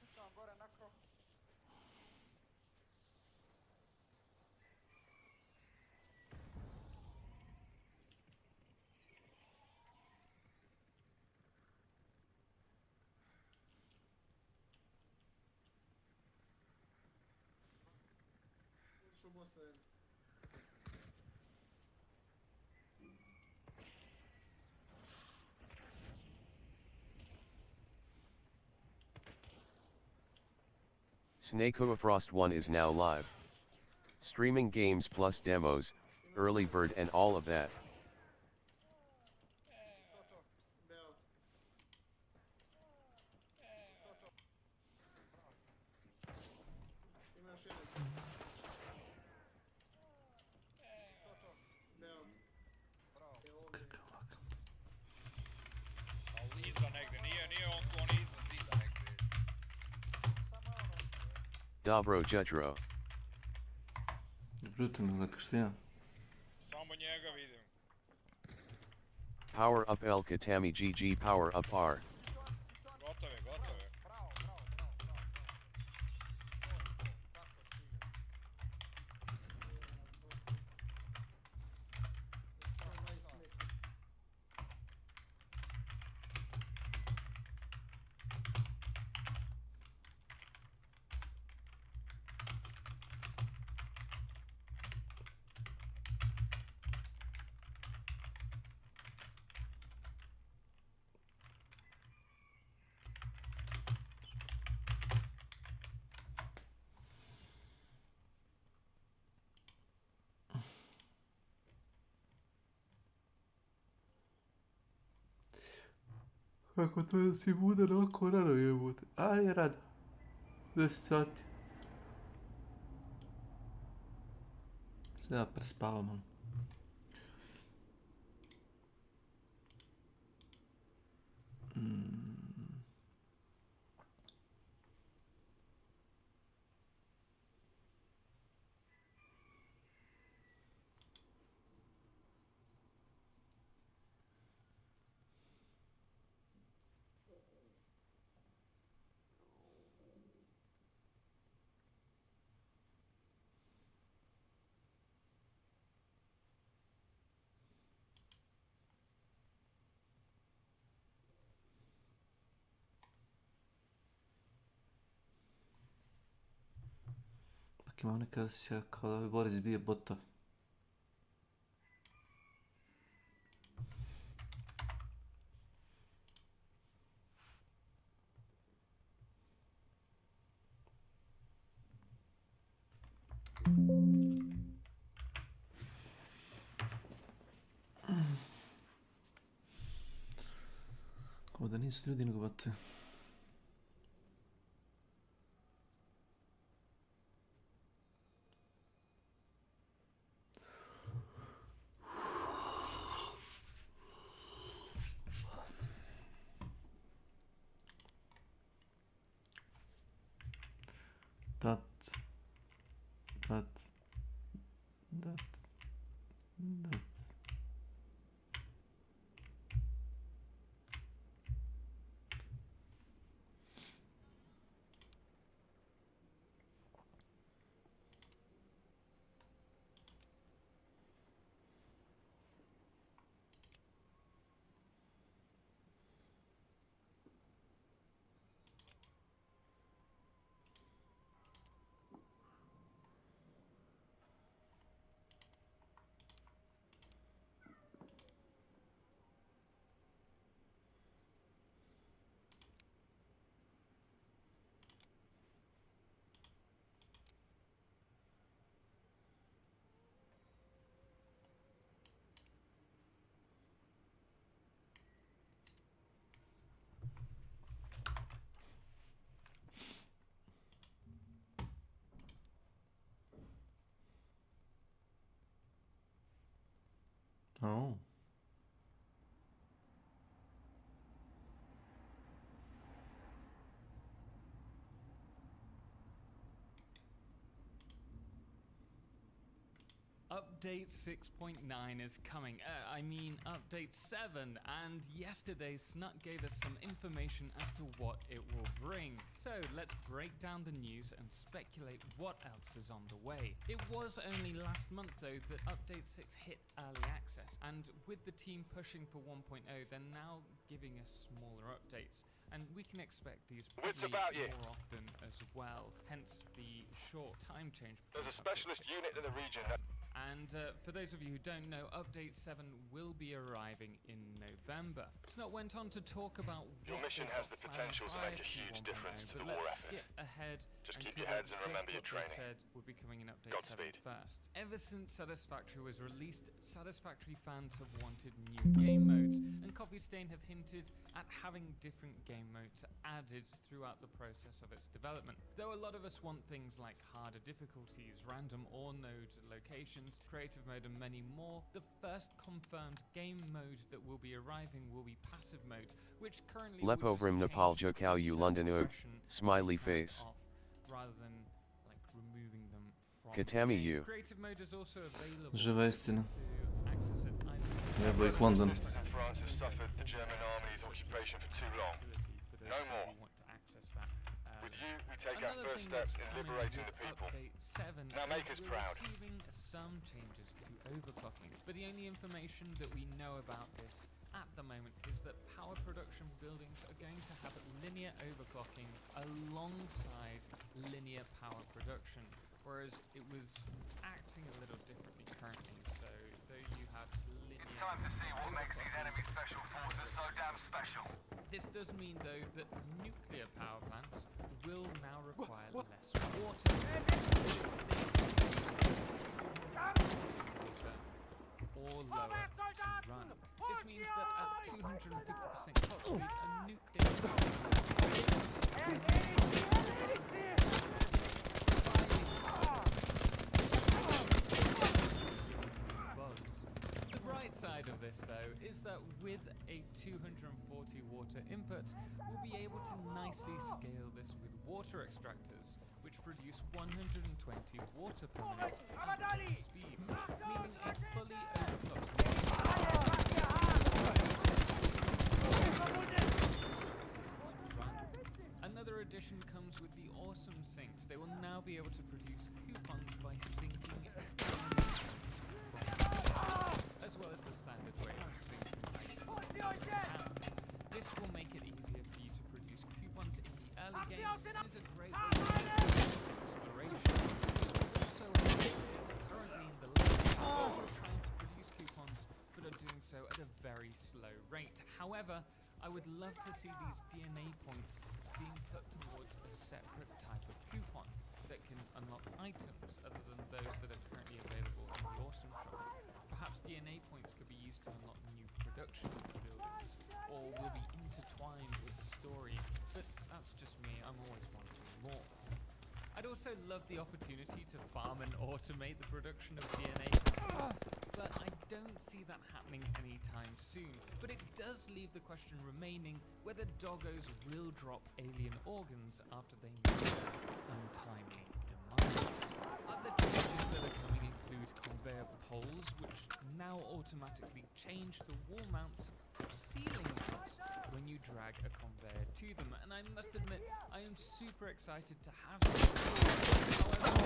Pucam gore na krov. S.W.Frost 1 is now live. Streaming games plus demos, early bird and all of that. To. To. Bravo. To. Bravo. Ali iza negdje, nije on tu, on je iza zida negdje. Samo je ono tu, je. Dobro jutro. Brutalno, rekao što ja. Samo njega vidim. Power up El Katami GG power up R. Hiton. Gotove, gotove. Bravo. To je to. Tako stiga. Kako to si bude ovako rano jebote. Aj, rado. 10 sati. Se ja prespavam malo. Pak imam nekada osjećaj kao da bi Boris bio botov. Kao da nisu ljudi nego botovi. Dat. Oh. Update 6.9 is coming. I mean, Update 7. And yesterday, Snut gave us some information as to what it will bring. So let's break down the news and speculate what else is on the way. It was only last month, though, that Update 6 hit early access. And with the team pushing for 1.0, they're now giving us smaller updates. And we can expect these probably more often as well. Hence the short time change. There's a specialist unit in the region. And for those of you who don't know, Update 7 will be arriving in November. Snot went on to talk about Your mission has the potential to make a huge difference to the war let's effort. skip ahead. Just and keep your cover heads and remember your just what they training. said would be coming in Update Godspeed. 7 first. Ever since Satisfactory was released, Satisfactory fans have wanted new game modes, and Coffee Stain have hinted at having different game modes added throughout the process of its development. Though a lot of us want things like harder difficulties, random or node locations, creative mode and many more, the first confirmed game mode that will be arriving will be passive mode, which currently Lepo will just vrim change Nepal the Jokau you filter London og, progression smiley and turn face. off, rather than like removing them from Katami the game. you. Creative mode is also available Żywa istina. to access it either Ja, bo jak London. Sisters in France have suffered the German army's occupation for too long. for those No who more. want to access that. With you, we take our Another first thing steps that's in coming liberating with the people. Update 7 Now make is us we're proud. receiving some changes to overclocking, but the only information that we know about this at the moment is that power production buildings are going to have linear overclocking alongside linear power production, whereas it was acting a little differently currently. So though you have linear, It's time to see what makes these enemy special forces so damn special. this does mean though that nuclear power plants will now require less water. Or lower to run. This means that at 250% clock speed, a nuclear power bugs. The bright side of this though is that with a 240 water input, we'll be able to nicely scale this with water extractors, which produce 120 water per minute at speeds, meaning a fully overclocked Another addition comes with the awesome sinks. They will now be able to produce coupons by syncing as well as the standard way of syncing. This will make it easier for you to produce coupons in the early game. It is a great way to exploration. Also, players currently in the late game are trying to produce coupons, but are doing so at a very slow rate. However, I would love to see these DNA points being put towards a separate type of coupon that can unlock items other than those that are currently available in the Awesome Shop. Perhaps DNA points could be used to unlock new production buildings, or will be intertwined with the story, but that's just me, I'm always wanting more. I'd also love the opportunity to farm and automate the production of DNA, but I don't see that happening anytime soon. But it does leave the question remaining whether doggos will drop alien organs after they meet their untimely demise. Other changes that are coming include conveyor poles, which now automatically change the wall mounts or ceiling mounts when you drag a conveyor to them. And I must admit, I am super excited to have them. However,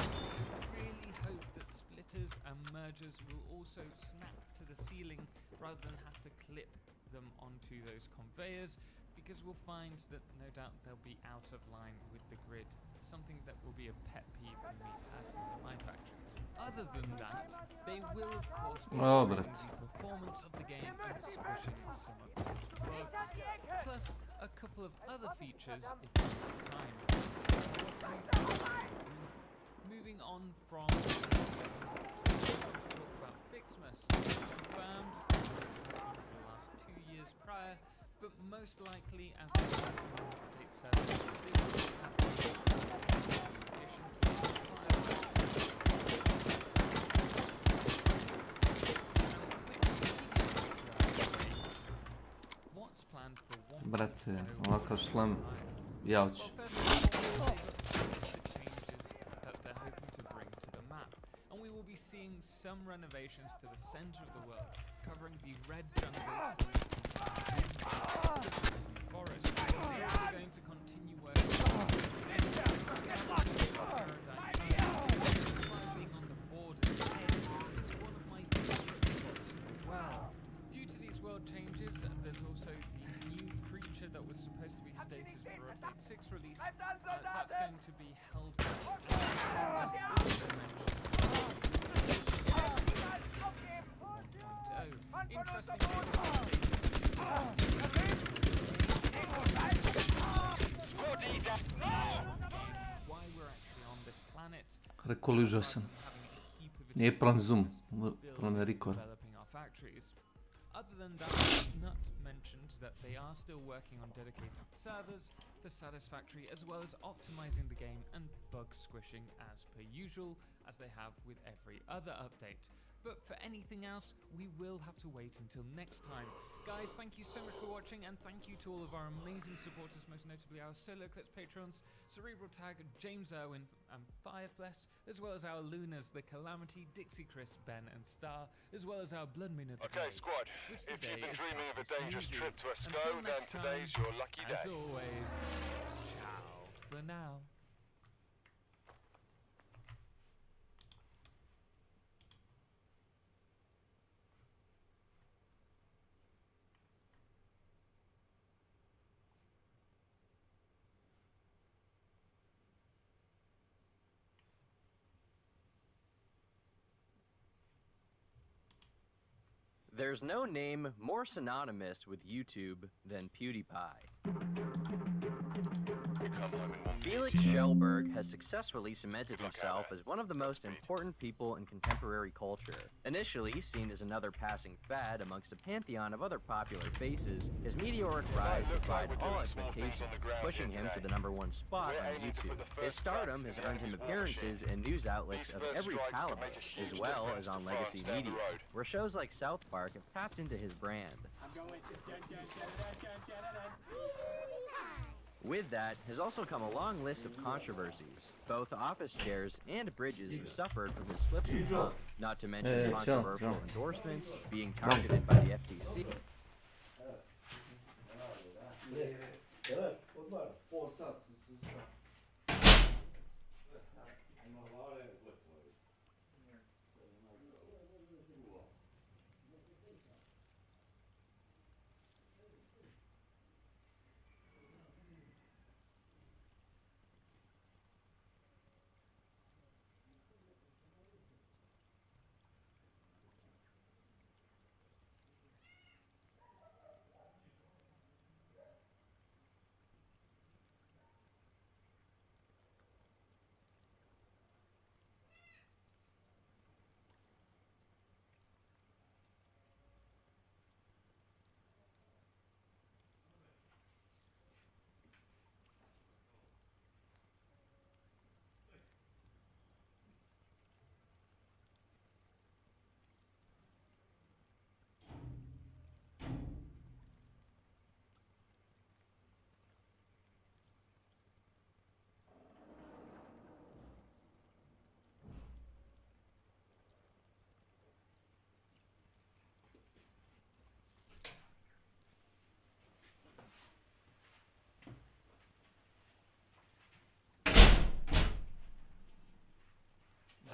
I really hope that splitters and mergers will also snap to the ceiling rather than have to clip them onto those conveyors, because we'll find that no doubt they'll be out of line with the grid, something that will be a pet peeve for me personally in my factions. Other than that, they will of course be Dobra. improving the performance of the game and squishing some of those bugs, plus a couple of other features if you have time. Moving on from to talk about Fixmas. Confirmed for the last 2 years prior, but most likely as the update 7 this will happen. Additions What's planned for 1.0? Brate, ovakav šlam, jauć. Well, first of all, the changes that they're hoping to bring to the map, and we will be seeing some renovations to the center of the world, covering the red jungle to the Amazon forest. They're also going to continue working on being on the border's edge is one of my favorite spots in the world. Due to these world changes, there's also the new creature that was supposed to be stated for Update 6 release. That's going to be held interesting why we're actually on this planet. Rekoližao sam. Nije problem Zoom, problem je record. Developing our factories. Other than that, Nut mentioned that they are still working on dedicated servers for Satisfactory, as well as optimizing the game and bug squishing as per usual, as they have with every other update. But for anything else, we will have to wait until next time. Guys, thank you so much for watching, and thank you to all of our amazing supporters, most notably our Solo Clips patrons, Cerebral Tag, James Irwin, and Firefless, as well as our Lunas, The Calamity, Dixie Chris, Ben, and Star, as well as our Blood Moon of the Okay, Day, squad. which If today you've been is dreaming of a Papa dangerous Smoothie. trip to Until Esco, then next today's time, your lucky day. as always, ciao for now. There's no name more synonymous with YouTube than PewDiePie. Felix Schellberg has successfully cemented himself as one of the most important people in contemporary culture. Initially seen as another passing fad amongst a pantheon of other popular faces, his meteoric rise defied all expectations, pushing him to the #1 spot on YouTube. His stardom has earned him appearances in news outlets of every caliber, as well as on legacy media, where shows like South Park have tapped into his brand. With that has also come a long list of controversies. Both office chairs and bridges have suffered from his slips of tongue, not to mention controversial endorsements, being targeted by the FTC.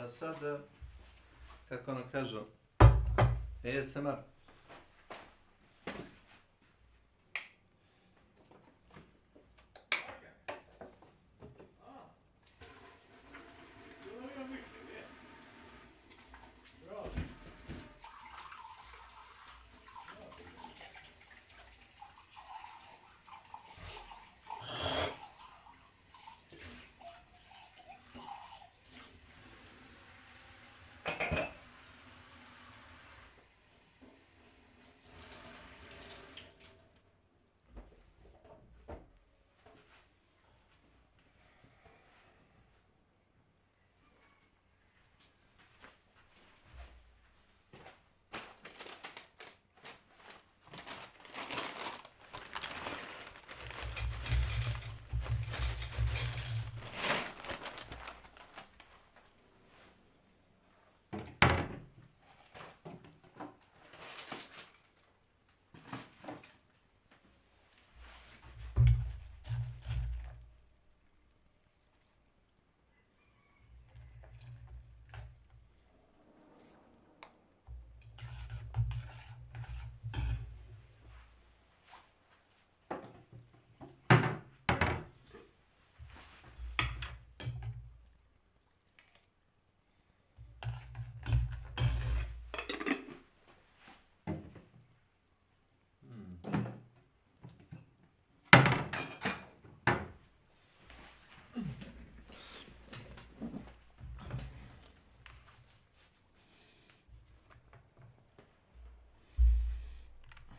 A sad, kako ono kažu, ASMR.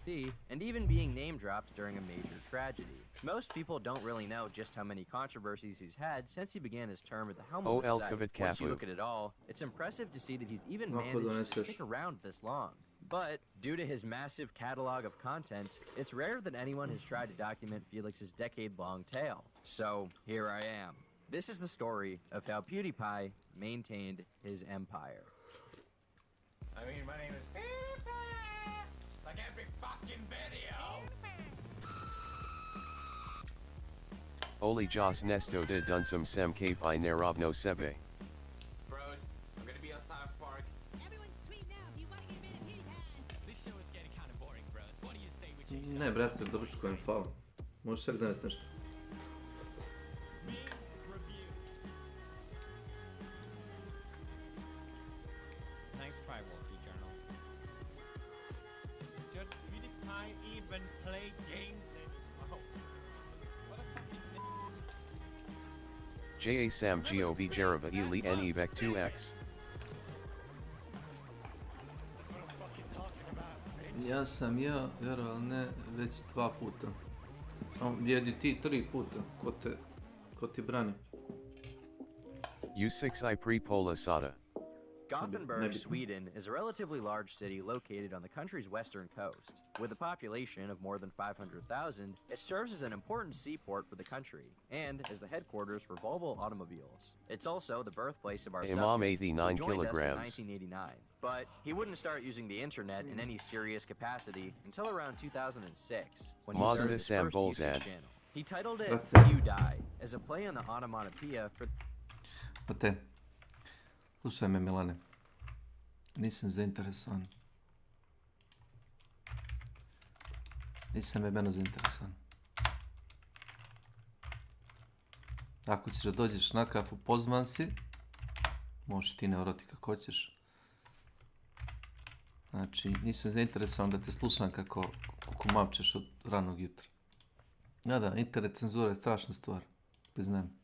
sympathy, and even being name-dropped during a major tragedy. Most people don't really know just how many controversies he's had since he began his term at the helm of the site. Once you look at it all, it's impressive to see that he's even managed to stick around this long. But, due to his massive catalog of content, it's rare that anyone has tried to document Felix's decade-long tale. So, here I am. This is the story of how PewDiePie maintained his empire. I mean, my name is PewDiePie! Like every fucking video! Oli Jos Nesto de dun some sem cape I nerovno sebe. Bros, I'm gonna be on South Park. Everyone tweet now if you want to get rid of PewDiePie. This show is getting kind of boring, bros. What do you say we change it Ne, up? brate, doručkujem, hvala. Možeš sad doneti nešto. Nice try, Wall Street Journal. Just PewDiePie even play games anymore. What a fucking Ja Sam Gov Jereva Eli Nevec 2x. Ja sam vjero, ali ne već 2 puta. Jedi ti 3 puta, ko ti brani. U6 I pre Pola Sada. Gothenburg, Sweden is a relatively large city located on the country's western coast. With a population of more than 500,000, it serves as an important seaport for the country, and as the headquarters for Volvo automobiles. It's also the birthplace of our Imam subject, 89 who joined us in kilograms. 1989. But he wouldn't start using the internet in any serious capacity until around 2006, when he started his Sam first YouTube Bolzad. channel. He titled it That's it. You Die, as a play on the onomatopoeia for Mate, slušaj me Milane. Nisam zainteresovan. Nisam jebeno zainteresovan. Ako ćeš da dođeš na kafu, pozvan si. Možeš ti ne oroti kako hoćeš. Znači, nisam zainteresovan da te slušam kako mavčeš od ranog jutra. Da, internet cenzura je strašna stvar. Priznajem.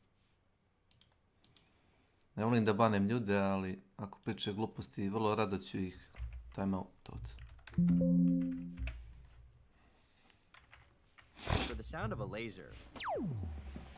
Ne volim da banem ljude, ali ako pričaju gluposti, vrlo rado ću ih time out. for the sound of a laser.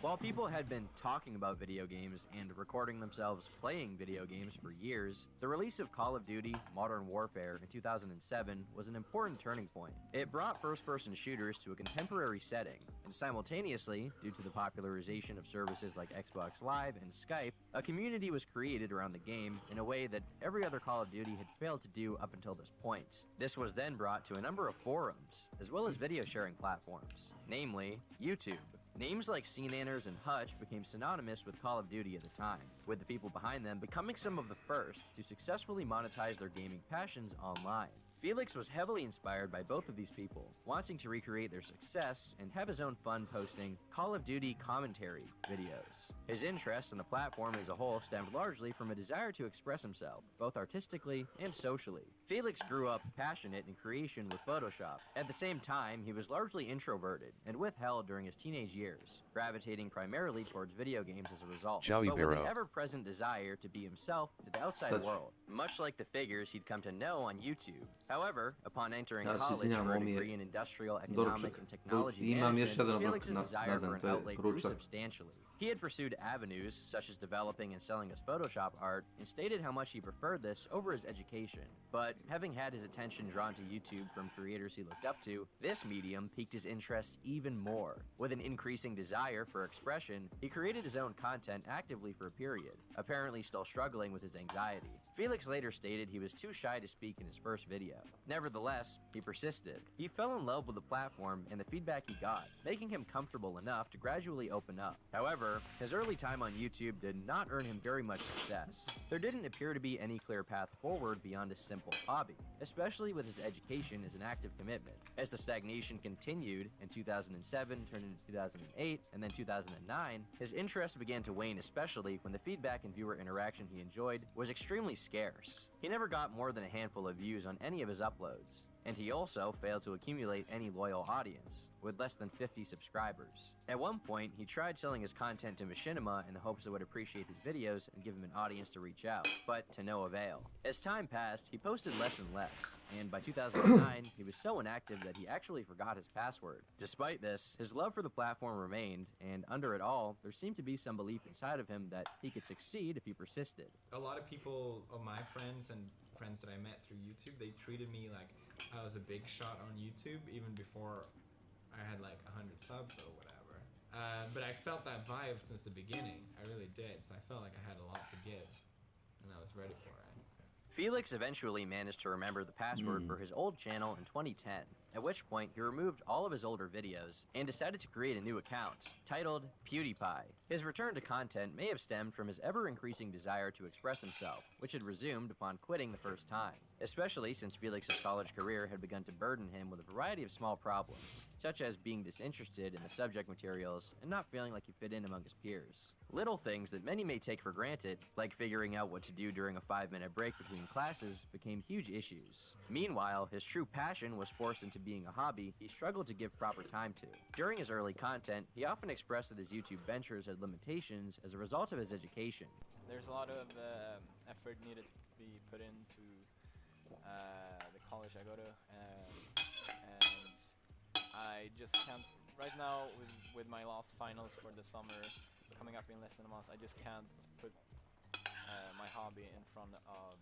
While people had been talking about video games and recording themselves playing video games for years, the release of Call of Duty Modern Warfare in 2007 was an important turning point. It brought first-person shooters to a contemporary setting, and simultaneously, due to the popularization of services like Xbox Live and Skype, a community was created around the game in a way that every other Call of Duty had failed to do up until this point. This was then brought to a number of forums, as well as video sharing platforms, namely YouTube. Names like CNanners and Hutch became synonymous with Call of Duty at the time, with the people behind them becoming some of the first to successfully monetize their gaming passions online. Felix was heavily inspired by both of these people, wanting to recreate their success and have his own fun posting Call of Duty commentary videos. His interest in the platform as a whole stemmed largely from a desire to express himself, both artistically and socially. Felix grew up passionate in creation with Photoshop. At the same time, he was largely introverted and withheld during his teenage years, gravitating primarily towards video games as a result, but with an ever-present desire to be himself to the outside world, much like the figures he'd come to know on YouTube. However, upon entering college for a degree in industrial economic and technology management, Felix's desire for an outlet grew substantially. He had pursued avenues such as developing and selling his Photoshop art and stated how much he preferred this over his education. But having had his attention drawn to YouTube from creators he looked up to, this medium piqued his interest even more. With an increasing desire for expression, he created his own content actively for a period, apparently still struggling with his anxiety. Felix later stated he was too shy to speak in his first video. Nevertheless, he persisted. He fell in love with the platform and the feedback he got, making him comfortable enough to gradually open up. However, his early time on YouTube did not earn him very much success. There didn't appear to be any clear path forward beyond a simple hobby, especially with his education as an active commitment. As the stagnation continued, in 2007 turned into 2008, and then 2009, his interest began to wane, especially when the feedback and viewer interaction he enjoyed was extremely scarce. He never got more than a handful of views on any of his uploads, and he also failed to accumulate any loyal audience, with less than 50 subscribers. At one point, he tried selling his content content to Machinima in the hopes it would appreciate his videos and give him an audience to reach out, but to no avail. As time passed, he posted less and less, and by 2009, he was so inactive that he actually forgot his password. Despite this, his love for the platform remained, and under it all, there seemed to be some belief inside of him that he could succeed if he persisted. A lot of people, my friends and friends that I met through YouTube, they treated me like I was a big shot on YouTube even before I had like 100 subs or whatever. But I felt that vibe since the beginning. I really did. So I felt like I had a lot to give, and I was ready for it. Felix eventually managed to remember the password for his old channel in 2010, at which point he removed all of his older videos and decided to create a new account, titled PewDiePie. His return to content may have stemmed from his ever-increasing desire to express himself, which had resumed upon quitting the first time, especially since Felix's college career had begun to burden him with a variety of small problems, such as being disinterested in the subject materials and not feeling like he fit in among his peers. Little things that many may take for granted, like figuring out what to do during a 5-minute break between classes, became huge issues. Meanwhile, his true passion was forced into being a hobby he struggled to give proper time to. During his early content, he often expressed that his YouTube ventures had limitations as a result of his education. There's a lot of effort needed to be put into the college I go to, and I just can't, right now with my last finals for the summer coming up in less than a month, I just can't put my hobby in front of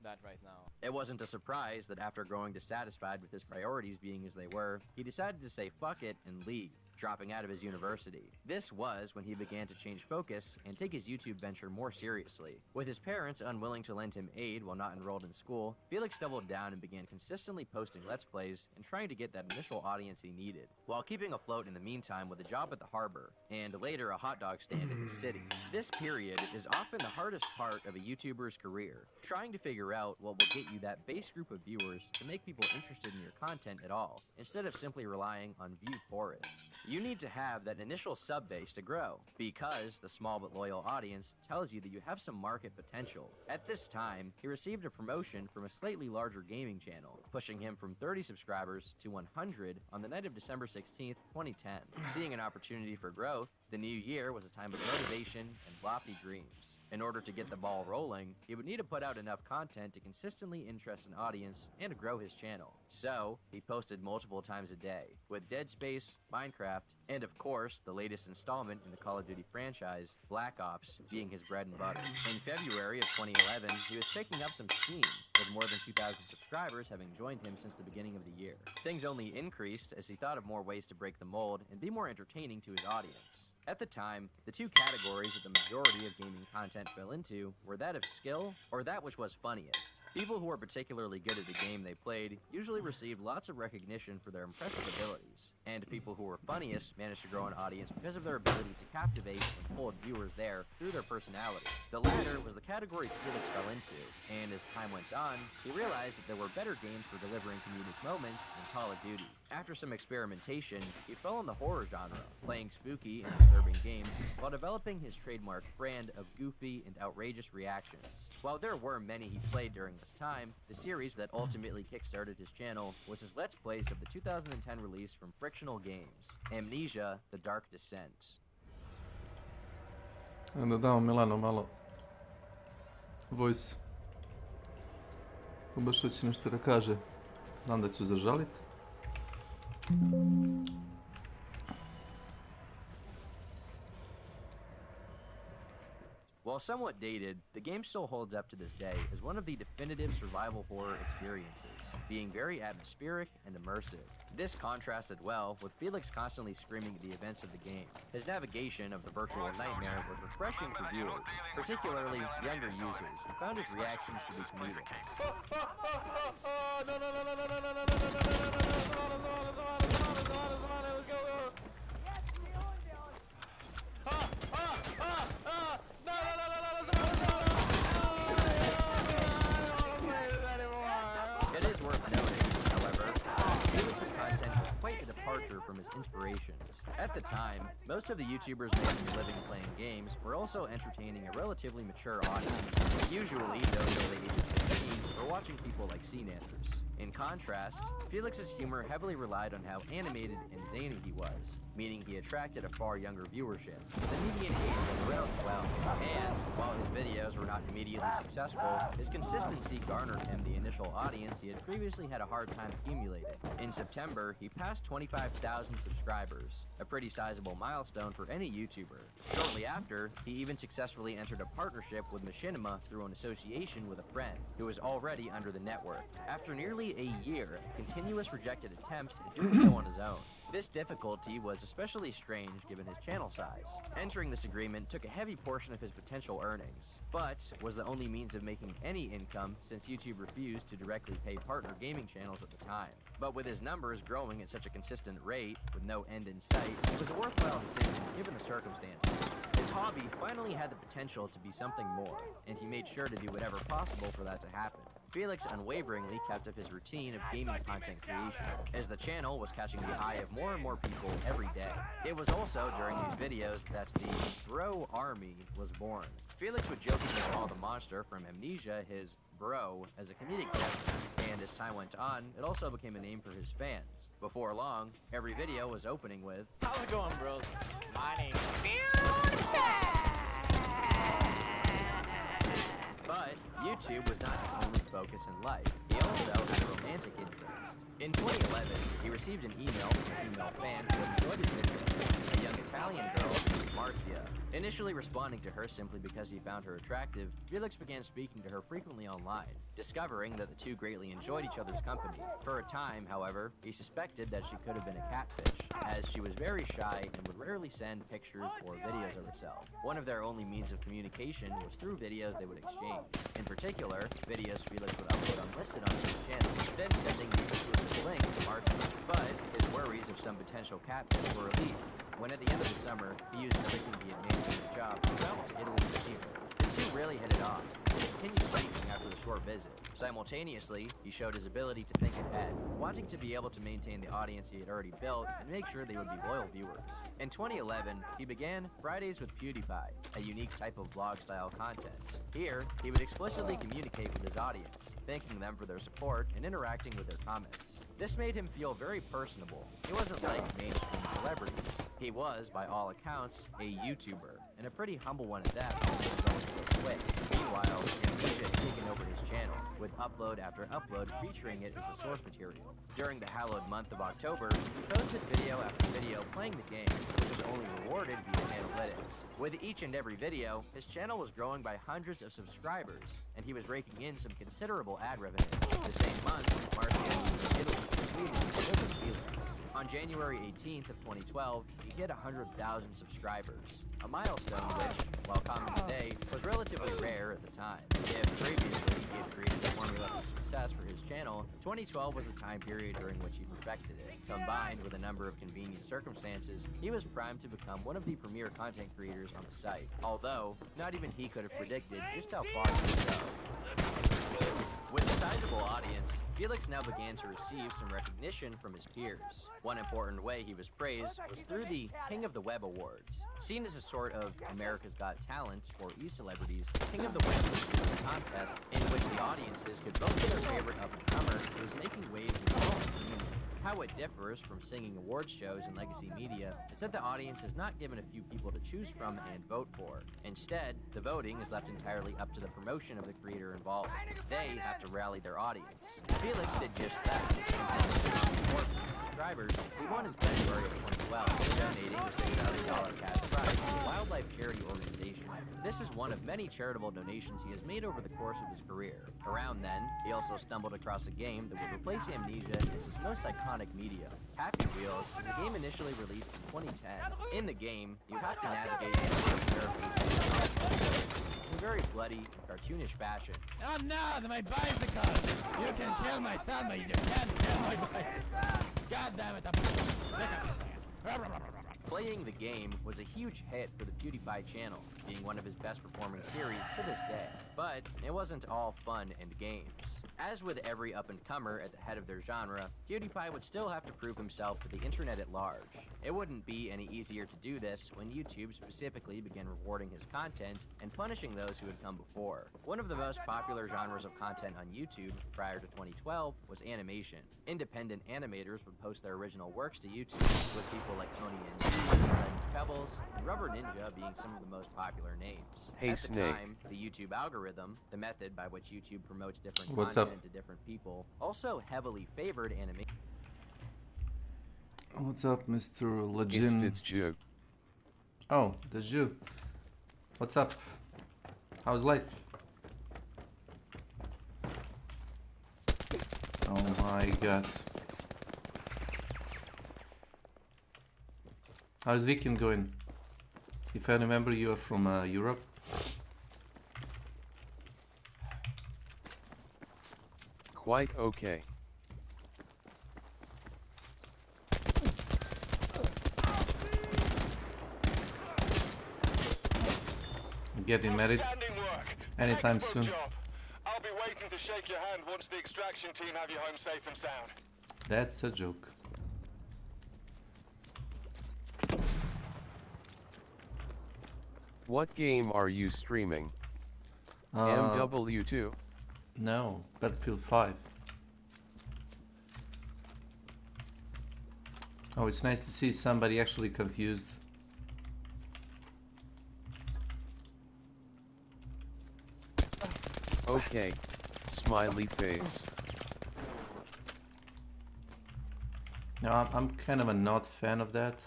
that right now. It wasn't a surprise that after growing dissatisfied with his priorities being as they were, he decided to say fuck it and leave, dropping out of his university. This was when he began to change focus and take his YouTube venture more seriously. With his parents unwilling to lend him aid while not enrolled in school, Felix doubled down and began consistently posting Let's Plays and trying to get that initial audience he needed, while keeping afloat in the meantime with a job at the harbor, and later a hot dog stand in his city. This period is often the hardest part of a YouTuber's career, trying to figure out what will get you that base group of viewers to make people interested in your content at all, instead of simply relying on view chorus. You need to have that initial sub base to grow, because the small but loyal audience tells you that you have some market potential. At this time, he received a promotion from a slightly larger gaming channel, pushing him from 30 subscribers to 100 on the night of December 16th, 2010. Seeing an opportunity for growth, the new year was a time of motivation and lofty dreams. In order to get the ball rolling, he would need to put out enough content to consistently interest an audience and to grow his channel. So, he posted multiple times a day, with Dead Space, Minecraft, and of course, the latest installment in the Call of Duty franchise, Black Ops, being his bread and butter. In February of 2011, he was picking up some steam, with more than 2,000 subscribers having joined him since the beginning of the year. Things only increased as he thought of more ways to break the mold and be more entertaining to his audience. At the time, the two categories that the majority of gaming content fell into were that of skill or that which was funniest. People who were particularly good at the game they played usually received lots of recognition for their impressive abilities, and people who were funniest managed to grow an audience because of their ability to captivate and hold viewers there through their personality. The latter was the category Felix fell into, and as time went on, he realized that there were better games for delivering comedic moments than Call of Duty. After some experimentation, he fell in the horror genre, playing spooky and disturbing games while developing his trademark brand of goofy and outrageous reactions. While there were many he played during this time, the series that ultimately kickstarted his channel was his Let's Plays of the 2010 release from Frictional Games, Amnesia: The Dark Descent. Da damo Milano malo voice. Baš hoće nešto da kaže. Znam da ću zažalit. While somewhat dated, the game still holds up to this day as one of the definitive survival horror experiences, being very atmospheric and immersive. This contrasted well with Felix constantly screaming at the events of the game. His navigation of the virtual nightmare was refreshing for viewers, particularly younger users, who found his reactions to be comedic. It is worth noting, however, Felix's content was quite a departure from his inspirations. At the time, most of the YouTubers making a living playing games were also entertaining a relatively mature audience, usually those over the age of 16 or watching people like Sea Nanners. In contrast, Felix's humor heavily relied on how animated and zany he was, meaning he attracted a far younger viewership. The median age was around 12, and while his videos were not immediately successful, his consistency garnered him the initial audience he had previously had a hard time accumulating. In September, he passed 25,000 subscribers, a pretty sizable milestone for any YouTuber. Shortly after, he even successfully entered a partnership with Machinima through an association with a friend who was already under the network. After nearly a year of continuous rejected attempts at doing so on his own. This difficulty was especially strange given his channel size. Entering this agreement took a heavy portion of his potential earnings, but was the only means of making any income since YouTube refused to directly pay partner gaming channels at the time. But with his numbers growing at such a consistent rate, with no end in sight, it was a worthwhile decision given the circumstances. His hobby finally had the potential to be something more, and he made sure to do whatever possible for that to happen. Felix unwaveringly kept up his routine of gaming content creation, as the channel was catching the eye of more and more people every day. It was also during these videos that the Bro Army was born. Felix would jokingly call the monster from Amnesia his bro as a comedic gesture, and as time went on, it also became a name for his fans. Before long, every video was opening with, How's it going, bros? My name But YouTube was not his only focus in life. He also had a romantic interest. In 2011, he received an email from a female fan who had enjoyed his videos, a young Italian girl named Marzia. Initially responding to her simply because he found her attractive, Felix began speaking to her frequently online, discovering that the two greatly enjoyed each other's company. For a time, however, he suspected that she could have been a catfish, as she was very shy and would rarely send pictures or videos of herself. One of their only means of communication was through videos they would exchange. In particular, videos Felix would upload unlisted on his channel, then sending the exclusive link to Marzia. But his worries of some potential catfish were relieved when at the end of the summer, he used everything he had made from the job to travel to Italy to see her. The two really hit it off. He continued speaking after the short visit. Simultaneously, he showed his ability to think ahead, wanting to be able to maintain the audience he had already built and make sure they would be loyal viewers. In 2011, he began Fridays with PewDiePie, a unique type of vlog-style content. Here, he would explicitly communicate with his audience, thanking them for their support and interacting with their comments. This made him feel very personable. He wasn't like mainstream celebrities. He was, by all accounts, a YouTuber, and a pretty humble one at that, because he was going so quick. Meanwhile, Amnesia had taken over his channel, with upload after upload featuring it as the source material. During the hallowed month of October, he posted video after video playing the game, which was only rewarded via analytics. With each and every video, his channel was growing by hundreds of subscribers, and he was raking in some considerable ad revenue. The same month, Marzia moved from Italy to Sweden to live with Felix. On January 18th of 2012, he hit 100,000 subscribers, a milestone which, while common today, was relatively rare at the time. If previously he had created a formula for success for his channel, 2012 was the time period during which he perfected it. Combined with a number of convenient circumstances, he was primed to become one of the premier content creators on the site, although not even he could have predicted just how far he would go. With a sizable audience, Felix now began to receive some recognition from his peers. One important way he was praised was through the King of the Web Awards. Seen as a sort of America's Got Talent for e-celebrities, King of the Web was a contest in which the audiences could vote for their favorite up-and-comer who was making waves in the growing community. How it differs from singing awards shows in legacy media is that the audience is not given a few people to choose from and vote for. Instead, the voting is left entirely up to the promotion of the creator involved. They have to rally their audience. Felix did just that, and subscribers, he won in February of 2012, donating a $6,000 cash prize to a wildlife charity organization. This is one of many charitable donations he has made over the course of his career. Around then, he also stumbled across a game that would replace Amnesia as his most iconic medium. Happy Wheels was a game initially released in 2010. In the game, you have to navigate a number of characters in a very bloody, cartoonish fashion. Oh no, my bicycle! You can kill my son, but you can't kill my bicycle! God damn it, Playing the game was a huge hit for the PewDiePie channel, being one of his best performing series to this day. But it wasn't all fun and games. As with every up-and-comer at the head of their genre, PewDiePie would still have to prove himself to the internet at large. It wouldn't be any easier to do this when YouTube specifically began rewarding his content and punishing those who had come before. One of the most popular genres of content on YouTube prior to 2012 was animation. Independent animators would post their original works to YouTube, with people like Tony and Pebbles, and Rubber Ninja being some of the most popular names. Hey, At the Snake. time, the YouTube algorithm, the method by which YouTube promotes different What's content up? to different people, also heavily favored animation. What's up, Mr. It's Legend? Jew. Oh, the Jew. What's up? How's life? Oh my god. How's weekend going? If I remember, you are from Europe. Quite okay. Getting married Outstanding work. anytime Excellent soon. job. I'll be waiting to shake your hand once the extraction team have you home safe and sound. That's a joke. What game are you streaming? Uh, MW2? No, Battlefield 5. Oh, it's nice to see somebody actually confused. Okay. Smiley face. No, I'm kind of a not fan of that.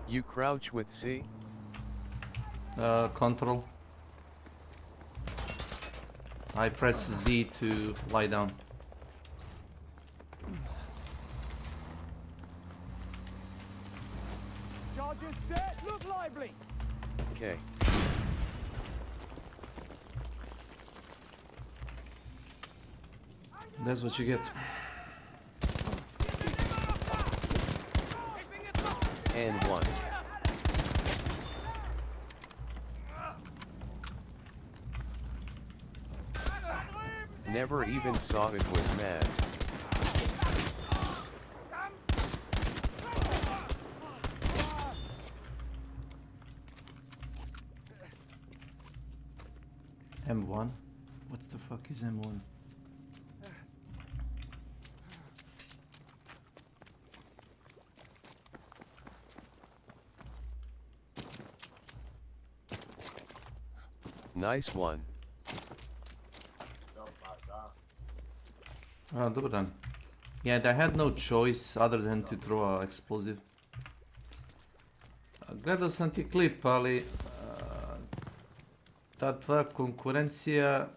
You crouch with C? Control. I press Z to lie down. Charges set, look lively! Okay. That's what you get. And one. Never even saw it was mad. M1? What the fuck is M1? Nice one. Oh, dobar dan. Yeah, I had no choice other than to throw an explosive. Gledao sam ti klip, ali ta tvoja konkurencija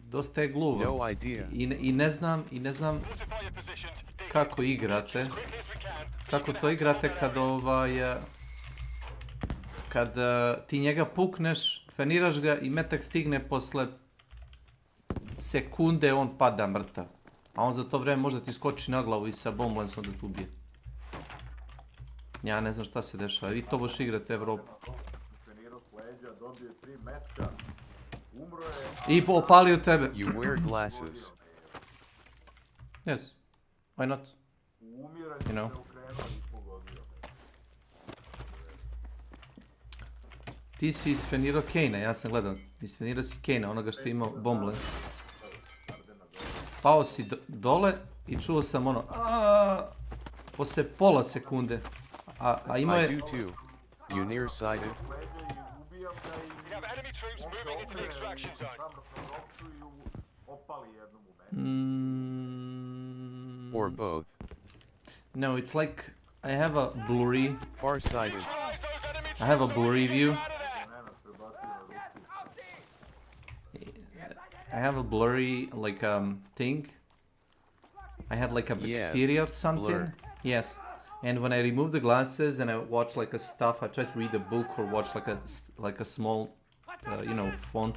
dosta je gluva. No idea. I ne znam Fortify your positions. Dig kako in. igrate. As quickly as we can. Kako to igrate kad ti njega pukneš, feniraš ga i metak stigne posle sekunde, on pada mrtav. A on za to vreme možda ti skoči na glavu i sa bomblansom da te ubije. Ja ne znam šta se dešava. Vi to boš igrate Evropu. I opalio tebe. You wear glasses. Yes. Why not? You know. Ti si isfenirao Kane-a, ja sam gledao. Isfenirao si Kane-a, onoga što je imao bomble. Pao si dole i čuo sam ono posle pola sekunde. A imao I je... do too. You nearsighted? We have enemy troops moving into the extraction zone. Or both? No, it's like I have a blurry... Farsighted. I have a blurry view. I have a blurry, like, thing. I had like a bacteria or something. blur. Yes. And when I remove the glasses and I watch like a stuff, I try to read a book or watch like a small, you know, font.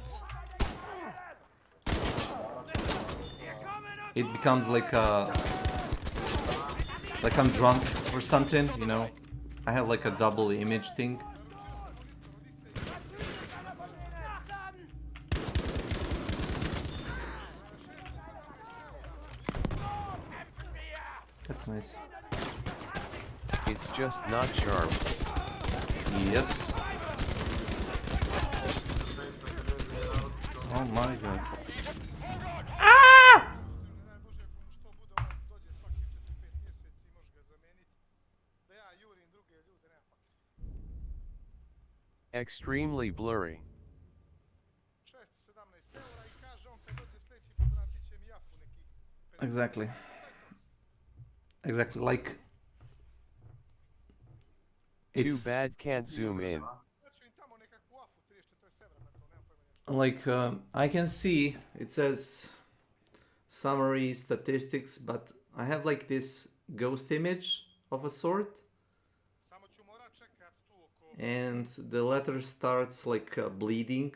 It becomes like I'm drunk or something, you know. I have like a double image thing. That's nice. It's just not sharp. Yes. Oh my god. Extremely blurry. Exactly. Exactly, like... Too bad can't zoom in. Like, I can see, it says summary statistics, but I have like this ghost image of a sort. And the letter starts like bleeding.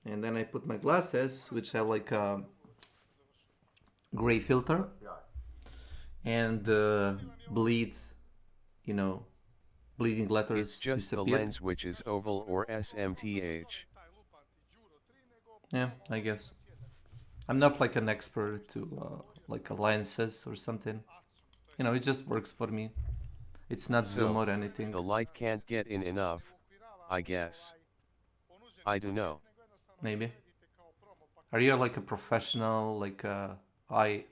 And then I put my glasses, which have like a gray filter. And bleed, you know, bleeding letters It's just disappear. the lens which is oval or SMTH. Yeah, I guess. I'm not like an expert to like lenses or something. You know, it just works for me. It's not zoom or anything. The light can't get in enough, I guess. I don't know. Maybe. Are you like a professional, like a eye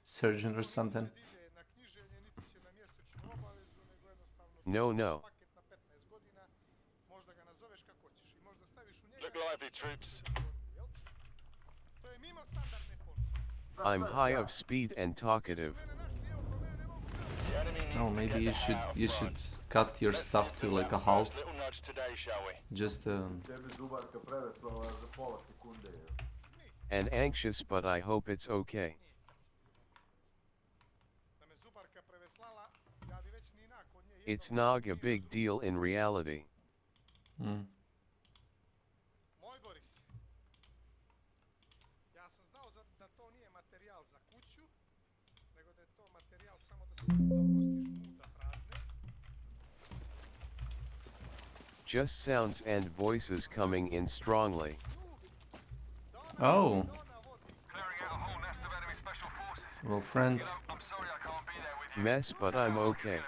surgeon or something? No. Look lively, troops. I'm high of speed and talkative. Oh, maybe you should cut your stuff to like a half. Just And anxious, but I hope it's okay. It's not a big deal in reality. Just sounds and voices coming in strongly. Oh. Well, friend. Mess, but I'm okay.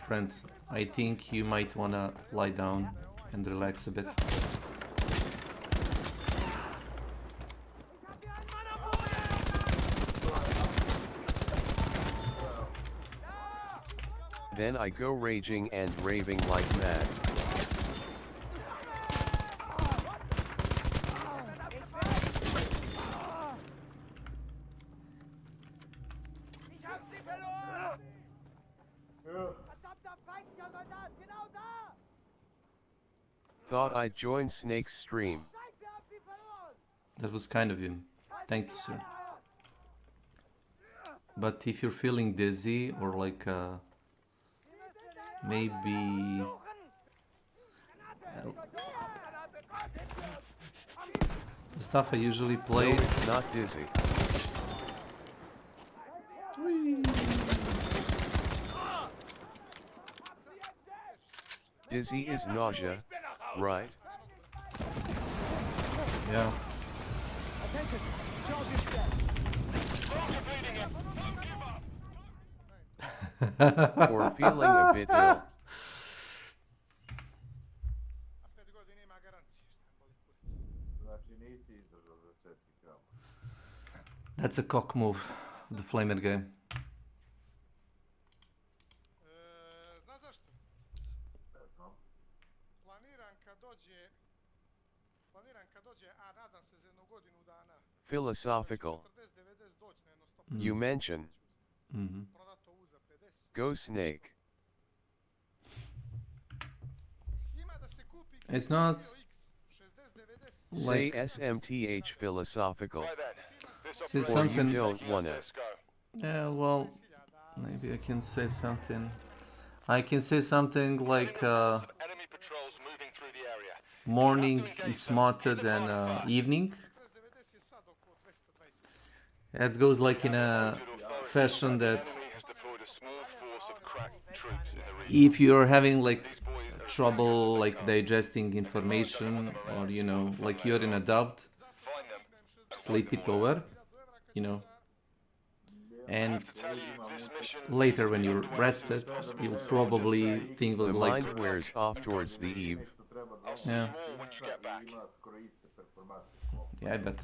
Friend, I think you might wanna lie down and relax a bit. Then I go raging and raving like mad. Thought I'd join Snake's stream. That was kind of you. Thank you, sir. But if you're feeling dizzy or like maybe the stuff I usually play. No, it's not dizzy. Dizzy is nausea, right? Yeah. Or feeling a bit ill. That's a cock move, the flamer game. Philosophical. You mention. Go Snake. It's not Say like SMTH philosophical. say Or something. you don't wanna. Yeah, well, Maybe I can say something. I can say something like Enemy patrols moving through the area. morning is smarter than evening. It goes like in a fashion that Enemy has deployed a small force of crack troops in the region. if you're having like trouble like digesting information, or you know, like you're in a doubt, Find them. sleep it over, you know, and Tell you, this mission later when you're rested, you'll probably think The of like, mind wears off towards the eve. I'll see yeah, you all when you get back. yeah, I bet.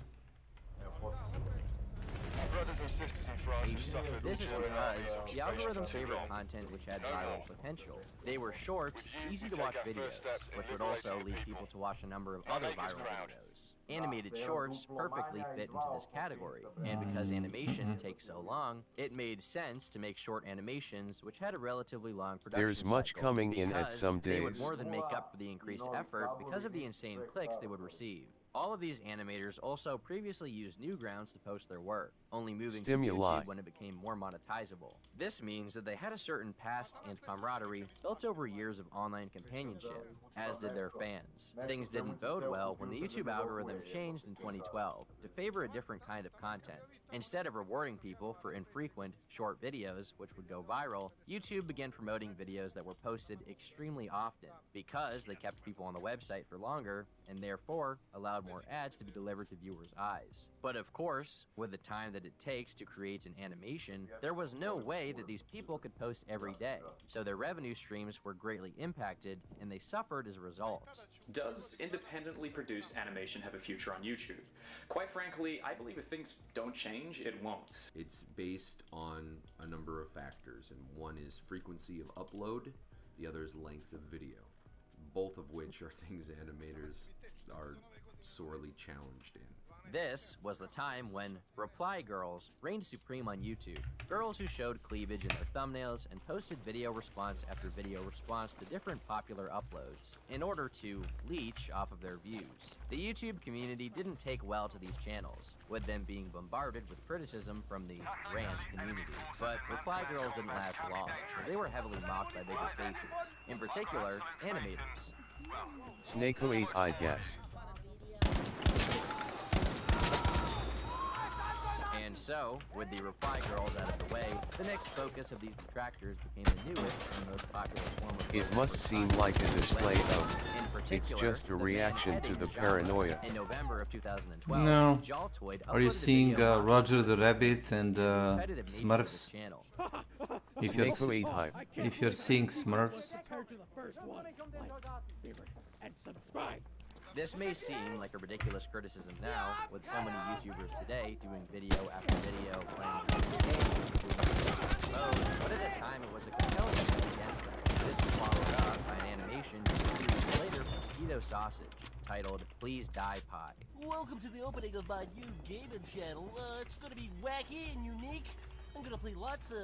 Brothers and sisters in France have suffered This is all because during the algorithm too favored long. content which had viral potential. They were short, easy to watch videos, which would also lead people to watch a number of other viral videos. Animated shorts perfectly fit into this category, and because animation takes so long, it made sense to make short animations which had a relatively long production There's much cycle, coming in at because some they would days. more than make up for the increased effort because of the insane clicks they would receive. All of these animators also previously used Newgrounds to post their work, only moving to Stimuli. YouTube when it became more monetizable. This means that they had a certain past and camaraderie built over years of online companionship, as did their fans. Things didn't bode well when the YouTube algorithm changed in 2012 to favor a different kind of content. Instead of rewarding people for infrequent, short videos which would go viral, YouTube began promoting videos that were posted extremely often because they kept people on the website for longer and therefore allowed more ads to be delivered to viewers' eyes. But of course, with the time that it takes to create an animation, there was no way that these people could post every day, so their revenue streams were greatly impacted and they suffered as a result. Does independently produced animation have a future on YouTube? Quite frankly, I believe if things don't change, it won't. It's based on a number of factors, and one is frequency of upload, the other is length of video, both of which are things animators are sorely challenged in. This was the time when reply girls reigned supreme on YouTube. Girls who showed cleavage in their thumbnails and posted video response after video response to different popular uploads in order to leech off of their views. The YouTube community didn't take well to these channels, with them being bombarded with criticism from the rant community. But reply girls didn't last long, as they were heavily mocked by bigger faces, in particular, animators. Snake08, I guess. And so, with the reply girls out of the way, the next focus of these detractors became the newest and most popular form of It must seem like a display of, in it's particular, just a the man reaction to heading the genre. paranoia. In November of 2012, No. Jaltoid Are you uploaded a seeing video Roger the mocking Rabbit and competitive nature of Smurfs? this channel. If you're, Snake08 hype. if you're seeing Smurfs, Compared to the first one, like, favorite, and subscribe. This may seem like a ridiculous criticism now, with so many YouTubers today doing video after video playing the same game, but at the time it was a compelling defense against them. This was followed up by an animation 2 years later from Keto Sausage, titled Please Die Pie. Welcome to the opening of my new gaming channel. It's gonna be wacky and unique. I'm gonna play lots of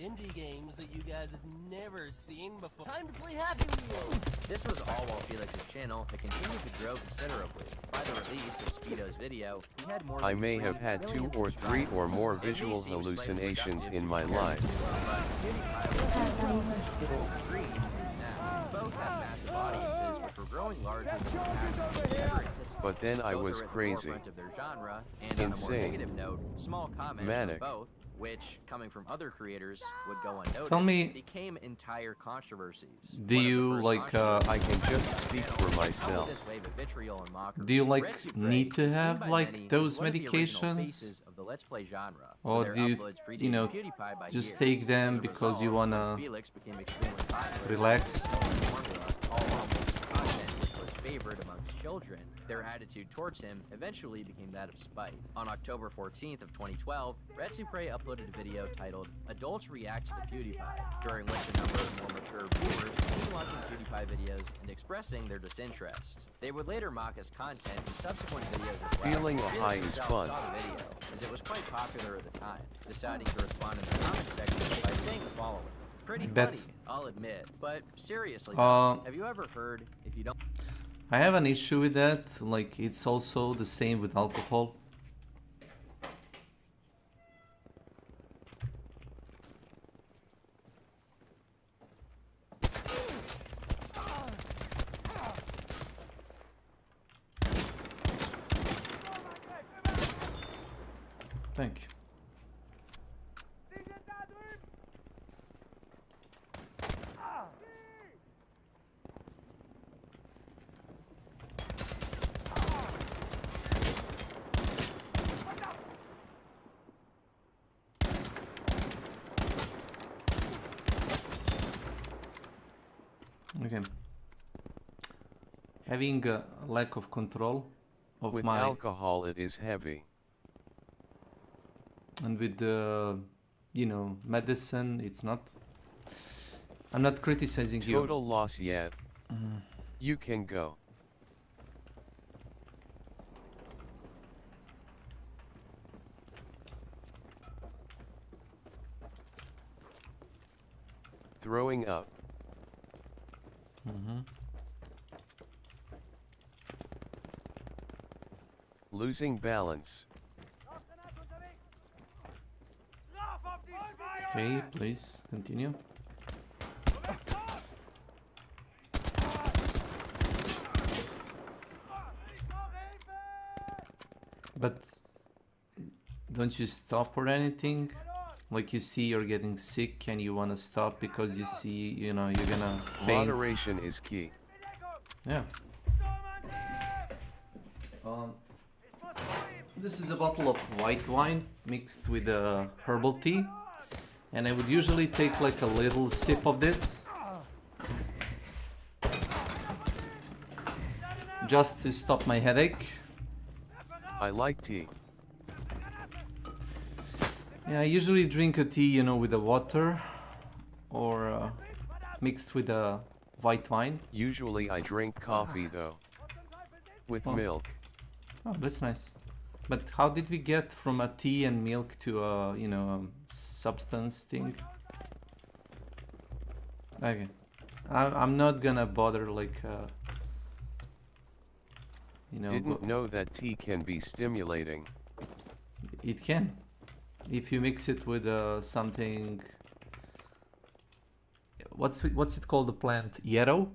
indie games that you guys have never seen before. Time to play Happy Wheel! This was all while Felix's channel had continued to grow considerably. By the release of Speedo's video, he had more than I may 3 have had 2 million or 3 or more subscribers. It may visual seem slightly hallucinations reductive in my compared life. to, but PewDiePie was Green is now. Both have massive audiences, which were growing larger than perhaps ever anticipated. But then I Both was are at the crazy. forefront of their genre, and on a more Insane. negative note, small comments Manic. from both, which, coming from other creators, would go unnoticed, Tell me, became entire controversies. do you like I can just speak for myself. This wave of vitriol and mockery, do you like Red Supre need to is seen have by like many those as one of the original medications, faces of the Let's Play genre, or with do their you, uploads you predating know, PewDiePie by just years. take them As a because you result, wanna Felix became extremely popular, relax? formula, all along with content which was favored amongst children. Their attitude towards him eventually became that of spite. On October 14th of 2012, Red Supre uploaded a video titled Adults React to PewDiePie, during which a number of more mature viewers were seen watching PewDiePie videos and expressing their disinterest. They would later mock his content in subsequent videos as well. Feeling a Felix high is himself fun. saw the video, as it was quite popular at the time, deciding to respond in the comment section by saying the following. Pretty Bet. funny, I'll admit, but seriously, Uh, have you ever heard, if you don't... I have an issue with that. Like, it's also the same with alcohol. Okay. Having a lack of control of With my... alcohol it is heavy. And with you know, medicine, it's not. I'm not criticizing you. Total loss yet. You can go. Throwing up. Losing balance. Okay, please continue. But don't you stop or anything? Like you see you're getting sick and you want to stop because you see, you know, you're gonna faint. Moderation is key. Yeah. This is a bottle of white wine mixed with herbal tea, and I would usually take like a little sip of this just to stop my headache. I like tea. Yeah, I usually drink a tea, you know, with the water or mixed with a white wine. Usually I drink coffee though. With milk. Oh, that's nice. But how did we get from a tea and milk to a, you know, substance thing? Okay. I'm not gonna bother like, you know... Didn't know that tea can be stimulating. It can. If you mix it with something... What's it called, the plant? Yarrow?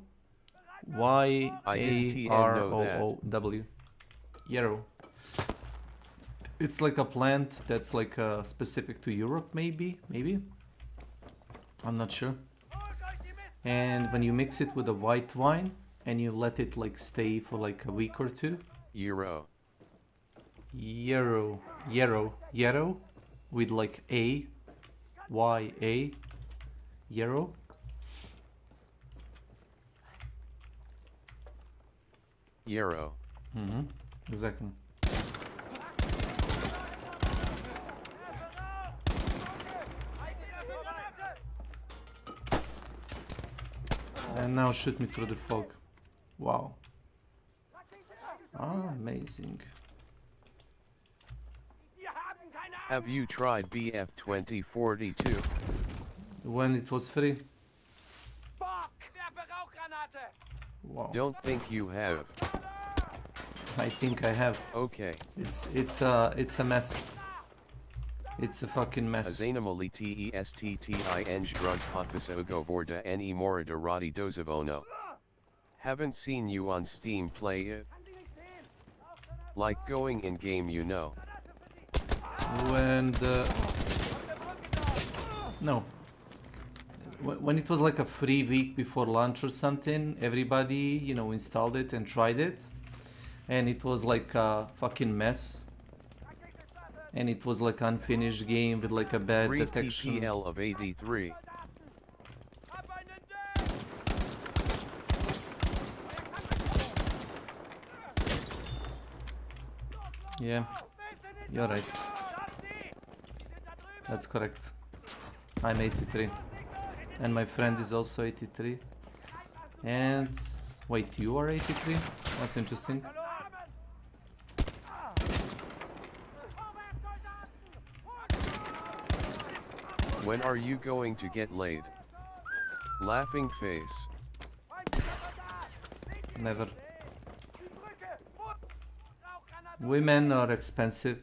Y-A-R-O-O-W. Yarrow. It's like a plant that's like specific to Europe, maybe? I'm not sure. And when you mix it with a white wine and you let it like stay for like a week or two. Yarrow. With like A, Y-A, yarrow. Yarrow. Exactly. And now shoot me through the fog. Wow. Amazing. Have you tried BF 2042? When it was free? Wow. Don't think you have. I think I have. Okay. It's a mess. It's a fucking mess. Azanamali testing drug potpisogo vorda ne morida radi dozavono. Haven't seen you on Steam play it. Like going in game, you know. No. When it was like a free week before launch or something, everybody, you know, installed it and tried it. And it was like a fucking mess. And it was like unfinished game with like a bad detection. PPL of 83. Yeah, you're right. That's correct. I'm 83. And my friend is also 83. And... wait, you are 83? That's interesting. When are you going to get laid? Laughing face. Never. Women are expensive.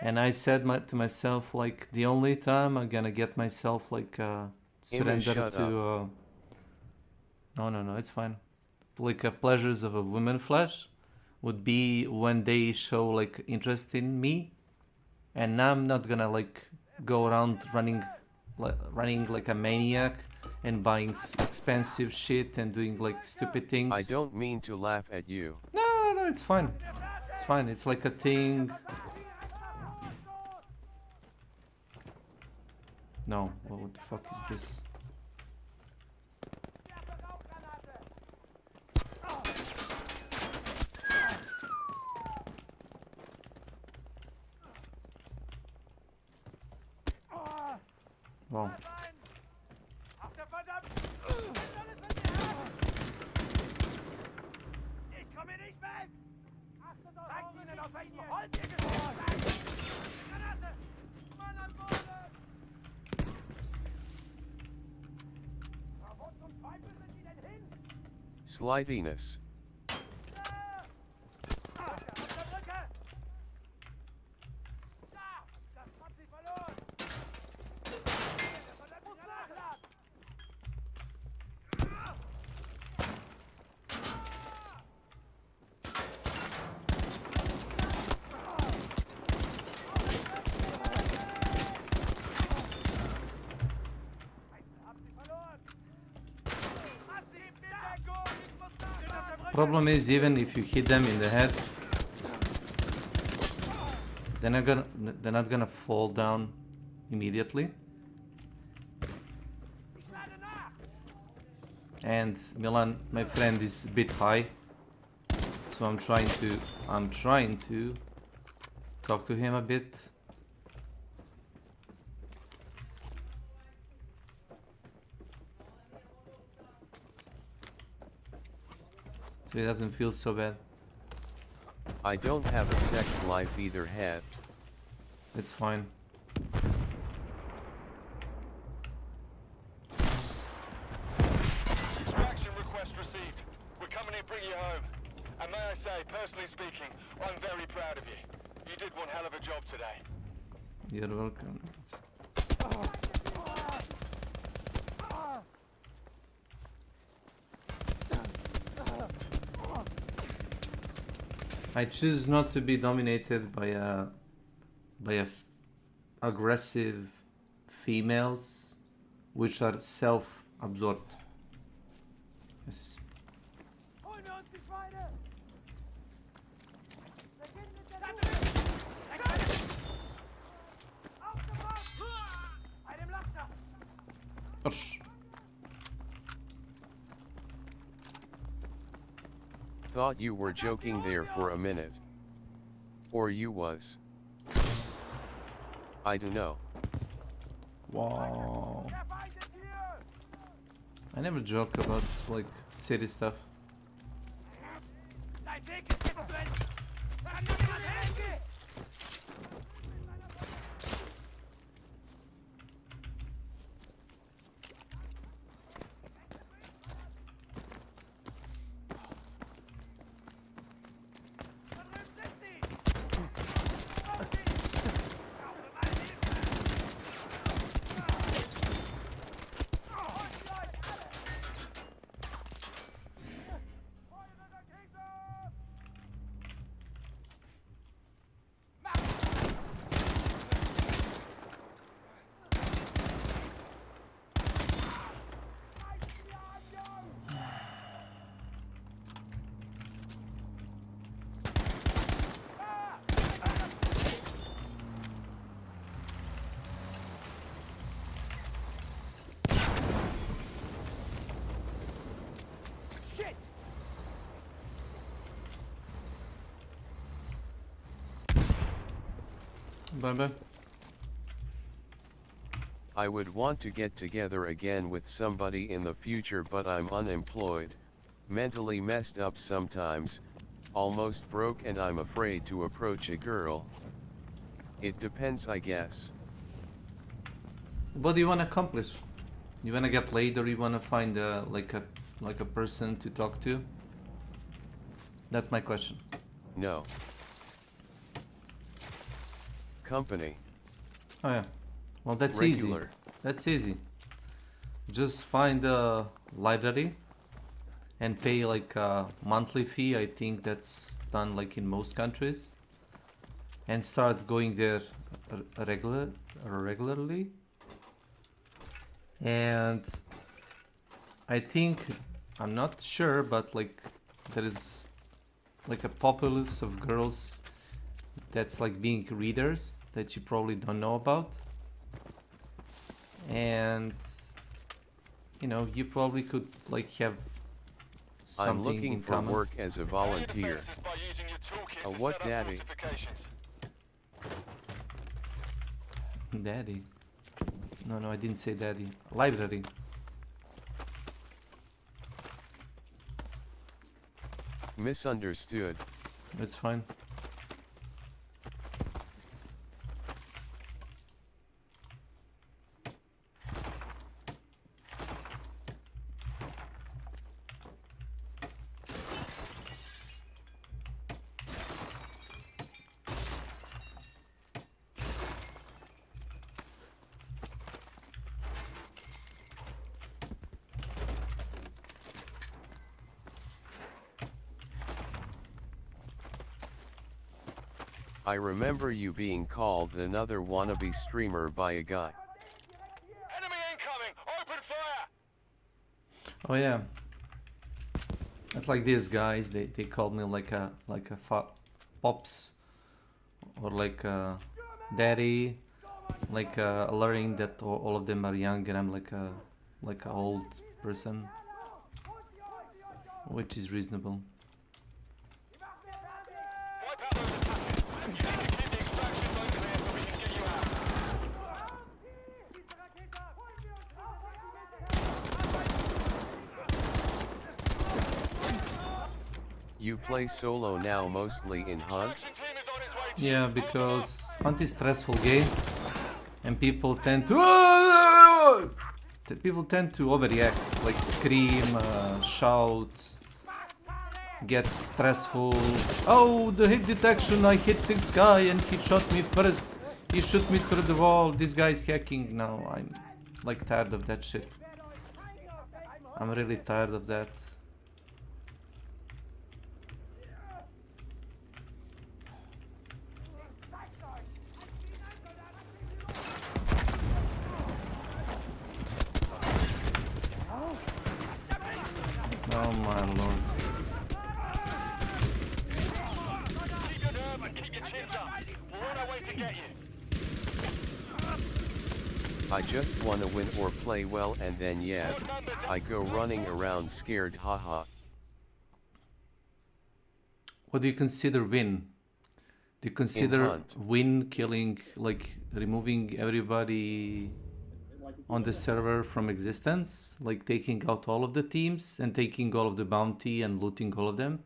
And I said to myself, like, the only time I'm gonna get myself, like, surrender to... No, it's fine. Like, pleasures of a woman flesh would be when they show, like, interest in me. And I'm not gonna, like, go around running like a maniac and buying expensive shit and doing, like, stupid things. I don't mean to laugh at you. No, it's fine. It's fine. It's like a thing... No, what the fuck is this? Wow. Slidiness. Problem is, even if you hit them in the head, they're not gonna fall down immediately. And Milan, my friend, is a bit high, so I'm trying to talk to him a bit. So he doesn't feel so bad. I don't have a sex life either, head. It's fine. Extraction request received. We're coming to bring you home. And may I say, personally speaking, I'm very proud of you. You did one hell of a job today. You're welcome. I choose not to be dominated by aggressive females which are self-absorbed. Yes. Thought you were joking there for a minute. Or you was. I don't know. Wow. I never joke about like city stuff. Bye-bye. I would want to get together again with somebody in the future, but I'm unemployed, mentally messed up sometimes, almost broke, and I'm afraid to approach a girl. It depends, I guess. What do you want to accomplish? You want to get laid, or you want to find like a person to talk to? That's my question. No. Company. Oh yeah. Well, that's Regular. easy. That's easy. Just find a library and pay like a monthly fee. I think that's done like in most countries. And start going there regularly. And I think, I'm not sure, but like there is like a populace of girls that's like being readers that you probably don't know about. And you know, you probably could like have something I'm looking in for common. work as a volunteer. A what, daddy? Daddy. No, I didn't say daddy. Library. Misunderstood. It's fine. I remember you being called another wannabe streamer by a guy. Enemy incoming! Open fire! Oh yeah. It's like these guys. They called me like a pops, or like a daddy, like alerting that all of them are young and I'm like a old person, which is reasonable. You play solo now mostly in Hunt? Yeah, because Hunt is stressful game, and people tend to overreact, like scream, shout, get stressful. Oh, the hit detection! I hit this guy and he shot me first. He shot me through the wall. This guy's hacking now. I'm like tired of that shit. I'm really tired of that. Oh my lord. Keep your nerve and keep your chins up. We're on our way to get you. I just wanna win or play well and then yeah, I go running around scared, haha. What do you consider win? Do you consider win killing, like removing everybody on the server from existence, like taking out all of the teams and taking all of the bounty and looting all of them?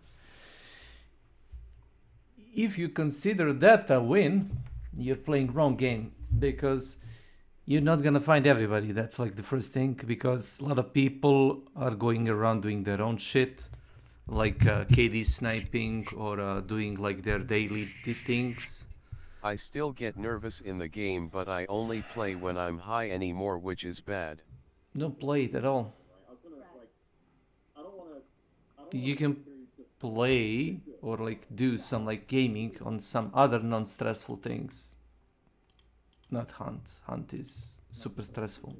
If you consider that a win, you're playing wrong game, because you're not gonna find everybody. That's like the first thing, because a lot of people are going around doing their own shit, like KD sniping or doing like their daily things. I still get nervous in the game, but I only play when I'm high anymore, which is bad. Don't play it at all. You can play or like do some like gaming on some other non-stressful things. Not Hunt. Hunt is super stressful.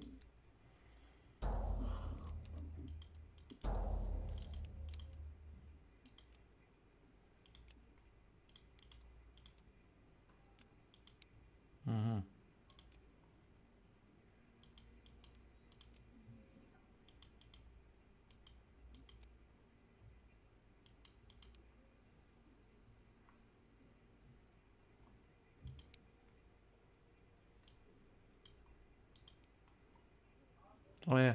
Mm-hmm. Oh yeah.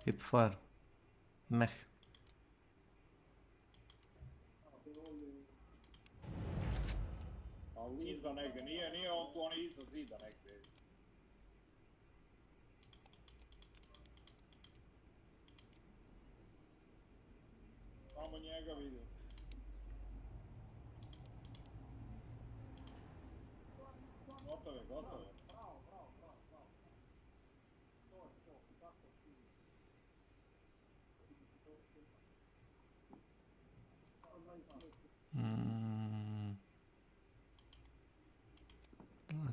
Hip fire. Mech. Iza negdje, nije on tu, on je iza zida negdje. Samo njega vidim. Gotovo.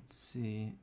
Let's see.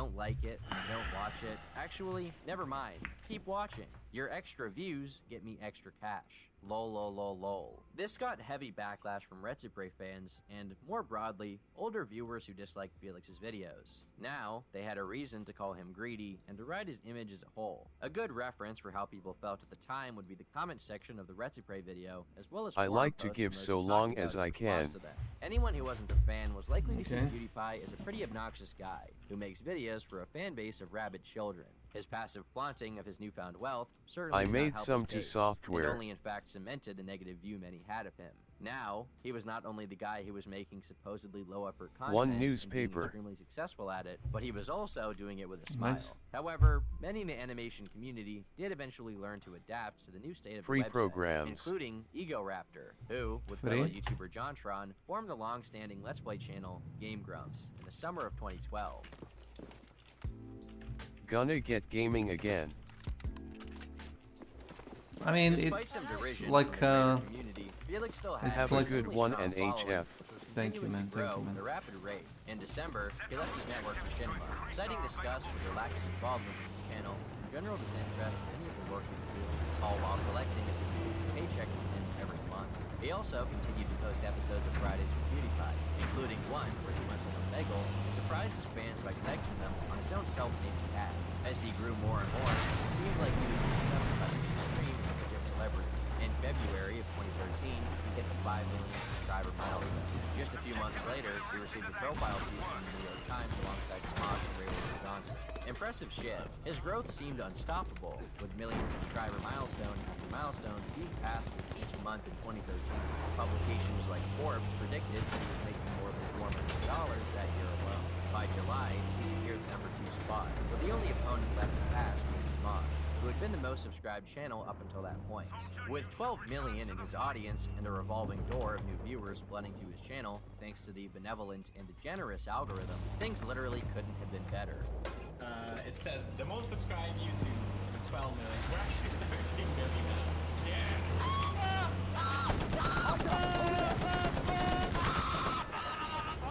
don't like it, don't watch it, actually, never mind. Keep watching. Your extra views get me extra cash. Lol lol lol lol. This got heavy backlash from Retsupre fans and, more broadly, older viewers who disliked Felix's videos. Now, they had a reason to call him greedy and deride his image as a whole. A good reference for how people felt at the time would be the comment section of the Retsupre video, as well as I forum like to posts give from those so who long talked about as his I response can. to them. Anyone who wasn't a fan was likely to see Okay. PewDiePie as a pretty obnoxious guy who makes videos for a fan base of rabid children. His passive flaunting of his newfound wealth certainly I did made not help some his to case, software. and only in fact cemented the negative view many had of him. Now, he was not only the guy who was making supposedly low-effort content One and being newspaper. extremely successful at it, but he was also doing it with a smile. Nice. However, many in the animation community did eventually learn to adapt to the new state of Free the website, programs. including Egoraptor, who, with Free? fellow YouTuber JonTron, formed the long-standing Let's Play channel Game Grumps in the summer of 2012. Gonna get gaming again. I mean, Despite some it's derision like from the greater community, Felix still had Have a a good really one, strong NHF. following, which was Thank you, continuing man, to grow thank you, man. at a rapid rate. In December, he left his network Machinima, citing disgust with their lack of involvement with the channel and general disinterest in any of the work he was doing, all while collecting a significant paycheck from him every month. He also continued to post episodes of Fridays with PewDiePie, including one where he went on Omegle and surprised his fans by connecting them on his own self-named cat. As he grew more and more, it seemed like he was being accepted by the mainstream as a legit celebrity. In February of 2013, he hit the 5 million subscriber milestone. Just a few months later, he received a profile piece from the New York Times alongside Smosh and Ray Johnson. Impressive shit. His growth seemed unstoppable, with million subscriber milestone after milestone being passed with each month in 2013. Publications like Forbes predicted that he was making more than $4 million that year alone. By July, he secured the number 2 spot, with the only opponent left to pass being Smosh, who had been the most subscribed channel up until that point. With 12 million in his audience and a revolving door of new viewers flooding to his channel, thanks to the benevolent and generous algorithm, things literally couldn't have been better. It says the most subscribed YouTube with 12 million. We're actually 13 million now. Yeah!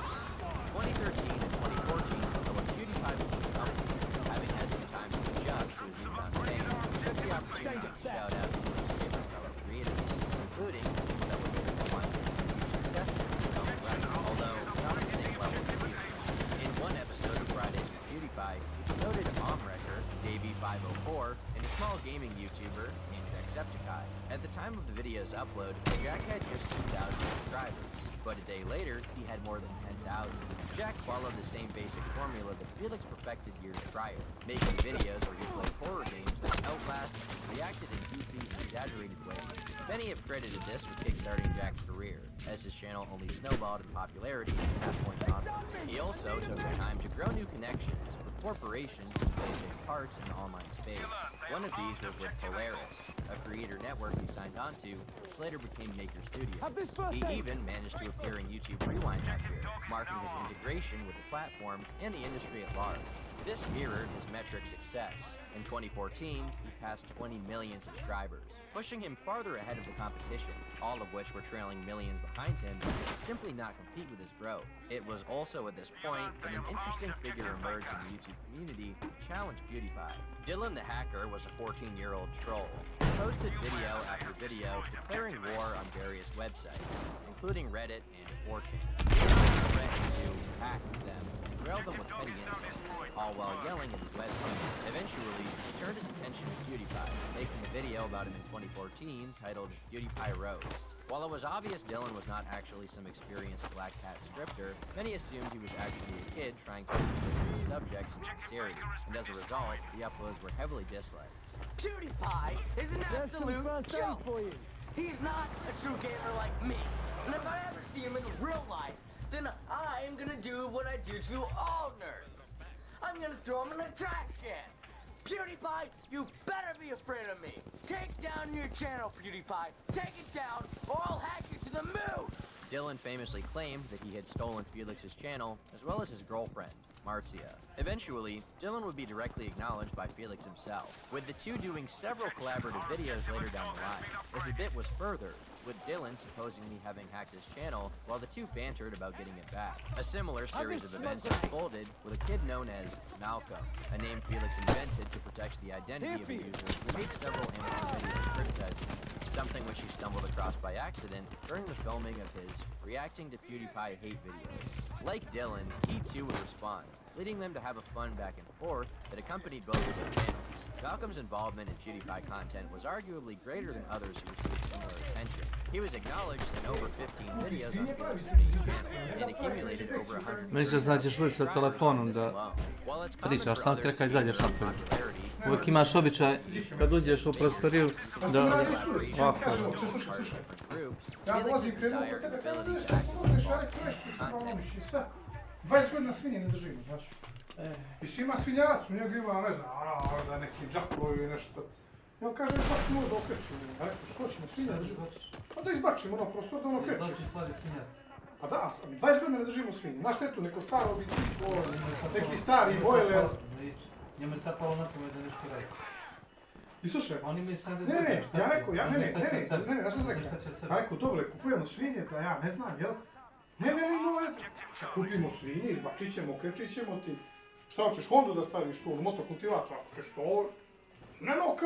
2013 and 2014, but when PewDiePie became comfortable, having had some time to adjust to his newfound fame, he took the opportunity to shout out to his favorite fellow creators, including people that were making one huge successes in his own right, although not on the same level as Felix. In one episode of Fridays with PewDiePie, he promoted a mom wrecker, Davey504, and a small gaming YouTuber named Jacksepticeye. At the time of the video's upload, Jack had just 2,000 subscribers, but a day later, he had more than 10,000. Jack followed the same basic formula that Felix perfected years prior, making videos where he played horror games that Outlast and reacted in goofy and exaggerated ways. Many have credited this with kickstarting Jack's career, as his channel only snowballed in popularity from that point onward. He also took the time to grow new connections with corporations who played big parts in the online space. One of these was with Polaris, a creator network he signed onto, which later became Maker Studios. He even managed to appear in YouTube Rewind that year, marking his integration with the platform and the industry at large. This mirrored his metric success. In 2014, he passed 20 million subscribers, pushing him farther ahead of the competition, all of which were trailing millions behind him and could simply not compete with his growth. It was also at this point that an interesting figure emerged in the YouTube community who challenged PewDiePie. Dylan the Hacker was a 14-year-old troll. He posted video after video declaring war on various websites, including Reddit and 4chan. He threatened to hack them and rail them with petty insults, all while yelling at his website. Eventually, he turned his attention to PewDiePie, making a video about him in 2014 titled PewDiePie Roast. While it was obvious Dylan was not actually some experienced Black Hat scripter, many assumed he was actually a kid trying to explain his subjects in sincerity, and as a result, the uploads were heavily disliked. PewDiePie is an absolute joke. He's not a true gamer like me, and if I ever see him in real life, then I'm gonna do what I do to all nerds. I'm gonna throw him in a trash can. PewDiePie, you better be afraid of me. Take down your channel, PewDiePie. Take it down, or I'll hack you to the moon. Dylan famously claimed that he had stolen Felix's channel, as well as his girlfriend, Marcia. Eventually, Dylan would be directly acknowledged by Felix himself, with the two doing several collaborative videos later down the line. As the bit was furthered, with Dylan supposedly having hacked his channel while the two bantered about getting it back. A similar series of events unfolded with a kid known as Malcolm, a name Felix invented to protect the identity of a user who made several amateur videos criticizing him, something which he stumbled across by accident during the filming of his reacting to PewDiePie hate videos. Like Dylan, he too would respond, leading them to have a fun back and forth that accompanied both of their channels. Malcolm's involvement in PewDiePie content was arguably greater than others who received similar attention. He was acknowledged in over 15 videos on Felix's main channel and accumulated over 100 Myślę, że znajdziesz ludzi sa telefonom da pričaš, samo trkaj i izađeš napolje. Uvijek imaš običaj, kad uđeš u prostoriju, da ovako. Ja vozim krenuo kod tebe, kada nešto pomogneš, ja rekao nešto, pomogneš i sve. 20 godina svinje ne držimo, znaš. I svi ima svinjarac, u njega ima, ne znam, da neki džakovi ili nešto. I on kaže, izbačimo da okrećemo. Ja rekao, što ćemo, svinje držimo? Pa da izbačimo ono prostor da ono okreće. Izbači stvari svinjac. Pa da, 20 godina ne držimo svinje. Znaš netu, neko staro biciklo, neki stari bojler. Njemu je sad palo na tome da nešto radi. I slušaj, oni mi sad ne, ja rekao, znaš šta sam rekao? Ja rekao, dobro, kupujemo svinje, da ja ne znam, jel? Ne verimo, kupimo svinje, izbačit ćemo, okrećit ćemo ti. Šta hoćeš, Hondu da staviš tu, motokultivator, ako ćeš to... Ne no,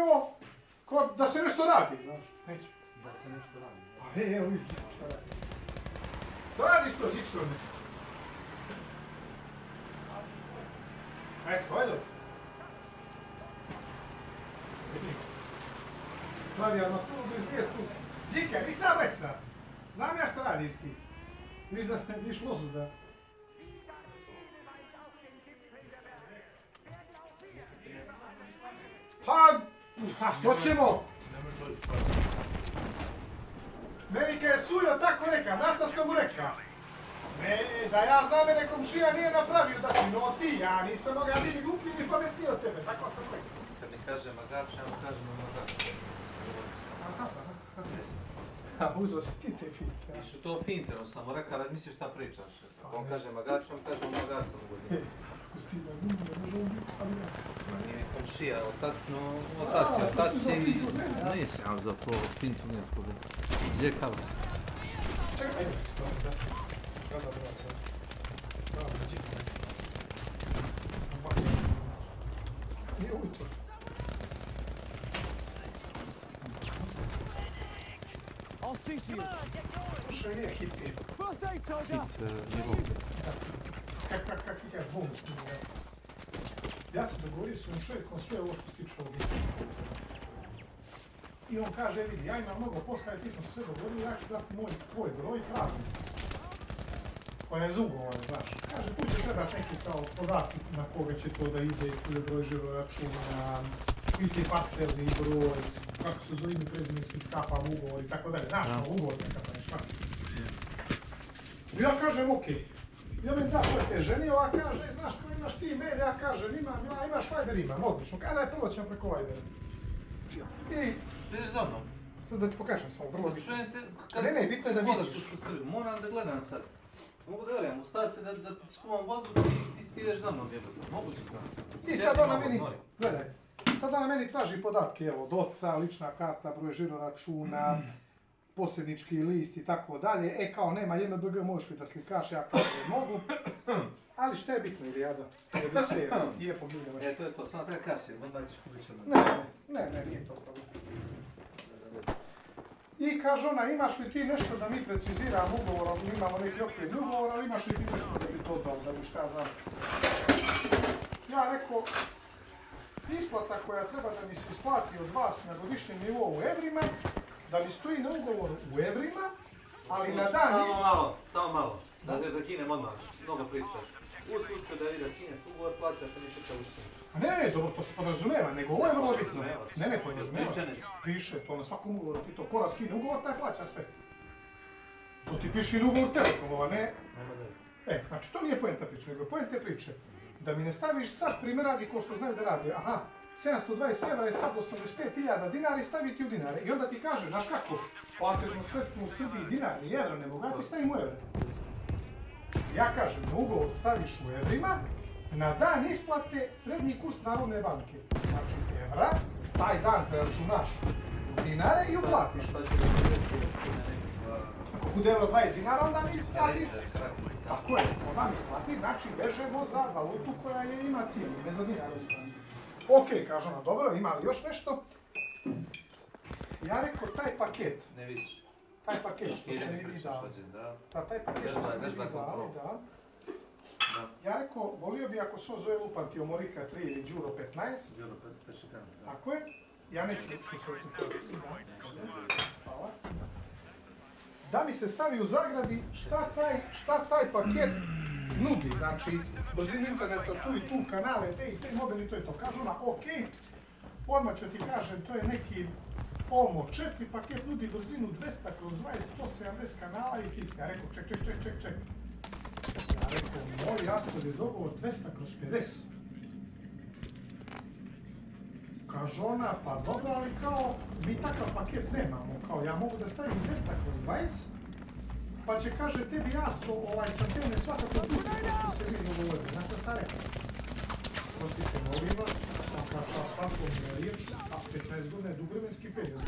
kao da se nešto radi, znaš, neću. Da se nešto radi. Pa evo, vidiš šta radi. Da radiš to, Jigsone. Eto, ajde. Pravi armaturu bez mjestu. Džika, nisam mesa. Znam ja šta radiš ti. Viš da viš lozu da... Pa, a što ćemo? Meni kad je sujo tako reka, znaš šta sam mu reka? Ne, da ja znam mene komšija nije napravio da ti, no ti, ja nisam mogao biti glupi ni pametniji od tebe, tako sam rekao. Kad mi kaže magač, ja mu kažem magač. A uzeo si ti te finte. Nisu to finte, on samo reka, razmisliš šta pričaš. Ako on kaže magač, on kaže magač sam ugodio. Ako si ti da gudu, da može on biti, ali ja. Nije komšija, otac, no, otac je i... Nisam za to fintu nijekoga. Gdje je kava? Čekaj, ajde. Kada brate? Bravo, džika. Nije ujutro. I'll see to you. Slušaj, nije hit tip. Hit nivo. Kak ih je bonus nivo. Ja sam dogovorio s ovim čovjekom sve ovo što se tiče ovdje. I on kaže, vidi, ja imam mnogo postaje, ti smo se sve dogovorili, ja ću dati tvoj broj pravnici. Koja je za ugovor, znaš. Kaže, tu će trebati neki kao podaci na koga će to da ide, tu je broj žiroračuna, biti parcelni broj, kako se zove ime prezimenski skapam ugovor i tako dalje. Znaš, ugovor nekakav neš klasičan. I ja kažem, okej. Ja meni da, to je te ženi, ova kaže, znaš, kao imaš ti e-mail, ja kažem, imam, ja imaš Viber, imam, odlično. Kada prvo ćemo preko Vibera. I... Ideš za mnom? Sad da ti pokažem samo, vrlo bitno. Ne, bitno je da vidiš. Moram da gledam sad. Mogu da verujem, ustavi se da skuvam vodu i ti ideš za mnom, jebate. Moguće to. I sad ona meni, gledaj, sad ona meni traži podatke, evo, od oca, lična karta, broj žiroračuna, posjednički list i tako dalje. Kao nema JMBG, možeš li da slikaš, ja kažem mogu. Ali šta je bitno, Ilijada? Je pogledavaš. To je to, samo treba kašir, onda ćeš pobići od Ne, nije to problem. I kaže ona, imaš li ti nešto da mi preciziramo ugovorom, imamo neki okvirni ugovor, ali imaš li ti nešto da bi to dao, da bi šta znam. Ja rekao, isplata koja treba da mi se isplati od vas na godišnjem nivou u evrima, da mi stoji na ugovoru u evrima, ali na dan... Samo malo, da te prekinem odmah, mnogo pričaš. U slučaju da ide skineš ugovor, plaćaš što niče se ustaviti. Ne, dobro, to se podrazumeva, nego ovo je vrlo bitno. Ne, podrazumeva. Piše to na svakom ugovoru, ti to ko skine ugovor, taj plaća sve. To ti piše i na ugovor Telekomova, ne? Znači to nije poenta priče, nego poenta priče. Da mi ne staviš sad primjer radi ko što znaju da radi, 720 evra je sad 85.000 dinara i stavi ti u dinare. I onda ti kaže, znaš kako, platežno sredstvo u Srbiji dinar i evra, ne mogu, ja ti stavim u evre. Ja kažem, na ugovor staviš u evrima, na dan isplate srednji kurs Narodne banke. Znači evra, taj dan preračunaš dinare i uplatiš. Ako bude euro 20 dinara, onda mi isplati. Tako je, onda mi isplati, znači vežemo za valutu koja je ima cijelu, ne za dinar ostavljeno. Ok, kažu ona, dobro, ima li još nešto? Ja rekao, taj paket. Ne vidiš. Taj paket što se mi vi dali. Taj paket što se mi vi dali, da. Ja rekao, volio bi ako se zove lupan ti Omorika 3 ili Đuro 15. Đuro 15, da. Tako je. Ja neću što se okupati. Hvala. Da mi se stavi u zagradi šta taj paket nudi. Znači, brzinu interneta, tu i tu kanale, te i te mobili, to je to. Kažu ona, ok, odmah ću ti kažem, to je neki Omo 4 paket nudi brzinu 200/20, 170 kanala i fiksni. Ja rekao, ček. Ja rekao, moj Acor je dogovor 200/50. Kaže ona, pa dobro, ali kao, mi takav paket nemamo, kao ja mogu da stavim 200/20, pa će, kaže, tebi Aco, sa teme svakako pustiti što se mi dogovorili. Znaš šta sam rekao? Prostite, molim vas, svaka čast svakom je riječ, a 15 godina je dug vremenski period.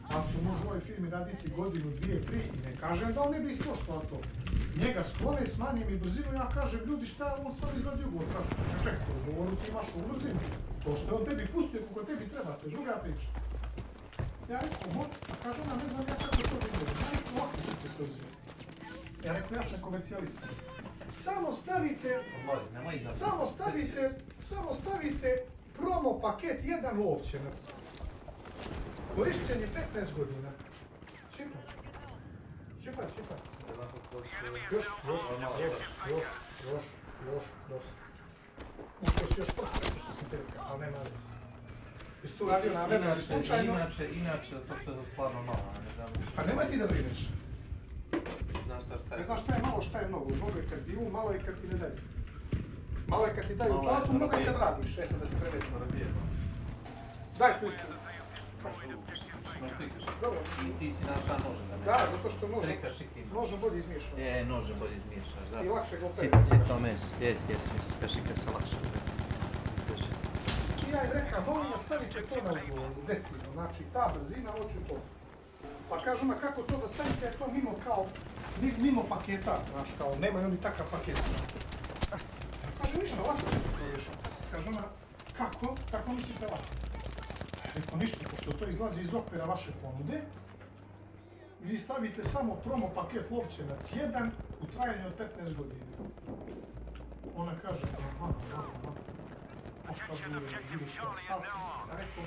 Aco može u ovoj firmi raditi godinu, 2, 3 i ne kažem da on ne bi ispoštovao to. Njega sklone, smanji mi brzinu, ja kažem, ljudi, šta je on sam izgradio ugovor? Kažu, čekaj, u ugovoru ti imaš ovu brzinu. To što je on tebi pustio kako tebi treba, to je druga priča. Ja rekao, a kaže ona, ne znam ja kako to izgleda, najko ovako ćete to izvesti. Ja rekao, ja sam komercijalista. Samo stavite promo paket 1 lovčenac. Korišćenje 15 godina. Čipa. Još. Ušto si još postaviti što sam teleka, ali nema veze. Jesi tu radio namjerno ili slučajno? Inače, to što je stvarno malo, ne znam. Pa nemoj ti da brineš. Ne znaš šta je malo, šta je mnogo. Mnogo je kad ti malo je kad ti ne daju. Malo je kad ti daju platu, mnogo je kad radiš, da ti prevedemo. Daj tu istu. Dobro. Ti si naša nožem da ne. Da, zato što nožem bolje izmiješaš. Nožem bolje izmiješaš, da. I lakše ga opereš. Sito mes, jes, kašika se lakše. I ja im rekao, molim vas stavite to na ugovor, decidno, znači ta brzina, hoću to. Pa kažu ma kako to da stavite, jer to mimo paketa, znaš, kao nemaju oni takav paket. Kaže ništa, lako ćete to rješati. Kaže ona, kako mislite lako? Rekao ništa, pošto to izlazi iz okvira vaše ponude, vi stavite samo promo paket lovčenac 1 u trajanju od 15 godina. Ona kaže, aha. Pokazuje vidiš od stavca. Ja rekao,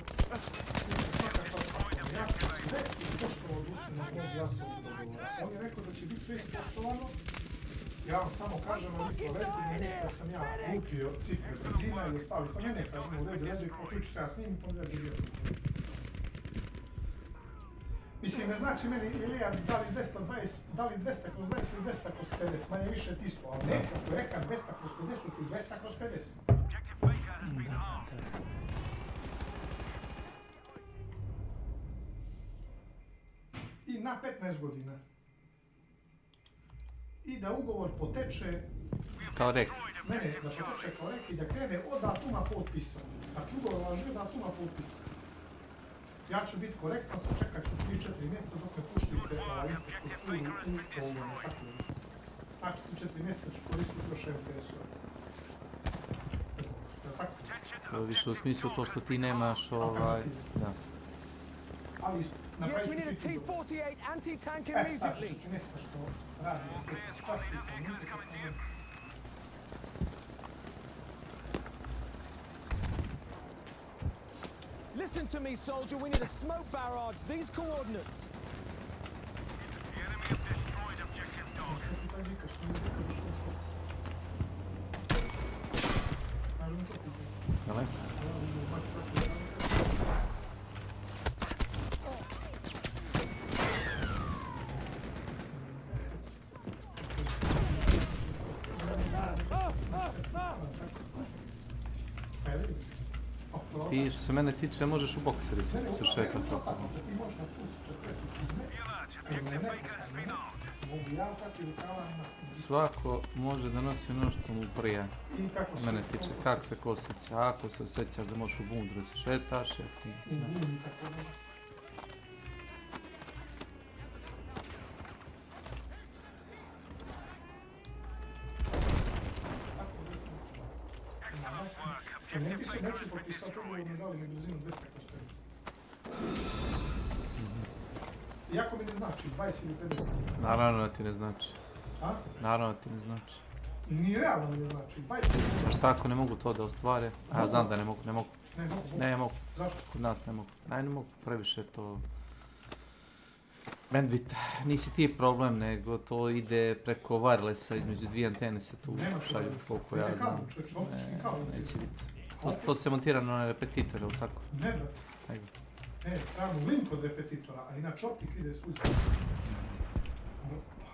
ja sam sve ispoštovao od usmenog mog glasovog dogovora. On je rekao da će biti sve ispoštovano. Ja vam samo kažem, ali proverite mi mislite da sam ja lupio cifre brzina i ostali smo. Ne, kažem, u redu, počuću se ja s njim, pa ne bi bio. Mislim, ne znači meni Ilija da li 200/20 ili 200/50, manje više isto, ali neću, ako je rekao 200/50, ću 200/50. I na 15 godina. I da ugovor poteče... Kao rek. Ne, da poteče kao rek i da krene od datuma potpisa. Znači ugovor važi od datuma potpisa. Ja ću biti korektan, sačekat ću 3-4 mjeseca dok ne puštite infrastrukturu u ovome, tako je. Znači 3-4 mjeseca ću koristiti još MPS-ova. To je više u smislu to što ti nemaš da. Ali isto, napravit ću svi tu dobro. Tako, 4 mjeseca što radi, šta ste to, Listen to me, soldier. We need a smoke barrage. These coordinates. The enemy have destroyed objective dog. Давай. Ti što se mene tiče možeš u bokserici se šetati tako. Svako može da nosi ono što mu prija. Mene tiče kako se ko osjeća. Ako se osjećaš da možeš u bundu da se šetaš, Neki su neću potpisati ugovor, mi dali mi brzinu 200 kroz 50. Iako mi ne znači, 20 ili 50. Naravno da ti ne znači. A? Naravno da ti ne znači. Ni realno mi ne znači, 20 ili 50. A šta ako ne mogu to da ostvare? A ja znam da ne mogu. Ne mogu. Zašto? Kod nas ne mogu. Ne mogu, previše to... Bandwidth, nisi ti problem, nego to ide preko wirelessa, između dvije antene se tu šalju, koliko ja znam. Neće biti. To se montira na repetitor, ili tako? Ne, brate. Ne, trebamo link od repetitora, a inače optik ide svuđa.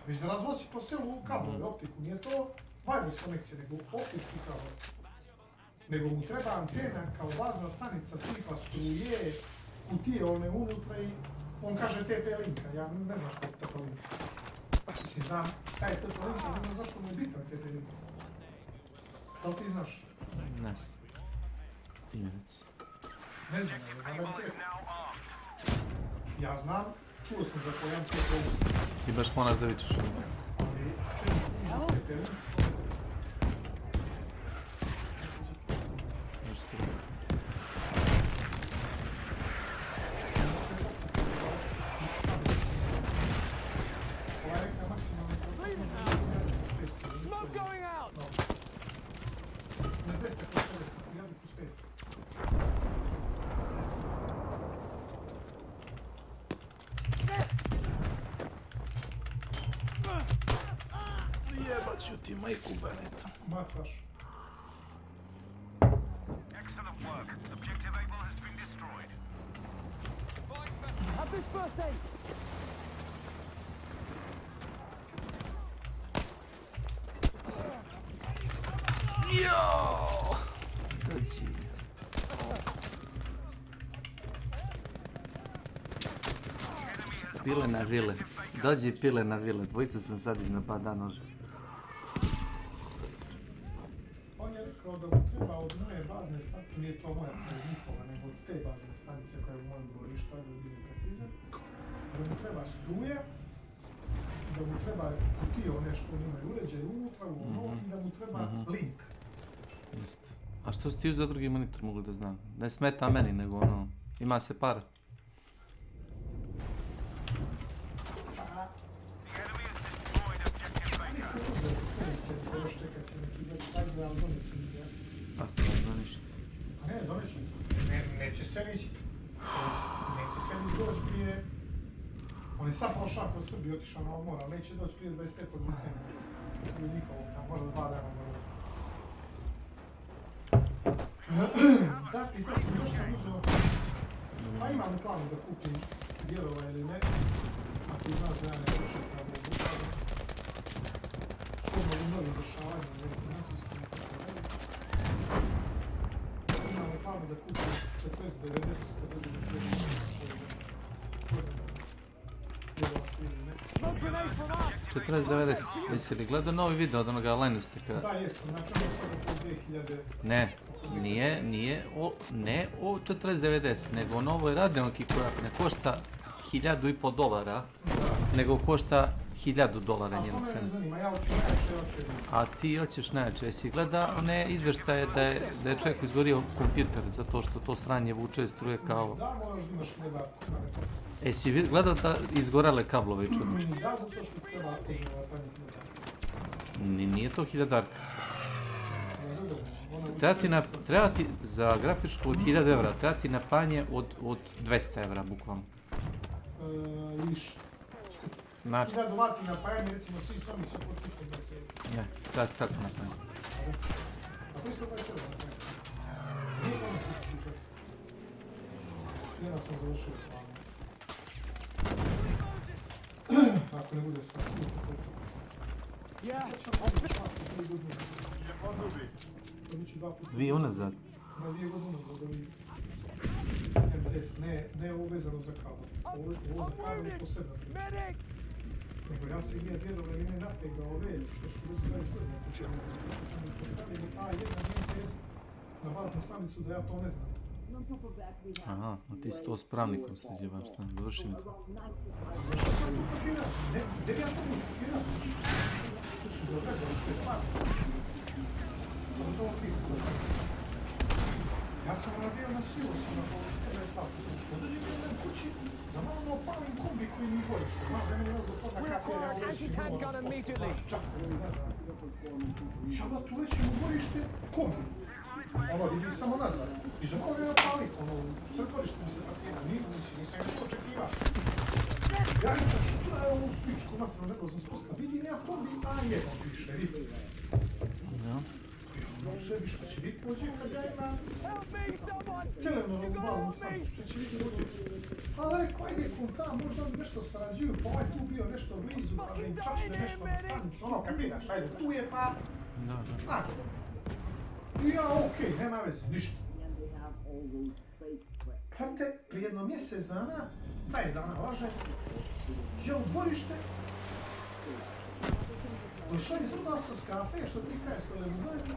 Viš da razvozi po selu kablove, optiku, nije to wireless konekcija, nego optički kabel. Nego mu treba antena kao bazna stanica tipa struje, kutije one unutra i on kaže TP linka, ja ne znam što je TP linka. Mislim, znam kaj je TP linka, ne znam zašto mu je bitan TP linka. Da li ti znaš? Ne znam. Ti ne reci. Ne znam, ne znam TP. Ja znam, čuo sam za pojam TP linka. Ti baš moraš da vičeš ovo. Ali, čemu služi TP linka? Možeš ti reći. Smoke going out! Jebac ću ti majku Beneta. Macaš. Have this first aid! Joooo! Dođi. Pile na vile. Dođi pile na vile. Dvojicu sam sad iznapada nože. On je rekao da mu treba od moje bazne stanice, nije to moja, to je njihova, nego od te bazne stanice koja je u mojem dvorištu, da bi bili precizan, da mu treba struje, da mu treba kutio nešto, on ima uređaj unutra, i da mu treba link. Just. A što si ti uzeo drugi monitor, mogu da znam? Ne smeta meni, nego ono, ima se para. Nisam uzeo selice, još čekat će neki već tajde, ali doneće mi ga. A, to donišiti. A ne, doneće mi. Neće Selić doći prije... On je sad prošao kroz Srbiju, otišao na odmor, ali neće doći prije 25. decembra. U njihovom, tam možda 2 dana mora. Da, pitao sam zašto sam uzeo... Pa imam u planu da kupim dijelova ili ne. A ti znaš da ja ne prošao kao da je bušao. Shodno u novim dešavanjima, ne finansijskom i tako dalje. Imam u planu da kupim 40-90 kad dođe da sprešim. 40-90. Jesi li gledao novi video od onoga Linustika? Da, jesam. Znači ono sada po 2000... Ne, nije o 40-90, nego o novoj Radeonki koja ne košta $1,500, nego košta $1,000 njenu cenu. A to me ne zanima, ja hoću najjače. A ti hoćeš najjače. Jesi gleda one izveštaje da je čovjek izgorio kompjuter zato što to sranje vuče struje kao... Da, moraš da imaš gledat. Jesi gledao da izgorele kablove i čudno? Da, zato što treba Nije to 1000 treba ti za grafičku od 1000 evra, treba ti napanje od 200 evra, bukvalno. Više. Znači... 1000 vati napajanje, recimo svi Sony će potpisati da se... Ne, tako napanje. A to isto 20 evra napajanje. Nije ono kući. Jedna sam završio s vama. Ako ne bude sva svijetka, to je to. Sjećam ovdje svaki 2 godine. To biće 2 puta. 2 unazad? Na 2 godine unazad ovi MTS, ne ovo vezano za kabel. Ovo za kabel je posebno. Nego ja sam gdje vjerovao i ne nategao ove, što su već 20 godina počeli. Što su mi postavili A1 MTS na baznu stanicu da ja to ne znam. Aha, a ti si to s pravnikom sređivaš, šta? Završi mi to. Ne bi ja to mi kopirao. To su događali, to je par. Ali to ok. sam radio na silosima po 14 sati, znači dođem jedan kući, za malo me opalim kombi koji mi bojište, znam da mi razlog toga kako ja ulećim u ono sposto, čak ne znam. Ja ba tu ulećim u bojište kombi. Ovo vidi samo nazad. I za malo me opalim, ono, sve korište mi se parkira, nisam nešto očekivao. Ja rečem, što je ovu pičku materinu nervozno sposta, vidim ja kombi A1 piše, vidi. U sebi što će biti pođe kad ja imam telemnorovnu baznu stanicu, što će biti pođe. Ali rekao, ajde kom tam, možda oni nešto sarađuju, pa ovaj tu bio nešto blizu, pa da im čačne nešto na stanicu, ono kapiraš, ajde, tu je pa... Tako. I ja, okej, nema veze, ništa. Prate, prije jedno mjesec dana, 20 dana laže, ja u dvorište, došao izvrda sa s kafe, što ti kaj stoje u dvorište.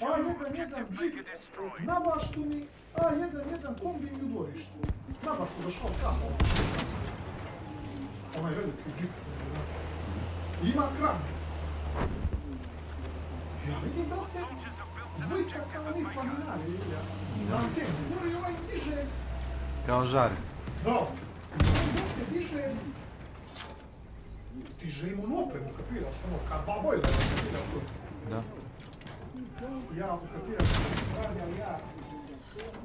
A1 džip, na baštu mi, A1 kombi mi u dvorište. Na baštu došao kafe. Onaj veliki džip su mi, znaš. Ima kran. Ja vidim, brate, dvojica kao oni planinari, na antenu, gori ovaj diže. Kao žar. Bravo. Ovaj diže im onu opremu, kapiraš, ono, kad dva bojla, kapiraš to. Da. Ja kapiraš što se radi, ali ja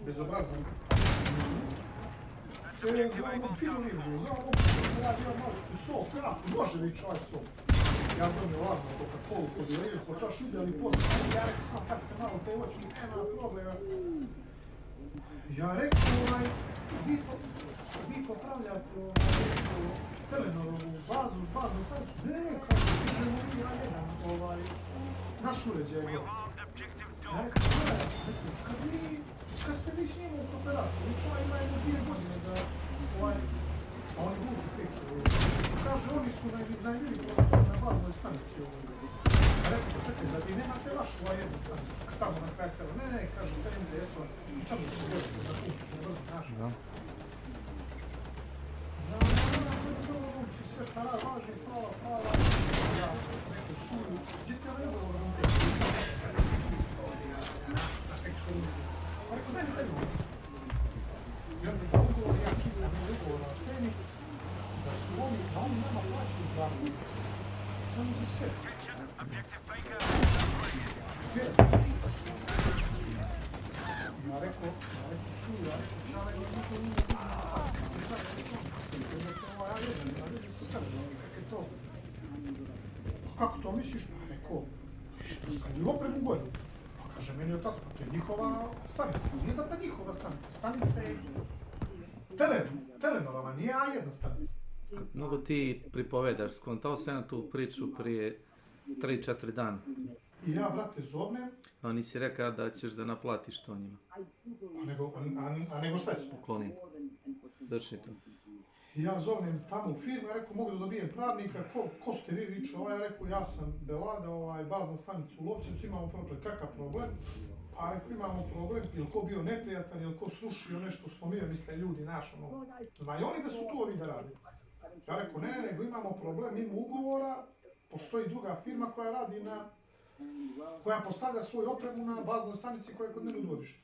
bezobrazan. Znam onom finu livnu, znam onom što se radi, ja malo što sok, ja, može li čaj sok. Ja donio ladno Coca-Colu podijelio, počaš udjeli poslije, ja rekao sam, kad ste malo te oči, nema problema. Ja rekao, vi popravljate Telenorovu baznu stanicu, ne, kao što dižemo mi A1, naš uređaj je go. Ja rekao, kad ste vi s njim u kooperaciju, vi čuva ima jedno 2 godine da, a oni budu priču, kaže, oni su najiznajmili prostor na baznoj stanici ovoj. Ja rekao, čekaj, zar vi nemate vašu A1 stanicu, tamo na kraj sela, ne, kaže, PMDS-ova, slučajno će gledati, da kućiš, ne vrlo, znaš. Sve para, važni, hvala, ja, neko suju, gdje ti ja ne vrlo vrlo, pa rekao, daj mi taj ugovor. I onda je ugovor, ja čitam ugovor na temi, da oni nama plaćaju zakon samo za sebe. Ja rekao, suju, ja rekao, čala je niko nije kako to misliš? Pa rekao, što stavili opremu gore? Pa kaže meni otac, pa to je njihova stanica. Nije da njihova stanica, stanica je Telenorova, nije A1 stanica. Mnogo ti pripovedaš, skontao sam na tu priču prije 3-4 dana. I ja, brate, zovnem. A nisi rekao da ćeš da naplatiš to njima. A nego šta će? Poklonim. Završi to. Ja zovnem tamo u firmu, ja rekao, mogu da dobijem pravnika, ko ste vi, viču, ja rekao, ja sam Belada, bazna stanica u Lovćevcu, imamo problem, kakav problem? Pa rekao, imamo problem, ili ko bio neprijatan, ili ko srušio nešto slomio, misle ljudi, naš, ono, znaju oni da su tu ovi da radi. Ja rekao, ne, nego imamo problem, mimo ugovora, postoji druga firma koja radi koja postavlja svoju opremu na baznoj stanici koja je kod mene u dvorištu.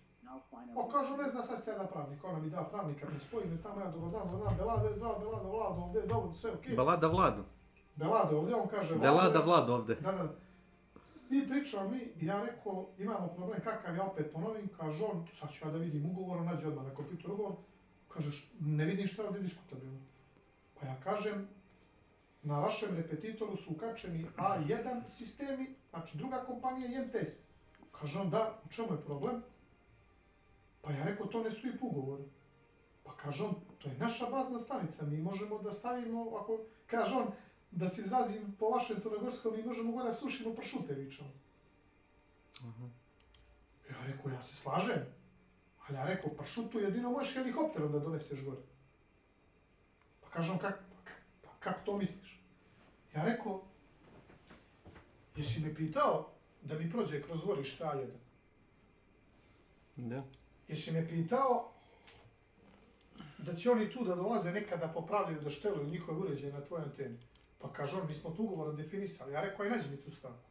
O, kažu, ne zna, sad ste da pravnika, ona mi da pravnika, mi spojim, tamo ja dobar dan, Belada, zdravo, Belada, Vlado, ovdje, dobro, sve okej. Belada, Vlado. Belada, ovdje, on kaže, Belada, Vlado, ovdje. Da. I pričao mi, ja rekao, imamo problem, kakav ja opet ponovim, kaže on, sad ću ja da vidim ugovor, nađe odmah na kompjuter ugovor, kaže, ne vidim šta ovdje diskutabilno. Pa ja kažem, na vašem repetitoru su ukačeni A1 sistemi, znači druga kompanija i MTS. Kaže on, da, u čemu je problem? Pa ja rekao, to ne stoji po ugovoru. Pa kaže on, to je naša bazna stanica, mi možemo da stavimo, ako, kaže on, da se izrazim po vašem crnogorskom, mi možemo gore da sušimo pršute, vičom. Ja rekao, ja se slažem, ali ja rekao, pršutu jedino možeš helikopterom da doneseš gore. Pa kaže on, kako to misliš? Ja rekao, jesi me pitao da mi prođe kroz dvorište A1? Da. Jesi me pitao da će oni tu da dolaze nekada popravljaju, da šteluju njihove uređaje na tvojoj anteni? Pa kaže on, mi smo tu ugovorom definisali. Ja rekao, aj nađi mi tu stavku.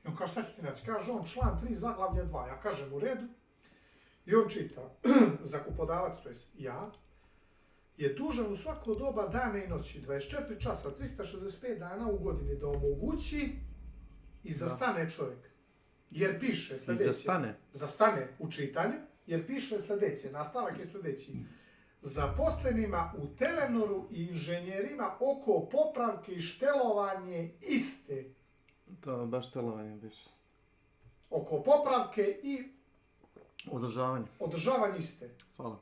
I on kaže, šta ću ti naći? Kaže on, član 3, zaglavlje 2. Ja kažem, u redu. I on čita, zakupodavac, to jest ja, je dužan u svako doba dana i noći, 24 časa, 365 dana u godini da omogući i zastane čovjek. Jer piše sljedeće. I zastane? Zastane u čitanju, jer piše sljedeće, nastavak je sljedeći. Zaposlenima u Telenoru i inženjerima oko popravke i štelovanje iste. To baš štelovanje biše. Oko popravke i održavanje. Održavanje iste. Hvala.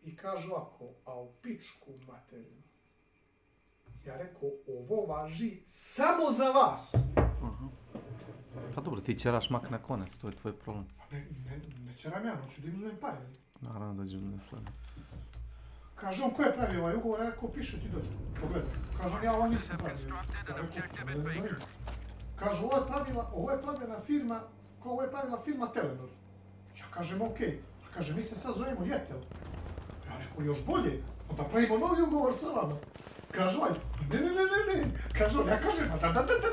I kaže ovako, a u pičku materinu. Ja rekao, ovo važi samo za vas. Aha. Pa dobro, ti ćeraš mak na konac, to je tvoj problem. Ne ćeram ja, hoću da im uzmem pare. Naravno da ću uzmem pare. Kaže on, ko je pravio ovaj ugovor? Ja rekao, piše ti dođe. Pogledaj. Kaže on, ja ovo nisam pravio. Ja rekao, ne zanima. Kaže, ovo je pravila firma, ovo je pravila firma Telenor. Ja kažem, okej. Kaže, mi se sad zovemo Jetel. Ja rekao, još bolje. Onda pravimo novi ugovor sa vama. Kaže ovaj, ne. Kaže on, ja kažem,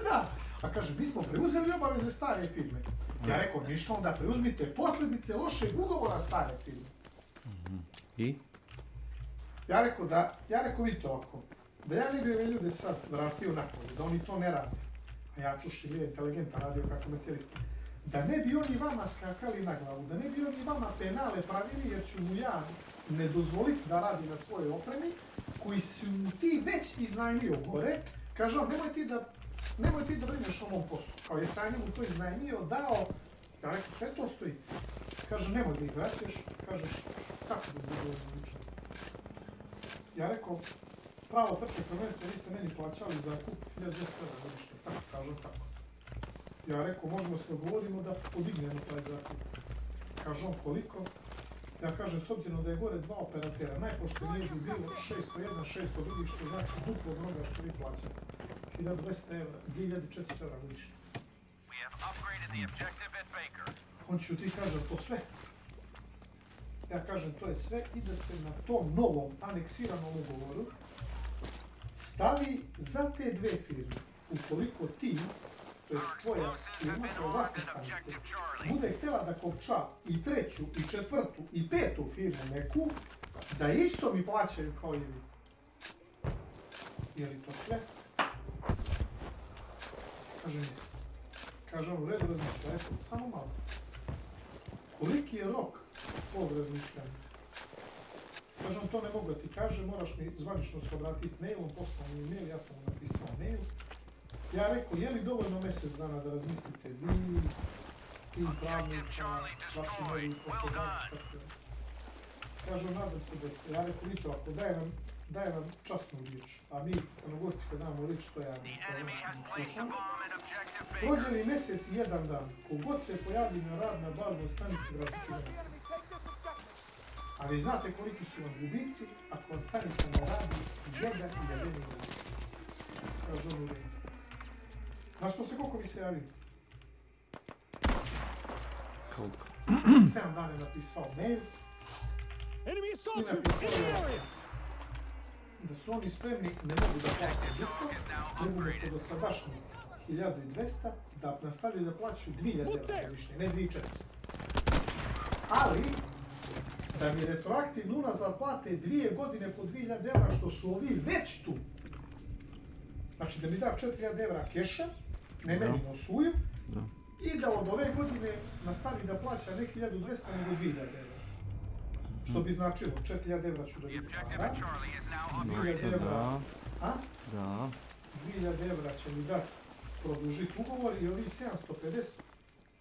da. A kaže, mi smo preuzeli obaveze stare firme. Ja rekao, ništa, onda preuzmite posljedice lošeg ugovora stare firme. I? Ja rekao, vidite ovako, da ja ne bi ove ljude sad vratio napolje, da oni to ne rade, a ja čuši je inteligentan radio kao komercijalista, da ne bi oni vama skakali na glavu, da ne bi oni vama penale pravili, jer ću mu ja ne dozvoliti da radi na svojoj opremi, koji su ti već iznajmio gore, kaže on, nemoj ti da brineš o mom poslu, kao je sam njemu to iznajmio, dao, ja rekao, sve to stoji, kaže, nemoj da ih vraćaš, kažeš, kako da zbog zvuči. Ja rekao, pravo trče prvenstvo, vi ste meni plaćali za kup 1200 godišnje, tako kažem tako. Ja rekao, možemo se dogovorimo da podignemo taj zakup. Kaže on, koliko? Ja kažem, s obzirom da je gore dva operatera, najpoštenije bi bilo 601, 602, što znači duplo od onoga što vi plaćate. 1200 evra, 2400 evra godišnje. On ću ti kaže, to sve. Ja kažem, to je sve i da se na tom novom aneksiranom ugovoru stavi za te dve firme. Ukoliko ti, to je tvoja firma, tvoja vlastna stanica, bude htjela da kopča i treću, i četvrtu, i petu firmu neku, da isto mi plaćaju kao i vi. Je li to sve? Kaže, nisam. Kaže on, u redu razmišlja, rekao, samo malo. Koliki je rok ovog razmišljanja? Kaže on, to ne mogu da ti kaže, moraš mi zvanično se obratiti mailom, poslao mi mail, ja sam mu napisao mail. Ja rekao, je li dovoljno mjesec dana da razmislite vi, tim pravnika, vaši novi poslodavci, tako da. Kaže on, nadam se da ste. Ja rekao, vidite, ako daje nam časnu riječ, a mi, Crnogorci, kad damo riječ, to ja slušam. Prođe li mjesec i jedan dan, kogod se pojavi na rad na baznoj stanici, vratit ću ga. A vi znate koliki su vam gubici ako vam stanica ne radi jedan i jedini dan. Kaže on u redu. Znaš koliko bi se javio? Koliko? 7 dana je napisao mail i napisao da su oni spremni, ne mogu da plaćaju bitko, nego umjesto do sadašnjih 1200 da nastavljaju da plaćaju 2000 evra godišnje, ne 2400. Ali, da mi retroaktivno unazad plate 2 godine po 2000 evra, što su ovi već tu. Znači da mi da 4000 evra keša, ne meni nosuju, i da od ove godine nastavi da plaća ne 1200 nego 2000 evra. Što bi značilo, 4000 evra ću dobiti para, 2000 evra, a? Da. 2000 evra će mi dati produžiti ugovor i ovi 750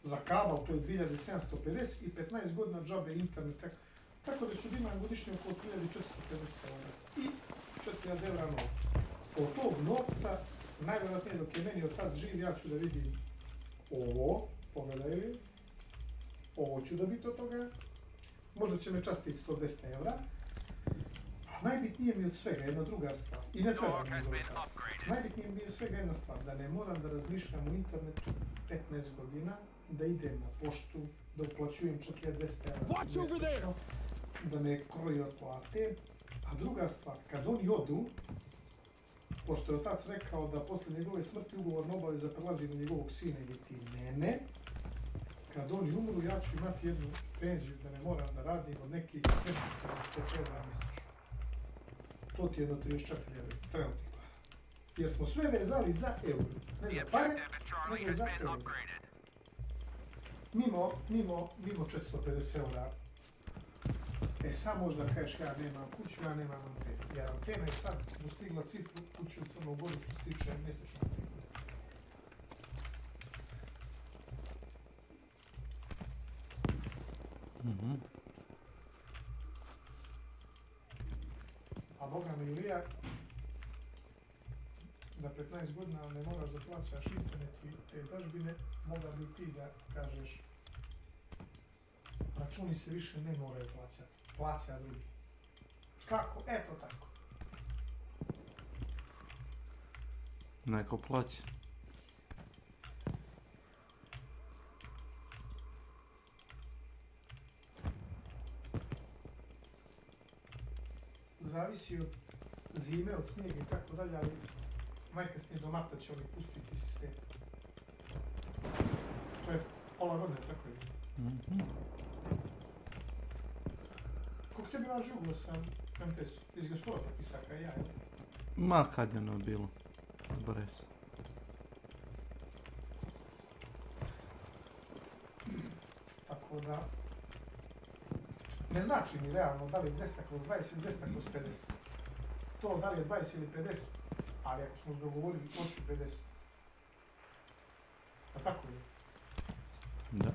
za kabel, to je 2750 i 15 godina džabe internet. Tako da ću da imam godišnje oko 3450 evra i 4000 evra novca. Od tog novca, najvjerojatnije dok je meni otac živ, ja ću da vidim ovo, pogledaju, ovo ću dobiti od toga, možda će me častiti 110 evra, a najbitnije mi od svega jedna druga stvar, i ne treba mi dobro. Najbitnije mi od svega jedna stvar, da ne moram da razmišljam u internetu 15 godina, da idem na poštu, da uplaćujem 4200 evra mjesečno, da me kroji od plate, a druga stvar, kad oni odu, pošto je otac rekao da posle njegove smrti ugovorna obaveza prelazi na njegovog sina ili ti mene, kad oni umru, ja ću imati jednu penziju da ne moram da radim od nekih 275 eura mjesečno. To ti je jedno 34.000 trenutno. Jer smo sve vezali za euro. Ne za pare, nego za euro. Mimo 450 eura. Sad možda kažeš ja nemam kuću, ja nemam antenu. Jer antena je sad dostigla cifru kuću u Crnu Goru što se tiče mjesečnog prihoda. A Boga mi Ilija, da 15 godina ne moraš da plaćaš internet i te dažbine, mogla bi ti da kažeš računi se više ne moraju plaćati, plaća drugi. Kako? Eto tako. Neko plaća. Zavisi od zime, od snijega i tako dalje, ali najkasnije do marta će oni pustiti sistem. To je pola godine, tako je. Koliko tebi važi ugovor sa MTS-u? Ti si ga skoro potpisao kao ja, ili? Ma kad je ono bilo? Bres. Tako da... Ne znači mi realno da li je 200 kroz 20 ili 200 kroz 50. To da li je 20 ili 50, ali ako smo se dogovorili, hoću 50. A tako je? Da.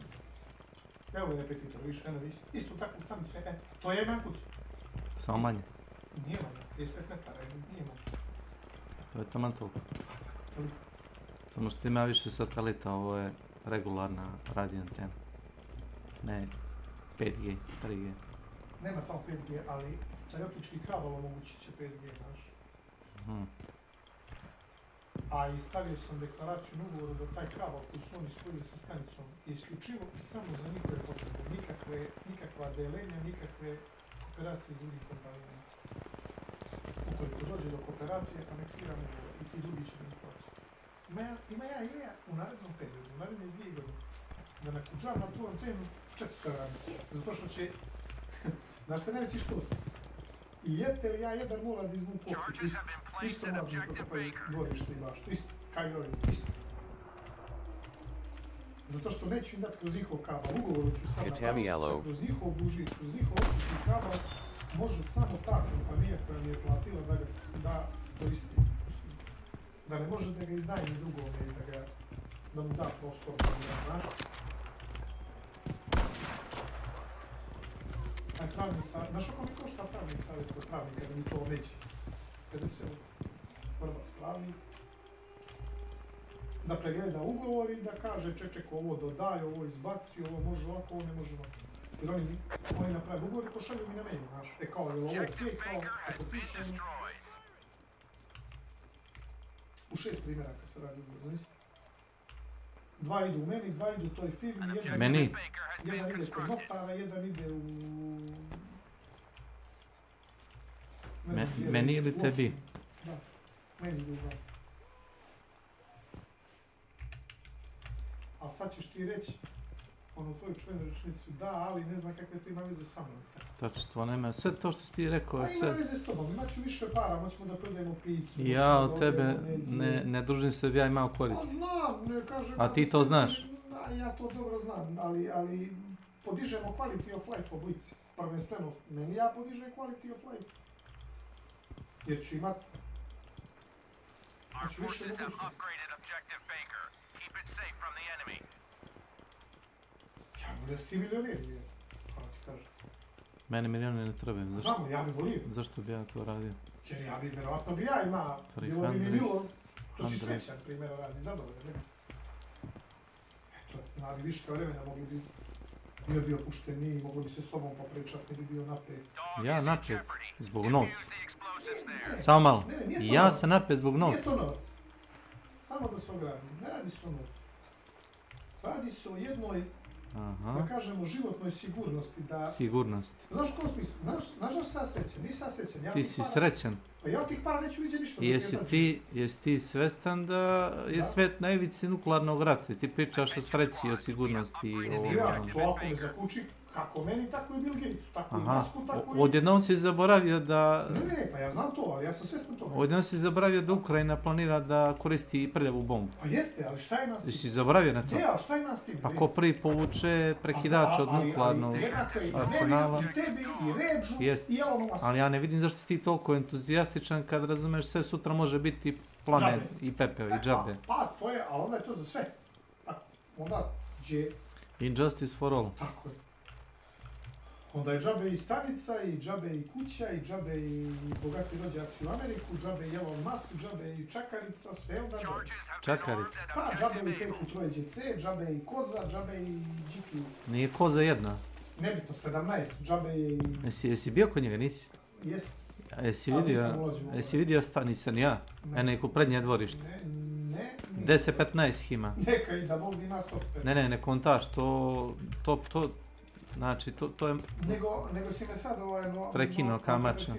Evo je repetitor, više eno isto takvu stanicu, to je jedan kuć. Samo manje. Nije manje, 35 metara, nije manje. To je taman toliko. Toliko. Samo što ima više satelita, ovo je regularna radio antena. Ne 5G, 3G. Nema tamo 5G, ali taj optički kabel omogućit će 5G, znaš. A i stavio sam deklaraciju na ugovoru da taj kabel koji su oni spojili sa stanicom je isključivo i samo za njihove potrebe. Nikakva delenja, nikakve kooperacije s drugim kompanijama. Ukoliko dođe do kooperacije, aneksiram ugovor i ti drugi će da ih plaćati. Ima ja ideja u narednom periodu, u naredne 2 godine, da nakuđavam na tu antenu 400 eura mjesečno. Zato što će, znaš te najveći štos, i jete li ja jedan mora da izvuku optik, isto mlađim kako pa i dvorište i baš, isto, kao i ovim, isto. Zato što neću im dati kroz njihov kabel, ugovoru ću sam napraviti, kroz njihov bužit, kroz njihov optički kabel, može samo ta kompanija koja mi je platila da koristi. Da ne može da ga izdaje ni drugome i da mu da prostor, da znaš. Taj pravni savjet, znaš ako mi košta pravni savjet kod pravnika da mi to omeđi? 50 prvac pravnik, da pregleda ugovor i da kaže čeček ovo dodaj, ovo izbaci, ovo može ovako, ovo ne može ovako. Jer oni naprave ugovor i pošalju mi na mail, znaš, kao je ovo okej, kao ako piše oni. U 6 primjeraka se radi ugovor, znaš? 2 idu u meni, 2 idu u toj firmi, jedan ide kod notara, jedan ide u... Meni ili tebi? Da, meni idu u 2. Ali sad ćeš ti reći, tvoju čuvenu rečnicu, da, ali ne znam kakve to ima veze sa mnom. Točno, to nema, sve to što si ti rekao je sve... Ima veze s tobom, imat ću više para, moćemo da prodajemo picu. Ja od tebe ne družim se, ja imao koristi. Znam, ne kažem... A ti to znaš? Ja to dobro znam, ali podižemo quality of life oblici. Prvenstveno, meni ja podižem quality of life. Jer ću imat... Znači više mogućnosti. Ja budem s ti milionir, kako ti kažem. Meni milijone ne trebaju, zašto? Znam, ja bi volio. Zašto bi ja to radio? Jer ja bi, verovatno bi ja ima, bilo bi mi milo, to si srećan primjera radi, zadovoljan, ne? Eto, imali viška vremena, mogli bi bio pušteniji, mogli bi se s tobom popričat, ne bi bio napet. Ja napet, zbog novca. Samo malo, ja se napet zbog novca. Nije to novac. Samo da se ogradim, ne radi se o novcu. Radi se o jednoj Aha. Da kažemo životnoj sigurnosti, da... Sigurnost. Znaš u kom smislu? Znaš sam srećan, nisam srećan. Ja Ti si srećan. Pa ja od tih para neću vidjeti ništa. Jesi ti svestan da je svet na ivici nuklearnog rata? Ti pričaš o sreći, o sigurnosti. Ja, to ako me zakući, kako meni, tako i Bill Gatesu, tako i Musku, tako i... Odjednom si zaboravio da... Ne, pa ja znam to, ali ja sam svestan toga. Odjednom si zaboravio da Ukrajina planira da koristi prljavu bombu. Pa jeste, ali šta ima s tim? Jesi zaboravio na to? Ja, šta ima s tim? Pa ko prvi povuče prekidač od nuklearnog arsenala? I tebi, i Ređu, i Elonu Musku. Ali ja ne vidim zašto si ti toliko entuzijastičan kad razumeš sve sutra može biti planet i pepeo i džabe. Pa, to je, ali onda je to za sve. Onda je... Injustice for all. Tako je. Onda je džabe i stanica, i džabe i kuća, i džabe i bogati rođaci u Ameriku, džabe i Elon Musk, džabe i čakarica, sve onda džabe. Čakarica? Pa, džabe i peku trojeđe C, džabe i koza, džabe i džiki. Nije koza jedna? Nebitno, 17, džabe i... Jesi bio kod njega, nisi? Jesi. Jesi vidio nisam ja? Neko prednje dvorište. Ne. 10-15 ima. Neka i da Bog ima 115. Ne kontaš, to... Znači, to je... Nego si me sad prekinuo kamača,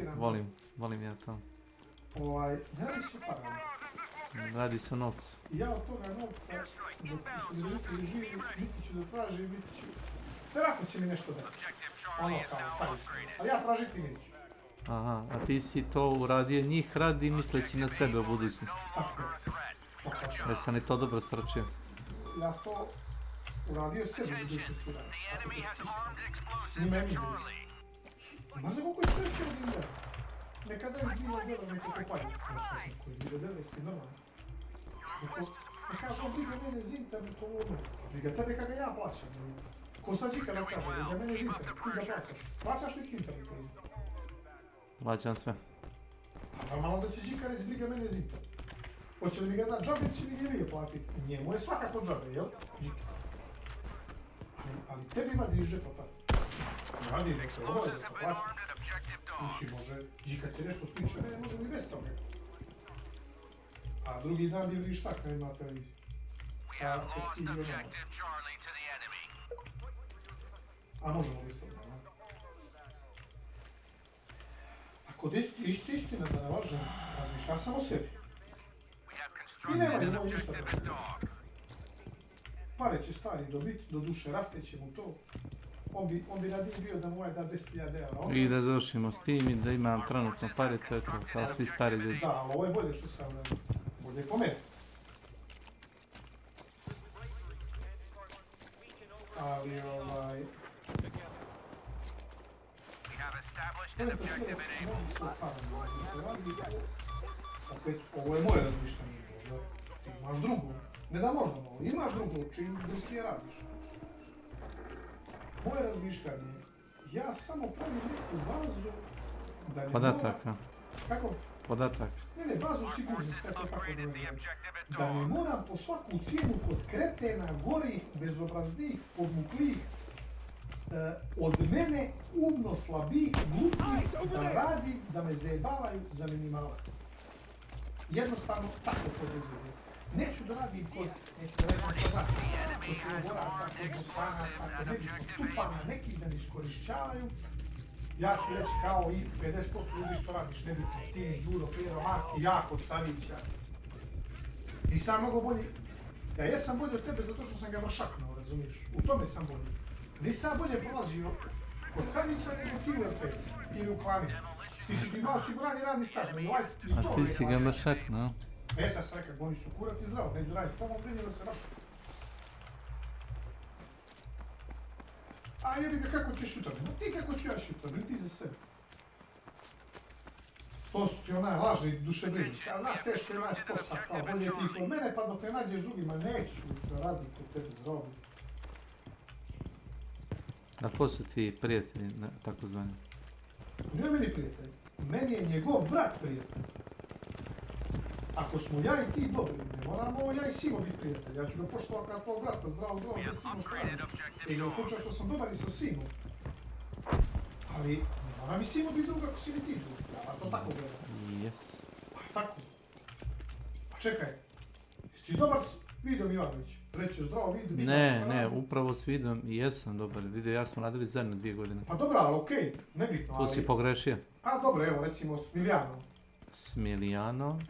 volim ja to. Ne radi se o parama. Radi se o novcu. Ja od toga novca, dok su mi roditelji živi, niti ću da tražim, niti ću... Vjerojatno će mi nešto dati. Ono kao, stavit ću. Ali ja tražiti neću. Aha, a ti si to uradio njih radi misleći na sebe u budućnosti. Tako je. Jesam li to dobro sročio? Ja sam to uradio sebe u budućnosti radi. Njima je mi blizu. Ma za koliko je sreće od njima? Nekada je bilo djela neko kopaju. Koji je bilo djela, isti normalno. Ne kaže on briga mene za internet, ovo ono. Briga tebe kada ja plaćam. Ko sad Đika da kaže, briga mene za internet, ti ga plaćaš. Plaćaš neki internet? Plaćam sve. A normalno da će Đika reći briga mene za internet. Hoće li mi ga da džabe, će mi ga nije platiti. Njemu je svakako džabe, jel? Đika. Ali tebi vadi iz džepa tako. Radi nešto obaveze, pa plaćaš. Mislim, može, Đika će nešto sliče, ne može ni bez toga. A drugi dan bi vidiš tako, nema televiziju. A možemo bez toga, ne? Ako istina da ne lažem, razmišljam sam o sebi. I nema je moj ništa da ne. Pare će stari dobiti, do duše rasteće mu to. On bi radije bio da mu ovaj da 10.000 eura. I da završimo s tim i da imam trenutno pare, to je to, kao svi stari ljudi. Da, ali ovo je bolje što sam, bolje po meni. Ali opet, ovo je moje razmišljanje, možda ti imaš drugo. Ne da možda malo, imaš drugo, čim drugčije radiš. Moje razmišljanje, ja samo pravim neku bazu da ne podatak, moram... Kako? Podatak. Ne, bazu sigurnosti, tako kako da ne da ne moram po svaku cijenu kod kretena, gorih, bezobraznih, podmuklih, od mene umno slabih, glupih, da radim, da me zajebavaju za minimalac. Jednostavno, tako to bezobrazno. Neću da radim kod slagača, kod sloboraca, kod bosanaca, kod nekih tupana, nekih da ne iskorišćavaju. Ja ću reći kao i 50% ljudi što radiš, nebitno, ti, Đuro, Pero, Marki, ja kod Savića. Nisam mnogo bolji, ja jesam bolji od tebe zato što sam ga mršaknuo, razumiješ? U tome sam bolji. Nisam bolje prolazio kod Savića nego ti u RTS ili u Klanicu. Ti si imao osigurani radni staž, ne ovaj, ni to. A ti si ga mršaknuo? Sam se rekao, oni su kurac i zdravo, neću raditi s tobom, da se rašu. A jebi ga, kako ćeš šutati? No ti kako ću ja šutati, bili ti za sebe. To su ti onaj lažni dušebrižnici, a znaš teško je naći posao, kao bolje ti kod mene, pa dok ne nađeš drugima, neću da radim kod tebe zdravo. A ko su ti prijatelji, tako zvani? Nije meni prijatelj, meni je njegov brat prijatelj. Ako smo ja i ti dobri, ne moramo ja i Simo biti prijatelji. Ja ću ga poštovati kao tvoj brata, zdravo, da Simo što radiš. I u slučaju što sam dobar i sa Simom. Ali ne mora mi Simo biti drug ako si mi ti drug. Ja to tako gledam. Yes. Tako. Pa čekaj, jesi ti dobar Vido Milanović, rećeš zdravo, vidio Ne, upravo s Vidom i jesam dobar. Vidio, ja smo radili zajedno 2 godine. Pa dobro, ali okej, nebitno, ali... Tu si pogrešio. Pa dobro, evo, recimo s Miljanom. S Milijanom?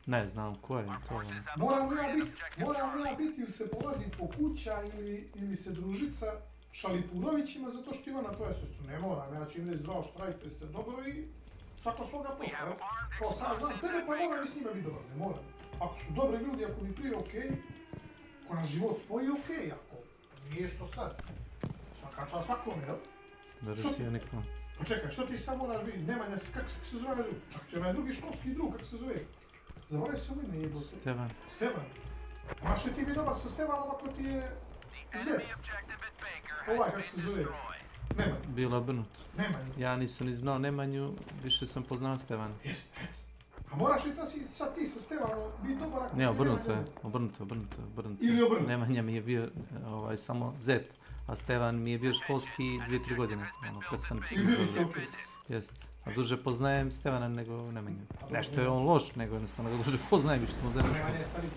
Ne znam, ko je to? Moram ja biti ili se polazit po kuća ili se družit sa Šalipurovićima zato što ima na tvoja sestru. Ne moram, ja ću im reći zdravo, šta radite, ste dobro i svako svoga posla. Kao sad znam tebe, pa moram i s njima biti dobar, ne moram. Ako su dobri ljudi, ako mi prije okej, ako na život svoji okej, ako nije što sad. Svaka čast svakome, jel? Da si ja nikom. Pa čekaj, što ti sad moraš biti? Nemanja, kako se zove drug? Čak ti onaj drugi školski drug, kako se zove? Zaboravio sam ime jebote. Stevan. Moraš li ti biti dobar sa Stevanom ako ti je Zed? Ovaj, kako se zove? Nemanju. Bilo obrnuto. Nemanju. Ja nisam ni znao Nemanju, više sam poznao Stevana. Jeste, eto. A moraš li sad ti sa Stevanom biti dobar ako ti Ne, je obrnuto je. Nemanja Zed? Obrnuto. Ili obrnuto? Nemanja mi je bio samo Zed, a Stevan mi je bio školski 2-3 godine. Kad sam I bili ste okej? Jest. A duže poznajem Stevana nego Nemanju. Nešto je on loš, nego jednostavno ga duže poznajem, više smo zajedno. Nemanja je stari.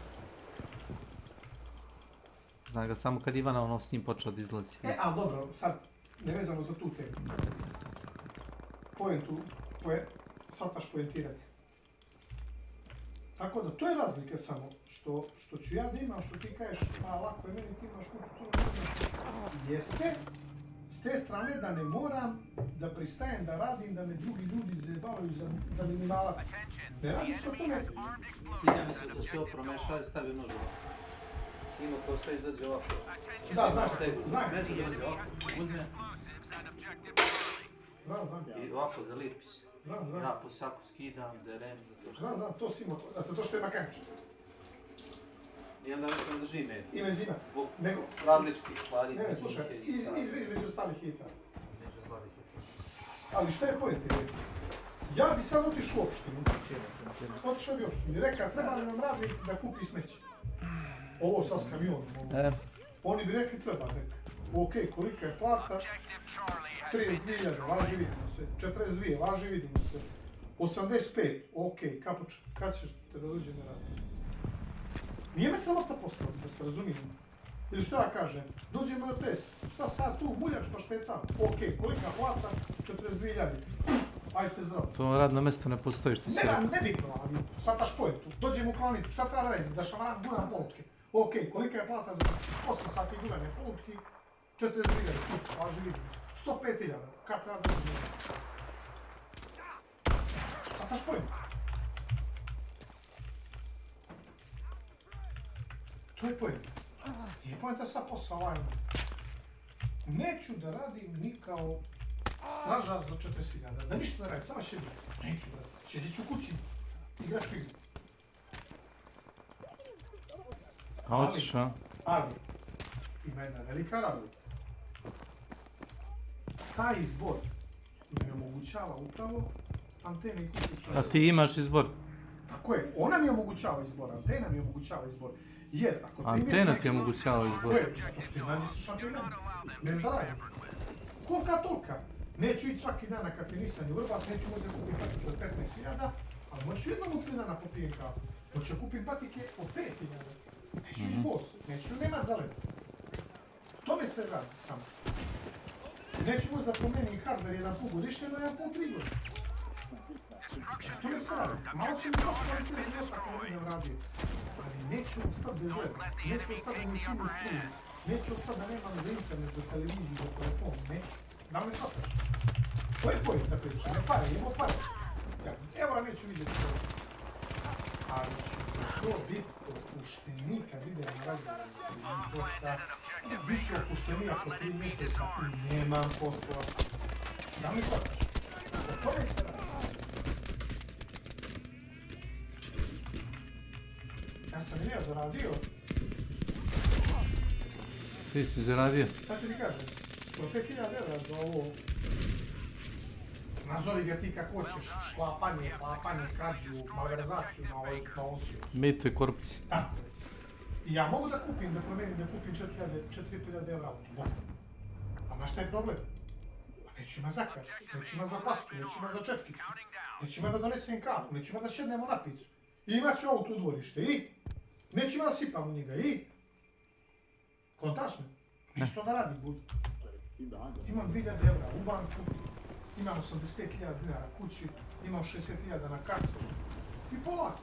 Znam ga samo kad Ivana s njim počeo da izlazi. A dobro, sad, nevezano za tu temu. Shvataš pojentiranje. Tako da, to je razlika samo, što ću ja da imam, što ti kažeš, a lako je meni, ti imaš kuću, jeste, s te strane da ne moram da pristajem da radim, da me drugi ljudi zajebavaju za minimalac. Ne radi se o tome. Sviđa mi se da se ovo promešao i stavio nož ovako. Snima to sve izlazi ovako. Da, znam. Mezu dolazi ovako. Uzme. Znam. I ovako zalipi se. Znam. Ja po svaku skidam, derem, zato što... Znam, to si imao, zato što je makanče. I onda više ne drži med. I mezimac. Zbog različitih stvari. Ne, slušaj, između ostalih hita. Među ostalih hita. Ali šta je pojent? Ja bi sad otišao u opštinu. Otišao bi u opštinu i rekao, treba li nam radnik da kupi smeće? Ovo sad s kamionom. Oni bi rekli, treba, rekao. Okej, kolika je plata? 32.000, važi, vidimo se. 42, važi, vidimo se. 85, okej, kad ćeš te da dođe na rad? Nije me sramota poslati, da se razumijemo. Ili što ja kažem, dođemo na test, šta sad tu, muljač pa šta je tamo? Okej, kolika plata? 42.000. Ajde zdravo. To radno mjesto ne postoji što si rekao. Nebitno, ali shvataš pojentu. Dođem u klanicu, šta treba da radim? Da šamaram guram polutke. Okej, kolika je plata za 8 sati guranje polutki? 42.000, važi vidimo se. 105.000, kad treba da dođe? Shvataš pojentu? To je pojenta. Nije pojenta sad posao ovaj. Neću da radim ni kao stražar za 40.000, da ništa ne radim, samo šedim. Neću da radim, šedit ću kući, igrat ću igrice. Ali, ima jedna velika razlika. Taj izbor mi omogućava upravo antene i kućicu. A ti imaš izbor? Tako je, ona mi omogućava izbor, antena mi omogućava izbor. Jer ako ti Antena ti omogućava izbor. Tako je, zato što ima nisi šampiona. Bez da radim. Kolika tolika? Neću ići svaki dan na kafinisanje u Vrbac, neću možda kupiti patike od 15.000, ali moću jednom u 3 dana popijem kafu. Moću kupiti patike od 5.000. Neću ići bos, neću nemat zaleta. Tome se radi samo. Neću možda promenim hardware jedan put godišnje, no jedan put 3 godine. Tome se radi. Malo će mi postaviti život ako ne budem radio. Ali neću ostati bez leda, neću ostati da mi kinu struju, neću ostati da nemam za internet, za televiziju, za telefon, neću. Da me shvataš? To je pojenta priča, ne pare, imamo pare. Evo neću vidjeti to. Ali ću za to biti opušteniji kad idem na razgovor za posla. Bit ću opušteniji ako 3 mjeseca i nemam posla. Da me shvataš? O tome se radi. Ja sam i ja zaradio. Ti si zaradio? Šta ću ti kažem? Skoro 5.000 € za ovo. Nazovi ga ti kako hoćeš. Šklapanje, krađu, malverzaciju na osiju. Mito i korupciju. Tako je. I ja mogu da kupim, da promenim, da kupim 4.000 € auto. Mogu. A znaš šta je problem? Neću ima za kač, neću ima za pastu, neću ima za četkicu. Neću ima da donesem kafu, neću ima da šednemo na picu. I imat ću auto u dvorište i Neću ima da sipam u njega i... Kontaš me? Isto da radi bud. Imam 2000 € u banku, imam 85.000 dinara kući, imam 60.000 na karticu. I polako.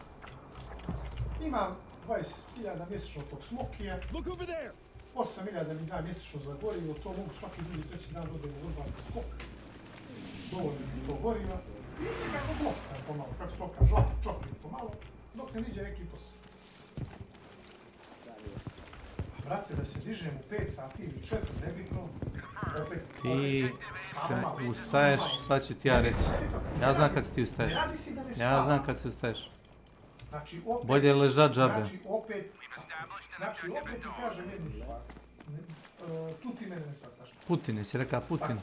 Imam 20.000 mjesečno tog smokija. 8.000 mi da mjesečno za gorivo, to mogu svaki drugi treći dan dodajem u urbanski skok. Dovoljno mi to goriva. I nekako blockam pomalo, kako se to kaže, čopim pomalo, dok ne niđe neki posao. Brate, da se dižem u 5 sati ili 4, nebitno, opet... Ti se ustaješ, sad ću ti ja reći. Ja znam kad si ti ustaješ. Ja znam kad si ustaješ. Bolje je ležat džabe. Znači, opet ti kažem jednu stvar. Tu ti mene ne shvataš. Putin, jesi rekao Putin.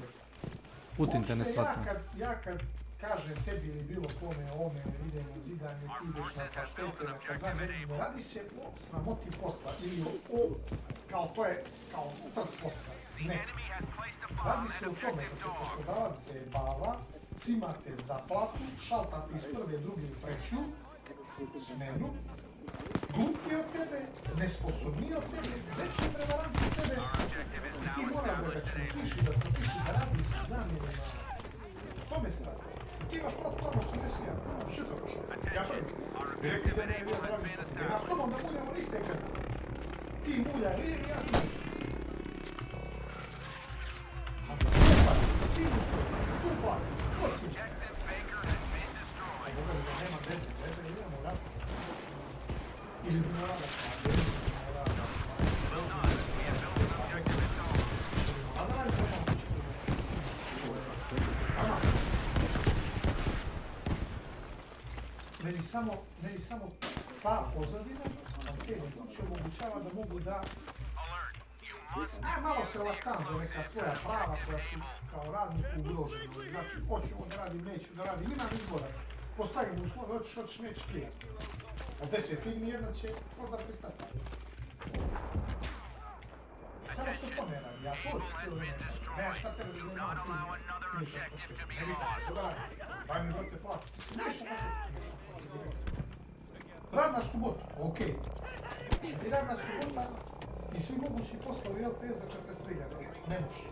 Putin te ne shvata. Ja kad kažem tebi ili bilo kome, ome, ide na zidanje, ti ideš na paštete, na kazan, ne radi se o sramoti posla ili o, kao to je, kao trg posla. Ne. Radi se o tome da te poslodavac zajebava, cimate za platu, šaltate iz prve, druge i treću smenu, glupi od tebe, nesposobniji od tebe, veći prevarant od tebe i ti moraš da ga čutiš i da protiš i da radiš zamjene na tome se radi. Ti imaš pravo tamo 80.000, što to prošao? Ja prvi. I rekli da ne je bilo pravi stvari. Ja s tobom da muljamo liste kazan. Ti mulja lijevi, ja ću liste. A za to plati, ti ustoji, za tu plati, za to cijeći. A govorim da nema debe, idemo rati. Ili bi morala plati, Meni samo ta pozadina, te kuće omogućava da mogu da... malo se lakam za neka svoja prava koja su kao radnik ugroženi. Znači, hoću ovo da radim, neću da radim, imam izbora. Postavim uslove, hoćeš, nećeš klijat. Od 10 firmi jedna će možda pristati. Samo se to ne radi, ja to ću cijelo vrijeme. Ne, ja sad tebe da zanimam ti ništa što sve. Ne vidim, što da radim. Daj mi brate plati. Ništa što radna subota, okej. I radna subota i svi mogući poslovi LT za 43.000, ne može.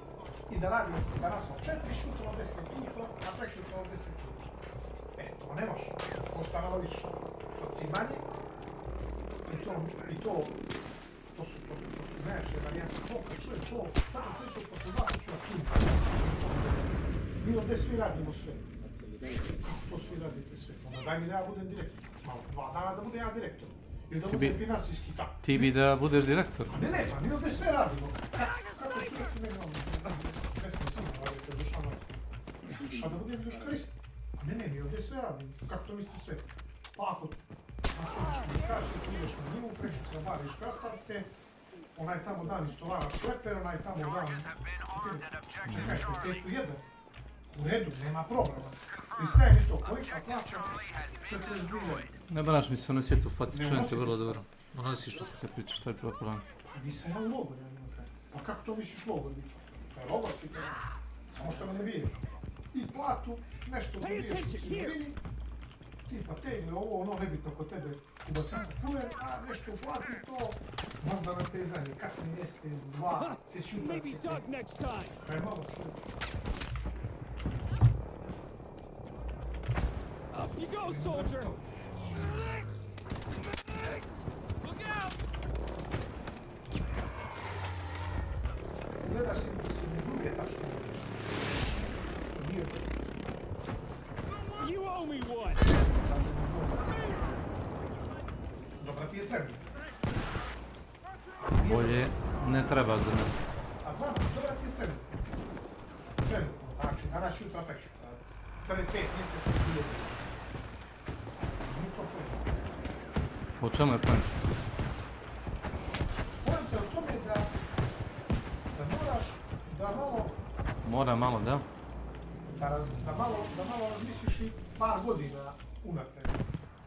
I da radim danas od 4 šutra od 10 jutro, a prek šutra od 10 jutro. To ne može, košta malo više. To cimanje, to su najjače varijante. To kad čujem to, tako slično poslodavac ću aktivno. Mi ovdje svi radimo sve. Kako to svi radite sve? Onda daj mi da ja budem direktor. Malo 2 dana da budem ja direktor. Ili da budem finansijski tako. Ti bi da budeš direktor? Ne, pa mi ovdje sve radimo. Kako su rekli meni ono? Ne sam radite dušanac. Duša da budem duškarist. Ne, mi ovdje sve radimo. Kako to mislite sve? Pa ako nasložiš duškaši, ti ideš na njivu, preću trebariš krastavce, onaj tamo dan istovara šleper, onaj tamo dan... Čekaj, 5 u 1. U redu, nema problema. Pristaje mi to, kolika plaća? 42.000. Ne moraš mi se unositi u faci, čujem te vrlo dobro. Unosiš što se te priča, što je tvoj problem? Nisam ja u logor, ja imam taj. Pa kako to misliš logor, biću? To je logorski taj. Samo što me ne biješ. I platu, nešto dobiješ u sigurini, tipa tegle, ovo, ono, nebitno kod tebe u basenca kuler, a nešto uplati to, mazda na tezanje, kasni mjesec, 2, te čutaci. Kaj malo čuje. Up you go, soldier! Look out! Gledaš si druge tačke. You owe me one! Dobra ti je trebno. Bolje ne treba za mene. A znam, dobra ti je trebno. Trebno, znači, danas jutra pekšu. 5 mjeseca prije. Nije to pojeno. Po čemu je pojeno? Pojeno je o tome da moraš da malo... Mora malo, da? Da malo razmisliš i par godina unapred.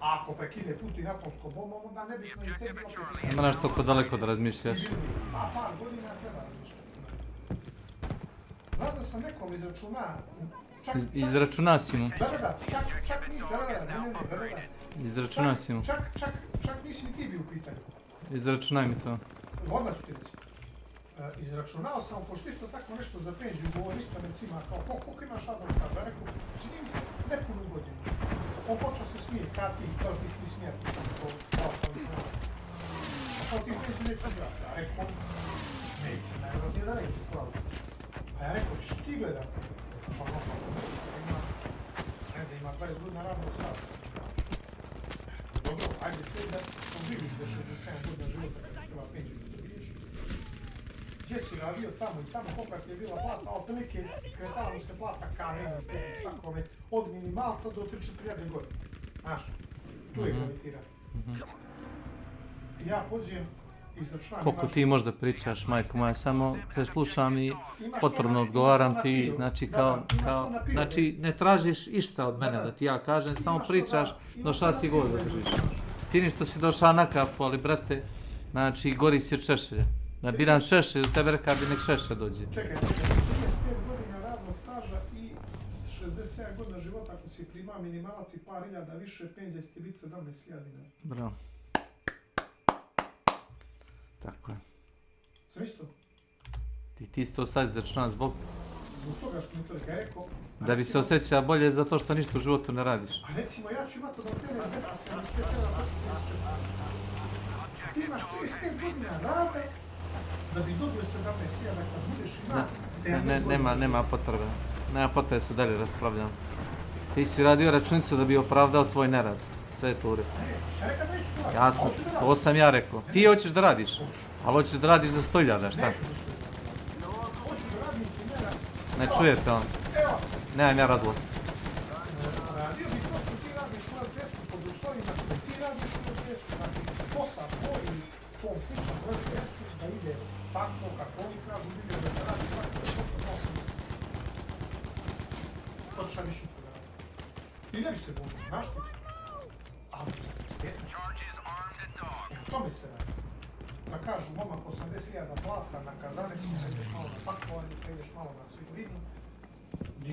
A ako prekine Putin atomskom bombom, onda nebitno i tebi opet... Ne moraš toliko daleko da razmišljaš. A par godina treba razmišljati. Znaš da sam nekom izračunao... Izračuna si mu. Da, čak Izračunaj si mu. Čak nisi ni ti bio u pitanju. Izračunaj mi to. Odmah ću ti reći. Izračunao sam, pošto isto tako nešto za penziju govori, isto recima, kao koliko imaš radnog staža, rekao, čini mi se nepunu godinu. On počeo se smije, kad ti, kao ti svi smijati sam, kao kao ti penziju neću gledati, a rekao, neću, najvratnije da neću, pravo. A ja rekao, ćeš ti gledat? Pa ima, ne znam, ima 20 godina radnog staža. Dobro, ajde sve da živiš do 67 godina života, kada ti treba penziju da dobiješ. Gdje si radio tamo i tamo, koliko ti je bila plata, a otprilike kretala mu se plata kamenom, svakome, od minimalca do 3-4 godine. Znaš, tu je gravitirano. Ja pođem, izračunam... Koliko ti možda pričaš, majko moja, samo te slušam i potrebno odgovaram ti, znači znači ne tražiš išta od mene da ti ja kažem, samo pričaš, došla si govor da držiš. Cijenim što si došla na kafu, ali brate, znači gori si od šešelja. Nabiram šešelj, u tebe rekao bi nek šešelj dođe. Čekaj, 35 godina radnog staža i 67 godina života, ako si prima minimalac i par hiljada više, penzija će ti biti 17.000 dinara. Bravo. Tako je. Sam isto? Ti to sad izračunam zbog toga što mi to rekao. Da bi se osjećao bolje zato što ništa u životu ne radiš. A recimo ja ću imati od otene 275 eura. Ti imaš 35 godina rade da bi dobio 17.000 kad budeš ima 70 godina. Nema potrebe. Nema potrebe se dalje raspravljam. Ti si radio računicu da bi opravdao svoj nerad. Sve je to u redu. Jasno, to sam ja rekao. Ti hoćeš da radiš, ali hoćeš da radiš za 100.000, šta? Ne čujete on. Nemam ja radost. Radio bi to što ti radiš u LTS-u pod uslovima što ti radiš u LTS-u, znači posao tvoj i tom sličnom u LTS-u da ide tako kako oni kažu ide da se radi svaki subotom 80. To šta više to da radi. I ne bi se božio, znaš ti? Ali za 45. O tome se radi. Da kažu momak 80.000 plata na kazaneci, da ideš malo na pakovanje, da ideš malo na sigurinu.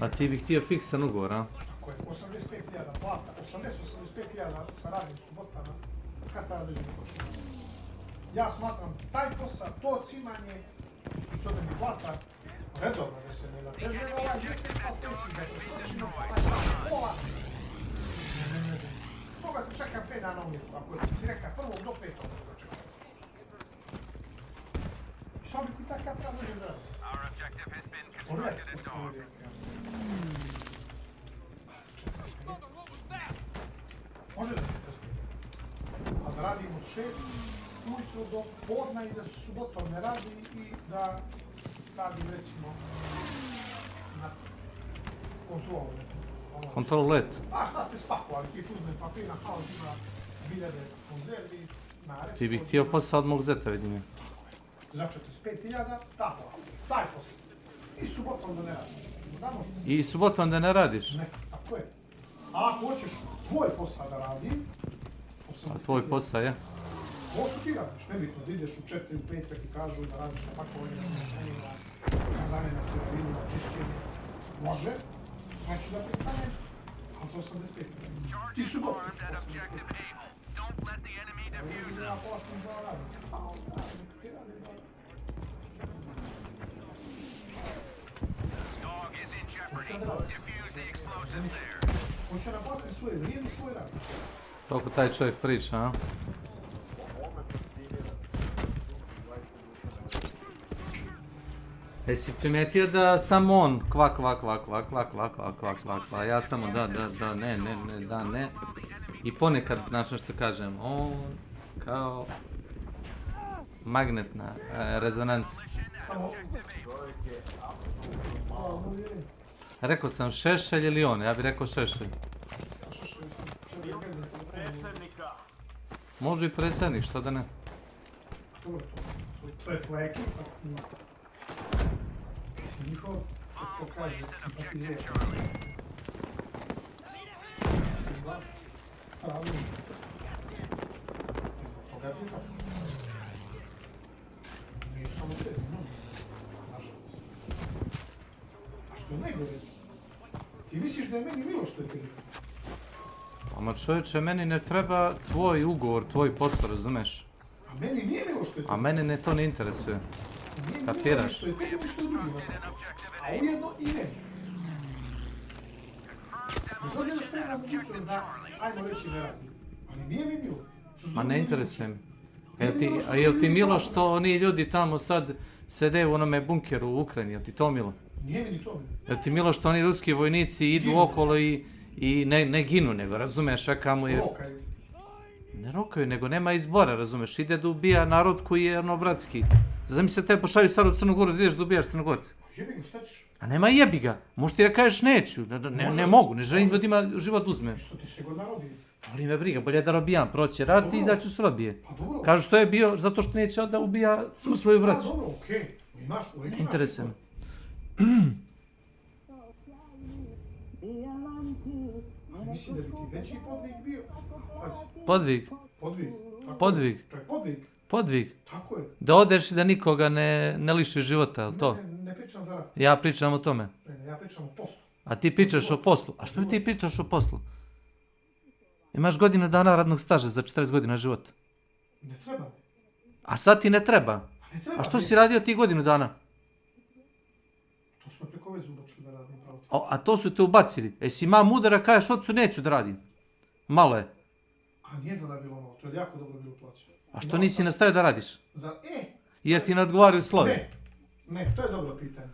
A ti bih htio fiksan ugovor, a? Tako je, 85.000 plata, 80-85.000 sa radnim subotama, kad tada dođe mi počne. Ja smatram taj posao, to cimanje i to da mi plata redovno da se ne nateže, ovaj mjesec pa sljedeći da je to pola. Ne. Toga te čekam 5 dana umjesto, ako si rekao 1. do 5. toga čekam. I sam bi ti tak kad treba dođe da radi. Može da 45. A da radim od 6 ujutro do podna i da se subotom ne radi i da radim recimo na kontrolu. Kontrolu let. A šta ste spakovali, ti uzmem papir na haos ima 1000 konzervi na recimo... Ti bih htio posao od mog zeta, vidim je. Za 45.000, taj posao. I subotom da ne radiš. I subotom da ne radiš? Ne, tako je. A ako hoćeš tvoj posao da radim... A tvoj posao je? Ovo što ti radiš, nebitno, da ideš u 4 u 5 ti kažu da radiš na pakovanje, na smještenjima, kazane na sirovinu, na čišćenje. Može, znači da prestanem, ali za 85. I subotom su 85. Ja platim 2 radnika. A onda, ti radi 2 radnika. Hoće naplatiti svoje vrijeme i svoj rad. Toliko taj čovjek priča, a? Jesi primijetio da samo on kvak, ja samo da, ne. I ponekad, znači što kažem, on kao magnetna rezonanca. Rekao sam šešelj ili on, ja bih rekao šešelj. Može i predsjednik, što da ne? To je tvoja ekipa. Si njihov, što kaže, simpatizer. Si glas. Pravilno. Zbog toga ti tako. Nije samo tebi, nažalost. A što najgore, ti misliš da je meni milo što je tebi? Ama čovječe, meni ne treba tvoj ugovor, tvoj posao, razumeš? A meni nije milo što je to. A mene to ne interesuje. Nije Kapiraš? milo što je tebi što je drugima. A ujedno i meni. Bez obzira što ima mogućnost da, ajmo reći, ne radi. Ali nije mi milo. Ma ne interesuje mi. Jel ti milo što oni ljudi tamo sad sede u onome bunkeru u Ukrajini, jel ti to milo? Nije mi ni to milo. Jel ti milo što oni ruski vojnici idu okolo i ne ginu, nego razumeš, kamo je... Rokaju. Ne rokaju, nego nema izbora, razumeš, ide da ubija narod koji je ono bratski. Zamisli te pošalju sad u Crnu Goru da ideš da ubijaš Crnogorce. Jebi ga, šta ćeš? A nema jebi ga, možeš ti da kažeš neću, ne mogu, ne želim ljudima život uzme. Što ti se god narodi? Ali me briga, bolje da robijan proće rat i izaću s robije. Pa dobro. Kažu što je bio, zato što neće da ubija svoju braću. Pa dobro, okej. Imaš, uvijek Ne imaš. interesuje me. Mislim da bi ti veći podvig bio. Pazi. Podvig. Podvig. Tako Podvig. je. To je podvig. Podvig. Tako je. Da odeš i da nikoga ne liši života, jel to? Ne pričam za rat. Ja pričam o tome. Ne, ja pričam o poslu. A ti pričaš o poslu. A što ti pričaš o poslu? Imaš godinu dana radnog staža za 40 godina života. Ne treba. A sad ti ne treba. Ne treba. A što si radio ti godinu dana? To smo preko ove zubačili da radim pravo. A to su te ubacili. Jesi mam udara, kažeš ocu neću da radim. Malo je. A nije tada bilo ono, to je jako dobro bilo plaćeno. A što nisi nastavio da radiš? Jer ti ne odgovaraju slovi. Ne, to je dobro pitanje.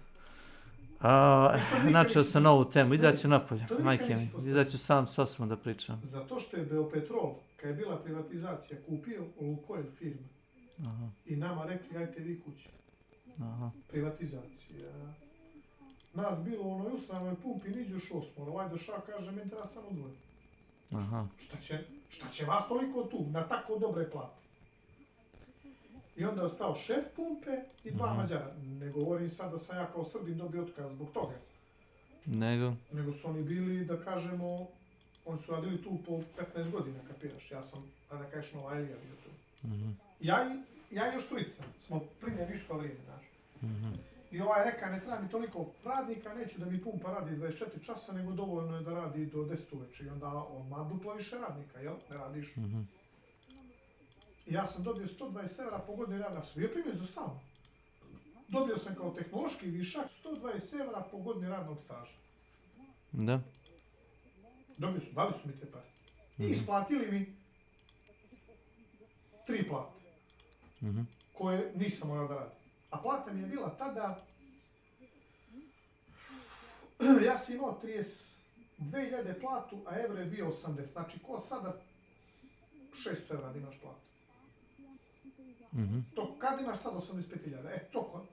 Načeo sam novu temu, izaću napolje, majke mi. Izaću sam s osobom da pričam. Zato što je Beopetrol, kad je bila privatizacija, kupio Lukoil firmu. I nama rekli, ajte vi kući. Privatizacija. Nas bilo u onoj ustranoj pumpi, niđuš osmora. Ovaj došao, kaže, meni treba samo dvoje. Šta će vas toliko tu, na tako dobre plate? I onda je ostao šef pumpe i dva Mađara. Ne govorim sad da sam ja kao Srbin dobio otkaz zbog toga. Nego su oni bili, da kažemo, oni su radili tu po 15 godina, kapiraš. Ja sam, da kažeš, Nova Elija bio tu. Ja i još trojica smo primjeni isto vrijeme, znaš. I ovaj reka, ne treba mi toliko radnika, neću da mi pumpa radi 24 časa, nego dovoljno je da radi do 10 uveče. I onda odmah duplo više radnika, jel? Ne radiš. Ja sam dobio 120 evra po godini rada, sam bio primjer za stalno. Dobio sam kao tehnološki višak 120 evra po godini radnog staža. Da. Dobio su, dali su mi te pare. I isplatili mi 3 plate, koje nisam morao da radim. A plata mi je bila tada, ja sam imao 32.000 platu, a evro je bio 80. Znači, ko sada 600 evra da imaš platu. To kad imaš sad 85.000,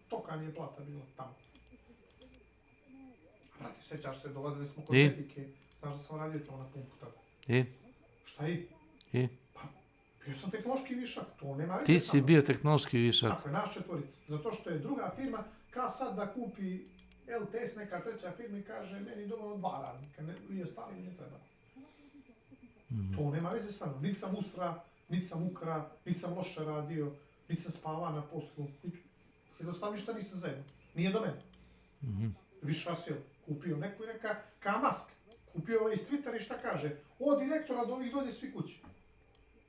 toka mi je plata bila tamo. Brate, sjećaš se, dolazili smo kod Etike, znaš da sam radio tamo na pumpu tada. Šta i? Pa, bio sam tehnološki višak, to nema veze. Ti si bio tehnološki višak. Tako je, naš četvorica. Zato što je druga firma, kad sad da kupi LTS, neka treća firma i kaže, meni dovoljno 2 radnika, vi ostali ne treba. To nema veze sa mnom, niti sam usra, niti sam ukra, niti sam loše radio, niti sam spava na poslu. Jednostavno ništa nisam zajedno. Nije do mene. Viša sil, kupio neko i neka, ka Musk. Kupio ovaj iz Twittera i šta kaže? O, direktora do ovih dođe svi kući.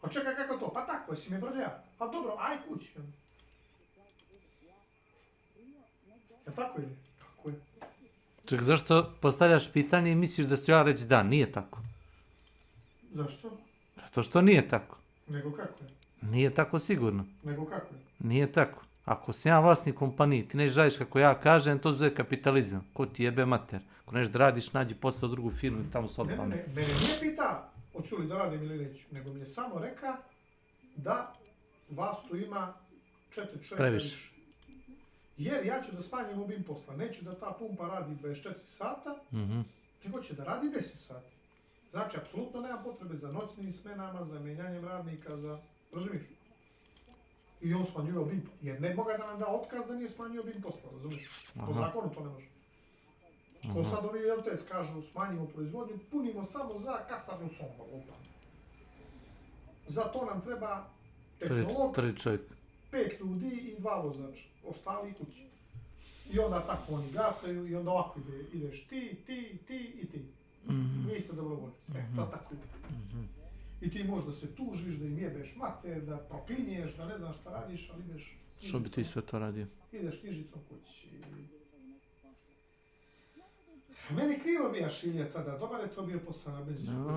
A čekaj kako to? Pa tako, jesi me brlja. A dobro, aj kući. Je tako ili? Tako je. Ček, zašto postavljaš pitanje i misliš da ću ja reći da, nije tako? Zašto? Zato što nije tako. Nego kako je? Nije tako sigurno. Nego kako je? Nije tako. Ako si ja vlasnik kompanije, ti neš radiš kako ja kažem, to zove kapitalizam. Ko ti jebe mater? Ako neš da radiš, nađi posao u drugu firmu i tamo se odpane. Mene nije pita hoću li da radim ili neću, nego mi je samo reka da vas tu ima 4 čovjeka više. Jer ja ću da smanjim obim posla. Neću da ta pumpa radi 24 sata, nego će da radi 10 sati. Znači, apsolutno nema potrebe za noćnim smenama, za menjanjem radnika, za... Razumiješ? I on smanjuje obim, jer ne moga da nam da otkaz da nije smanjio obim posla, razumiješ? Po zakonu to ne može. Ko sad ovi LTS kažu smanjimo proizvodnju, punimo samo za kasarnu sondu. Za to nam treba tehnolog, 5 ljudi i 2 vozača, ostali kući. I onda tako oni gataju i onda ovako ideš ti i ti. Niste dobrovoljci. To tako ide. I ti možda se tužiš, da im jebeš mater, da proklinješ, da ne znaš šta radiš, ali ideš... Što bi ti sve to radio? Ideš knjižicom kući. Meni krivo bija Šilje tada, dobar je to bio posao na benzinsku.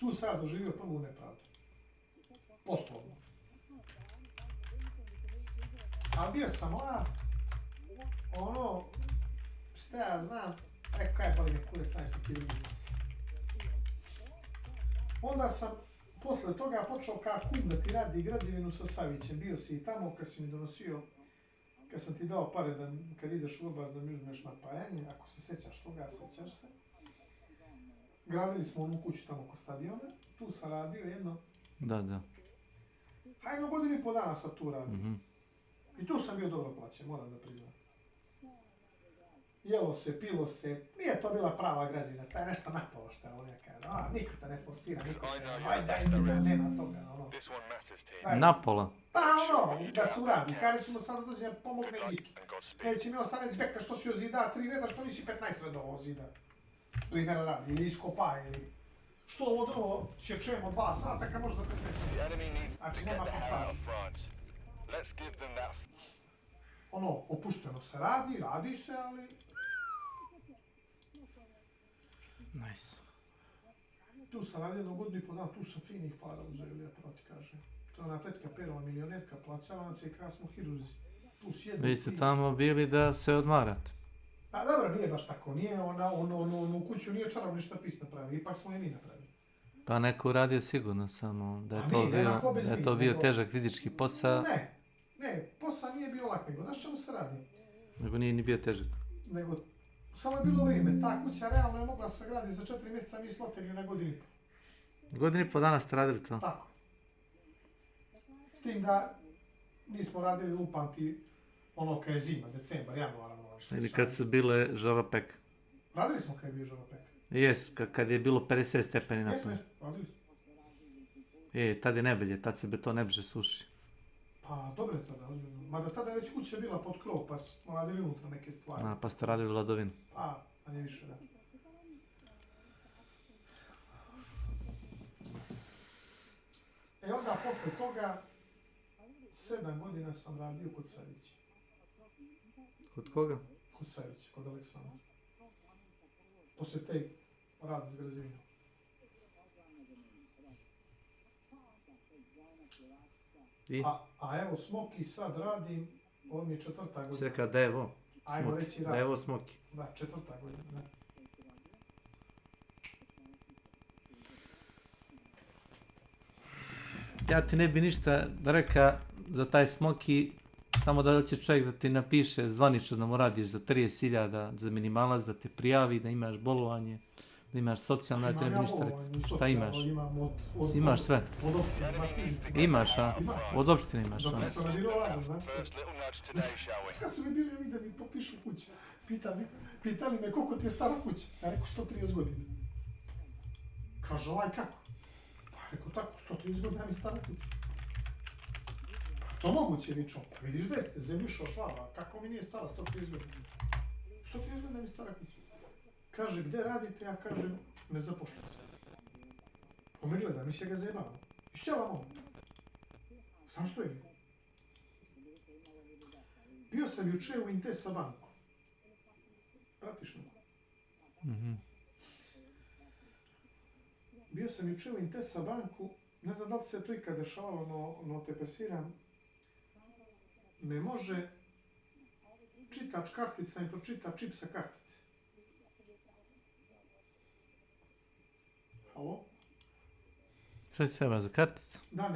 Tu sad doživio prvu nepravdu. Poslovno. Ali bio sam mlad, ono, šta ja znam, rekao je boli me kurac najstupili biznis. Onda sam posle toga počeo kao kum da ti radi građevinu sa Savićem. Bio si i tamo kad si mi donosio, kad sam ti dao pare da kad ideš u obaz da mi uzmeš napajanje, ako se sjećaš toga, sjećaš se. Gradili smo onu kuću tamo kod stadiona, tu sam radio jedno... Da. Hajde, godinu i po dana sam tu radio. I tu sam bio dobro plaćen, moram da priznam. Jelo se, pilo se, nije to bila prava građevina, to je nešto napolo što je ovo neka, niko te ne forsira, niko te ne, aj daj mi da nema toga, ono. Napola? Pa ono, da se uradi, kada ćemo sad dođe pomogne Điki. Neće mi ostaneć beka što si ozida 3 reda, što nisi 15 redova ozida. Primjera radi, ili iskopa, ili... Što ovo drvo čečujemo 2 sata, kad može za 15 reda. Znači nema forcaža. Ono, opušteno se radi se, ali... Nice. Tu sam radio jednu godinu i po dana, tu sam finih para uzeo, lijepo ti kažem. To je ona tetka Perova milionerka, plaćala nas je kada smo hirurzi. Tu sjedli. Vi ste tamo bili da se odmarate. Pa dobro, nije baš tako, nije u kuću nije čarobništa pis napravio, ipak smo i mi napravili. Pa neko uradio sigurno, samo da je to bio težak fizički posao. Ne, posao nije bio lak, nego znaš čemu se radi? Nego nije ni bio težak. Nego, samo je bilo vrijeme, ta kuća realno je mogla se graditi za 4 mjeseca, mi smo otegli na godinu i po. Godinu i po dana ste radili to? Tako. S tim da nismo radili lupanti ono kad je zima, decembar, januar, ono što ili kad su bile žaropek. Radili smo kad je bio žaropek. Jes, kad je bilo 50 stepeni napolje. Jesmo, radili smo. Tad je nebolje, tad se beton ne brže suši. Pa dobro je tada, ozbiljno. Mada tada je već kuća bila pod krov, pa smo radili unutra neke stvari. Pa ste radili vladovinu. A nije više, da. Onda posle toga 7 godina sam radio kod Savića. Kod koga? Kod Savića, kod Aleksandra. Posle te rada s građevinom. A evo Smoki sad radim, ovo mi je 4. godina. Seka Devo. Ajmo reći radim. Devo Smoki. Da, 4. godina, ne. Ja ti ne bi ništa reka za taj Smoki, samo da će čovjek da ti napiše zvanično da mu radiš za 30.000 za minimalac, da te prijavi, da imaš bolovanje, da imaš socijalno, ja ti ne bi ništa reka. Šta imaš? Imaš sve. Od opštine, ima knjižice. Imaš, a? Od opštine imaš, a? Dok sam radio radio, znaš što? Kad su mi bili ovi da mi popišu kuću, pitali me koliko ti je stara kuća. Ja rekao 130 godina. Kaže, kako? Pa rekao tako, 130 godina mi stara kuća. To moguće, lično. Vidiš da jeste, zemljušao švaba, kako mi nije stara 130 godina? 130 godina mi stara kuća. Kaže, gde radite? Ja kažem, ne zapošljam se. On me gleda, mi se ga zajebamo. I sjela ono. Znam što je? Bio sam juče u Intesa banku. Pratiš me? Bio sam juče u Intesa banku, ne znam da li se to ikad dešavalo, no te persiram. Ne može čitač kartica i pročita čip sa kartice. Halo? Šta ti treba za karticu? Da,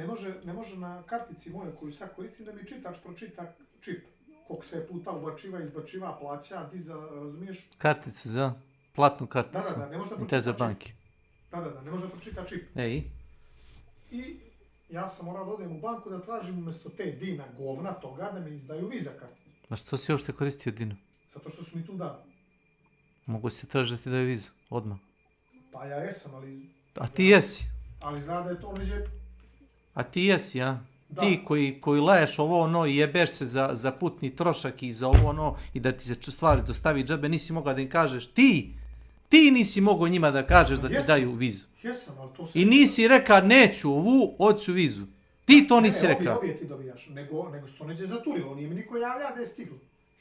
ne može na kartici moje koju sad koristim da mi čitač pročita čip. Koliko se puta ubačiva, izbačiva, plaća, diza, razumiješ? Karticu za platnu karticu. Da, ne može da pročita čip. banki. Da, ne može da pročita čip. I ja sam morao da odem u banku da tražim umjesto te Dina govna toga da mi izdaju Visa karticu. A što si uopšte koristio Dinu? Zato što su mi tu dali. Mogu se tražiti da ti daju vizu, odmah. Pa ja jesam, ali... A ti jesi? Ali zna da je to neđe... A ti jesi, a? Da. Ti koji laješ ovo ono i jebeš se za putni trošak i za ovo ono i da ti se stvari dostavi džabe, nisi mogao da im kažeš ti Ti nisi mogao njima da kažeš da ti Jesam. daju vizu. Jesam, ali to se... I nisi rekao neću ovu, hoću vizu. Ti to nisi rekao. Obje ti dobijaš, nego se to neđe zaturilo, nije mi niko javlja da je stiglo.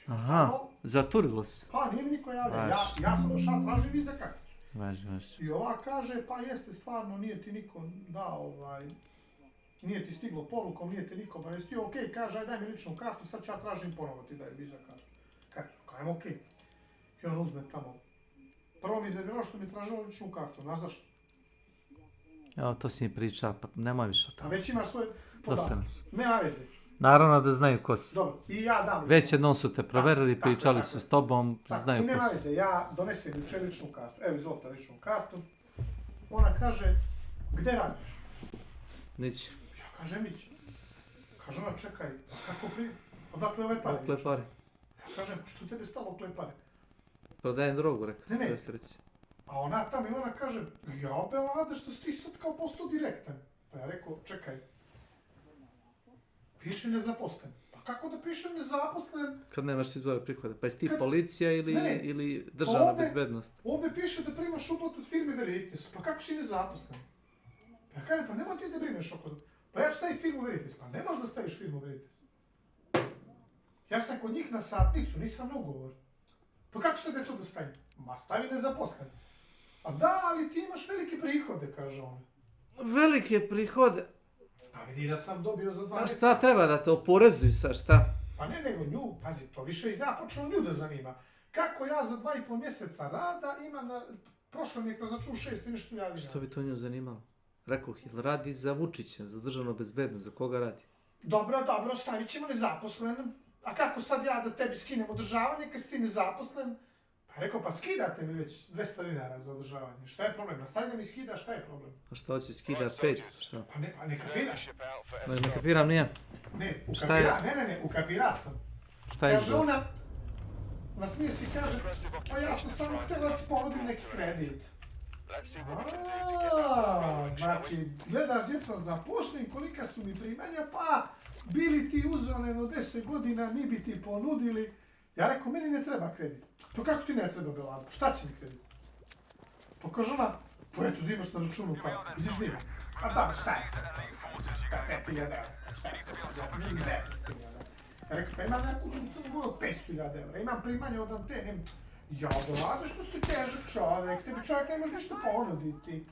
Aha, zaturilo se. Pa nije mi niko javlja, ja sam došao, tražim viza karticu. Važi. I ova kaže, pa jeste stvarno, nije ti niko dao, nije ti stiglo porukom, nije ti niko obavestio, okej, kaže, aj daj mi ličnu kartu, sad ću ja tražim ponovo ti daju viza kartu. Kajem, okej. I on uzme tamo. Prvo mi iznervirao što mi tražilo ličnu kartu, znaš zašto? Evo, to si mi pričao, pa nemoj više o tome. A već imaš svoje podatke. Nema veze. Naravno da znaju ko si. Dobro, i ja dam. Već jednom su te proverili, pričali su s tobom, znaju ko si. Nema veze, ja donesem jučer ličnu kartu. Evo, izvolite ličnu kartu. Ona kaže, gde radiš? Nići. Ja kažem, nići. Kaže ona, čekaj, kako odakle ove pare? Odakle pare? Ja kažem, što tebe stalo pare? Prodajem drogu, rekao Ne, se, to se reći. A ona tamo i ona kaže, ja belade što si ti sad kao postao direktan. Pa ja rekao, čekaj, piše nezaposlen. Pa kako da piše nezaposlen? Kad nemaš izbora prihoda, pa jesi ti policija ili Pa državna bezbednost? Ovdje piše da primaš uplatu od firme Veritas, pa kako si nezaposlen? Pa ja kažem, pa nemoj ti da brineš oko toga. Pa ja ću staviti firmu Veritas, pa ne možeš da staviš firmu Veritas. Ja sam kod njih na satnicu, nisam na ugovor. Pa kako sad je to da stavim? Ma stavi nezaposlen. A da, ali ti imaš velike prihode, kaže on. Velike prihode? Pa vidi da sam dobio za 2 A šta treba da te oporezuju sad, šta? Pa ne, nego nju, pazi, to više ja počeo nju da zanima. Kako ja za 2,5 mjeseca rada imam prošlo mi je kroz račun 6 i nešto javljena. Što bi to nju zanimalo? Rekao, radi za Vučića, za državnu bezbednost, za koga radi? Dobro, stavit ćemo nezaposlenom. A kako sad ja da tebi skinem održavanje kad si ti nezaposlen? Pa rekao, pa skidate mi već 200 dinara za održavanje. Šta je problem? Nastavi da mi skida, šta je problem? A šta hoće skida 500, šta? Pa ne kapiram. Ne kapiram nije. Ukapira sam. Šta je kaže ona, nasmije se i kaže, pa ja sam samo htjela da ti ponudim neki kredit. Znači, gledaš gdje sam zapošljen, kolika su mi primanja, pa bili ti uzeo jedno 10 godina, mi bi ti ponudili. Ja rekao, meni ne treba kredit. Pa kako ti ne treba, Belado? Šta će mi kredit? Pa kaže ona, pa eto da imaš na računu, pa vidiš da ima. A da, šta je to? 5.000 eura. Šta je to sad? Ja vidim 19.000 eura. Ja rekao, pa imam neku kućnu Crnu Goru od 500.000 eura. Imam primanje od antene. Ja, Belado, što si težak čovjek? Tebi čovjek ne može ništa ponuditi.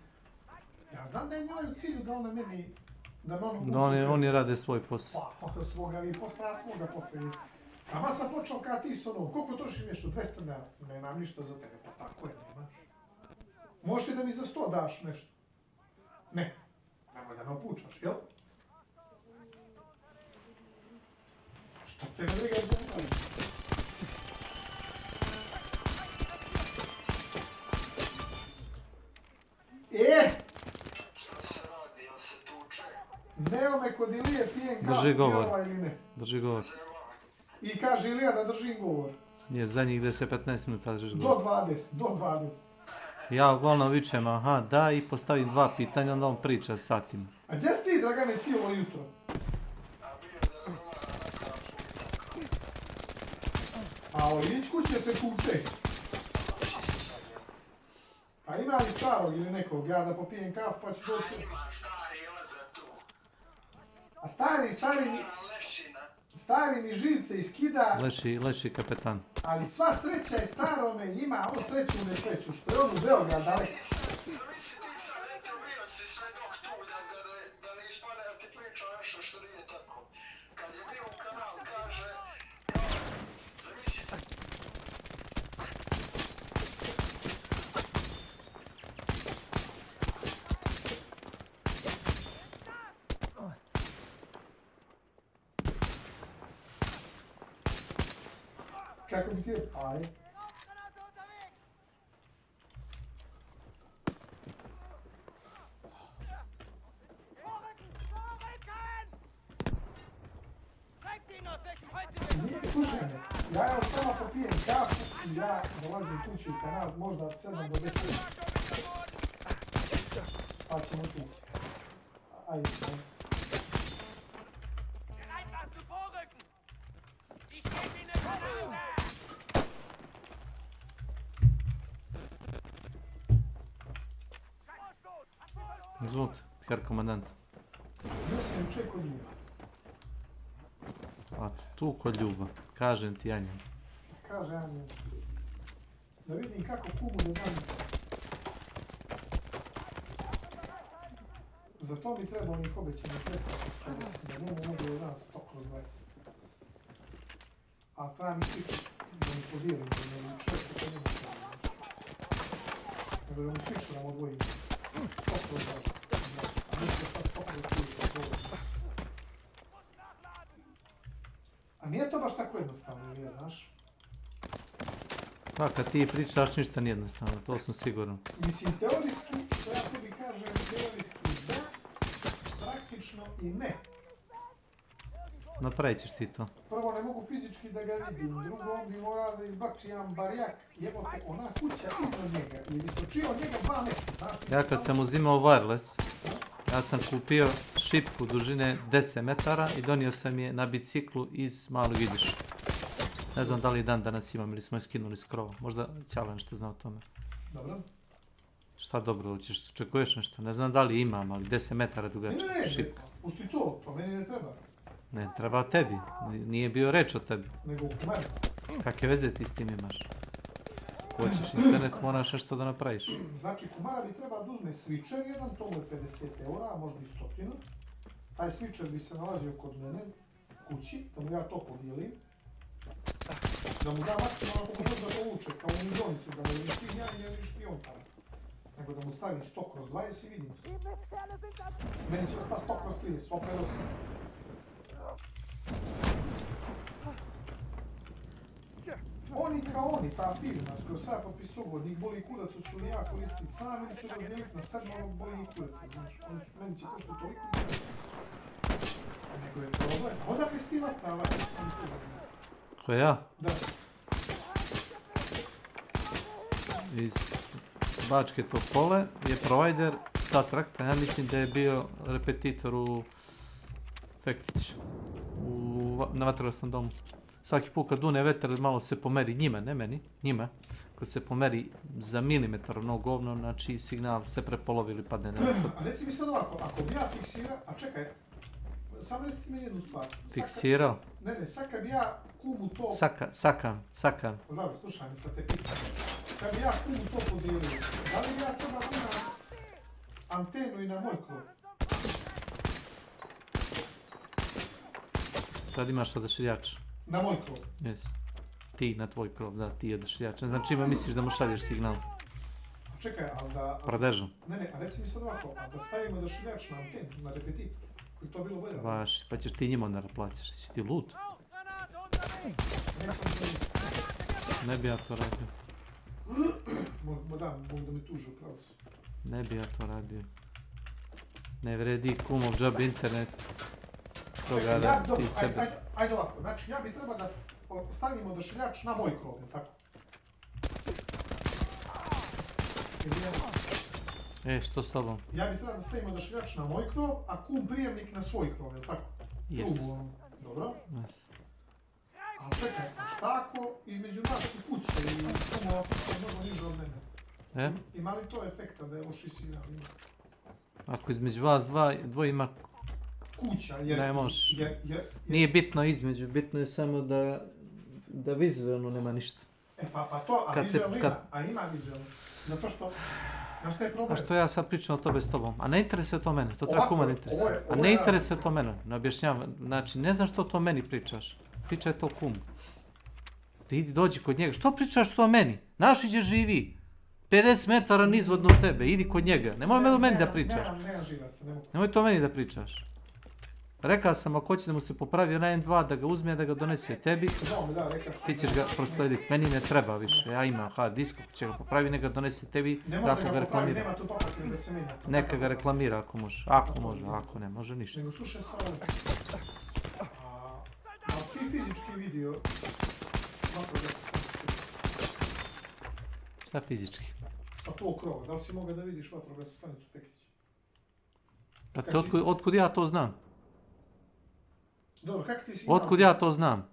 Ja znam da je njoj u cilju da ona meni... Da oni rade svoj posao. Pa, svoga vi posla, ja svoga posla. Tama sam počeo kada ti s onom, koliko trošiš nešto, 200 dinara? Nemam ništa za tebe, pa tako je, nemaš. Možeš li da mi za 100 daš nešto? Ne. Nemoj da me opučaš, jel? Što te ne briga zbog? Neo me kod Ilije pijem kafu, jel ili ne? Drži govor. I kaže Ilija da držim govor. Je, zadnjih 10-15 minuta držiš govor. Do 20. Ja uglavnom vičem, aha, da, i postavim 2 pitanja, onda on priča satima. A gdje si ti, Dragane, cijelo jutro? A o Ilić kuće se kuče. A ima li starog ili nekog, ja da popijem kafu pa ću doći? A stari mi živce iskida. Leši kapetan. Ali sva sreća je starome, ima on sreću u nesreću, što je on u Beograd daleko. Kako bi ti je? Aj. Slušaj me, ja evo samo popijem kafu i ja dolazim kući u kanal možda 7 do 10. Pa ćemo kući. Ajde. Izvolite, her komandant. Bio sam juče kod Ljuba. A tu kod Ljuba, kažem ti Anja. Kaže Anja, da vidim kako kumu da dam. Za to mi treba onih obećanih 200 da njemu mogu da dam 100/20. A treba mi svičati da mi podijelim, da mi često to njemu stavim. Nego da mu svičaram odvojim 100/20. A mislim šta 100/20. A nije to baš tako jednostavno, nije, znaš? Pa kad ti pričaš ništa nije jednostavno, to sam siguran. Mislim, teorijski, to ja tebi kažem, teorijski da, praktično i ne. Napravit ćeš ti to. Prvo, ne mogu fizički da ga vidim, drugo, on bi morao da izbači jedan barijak, jebote, ona kuća iznad njega, i visočio od njega 2 metra. Ja kad sam uzimao wireless, ja sam kupio šipku dužine 10 metara i donio sam je na biciklu iz Malog Idiša. Ne znam da li dan danas imam ili smo je skinuli s krova. Možda Ćala nešto zna o tome. Dobro. Šta dobro, hoćeš, očekuješ nešto? Ne znam da li imam, ali 10 metara dugačka šipka. Pušti to meni ne treba. Ne, treba tebi. Nije bio reč o tebi. Nego u meni. Kakve veze ti s tim imaš? Hoćeš internet, moraš nešto da napraviš. Znači, kumara bi treba da uzme switcher jedan, to mu je 50 eura, a možda i 100. Taj switcher bi se nalazio kod mene, kući, da mu ja to podijelim. Da mu da maksimalno kako može da povuče, kao u nizonicu, da ne vidim ja i ne vidiš ti on tamo. Nego da mu stavim 100/20 i vidimo se. Meni će ostati 100/30, opet ostane. Oni kao oni, ta firma s kojoj sad potpisu ugovor, njih boli kurac, hoću li ja koristiti sam ili ću razdijeliti na 7, boli i kurac, znaš, meni će košta toliko i nego je problem. Odakle si ti vatra, vatra, sam tu zavrlo. Ko ja? Da. Iz Bačke Topole je provider Satrakta, ja mislim da je bio repetitor u Fektić, na vatrogasnom domu. Svaki put kad dune vetar malo se pomeri njima, ne meni, njima. Kad se pomeri za milimetar ono govno, znači signal se prepolovi ili padne na nešto. A reci mi sad ovako, ako bi ja fiksirao, a čekaj, samo reci mi jednu stvar. Fiksirao? Ne, sad kad bi ja kumu to... Sakam. Dobro, slušaj mi sad te pitanje. Kad bi ja kumu to podijelio, da li ja treba imam antenu i na moj krov? Sad imaš odašiljač. Na moj krov? Jes. Ti na tvoj krov, da, ti odašiljač. Ne znam čime misliš da mu šalješ signal. Čekaj, ali da... Pradežom. Ne, a reci mi sad ovako, a da stavimo odašiljač na antenu, na repetitor, koji to bilo bolje? Vaš, pa ćeš ti njima onda plaćaš, si ti lud? Ne bi ja to radio. Mogu da me tuži upravo su. Ne bi ja to radio. Ne vredi kumov džab internet. Toga da ti sebe... Ajde ovako, znači ja bi treba da stavim odašiljač na moj krov, ne tako? Što s tobom? Ja bi treba da stavim odašiljač na moj krov, a kum prijemnik na svoj krov, ne tako? Yes. Dobro? Yes. Ali čekaj, a šta ako između nas i kuće i kumova kuća mnogo niže od mene? Ima li to efekta da je loši signal? Ako između vas dvoje ima kuća, jer... Ne možeš. Nije bitno između, bitno je samo da vizualno nema ništa. Pa to, a vizualno ima, a ima vizualno. Zato što, znaš šta je problem? A što ja sad pričam o tome s tobom? A ne interesuje to mene, to treba kuma da interesuje. A ne interesuje to mene, ne objašnjavam. Znači, ne znam što to meni pričaš. Pričaj to kumu. Ti idi dođi kod njega, što pričaš to meni? Naši gdje živi. 50 metara nizvodno od tebe, idi kod njega. Nemoj me do meni da pričaš. Nemam živaca, ne mogu. Nemoj to meni da pričaš. Rekao sam, ako hoće da mu se popravi na N2, da ga uzme, da ga donese tebi, ti ćeš ga proslediti. Meni ne treba više, ja imam hard disk, ako će ga popravi, neka ga donese tebi, ako ga reklamira. Neka ga reklamira ako može. Ako može, ako ne može, ništa. Nego slušaj sa ovim. A ti fizički vidio... Šta fizički? Sa tvojeg krova, da li si mogao da vidiš vatrogasnu stanicu Fekić? Pa otkud ja to znam? Dobro, kako ti si... Otkud ja to znam?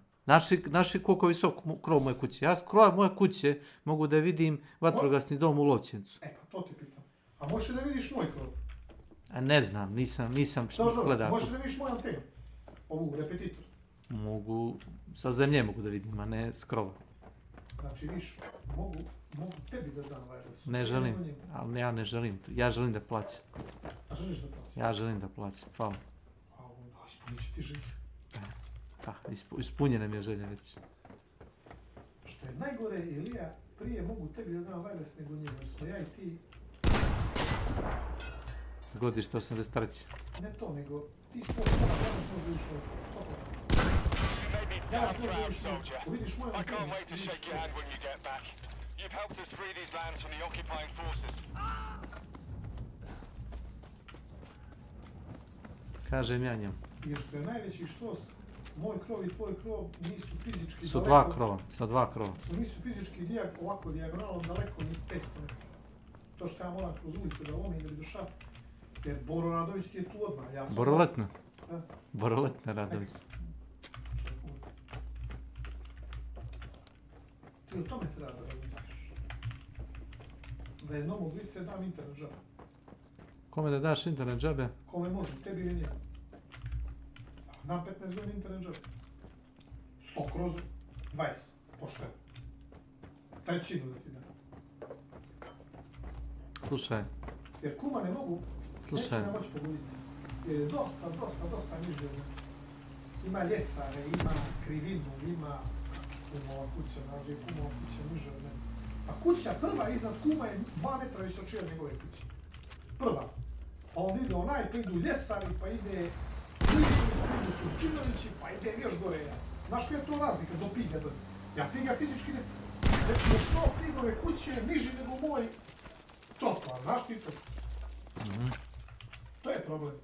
Naši koliko visok krov moje kuće. Ja s krova moje kuće mogu da vidim vatrogasni dom u Lovćencu. Pa to ti pitam. A možeš da vidiš moj krov? A ne znam, nisam Dobro, gledao. možeš da vidiš moj antenu? Ovu, repetitor. Mogu, sa zemlje mogu da vidim, a ne s krova. Znači, viš, mogu tebi da dam wireless. Ne želim, ali ja ne želim. Ja želim da plaćam. A želiš da plaćam? Ja želim da plaćam, hvala. A onda, ispunit ću ti želje. Pa, ispunjena mi je želja već. Što je najgore, Ilija, prije mogu tebi da dam wireless nego njemu, jer smo ja i ti... Godiš 83. Ne to, nego ti smo možda išlo 100%. Ja možda išlo, vidiš moju I can't wait to shake your hand when you get back. You've helped us free these lands from the occupying forces. Kažem ja njemu. Jer što je najveći štos, moj krov i tvoj krov nisu fizički Su daleko. sa dva krova. Nisu fizički ovako dijagonalno daleko ni 500 metara. To što ja moram kroz ulice da lomim ili do šapa. Jer Boro Radović ti je tu odmah. Ja sam Boroletna. Da. Boroletna Radović. Ti o tome treba da razmisliš. Da jednom od lice dam internet džabe. Kome da daš internet džabe? Kome može, tebi ili njemu. Dam 15 godina internet džabe. 100 kroz 20, pošteno. Trećinu da ti dam. Slušaj. Jer kuma ne mogu, neće me moći pogoditi. Jer je dosta niže. Ima ljesare, ima krivinu, ima kumova kuća, nađe kumova kuća niže od mene. A kuća prva iznad kuma je 2 metra visočija od njegove kuće. Prva. Pa onda ide onaj, pa idu ljesari, pa ide Milićević, pa idu Turčinovići, pa ide još gore ja. Znaš koja je to razlika do piga do... Ja piga fizički ne... Recimo 100 pigove kuće niži nego moj trotoar, znaš ti to? To je problem.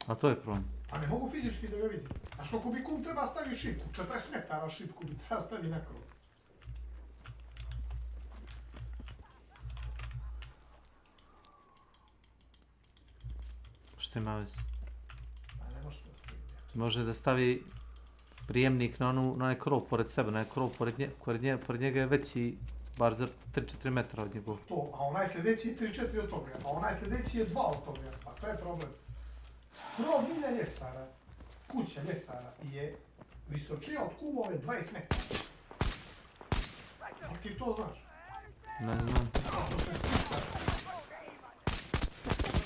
A to je problem. A ne mogu fizički da ga vidim. Znaš koliko bi kum treba stavi šipku? 40 metara šipku bi treba stavi na krov. Što ima veze? A ne može da stavi. Može da stavi prijemnik na onaj krov pored sebe, na krov pored njega je veći bar za 3-4 metra od njegov. To, a onaj sljedeći je 3-4 od toga, a onaj sljedeći je 2 od toga, pa to je problem. Krov Milja ljesara, kuća ljesara je visočija od kumove 20 metara. Ali ti to znaš? Ne znam.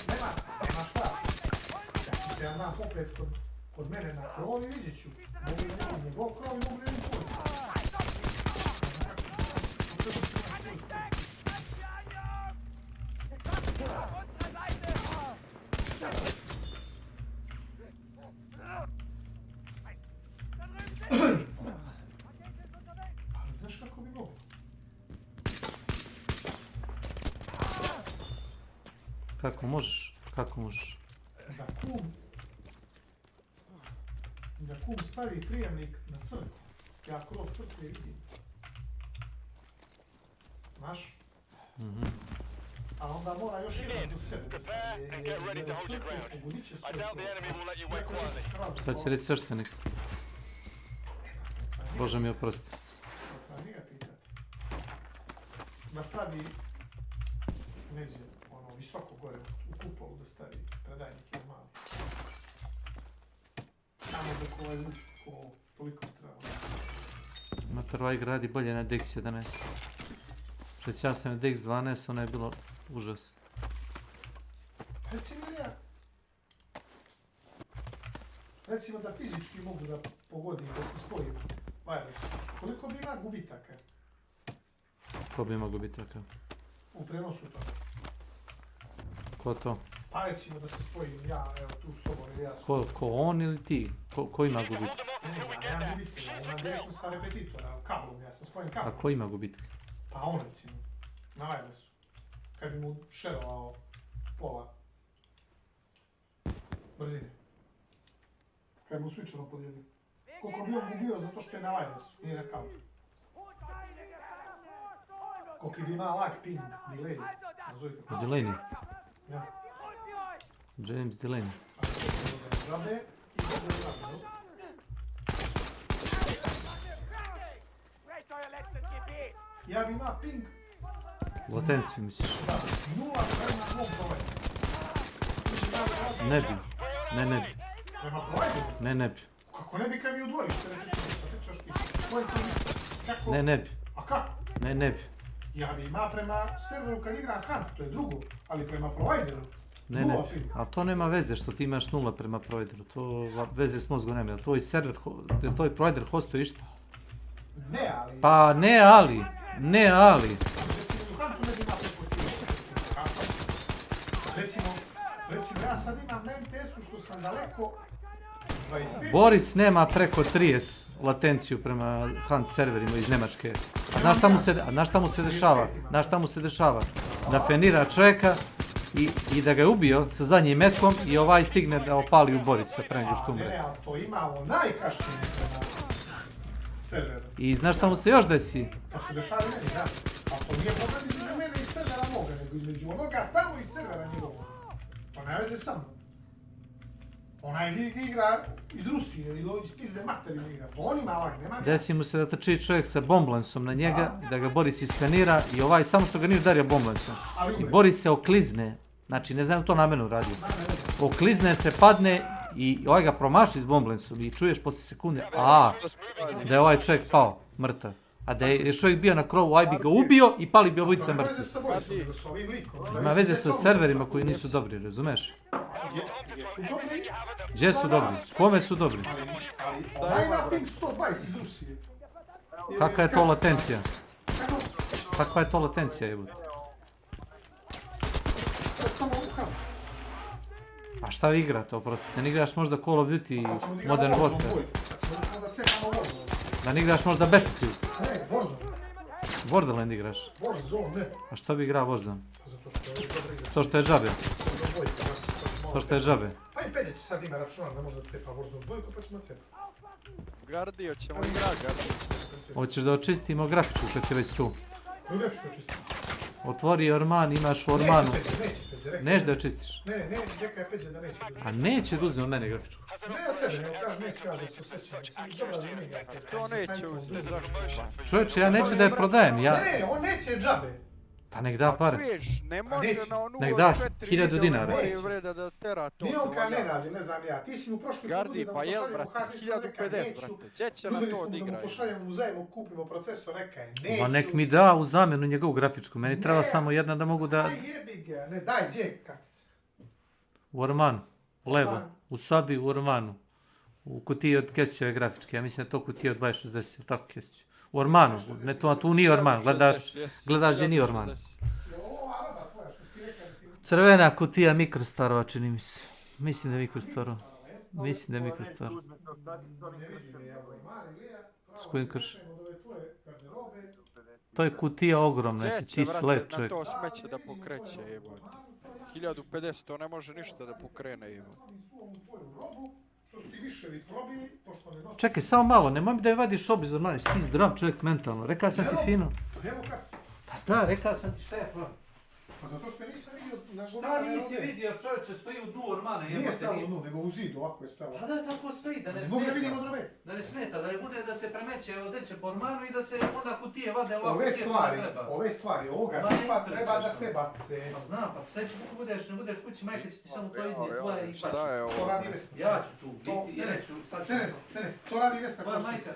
Nema šta. Ako se ja dam popet kod mene na krov i vidjet ću. Mogu li vidim njegov krov i mogu li vidim tvoj. Ali znaš kako bi mogu? Kako možeš? Kako možeš? Da kum stavi prijemnik na crkvu. Ja krov crkve vidim. Znaš? A onda mora još jedan do sebe da stavi. Šta će reći sveštenik? Bože mi oprosti. Da stavi neđe, ono, visoko gore u kupolu da stavi predajnik je mali. Tamo dok ovaj zvuk toliko treba. Matar ovaj radi bolje na DX11. Preć ja sam na DX12, ono je bilo užas. Recimo da fizički mogu da pogodim, da se spojim wireless. Koliko bi ima gubitaka? Ko bi mogao biti takav? U prenosu to. Ko to? Pa recimo da se spojim ja, evo tu s tobom ili ja s Ko on ili ti? Ko ima gubitke? Ja nemam gubitke, ja imam direktno sa repetitora, kablom, ja sam spojim kablom. A ko ima gubitke? Pa on recimo, na wirelessu. Kad bi mu šerovao pola brzine. Kad bi mu switcherom podijelio. Koliko bi on gubio zato što je na wirelessu, nije na kablu. Koliko bi ima lag, ping, delay. Delaney? Ja. James Delaney. Žabe i žabe. Ja bi ima ping. Latenciju misliš? Da, 0 prema mom proletu. Ne bi. Ne bi. Prema provideru? Ne bi. Kako ne bi kad mi u dvorište ne pričaš ti? Koje sam... Kako? Ne bi. A kako? Ne bi. Ja bi ima prema serveru kad igram Hunt, to je drugo. Ali prema provideru? Ne bi. Ali to nema veze što ti imaš 0 prema provideru. To veze s mozgom nema. Tvoj server, tvoj provider hostuje išta. Ne, ali... Pa ne, ali. Ne, ali. Recimo u Huntu ne bi ima preko ti. Recimo ja sad imam na MTS-u što sam daleko 25. Boris nema preko 30 latenciju prema Hunt serverima iz Njemačke. A znaš šta mu se dešava? Znaš šta mu se dešava? Da fenira čovjeka i da ga je ubio sa zadnjim metkom i ovaj stigne da opali u Borisa pre nego što umre. Ne, ali to imamo najkašnije prema serveru. I znaš šta mu se još desi? To se dešava i meni, da. Ali to nije problem između mene i servera moga, nego između onoga tamo i servera njegovog. To ne veze sa mnom. Onaj igra iz Rusije ili iz pizde materine igra. To on ima lag, nema... Desi mu se da trči čovjek sa bomblensom na njega, da ga Boris isfenira i ovaj samo što ga nije udario bomblensom. I Boris se oklizne, znači ne znam to namjerno radio. Oklizne se, padne i ovaj ga promaši s bomblensom i čuješ poslije sekunde, da je ovaj čovjek pao, mrtav. A da je čovjek bio na krovu, ovaj bi ga ubio i pali bi obojica mrtvi. Ima veze sa serverima koji nisu dobri, razumeš? Gdje su dobri? Kome su dobri? Onaj ima ping 120 iz Rusije. Kakva je to latencija? Kakva je to latencija, jebut? A šta vi igrate, oprostite? Ne igraš možda Call of Duty Modern Warfare? Da ne igraš možda Battlefield? Ne, Warzone. Borderland igraš? Warzone, ne. A što bi igrao Warzone? Zato što je To što je džabe? To što je džabe? Pa i Peđa će sad ima računar da može da cepa Warzone 2 pa ćemo cepa. Gardio, ćemo igrati Gardio. Hoćeš da očistimo grafičku kad si već tu? Koju grafičku očistimo? Otvori Orman, imaš u Ormanu. Neće Peđa, rekao. Neš da očistiš? Ne, rekao je Peđa da neće. A neće da uzme od mene grafičku. Ne od tebe, nego kažu neću ja da se osjećam. Dobra za njega. To neće uzeti, zašto? Čovječe, ja neću da je prodajem, Ne, on neće džabe. Pa nek da pare. Ne može na onu nek da 1000 dinara. Nije on kaj ne radi, ne znam ja. Ti si mu prošli Gardi, pa jel, brate, 1050, brate. Gdje će na to odigraju? Da mu pošaljemo u zajedno, kupimo procesor, rekaj, neću. Ma nek mi da u zamjenu njegovu grafičku, meni treba samo jedna da mogu da... Daj jebi ga, ne daj, gdje kartice? U Ormanu, levo, u sobi u Ormanu. U kutiji od Kesićeve grafičke, ja mislim da je to kutija od 2060, tako Kesić. U Ormanu, ne to, tu nije Orman, gledaš gdje nije Orman. Crvena kutija Mikrostarova, čini mi se. Mislim da je Mikrostarova. Mislim da je Mikrostarova. S kojim krš? To je kutija ogromna, jesi ti sled čovjek. Na to smeće da pokreće, jebote. 1050, to ne može ništa da pokrene, jebote. Čekaj, samo malo, nemoj mi da je vadiš obizor, maniš, ti zdrav čovjek mentalno, rekao sam ti fino. Pa da, rekao sam ti šta je problem. Pa zato što nisam vidio... Šta nisi vidio, čovječe, stoji u dnu Ormana, jebote. Nije stalo u dnu, nego u zidu, ovako je stajalo. Pa da, tako stoji, da ne smeta. Mogu da vidimo drobe. Da ne smeta, da ne bude da se premeće odeće po Ormanu i da se onda kutije vade ovako kutije kada treba. Ove stvari, ovoga tipa treba da se bace. Pa znam, pa sve ne budeš kući, majka će ti samo to iznijeti tvoje i baći. To radi Vesna. Ja ću tu biti, ja ću, sad ću... Ne, to radi Vesna.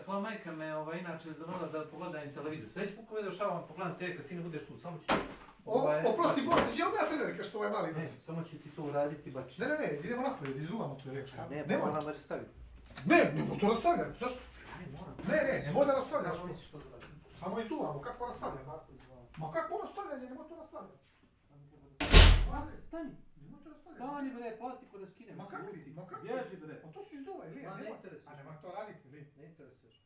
Tvoja majka me inače zamolila da pogledam televiziju. Sve ću puko došavam, pogledam te kad ti ne budeš tu, samo ću tu. Oprosti, Bose, gdje onda trenerka što ovaj mali nas? Ne, samo ću ti to uraditi, baš. Ne, idemo naprijed, izuvamo to, rekao šta? Ne, moram da staviti. Ne mora to rastavljati, zašto? Ne mora da rastavljaš. Samo izduvamo, kako rastavljamo? Ma kako rastavljanje, ne mora to rastavljati. Stani, nemoj to rastavljati. Stani bre, plastiku da skinem. Ma kako? Bježi bre. Ma to su izduvaj, Lija, nemoj to raditi, Lija. Ne interesuješ.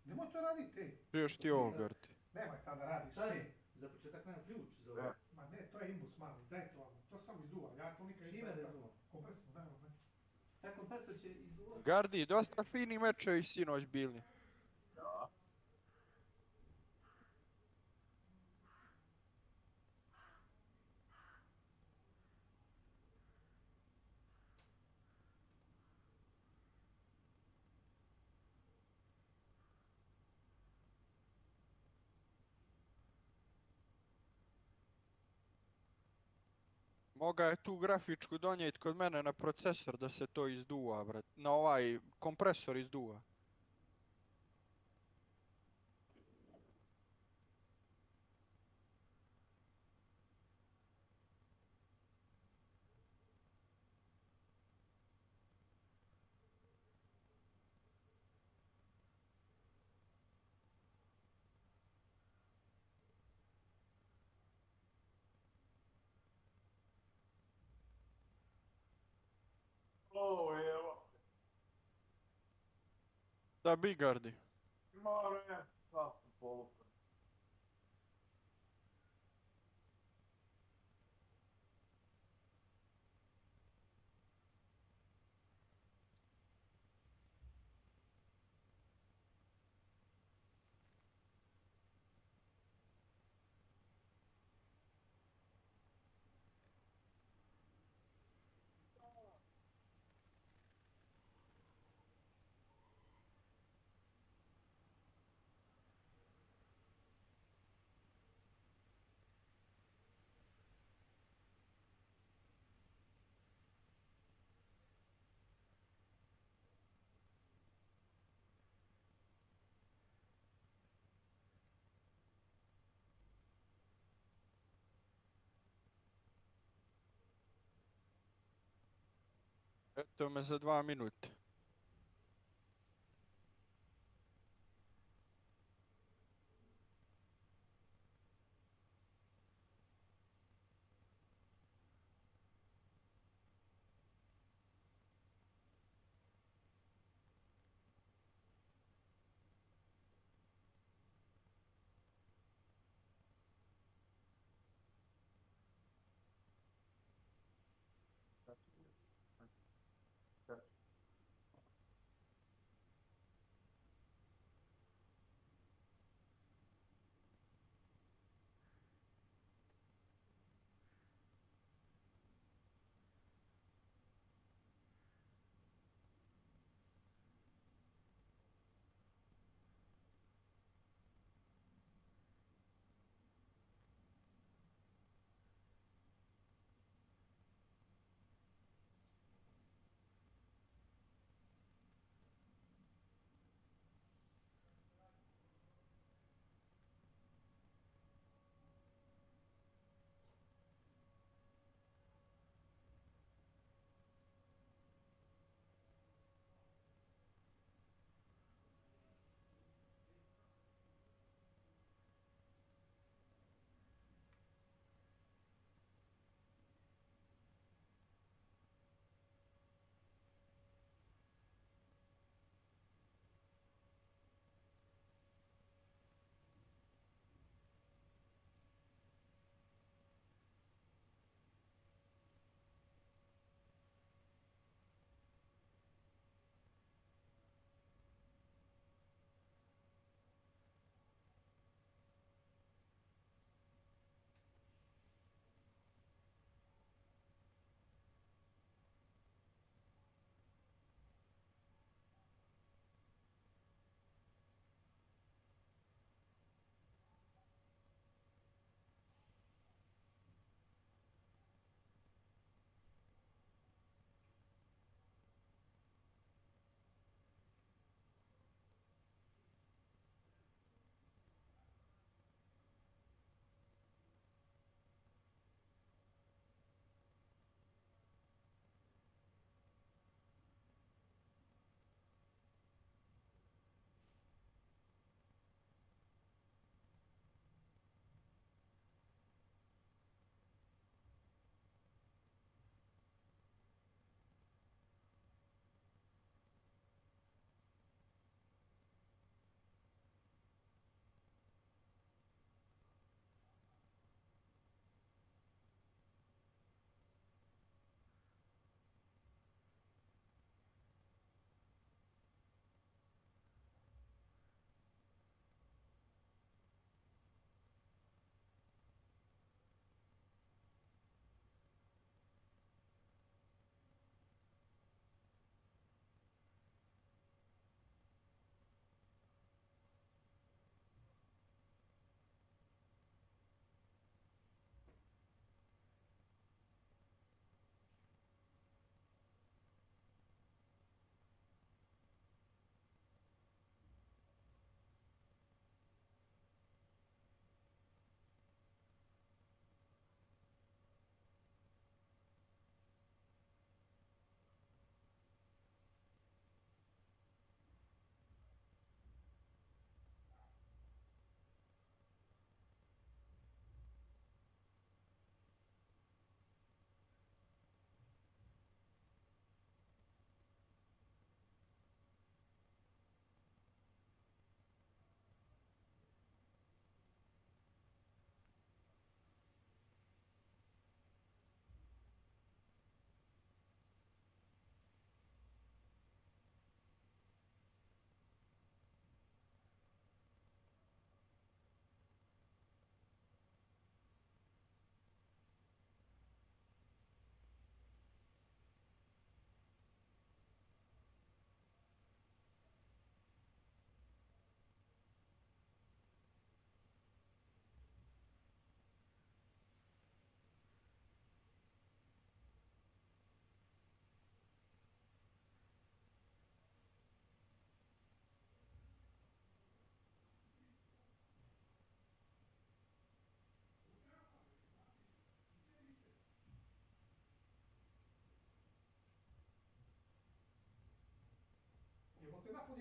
Nemoj to raditi, ej. Čuješ ti ovo, Garti. Nemoj tada da radiš, ej. Za početak nema ključ za ovo. Ma ne, to je imbus, mali, daj to vam. To samo izduva, ja to nikad nisam stavio. Kompresor, daj vam. Taj kompresor će izduvati. Gardi, dosta fini mečevi sinoć bili. Moga je tu grafičku donijeti kod mene na procesor da se to izduva, brat. Na ovaj kompresor izduva. Oh, evo. Da, Bigardi. Ma ne, sad sam polupan. Eto me za 2 minute.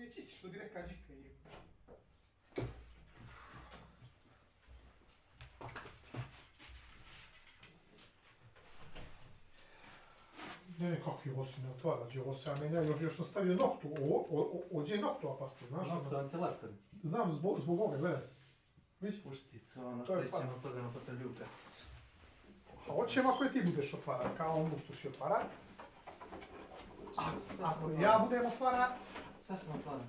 je čić, što bi reka Đika je. Ne, kako je ovo se ne otvara, ovo se ja menja, još sam stavio noktu, ođe noktu opasta, znaš? Noktu ventilator. Znam, zbog ovoga, gledaj. Vidiš? Pušti, to je ćemo toga na patelju karticu. A hoćemo ako je ti budeš otvara, kao ono što si otvara. Ako ja budem otvara... Šta sam otvara?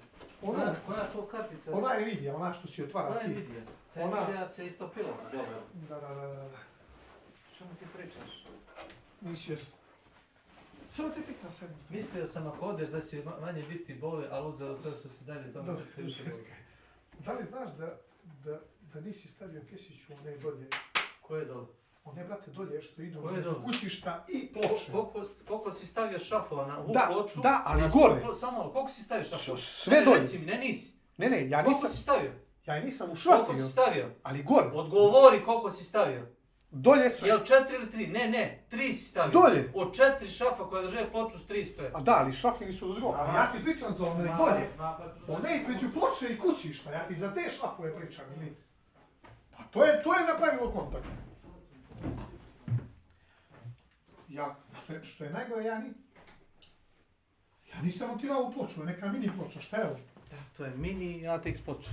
Koja je to kartica? Ona je vidija, ona što si otvara ti. Ona je vidija. Ta vidija se istopila. Dobro. Da. Čemu ti pričaš? Nisi jesno. Samo te pitan sve. Mislio sam ako odeš da će manje biti boli, ali uzeo sve što si dalje tome srce više boli. Da li znaš da nisi stavio kesić u one dolje? Koje dolje? One, brate, dolje što idu između kućišta i ploče. Koliko si stavio šafova u ploču? Da, ali gore. Samo malo, koliko si stavio šafova? Sve dolje. Reci mi, ne nisi. Ne, ja nisam. Koliko si stavio? Ja nisam ušafio. Koliko si stavio? Ali gore. Odgovori koliko si stavio. Dolje sve. Jel 4 ili 3? Ne, 3 si stavio. Dolje. Od 4 šafa koje drže ploču s 3 stoje. A da, ali šafi nisu uzgo. A ja ti pričam za one dolje. One između ploče i kućišta. Ja ti za te šafove pričam, ili? Pa to je napravilo kontakt. Ja, što je najgore, ja nisam montirao ovu ploču, je neka mini ploča, šta je ovo? Da, to je mini ATX ploča.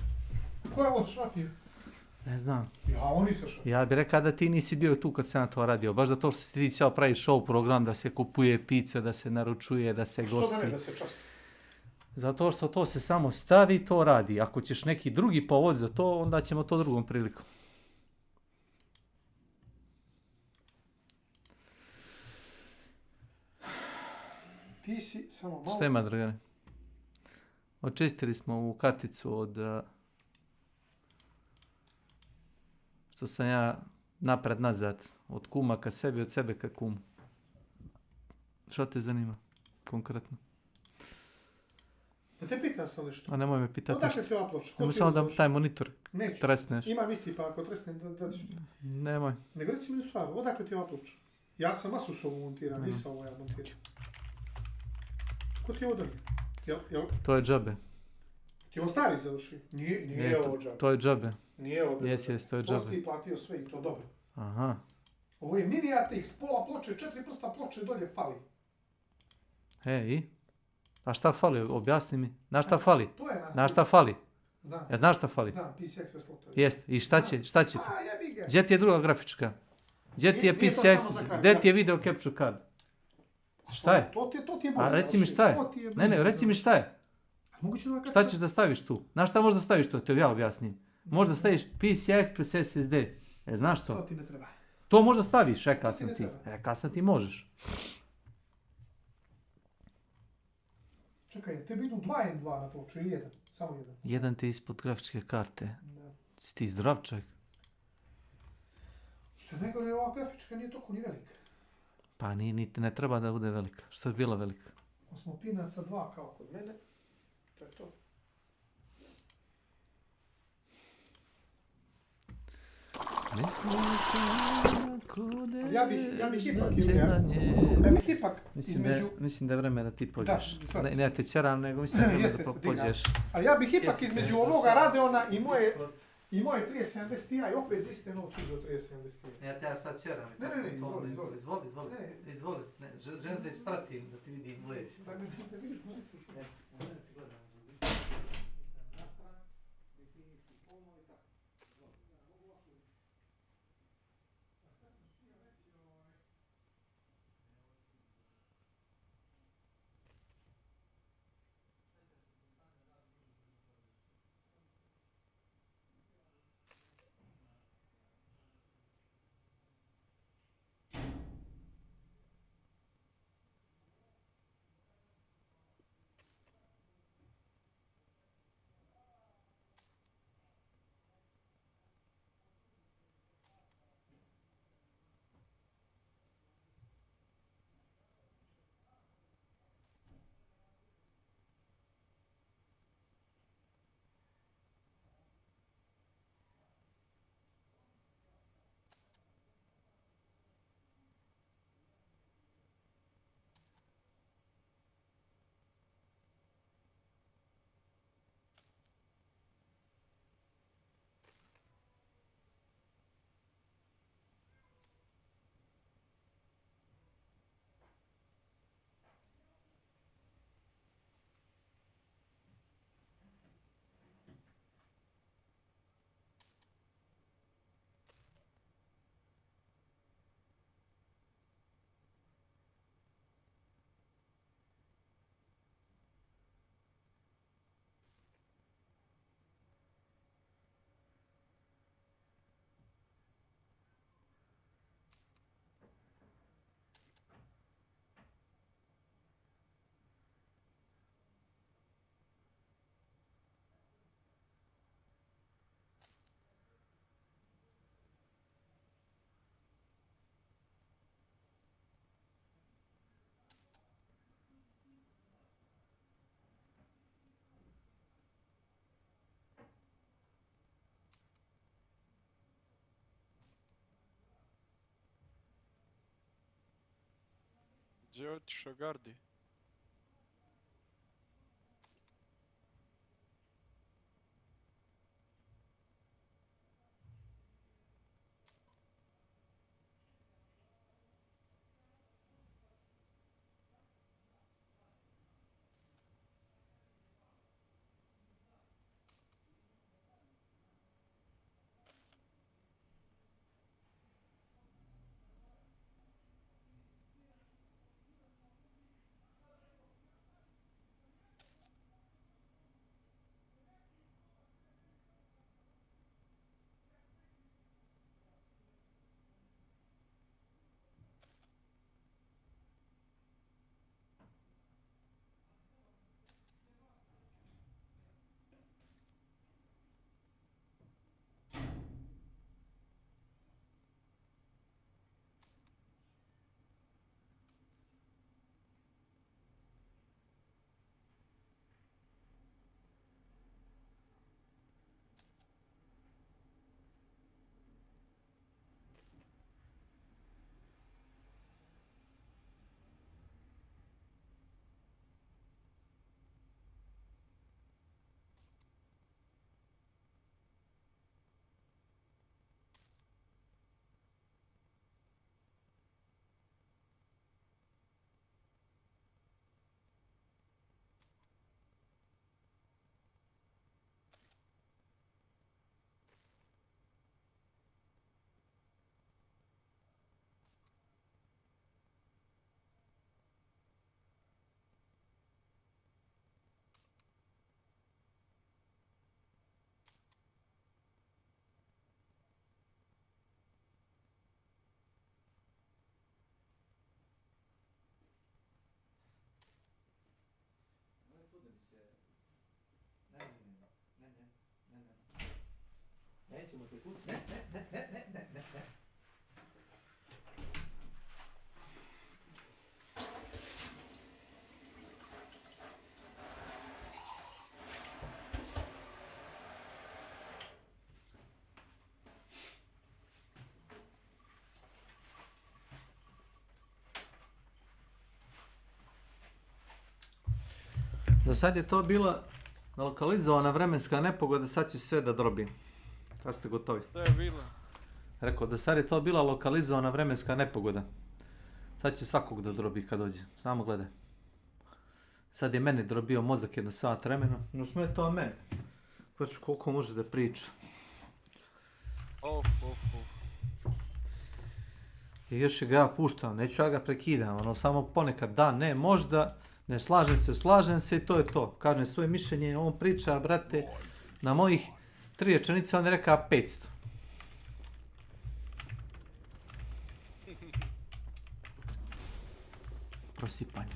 Koja je ovo šafir? Ne znam. Ja, oni se šafir. Ja bih rekao da ti nisi bio tu kad sam na to radio, baš zato što si ti ćeo pravi show program, da se kupuje pizza, da se naručuje, da se gosti. Što da ne, da se časti? Zato što to se samo stavi i to radi. Ako ćeš neki drugi povod za to, onda ćemo to drugom prilikom. Ti si samo malo... Šta ima, Dragane? Očistili smo ovu karticu od... što sam ja napred-nazad. Od kuma ka sebi, od sebe ka kumu. Šta te zanima konkretno? Da te pitam sam nešto. A nemoj me pitati ništa. Odakle ti ova ploča? Nemoj samo da taj monitor tresneš. Imam isti, pa ako tresnem da ću... Nemoj. Nego reci mi stvar, odakle ti ova ploča? Ja sam Asus ovu montiram, nisam ovo ja montiram. Ko ti je ovo donio? To je džabe. Ti ovo stari završi? Nije ovo džabe. To je džabe. Nije ovo džabe. Jes, to je džabe. To si ti platio sve i to dobro. Aha. Ovo je mini ATX, pola ploče, 4 prsta ploče dolje fali. I? A šta fali? Objasni mi. Na šta fali? To je na šta fali? Znam. Ja znaš šta fali? Znam, PCI Express loto. Jest. I šta će ti? jebi ga. Gdje ti je druga grafička? Gdje ti je PCI? Gdje ti je video capture card? Šta je? To ti je A reci mi šta je? Ne, reci mi šta je? Šta ćeš da staviš tu? Znaš šta možda staviš tu? Te ja objasnim. Možda staviš PCI Express SSD. Znaš to? To ti ne treba. To možda staviš, rekao sam ti. Rekao sam ti možeš. Čekaj, tebi idu 2 M2 na ploču ili 1? Samo 1? Jedan ti ispod grafičke karte. Si ti zdrav čovjek? Što je najgore, ova grafička nije toliko ni velika. Pa niti ne treba da bude velika. Što je bila velika? 8 pinaca 2 kao kod mene. To je to. Ja bih ipak između... Mislim da je vreme da ti pođeš. Ne te ćeram, nego mislim da je vreme da pođeš. Ali ja bih ipak između ovoga Radeona i moje 3070 Ti opet za iste novce uzeo 3070 Ti. Ja te ja sad ćeram. Ne, izvoli. Želim da ispratim, da ti vidim leđe. Da vidiš muziku što. Gdje je otišao Gardi? Nećemo te kući. Ne. Do sad je to bila lokalizovana vremenska nepogoda, sad će sve da drobi. Kad ste gotovi? Šta je bilo? Rekao, do sad je to bila lokalizovana vremenska nepogoda. Sad će svakog da drobi kad dođe. Samo gledaj. Sad je meni drobio mozak jedno sat vremena. No sme to meni. Pa ću koliko može da priča. I još ga ja puštam, neću ja ga prekidam. Ono, samo ponekad da, ne, možda. Ne, slažem se i to je to. Kažem svoje mišljenje, on priča, brate, na mojih 3 rečenice, on je rekao 500. Prosipanje.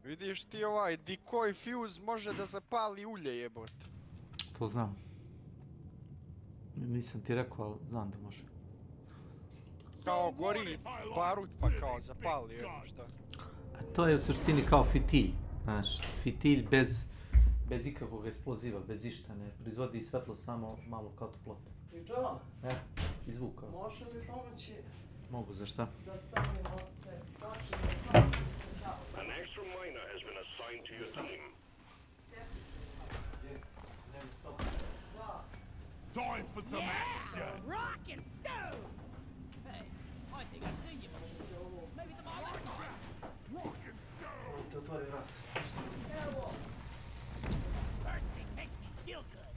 Vidiš ti ovaj decoy fuse može da zapali ulje jebote. To znam. Nisam ti rekao, ali znam da može. Kao gori barut pa kao zapali jedno šta. A to je u suštini kao fitilj, znaš, fitilj bez ikakvog eksploziva, bez išta, ne proizvodi svetlo samo malo kao toplota. I to? I zvuk kao. Može li pomoći? Mogu, za šta? Da stavimo te počine An extra miner has been assigned to your team. Time for some action! Rock and stone! Hey, I think I've seen you before. Maybe the my last time. Rock and stone! To otvori vrat. Bursting makes me feel good.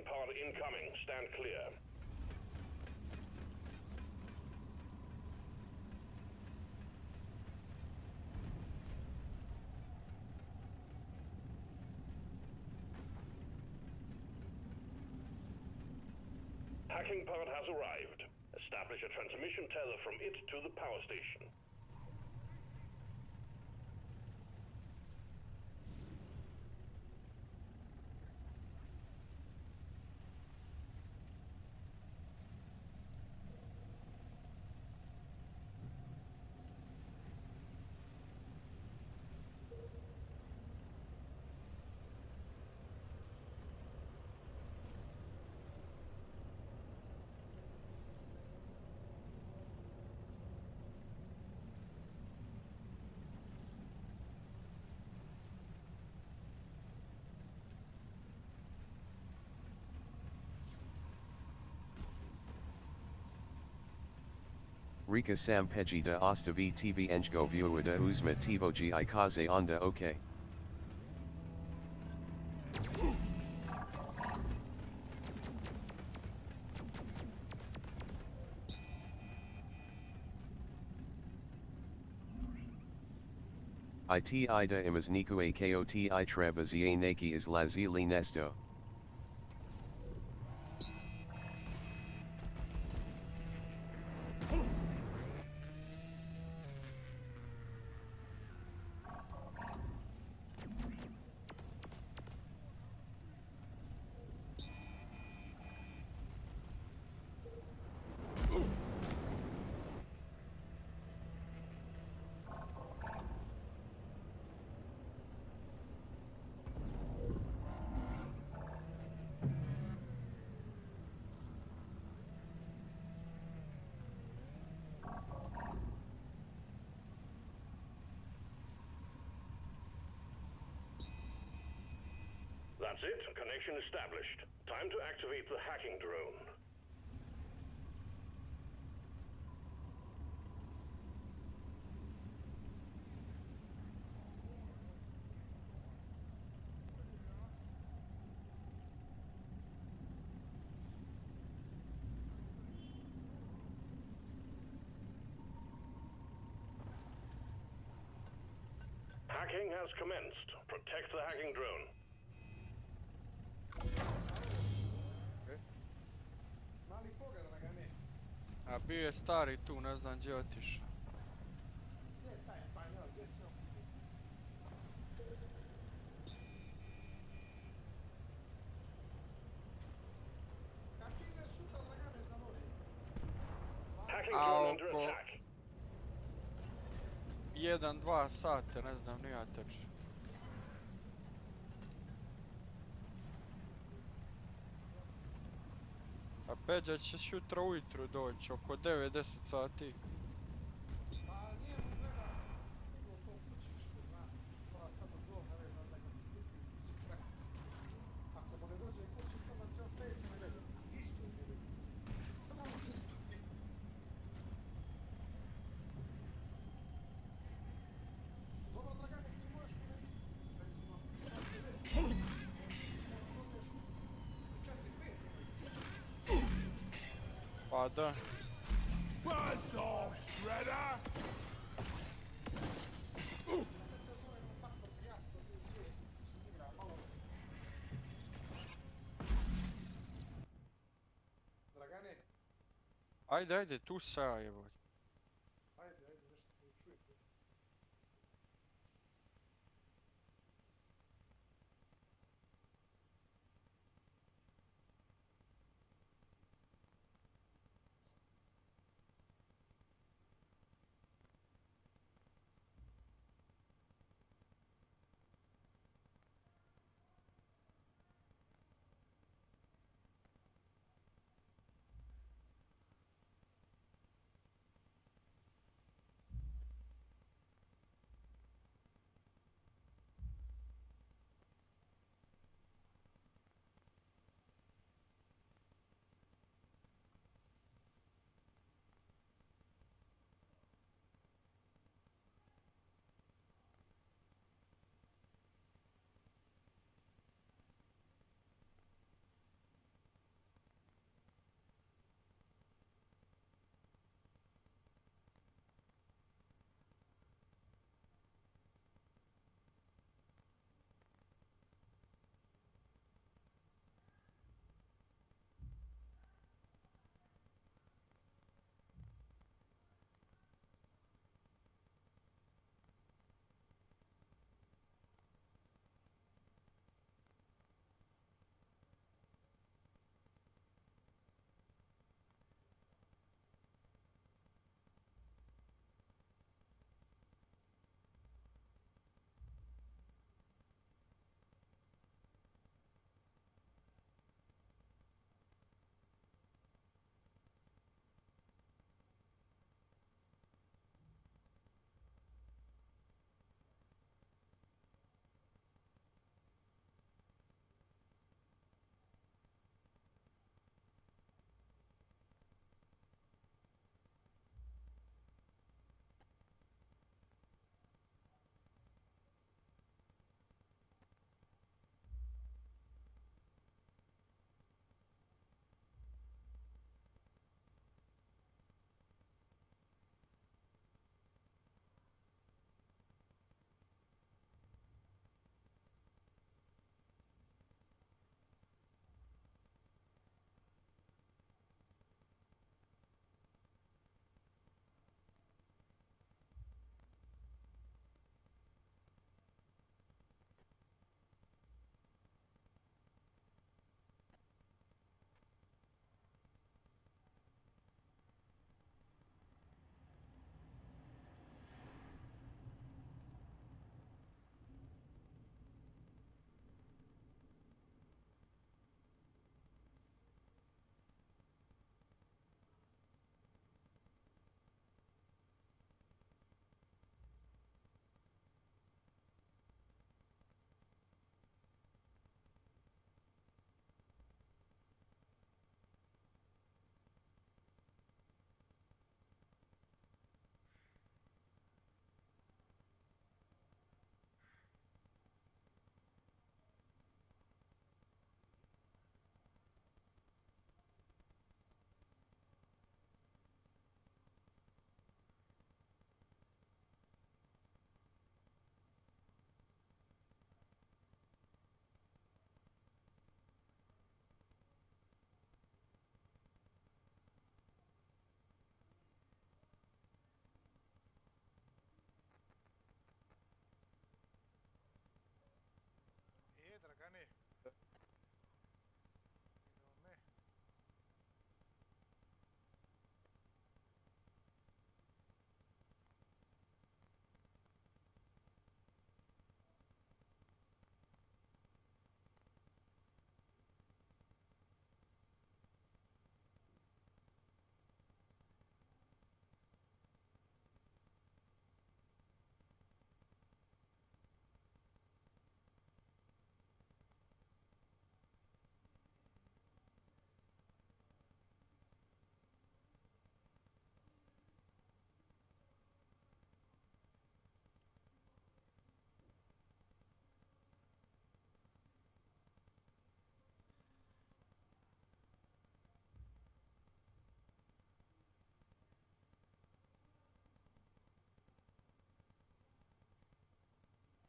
Hacking pod incoming. Stand clear. Hacking pod has arrived. Establish a transmission tether from it to the power station. Rika Sampeji da ostavi TV Enjgo Vuada Uzma Tivoji Ikaze Onda OK. It ida imazniku akot I trebazie naki is lazili nesto. That's it. Connection established. Time to activate the hacking drone. Hacking has commenced. Protect the hacking drone. Mali pogled, ragane. A bio je stari tu, ne znam gdje je otišao. Gdje je taj panjol, gdje se on? Kako ide sutra, ragane, za novi? A oko 1-2 sata, ne znam, nije tačno. A Peđa će sutra ujutru doći, oko 9-10 sati. Pa nije mu gleda stiglo to počešće, zna. Mora samo zlo, ne vem, da ga kupi si praktici. Ako mu ne dođe kući, tamo će on peći ne gleda. Isto je bilo. Samo isto. Dobro, Dragane, ti možeš mi recimo, pa da. Buzz off, Shredder! Dragane. Ajde, ajde, tu sa jeboj. Ajde, ajde, nešto te čujem.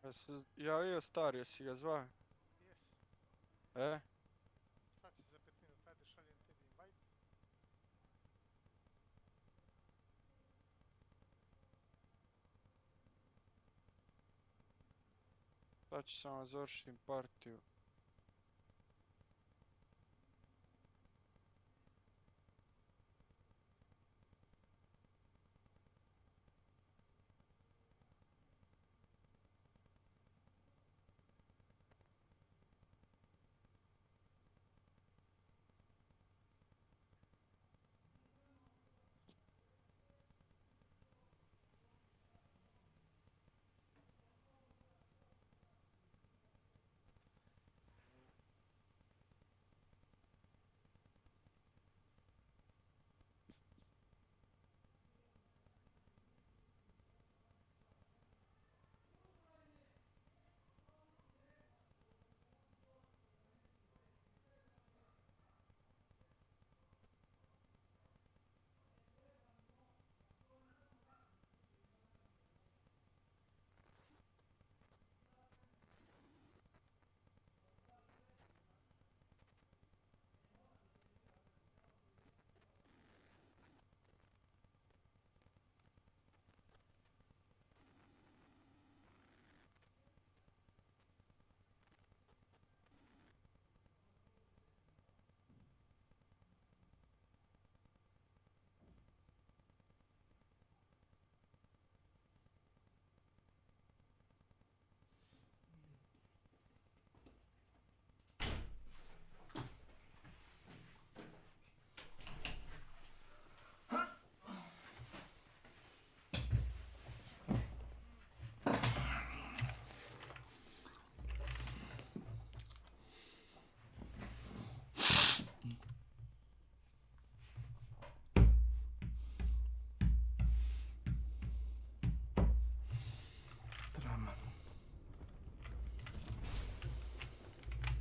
Jesi javio star, jesi ga zva? E? Sad si za 5 minuta, ajde šaljem tebi invite. Sad ću samo završim partiju.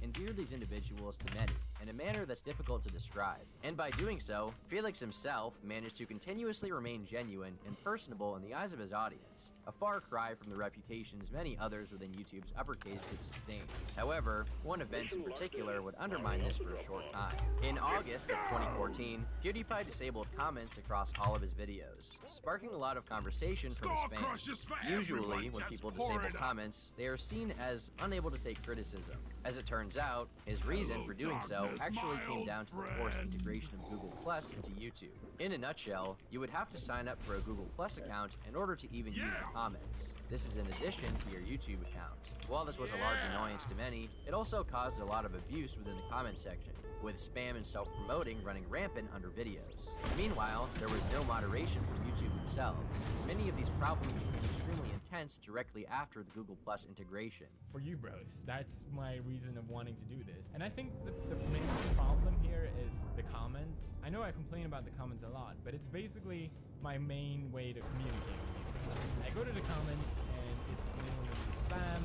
Endeared these individuals to many in a manner that's difficult to describe. And by doing so, Felix himself managed to continuously remain genuine and personable in the eyes of his audience, a far cry from the reputations many others within YouTube's uppercase could sustain. However, one event in particular would undermine this for a short time. In August of 2014, PewDiePie disabled comments across all of his videos, sparking a lot of conversation from his fans. Usually, when people disable comments, they are seen as unable to take criticism. As it turns out, his reason for doing so actually came down to the forced integration of Google Plus into YouTube. In a nutshell, you would have to sign up for a Google Plus account in order to even use the comments. This is in addition to your YouTube account. While this was a large annoyance to many, it also caused a lot of abuse within the comment section, with spam and self-promoting running rampant under videos. Meanwhile, there was no moderation from YouTube themselves. Many of these problems became extremely intense directly after the Google Plus integration. For you bros, that's my reason of wanting to do this. And I think the main problem here is the comments. I know I complain about the comments a lot, but it's basically my main way to communicate with you. I go to the comments and it's mainly spam,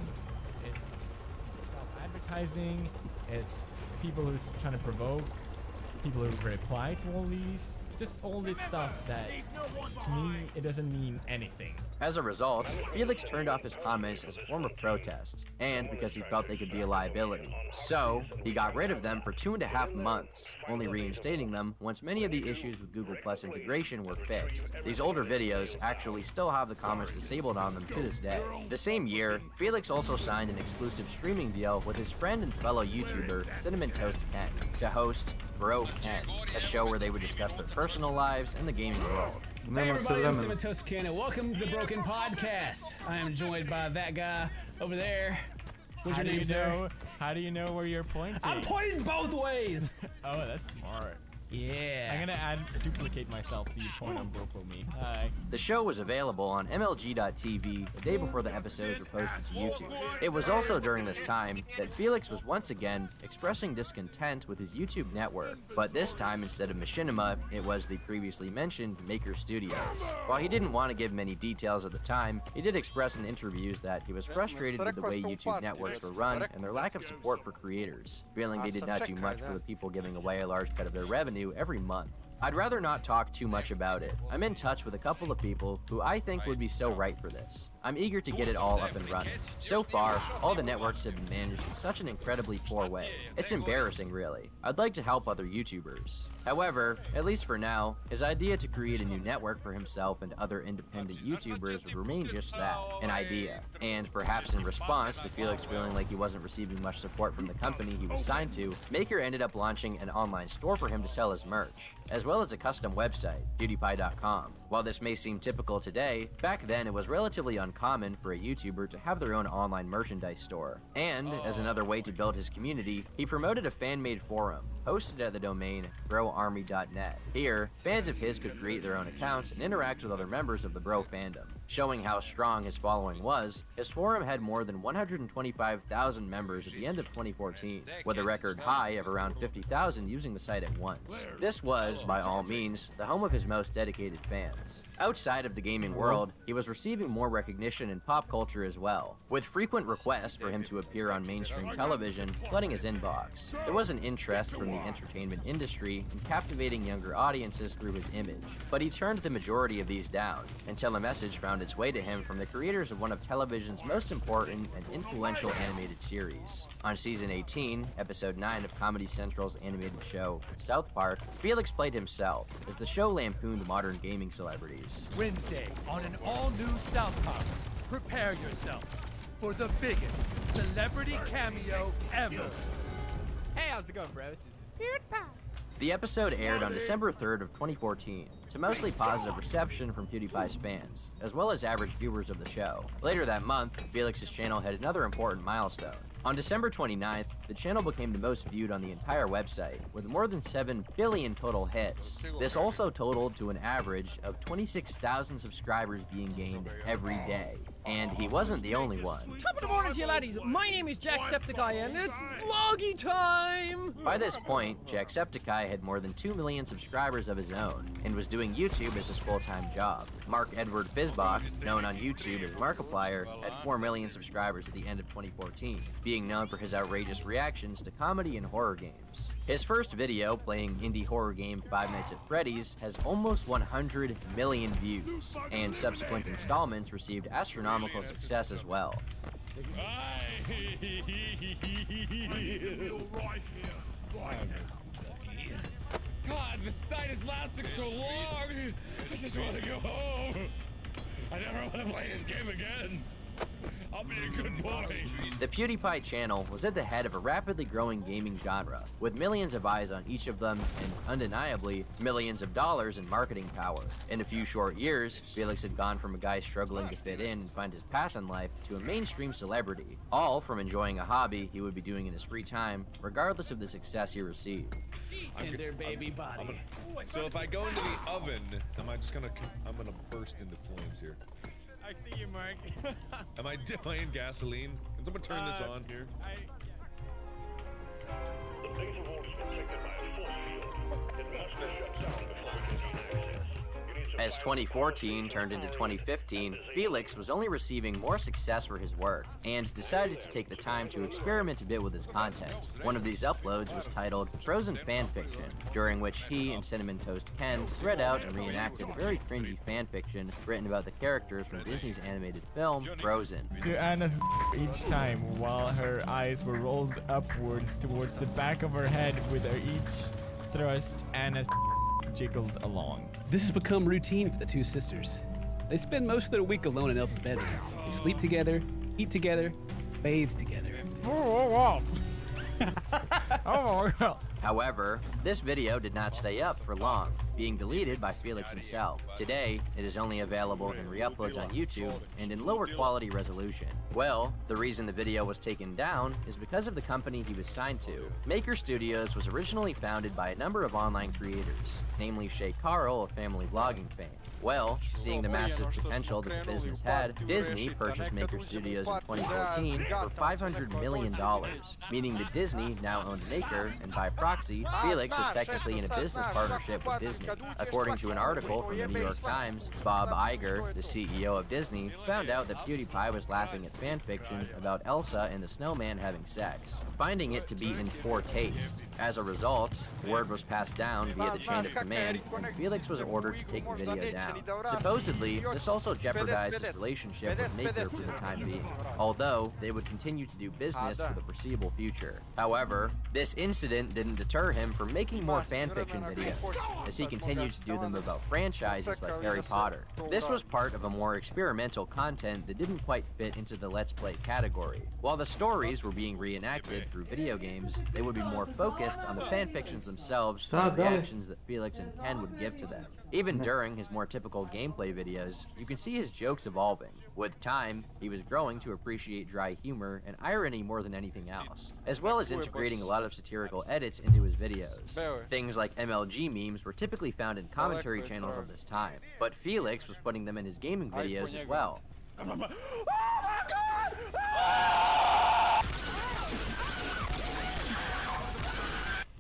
it's self-advertising, it's people who's trying to provoke, people who reply to all these, just all this stuff that, to me, it doesn't mean anything. As a result, Felix turned off his comments as a form of protest, and because he felt they could be a liability. So, he got rid of them for 2.5 months, only reinstating them once many of the issues with Google Plus integration were fixed. These older videos actually still have the comments disabled on them to this day. The same year, Felix also signed an exclusive streaming deal with his friend and fellow YouTuber, Cinnamon Toast Ken, to host Bro Ken, a show where they would discuss their personal lives and the gaming world. Hey everybody, I'm Cinnamon Toast Ken, and welcome to the Broken Podcast. I am joined by that guy over there. What's your name, sir? How do you know where you're pointing? I'm pointing both ways! Oh, that's smart. Yeah. I'm gonna duplicate myself so you point on both of me. Hi. The show was available on MLG.TV the day before the episodes were posted to YouTube. It was also during this time that Felix was once again expressing discontent with his YouTube network, but this time instead of Machinima, it was the previously mentioned Maker Studios. While he didn't want to give many details at the time, he did express in interviews that he was frustrated with the way YouTube networks were run and their lack of support for creators, feeling they did not do much for the people giving away a large cut of their revenue every month. I'd rather not talk too much about it. I'm in touch with a couple of people who I think would be so right for this. I'm eager to get it all up and running. So far, all the networks have been managed in such an incredibly poor way. It's embarrassing, really. I'd like to help other YouTubers. However, at least for now, his idea to create a new network for himself and other independent YouTubers would remain just that, an idea. And perhaps in response to Felix feeling like he wasn't receiving much support from the company he was signed to, Maker ended up launching an online store for him to sell his merch, as well as a custom website, PewDiePie.com. While this may seem typical today, back then it was relatively uncommon for a YouTuber to have their own online merchandise store. And, as another way to build his community, he promoted a fan-made forum, hosted at the domain broarmy.net. Here, fans of his could create their own accounts and interact with other members of the bro fandom. Showing how strong his following was, his forum had more than 125,000 members at the end of 2014, with a record high of around 50,000 using the site at once. This was, by all means, the home of his most dedicated fans. Outside of the gaming world, he was receiving more recognition in pop culture as well, with frequent requests for him to appear on mainstream television flooding his inbox. There was an interest from the entertainment industry in captivating younger audiences through his image, but he turned the majority of these down until a message found its way to him from the creators of one of television's most important and influential animated series. On season 18, episode 9 of Comedy Central's animated show, South Park, Felix played himself as the show lampooned modern gaming celebrities. Wednesday on an all-new South Park. Prepare yourself for the biggest celebrity cameo ever. Hey, how's it going, bros? This is PewDiePie. The episode aired on December 3rd of 2014, to mostly positive reception from PewDiePie's fans, as well as average viewers of the show. Later that month, Felix's channel had another important milestone. On December 29th, the channel became the most viewed on the entire website, with more than 7 billion total hits. This also totaled to an average of 26,000 subscribers being gained every day. And he wasn't the only one. Top of the morning to you laddies, my name is Jacksepticeye and it's vloggy time! By this point, Jacksepticeye had more than 2 million subscribers of his own, and was doing YouTube as his full-time job. Mark Edward Fizbach, known on YouTube as Markiplier, had 4 million subscribers at the end of 2014, being known for his outrageous reactions to comedy and horror games. His first video, playing indie horror game Five Nights at Freddy's, has almost 100 million views, and subsequent installments received astronomical success as well. God, this night is lasting so long. I just want to go home. I never want to play this game again. I'll be a good boy. The PewDiePie channel was at the head of a rapidly growing gaming genre, with millions of eyes on each of them and, undeniably, millions of dollars in marketing power. In a few short years, Felix had gone from a guy struggling to fit in and find his path in life to a mainstream celebrity, all from enjoying a hobby he would be doing in his free time, regardless of the success he received. Tender baby body. So if I go into the oven, I'm gonna burst into flames here. I see you, Mark. Am I in gasoline? Can someone turn this on here? The base of water has been protected by a force field. It must be shut down before we can gain access. As 2014 turned into 2015, Felix was only receiving more success for his work, and decided to take the time to experiment a bit with his content. One of these uploads was titled Frozen Fanfiction, during which he and Cinnamon Toast Ken read out and reenacted a very cringy fanfiction written about the characters from Disney's animated film, Frozen. To Anna's each time, while her eyes were rolled upwards towards the back of her head with her each thrust, Anna's jiggled along. This has become routine for the two sisters. They spend most of their week alone in Elsa's bedroom. They sleep together, eat together, bathe together. However, this video did not stay up for long, being deleted by Felix himself. Today, it is only available in re-uploads on YouTube and in lower quality resolution. Well, the reason the video was taken down is because of the company he was signed to. Maker Studios was originally founded by a number of online creators, namely Shay Carl, a family vlogging fan. Well, seeing the massive potential that the business had, Disney purchased Maker Studios in 2014 for $500 million, meaning that Disney now owned Maker, and by proxy, Felix was technically in a business partnership with Disney. Disney. According to an article from the New York Times, Bob Iger, the CEO of Disney, found out that PewDiePie was laughing at fanfiction about Elsa and the snowman having sex, finding it to be in poor taste. As a result, word was passed down via the chain of command, and Felix was ordered to take the video down. Supposedly, this also jeopardized his relationship with Maker for the time being, although they would continue to do business for the foreseeable future. However, this incident didn't deter him from making more fanfiction videos, as he continued to do them about franchises like Harry Potter. This was part of a more experimental content that didn't quite fit into the Let's Play category. While the stories were being reenacted through video games, they would be more focused on the fanfictions themselves and the reactions that Felix and Ken would give to them. Even during his more typical gameplay videos, you can see his jokes evolving. With time, he was growing to appreciate dry humor and irony more than anything else, as well as integrating a lot of satirical edits into his videos. Things like MLG memes were typically found in commentary channels of this time, but Felix was putting them in his gaming videos as well. Oh my god!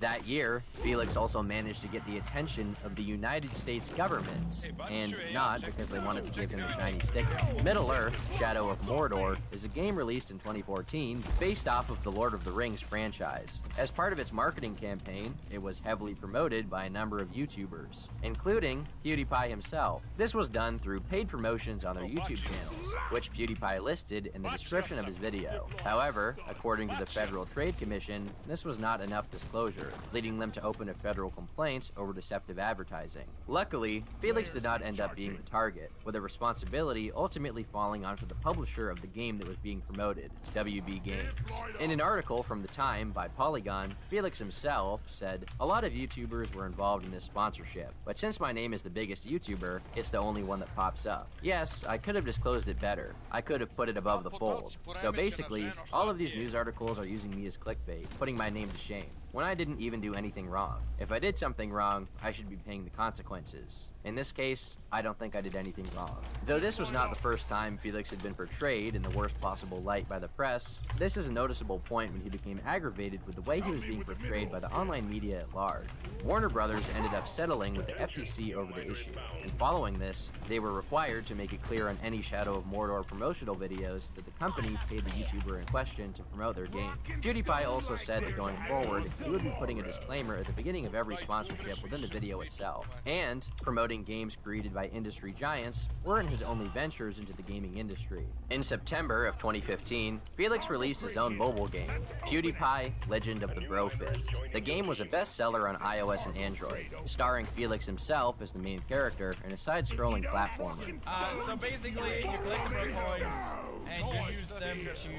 That year, Felix also managed to get the attention of the United States government, and not because they wanted to give him a shiny sticker. Middle-earth: Shadow of Mordor is a game released in 2014 based off of the Lord of the Rings franchise. As part of its marketing campaign, it was heavily promoted by a number of YouTubers, including PewDiePie himself. This was done through paid promotions on their YouTube channels, which PewDiePie listed in the description of his video. However, according to the Federal Trade Commission, this was not enough disclosure, leading them to open a federal complaint over deceptive advertising. Luckily, Felix did not end up being the target, with the responsibility ultimately falling onto the publisher of the game that was being promoted, WB Games. In an article from The Time by Polygon, Felix himself said, "A lot of YouTubers were involved in this sponsorship, but since my name is the biggest YouTuber, it's the only one that pops up. Yes, I could have disclosed it better. I could have put it above the fold. So basically, all of these news articles are using me as clickbait, putting my name to shame, when I didn't even do anything wrong. If I did something wrong, I should be paying the consequences. In this case, I don't think I did anything wrong." Though this was not the first time Felix had been portrayed in the worst possible light by the press, this is a noticeable point when he became aggravated with the way he was being portrayed by the online media at large. Warner Brothers ended up settling with the FTC over the issue, and following this, they were required to make it clear on any Shadow of Mordor promotional videos that the company paid the YouTuber in question to promote their game. PewDiePie also said that going forward, he would be putting a disclaimer at the beginning of every sponsorship within the video itself, and promoting games created by industry giants weren't his only ventures into the gaming industry. In September of 2015, Felix released his own mobile game, PewDiePie: Legend of the Bro Fist. The game was a bestseller on iOS and Android, starring Felix himself as the main character in a side-scrolling platformer. So basically, you collect the coins and you use them to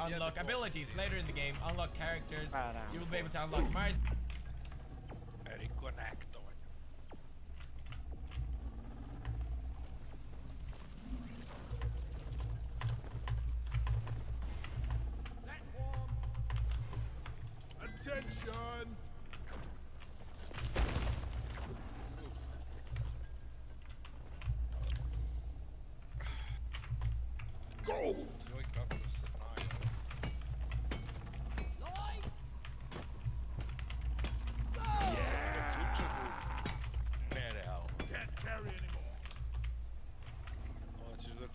unlock abilities later in the game, unlock characters. You will be able to unlock Mario. Attention! Gold!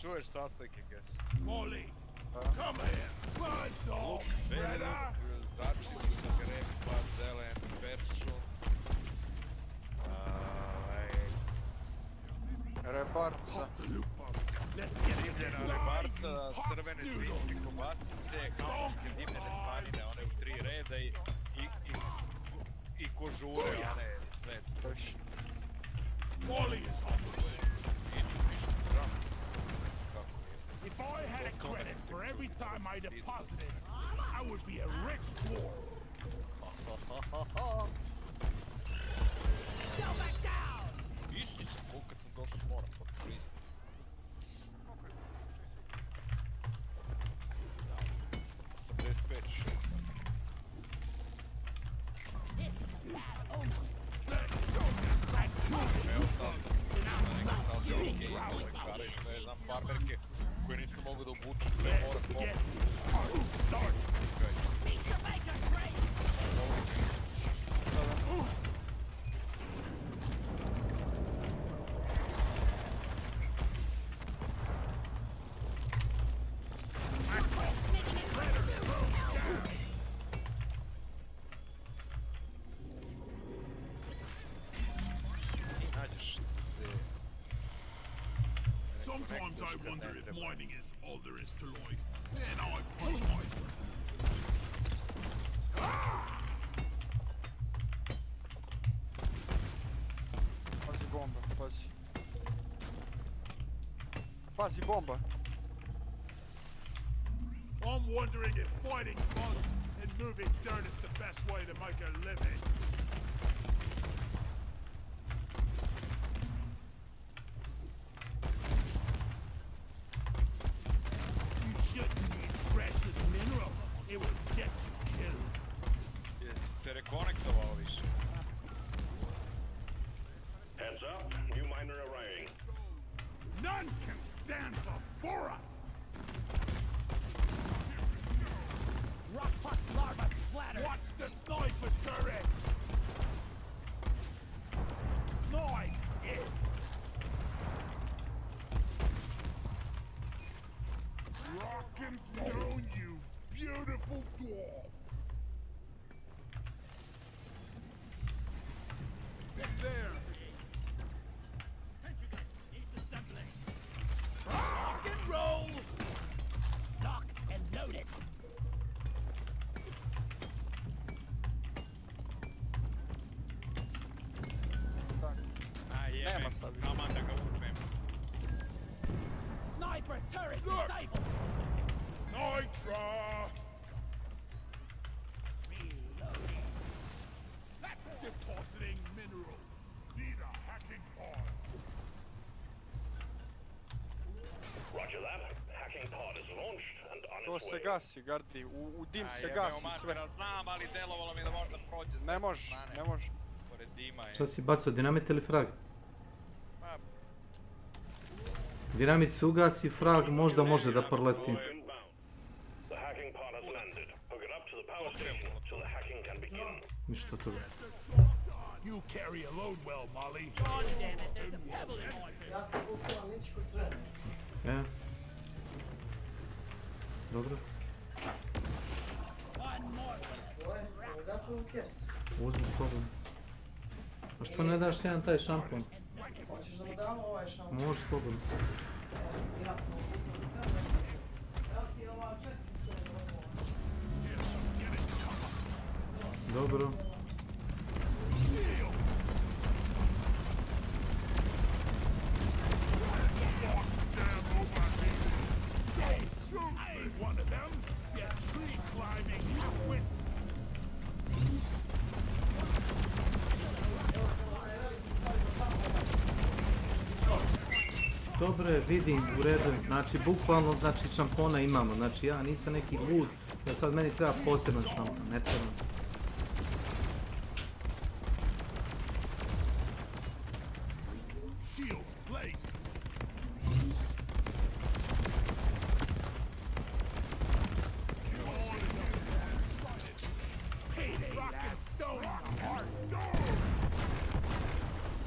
Čuješ sastavke, guess. Molly, come here! Find some! Začinju da grepa, zelen, perso. Rebarca. Divljena rebarca, crvene svinjske kobasice, kaške dimljene spanine, one u 3 reda i kožure, one sve. Molly is on the way. If I had a credit for every time I deposited, I would be a rich dwarf. Go back down! Isti sam, kad sam došao moram potkoristiti. Farmerke koje nisam mogu da obučem, sve moram pomoći. Sometimes I wonder if mining is all there is to life. Then I put myself. Pazi bomba, pazi. Pazi bomba. I'm wondering if fighting bugs and moving dirt is the best way to make a living. You shouldn't need precious minerals. It will get you killed. Se rekonektovao više. Heads up, new miner arriving. None can stand before us. Rockpox larva splattered. Watch the sniper turret. Snipe is. Rock and stone, you beautiful dwarf. Get there. Needs assembling. Rock and roll. Lock and load it. Nema sad. Taman da ga uzmem. Sniper turret disabled. Nitra! Reloading. Depositing minerals. Need a hacking pod. Roger that. Hacking pod is launched and on To its se way. gasi, Gardi. U dim se Jebeo gasi sve. matera, znam, ali delovalo mi da možda prođe s Ne desne može, strane. ne može. Pored dima je. Što si bacao, dinamit ili frag? Pa, Dinamit se ugasi, frag možda može da proleti. The hacking pod has landed. Hook it up to the power station so the hacking can begin. Ništa toga. You carry a load well, Molly. God damn it, there's a pebble in my face. Dobro. One more for us. Uzmi slobodno. A što ne daš jedan taj šampon? Hoćeš da mu dam ovaj šampon? Može slobodno. Ja sam evo ti ova četkica. Dobro. I ain't one of them. You tree climbing quit. Dobro je, vidim, u redu. Znači, bukvalno, znači, šampona imamo. Znači, ja nisam neki lud, da sad meni treba poseban šampon, ne treba. Shield placed.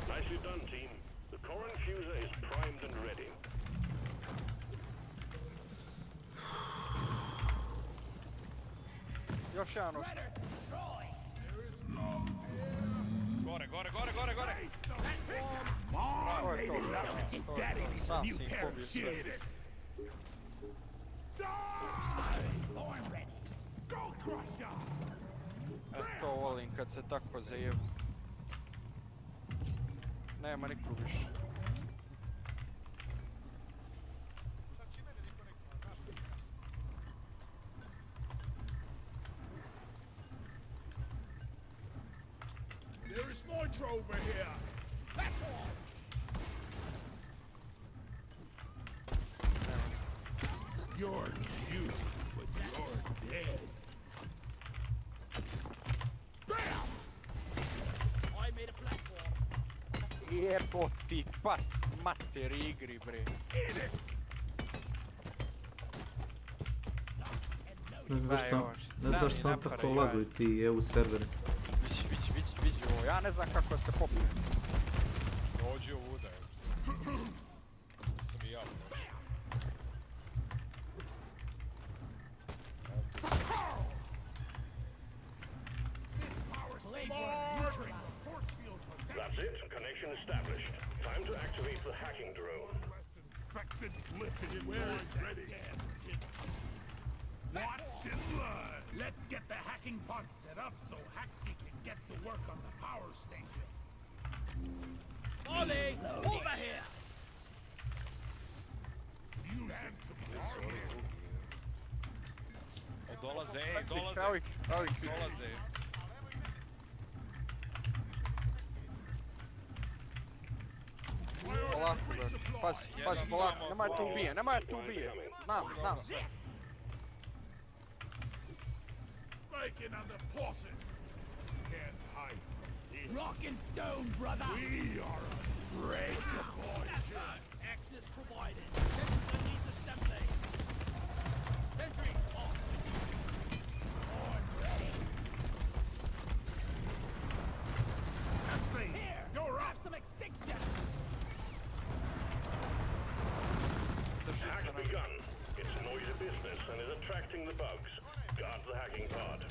Nicely done, team. The core infuser is primed and ready. Još jedan ošta. gore, gore, gore, gore, gore! To je to. Sam si ih pobio sve. To volim kad se tako zajebu. Nema niko više. There is Montro over here. That's all. You're cute, but you're dead. Bam! I made a platform. Jeboti pas mater igri bre. Ne znam zašto vam tako laguju ti EU serveri. Vić ovo, ja ne znam kako se popne. Dođi ovuda, evo. Sam i ja prošao. That's it. Connection established. Time to activate the hacking drone. Hacked and lifted. Where's ready? Watch and learn. Let's get the hacking pod set up so Haxie can get to work on the power station. Ollie, over here! Using support. Dolaze, Polako, brate. Pazi, polako. Nemoj te ubije, Znam sve. Breaking on the faucet. Can't hide from this. Rock and stone, brother! We are unbreakable. Access provided. Sentry needs assembly. Sentry off. On ready. Here, you're have some extinction. The hack has begun. It's noisy business and is attracting the bugs. Guard the hacking pod.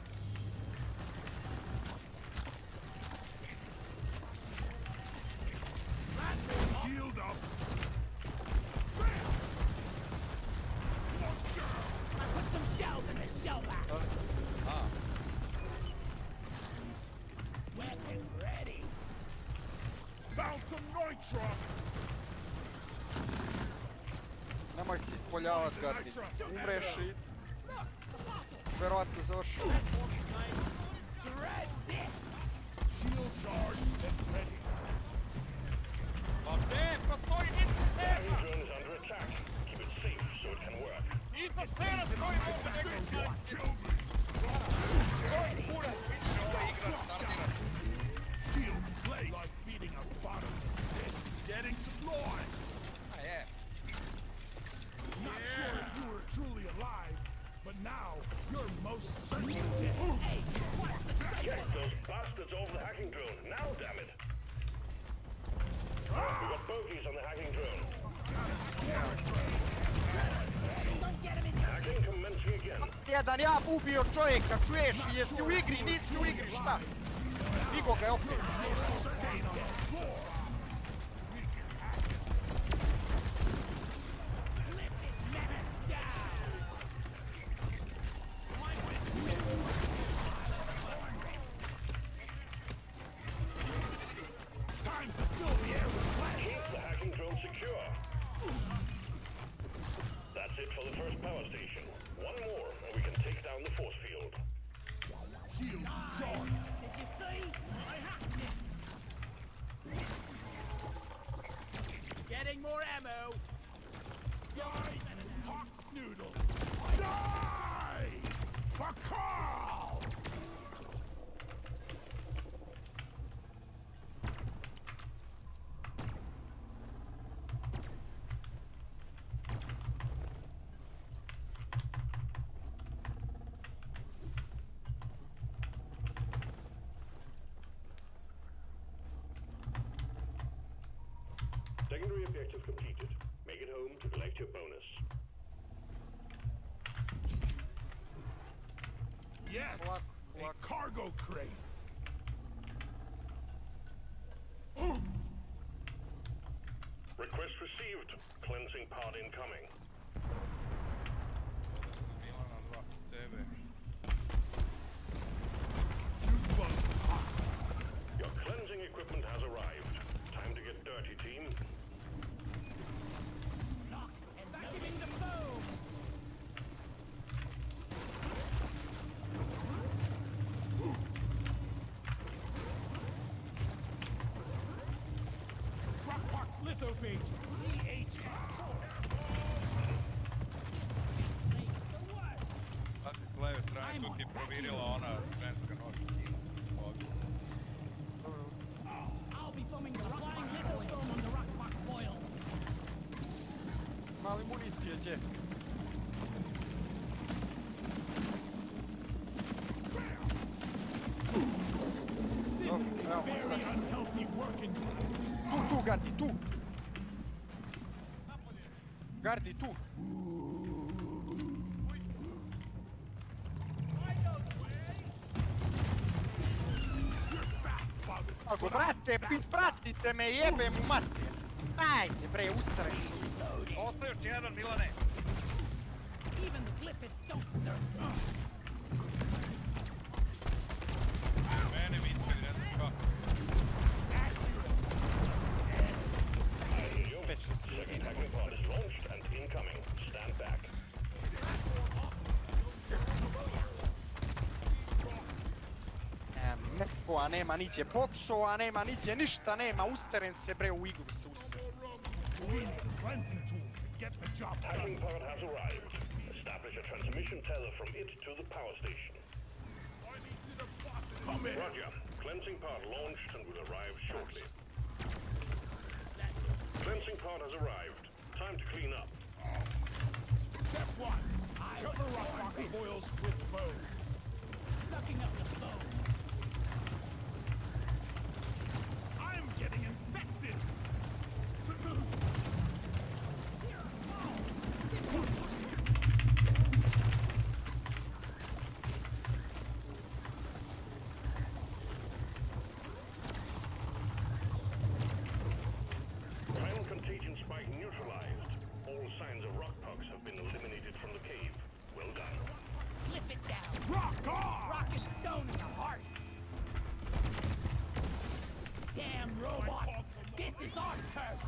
Shield up. I put some shells in the shell rack. Weapon ready. Found some nitro. Nemoj se ispolijavat, Gardi. Umreš i... Verovatno završi. Shield charge and ready. Hacking drone is under attack. Keep it safe so it can work. Shield play like feeding a bottom. Getting supplied. Not sure if you were truly alive, but now you're most certainly dead. Hey, get those bastards off the hacking drone now, damn it! We got bogeys on the hacking drone. Hacking commencing again. Jedan ja ubio čovjeka, čuješ? Jesi u igri, nisi u igri, šta? Digo ga je opet. Time to fill the air with flash. Keep the hacking drone secure. That's it for the first power station. One more, and we can take down the force field. Shield charge. Did you see? I hacked it. Getting more ammo. Die, hot noodle. Die! For Carl! Secondary objective completed. Make it home to collect your bonus. Yes! A cargo crate! Request received. Cleansing pod incoming. Your cleansing equipment has arrived. Time to get dirty, team. Vacuuming the foam. Rockbox lithophage. CHS4. Svaki kleju strani dok je provirila ona ženska noć. I'll be foaming the flying lithofoam on the rockbox foil. Mali municije, gdje? Evo, sad. Tu, Gardi, tu! Gardi, tu! Ako, brate, pratite me, jebem u mater! Dajte, bre, usraj se! Ostaje još jedan, Milane. Even the glyphists don't deserve Mene mi ispred, ne znam kako. Second hacking pod is launched and incoming. Stand back. Mekkoa nema niđe boksova, nema niđe ništa, nema, useren se bre u igru se useren. Hacking pod has arrived. Establish a transmission tether from it to the power station. Roger. Cleansing pod launched and will arrive shortly. Cleansing pod has arrived. Time to clean up. Step 1. Cover up rocket boils with foam. Sucking up the foam. I'm getting infected. Primal contagion spike neutralized. All signs of rockpox have been eliminated from the cave. Well done. Flip it down. Rock on! Rock and stone in the heart. Damn robots! This is our turf!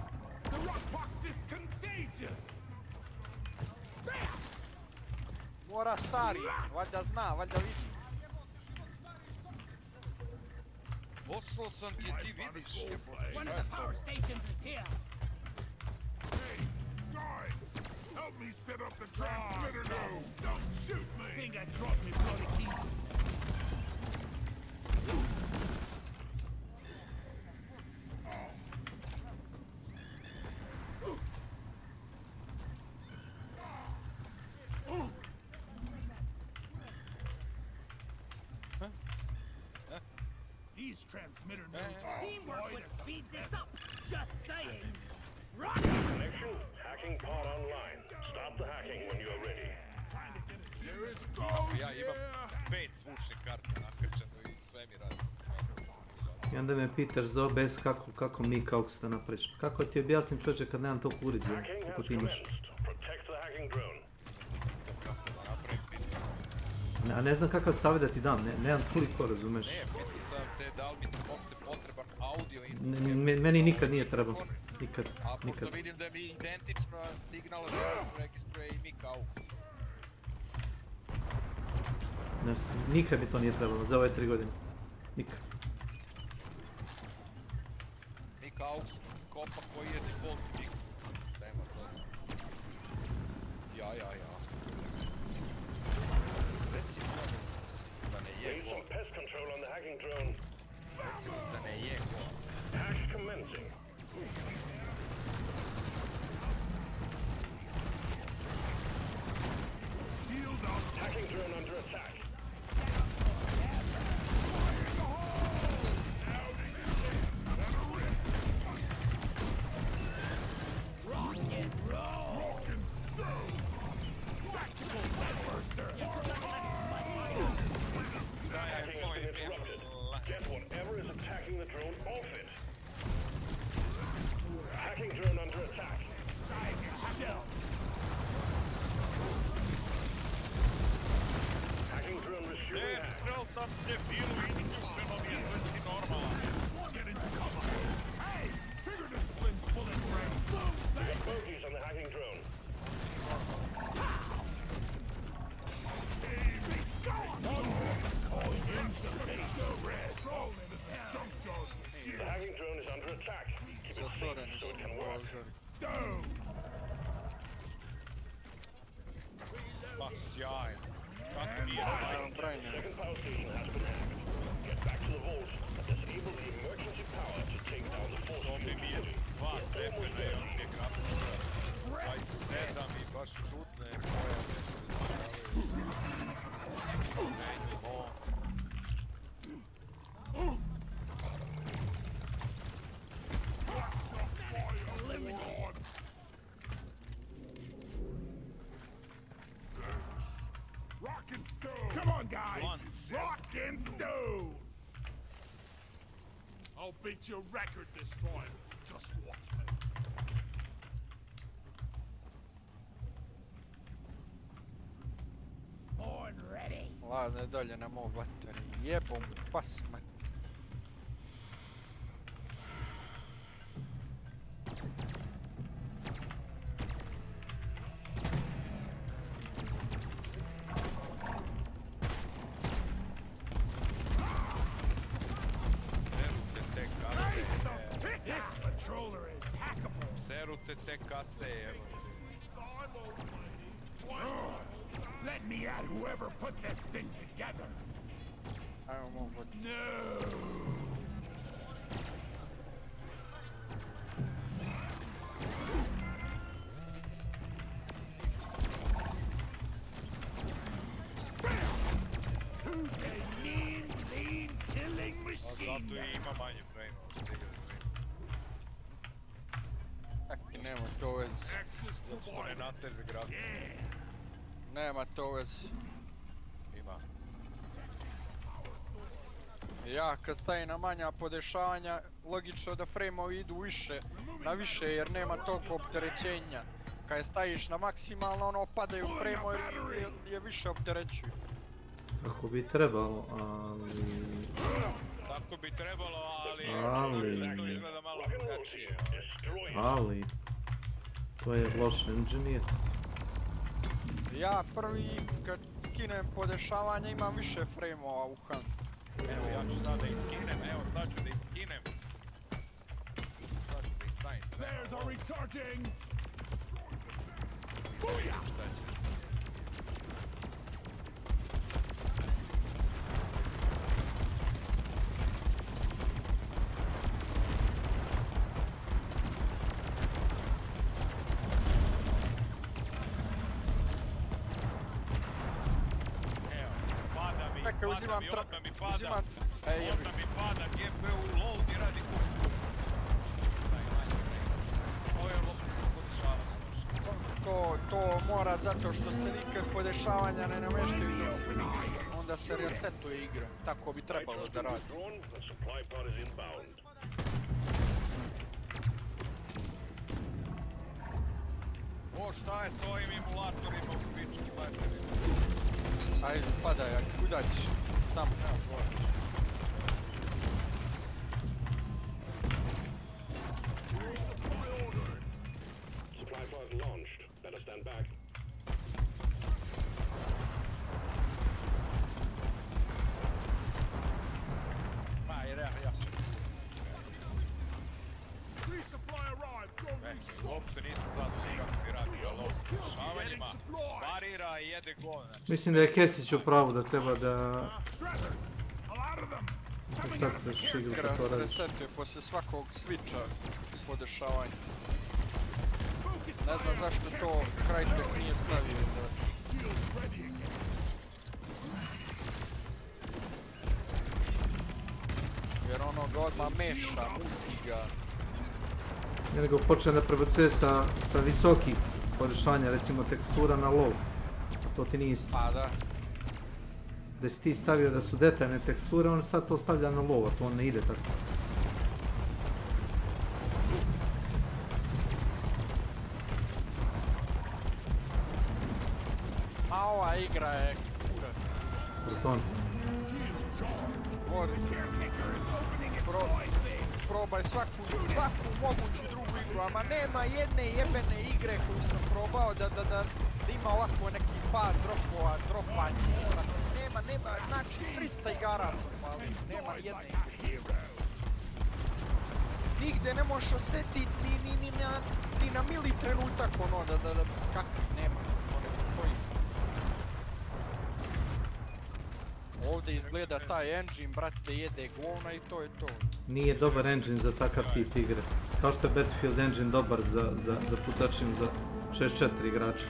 The rock box is contagious! Mora stari, valjda zna, valjda vidi. Poslao sam ti, ti vidiš. One of the power stations is here! Guys, help me set up the transmitter node. Don't shoot me. Think I dropped me bloody keys. These transmitter nodes are Teamwork would speed this up! Just saying! Rock! connection. Hacking pod online. Stop the hacking when you are ready. There is Ja imam 5 zvučnih karta nakrčeno i sve mi radi. I onda me Peter zove bez kako mi kako se to napraviš. Kako ti objasnim čovječe kad nemam toliko uređaja, kako ti imaš? Protect the hacking drone. A ne znam kakav savjet da ti dam, nemam toliko, razumeš? Ne, pitao sam te da li mi uopšte potreban audio Meni nikad nije trebao. Nikad, a nikad. pošto vidim da mi identično signal registruje i mic aux. Ne znam, nikad mi to nije trebalo, za ove 3 godine. Nikad. Mic aux kopa koji je default mic. Nema to. Ja. Recimo da ne je Some pest control on the hacking drone. Recimo da ne je Hash commencing. Shield up. Hacking drone under attack. Rock and roll! Rock and stone! Tactical burster! Hacking has been interrupted. Get whatever is attacking the drone off it. Hacking drone under attack. Shell! Hacking drone resuming hack. Strel sam debilu, idi tu prema mi je vrsti normalan. Get into cover. Hey! Trigger discipline's pulling range. We got bogeys on the hacking drone. The hacking drone is under attack. Keep it safe so it can work. Stone! Pa, sjajno. Kako nije normalno. Second power station has been hacked. Get back to the vault and disable the emergency power to take down the force To bi mi je 2 stepena još uvijek napisano. 27 i baš čutne pojave. Rock and stone! Come on, guys! Rock and stone! I'll beat your record this time. Just watch me. rade dalje na mog vateri. Jebom pas mat. This patroller is hackable. Serute te kase, evo. Let me at whoever put this thing together. Ajmo mogu. No. Who's a mean, lean, killing machine? Zato i ima manje frame. Taki nema to veze. Zato što ne nateže grafik. Nema to veze. Ima. Ja kad stavim na manja podešavanja, logično da frame-ovi idu više, na više jer nema toliko opterećenja. Kad je staviš na maksimalno, ono padaju frame-ovi jer je više opterećuju. Ako bi trebalo, ali... Tako bi trebalo, ali... To izgleda malo drugačije. Ali... To je loš engineer. Ja prvi kad skinem podešavanja imam više frame-ova u hand. Evo ja ću sad da iskinem, evo sad ću da iskinem. Sad ću da istavim sve. Flares are recharging. Šta će? Čekaj, uzimam Onda mi pada, uzimam... onda mi pada GPU load i radi kuću. Ovo je loše podešavanje. To mora zato što se nikad podešavanja ne nameštaju dok se onda se resetuje igra. Tako bi trebalo da radi. O, šta je s ovim emulatorima u pički bateri? Ajde, padaj, kuda ćeš? Tamo, nema govor. Supply pod launched. Better stand back. Ja. Resupply arrived. Go resupply. Uopšte nisam zadovoljno kako bi radio low podešavanjima. Varira i jede govna. Mislim da je Kesić u pravu da treba da... Startaš igru Igra kad to se radiš. resetuje poslije svakog switcha podešavanja. Ne znam zašto to Crytek nije stavio da... Jer ono ga odmah meša, muti ga. Ne nego počne da prebacuje sa visokih podešavanja, recimo tekstura na low. To ti nije isto. Pa da. Da si ti stavio da su detaljne teksture, on sad to stavlja na low, a to on ne ide tako. A ova igra je kurac. Proton. Probaj svaku moguću drugu igru, ama nema jedne jebene igre koju sam probao da ima ovako neki par dropanja. Nema, znači 300 igara sam pali, nema jedne igre. Nigde ne možeš osjetit ni na mili trenutak ono kakvi nema, to ne postoji. Ovdje izgleda taj engine, brate, jede govna i to je to. Nije dobar engine za takav tip igre. Kao što je Battlefield engine dobar za pucačinu za 64 igrača.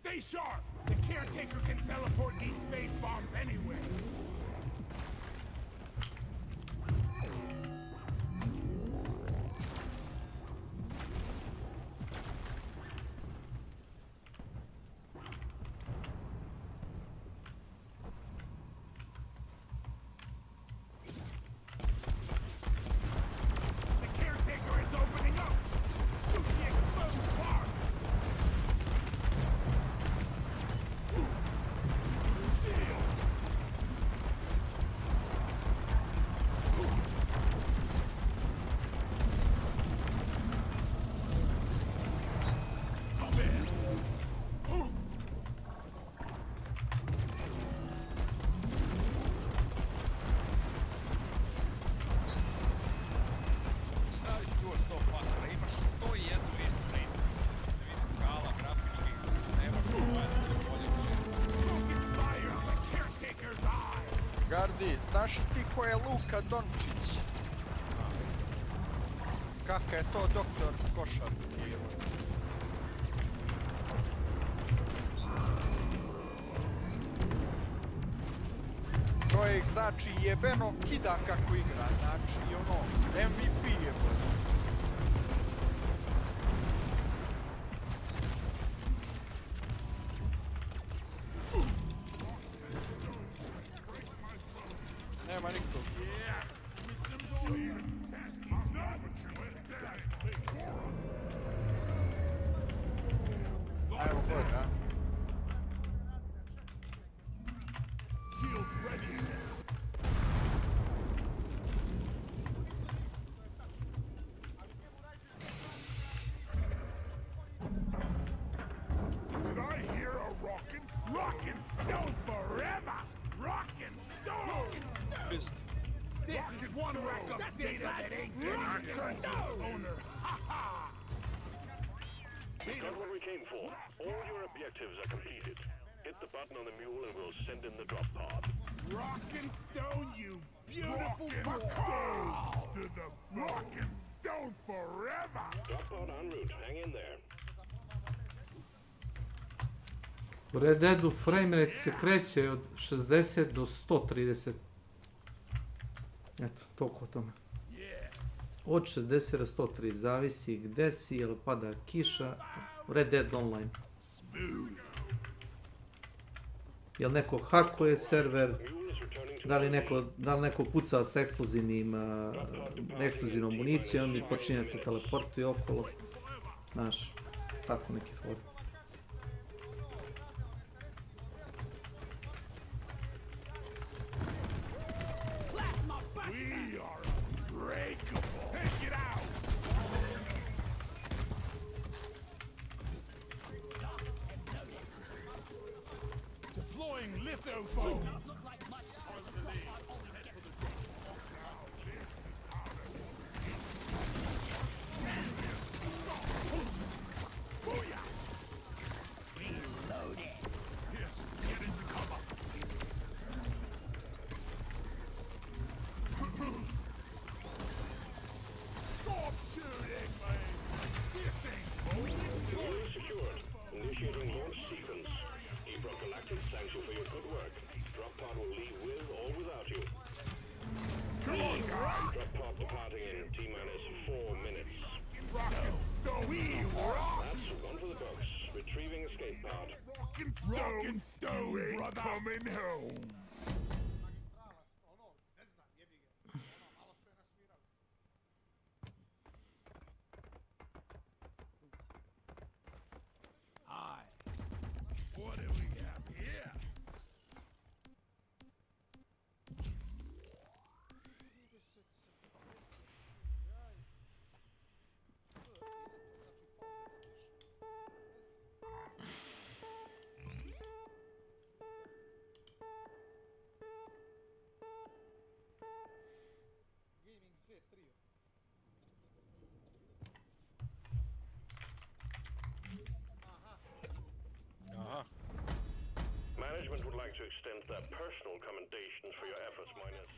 Stay sharp. The caretaker can teleport these space bombs anywhere. Vidi, znaš ti ko je Luka Dončić? Kaka je to doktor košarke? Čovjek znači jebeno kida kako igra, znači ono, MVP je bolj. Nema nikog. Ajmo bolje, a? Did I hear a rockin' stone forever? Rockin' stone! This is one rack of data that ain't been returned to its owner. Ha ha! We got what we came for. All your objectives are completed. Hit the button on the mule and we'll send in the drop pod. Rockin' stone, you beautiful stone! To the rockin' stone forever! Drop pod en route. Hang in there. U Red Deadu framerate se kreće od 60 do 130. Eto, toliko o tome. Od 60 do 130, zavisi gde si, jel pada kiša. Red Dead Online. Jel neko hakuje server, da li neko puca s eksplozivnom municijom i počinje te teleportuje okolo. Znaš, tako neki for. We are unbreakable. Take it out! Deploying lithophone. Stop shooting me! This ain't Mule secured. Initiating launch sequence. Ebro Galactic thanks you for your good work. Drop pod will leave with or without you. Come on, guys! Drop pod departing in T-minus 4 minutes. Rockin' That's one for the books. Retrieving escape pod. Rockin' stone, brother! Coming home! What do we have here? Management would like to extend their personal commendations for your efforts, Minus.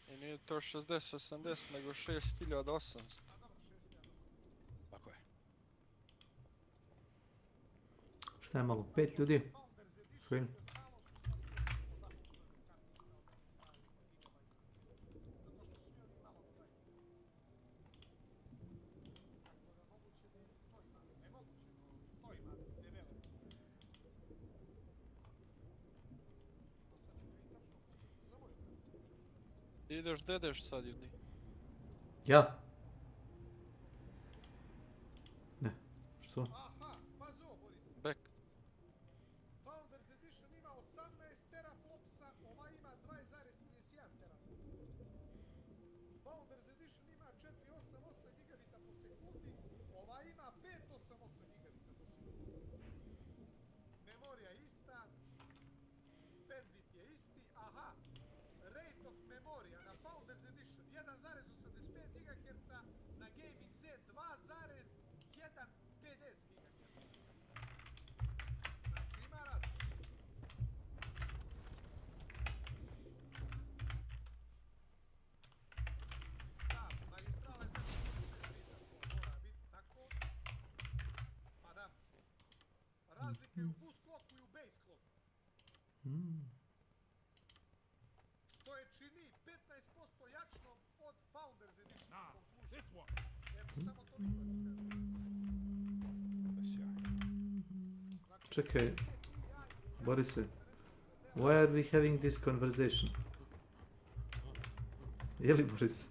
I nije to 60-80, nego 6800. Tako je. Šta je malo? 5 ljudi? Fajn. Ideš, dedeš sad ili? Ja? Ne. Što? Back. Founders Edition ima 18 teraflopsa, ova ima 2,31 teraflopsa. Founders Edition ima 488 gigabita po sekundi, ova ima 588 gigabita po sekundi. Memorija ista, bandwidth je isti, aha, rate of memorija na Founders Edition 1,80 u boost kloku i u base kloku. Što je čini 15% jačnom od Founders Edition. Nah, this one. Eto, samo toliko da kažem. Čekaj, Borise, why are we having this conversation? Je li, Boris?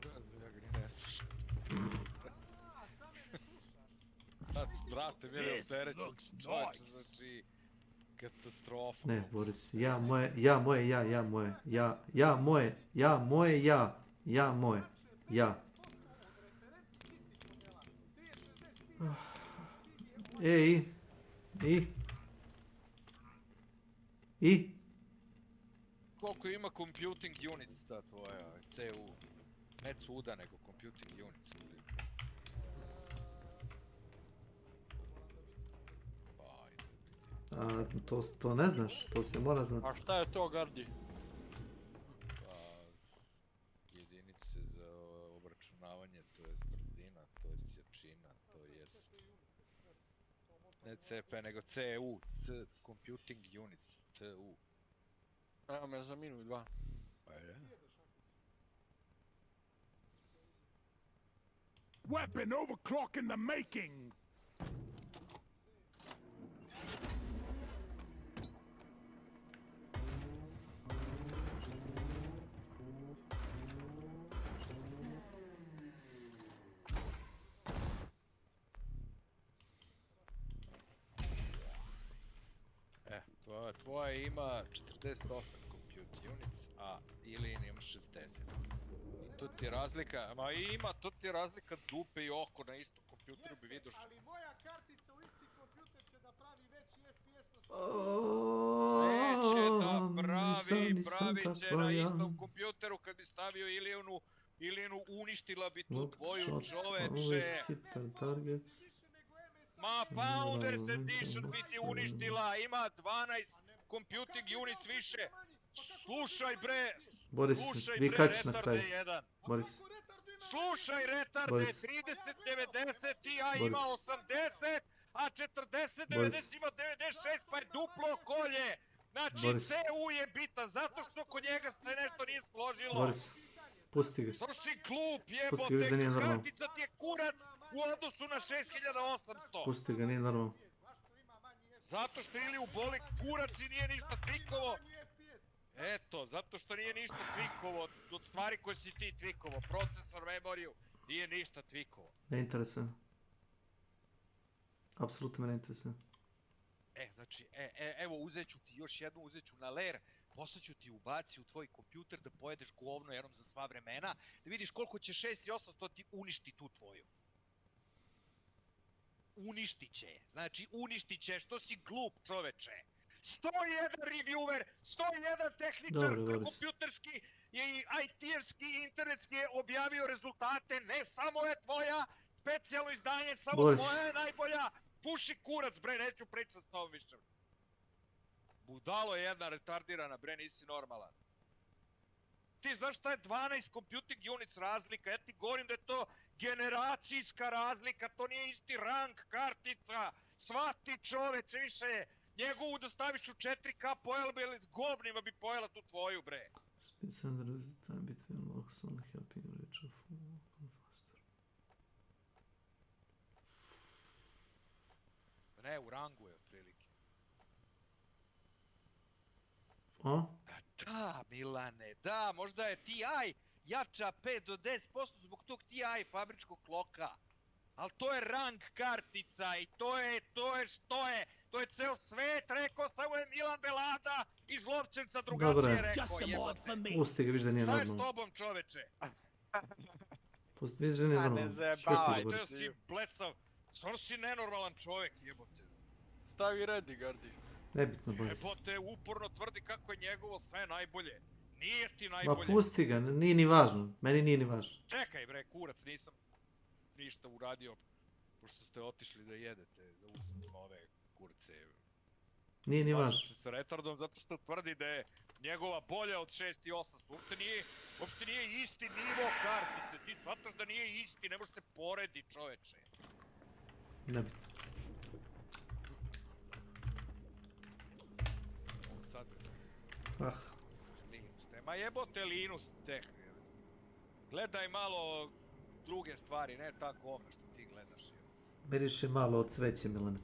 Ja ga ni ne slušam. Brate, mene optereću, čovječe, znači, katastrofa. Ne, Boris, ja moje, ja moje, ja moje, ja moje, ja moje, ja. I? Koliko ima computing units ta tvoja CU? Ne cuda, nego computing units. To ne znaš, to se mora znati. A šta je to, Gardi? Jedinice za obračunavanje, to je brzina, to je jačina, to je... Ne CP, nego CU, Computing Units, CU. Evo me za minut, dva. Pa je. Weapon overclock in the making! Tvoja ima 48 compute units, a Ilin ima 60. I tu ti je razlika, ma ima, tu ti je razlika dupe i oko na istom kompjuteru bi vidio što... Ali moja kartica u isti kompjuter će da pravi veći FPS na Neće da pravi će na istom kompjuteru kad bi stavio Ilijanu uništila bi tu tvoju čoveče. Ma Founders Edition bi ti uništila, ima 12 computing units više. Slušaj bre, Boris, slušaj vi bre, kad ćeš na retarde kraju? jedan. Boris. Slušaj retarde, Boris. 3090 Ti Boris. ima 80, a 4090 Boris. ima 96, pa je duplo kolje. Znači Boris. CU je bitan, zato što kod njega se nešto nije složilo. Boris, pusti ga. Što si glup, Pusti ga, viš da nije jebote, normalno. kartica ti je kurac u odnosu na 6800. Pusti ga, nije normalno. Zato što ili uboli kurac i nije ništa tvikovo. Eto, zato što nije ništa tvikovo od stvari koje si ti tvikovo. Procesor, memoriju, nije ništa tvikovo. Ne interesuje. Apsolutno me ne interesuje. Znači, evo uzet ću ti još jednu, uzet ću na layer, posle ću ti ubaci u tvoj kompjuter da pojedeš govno jednom za sva vremena, da vidiš koliko će 6800 ti uništi tu tvoju. Uništit će je, znači uništit će, što si glup čoveče. 101 reviewer, 101 tehničar kompjuterski i IT-evski i internetski je objavio rezultate, ne samo je tvoja, specijalno izdanje, samo tvoja je najbolja. Puši kurac bre, neću pričat s tobom više. Budalo je jedna retardirana bre, nisi normalan. Ti znaš šta je 12 computing units razlika, ja ti govorim da je to generacijska razlika, to nije isti rang kartica. Svati čoveče više, njegovu da staviš u 4K pojela bi, ali s govnima bi pojela tu tvoju bre. Speed under the time between locks on helping reach a full faster. Ne, u rangu je otprilike. A? Da, Milane, da, možda je TI jača 5 do 10% zbog tog TI fabričkog kloka. Ali to je rang kartica i to je što je. To je ceo svet, rekao samo je Milan Belada iz Lovčenca drugačije rekao, jebote. Pusti ga, viš da nije Šta je s normalno. tobom, čoveče? Pusti, viš da nije normalno. Ajde, si blesav, stvarno si nenormalan čovek, jebote. Stavi ready, Gardi. Nebitno, Boris. Jebote, uporno tvrdi kako je njegovo sve najbolje. Nije ti Ma najbolje. pusti ga, nije ni važno. Meni nije ni važno. Čekaj bre, kurac, nisam ništa uradio, pošto ste otišli da jedete, da uzmem ove kurce. Nije ni važno. Slažem se sa retardom zato što tvrdi da je njegova bolja od 6800. Uopšte nije isti nivo kartice, ti shvataš da nije isti, ne može se poredi čoveče. Nebitno. Linus Tech. Ma jebote Linus Tech. Gledaj malo druge stvari, ne tako ome što ti gledaš. Miriše malo od cveće, Milane.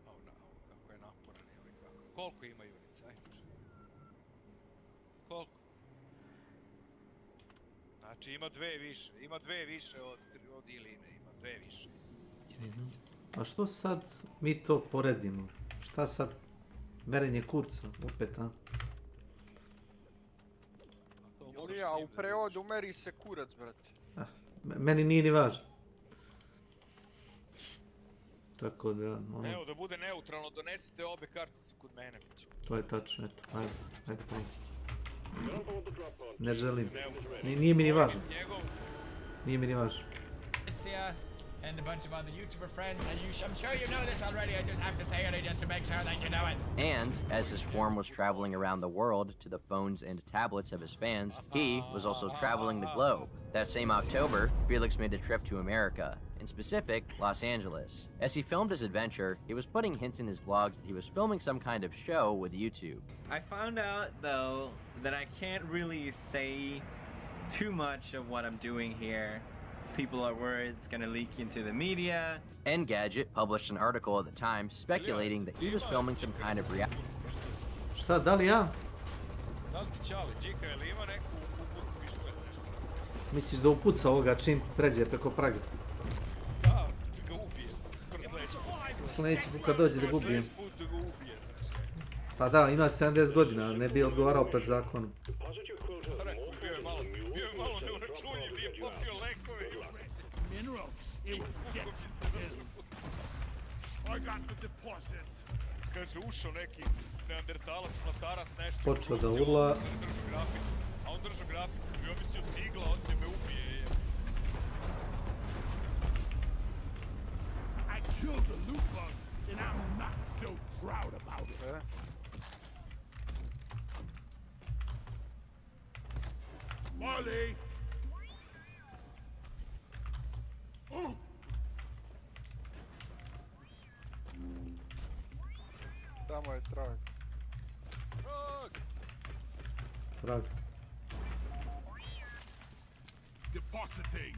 Kako je naporan je ovaj kako. Koliko ima junica, ajde. Koliko? Znači ima dve više od Iline, ima dve više. A što sad mi to poredimo? Šta sad? Merenje kurca, opet, a? Ilija, u prevodu meri se kurac, brate. Meni nije ni važno. Tako da, Evo, da bude neutralno, donesite obe kartice kod mene. To je tačno, eto, ajde. Ne želim. Nije mi ni važno. Nije mi ni važno. And a bunch of other YouTuber friends, and I'm sure you know this already, I just have to say it just to make sure that you know it. And, as his form was traveling around the world to the phones and tablets of his fans, he was also traveling the globe. That same October, Felix made a trip to America, in specific, Los Angeles. As he filmed his adventure, he was putting hints in his vlogs that he was filming some kind of show with YouTube. I found out, though, that I can't really say too much of what I'm doing here. People are worried it's gonna leak into the media. Engadget published an article at the time speculating that he was filming some kind of reality. Šta, da li ja? Da li ti Čali, Džika, ili ima neku pištolj nešto? Misliš da upuca ovoga čim pređe preko praga? Da, da ga ubije. Sljedeći put kad dođe da ga ubijem. Pa da, ima 70 godina, ne bi odgovarao pred zakonom. Bio je malo neuračunjiv, je popio lekove. I got the deposit. Kaže, ušao neki neandertalac, matarac, nešto. Počeo da urla. A on držao grafiku, bio mislio cigla, on će me ubije. I killed the loot bug, and I'm not so proud about it. Marley! Oh! Tamo je trag. Trag. Depositing.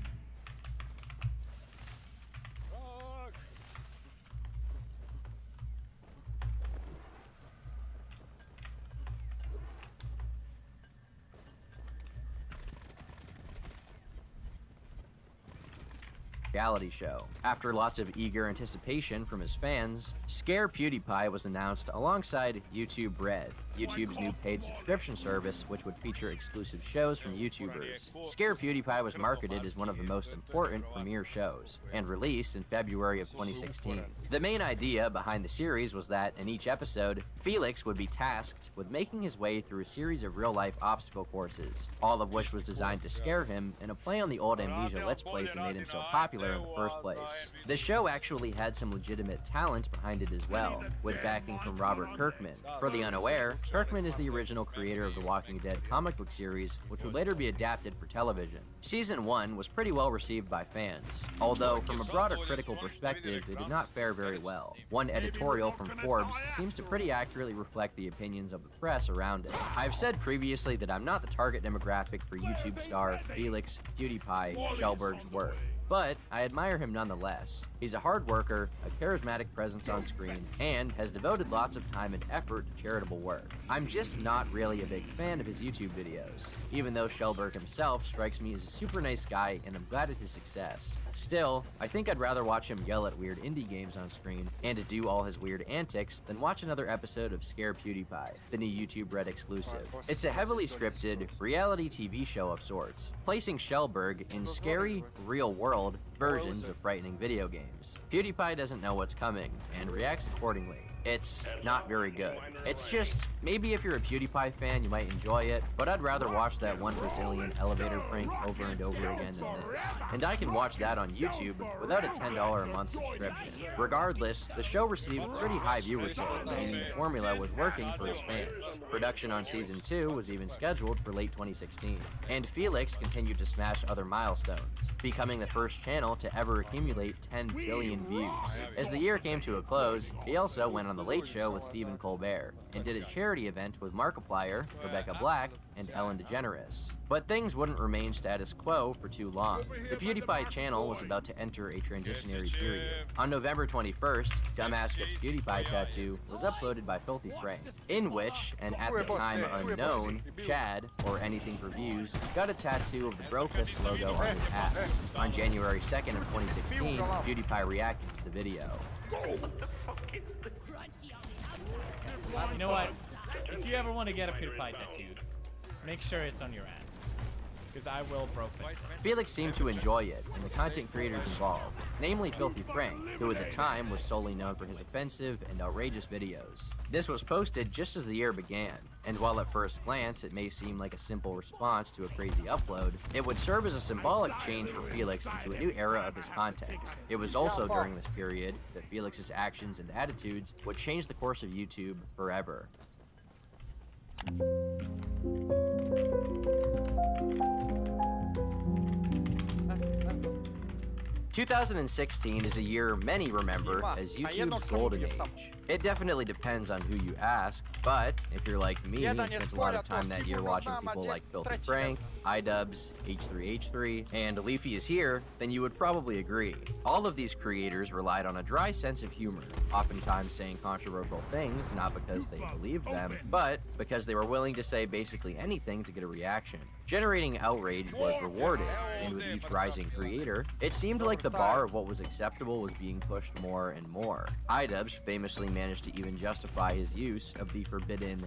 Reality show. After lots of eager anticipation from his fans, Scare PewDiePie was announced alongside YouTube Red, YouTube's new paid subscription service which would feature exclusive shows from YouTubers. Scare PewDiePie was marketed as one of the most important premiere shows, and released in February of 2016. The main idea behind the series was that in each episode, Felix would be tasked with making his way through a series of real-life obstacle courses, all of which was designed to scare him in a play on the old Amnesia Let's Plays that made him so popular in the first place. The show actually had some legitimate talent behind it as well, with backing from Robert Kirkman. For the unaware, Kirkman is the original creator of the Walking Dead comic book series, which would later be adapted for television. Season 1 was pretty well received by fans, although from a broader critical perspective, it did not fare very well. One editorial from Forbes seems to pretty accurately reflect the opinions of the press around it. I've said previously that I'm not the target demographic for YouTube star Felix PewDiePie Shellberg's work, but I admire him nonetheless. He's a hard worker, a charismatic presence on screen, and has devoted lots of time and effort to charitable work. I'm just not really a big fan of his YouTube videos, even though Shellberg himself strikes me as a super nice guy and I'm glad at his success. Still, I think I'd rather watch him yell at weird indie games on screen and to do all his weird antics than watch another episode of Scare PewDiePie, the new YouTube Red exclusive. It's a heavily scripted, reality TV show of sorts, placing Shellberg in scary, real-world versions of frightening video games. PewDiePie doesn't know what's coming and reacts accordingly. It's not very good. It's just, maybe if you're a PewDiePie fan, you might enjoy it, but I'd rather watch that one Brazilian elevator prank over and over again than this. And I can watch that on YouTube without a $10 a month subscription. Regardless, the show received pretty high viewership, meaning the formula was working for his fans. Production on Season 2 was even scheduled for late 2016. And Felix continued to smash other milestones, becoming the first channel to ever accumulate 10 billion views. As the year came to a close, he also went on The Late Show with Stephen Colbert, and did a charity event with Markiplier, Rebecca Black, and Ellen DeGeneres. But things wouldn't remain status quo for too long. The PewDiePie channel was about to enter a transitionary period. On November 21st, Dumbass Gets PewDiePie Tattoo was uploaded by Filthy Frank, in which an at the time unknown Chad, or Anything for Views, got a tattoo of the Brofist logo on his ass. On January 2nd of 2016, PewDiePie reacted to the video. You know what? If you ever want to get a PewDiePie tattoo, make sure it's on your ass. Because I will Brofist. Felix seemed to enjoy it, and the content creators involved, namely Filthy Frank, who at the time was solely known for his offensive and outrageous videos. This was posted just as the year began, and while at first glance it may seem like a simple response to a crazy upload, it would serve as a symbolic change for Felix into a new era of his content. It was also during this period that Felix's actions and attitudes would change the course of YouTube forever. 2016 is a year many remember as YouTube's golden age. It definitely depends on who you ask, but if you're like me and spent a lot of time that year watching people like Filthy Frank, iDubbbz, H3H3, and Leafy is Here, then you would probably agree. All of these creators relied on a dry sense of humor, oftentimes saying controversial things not because they believed them, but because they were willing to say basically anything to get a reaction. Generating outrage was rewarded, and with each rising creator, it seemed like the bar of what was acceptable was being pushed more and more. iDubbbz famously managed to even justify his use of the forbidden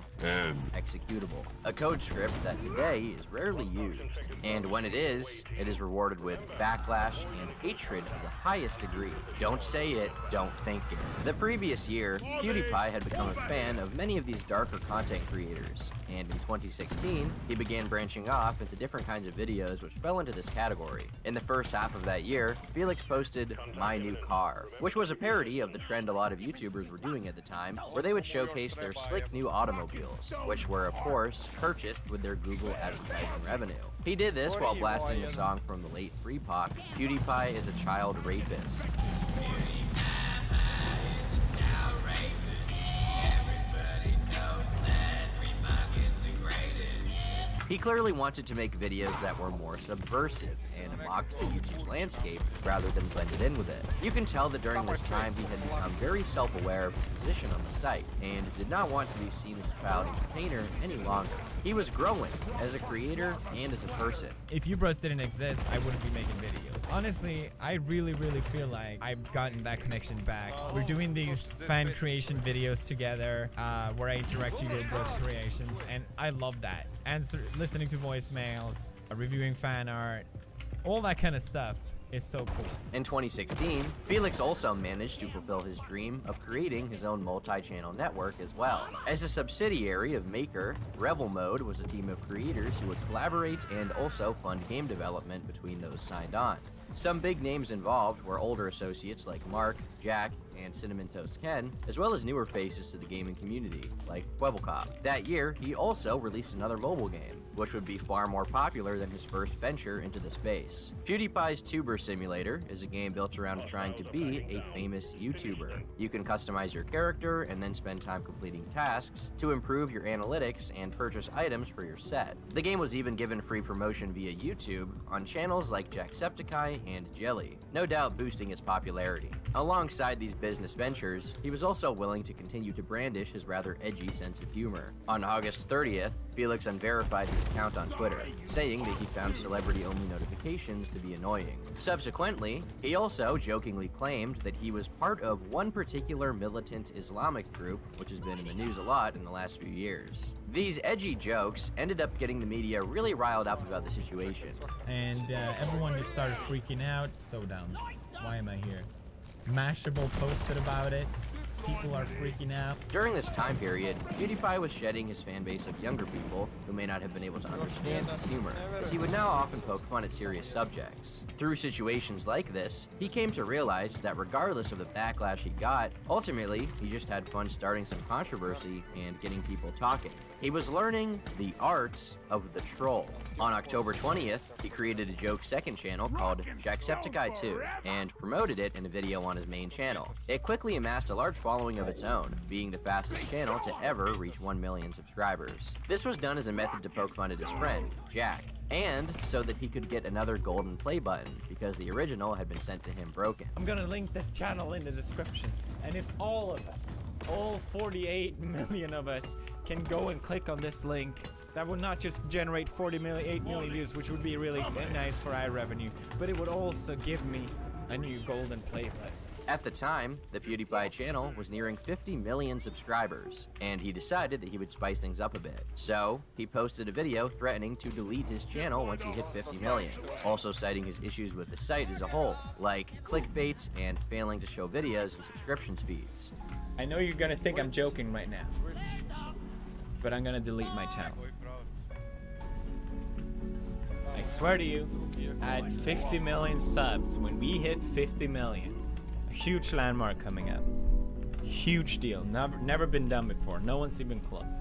executable, a code script that today is rarely used, and when it is rewarded with backlash and hatred of the highest degree. Don't say it, don't think it. The previous year, PewDiePie had become a fan of many of these darker content creators, and in 2016, he began branching off into different kinds of videos which fell into this category. In the first half of that year, Felix posted My New Car, which was a parody of the trend a lot of YouTubers were doing at the time, where they would showcase their slick new automobiles, which were, of course, purchased with their Google advertising revenue. He did this while blasting a song from the late 3Pac, PewDiePie is a Child Rapist. He clearly wanted to make videos that were more subversive and mocked the YouTube landscape rather than blended in with it. You can tell that during this time he had become very self-aware of his position on the site and did not want to be seen as a child entertainer any longer. He was growing as a creator and as a person. If you bros didn't exist, I wouldn't be making videos. Honestly, I really feel like I've gotten that connection back. We're doing these fan creation videos together where I interact with your bros creations, and I love that. Listening to voicemails, reviewing fan art, all that kind of stuff is so cool. In 2016, Felix also managed to fulfill his dream of creating his own multi-channel network as well. As a subsidiary of Maker, Rebel Mode was a team of creators who would collaborate and also fund game development between those signed on. Some big names involved were older associates like Mark, Jack, and Cinnamon Toast Ken, as well as newer faces to the gaming community, like Webblecop. That year, he also released another mobile game, which would be far more popular than his first venture into the space. PewDiePie's Tuber Simulator is a game built around trying to be a famous YouTuber. You can customize your character and then spend time completing tasks to improve your analytics and purchase items for your set. The game was even given free promotion via YouTube on channels like Jacksepticeye and Jelly, no doubt boosting its popularity. Alongside these business ventures, he was also willing to continue to brandish his rather edgy sense of humor. On August 30th, Felix unverified his account on Twitter, saying that he found celebrity-only notifications to be annoying. Subsequently, he also jokingly claimed that he was part of one particular militant Islamic group, which has been in the news a lot in the last few years. These edgy jokes ended up getting the media really riled up about the situation. And everyone just started freaking out. So dumb. Why am I here? Mashable posted about it. People are freaking out. During this time period, PewDiePie was shedding his fan base of younger people who may not have been able to understand his humor, as he would now often poke fun at serious subjects. Through situations like this, he came to realize that regardless of the backlash he got, ultimately, he just had fun starting some controversy and getting people talking. He was learning the arts of the troll. On October 20th, he created a joke second channel called Jacksepticeye 2 and promoted it in a video on his main channel. It quickly amassed a large following following of its own, being the fastest channel to ever reach 1 million subscribers. This was done as a method to poke fun at his friend, Jack, and so that he could get another golden play button, because the original had been sent to him broken. I'm gonna link this channel in the description, and if all of us, all 48 million of us, can go and click on this link, that would not just generate 8 million views, which would be really nice for our revenue, but it would also give me a new golden play button. At the time, the PewDiePie channel was nearing 50 million subscribers, and he decided that he would spice things up a bit. So, he posted a video threatening to delete his channel once he hit 50 million, also citing his issues with the site as a whole, like clickbait and failing to show videos and subscription feeds. I know you're gonna think I'm joking right now, but I'm gonna delete my channel. I swear to you, at 50 million subs, when we hit 50 million, a huge landmark coming up. Huge deal. Never been done before. No one's even close.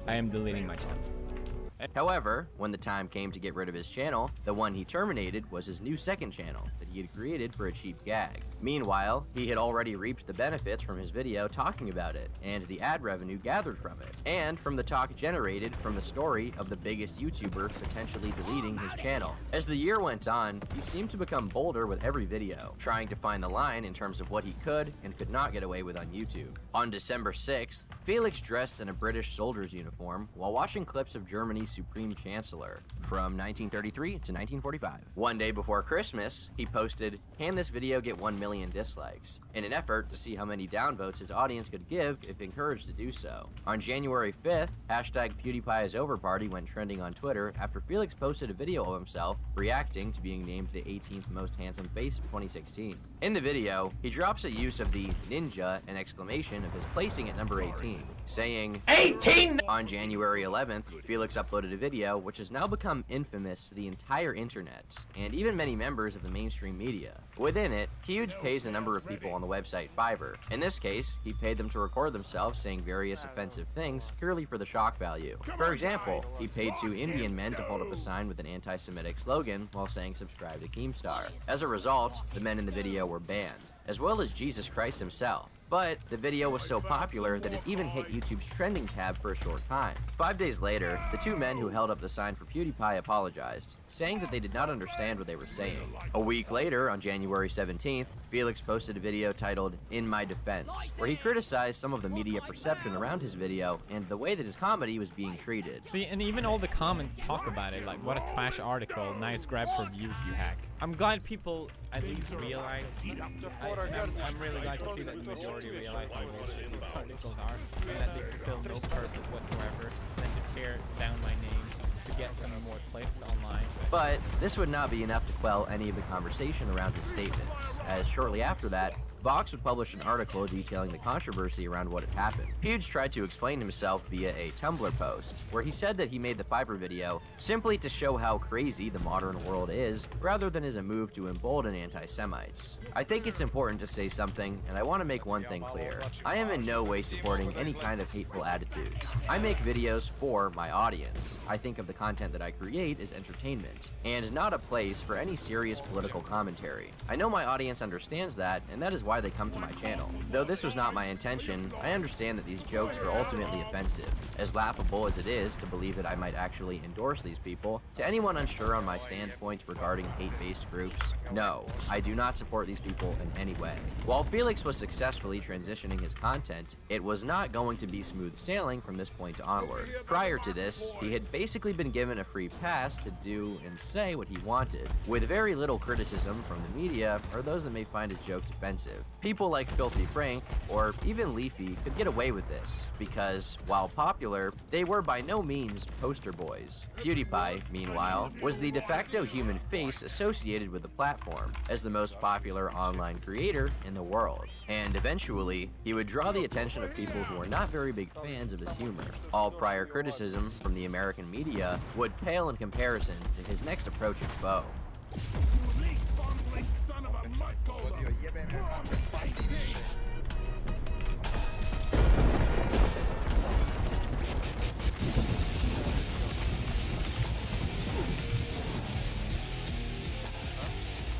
I am deleting my channel. However, when the time came to get rid of his channel, the one he terminated was his new second channel that he had created for a cheap gag. Meanwhile, he had already reaped the benefits from his video talking about it, and the ad revenue gathered from it, and from the talk generated from the story of the biggest YouTuber potentially deleting his channel. As the year went on, he seemed to become bolder with every video, trying to find the line in terms of what he could and could not get away with on YouTube. On December 6th, Felix dressed in a British soldier's uniform while watching clips of Germany's Supreme Chancellor from 1933 to 1945. One day before Christmas, he posted, "Can this video get 1 million dislikes?" in an effort to see how many downvotes his audience could give if encouraged to do so. On January 5th, hashtag PewDiePieIsOverParty went trending on Twitter after Felix posted a video of himself reacting to being named the 18th most handsome face of 2016. In the video, he drops a use of the ninja and exclamation of his placing at number 18, saying 18! On January 11th, Felix uploaded a video which has now become infamous to the entire internet, and even many members of the mainstream media. Within it, Huge pays a number of people on the website Fiverr. In this case, he paid them to record themselves saying various offensive things purely for the shock value. For example, he paid 2 Indian men to hold up a sign with an anti-Semitic slogan while saying subscribe to Keemstar. As a result, the men in the video were banned, as well as Jesus Christ himself. But the video was so popular that it even hit YouTube's trending tab for a short time. 5 days later, the 2 men who held up the sign for PewDiePie apologized, saying that they did not understand what they were saying. A week later, on January 17th, Felix posted a video titled "In My Defense," where he criticized some of the media perception around his video and the way that his comedy was being treated. See, and even all the comments talk about it, like, what a trash article, nice grab for views, you hack. I'm glad people at least realize, I'm really glad to see that the majority realize how bullshit these articles are, and that they fulfill no purpose whatsoever than to tear down my name to get some more clicks online. But this would not be enough to quell any of the conversation around his statements, as shortly after that, Vox would publish an article detailing the controversy around what had happened. Huge tried to explain himself via a Tumblr post, where he said that he made the Fiverr video simply to show how crazy the modern world is, rather than as a move to embolden anti-Semites. I think it's important to say something, and I want to make one thing clear. I am in no way supporting any kind of hateful attitudes. I make videos for my audience. I think of the content that I create as entertainment, and not a place for any serious political commentary. I know my audience understands that, and that is why they come to my channel. Though this was not my intention, I understand that these jokes are ultimately offensive. As laughable as it is to believe that I might actually endorse these people, to anyone unsure on my standpoint regarding hate-based groups, no, I do not support these people in any way. While Felix was successfully transitioning his content, it was not going to be smooth sailing from this point onward. Prior to this, he had basically been given a free pass to do and say what he wanted, with very little criticism from the media or those that may find his jokes offensive. People like Filthy Frank, or even Leafy, could get away with this, because, while popular, they were by no means poster boys. PewDiePie, meanwhile, was the de facto human face associated with the platform, as the most popular online creator in the world. And eventually, he would draw the attention of people who were not very big fans of his humor. All prior criticism from the American media would pale in comparison to his next approaching foe.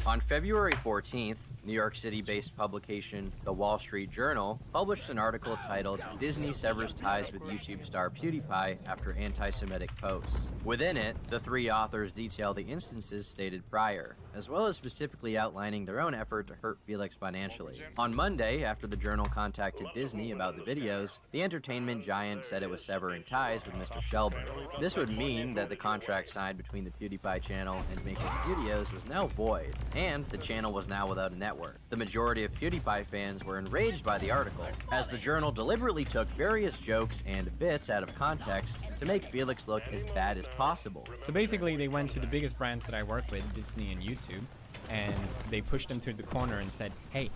On February 14th, New York City-based publication The Wall Street Journal published an article titled "Disney Severs Ties with YouTube Star PewDiePie After Anti-Semitic Posts." Within it, the three authors detail the instances stated prior, as well as specifically outlining their own effort to hurt Felix financially. On Monday, after the Journal contacted Disney about the videos, the entertainment giant said it was severing ties with Mr. Shellberg. This would mean that the contract signed between the PewDiePie channel and Maker Studios was now void, and the channel was now without a network. The majority of PewDiePie fans were enraged by the article, as the Journal deliberately took various jokes and bits out of context to make Felix look as bad as possible. So basically, they went to the biggest brands that I work with, Disney and YouTube, and they pushed them to the corner and said, "Hey,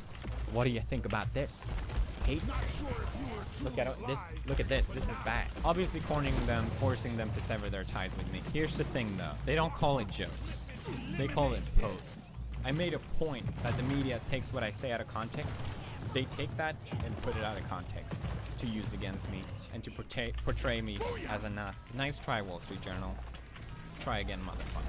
what do you think about this? Hate? Look at this. Look at this. This is bad." Obviously, cornering them, forcing them to sever their ties with me. Here's the thing, though: they don't call it jokes; they call it posts. I made a point that the media takes what I say out of context. They take that and put it out of context to use against me and to portray me as a Nazi. Nice try, Wall Street Journal. Try again, motherfucker.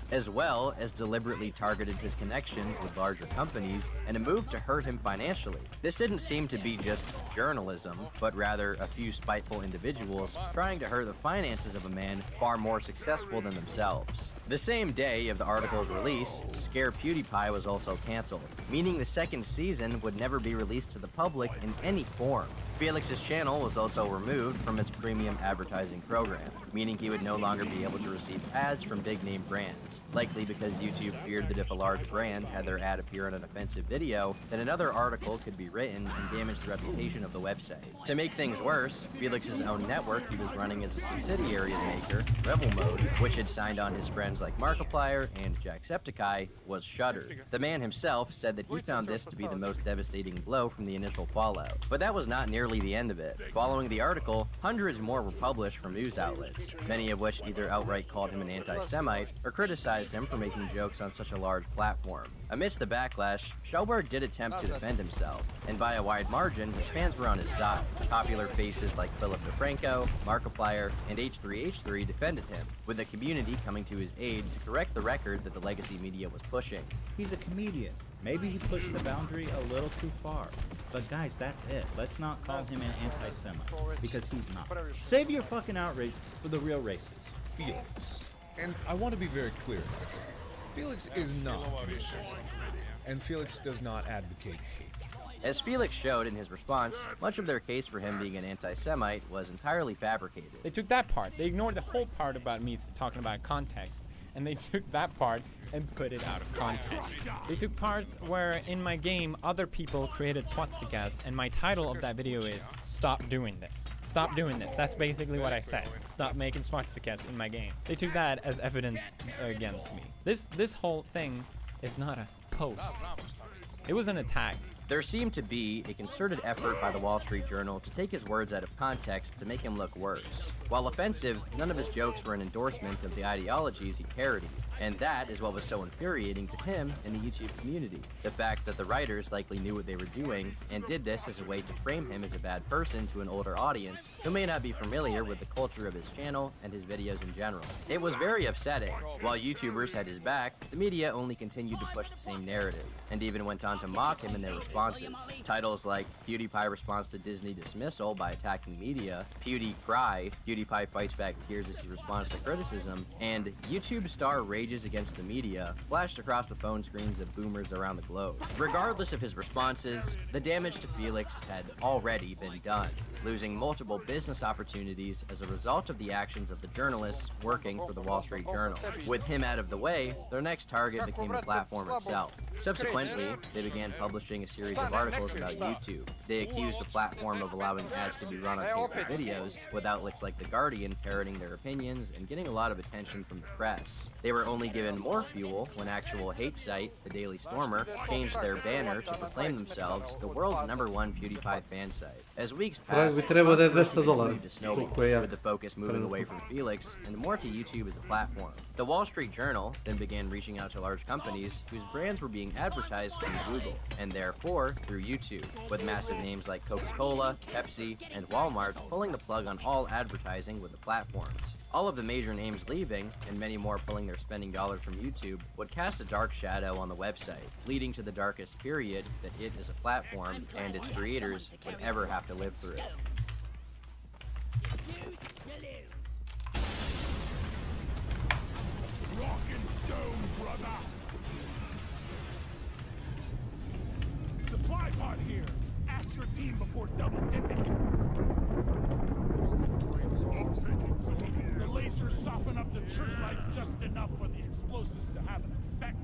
As well as deliberately targeted his connections with larger companies in a move to hurt him financially. This didn't seem to be just journalism, but rather a few spiteful individuals trying to hurt the finances of a man far more successful than themselves. The same day of the article's release, Scare PewDiePie was also canceled, meaning the second season would never be released to the public in any form. Felix's channel was also removed from its premium advertising program, meaning he would no longer be able to receive ads from big-name brands, likely because YouTube feared that if a large brand had their ad appear in an offensive video, then another article could be written and damage the reputation of the website. To make things worse, Felix's own network he was running as a subsidiary of Maker, Rebel Mode, which had signed on his friends like Markiplier and Jacksepticeye, was shuttered. The man himself said that he found this to be the most devastating blow from the initial fallout. But that was not nearly the end of it. Following the article, hundreds more were published from news outlets, many of which either outright called him an anti-Semite or criticized him for making jokes on such a large platform. Amidst the backlash, Shellberg did attempt to defend himself, and by a wide margin, his fans were on his side. Popular faces like Philip DeFranco, Markiplier, and H3H3 defended him, with the community coming to his aid to correct the record that the legacy media was pushing. He's a comedian. Maybe he pushed the boundary a little too far. But guys, that's it. Let's not call him an anti-Semite, because he's not. Save your fucking outrage for the real racists. Felix. And I want to be very clear, guys. Felix is not an anti-Semite, and Felix does not advocate hate. As Felix showed in his response, much of their case for him being an anti-Semite was entirely fabricated. They took that part. They ignored the whole part about me talking about context, and they took that part and put it out of context. They took parts where in my game other people created swastikas, and my title of that video is "Stop doing this. Stop doing this." That's basically what I said. Stop making swastikas in my game. They took that as evidence against me. This whole thing is not a post. It was an attack. There seemed to be a concerted effort by the Wall Street Journal to take his words out of context to make him look worse. While offensive, none of his jokes were an endorsement of the ideologies he parodied, and that is what was so infuriating to him and the YouTube community. The fact that the writers likely knew what they were doing and did this as a way to frame him as a bad person to an older audience who may not be familiar with the culture of his channel and his videos in general. It was very upsetting. While YouTubers had his back, the media only continued to push the same narrative, and even went on to mock him in their responses. Titles like PewDiePie responds to Disney dismissal by attacking media, PewDiePie, PewDiePie fights back tears as he responds to criticism, and YouTube star rages against the media flashed across the phone screens of boomers around the globe. Regardless of his responses, the damage to Felix had already been done, losing multiple business opportunities as a result of the actions of the journalists working for the Wall Street Journal. With him out of the way, their next target became the platform itself. Subsequently, they began publishing a series of articles about YouTube. They accused the platform of allowing ads to be run on paper videos, with outlets like The Guardian parroting their opinions and getting a lot of attention from the press. They were only given more fuel when actual hate site, The Daily Stormer, changed their banner to proclaim themselves the world's #1 PewDiePie fan site. As weeks passed, bi trebao da je $200, to snowball, with the focus moving away from Felix and more to YouTube as a platform. The Wall Street Journal then began reaching out to large companies whose brands were being advertised through Google, and therefore through YouTube, with massive names like Coca-Cola, Pepsi, and Walmart pulling the plug on all advertising with the platforms. All of the major names leaving, and many more pulling their spending spending dollars from YouTube would cast a dark shadow on the website, leading to the darkest period that it as a platform and its creators would ever have to live through. Rock and stone, brother! Supply pod here! Ask your team before double dipping. The lasers soften up the tree light just enough for the explosives to have an effect.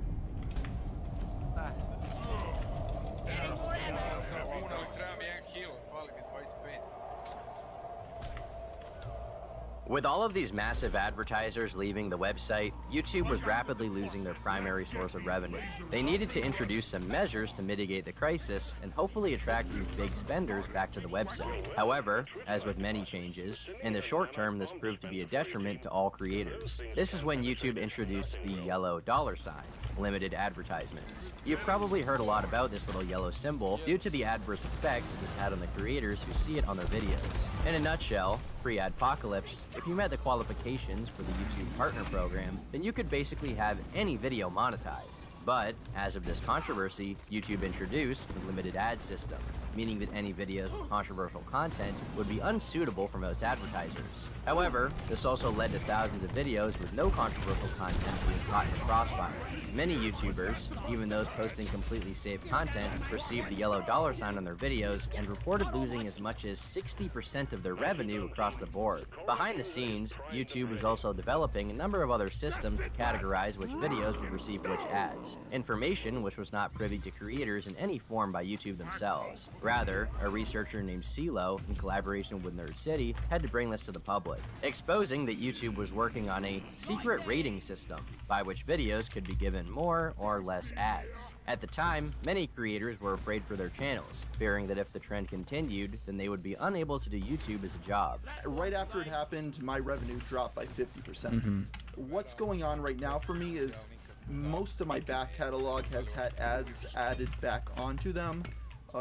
With all of these massive advertisers leaving the website, YouTube was rapidly losing their primary source of revenue. They needed to introduce some measures to mitigate the crisis and hopefully attract these big spenders back to the website. However, as with many changes, in the short term this proved to be a detriment to all creators. This is when YouTube introduced the yellow $sign, limited advertisements. You've probably heard a lot about this little yellow symbol due to the adverse effects it has had on the creators who see it on their videos. In a nutshell, pre-adpocalypse, if you met the qualifications for the YouTube Partner Program, then you could basically have any video monetized. But, as of this controversy, YouTube introduced the limited ad system, meaning that any videos with controversial content would be unsuitable for most advertisers. However, this also led to thousands of videos with no controversial content being caught in the crossfire. Many YouTubers, even those posting completely safe content, received the yellow $sign on their videos and reported losing as much as 60% of their revenue across the board. Behind the scenes, YouTube was also developing a number of other systems to categorize which videos would receive which ads, information which was not privy to creators in any form by YouTube themselves. Rather, a researcher named CeeLo, in collaboration with Nerd City, had to bring this to the public, exposing that YouTube was working on a secret rating system by which videos could be given more or less ads. At the time, many creators were afraid for their channels, fearing that if the trend continued, then they would be unable to do YouTube as a job. Right after it happened, my revenue dropped by 50%. What's going on right now for me is most of my back catalog has had ads added back onto them.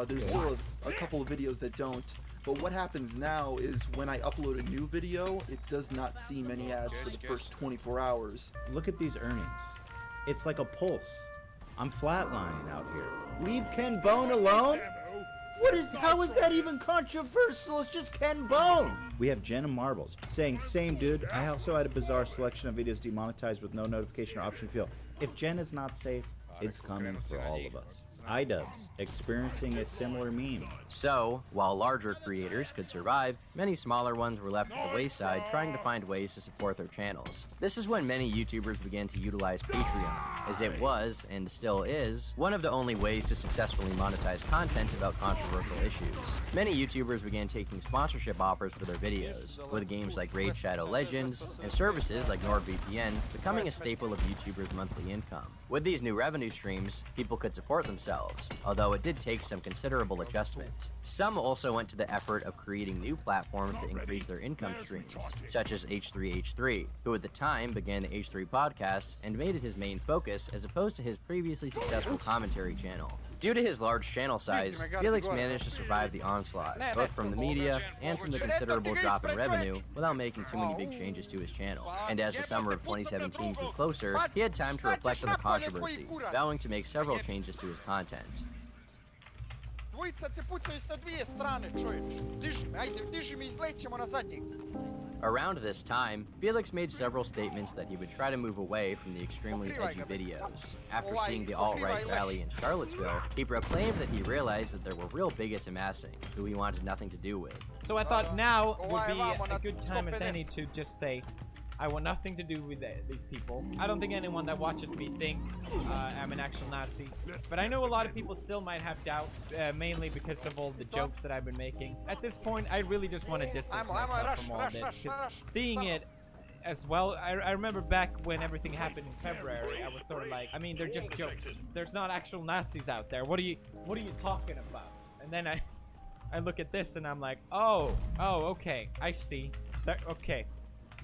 There's still a couple of videos that don't, but what happens now is when I upload a new video, it does not see many ads for the first 24 hours. Look at these earnings. It's like a pulse. I'm flatlining out here. Leave Ken Bone alone? How is that even controversial? It's just Ken Bone. We have Jenna Marbles saying, same dude, I also had a bizarre selection of videos demonetized with no notification or option appeal. If Jen is not safe, it's coming for all of us. iDubbbz, experiencing a similar meme. So, while larger creators could survive, many smaller ones were left at the wayside trying to find ways to support their channels. This is when many YouTubers began to utilize Patreon, as it was, and still is, one of the only ways to successfully monetize content about controversial issues. Many YouTubers began taking sponsorship offers for their videos, with games like Raid Shadow Legends and services like NordVPN becoming a staple of YouTubers' monthly income. With these new revenue streams, people could support themselves, although it did take some considerable adjustment. Some also went to the effort of creating new platforms to increase their income streams, such as H3H3, who at the time began the H3 podcast and made it his main focus as opposed to his previously successful commentary channel. Due to his large channel size, Felix managed to survive the onslaught, both from the media and from the considerable drop in revenue, without making too many big changes to his channel. And as the summer of 2017 grew closer, he had time to reflect on the controversy, vowing to make several changes to his content. Around this time, Felix made several statements that he would try to move away from the extremely edgy videos. After seeing the alt-right rally in Charlottesville, he proclaimed that he realized that there were real bigots amassing, who he wanted nothing to do with. So I thought now would be a good time as any to just say, I want nothing to do with these people. I don't think anyone that watches me think I'm an actual Nazi. But I know a lot of people still might have doubt, mainly because of all the jokes that I've been making. At this point, I really just want to distance myself from all this, because seeing it as well, I remember back when everything happened in February, I was sort of like, I mean, they're just jokes. There's not actual Nazis out there. What are you talking about? And then I look at this and I'm like, oh, okay, I see. Okay.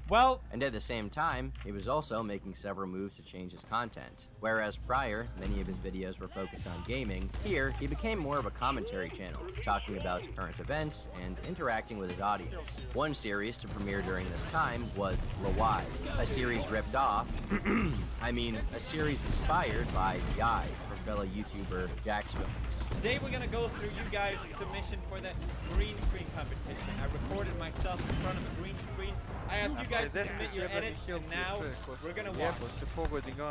Well, and at the same time, he was also making several moves to change his content. Whereas prior, many of his videos were focused on gaming, here he became more of a commentary channel, talking about current events and interacting with his audience. One series to premiere during this time was Lawai, a series ripped off, a series inspired by The Eye, from fellow YouTuber Jack's Films. Today we're gonna go through you guys' submission for that green screen competition. I recorded myself in front of a green screen. I asked you guys to submit your edits, and now we're gonna watch.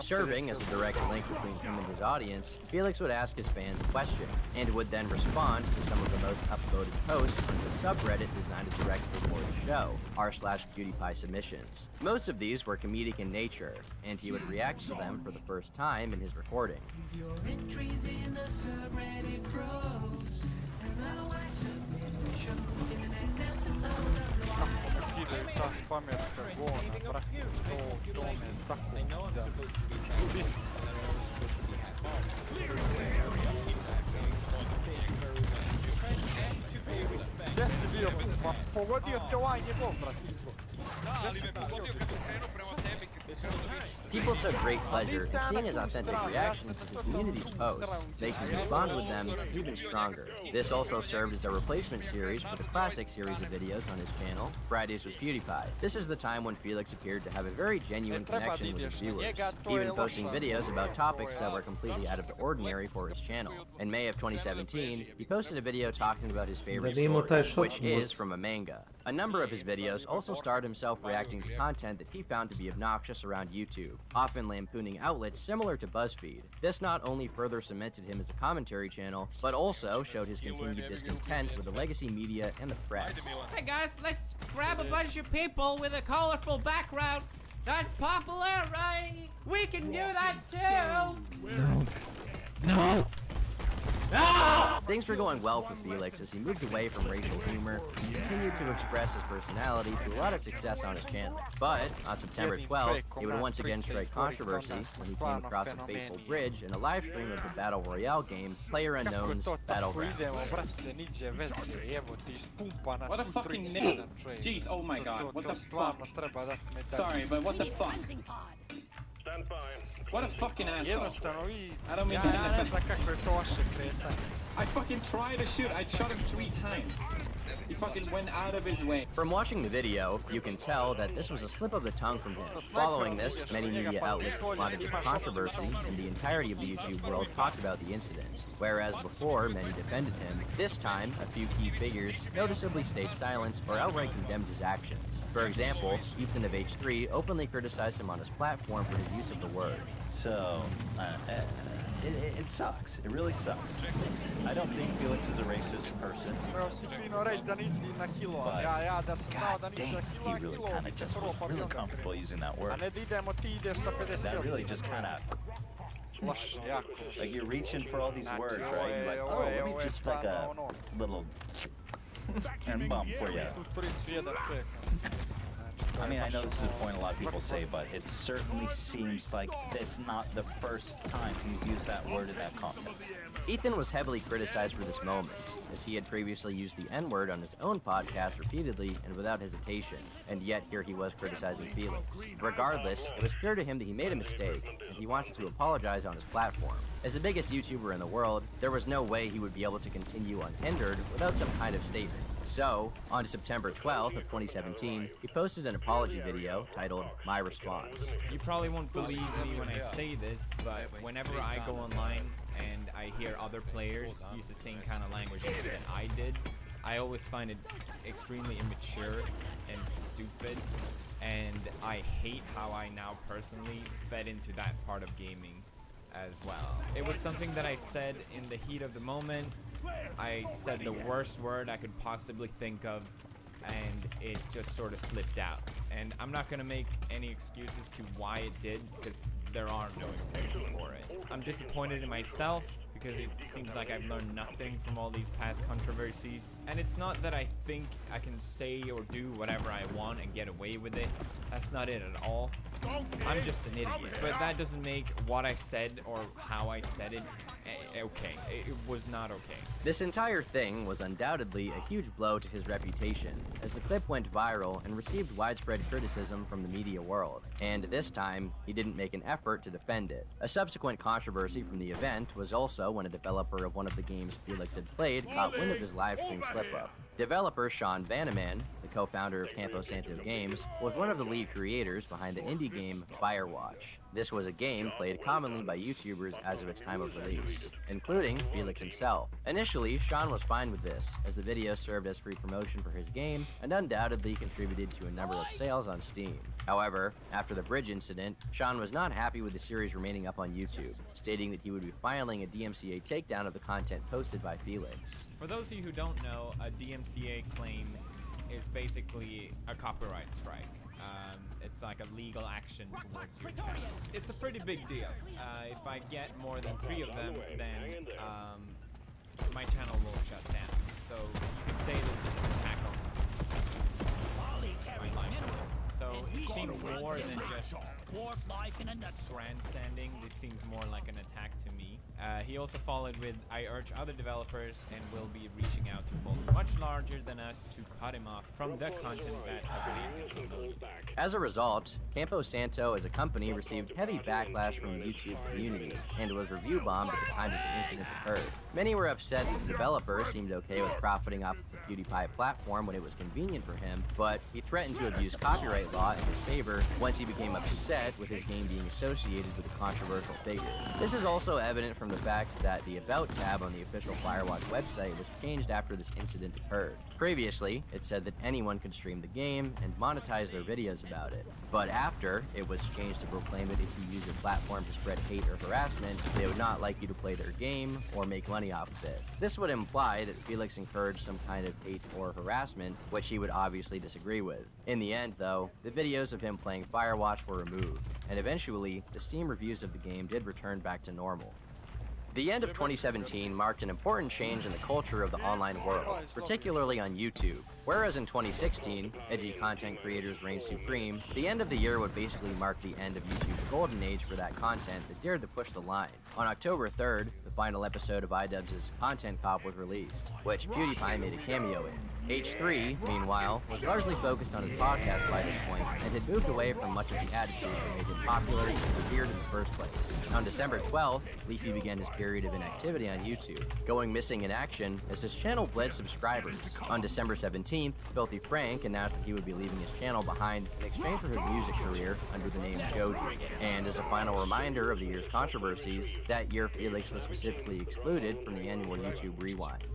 Serving as the direct link between him and his audience, Felix would ask his fans a question, and would then respond to some of the most upvoted posts on the subreddit designed directly for the show, r/PewDiePie submissions. Most of these were comedic in nature, and he would react to them for the first time in his recording. Your entries in the subreddit pros, and I'll watch the show in the next episode of the People took great pleasure in seeing his authentic reactions to his community's posts. They could respond with them even stronger. This also served as a replacement series for the classic series of videos on his channel, Fridays with PewDiePie. This is the time when Felix appeared to have a very genuine connection with his viewers, even posting videos about topics that were completely out of the ordinary for his channel. In May of 2017, he posted a video talking about his favorite story, which is from a manga. A number of his videos also starred himself reacting to content that he found to be obnoxious around YouTube, often lampooning outlets similar to BuzzFeed. This not only further cemented him as a commentary channel, but also showed his continued discontent with the legacy media and the press. Hey guys, let's grab a bunch of people with a colorful background. That's popular, right? We can do that too. No! Things were going well for Felix as he moved away from racial humor and continued to express his personality to a lot of success on his channel. But on September 12th, he would once again strike controversy when he came across a fateful bridge in a live stream of the Battle Royale game PlayerUnknown's Battlegrounds. What a fucking name. Jeez, oh my god, what the fuck? Sorry, but what the fuck? Stand by. What a fucking asshole. I don't mean I fucking tried to shoot. I shot him 3 times. He fucking went out of his way. From watching the video, you can tell that this was a slip of the tongue from him. Following this, many media outlets responded to the controversy, and the entirety of the YouTube world talked about the incident. Whereas before, many defended him, this time, a few key figures noticeably stayed silent or outright condemned his actions. For example, Ethan of H3 openly criticized him on his platform for his use of the word. So, it sucks. It really sucks. I don't think Felix is a racist person. But God dang, he really kind of just was really comfortable using that word. That really just kind of... Like you're reaching for all these words, right? You're like, oh, let me just like a little... and bump for you. I mean, I know this is a point a lot of people say, but it certainly seems like it's not the first time he's used that word in that context. Ethan was heavily criticized for this moment, as he had previously used the N-word on his own podcast repeatedly and without hesitation, and yet here he was criticizing Felix. Regardless, it was clear to him that he made a mistake, and he wanted to apologize on his platform. As the biggest YouTuber in the world, there was no way he would be able to continue unhindered without some kind of statement. So, on September 12th of 2017, he posted an apology video titled My Response. You probably won't believe me when I say this, but whenever I go online and I hear other players use the same kind of language that I did, I always find it extremely immature and stupid, and I hate how I now personally fed into that part of gaming as well. It was something that I said in the heat of the moment. I said the worst word I could possibly think of, and it just sort of slipped out. And I'm not gonna make any excuses to why it did, because there are no excuses for it. I'm disappointed in myself because it seems like I've learned nothing from all these past controversies. And it's not that I think I can say or do whatever I want and get away with it. That's not it at all. I'm just an idiot. But that doesn't make what I said or how I said it okay. It was not okay. This entire thing was undoubtedly a huge blow to his reputation, as the clip went viral and received widespread criticism from the media world, and this time, he didn't make an effort to defend it. A subsequent controversy from the event was also when a developer of one of the games Felix had played caught wind of his livestream slip-up. Developer Sean Vanneman, the co-founder of Campo Santo Games, was one of the lead creators behind the indie game Firewatch. This was a game played commonly by YouTubers as of its time of release, including Felix himself. Initially, Sean was fine with this, as the video served as free promotion for his game and undoubtedly contributed to a number of sales on Steam. However, after the bridge incident, Sean was not happy with the series remaining up on YouTube, stating that he would be filing a DMCA takedown of the content posted by Felix. For those of you who don't know, a DMCA claim is basically a copyright strike. It's like a legal action towards your channel. It's a pretty big deal. If I get more than 3 of them, then my channel will shut down. So you can say this is an attack on my life. So it seems more than just grandstanding. This seems more like an attack to me. He also followed with, I urge other developers and will be reaching out to folks much larger than us to cut him off from the content that has been promoted. As a result, Campo Santo as a company received heavy backlash from the YouTube community and was review bombed at the time that the incident occurred. Many were upset that the developer seemed okay with profiting off the PewDiePie platform when it was convenient for him, but he threatened to abuse copyright law in his favor once he became upset with his game being associated with a controversial figure. This is also evident from the fact that the About tab on the official Firewatch website was changed after this incident occurred. Previously, it said that anyone could stream the game and monetize their videos about it. But after, it was changed to proclaim that if you use your platform to spread hate or harassment, they would not like you to play their game or make money off of it. This would imply that Felix encouraged some kind of hate or harassment, which he would obviously disagree with. In the end, though, the videos of him playing Firewatch were removed, and eventually, the Steam reviews of the game did return back to normal. The end of 2017 marked an important change in the culture of the online world, particularly on YouTube. Whereas in 2016, edgy content creators reigned supreme, the end of the year would basically mark the end of YouTube's golden age for that content that dared to push the line. On October 3rd, the final episode of iDubbbz's Content Cop was released, which PewDiePie made a cameo in. H3, meanwhile, was largely focused on his podcast by this point and had moved away from much of the attitudes that made him popular and revered in the first place. On December 12th, Leafy began his period of inactivity on YouTube, going missing in action as his channel bled subscribers. On December 17th, Filthy Frank announced that he would be leaving his channel behind in exchange for his music career under the name Joji. And as a final reminder of the year's controversies, that year Felix was specifically excluded from the annual YouTube Rewind.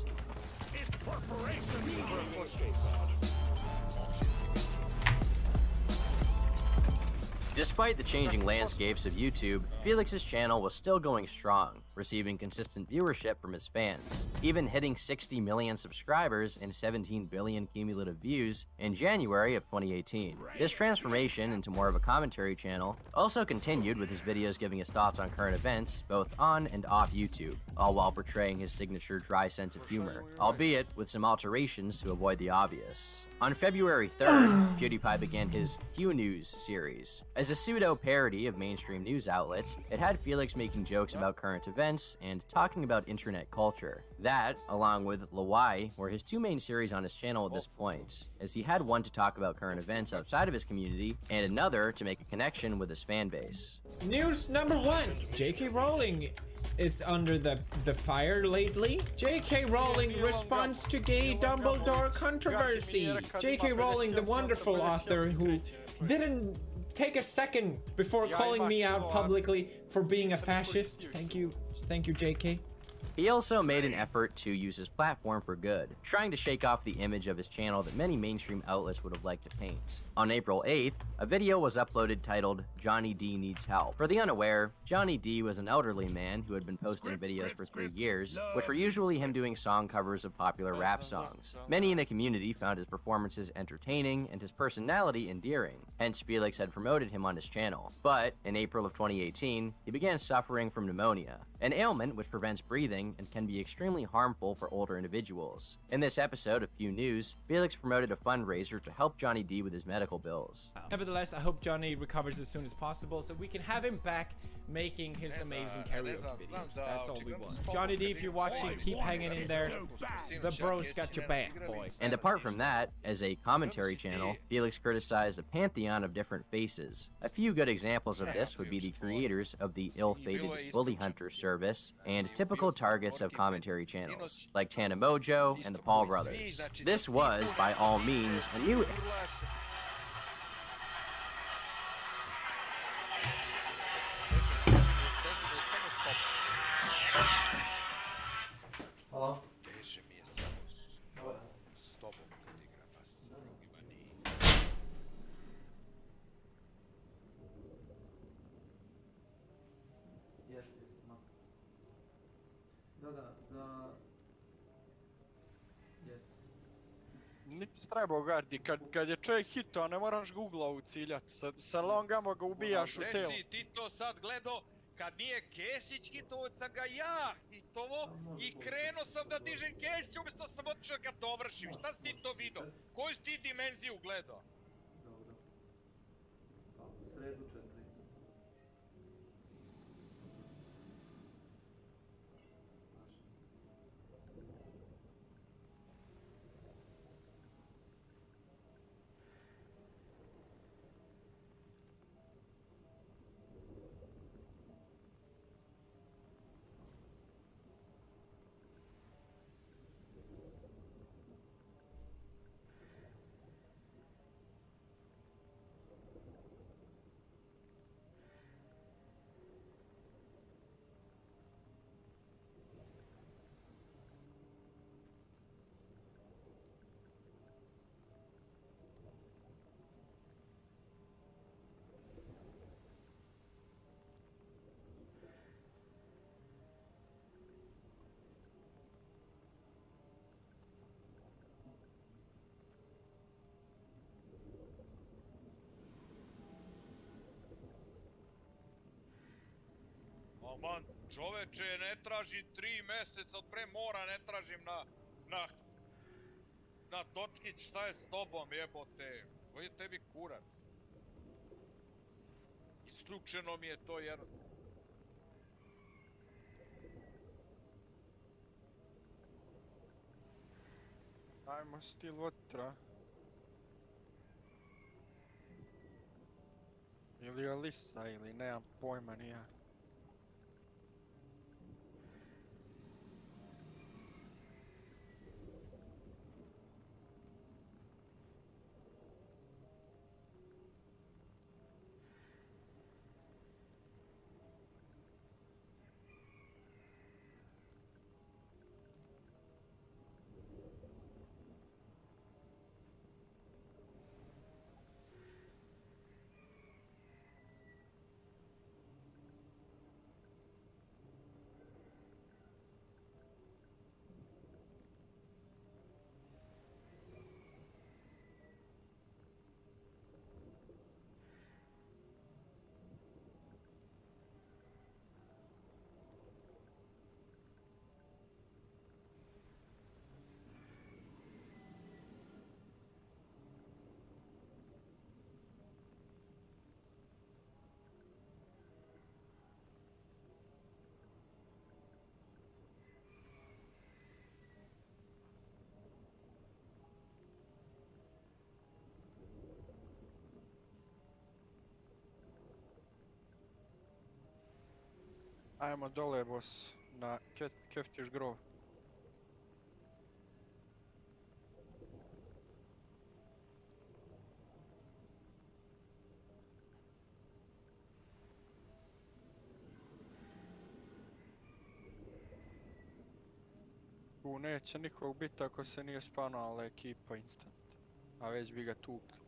Despite the changing landscapes of YouTube, Felix's channel was still going strong, receiving consistent viewership from his fans, even hitting 60 million subscribers and 17 billion cumulative views in January of 2018. This transformation into more of a commentary channel also continued with his videos giving his thoughts on current events, both on and off YouTube, all while portraying his signature dry sense of humor, albeit with some alterations to avoid the obvious. On February 3rd, PewDiePie began his Q News series. As a pseudo-parody of mainstream news outlets, it had Felix making jokes about current events and talking about internet culture. That, along with Lawai, were his two main series on his channel at this point, as he had one to talk about current events outside of his community, and another to make a connection with his fan base. News number 1. J.K. Rowling is under the fire lately. J.K. Rowling responds to gay Dumbledore controversy. J.K. Rowling, the wonderful author who didn't take a second before calling me out publicly for being a fascist. Thank you, J.K. He also made an effort to use his platform for good, trying to shake off the image of his channel that many mainstream outlets would have liked to paint. On April 8th, a video was uploaded titled Johnny D Needs Help. For the unaware, Johnny D was an elderly man who had been posting videos for 3 years, which were usually him doing song covers of popular rap songs. Many in the community found his performances entertaining and his personality endearing, hence Felix had promoted him on his channel. But in April of 2018, he began suffering from pneumonia, an ailment which prevents breathing and can be extremely harmful for older individuals. In this episode of Q News, Felix promoted a fundraiser to help Johnny D with his medical bills. Nevertheless, I hope Johnny recovers as soon as possible so we can have him back making his amazing karaoke videos. That's all we want. Johnny D, if you're watching, keep hanging in there. The bros got your back, boy. And apart from that, as a commentary channel, Felix criticized a pantheon of different faces. A few good examples of this would be the creators of the ill-fated Bully Hunter service, and typical targets of commentary channels, like Tana Mojo and the Paul brothers. This was, by all means, a new... Hello? Niti trebao gardi, kad je čovjek hitao, ne moraš ga u glavu ciljati. Sa longama ga ubijaš u telo. Gde si ti to sad gledao? Kad nije Kesić hitovo, sam ga ja hitovo i krenuo sam da dižem Kesić, umjesto sam otišao ga dovršim. Šta si ti to vidio? Koju si ti dimenziju gledao? Dobro. Pa, u sredu 4. Aman, čoveče, ne tražim 3 meseca od pre mora, ne tražim na točkić, šta je s tobom, jebote? Koji je tebi kurac? Isključeno mi je to jednostavno. Ajmo stil otra. Ili Alisa, ili nemam pojma nija. Ajmo dole, boss, na Keftiš grov. Tu neće nikog biti ako se nije spanala ekipa instant. A već bi ga tukli.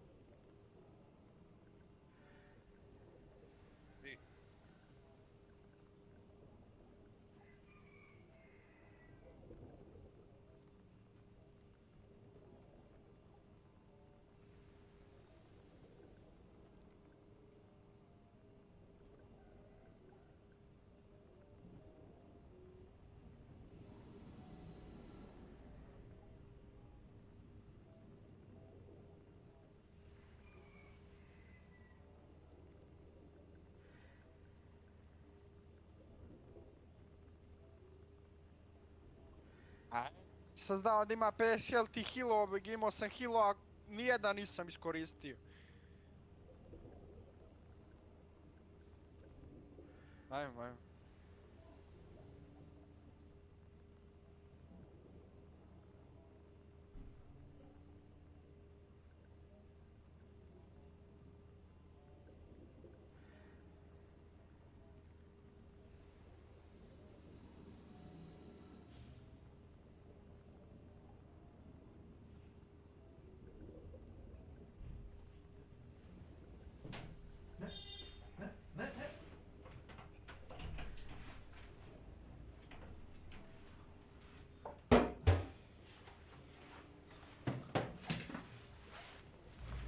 Sam znao da ima 50 healthy healova, imao sam healova, nijedan nisam iskoristio. Ajmo.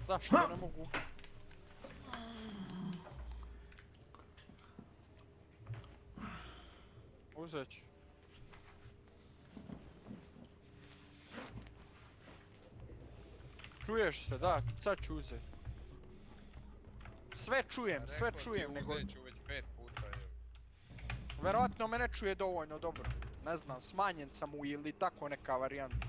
Zašto ne mogu? Uzet ću. Čuješ se, da, sad ću uzet. Sve čujem, nego... Uzet ću već 5 puta. Verovatno me ne čuje dovoljno dobro. Ne znam, smanjen sam mu ili tako neka varijanta.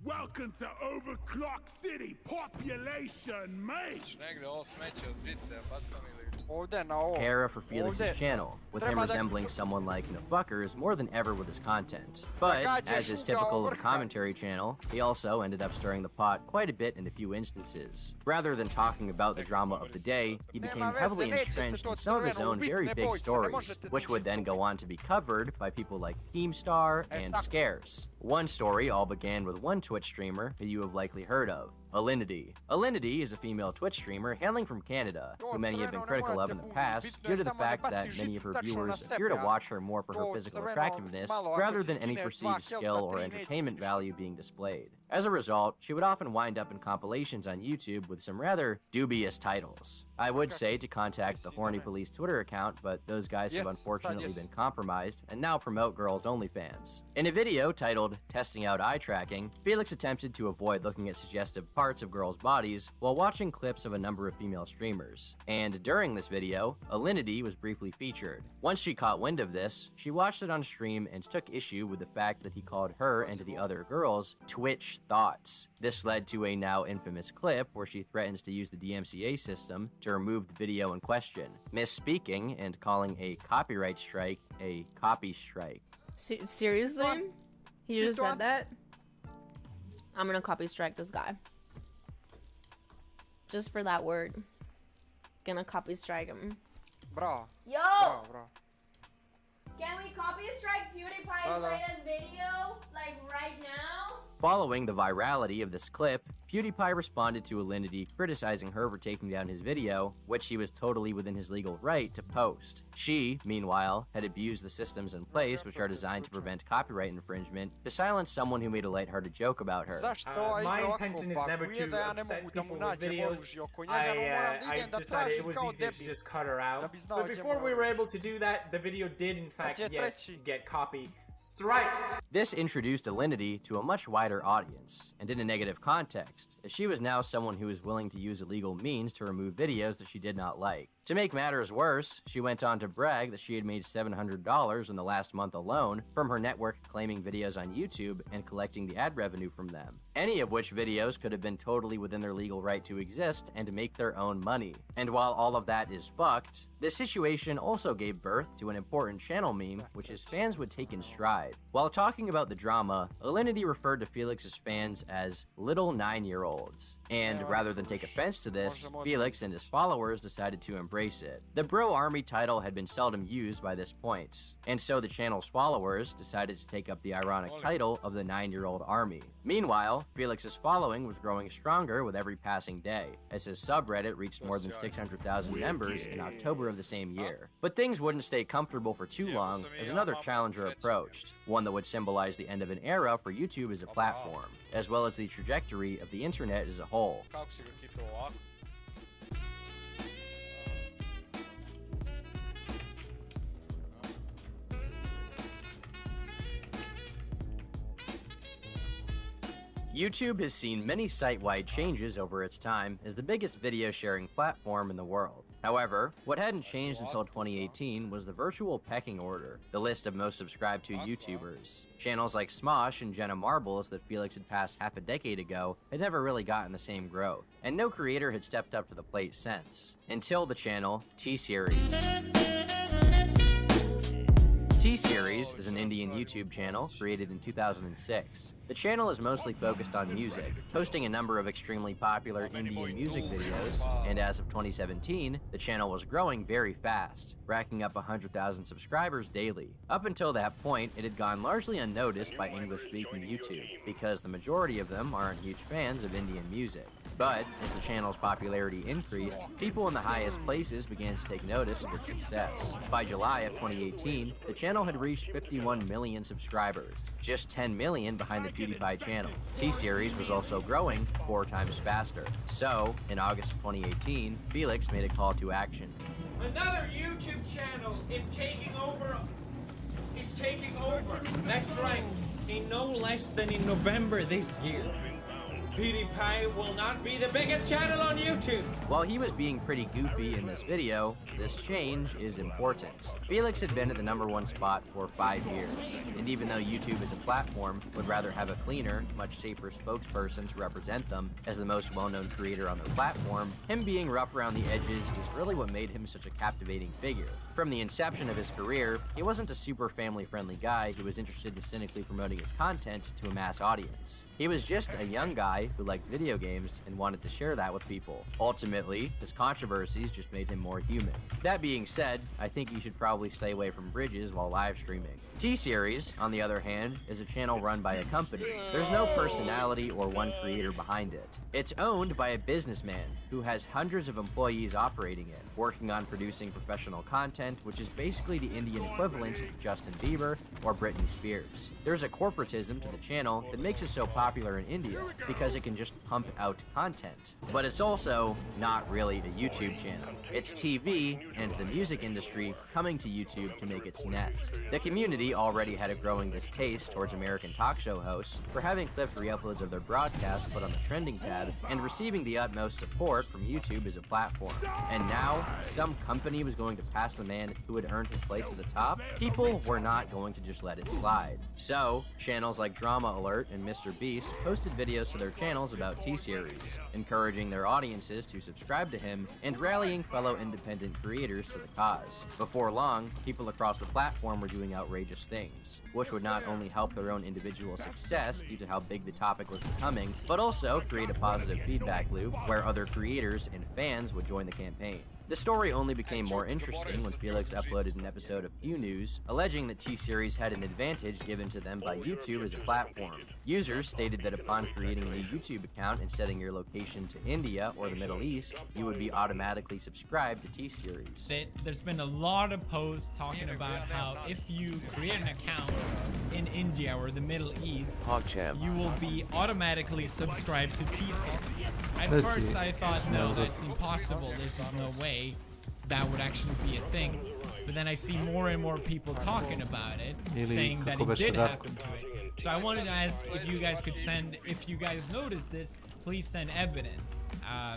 Welcome to Overclock City, population, mate! Negde ovo smeće od žice, bacam ili... Ovdje na ovo. Era for Felix's channel, with him resembling someone like Fuckers more than ever with his content. But, as is typical of a commentary channel, he also ended up stirring the pot quite a bit in a few instances. Rather than talking about the drama of the day, he became heavily entrenched in some of his own very big stories, which would then go on to be covered by people like Keemstar and Scarce. One story all began with one Twitch streamer who you have likely heard of, Alinity. Alinity is a female Twitch streamer hailing from Canada, who many have been critical of in the past due to the fact that many of her viewers appear to watch her more for her physical attractiveness rather than any perceived skill or entertainment value being displayed. As a result, she would often wind up in compilations on YouTube with some rather dubious titles. I would say to contact the Horny Police Twitter account, but those guys have unfortunately been compromised and now promote girls' OnlyFans. In a video titled Testing Out Eye Tracking, Felix attempted to avoid looking at suggestive parts of girls' bodies while watching clips of a number of female streamers. And during this video, Alinity was briefly featured. Once she caught wind of this, she watched it on stream and took issue with the fact that he called her and the other girls Twitch thoughts. This led to a now infamous clip where she threatens to use the DMCA system to remove the video in question, misspeaking and calling a copyright strike a copy strike. Seriously? He just said that? I'm gonna copy strike this guy. Just for that word. Gonna copy strike him. Bro. Yo! Bro. Can we copy strike PewDiePie's latest video? Like right now? Following the virality of this clip, PewDiePie responded to Alinity criticizing her for taking down his video, which he was totally within his legal right to post. She, meanwhile, had abused the systems in place which are designed to prevent copyright infringement to silence someone who made a lighthearted joke about her. My intention is never to upset people with videos. I decided it was easier to just cut her out. But before we were able to do that, the video did in fact get copy striked. This introduced Alinity to a much wider audience, and in a negative context, as she was now someone who was willing to use illegal means to remove videos that she did not like. To make matters worse, she went on to brag that she had made $700 in the last month alone from her network claiming videos on YouTube and collecting the ad revenue from them, any of which videos could have been totally within their legal right to exist and to make their own money. And while all of that is fucked, this situation also gave birth to an important channel meme which his fans would take in stride. While talking about the drama, Alinity referred to Felix's fans as little 9-year-olds. And rather than take offense to this, Felix and his followers decided to embrace it. The Bro Army title had been seldom used by this point, and so the channel's followers decided to take up the ironic title of the 9-year-old army. Meanwhile, Felix's following was growing stronger with every passing day, as his subreddit reached more than 600,000 members in October of the same year. But things wouldn't stay comfortable for too long as another challenger approached, one that would symbolize the end of an era for YouTube as a platform, as well as the trajectory of the internet as a whole. YouTube has seen many site-wide changes over its time as the biggest video sharing platform in the world. However, what hadn't changed until 2018 was the virtual pecking order, the list of most subscribed to YouTubers. Channels like Smosh and Jenna Marbles that Felix had passed half a decade ago had never really gotten the same growth, and no creator had stepped up to the plate since. Until the channel T-Series. T-Series is an Indian YouTube channel created in 2006. The channel is mostly focused on music, posting a number of extremely popular Indian music videos, and as of 2017, the channel was growing very fast, racking up 100,000 subscribers daily. Up until that point, it had gone largely unnoticed by English-speaking YouTube, because the majority of them aren't huge fans of Indian music. But, as the channel's popularity increased, people in the highest places began to take notice of its success. By July of 2018, the channel had reached 51 million subscribers, just 10 million behind the PewDiePie channel. T-Series was also growing 4 times faster. So, in August of 2018, Felix made a call to action. Another YouTube channel is taking over. That's right. In no less than in November this year. PewDiePie will not be the biggest channel on YouTube. While he was being pretty goofy in this video, this change is important. Felix had been at the #1 spot for 5 years, and even though YouTube as a platform would rather have a cleaner, much safer spokesperson to represent them as the most well-known creator on their platform, him being rough around the edges is really what made him such a captivating figure. From the inception of his career, he wasn't a super family-friendly guy who was interested in cynically promoting his content to a mass audience. He was just a young guy who liked video games and wanted to share that with people. Ultimately, his controversies just made him more human. That being said, I think you should probably stay away from bridges while live streaming. T-Series, on the other hand, is a channel run by a company. There's no personality or one creator behind it. It's owned by a businessman who has hundreds of employees operating it, working on producing professional content, which is basically the Indian equivalent of Justin Bieber or Britney Spears. There's a corporatism to the channel that makes it so popular in India because it can just pump out content. But it's also not really a YouTube channel. It's TV and the music industry coming to YouTube to make its nest. The community already had a growing distaste towards American talk show hosts for having clipped re-uploads of their broadcast put on the trending tab and receiving the utmost support from YouTube as a platform. And now, some company was going to pass the man who had earned his place at the top? People were not going to just let it slide. So, channels like Drama Alert and Mr. Beast posted videos to their channels about T-Series, encouraging their audiences to subscribe to him and rallying fellow independent creators to the cause. Before long, people across the platform were doing outrageous things, which would not only help their own individual success due to how big the topic was becoming, but also create a positive feedback loop where other creators and fans would join the campaign. The story only became more interesting when Felix uploaded an episode of Pew News, alleging that T-Series had an advantage given to them by YouTube as a platform. Users stated that upon creating a new YouTube account and setting your location to India or the Middle East, you would be automatically subscribed to T-Series. There's been a lot of posts talking about how if you create an account in India or the Middle East, you will be automatically subscribed to T-Series. At first I thought, no, that's impossible, this is no way that would actually be a thing. But then I see more and more people talking about it, saying that it did happen to it. So I wanted to ask if you guys could send, if you guys noticed this, please send evidence.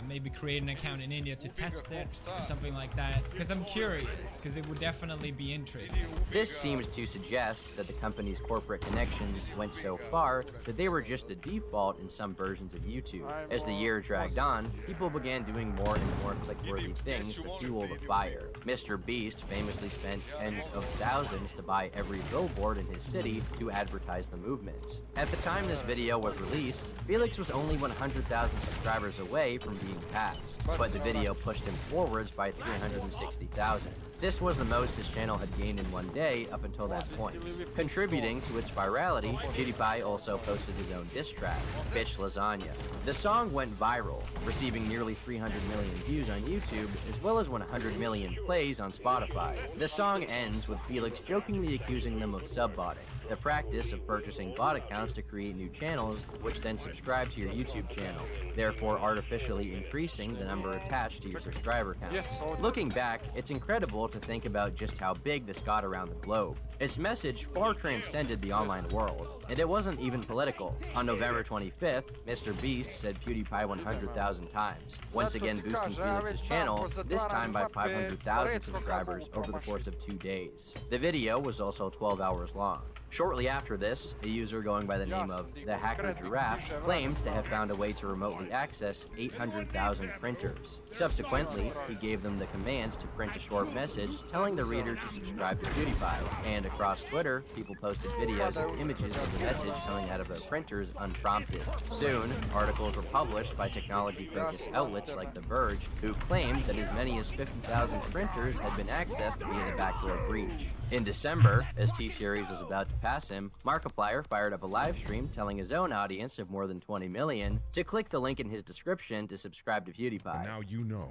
Maybe create an account in India to test it or something like that, because I'm curious, because it would definitely be interesting. This seems to suggest that the company's corporate connections went so far that they were just a default in some versions of YouTube. As the year dragged on, people began doing more and more click-worthy things to fuel the fire. Mr. Beast famously spent tens of thousands to buy every billboard in his city to advertise the movement. At the time this video was released, Felix was only 100,000 subscribers away from being passed, but the video pushed him forwards by 360,000. This was the most his channel had gained in one day up until that point. Contributing to its virality, PewDiePie also posted his own diss track, Bitch Lasagna. The song went viral, receiving nearly 300 million views on YouTube, as well as 100 million plays on Spotify. The song ends with Felix jokingly accusing them of subbotting, the practice of purchasing bot accounts to create new channels, which then subscribe to your YouTube channel, therefore artificially increasing the number attached to your subscriber counts. Looking back, it's incredible to think about just how big this got around the globe. Its message far transcended the online world, and it wasn't even political. On November 25th, Mr. Beast said PewDiePie 100,000 times, once again boosting Felix's channel, this time by 500,000 subscribers over the course of 2 days. The video was also 12 hours long. Shortly after this, a user going by the name of The Hacker Giraffe claimed to have found a way to remotely access 800,000 printers. Subsequently, he gave them the command to print a short message telling the reader to subscribe to PewDiePie, and across Twitter, people posted videos and images of the message coming out of their printers unprompted. Soon, articles were published by technology-focused outlets like The Verge, who claimed that as many as 50,000 printers had been accessed via the backdoor breach. In December, as T-Series was about to pass him, Markiplier fired up a live stream telling his own audience of more than 20 million to click the link in his description to subscribe to PewDiePie. Now you know.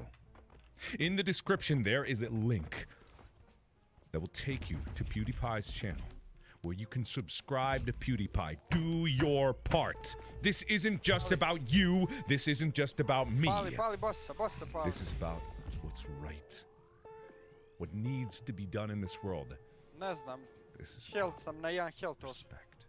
In the description there is a link that will take you to PewDiePie's channel, where you can subscribe to PewDiePie. Do your part. This isn't just about you. This isn't just about me. This is about what's right. What needs to be done in this world. Ne znam. Health sam na 1 health. Respect.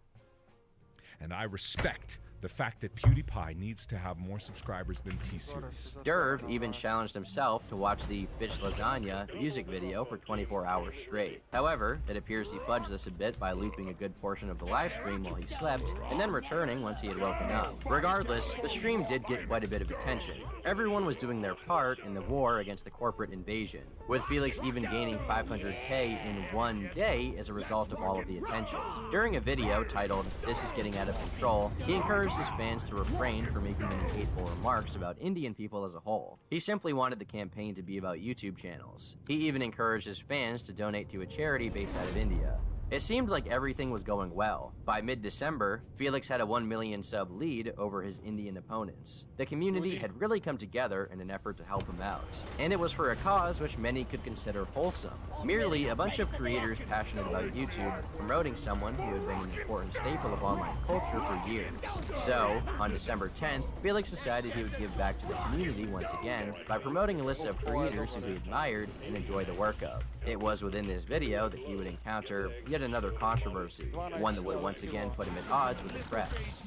And I respect the fact that PewDiePie needs to have more subscribers than T-Series. Derv even challenged himself to watch the Bitch Lasagna music video for 24 hours straight. However, it appears he fudged this a bit by looping a good portion of the live stream while he slept, and then returning once he had woken up. Regardless, the stream did get quite a bit of attention. Everyone was doing their part in the war against the corporate invasion, with Felix even gaining 500k in 1 day as a result of all of the attention. During a video titled, "This is Getting Out of Control," he encouraged his fans to refrain from making any hateful remarks about Indian people as a whole. He simply wanted the campaign to be about YouTube channels. He even encouraged his fans to donate to a charity based out of India. It seemed like everything was going well. By mid-December, Felix had a 1 million sub lead over his Indian opponents. The community had really come together in an effort to help him out, and it was for a cause which many could consider wholesome. Merely a bunch of creators passionate about YouTube promoting someone who had been an important staple of online culture for years. So, on December 10th, Felix decided he would give back to the community once again by promoting a list of creators who he admired and enjoyed the work of. It was within this video that he would encounter yet another controversy, one that would once again put him at odds with the press.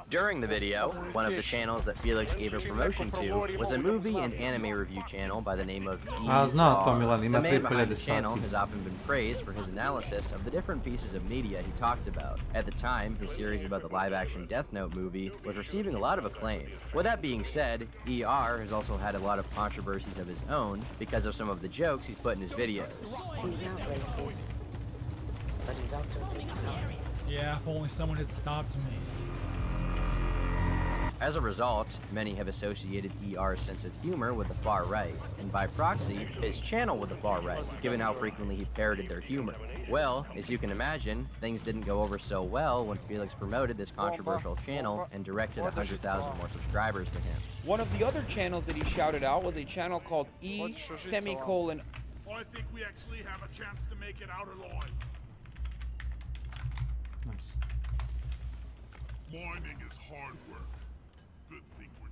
During the video, one of the channels that Felix gave a promotion to was a movie and anime review channel by the name of Milan, The man behind the channel has often been praised for his analysis of the different pieces of media he talks about. At the time, his series about the live-action Death Note movie was receiving a lot of acclaim. With that being said, ER has also had a lot of controversies of his own because of some of the jokes he's put in his videos. He's not racist, but he's also a bit scary. Yeah, if only someone had stopped me. As a result, many have associated ER's sense of humor with the far right, and by proxy, his channel with the far right, given how frequently he parroted their humor. Well, as you can imagine, things didn't go over so well when Felix promoted this controversial channel and directed 100,000 more subscribers to him. One of the other channels that he shouted out was a channel called E semicolon. I think we actually have a chance to make it out alive. Nice. Mining is hard work. Good thing we're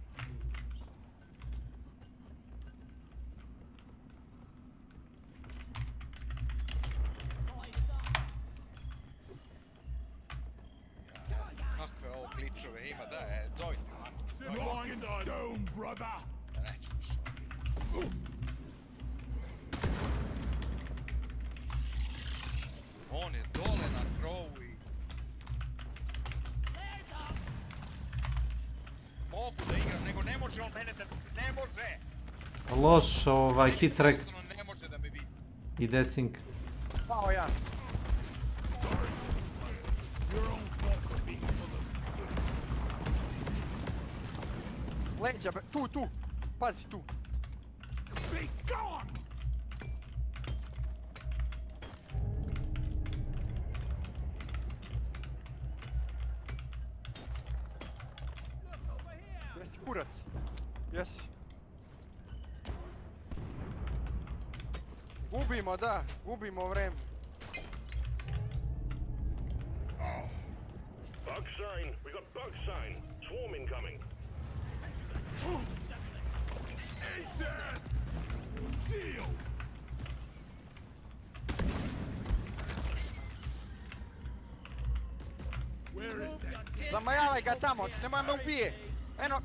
Kakve ovo kličove ima, da je, dojte. Lock and stone, brother. On je dole na krovu i... Mogu da igram, nego ne može on mene da... Ne može! Loš hit track Ne može da me vidi. i desync. Pao ja. Leđa, tu! Pazi tu! Be gone! Jesi kurac? Jesi. Gubimo, da, gubimo vreme. Bug sign. We got bug sign. Swarm incoming. Shield. Where is that? Zamajavaj ga tamo, nemoj me ubije! Eno!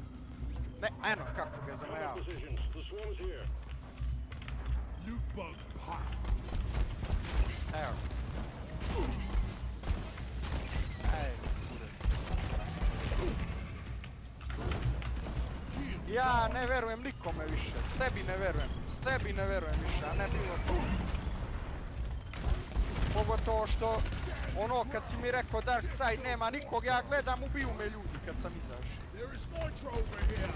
Ne, eno, kako ga zamajava. The swarm's here. Loot bug hot. Evo. Ej, ja ne verujem nikome više, sebi ne verujem više, a ne bilo to. Pogotovo što, ono kad si mi rekao Dark Side nema nikog, ja gledam, ubiju me ljudi kad sam izašao. There is nitro over here.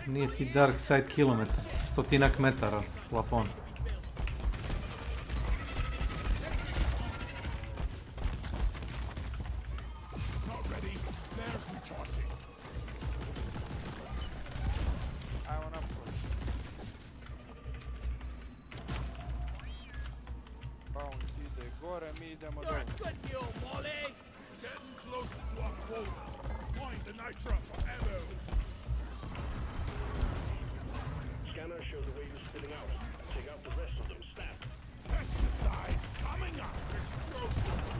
Nije ti Dark Side kilometar, 100-ak metara plafon. Ajmo napoj. Bounty ide gore, mi idemo dole. Getting closer to our quota. Find the nitro for ammo. Scanner shows the way you're spitting out. Take out the rest of them. Stat. Pesticide coming up. Explosive.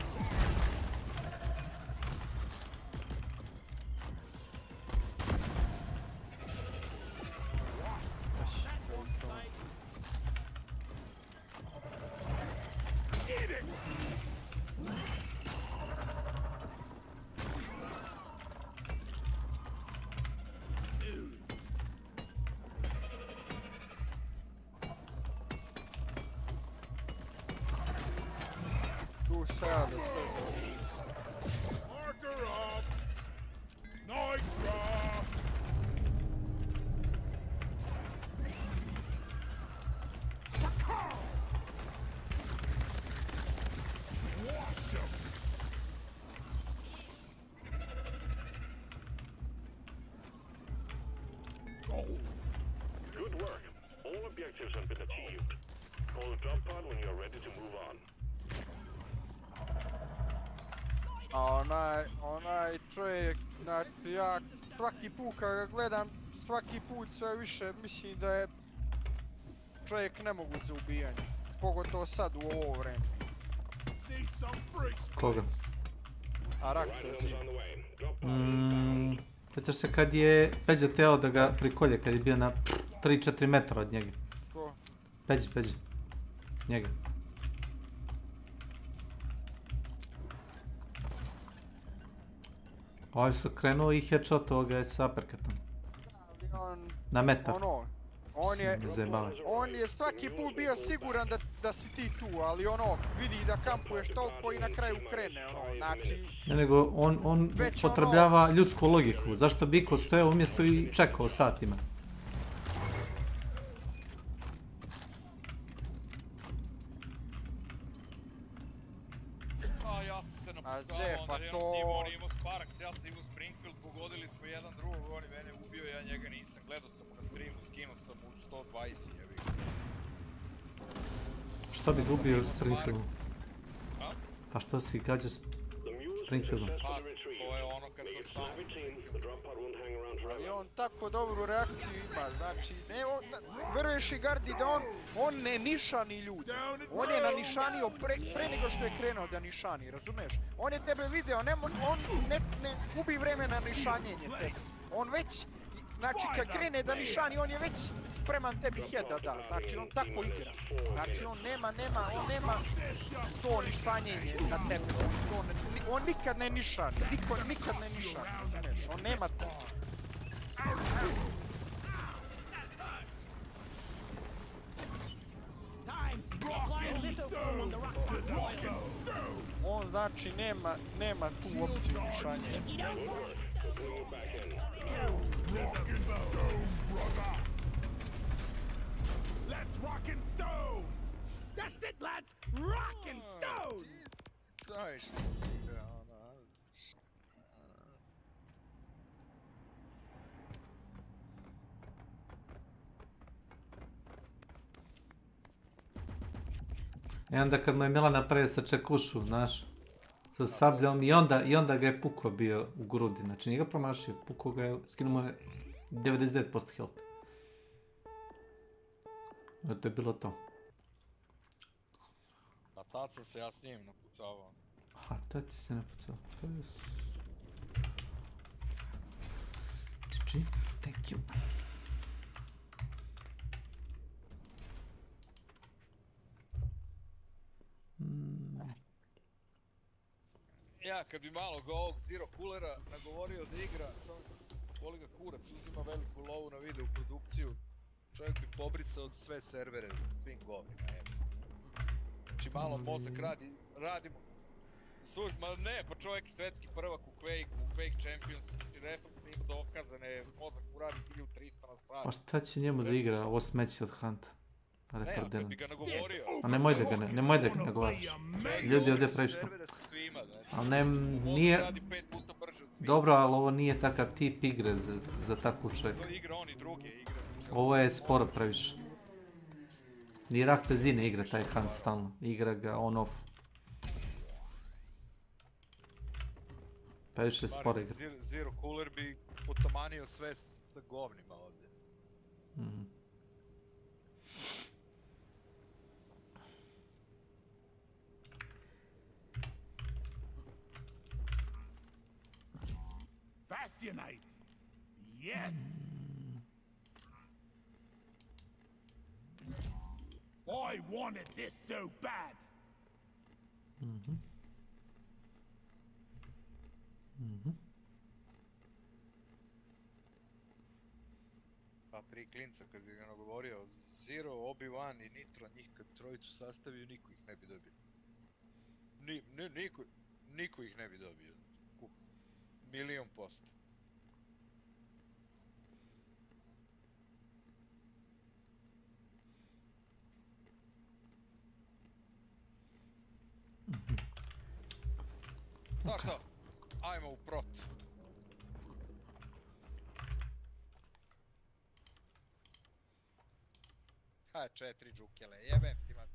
Get it. Tu sada sve završi. Marker up. Nitro. Wash 'em. Good work. All objectives have been achieved. Call the drop pod when you're ready to move on. A onaj čovjek, znači ja svaki put kad ga gledam, svaki put sve više mislim da je čovjek nemoguć za ubijanje. Pogotovo sad u ovo vreme. Koga? A Raktezi. Sjećaš se kad je Peđa teo da ga prikolje, kad je bio na 3-4 metra od njega. Ko? Peđa. Njega. Ovaj su krenuo i headshot ovoga je sa uppercutom. Na metar. On je svaki put bio siguran da si ti tu, ali ono, vidi da kampuješ toliko i na kraju krene, ono, znači... Ne, nego on potrebljava ljudsku logiku. Zašto bi iko stojao umjesto i čekao satima? A Jefa to... On imao Sparks, ja sam imao Springfield, pogodili smo jedan drugog, on je mene ubio, ja njega nisam, gledao sam mu na streamu, skinuo sam mu 120, jebi ga. Što bi gubio Springfield? Pa što si gađao Springfieldom? Pa, to je ono kad sam sam Ali on tako dobru reakciju ima, znači, ne, veruješ i Gardi da on ne nišani ljudi. On je nanišanio pre nego što je krenuo da nišani, razumeš? On je tebe video, on ne gubi vreme na nišanjenje tebe. On već, znači kad krene da nišani, on je već spreman tebi heada da, znači on tako igra. Znači on nema to nišanjenje na tebe, on nikad ne nišani, nikad ne nišani, razumeš? On nema to. On znači nema tu opciju nišanja. Let's rock and stone. That's it, lads. Rock and stone. Daješ. I onda kad mu je Milan napravio sa čekušu, znaš, sa sabljom i onda ga je pukao bio u grudi. Znači nije ga promašio, pukao ga je, skinuo mu je 99% health. To je bilo to. A tad sam se ja s njim napucavao. Aha, tad si se napucao. GG, thank you. Ja kad bi malo ga ovog Zero Coolera nagovorio da igra, samo voli ga kurac, uzima veliku lovu na video produkciju, čovjek bi pobricao od sve servere sa svim govnima, Znači malo mozak radimo. Ma ne, pa čovjek je svetski prvak u Quake Champions, znači refleks ima dokazane, mozak uradi 1300 na sat. A šta će njemu da igra ovo smeće od Hunta? Ne, a kad bi ga nagovorio. A nemoj da ga nagovaraš. Ljudi ovdje previše. Ali ne, nije... Dobro, ali ovo nije takav tip igre za takvu čovjeka. Igra on i druge igre. Ovo je sporo previše. Ni Raktezi ne igra taj Hunt stalno. Igra ga on off. Pa više sporo igra. Zero Cooler bi potamanio sve sa govnima ovdje. Fascinate. Yes. I wanted this so bad. Pa tri klinca kad bi ga nagovorio, Zero, Obi-Wan i Nitro, njih kad trojicu sastavio, niko ih ne bi dobio. Niko ih ne bi dobio. 1,000,000%. Znaš što? Ajmo u prot. Ha, 4 džukele, jebem ti mat.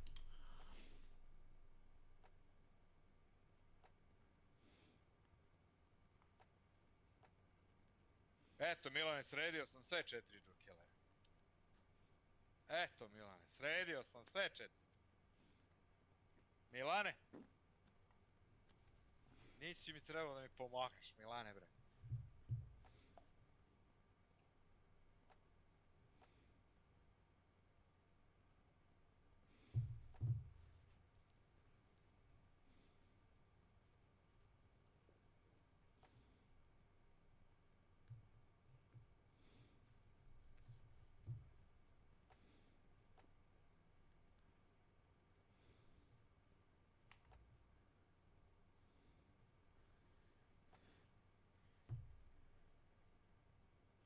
Eto Milane, sredio sam sve 4 džukele. Eto Milane, sredio sam sve 4. Milane? Nisi mi trebao da mi pomagaš, Milane bre.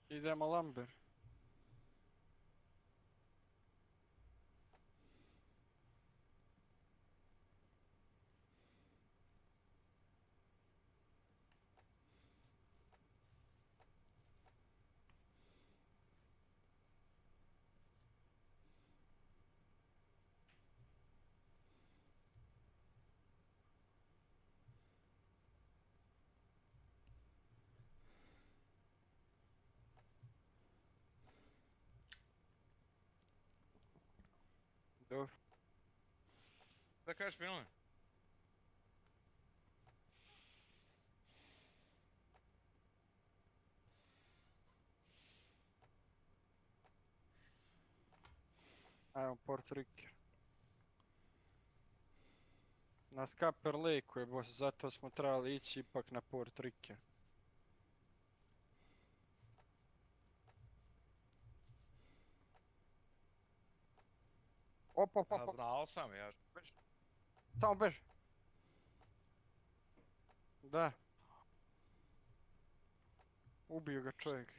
Idemo Lamber. Dobro. Šta kažeš Milane? Ajmo Port Ricker. Na Scupper Lake je boss, zato smo trebali ići ipak na Port Ricker. Op. Znao sam ja. Samo bež. Da. Ubio ga čovjek.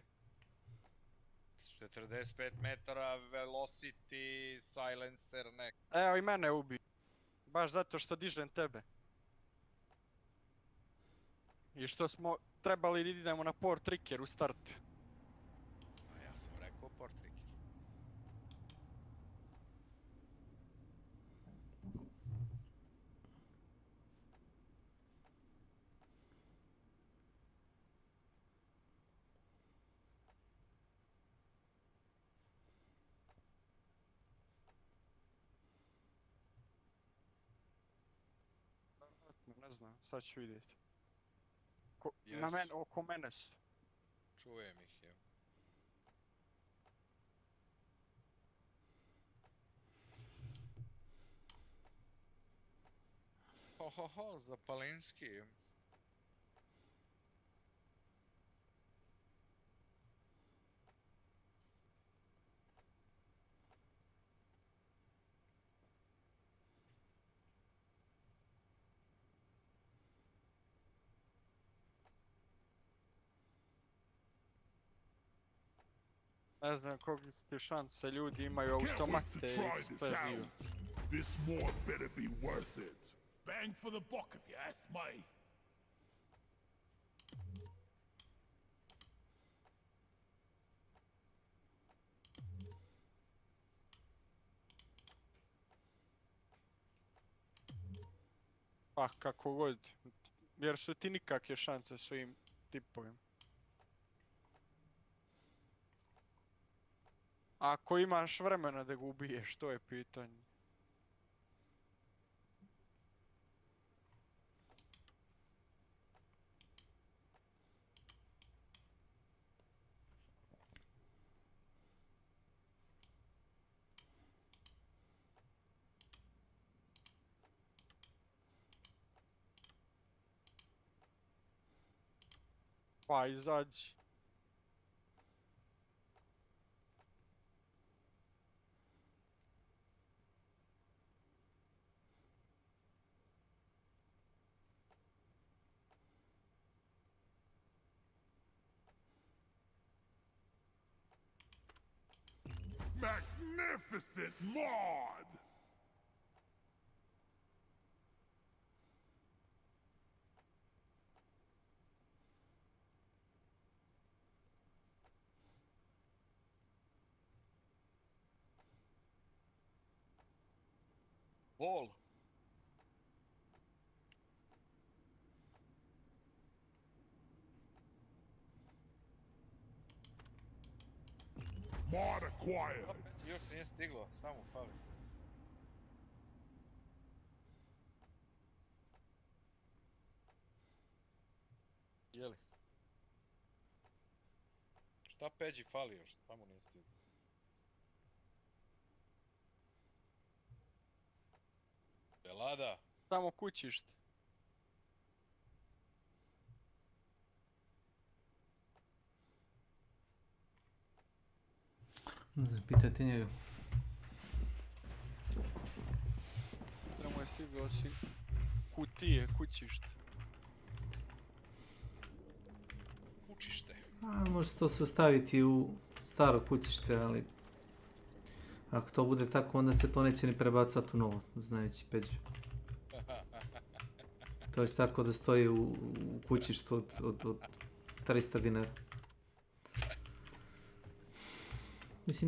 45 metara, velocity, silencer, nek. Evo i mene ubio. Baš zato što dižem tebe. I što smo trebali da idemo na Port Ricker u startu. A ja sam rekao Port Ricker. Ne znam, sad ću vidjeti. Oko mene su. Čujem ih, je. Ho, Zapalinski. Ne znam kolike šanse ljudi imaju automate i sve živo. This more better be worth it. Bang for the buck if you ask me. Pa kako god. Jer su ti nikakve šanse svojim tipovima. Ako imaš vremena da ga ubiješ, to je pitanje. Pa izađi. Magnificent mod! Bol. Mod acquired. Još nije stiglo, samo fali. Jeli? Šta Peđi fali još? Samo nije stiglo. Belada? Samo kućište. Ne znam, pitajte njega. Samo je stiglo si kutije, kućište. Kućište. Može se to sastaviti u staro kućište, ali ako to bude tako, onda se to neće ni prebacati u novo, znajući Peđu. To je tako da stoji u kućištu od 300 dinara. Mislim,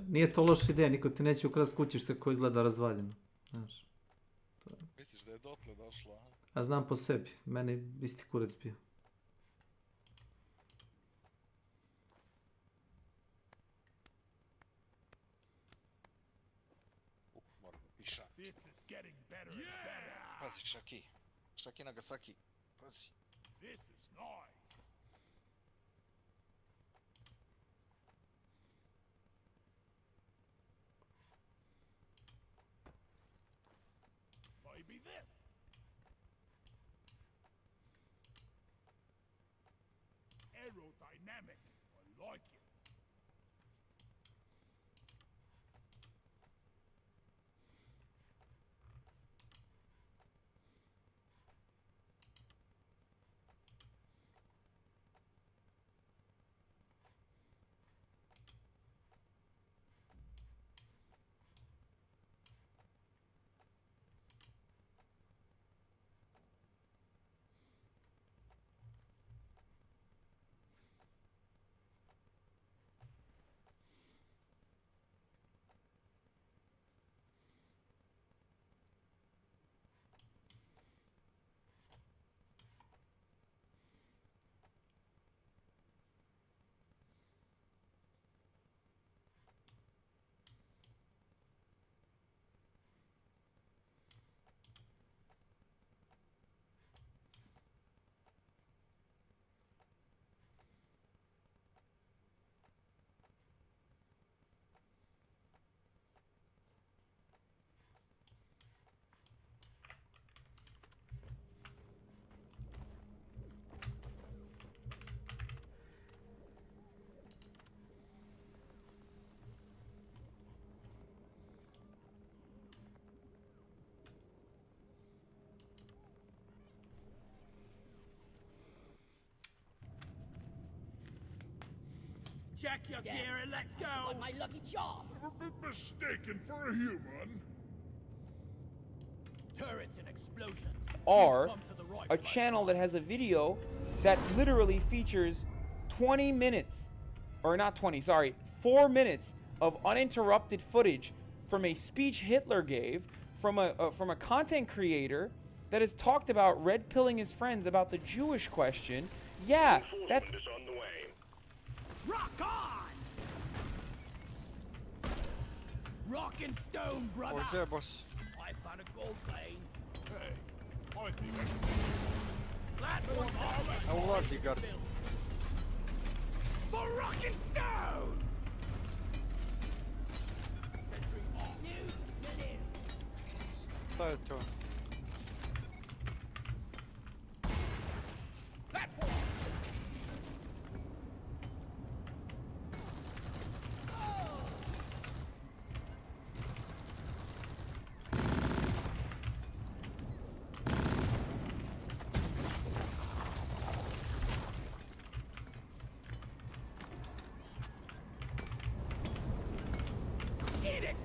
nije to loša ideja, niko ti neće ukrasti kućište koje izgleda razvaljeno. Znaš. Misliš da je dotle došlo, a? A znam po sebi, meni isti kurac bio. Moram da piša. Pazi, Šaki. Šaki Nagasaki. Pazi. This is nice. Maybe this. Aerodynamic. I like it. Check your gear and let's go. My lucky charm. A bit mistaken for a human. Turrets and explosions. Are a channel that has a video that literally features 20 minutes, or not 20, sorry, 4 minutes of uninterrupted footage from a speech Hitler gave from a content creator that has talked about red pilling his friends about the Jewish question. Yeah, that is on the way. Rock on! Rock and stone, brother. Gdzie, boss? I found a gold vein. Hey, I think I see. Platform A ulazi gard. for rock and stone. Sentry off. Šta je to? Platform. Eat it.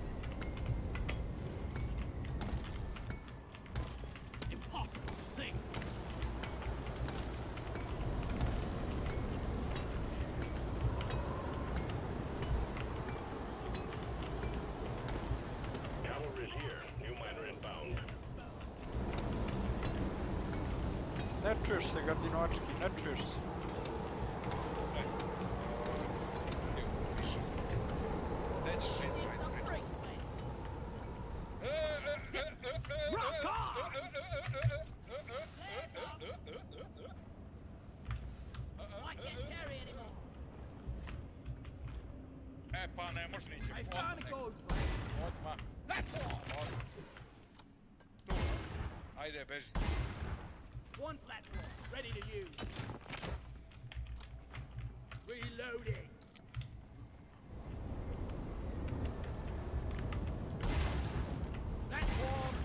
Impossible to sink. Cavalry's here. New miner inbound. Ne čuješ se, gardinovački, ne čuješ se. Rock on! I can't carry anymore. Pa ne može nići. I found a gold vein. Odmah. Platform. Tu. Ajde, beži. One platform, ready to use. Reloading. Platform.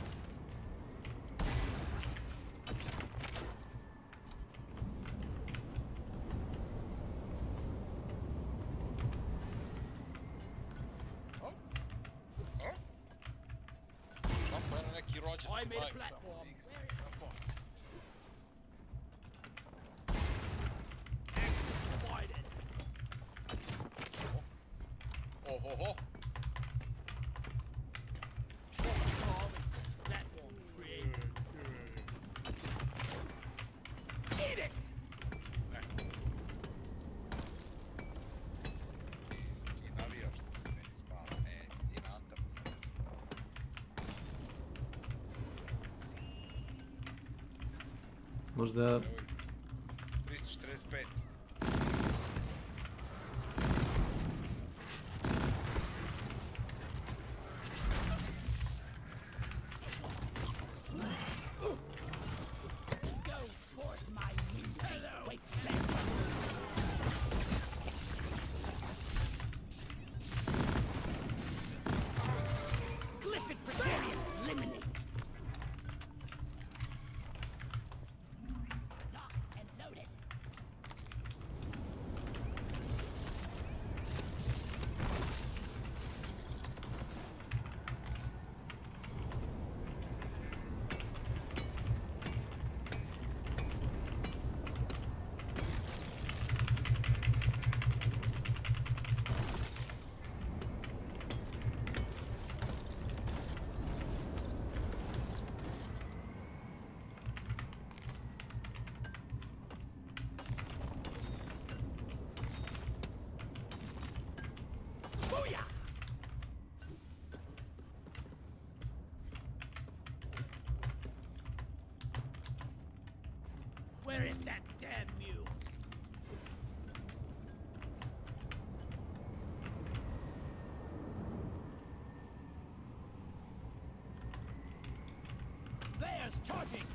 Neki rođen. I made a platform. Access provided. Ohoho. Platform created. Eat it! Ti navijaš što se meni spava. Zinanta mu se. Možda 345. Go towards my hello. Wait, Glyphid Pretorian, eliminate. Lock and loaded. Booyah! Where is that damn mule? Flares charging!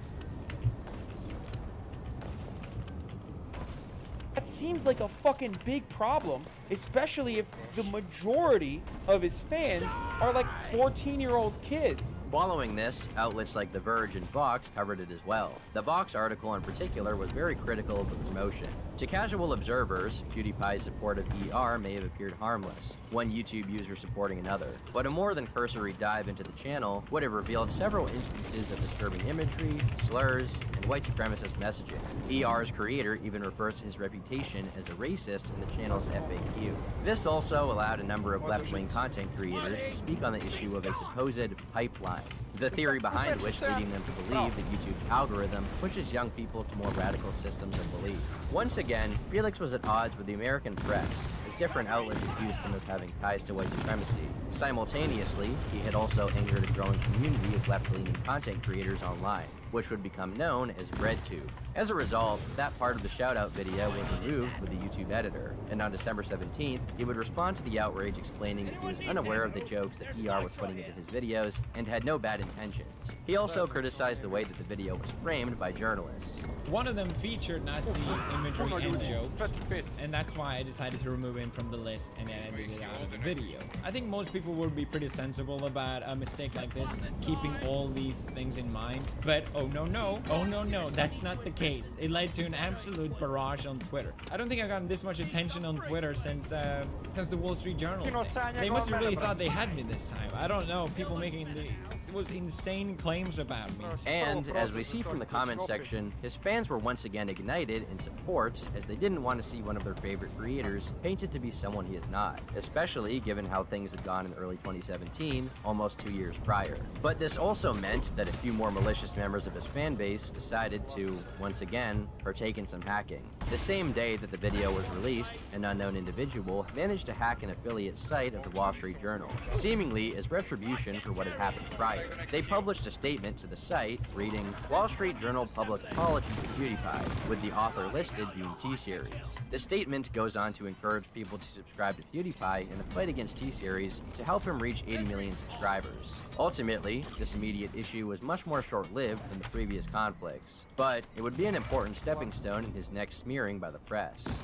That seems like a fucking big problem, especially if the majority of his fans are like 14-year-old kids. Following this, outlets like The Verge and Vox covered it as well. The Vox article in particular was very critical of the promotion. To casual observers, PewDiePie's support of ER may have appeared harmless, one YouTube user supporting another, but a more than cursory dive into the channel would have revealed several instances of disturbing imagery, slurs, and white supremacist messaging. ER's creator even refers to his reputation as a racist in the channel's FAQ. This also allowed a number of left-wing content creators to speak on the issue of a supposed pipeline, the theory behind which leading them to believe that YouTube's algorithm pushes young people to more radical systems of belief. Once again, Felix was at odds with the American press, as different outlets accused him of having ties to white supremacy. Simultaneously, he had also angered a growing community of left-leaning content creators online, which would become known as RedTube. As a result, that part of the shoutout video was removed with the YouTube editor, and on December 17th, he would respond to the outrage explaining that he was unaware of the jokes that ER was putting into his videos and had no bad intentions. He also criticized the way that the video was framed by journalists. One of them featured Nazi imagery and jokes, and that's why I decided to remove him from the list and edit it out of the video. I think most people would be pretty sensible about a mistake like this, keeping all these things in mind, but oh no, that's not the case. It led to an absolute barrage on Twitter. I don't think I've gotten this much attention on Twitter since the Wall Street Journal thing. They must have really thought they had me this time. I don't know, people making the most insane claims about me. And, as we see from the comments section, his fans were once again ignited in support as they didn't want to see one of their favorite creators painted to be someone he is not, especially given how things had gone in early 2017, almost 2 years prior. But this also meant that a few more malicious members of his fan base decided to, once again, partake in some hacking. The same day that the video was released, an unknown individual managed to hack an affiliate site of the Wall Street Journal, seemingly as retribution for what had happened prior. They published a statement to the site reading, "Wall Street Journal public apology to PewDiePie," with the author listed being T-Series. The statement goes on to encourage people to subscribe to PewDiePie in the fight against T-Series to help him reach 80 million subscribers. Ultimately, this immediate issue was much more short-lived than the previous conflicts, but it would be an important stepping stone in his next smearing by the press.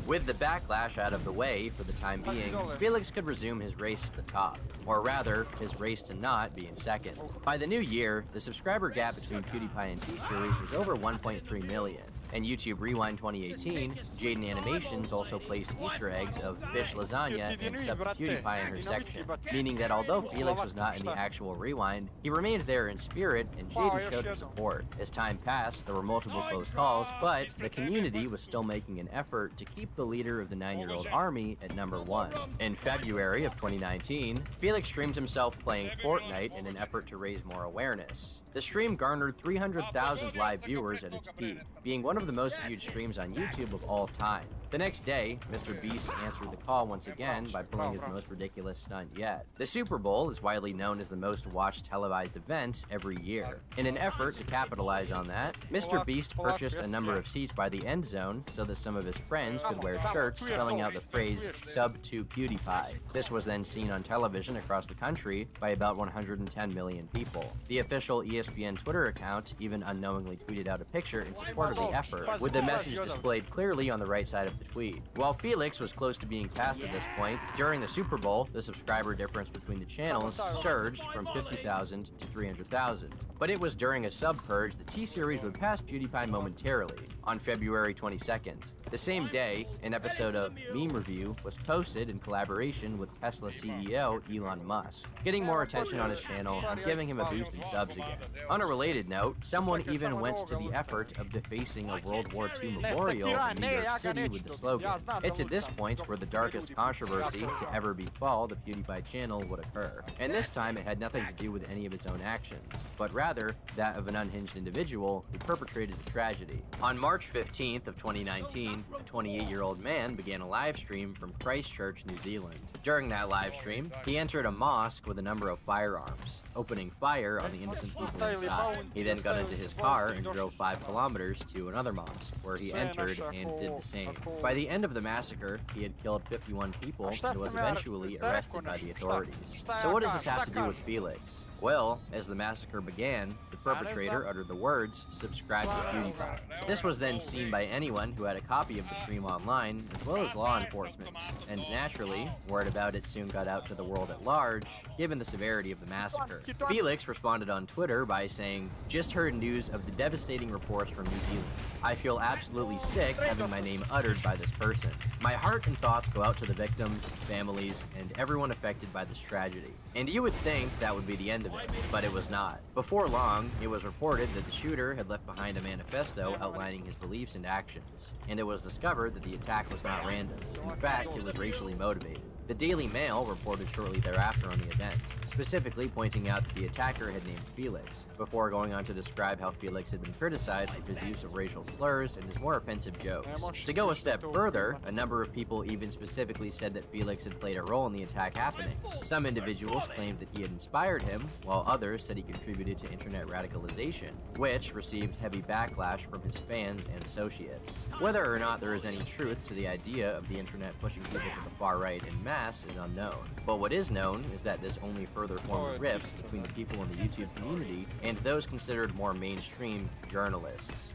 With the backlash out of the way for the time being, Felix could resume his race to the top, or rather, his race to not being second. By the new year, the subscriber gap between PewDiePie and T-Series was over 1.3 million. And YouTube Rewind 2018, Jaden Animations also placed Easter eggs of fish lasagna and sub to PewDiePie in her section, meaning that although Felix was not in the actual Rewind, he remained there in spirit and Jaden showed his support. As time passed, there were multiple close calls, but the community was still making an effort to keep the leader of the 9-year-old army at #1. In February of 2019, Felix streamed himself playing Fortnite in an effort to raise more awareness. The stream garnered 300,000 live viewers at its peak, being one of the most viewed streams on YouTube of all time. The next day, Mr. Beast answered the call once again by pulling his most ridiculous stunt yet. The Super Bowl is widely known as the most watched televised event every year. In an effort to capitalize on that, Mr. Beast purchased a number of seats by the end zone so that some of his friends could wear shirts spelling out the phrase "sub to PewDiePie." This was then seen on television across the country by about 110 million people. The official ESPN Twitter account even unknowingly tweeted out a picture in support of the effort, with the message displayed clearly on the right side of the tweet. While Felix was close to being passed at this point, during the Super Bowl, the subscriber difference between the channels surged from 50,000 to 300,000. But it was during a sub-purge that T-Series would pass PewDiePie momentarily, on February 22nd. The same day, an episode of Meme Review was posted in collaboration with Tesla CEO Elon Musk, getting more attention on his channel and giving him a boost in subs again. On a related note, someone even went to the effort of defacing a World War II memorial in New York City with the slogan. It's at this point where the darkest controversy to ever befall the PewDiePie channel would occur. And this time it had nothing to do with any of his own actions, but rather that of an unhinged individual who perpetrated a tragedy. On March 15th of 2019, a 28-year-old man began a live stream from Christchurch, New Zealand. During that live stream, he entered a mosque with a number of firearms, opening fire on the innocent people inside. He then got into his car and drove 5 kilometers to another mosque, where he entered and did the same. By the end of the massacre, he had killed 51 people and was eventually arrested by the authorities. So what does this have to do with Felix? Well, as the massacre began, the perpetrator uttered the words, "Subscribe to PewDiePie." This was then seen by anyone who had a copy of the stream online, as well as law enforcement. And naturally, word about it soon got out to the world at large, given the severity of the massacre. Felix responded on Twitter by saying, "Just heard news of the devastating reports from New Zealand. I feel absolutely sick having my name uttered by this person. My heart and thoughts go out to the victims, families, and everyone affected by this tragedy." And you would think that would be the end of it, but it was not. Before long, it was reported that the shooter had left behind a manifesto outlining his beliefs and actions, and it was discovered that the attack was not random. In fact, it was racially motivated. The Daily Mail reported shortly thereafter on the event, specifically pointing out that the attacker had named Felix, before going on to describe how Felix had been criticized for his use of racial slurs and his more offensive jokes. To go a step further, a number of people even specifically said that Felix had played a role in the attack happening. Some individuals claimed that he had inspired him, while others said he contributed to internet radicalization, which received heavy backlash from his fans and associates. Whether or not there is any truth to the idea of the internet pushing people to the far right in mass is unknown. But what is known is that this only further formed a rift between the people in the YouTube community and those considered more mainstream journalists.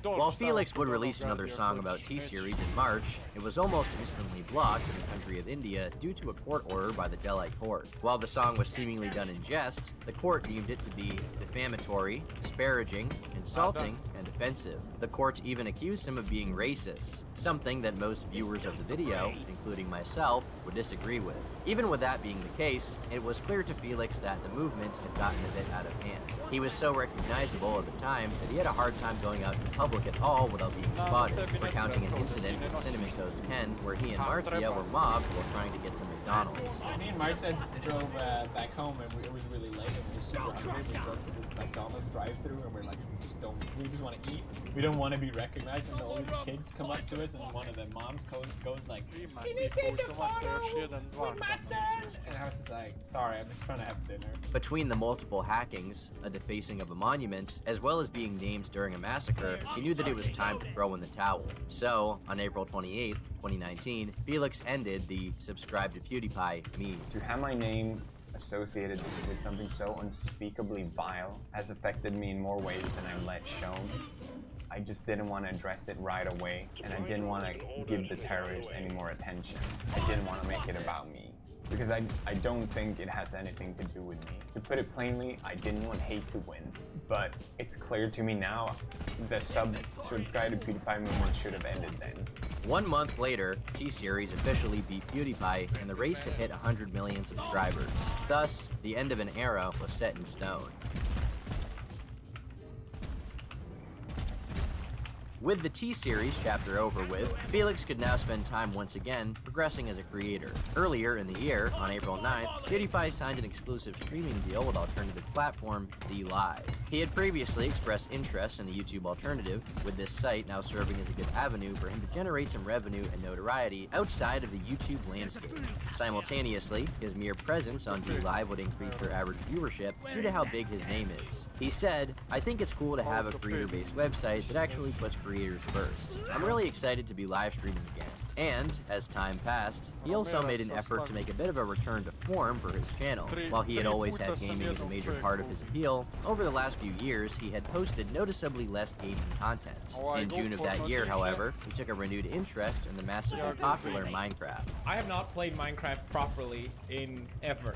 While Felix would release another song about T-Series in March, it was almost instantly blocked in the country of India due to a court order by the Delhi court. While the song was seemingly done in jest, the court deemed it to be defamatory, disparaging, insulting, and offensive. The court even accused him of being racist, something that most viewers of the video, including myself, would disagree with. Even with that being the case, it was clear to Felix that the movement had gotten a bit out of hand. He was so recognizable at the time that he had a hard time going out in public at all without being spotted, recounting an incident with Cinnamon Toast Ken where he and Marcia were mobbed while trying to get some McDonald's. Me and Marcia drove back home and it was really late and we were super hungry. We drove to this McDonald's drive-thru and we're like, we just want to eat. We don't want to be recognized, and all these kids come up to us and one of the moms goes like, "Can you take a photo with my son?" And I was just like, "Sorry, I'm just trying to have dinner." Between the multiple hackings, a defacing of a monument, as well as being named during a massacre, he knew that it was time to throw in the towel. So, on April 28, 2019, Felix ended the "Subscribe to PewDiePie" meme. To have my name associated with something so unspeakably vile has affected me in more ways than I'm let shown. I just didn't want to address it right away, and I didn't want to give the terrorists any more attention. I didn't want to make it about me, because I don't think it has anything to do with me. To put it plainly, I didn't want hate to win, but it's clear to me now the subscribe to PewDiePie movement should have ended then. 1 month later, T-Series officially beat PewDiePie in the race to hit 100 million subscribers. Thus, the end of an era was set in stone. With the T-Series chapter over with, Felix could now spend time once again progressing as a creator. Earlier in the year, on April 9th, PewDiePie signed an exclusive streaming deal with alternative platform DLive. He had previously expressed interest in the YouTube alternative, with this site now serving as a good avenue for him to generate some revenue and notoriety outside of the YouTube landscape. Simultaneously, his mere presence on DLive would increase their average viewership due to how big his name is. He said, "I think it's cool to have a creator-based website that actually puts creators first. I'm really excited to be live streaming again." And, as time passed, he also made an effort to make a bit of a return to form for his channel. While he had always had gaming as a major part of his appeal, over the last few years he had posted noticeably less gaming content. In June of that year, however, he took a renewed interest in the massively popular Minecraft. I have not played Minecraft properly in ever.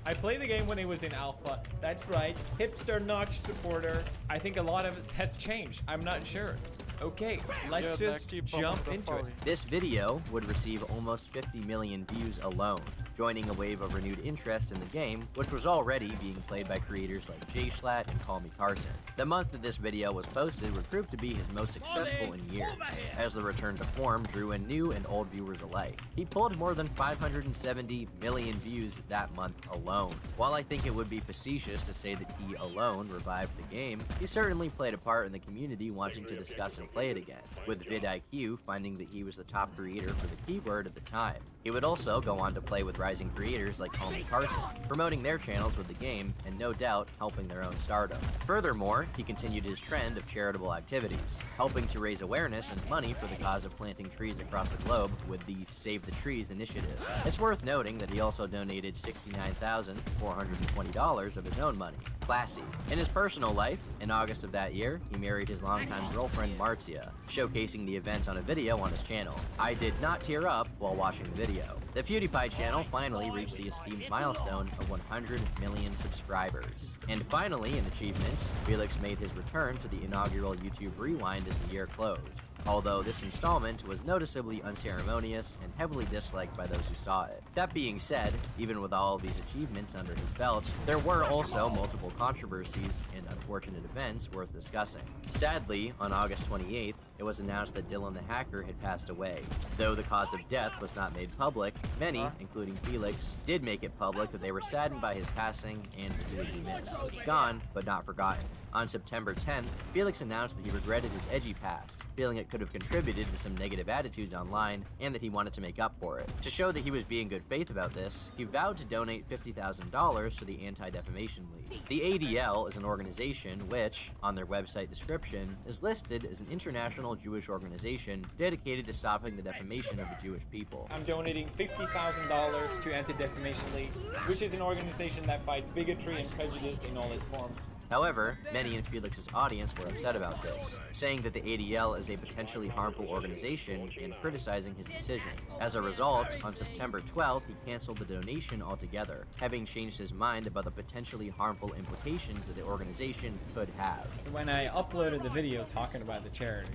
I played the game when it was in alpha. That's right, hipster notch supporter. I think a lot of it has changed. I'm not sure. Okay, let's just jump into it. This video would receive almost 50 million views alone, joining a wave of renewed interest in the game, which was already being played by creators like JSchlatt and Call Me Carson. The month that this video was posted would prove to be his most successful in years, as the return to form drew in new and old viewers alike. He pulled more than 570 million views that month alone. While I think it would be facetious to say that he alone revived the game, he certainly played a part in the community wanting to discuss and play it again, with vidIQ finding that he was the top creator for the keyword at the time. He would also go on to play with rising creators like Colin Carson, promoting their channels with the game and no doubt helping their own stardom. Furthermore, he continued his trend of charitable activities, helping to raise awareness and money for the cause of planting trees across the globe with the Save the Trees initiative. It's worth noting that he also donated $69,420 of his own money. Classy. In his personal life, in August of that year, he married his longtime girlfriend Marzia, showcasing the event on a video on his channel. I did not tear up while watching the video. The PewDiePie channel finally reached the esteemed milestone of 100 million subscribers. And finally, in achievements, Felix made his return to the inaugural YouTube Rewind as the year closed. Although this installment was noticeably unceremonious and heavily disliked by those who saw it. That being said, even with all of these achievements under his belt, there were also multiple controversies and unfortunate events worth discussing. Sadly, on August 28th, it was announced that Dylan the Hacker had passed away. Though the cause of death was not made public, many, including Felix, did make it public that they were saddened by his passing and that he would be missed. Gone, but not forgotten. On September 10th, Felix announced that he regretted his edgy past, feeling it could have contributed to some negative attitudes online, and that he wanted to make up for it. To show that he was being good faith about this, he vowed to donate $50,000 to the Anti-Defamation League. The ADL is an organization which, on their website description, is listed as an international Jewish organization dedicated to stopping the defamation of the Jewish people. I'm donating $50,000 to Anti-Defamation League, which is an organization that fights bigotry and prejudice in all its forms. However, many in Felix's audience were upset about this, saying that the ADL is a potentially harmful organization and criticizing his decision. As a result, on September 12th, he canceled the donation altogether, having changed his mind about the potentially harmful implications that the organization could have. When I uploaded the video talking about the charity,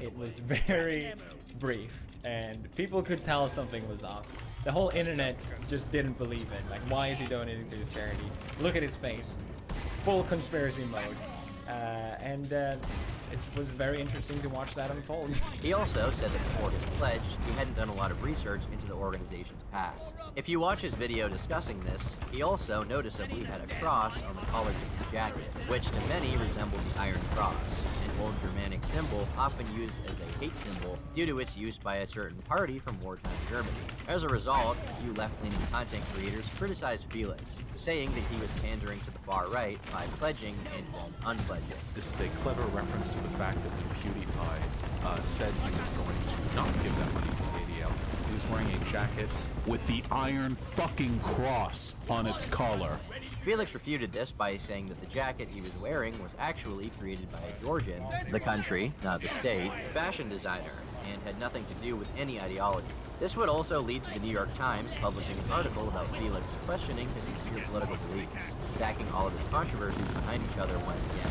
it was very brief, and people could tell something was off. The whole internet just didn't believe it. Like, why is he donating to his charity? Look at his face. Full conspiracy mode. It was very interesting to watch that unfold. He also said that before his pledge, he hadn't done a lot of research into the organization's past. If you watch his video discussing this, he also noticeably had a cross on the collar of his jacket, which to many resembled the Iron Cross, an old Germanic symbol often used as a hate symbol due to its use by a certain party from wartime Germany. As a result, a few left-leaning content creators criticized Felix, saying that he was pandering to the far right by pledging and then unpledging. This is a clever reference to the fact that when PewDiePie said he was going to not give that money to ADL, he was wearing a jacket with the Iron fucking Cross on its collar. Felix refuted this by saying that the jacket he was wearing was actually created by a Georgian, the country, not the state, fashion designer, and had nothing to do with any ideology. This would also lead to the New York Times publishing an article about Felix questioning his sincere political beliefs, stacking all of his controversies behind each other once again.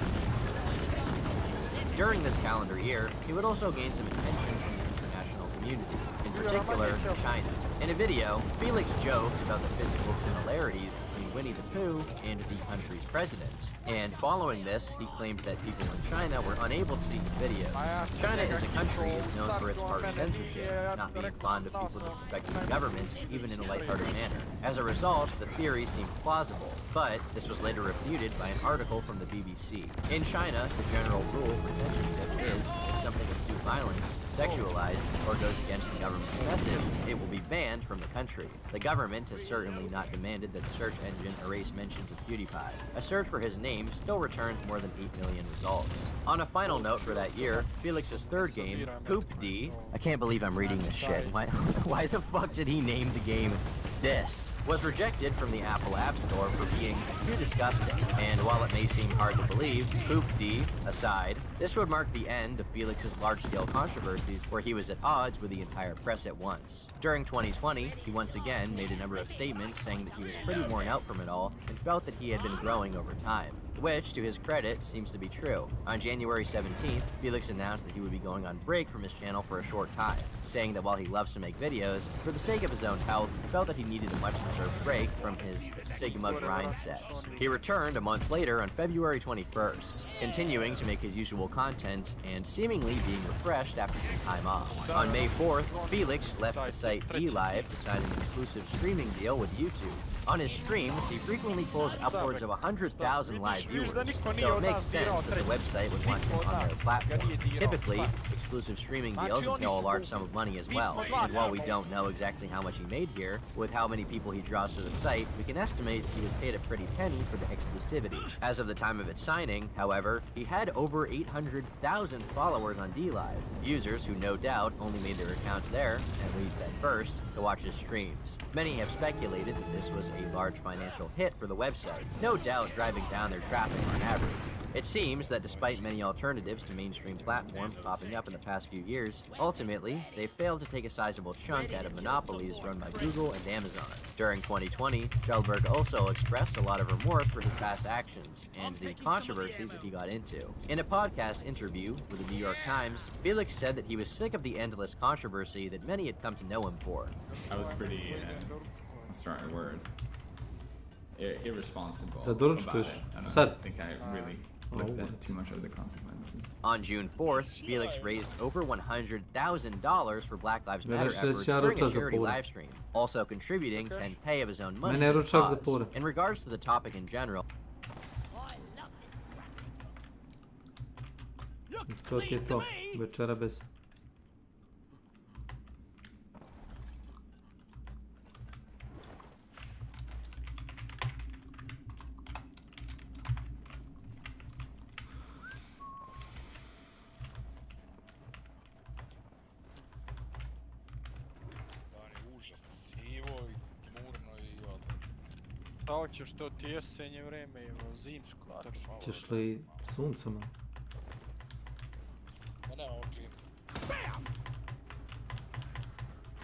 During this calendar year, he would also gain some attention from the international community, in particular, China. In a video, Felix joked about the physical similarities between Winnie the Pooh and the country's president. And following this, he claimed that people in China were unable to see his videos. China as a country is known for its harsh censorship, not being fond of people disrespecting the government, even in a lighthearted manner. As a result, the theory seemed plausible, but this was later refuted by an article from the BBC. In China, the general rule for censorship is, if something is too violent, sexualized, or goes against the government's message, it will be banned from the country. The government has certainly not demanded that the search engine erase mentions of PewDiePie. A search for his name still returns more than 8 million results. On a final note for that year, Felix's third game, Poop D, I can't believe I'm reading this shit. Why the fuck did he name the game this? Was rejected from the Apple App Store for being too disgusting. And while it may seem hard to believe, Poop D aside, this would mark the end of Felix's large-scale controversies where he was at odds with the entire press at once. During 2020, he once again made a number of statements saying that he was pretty worn out from it all and felt that he had been growing over time, which, to his credit, seems to be true. On January 17th, Felix announced that he would be going on break from his channel for a short time, saying that while he loves to make videos, for the sake of his own health, he felt that he needed a much-deserved break from his Sigma grind sets. He returned a month later on February 21st, continuing to make his usual content and seemingly being refreshed after some time off. On May 4th, Felix left the site DLive to sign an exclusive streaming deal with YouTube. On his streams, he frequently pulls upwards of 100,000 live viewers, so it makes sense that the website would want him on their platform. Typically, exclusive streaming deals entail a large sum of money as well, and while we don't know exactly how much he made here, with how many people he draws to the site, we can estimate he was paid a pretty penny for the exclusivity. As of the time of its signing, however, he had over 800,000 followers on DLive, users who no doubt only made their accounts there, at least at first, to watch his streams. Many have speculated that this was a large financial hit for the website, no doubt driving down their traffic on average. It seems that despite many alternatives to mainstream platforms popping up in the past few years, ultimately, they failed to take a sizable chunk out of monopolies run by Google and Amazon. During 2020, Schellberg also expressed a lot of remorse for his past actions and the controversies that he got into. In a podcast interview with the New York Times, Felix said that he was sick of the endless controversy that many had come to know him for. I was pretty, what's the right word? Irresponsible Da about it. doručkuješ. I don't Sad. think I really looked at too much of the consequences. On June 4th, Felix raised over $100,000 for Black Lives Matter Mene efforts ja during a ručak za charity pore. live stream, also contributing 10K of his own money Mene to the ručak za cause. pore. In regards to the topic in general, To ti je to. Večera bez. Šta hoćeš, to ti jesenje vreme, evo, zimsko točno. Ćeš li sunce malo? Ma nema ovo klima.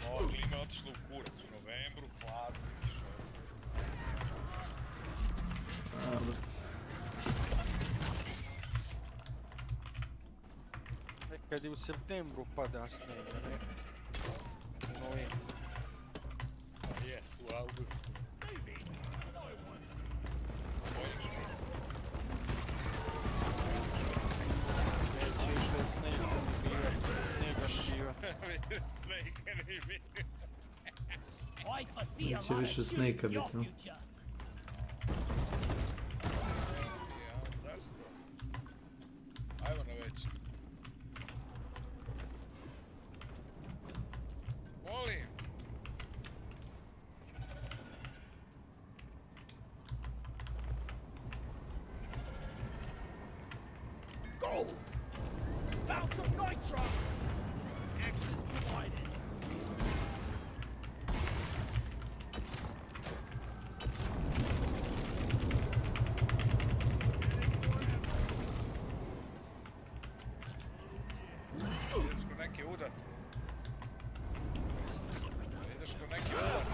Ova klima je otišla u kurac u novembru, hladno, kiša. Nekad i u septembru pada sneg, a ne? U novembru. Jes, u augustu. Neće išle sneg da mi biva, snega štiva. Snega ne biva. Neće više snejka biti, no? Ajmo na večer. Molim. Gold! Fountain nitro! Access provided. Ideš ko neki udat. Ideš ko neki udat.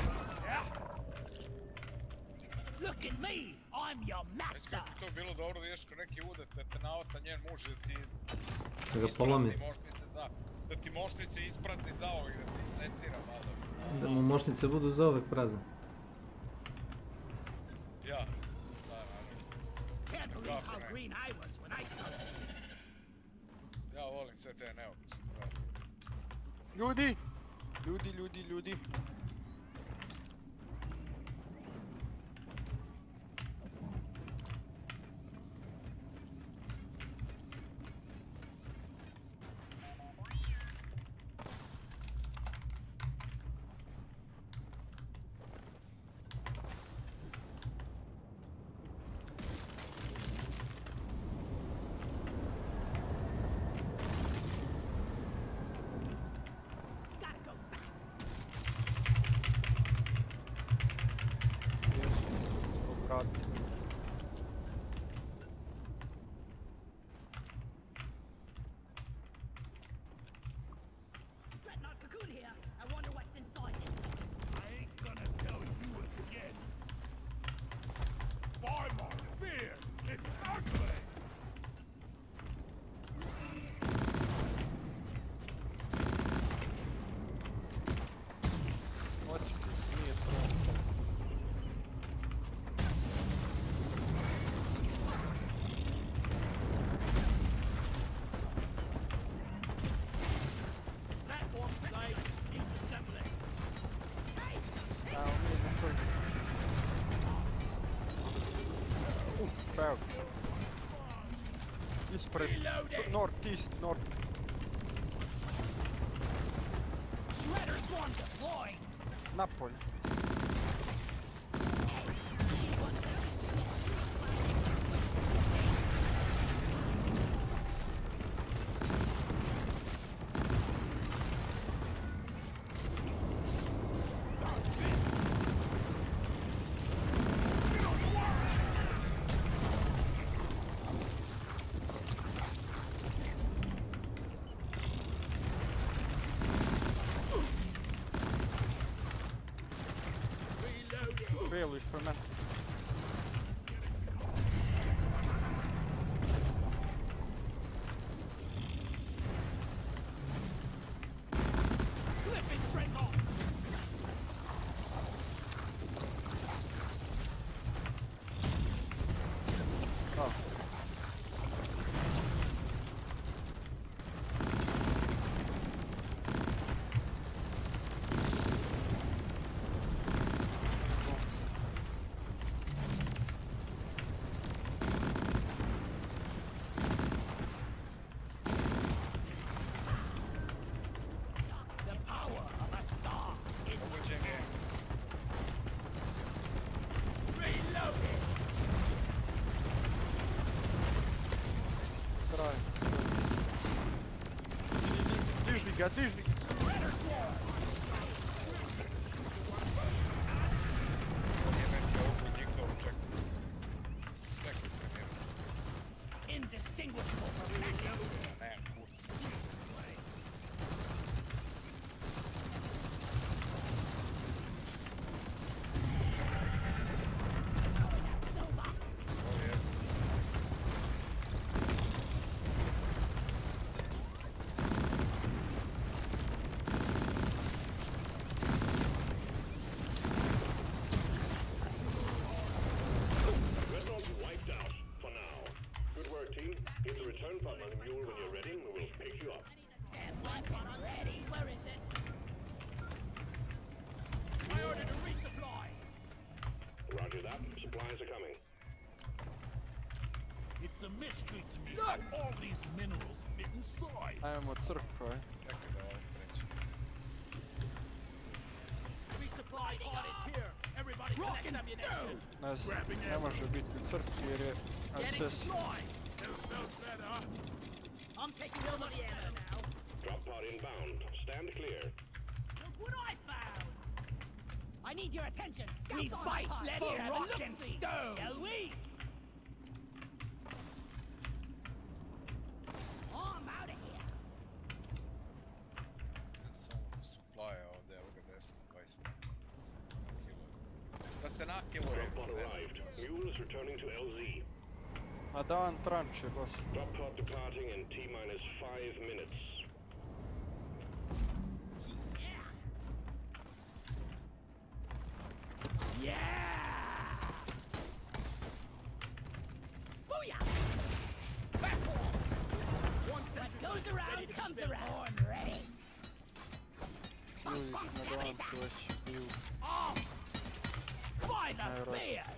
Look at me! I'm your master! Kako bi to bilo dobro da ideš ko neki udat, da te naota njen muž da ti Da ga polomi. mošnice da ti mošnice isprati za ovog i da ti secira malo. Da mu mošnice budu za uvek prazne. Ja. Can't believe how green I was when I started. Ja volim sve te neobične stvari. Ljudi! Ljudi, ljudi, ljudi. Dreadnought cocoon here. I wonder what's inside it. I ain't gonna tell you again. Buy my fear. It's ugly. Evo. Ispred, north, east, north. Napolje. Veel ispred mene. Dižni ga. Indistinguishable from Supplies are coming. It's a mystery to me. Not all these minerals fit inside. Ajmo crkva, Resupply pod is here. Everybody collect ammunition. Ne može biti u crkvi jer je SS. I'm taking over the ammo now. Drop pod inbound. Stand clear. Look what I found. I need your attention. We fight. Let's have a look-see. Shall we? I'm out of here. Drop pod arrived. Mule is returning to LZ. A da on tranče, boss. Drop pod departing in T-minus 5 minutes. Yeah! Booyah! Back wall! What goes around comes around. Born ready. Ljudi smo doantu već bili. Off! By the beard!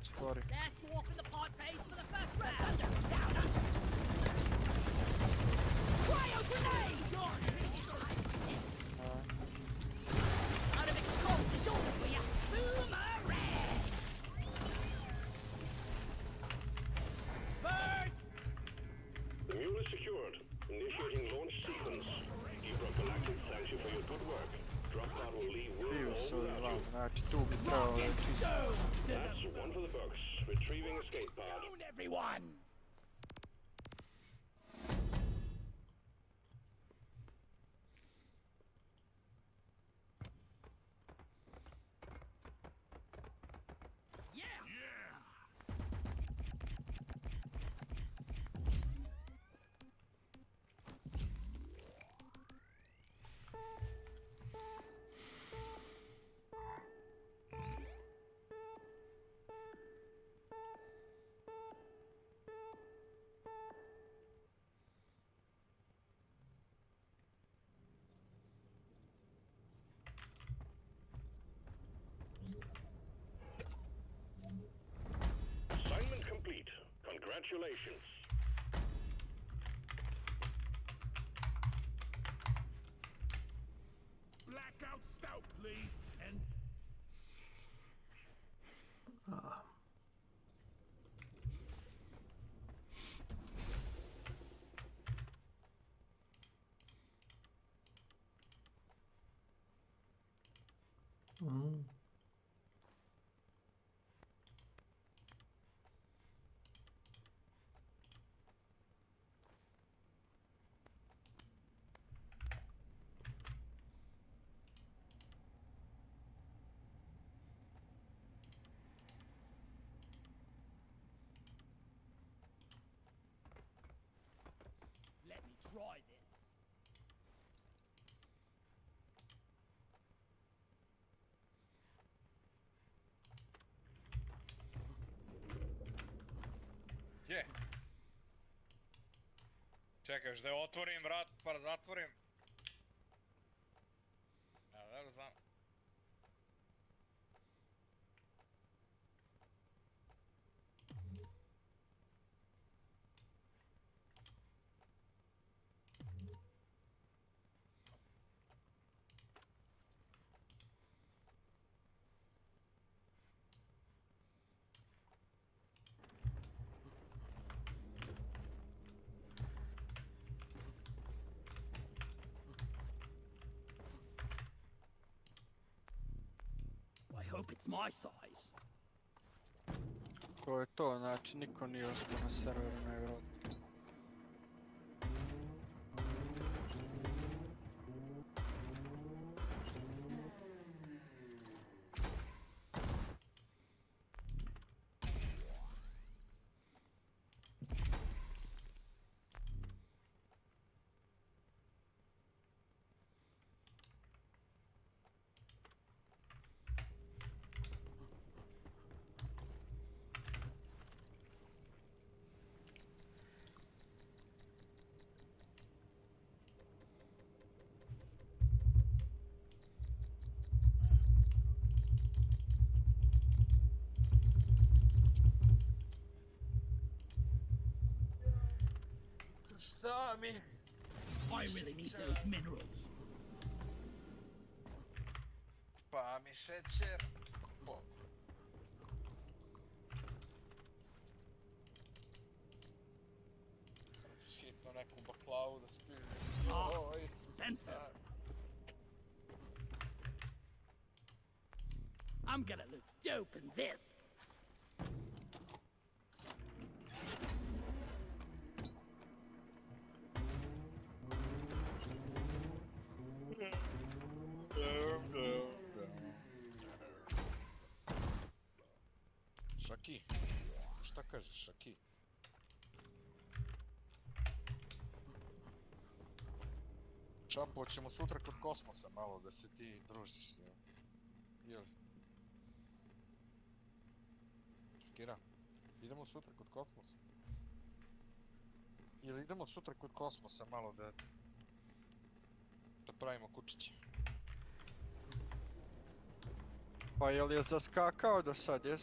Stvari. Last walk in the pod pace for the first round. Down us! Cryo grenade! Out of exposed, it's over for ya! Boomerang! Burst! The mule is secured. Initiating launch sequence. Ebro Galactic thanks you for your good work. Drop pod will leave Bio all su without vam, you. znači tu bi trebalo čisto. That's one for the books. Retrieving escape pod. Down, everyone! Congratulations. Blackout stout, please, and let me try this. Gdje? Čekaj, da otvorim vrat pa zatvorim. Ja, dobro znam. I hope it's my size. To je to, znači niko nije ostao na serveru, najvjerojatnije. Šta mi? I really need those minerals. Pa mi šećer. O. Hitno neku baklavu da spijem. Ah, expensive. I'm gonna look dope in this. Šaki? Šta kažeš, Šaki? Čapo, ćemo sutra kod Kosmosa malo da se ti družiš s njim. Jel? Škira, idemo sutra kod Kosmosa? Jel idemo sutra kod Kosmosa malo da pravimo kučiće? Pa jel je zaskakao do sad, jes?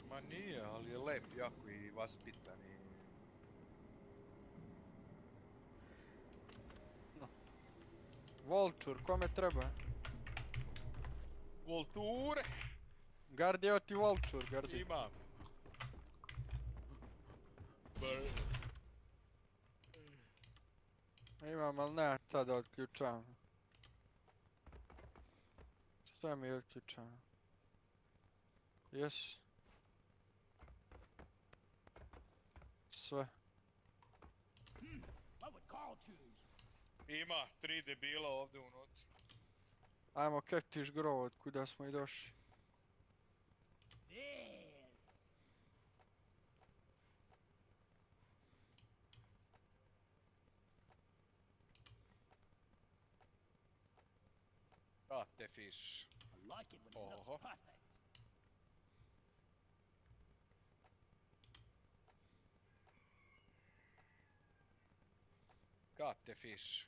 Ma nije, ali je lep jako i vaspitan i... Vulture, kome treba? Vulture! Gardi, evo ti Vulture, Gardi. Imam. Imam, ali ne tada odključavam. Sve mi je odključano. Jes. Sve. What would Carl choose? Ima 3 debila ovdje unutra. Ajmo keftiš grovo, od kuda smo i došli. This. Ah, te fiš. I like it when it looks perfect. Got the fish.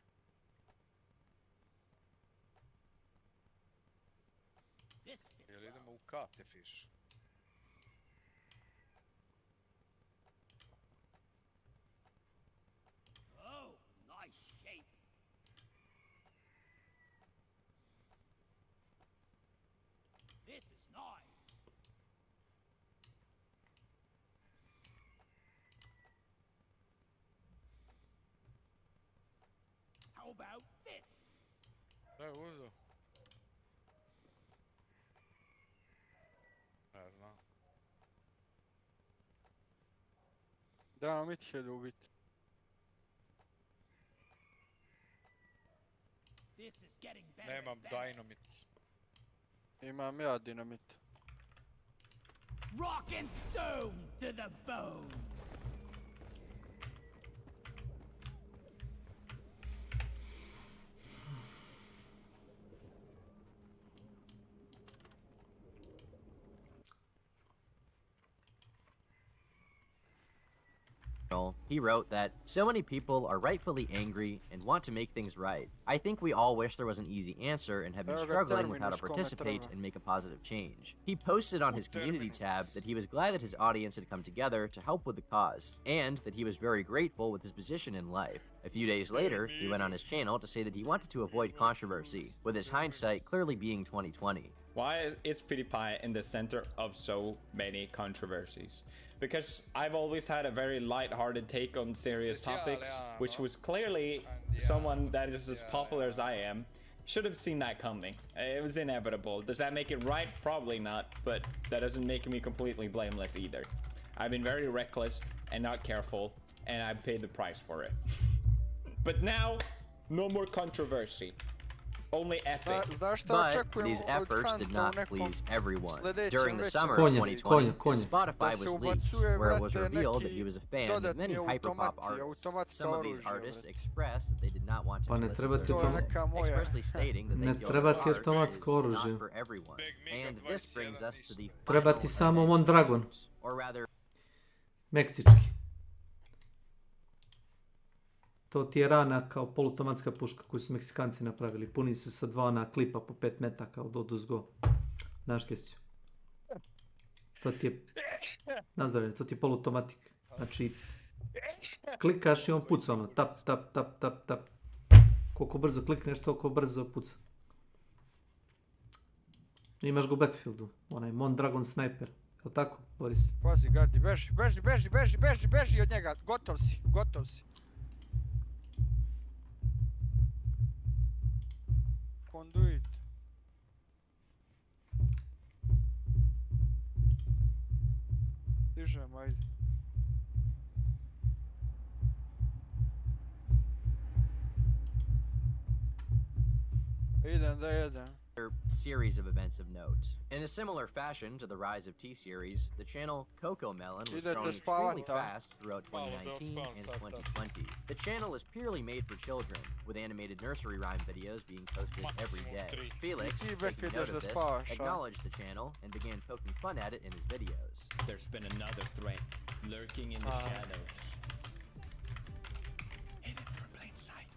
This fits Jel well. idemo u cut the fish? This is nice. How about this? Da je uzeo. Ne znam. Da, mit će ljubiti. This is getting better. Nemam dynamit. Imam ja dinamit. Rock and stone to the bone. He wrote that so many people are rightfully angry and want to make things right. I think we all wish there was an easy answer and have been struggling with how to participate and make a positive change. He posted on his community tab that he was glad that his audience had come together to help with the cause, and that he was very grateful with his position in life. A few days later, he went on his channel to say that he wanted to avoid controversy, with his hindsight clearly being 2020. Why is PewDiePie in the center of so many controversies? Because I've always had a very light-hearted take on serious topics, which was clearly someone that is as popular as I am should have seen that coming. It was inevitable. Does that make it right? Probably not, but that doesn't make me completely blameless either. I've been very reckless and not careful, and I paid the price for it. But now, no more controversy. Only epic. But these efforts did not please everyone. During the summer of 2020, his Spotify was leaked, where it was revealed that he was a fan of many hyperpop artists. Some of these artists expressed that they did not want him to listen to their music, expressly stating that they feel that art is not for everyone. And this brings us to the Treba ti samo Mondragon. or rather, Meksički. To ti je rana kao poluautomatska puška koju su Meksikanci napravili. Puni se sa 2 ona klipa po 5 metaka od oduzgo. Znaš Kesić? To ti je... Nazdravljen, to ti je poluautomatik. Znači, klikaš i on puca ono. Tap, tap, tap, tap, tap. Koliko brzo klikneš, toliko brzo puca. Imaš ga u Battlefieldu. Onaj Mondragon Sniper. Je li tako, Boris? Pazi, Gardi, beži, beži, beži, beži, beži, beži od njega. Gotov si, gotov si. Conduit. Stižem, ajde. Idem da jedem. Series of events of note. In a similar fashion to the rise of T-Series, the channel CocoMelon was growing extremely fast throughout 2019 and 2020. The channel is purely made for children, with animated nursery rhyme videos being posted every day. Felix, taking note of this, acknowledged the channel and began poking fun at it in his videos. There's been another threat lurking in the shadows. Hidden from plain sight.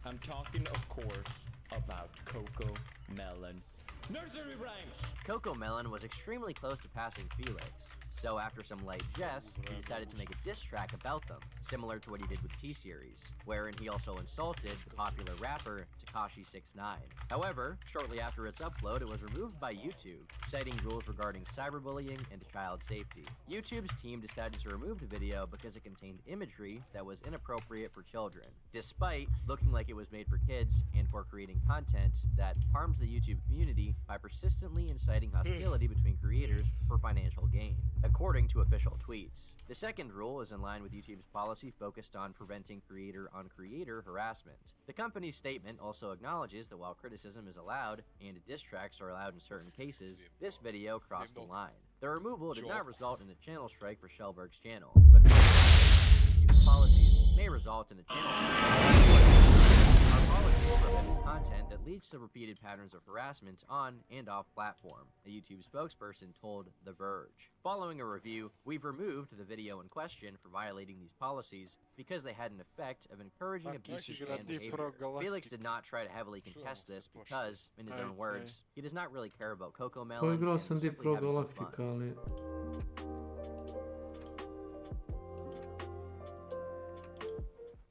I'm talking, of course, about CocoMelon nursery rhymes. CocoMelon was extremely close to passing Felix, so after some light jests, he decided to make a diss track about them, similar to what he did with T-Series, wherein he also insulted the popular rapper Tekashi69. However, shortly after its upload, it was removed by YouTube, citing rules regarding cyberbullying and child safety. YouTube's team decided to remove the video because it contained imagery that was inappropriate for children, despite looking like it was made for kids and for creating content that harms the YouTube community by persistently inciting hostility between creators for financial gain, according to official tweets. The second rule is in line with YouTube's policy focused on preventing creator-on-creator harassment. The company's statement also acknowledges that while criticism is allowed and diss tracks are allowed in certain cases, this video crossed the line. The removal did not result in a channel strike for Shellberg's channel, but YouTube's policies may result in a channel strike. Our policies prohibit content that leads to repeated patterns of harassment on and off platform, a YouTube spokesperson told The Verge. Following a review, we've removed the video in question for violating these policies because they had an effect of encouraging abusive fan behavior. Felix did not try to heavily contest this because, in his own words, he does not really care about CocoMelon and is simply having some fun.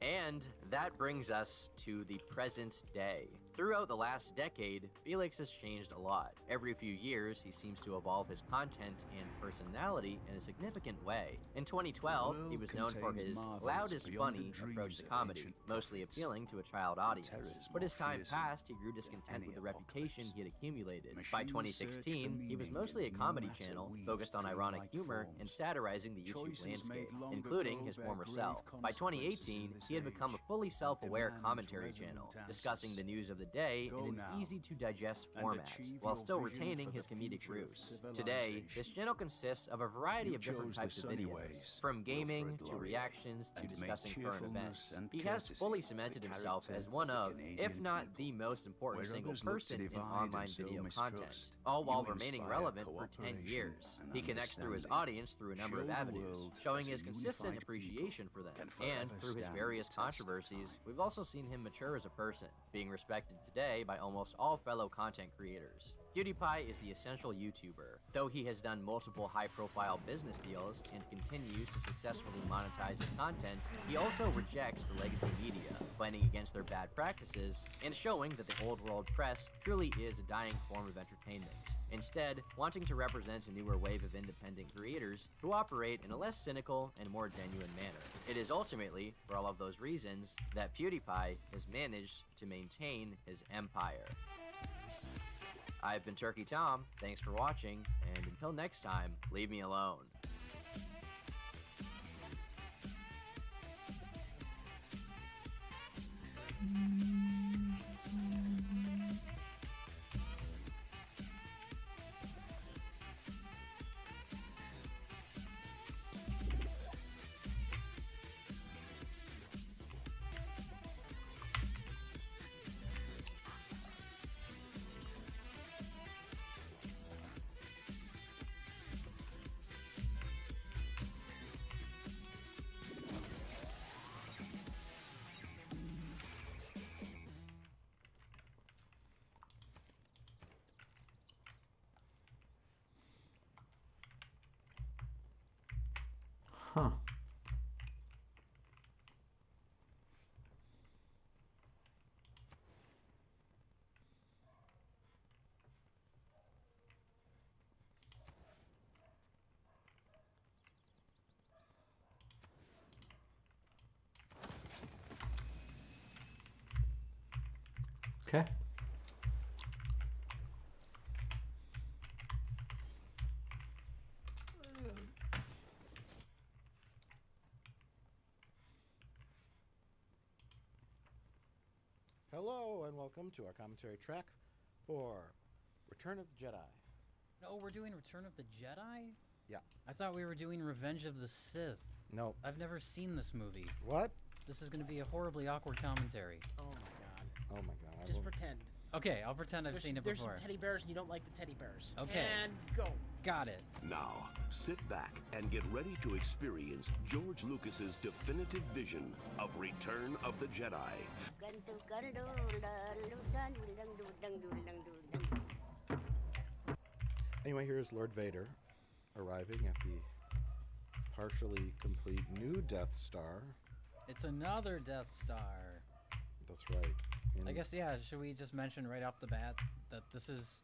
And that brings us to the present day. Throughout the last decade, Felix has changed a lot. Every few years, he seems to evolve his content and personality in a significant way. In 2012, he was known for his loud is funny approach to comedy, mostly appealing to a child audience. But as time passed, he grew discontent with the reputation he had accumulated. By 2016, he was mostly a comedy channel focused on ironic humor and satirizing the YouTube landscape, including his former self. By 2018, he had become a fully self-aware commentary channel, discussing the news of the day in an easy-to-digest format, while still retaining his comedic roots. Today, this channel consists of a variety of different types of videos, from gaming to reactions to discussing current events. He has fully cemented himself as one of, if not the most important single person in online video content, all while remaining relevant for 10 years. He connects through his audience through a number of avenues, showing his consistent appreciation for them. And through his various controversies, we've also seen him mature as a person, being respected today by almost all fellow content creators. PewDiePie is the essential YouTuber. Though he has done multiple high-profile business deals and continues to successfully monetize his content, he also rejects the legacy media, fighting against their bad practices, and showing that the old world press truly is a dying form of entertainment. Instead, wanting to represent a newer wave of independent creators who operate in a less cynical and more genuine manner. It is ultimately, for all of those reasons, that PewDiePie has managed to maintain his empire. I've been Turkey Tom, thanks for watching, and until next time, leave me alone. Huh. Okay. Hello and welcome to our commentary track for Return of the Jedi. No, we're doing Return of the Jedi? Yeah. I thought we were doing Revenge of the Sith. No. I've never seen this movie. What? This is going to be a horribly awkward commentary. Oh my god. Oh my god. Just pretend. Okay, I'll pretend I've seen it There's before. some teddy bears and you don't like the teddy bears. Okay. And go. Got it. Now, sit back and get ready to experience George Lucas's definitive vision of Return of the Jedi. Anyway, here's Lord Vader arriving at the partially complete new Death Star. It's another Death Star. That's right. I guess, yeah, should we just mention right off the bat that this is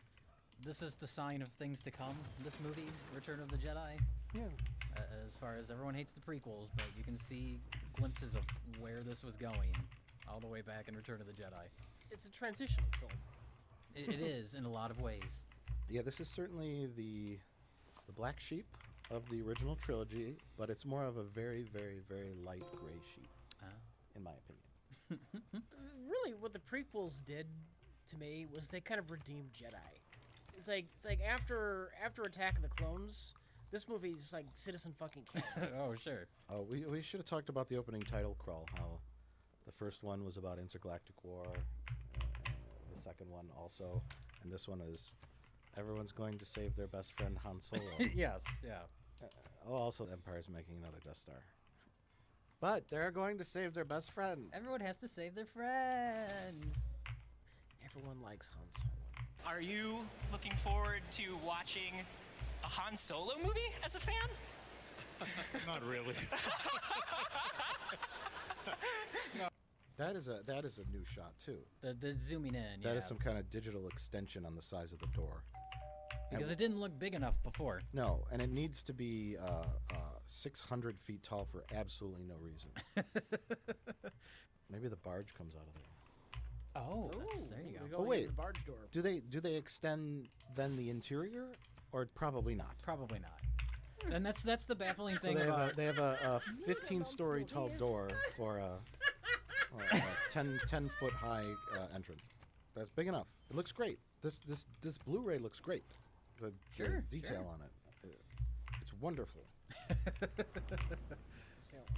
the sign of things to come, this movie, Return of the Jedi? Yeah. As far as everyone hates the prequels, but you can see glimpses of where this was going all the way back in Return of the Jedi. It's a transitional film. It is, in a lot of ways. Yeah, this is certainly the black sheep of the original trilogy, but it's more of a very, very, very light gray sheep, in my opinion. Really, what the prequels did to me was they kind of redeemed Jedi. It's like after Attack of the Clones, this movie's like Citizen fucking Kane. Oh, sure. Oh, we should have talked about the opening title crawl, how the first one was about intergalactic war, the second one also, and this one is everyone's going to save their best friend Han Solo. Yes, yeah. Also, the Empire's making another Death Star. But they're going to save their best friend. Everyone has to save their friend. Everyone likes Han Solo. Are you looking forward to watching a Han Solo movie as a fan? Not really. No. That is a new shot too. The zooming in. That is some kind of digital extension on the size of the door. Because it didn't look big enough before. No, and it needs to be 600 feet tall for absolutely no reason. Maybe the barge comes out of there. Oh, there you go. Oh wait, the barge door. Do they extend then the interior, or probably not? Probably not. And that's the baffling So thing about. they have a 15-story tall door for a 10 foot high entrance. That's big enough. It looks great. This Blu-ray looks great. The detail on it, it's wonderful.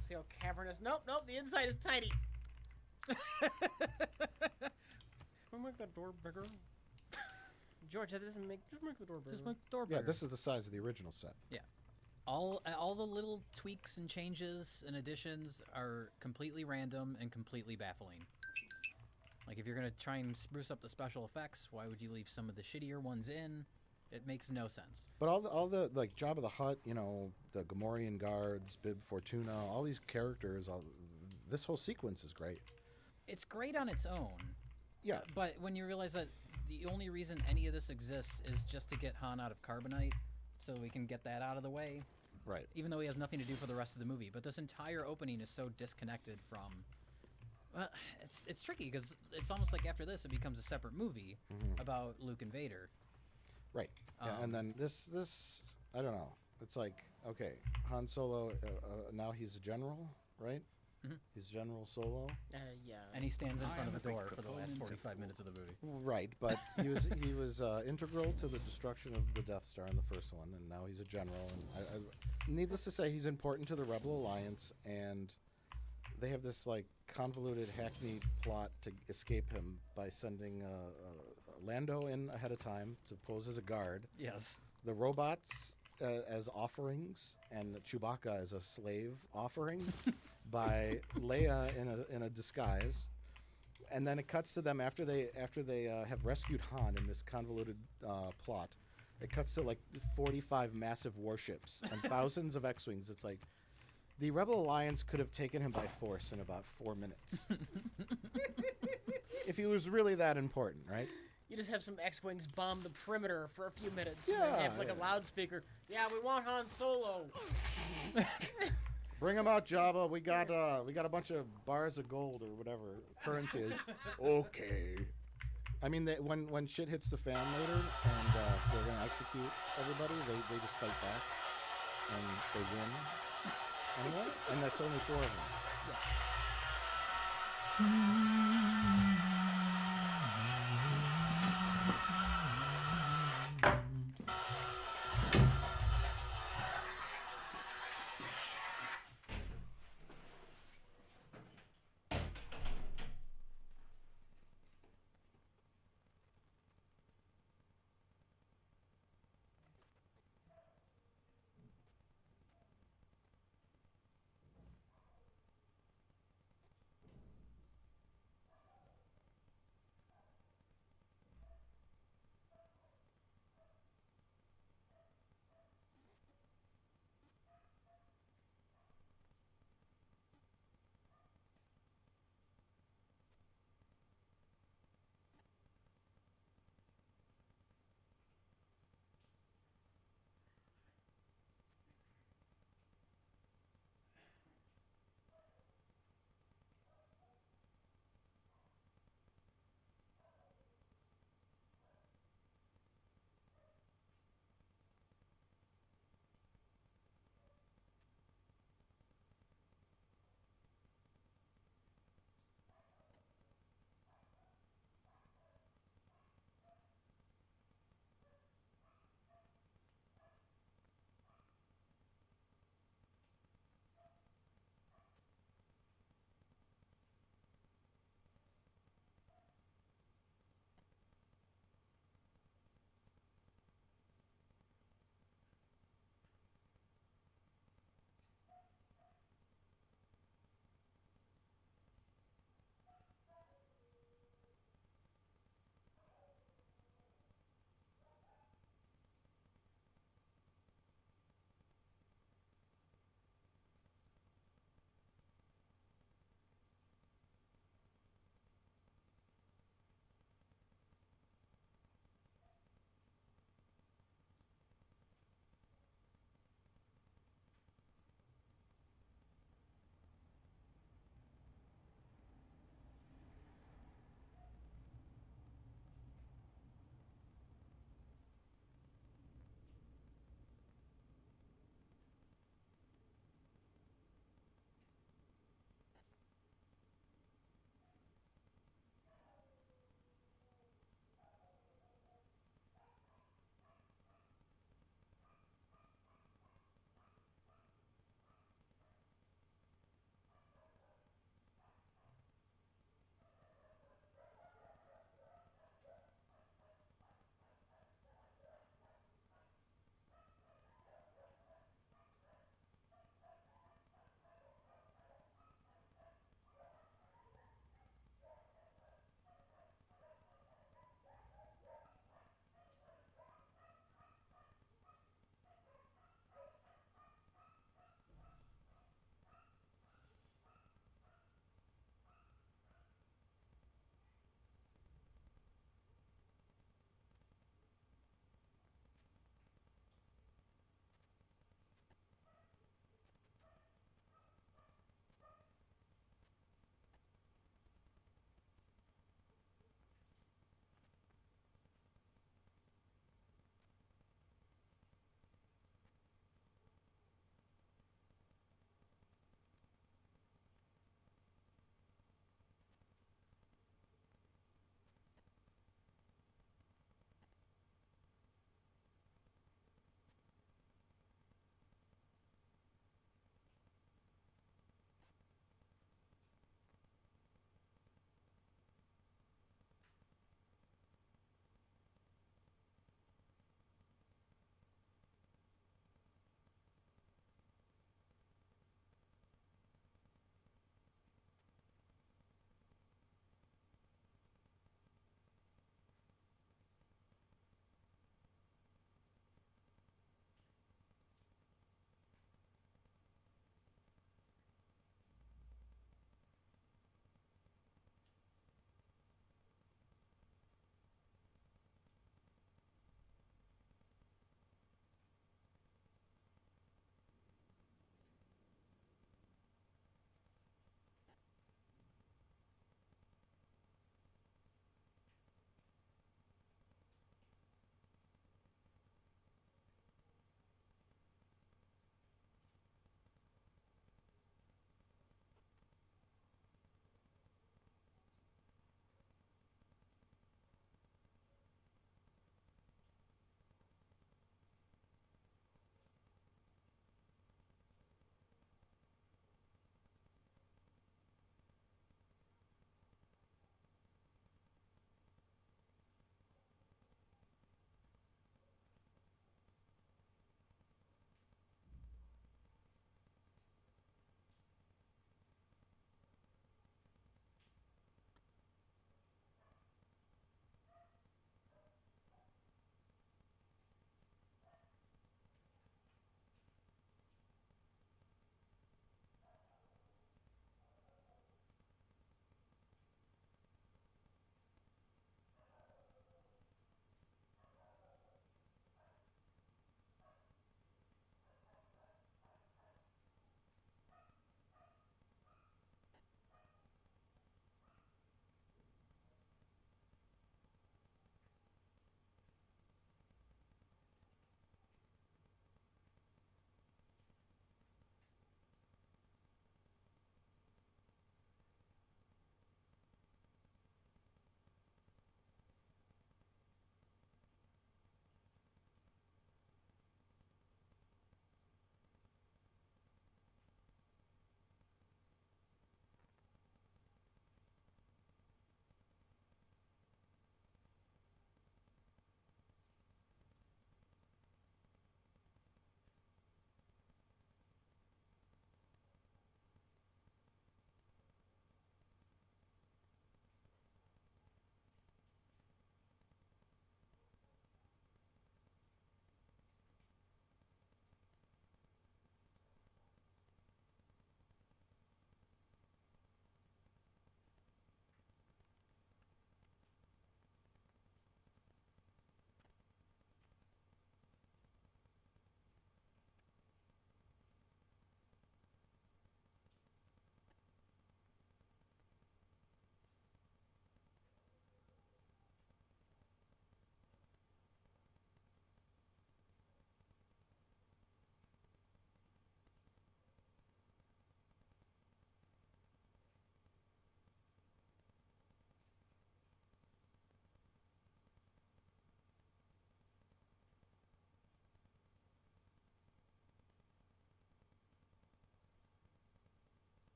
See how cavernous? Nope. The inside is tiny. We'll make that door bigger. George, that doesn't make. Just make the door bigger. Just make the door bigger. Yeah, this is the size of the original set. Yeah. All the little tweaks and changes and additions are completely random and completely baffling. Like, if you're gonna try and spruce up the special effects, why would you leave some of the shittier ones in? It makes no sense. But all the like Jabba the Hutt, you know, the Gamorrean guards, Bib Fortuna, all these characters, this whole sequence is great. It's great on its own. Yeah. But when you realize that the only reason any of this exists is just to get Han out of carbonite, so we can get that out of the way. Right. Even though he has nothing to do for the rest of the movie. But this entire opening is so disconnected from... Well, it's tricky, because it's almost like after this it becomes a separate movie about Luke and Vader. Right. Yeah, and then this I don't know. It's like, okay, Han Solo, now he's a general, right? He's General Solo. Yeah. And he stands in front of a door for the last 45 minutes of the movie. Right, but he was integral to the destruction of the Death Star in the first one, and now he's a general. And needless to say, he's important to the Rebel Alliance, and they have this like convoluted, hackneyed plot to escape him by sending Lando in ahead of time to pose as a guard. Yes. The robots as offerings, and Chewbacca as a slave offering by Leia in a disguise. And then it cuts to them after they have rescued Han in this convoluted plot. It cuts to like 45 massive warships and thousands of X-wings. It's like the Rebel Alliance could have taken him by force in about 4 minutes. If he was really that important, right? You just have some X-wings bomb the perimeter for a few minutes. Yeah, And they have like a loudspeaker. Yeah, we want Han Solo. Bring him out, Jabba. We got a bunch of bars of gold or whatever currency is. Okay. I mean, when shit hits the fan later and they're gonna execute everybody, they just fight back and they win anyway. And that's only 4 of them.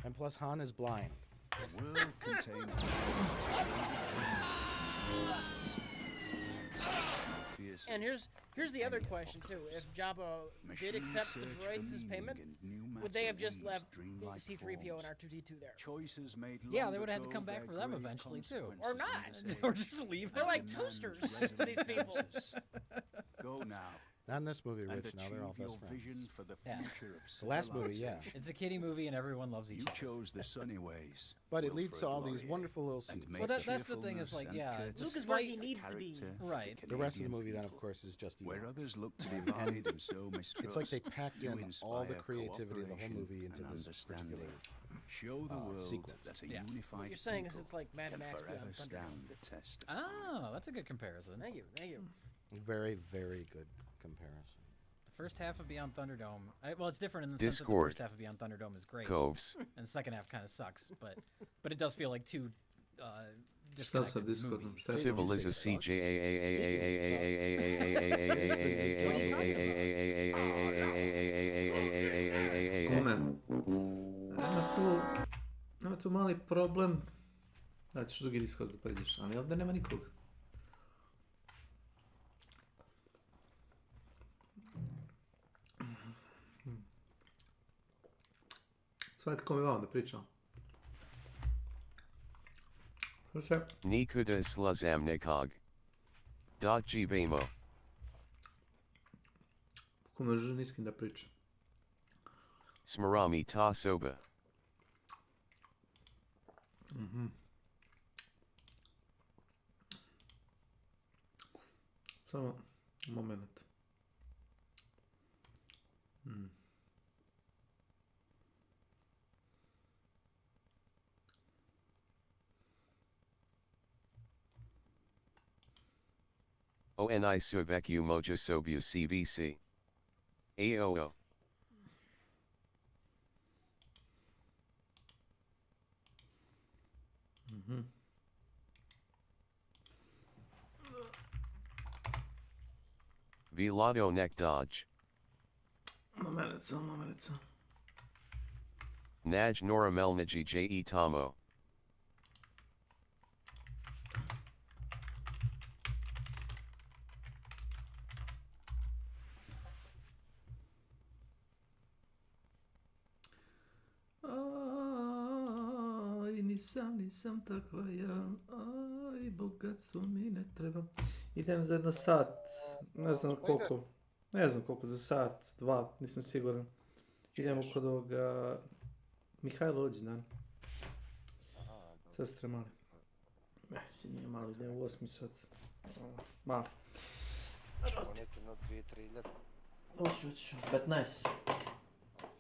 And plus Han is blind. The world contains And here's the other question too. If Jabba did accept the droids as payment, would they have just left C-3PO and R2-D2 there? Choices made Yeah, they would have had to come back for them eventually too. Or not. Or just leave They're them. like toasters to these people. Go now. Not in this movie, Rich. Now they're all best friends. The last movie, yeah. It's a kiddie movie and everyone loves each other. You chose the sunny ways. But it leads to all these wonderful little scenes. Well, that's the thing is like, yeah, Luke is where he needs to be. Right. The rest of the movie, then, of course, is just where Ewoks. others look to divide and sow mistrust. It's like they packed in you all the inspire creativity of the whole cooperation movie into and this understanding. particular Show the world sequence. that a Yeah. unified What you're saying is people it's like Mad can Max forever Beyond Thunderdome. stand the test of Oh, that's a good comparison. Thank you, thank you. Very, very good comparison. The first half of Beyond Thunderdome, well, it's different in the sense that the Discord. first half of Beyond Thunderdome is great, Coves. and the second half kind of sucks, but it does feel like two Šta sa disconnected Discordom? movies. Šta je Civil is a Moment. Ima tu mali problem. Da, ćeš drugi Discord da pređeš, ali ovdje nema nikog. Svatko mi vam da pričam. Slušaj. Nikuda slazam nikog. Dot gibamo. Kako me želi niskim da pričam. Smarami ta soba. Samo moment. Oni suveku moja sobu CVC. AOO. Vilado nek dodge. Momenet. Naj noramelniji je tamo. Aj, nisam takva ja. Aj, bogatstvo mi ne treba. Idem za jedno sat. Ne znam koliko. Ne znam koliko, za sat, dva, nisam siguran. Idemo kod ovoga Mihajlo rođendan. Sestre mali. Nije malo, idemo u 8 sat. Malo. Ponijeti na 2-3 ljeta. Hoću. 15.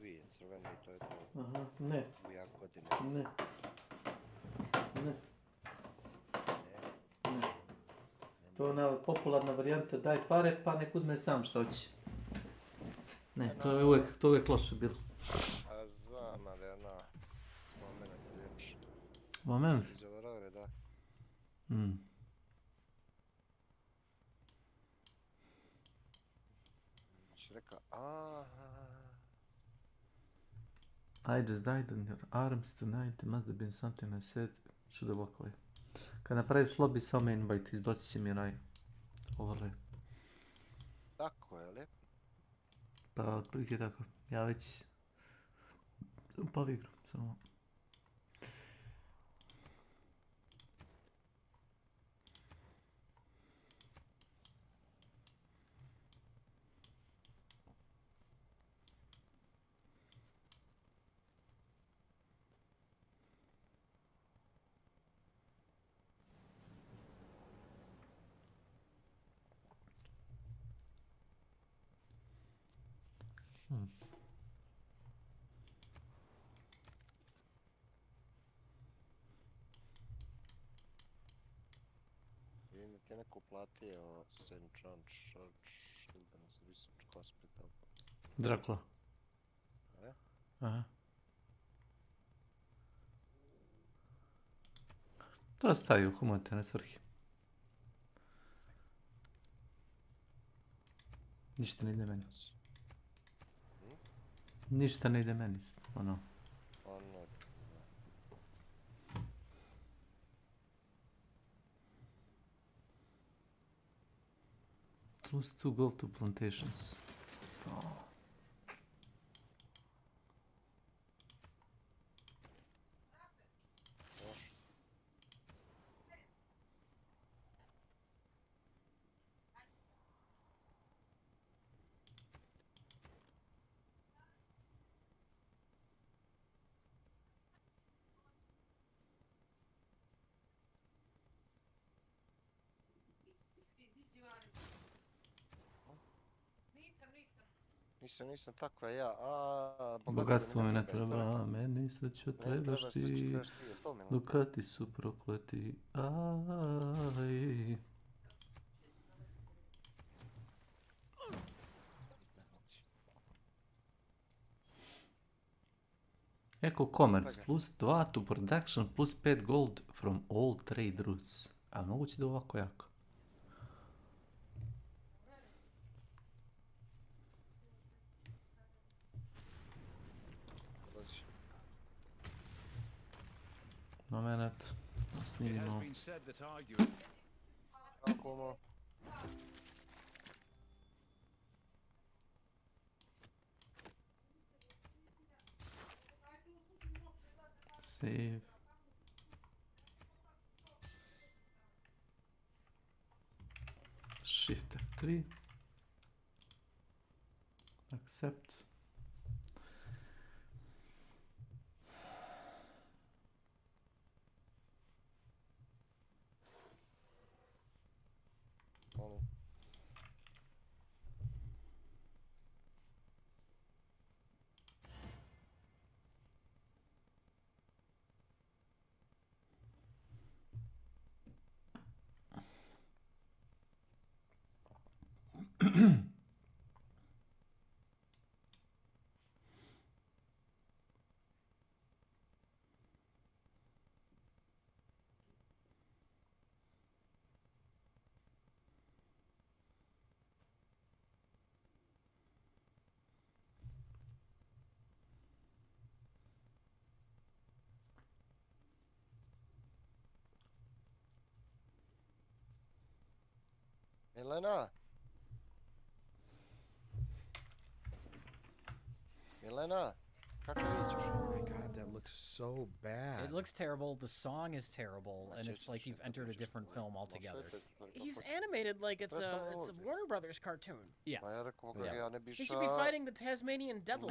2 crvene i to je to. Aha, ne. 2 godine. Ne. To je ona popularna varijanta, daj pare pa nek uzme sam što hoće. Ne, to je uvijek loše bilo. A znam, ali ona moment ljepši. Moment? Zaboravre, da. Znači rekao, I just died on your arms tonight, it must have been something I said, should have walked away. Kad napraviš lobby samo invite, izbacit će mi onaj overlay. Tako je li? Pa otprilike tako, ja već upali igru, samo. Vidim da ti je neko uplatio St. John Children's Research Hospital. Drakula. E? Aha. To stavi u humanitarne svrhe. Ništa ne ide meni. Ništa ne ide meni, ono. Lose 2 gold to plantations. Oh. Nisam takva ja, Bogatstvo mi ne ne treba, jesi to treba, meni srećo rekao? Meni trebaš treba ti, sreće, trebaš ti, jesi to Milan? Dukati su prokleti, aj. Eco Commerce plus 2 to production plus 5 gold from all trade routes. A moguće da ovako jako? Moment, da snimimo. Kako Save. Shift F3. Accept. Milena? Milena? Kako vidiš? Oh my god, that looks so bad. It looks terrible, the song is terrible, and it's like you've entered a different film altogether. He's animated like it's a Warner Brothers cartoon. Yeah. Ma ja rekao ga ja ne bi He should be fighting the Tasmanian devil.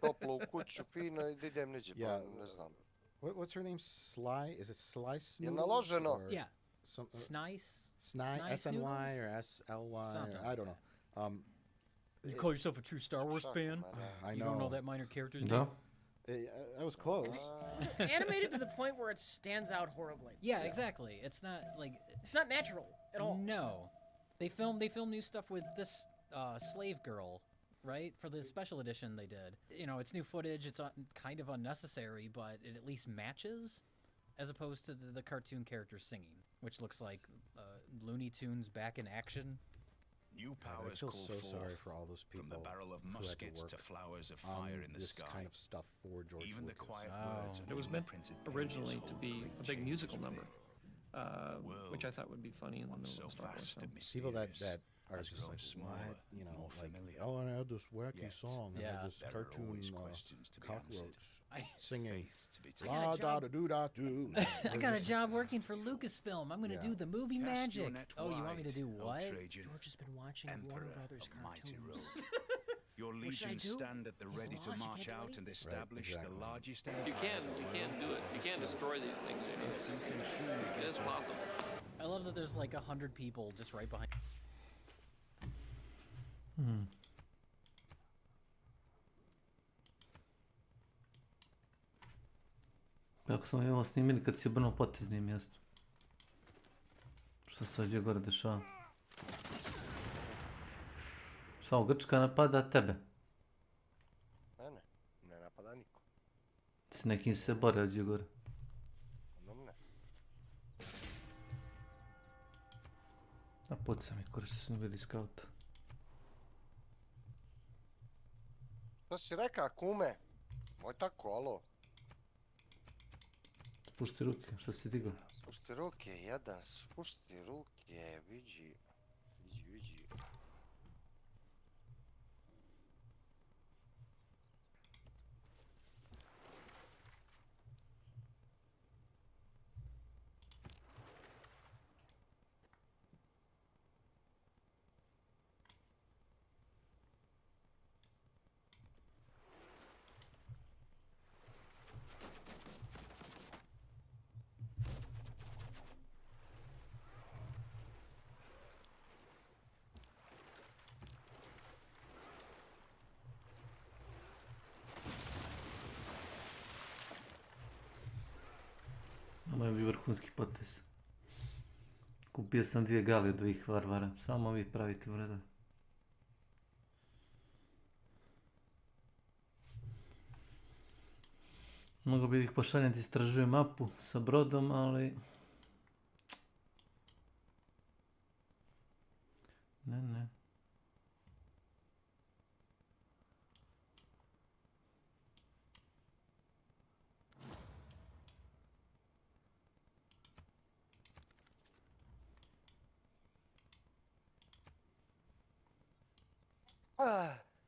Toplo u kuću, fino i da idem neđe, pa ne znam. What's her name? Sly? Is it Sly Snooze? Je naloženo. Yeah. Snice, Sny SNY or SLY? Something I don't know. You call yourself a true Star Wars fan? I know. You don't know that minor character's No. name? I was close. Animated to the point where it stands out horribly. Yeah, exactly. It's not like it's not natural at all. No, they film new stuff with this slave girl, right? For the special edition they did. You know, it's new footage. It's kind of unnecessary, but it at least matches, as opposed to the cartoon characters singing, which looks like Looney Tunes back in action. New powers I feel call so forth sorry for all those people from the barrel of who had to muskets work to flowers of fire in the this sky. kind of stuff for George Even Lucas. the quiet words It was meant originally to be a big musical number, which I thought would be funny in the middle of a Star Wars film. People that are just like, what? You know, like, oh, I had this wacky song. I had this cartoon cockroach singing. La da da do da do. I got a job working for Lucasfilm. I'm going to do the movie magic. Oh, you want me to do what? George has been watching Warner Brothers cartoons. Your legions stand at the ready to march out and establish the largest empire. You can do it. You can destroy these things. You know? It is possible. I love that there's like 100 people just right behind. Kako smo mi ovo snimili kad si obrnuo poteznim mjestu? Šta se ovdje gore dešava? Samo Grčka napada tebe. Ne napada niko. S nekim se bore ovdje gore. Ne. A puca mi kurac, što sam vidi skauta. Što si reka, kume? Moj tako, alo. Spušti ruke, što si digao? Spušti ruke, jedan, spušti ruke, vidi. vrhunski potez. Kupio sam 2 gali od ovih varvara. Samo vi pravite vreda. Mogu bi ih pošaljati, istražuju mapu sa brodom, ali... Ne.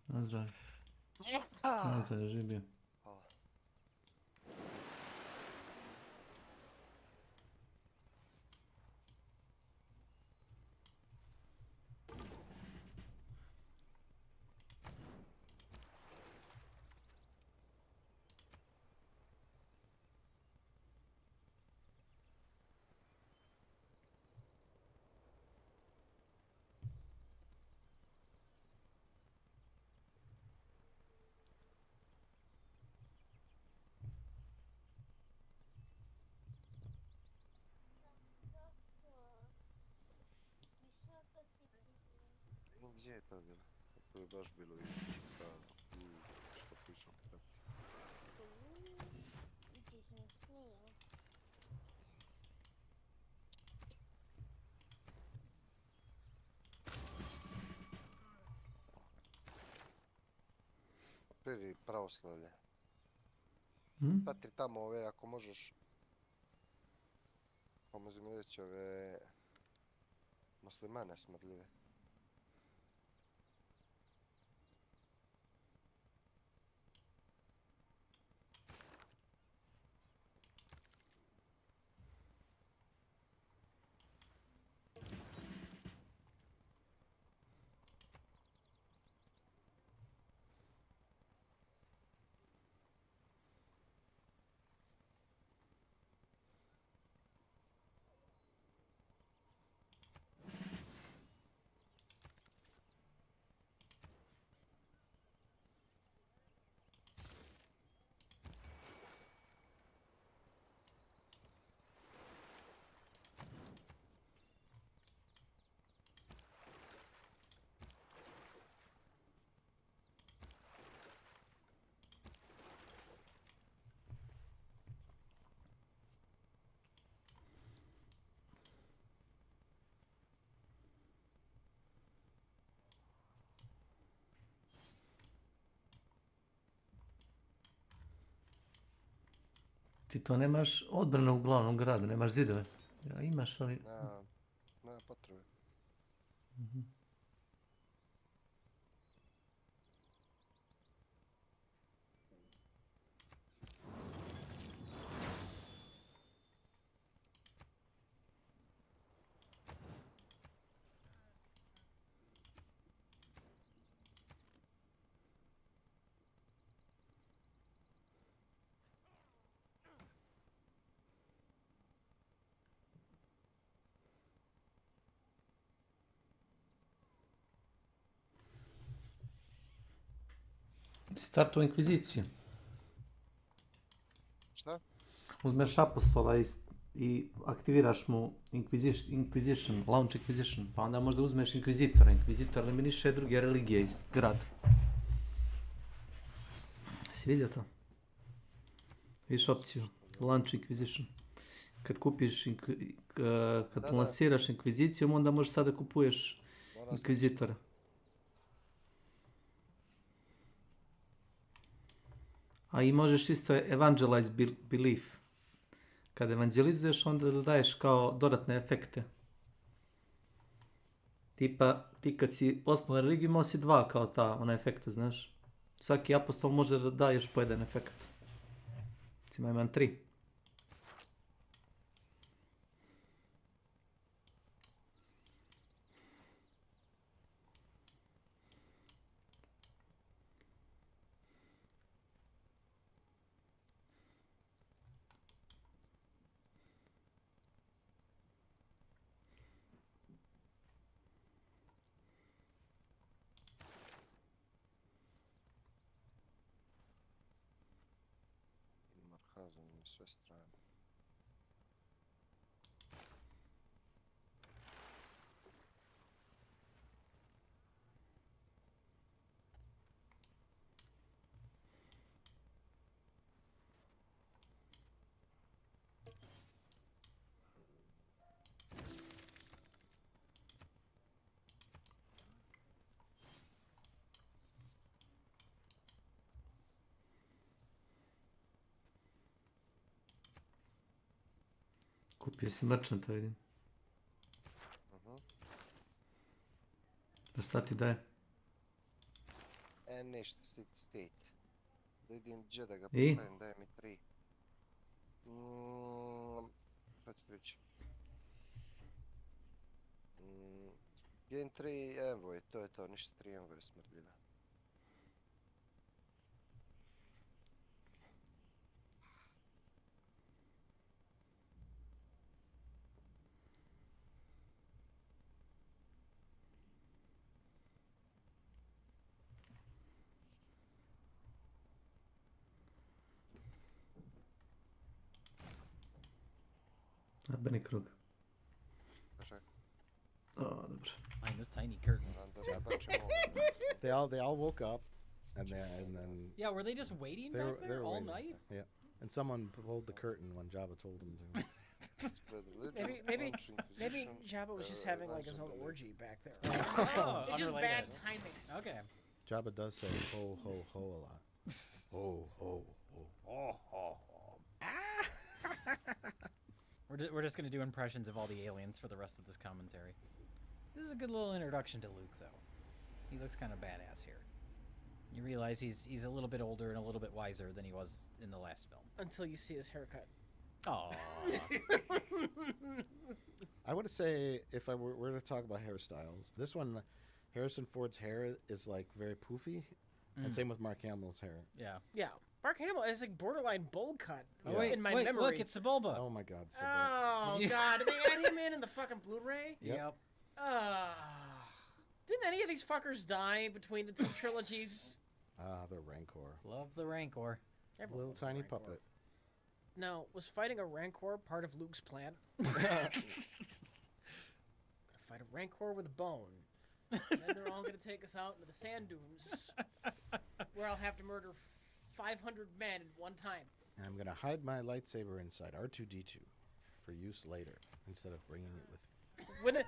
Nazdrav. Nazdrav, živio. Gdje je to bilo? To je baš bilo što pišem. Prvi pravoslavlje. Patri tamo ove, ako možeš, pomozi mi reći ove muslimane smrdljive. Ti to nemaš odbranu u glavnom gradu, nemaš zidove. Ja, imaš, ali... Na potrebe. Startu inkviziciju. Šta? Uzmeš apostola i aktiviraš mu Inquisition, launch Inquisition, pa onda možda uzmeš inkvizitora. Inkvizitor eliminiše druge religije iz grada. Si vidio to? Vidiš opciju, launch Inquisition. Kad kupiš, kad lansiraš inkvizicijom, onda možeš sada kupuješ inkvizitora. A i možeš isto evangelize belief. Kad evangelizuješ, onda dodaješ kao dodatne efekte. Tipa, ti kad si osnovao religiju, imao si 2 kao ona efekta, znaš. Svaki apostol može da daje još po jedan efekt. Recimo imam 3. Marhazom na sve strane. Kupio si merchanta, vidim. Da šta ti daje? Ništa, state. Da vidim gdje da ga I? postavim, daje mi 3. Šta ću reći? Gain 3 envoy, to je to, ništa 3 envoy smrdljiva. Abeni krug. Oh, dobro. Behind this tiny curtain. They all woke up, and then. Yeah, were they just waiting back there all night? Yeah, and someone pulled the curtain when Jabba told them to. Maybe Jabba was just having like his own orgy back there. Oh, It's just bad unrelated. timing. Okay. Jabba does say ho ho ho a lot. Ho ho ho. Oh, ho, ho. We're just gonna do impressions of all the aliens for the rest of this commentary. This is a good little introduction to Luke, though. He looks kind of badass here. You realize he's a little bit older and a little bit wiser than he was in the last film. Until you see his haircut. Oh. I would say if I were to talk about hairstyles, this one, Harrison Ford's hair is like very poofy, and same with Mark Hamill's hair. Yeah. Yeah. Mark Hamill is like borderline bowl cut. Oh, wait, in my wait, memory. look, it's Sebulba. Oh my God, Sebulba. Oh God! Did they add him in the fucking Blu-ray? Yep. Didn't any of these fuckers die between the two trilogies? The Rancor. Love the Rancor. Everyone Little loves the tiny Rancor. puppet. Now, was fighting a Rancor part of Luke's plan? Gonna fight a Rancor with a bone. And then they're all gonna take us out into the sand dunes, where I'll have to murder 500 men at one time. And I'm gonna hide my lightsaber inside R2-D2 for use later, instead of bringing it with me. Wouldn't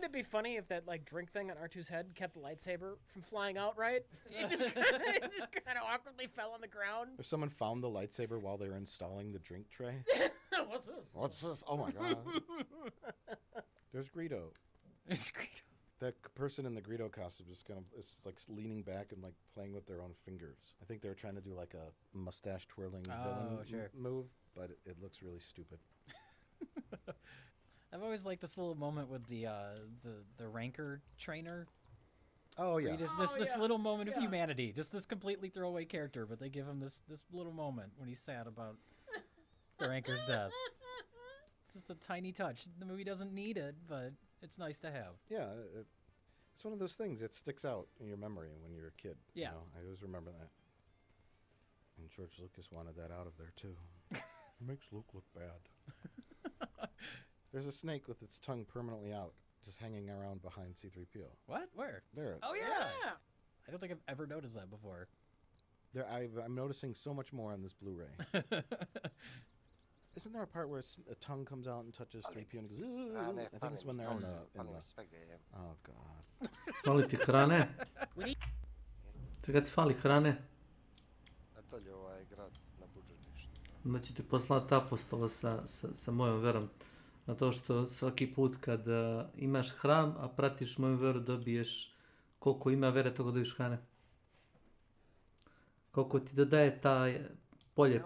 it be funny if that like drink thing on R2's head kept the lightsaber from flying out? Right? It just kind of awkwardly fell on the ground. If someone found the lightsaber while they were installing the drink tray. What's this? What's this? Oh my God. There's Greedo. It's Greedo. That person in the Greedo costume just kind of is like leaning back and like playing with their own fingers. I think they were trying to do like a mustache twirling villain move, but it looks really stupid. I've always liked this little moment with the Rancor trainer. Oh yeah. This little moment of humanity, just this completely throwaway character, but they give him this little moment when he's sad about the Rancor's death. It's just a tiny touch. The movie doesn't need it, but it's nice to have. Yeah, it's one of those things that sticks out in your memory when you're a kid. Yeah. You know? I always remember that. And George Lucas wanted that out of there too. It makes Luke look bad. There's a snake with its tongue permanently out, just hanging around behind C-3PO. What? Where? There. Oh yeah. I don't think I've ever noticed that before. There, I'm noticing so much more on this Blu-ray. Isn't there a part where a tongue comes out and touches 3PO and goes, "Ooh"? I think it's when they're in the... Oh, God. Fali ti hrane? Čega ti fali hrane? Dolje ovaj grad na Buđaništu. Onda ću ti poslati apostola sa mojom verom. Na to što svaki put kad imaš hram, a pratiš moju veru, dobiješ koliko ima vere, toliko dobiješ hrane. Koliko ti dodaje taj polje.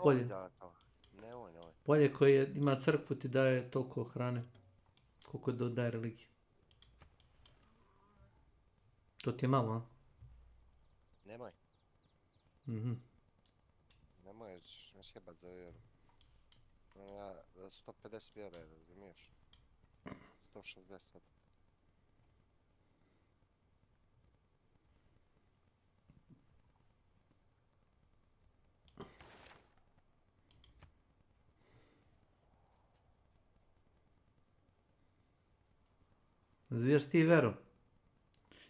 Polje koje ima crkvu ti daje toliko hrane. Koliko dodaje religije. To ti je malo, a? Nemoj. Mhm. Nemoj, ćeš me sjebat za vjeru. Ja 150 vjera, razumiješ? 160. Razvijaš ti veru.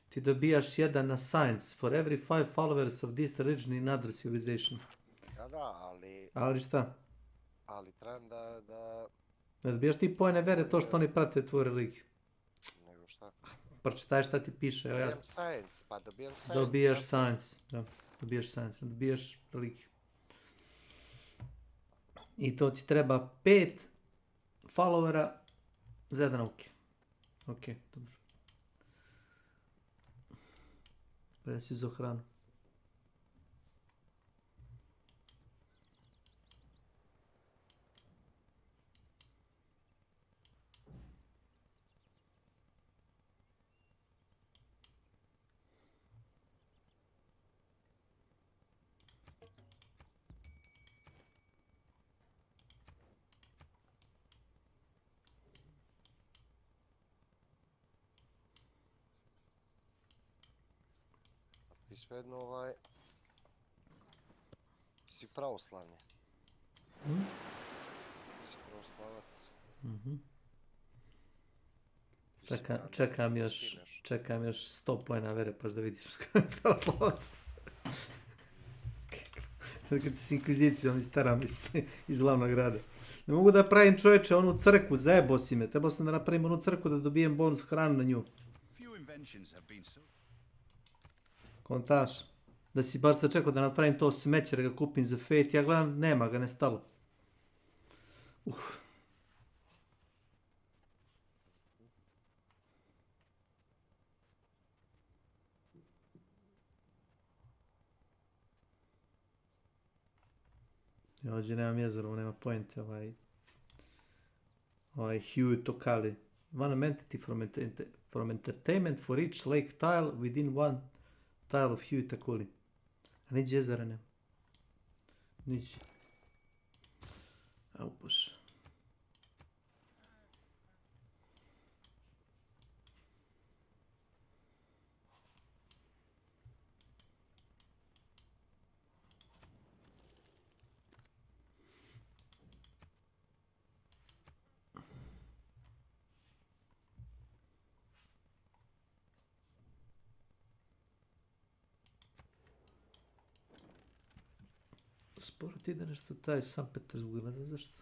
Ti dobijaš jedan na science for every 5 followers of this religion in other civilization. Da, ali... Ali šta? Ali trebam da... Ne dobijaš ti pojene vere to što oni prate tvoju religiju. Nego šta? Pročitaj šta ti piše. Dobijem science, pa dobijem science. Dobijaš science, da. Dobijaš science, dobijaš religiju. I to ti treba 5 followera za jedan ok. Ok, dobro. Gdje si uzeo hranu? Ti svejedno si pravoslavni. Si pravoslavac. Čekam još 100 pojena vere, pa da vidiš pravoslavac. Kad ti s inkvizicijom istaram iz glavnog grada. Ne mogu da pravim čovječe onu crkvu, zajebo si me. Trebao sam da napravim onu crkvu da dobijem bonus hranu na nju. Kontaš. Da si bar sad čekao da napravim to smeće, da ga kupim za Fate. Ja gledam, nema ga, nestalo. Ja ovdje nemam jezero, nema pojente, ovaj Hue Tokali. One amenity from entertainment for each lake tile within one tile of Hue Tokali. A niđe jezera nema. Niđe. Evo bože. Sporo ti ide nešto taj San Petersburg, ne znam zašto.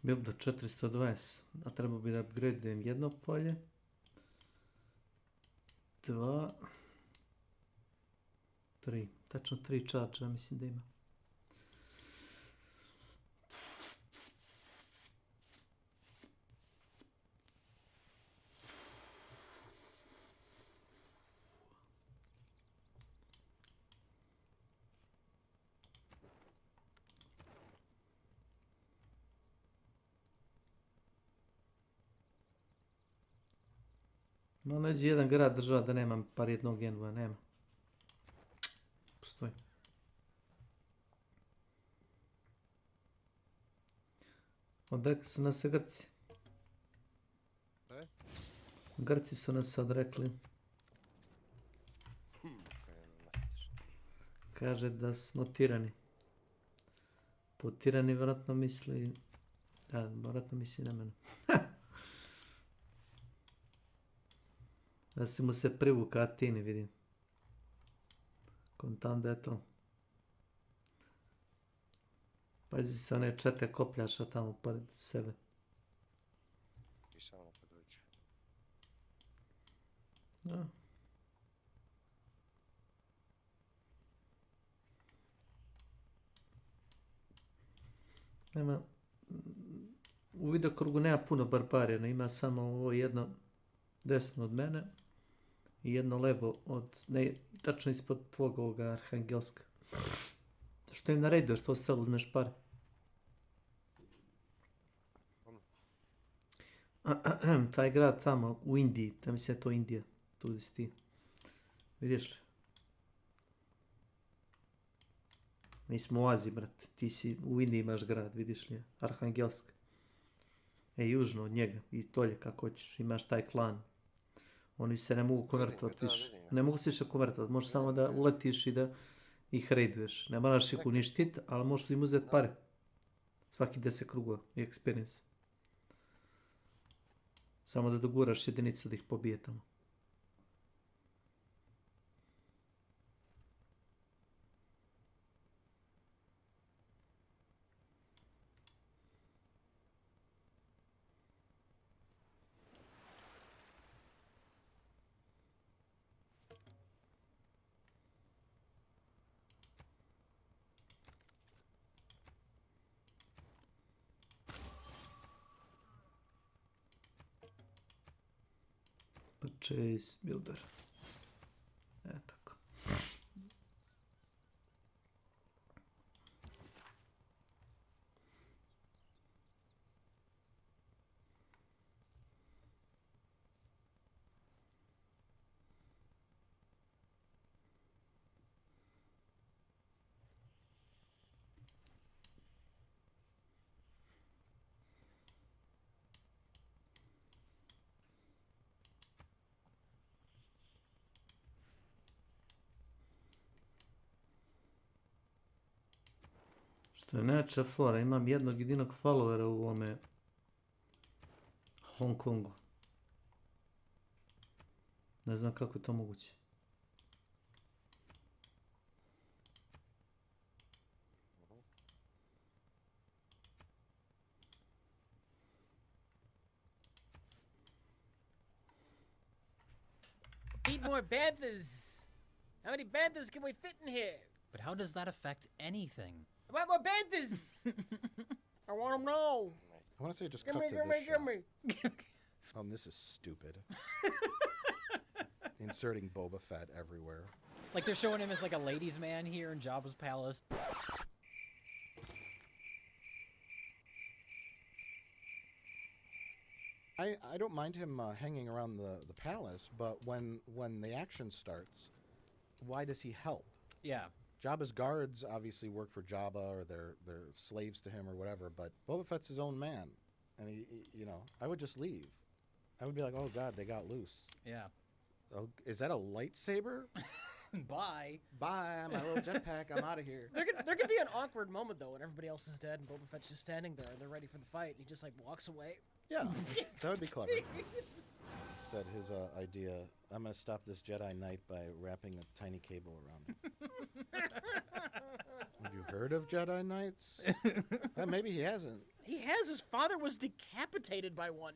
Builda 420, a treba bi da upgradeujem jedno polje. 2, 3, tačno 3 charge, mislim da ima. Ma nađi jedan grad država da nemam par jednog envoja, nema. Postoji. Odrekli su nas se Grci. Grci su nas se odrekli. Kaže da smo tirani. Po tirani vjerojatno misli... Da, vjerojatno misli na mene. Da si mu se privuka Atini, vidim. Kontam da je to. Pazi se one 4 kopljaša tamo pored sebe. I samo kad dođe. Da. Nema... U vidokrugu nema puno barbarijana, ima samo ovo jedno desno od mene i jedno levo od, ne, tačno ispod tvog ovoga Arhangelska. Što im naredio, što selu uzmeš pare? Taj grad tamo, u Indiji, tam mislim je to Indija, tu si ti. Vidiš li? Mi smo u Aziji, brate, ti si u Indiji imaš grad, vidiš li? Arhangelsk. Južno od njega, i dolje kako hoćeš, imaš taj klan. Oni se ne mogu konvertovati više. Ne mogu se više konvertovati, možeš samo da uletiš i da ih raiduješ. Ne moraš ih uništiti, ali možeš im uzeti pare. Svaki 10 krugova i experience. Samo da doguraš jedinicu da ih pobije tamo. Purchase builder. Tako. Što je najjača fora, imam jednog jedinog followera u ovome Hong Kongu. Ne znam kako je to moguće. Need more banthas. How many banthas can we fit in here? But how does that affect anything? I want more banthas. I want them now. I want to say just Give cut me, to give this me, shot. give me. This is stupid. Inserting Boba Fett everywhere. Like they're showing him as like a ladies' man here in Jabba's palace. I don't mind him hanging around the palace, but when the action starts, why does he help? Yeah. Jabba's guards obviously work for Jabba, or they're slaves to him or whatever, but Boba Fett's his own man. And he you know, I would just leave. I would be like, oh god, they got loose. Yeah. Oh, is that a lightsaber? Bye. Bye, my little jetpack, I'm out of here. There could be an awkward moment though when everybody else is dead and Boba Fett's just standing there and they're ready for the fight and he just like walks away. Yeah, that would be clever. Instead, his idea, I'm going to stop this Jedi Knight by wrapping a tiny cable around him. Have you heard of Jedi Knights? Maybe he hasn't. He has. His father was decapitated by one.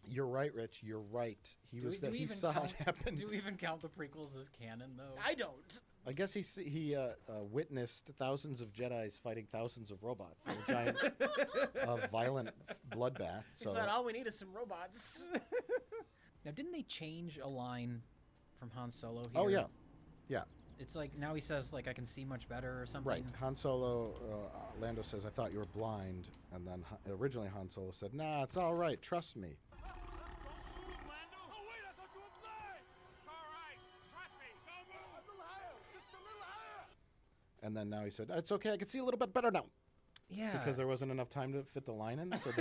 You're right, Rich. You're right. He saw it happen. Do we even count the prequels as canon, though? I don't. I guess he witnessed thousands of Jedis fighting thousands of robots in a giant violent bloodbath. So He thought all we need is some robots. Now, didn't they change a line from Han Solo here? Oh, yeah. Yeah. It's like, now he says, like, I can see much better or something. Right. Han Solo, Lando says, I thought you were blind. And then originally Han Solo said, nah, it's all right. Trust me. And then now he said, it's okay, I can see a little bit better now. Yeah. Because there wasn't enough time to fit the line in, so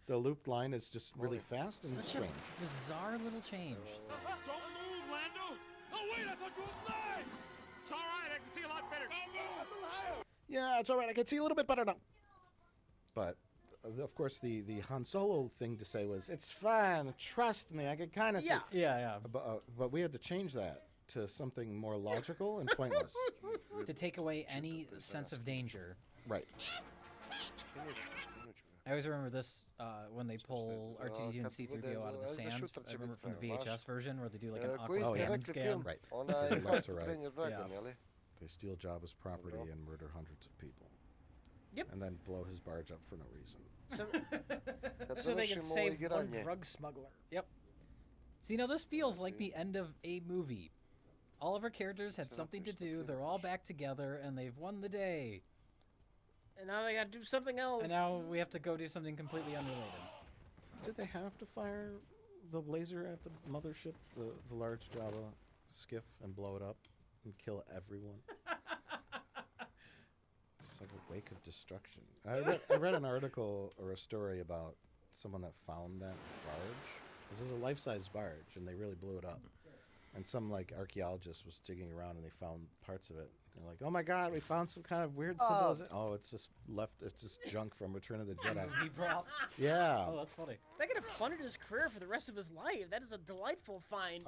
the looped line is just really fast and Such strange. a bizarre little change. Don't move, Lando! Oh, wait, I thought you were blind! It's all right, I can see a lot better. Yeah, it's all right, I can see a little bit better now. But, of course, the Han Solo thing to say was, it's fine, trust me, I can kind of see. Yeah. But we had to change that to something more logical and pointless. To take away any sense of danger. Right. I always remember this when they pull R2-D2 and C-3PO out of the sand. I remember from the VHS version where they do like an awkward hand scan. Right. Left to right. They steal Jabba's property and murder hundreds of people. Yep. And then blow his barge up for no reason. So they can save one drug smuggler. Yep. See, now this feels like the end of a movie. All of our characters had something to do, they're all back together, and they've won the day. And now they gotta do something else. And now we have to go do something completely unrelated. Did they have to fire the laser at the mothership, the large Jabba skiff, and blow it up and kill everyone? It's like a wake of destruction. I read an article or a story about someone that found that barge. This was a life-size barge, and they really blew it up. And some like archaeologist was digging around and they found parts of it. They're like, "Oh my God, we found some kind of weird civilization." Oh, it's just It's just junk from Return of the Jedi. Movie prop. Yeah. Oh, that's funny. That could have funded his career for the rest of his life. That is a delightful find.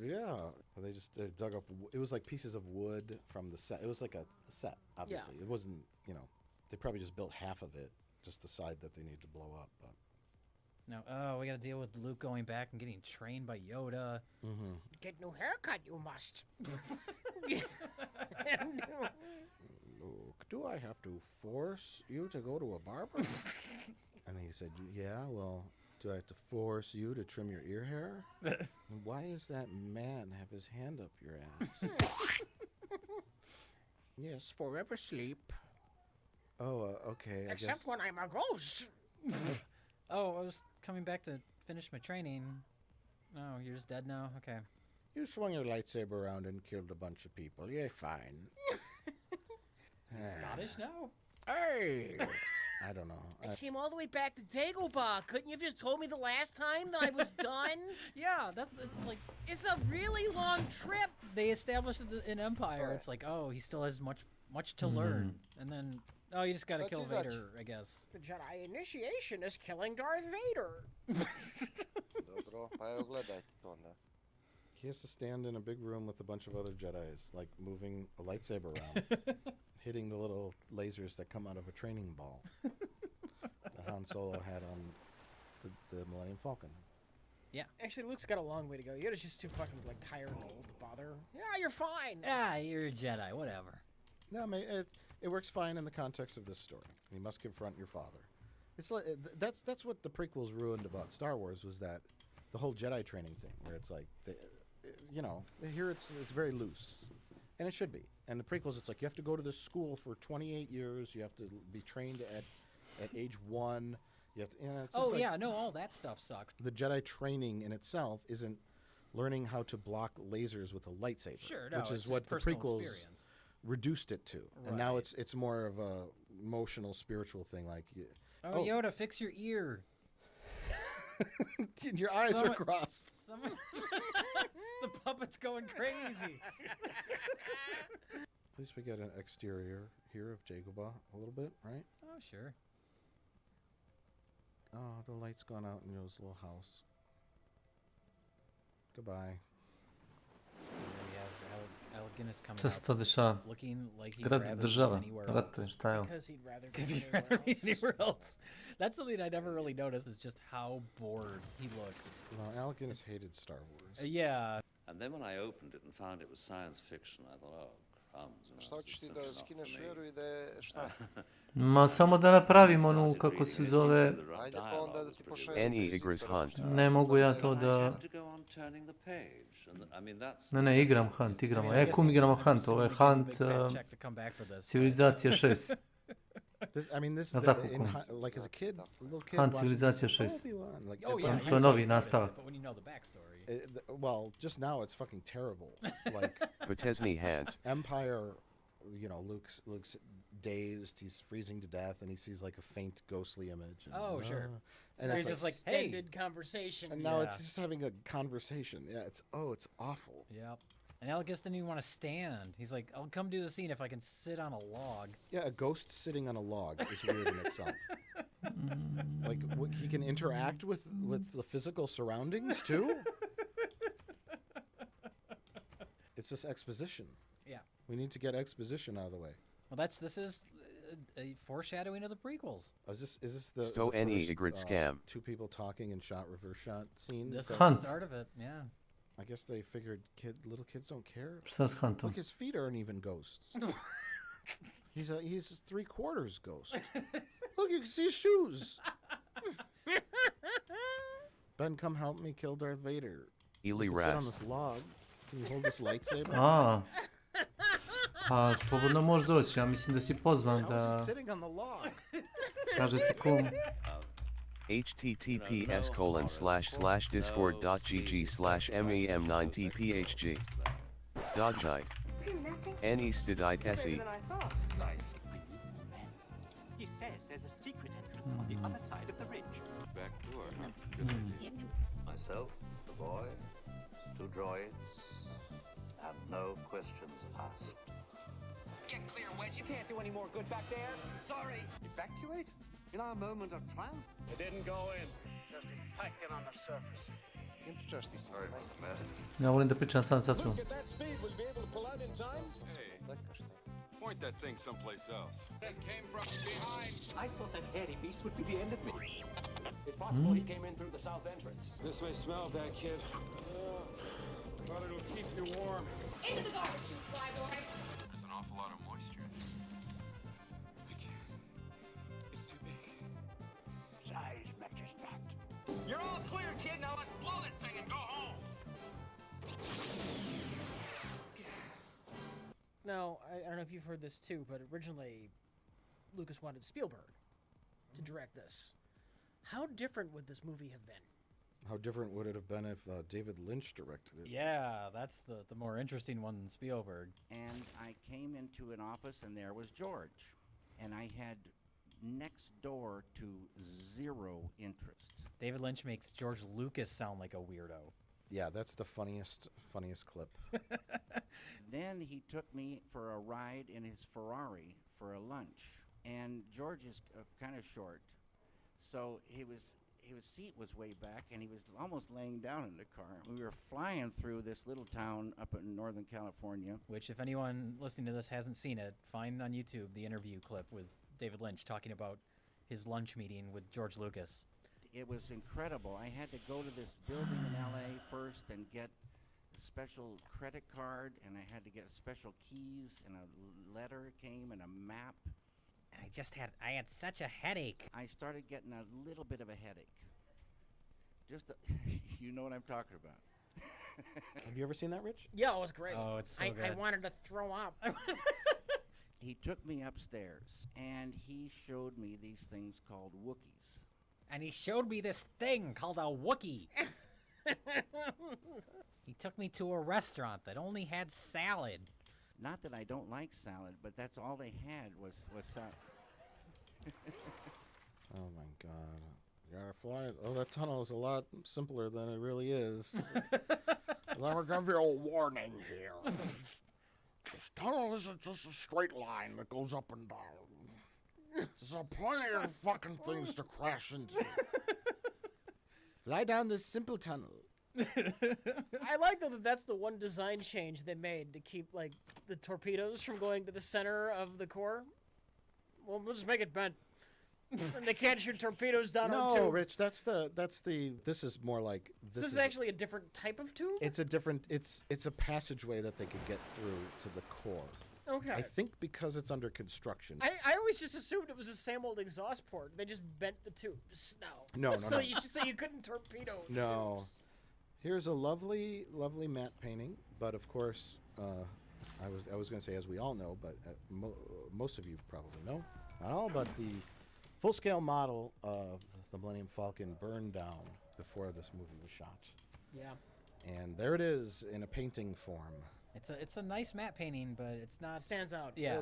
Yeah. They just dug up. It was like pieces of wood from the set. It was like a set, obviously. It wasn't, they probably just built half of it, just the side that they need to blow up. But. No, we gotta deal with Luke going back and getting trained by Yoda. Mm-hmm. Get new haircut, you must. Luke, do I have to force you to go to a barber? And he said, "Yeah, well, do I have to force you to trim your ear hair? Why is that man have his hand up your ass?" Yes, forever sleep. Oh, okay. Except when I'm a ghost. Oh, I was coming back to finish my training. Oh, you're just dead now? Okay. You swung your lightsaber around and killed a bunch of people. You're fine. Is he Scottish now? Hey! I don't know. I came all the way back to Dagobah. Couldn't you have just told me the last time that I was done? Yeah, it's a really long trip. They established an empire. It's like, oh, he still has much to learn. And then, oh, you just gotta kill Vader, I guess. The Jedi initiation is killing Darth Vader. Dobro, pa evo gledajte to onda. He has to stand in a big room with a bunch of other Jedis, like moving a lightsaber around, hitting the little lasers that come out of a training ball that Han Solo had on the Millennium Falcon. Yeah. Actually, Luke's got a long way to go. Yoda's just too fucking tired and old to bother. Yeah, you're fine. Ah, you're a Jedi, whatever. No, I mean, it works fine in the context of this story. You must confront your father. It's like that's what the prequels ruined about Star Wars, was that the whole Jedi training thing, where it's like, here it's very loose, and it should be. And the prequels, it's like you have to go to this school for 28 years. You have to be trained at age 1. You have to. It's just all that stuff sucks. The Jedi training in itself isn't learning how to block lasers with a lightsaber, Sure, no, which it's is what just the personal prequels experience. Reduced it to, and now it's more of a emotional, spiritual thing. Like, oh, Yoda, fix your ear. Your eyes are crossed. The puppet's going crazy. At least we get an exterior here of Dagobah a little bit, right? Oh, sure. Oh, the light's gone out in Yoda's little house. Goodbye. Przez to dysza. Grad drzewa. Raty, sztają. Because he'd rather be anywhere else. That's something I never really noticed, is just how bored he looks. Well, Alec has hated Star Wars. Yeah. And then when I opened it and found it was science fiction, I thought, oh, crumbs. Šta ćeš ti da skineš vjeru i da je šta? Ma samo da napravim onu, kako se zove... Ajde pa onda da ti pošaljem. Any Igris Hunt. Ne mogu ja to da... Ne, igram Hunt, igramo. Kum igramo Hunt, ovo je Hunt Civilizacija 6. Like as a kid, little kid Hunt Civilizacija 6. yeah, To je novi nastavak. But when you know the backstory. Well, just now it's fucking terrible. Like Potesny Hand. Empire, Luke's dazed, he's freezing to death, and he sees like a faint ghostly image. And, Sure. And it's just like extended conversation. And now it's just having a conversation. Yeah, it's awful. Yep. And Alec didn't even want to stand. He's like, I'll come do the scene if I can sit on a log. Yeah, a ghost sitting on a log is weird in itself. Like, he can interact with the physical surroundings, too? It's just exposition. Yeah. We need to get exposition out of the way. Well, this is a foreshadowing of the prequels. Is this the Sto any Igrid scam. Two people talking in reverse shot scene? This is the start of it, yeah. I guess they figured little kids don't care. Hunt. Look, his feet aren't even ghosts. He's 3/4 ghost. Look, you can see his shoes. Ben, come help me kill Darth Vader. Eli Sit on Ras. this log. Can you hold this lightsaber? A slobodno možeš doći, ja mislim da si pozvan da... Sitting on the log. Kaže ti kum. https://discord.gg/mem9tphg. Dogite. Any studite se. He says there's a secret entrance on the other side of the ridge. Back door, huh? Good idea. Myself, the boy, Two droids, and no questions asked. Get clear, Wedge. You can't do any more good back there. Sorry. Evacuate? In our moment of triumph? It didn't go in. Just packing on the surface. Interesting. Sorry about the mess. Ja volim da pričam sam sa sobom. Look at that speed. Will you be able to pull out in time? Hey, point that thing someplace else. That came from behind. I thought that hairy beast would be the end of me. It's possible he came in through the south entrance. This way smells that kid. But it'll keep you warm. Into the garbage, you flyboy. There's an awful lot of moisture. I can't. It's too big. Size matters not. You're all clear, kid. Now let's blow this thing and go home. Now, I don't know if you've heard this too, but originally Lucas wanted Spielberg to direct this. How different would this movie have been? How different would it have been if David Lynch directed it? Yeah, that's the more interesting one than Spielberg. And I came into an office and there was George. And I had next door to zero interest. David Lynch makes George Lucas sound like a weirdo. Yeah, that's the funniest clip. Then he took me for a ride in his Ferrari for a lunch. And George is kind of short. So his seat was way back, and he was almost laying down in the car. We were flying through this little town up in Northern California. Which, if anyone listening to this hasn't seen it, find on YouTube the interview clip with David Lynch talking about his lunch meeting with George Lucas. It was incredible. I had to go to this building in LA first and get a special credit card, and I had to get special keys, and a letter came, and a map. I had such a headache. I started getting a little bit of a headache. You know what I'm talking about. Have you ever seen that, Rich? Yeah, it was great. Oh, it's so I good. wanted to throw up. He took me upstairs, and he showed me these things called Wookiees. And he showed me this thing called a Wookiee. He took me to a restaurant that only had salad. Not that I don't like salad, but that's all they had was salad. Oh my god. You gotta fly. Oh, that tunnel is a lot simpler than it really is. Let me give you a warning here. This tunnel isn't just a straight line that goes up and down. There's plenty of fucking things to crash into. Fly down this simple tunnel. I like that that's the one design change they made to keep like the torpedoes from going to the center of the core. Well, we'll just make it bent. And they can't shoot torpedoes down on tube. No, Rich, that's the this is more like This is actually a different type of tube? It's a passageway that they could get through to the core. Okay. I think because it's under construction. I always just assumed it was the same old exhaust port. They just bent the tubes. No. No. So you couldn't torpedo No. tubes. Here's a lovely matte painting, but of course, I was going to say, as we all know, but most of you probably know, not all, but the full-scale model of the Millennium Falcon burned down before this movie was shot. Yeah. And there it is in a painting form. It's a nice matte painting, but it's not stands out. Yeah,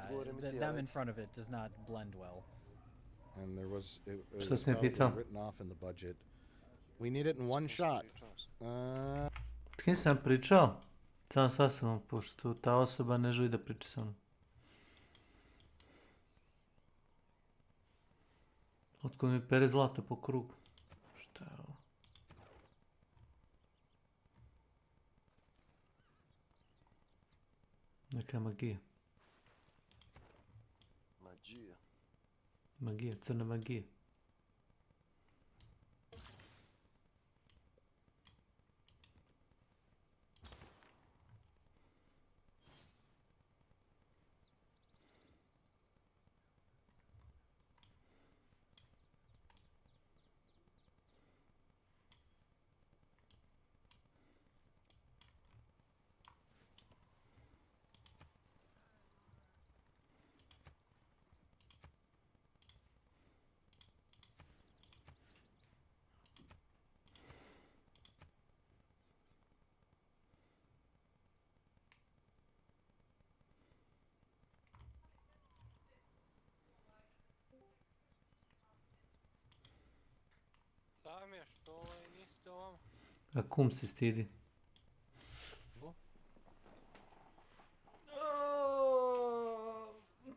them in front of it does not blend well. And it was Što si me probably pitao? written off in the budget. We need it in one shot. S kim sam pričao? Sam sa sobom, pošto ta osoba ne želi da priča sa mnom. Otko mi pere zlato po krugu. Šta je ovo? Neka magija. Magija, crna magija. Šta mi je, što niste ovom? A kum se stidi.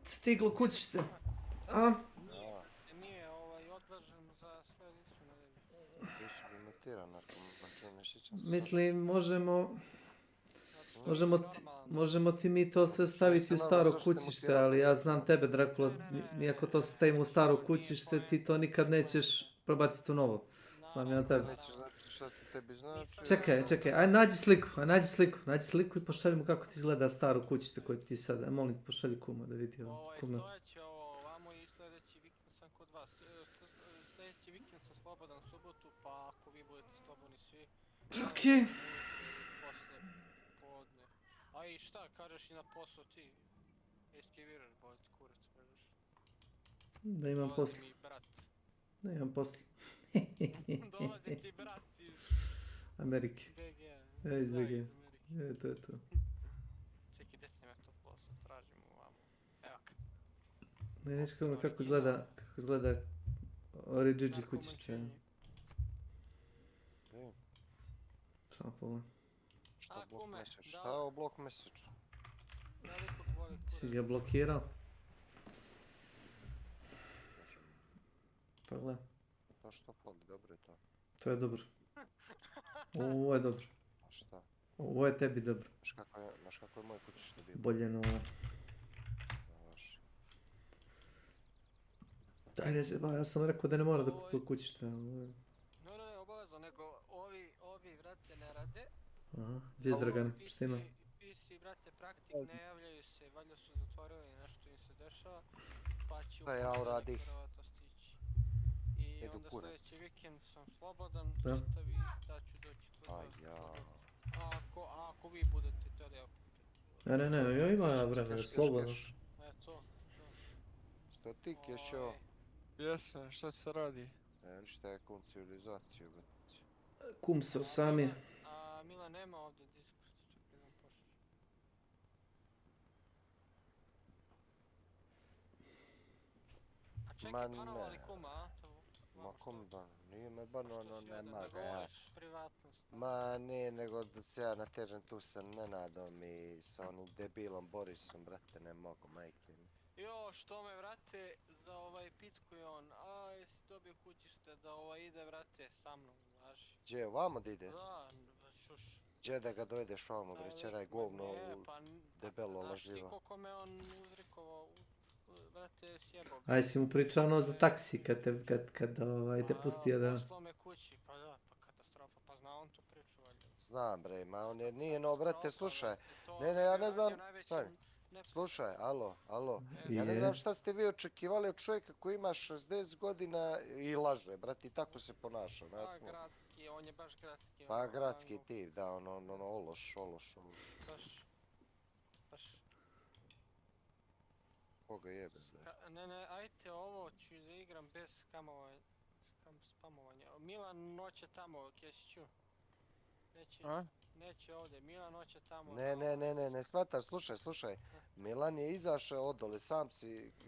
stiglo kućište. A? Nije, odlažem za sljedeću nedelju. Ti si limitiran, ako ne sjećam se. Mislim, možemo ti mi to sve staviti u staro kućište, ali ja znam tebe, Drakula, mi ako to stavimo u staro kućište, ti to nikad nećeš probaciti u novo. Znam ja tebe. Nećeš znati šta se tebi znači. Čekaj, aj nađi sliku i pošalji mu kako ti izgleda staro kućište koje ti sad, aj molim, pošalji kuma da vidi ovo. Stojeće ovamo i sljedeći vikend sam kod vas. Sljedeći vikend sam slobodan subotu, pa ako vi budete slobodni svi... Okej. Posle podne. A i šta, kažeš i na posao ti? Eskiviraš, boliti kurac, kažeš. Da imam posla. Dolazi mi brat. Da imam posla. Dolazi ti brat iz... Amerike. DG-a. Iz DG. To je to. Čekaj, gdje sam ja to posao, tražim ovamo. Evo ka. Vidiš kako izgleda Origigi kućište. Samo pogledaj. Šta je ovo blok message? Si ga blokirao? Pa gledaj. To što fali, dobro je to. To je dobro. Ovo je dobro. Šta? Ovo je tebi dobro. Znaš kako je moje kućište bilo? Bolje no ovo. Ajde, ja sam rekao da ne mora da kupuje kućište. Ne, obavezno, nego ovi, vrate, ne rade. Aha, gdje je Dragan? Šta ima? PC, vrate, praktik, ne javljaju se, valjda su zatvorili, nešto im se dešava, pa će u ponedjeljak vjerovatno stići. I onda sljedeći vikend sam slobodan, čitavi, da ću doći kod vas u subotu. A ako vi budete htjeli, Ne, ima vremena, slobodno. To. Što ti kješo? Jesam, šta se radi? Šta je kum civilizacije, brati? Kum se sami. A Milan nema ovdje Discord, čekaj da vam pošli. A čekaj, banovali kuma, a? Ma kom ban, nije me banovano, nema ga ja. Govoriš privatnost. Ma nije, nego da se ja natežem tu sa Nenadom i sa onim debilom Borisom, brate, ne mogu, majke mi. Jo, što me, vrate, za pitkuje on, a jesi dobio kućište da ide, vrate, sa mnom, znaš. Gdje, ovamo da ide? Da, šuš. Gdje da ga dovedeš ovamo, brećeraj govno debelo laživa. Znaš ti koliko me on uzrikovao, vrate, sjebao. Aj, si mu pričao ono za taksi kad te pustio da... Poslao me kući, pa da, pa katastrofa, pa zna on tu priču, valjda. Znam, bre, ma on nije, no, brate, slušaj. Ne, ja ne znam, stani. Slušaj, alo. Ja ne znam šta ste vi očekivali od čovjeka koji ima 60 godina i laže, brate, i tako se ponaša. Pa gradski, on je baš gradski. Pa gradski tip, da, ološ. Baš. Koga jebe, bre? Ne, ajte ovo ću da igram bez spamovanja. Milan noće tamo, Kesiću. Neće ovdje, Milan hoće tamo... Ne, shvataš, slušaj. Milan je izašao odole, sam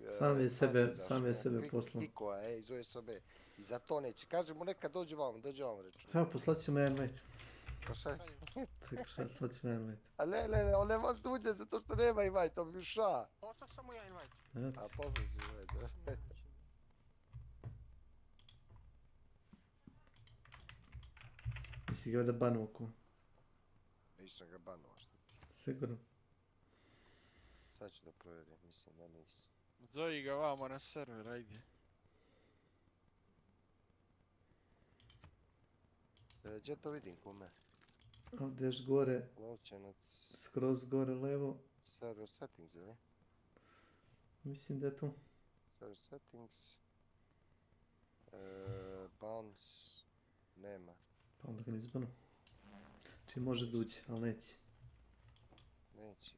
Sam je sebe poslao. Kikoa, iz ove sobe. I za to neće. Kaže mu neka dođe vam reći. Evo, poslat ćemo invite. Pa Slat ćemo invite. A ne, on ne može da uđe zato što nema invite, to bi ša. Poslao sam mu ja invite. A poslao si invite. Nisi ga ovdje banuo ko? Nisam ga banuo, što? Sigurno. Sad ću da provjerim, mislim da nisam. Zoji ga vamo na server, ajde. Gdje to vidim, kume? Ovdje još gore, skroz gore levo. Server settings, ili? Mislim da je tu. Server settings. Bounce. Nema. Pa onda ga nisi banuo. Či može dući, ali neće. Neće,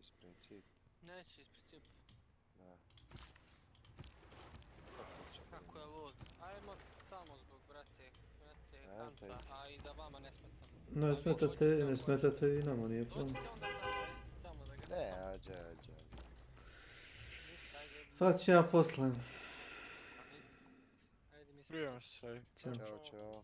iz principa. Da. Kako je lud. Ajmo tamo zbog brate Hanta, a i da vama ne smetam. Ne smetate i nama, nije problem. Dođite onda tamo da ga... Ne, ađe. Sad ću ja posle. Ajde mi Prijem se. Ćao.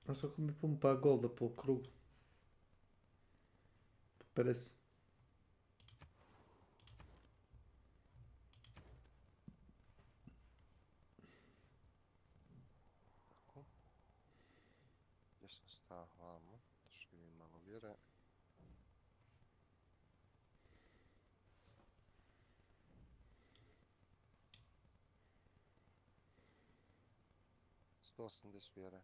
A svako mi pumpa golda po krugu. 50. Tako. Gdje sam stao? Vamo. Da živim malo vjere. Sto 80 vjere.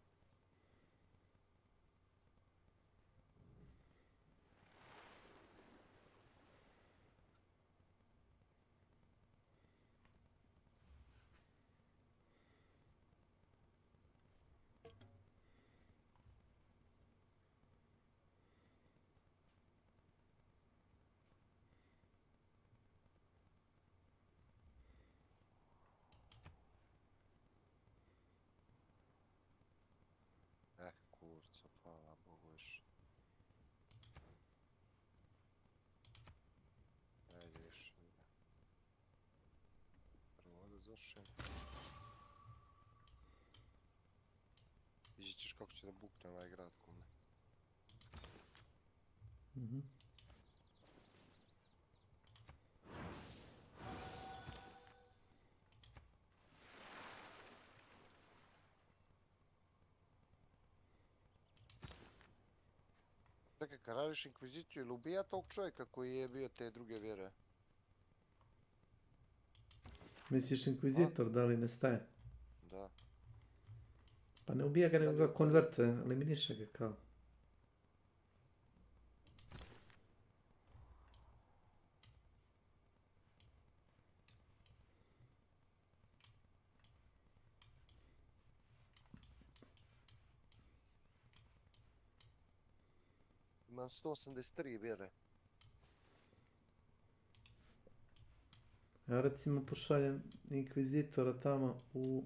Kurca, hvala Bogu još. Ajde još. Prvo da završim. Vidjet ćeš kako će da bukne ovaj grad kume. Čekaj, kad radiš inkviziciju, ili ubija tog čovjeka koji je bio te druge vjere? Misliš inkvizitor, da li ne staje? Da. Pa ne ubija ga, nego ga konvertuje, eliminiše ga kao. Imam 183 vjere. Ja recimo pošaljem inkvizitora tamo u...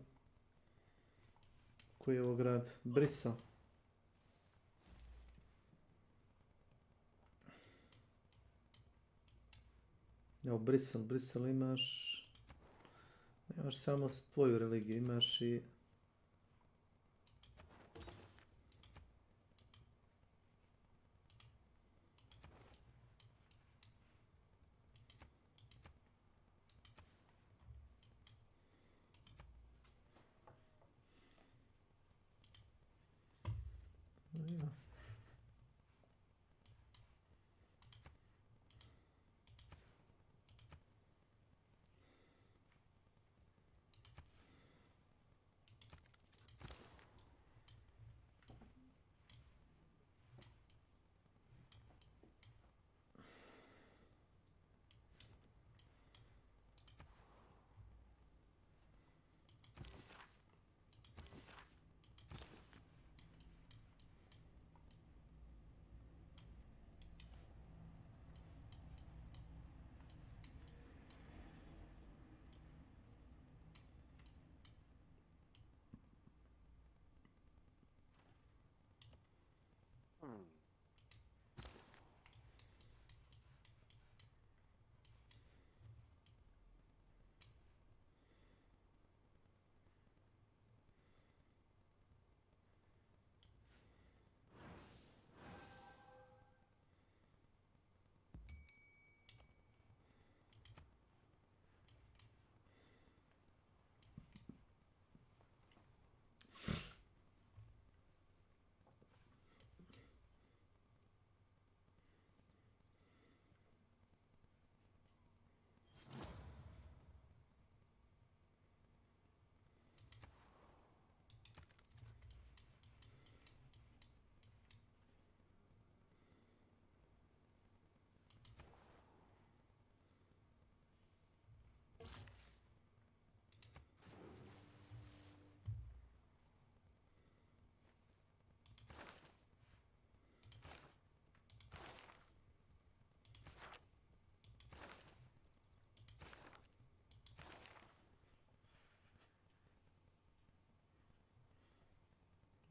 Koji je ovo grad? Brisel. Evo Brisel imaš... Nemaš samo tvoju religiju, imaš i...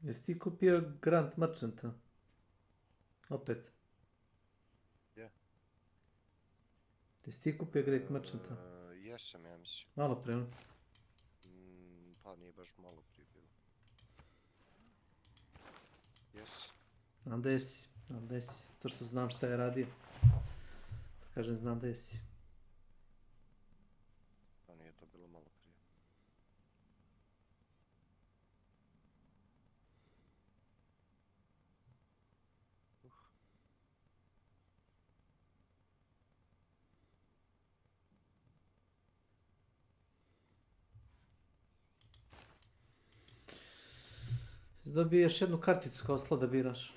Jesi ti kupio Grand Merchanta? Opet. Gdje? Jesi ti kupio Great Merchanta? Jesam, ja mislim. Malo pre, no? Pa nije baš malo prije bilo. Znam gde si, znam gde si. To što znam šta je radio. To kažem, znam gde si. A nije to bilo malo prije. Dobiješ jednu karticu kao slot da biraš.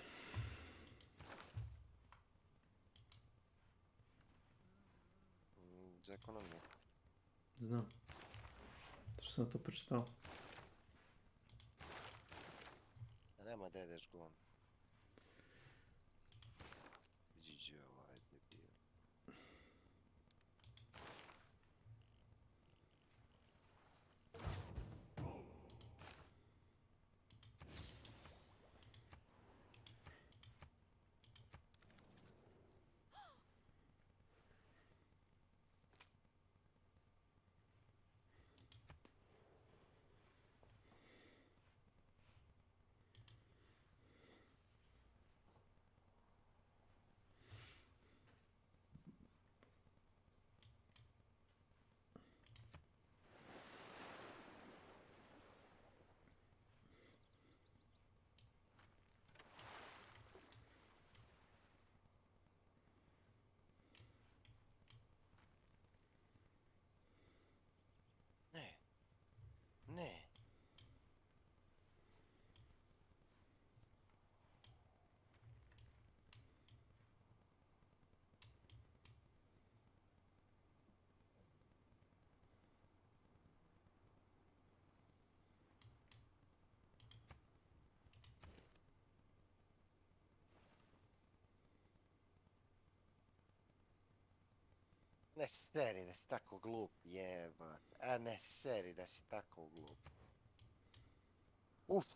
Za ekonomiju. Znam. To što sam to pročitao. A nema da jedeš gon. Iđi ovaj debil. Ne. Ne. Ne seri da si tako glup, jebat. A ne seri da si tako glup. Uf.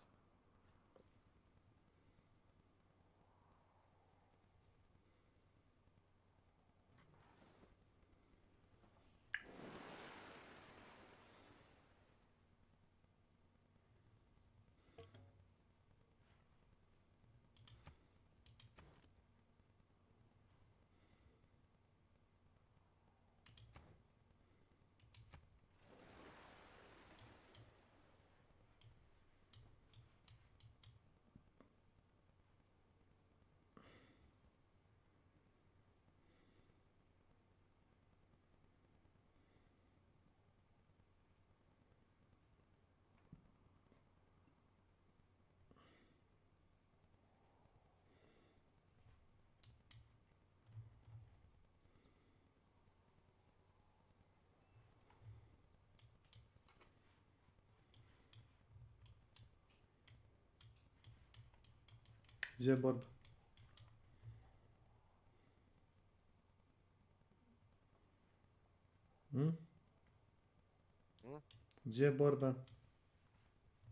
Gdje je borba? Gdje je borba?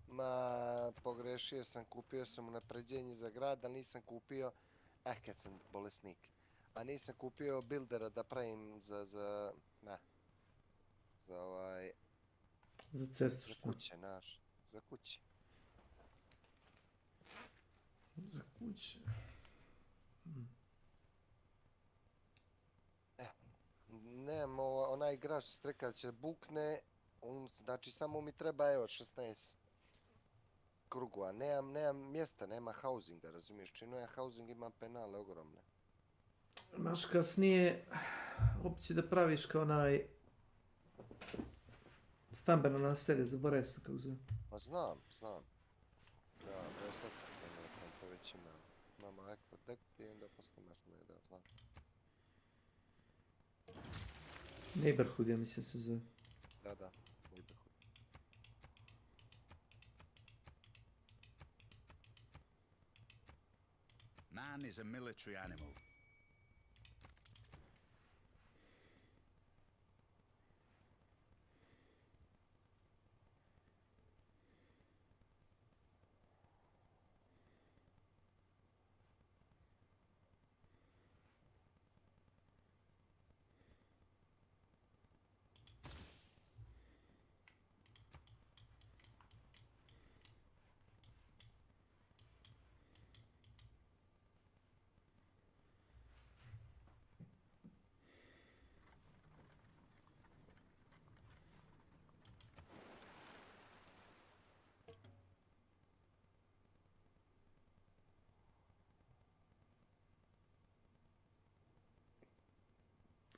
Ma, pogrešio sam, kupio sam unapređenje za grad, ali nisam kupio, kad sam bolesnik, a nisam kupio buildera da pravim za ovaj... Za cestu Za što? kuće, naš, za kuće. Za kuće. Nemam onaj igrač streka će bukne, znači samo mi treba evo 16 krugova, nemam mjesta, nema housinga, razumiješ, činu ja housing imam penale ogromne. Imaš kasnije opciju da praviš kao onaj stambeno naselje, zaboravio sam kako zove. Ma znam. Da, evo sad sam krenuo, to već imam Aqua Deck i onda posle imaš me da znam. Neighborhood, ja mislim se zove. Da, Neighborhood. Man is a military animal.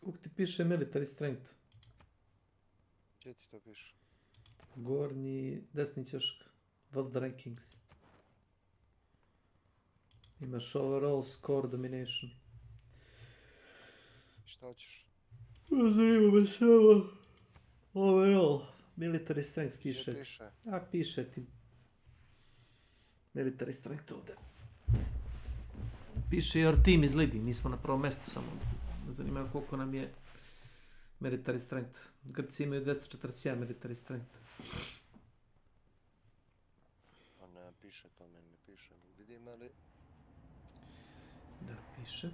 Kuk ti piše military strength? Gdje ti to piše? Gornji desni ćošak. World rankings. Imaš overall score domination. Šta hoćeš? Zanima me samo. Overall. Military strength piše Gdje ti. piše? A piše ti. Military strength ovdje. Piše your team is leading. Nismo na prvom mjestu samo. Zanima me koliko nam je military strength. Grci imaju 241 military strength. Pa ne piše to, meni ne piše. Vidim ali... Da, piše.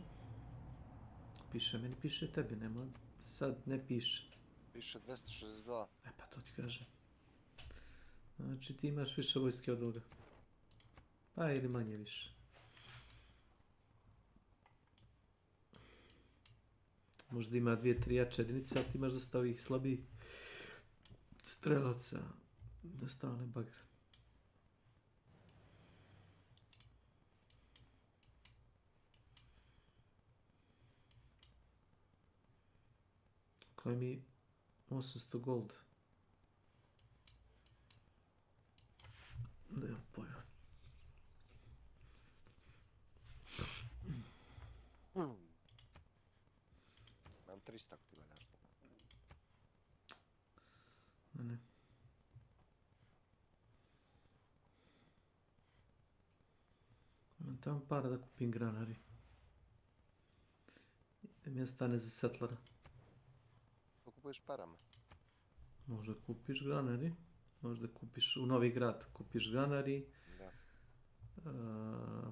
Piše, meni piše tebi, nema. Sad ne piše. Piše 262. E pa to ti kažem. Znači ti imaš više vojske od ovoga. Pa ili manje više. Možda ima 2-3 jače jedinice, ali ti imaš dosta ovih slabijih strelaca. Dosta one bagre. Koji mi 800 gold. Nemam pojma. Imam 300 ako ti valjaš. Ne. Imam tamo para da kupim granari. Da mi ostane za settlera. To kupuješ parama? Možda kupiš granari. Možda kupiš u Novi Grad. Kupiš granari. Da.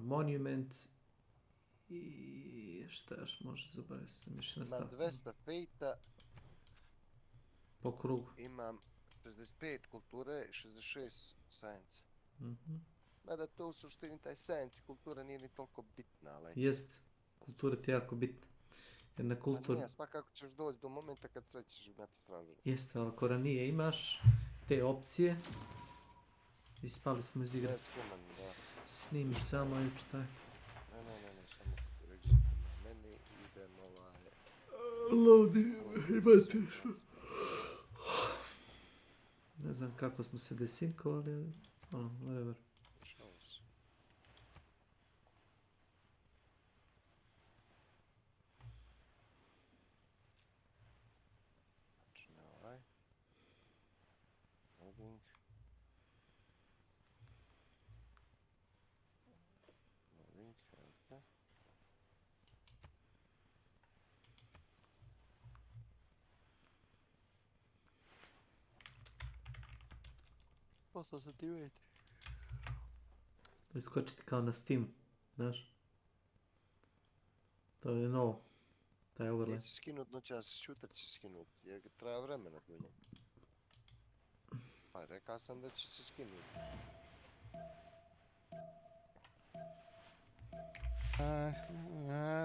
Monument. I šta još može zaboraviti sam još na Imam 200 fejta. Po krugu. Imam 65 kulture i 66 science. Mada to u suštini taj science i kultura nije ni toliko bitna, ali... Jest. Kultura ti je jako bitna. Jer na kulturi... Pa nije, svakako ćeš doći do momenta kad sve ćeš imati stražnje. Jeste, ali ako ranije imaš te opcije... Ispali smo iz igre. Da. Snimi samo i čitaj. Ne, samo reći na meni idem Loading, imate. Ne znam kako smo se desinkovali, ali... whatever. Loading. Okay. Posao se ti uvjeti. Iskočiti kao na Steam, znaš? To je novo. Taj overlay. Neće skinut noćas, šuter će skinut, jer treba vremena do njega. Pa rekao sam da će se skinuti.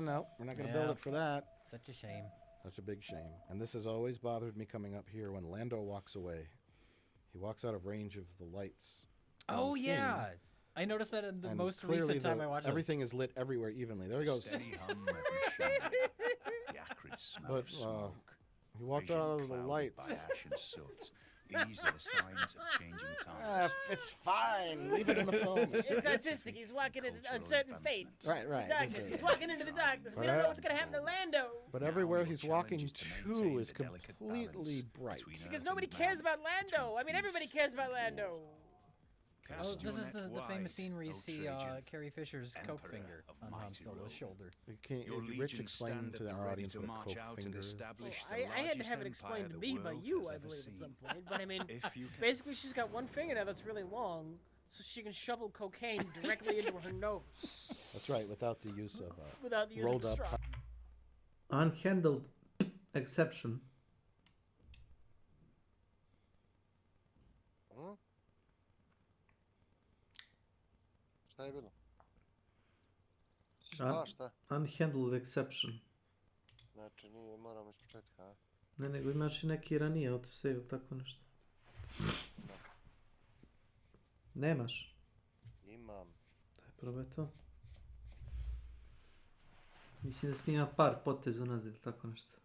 No, we're not gonna build it for that. Such a shame. Such a big shame. And this has always bothered me coming up here when Lando walks away. He walks out of range of the lights. Oh yeah! I noticed that in the most recent time I watched everything is lit everywhere evenly. There he goes. Steady hum of machinery. The acrid smell of smoke. He walked out of the lights. By ash and soot. These are the signs of changing times. It's fine. Leave it in the film. It's artistic. He's walking into uncertain fate. Right. Darkness. He's walking into the darkness. We don't know what's gonna happen to Lando. But everywhere he's walking to is completely bright. Because nobody cares about Lando. I mean, everybody cares about Lando. Oh, this is the famous scene where you see Carrie Fisher's coke finger on Han Solo's shoulder. Rich explained to our audience what a coke finger is. I had to have it explained to me by you, I believe, at some point. But I mean, basically she's got one fingernail that's really long, so she can shovel cocaine directly into her nose. That's right, without the use of rolled up straw. Unhandled exception. Šta je bilo? Šta? Unhandled exception. Znači nije, moramo ispočetka, a? Ne, nego imaš i neki ranije autosave, tako nešto. Da. Nemaš? Imam. Daj, probaj to. Mislim da snima par poteza unazad, tako nešto.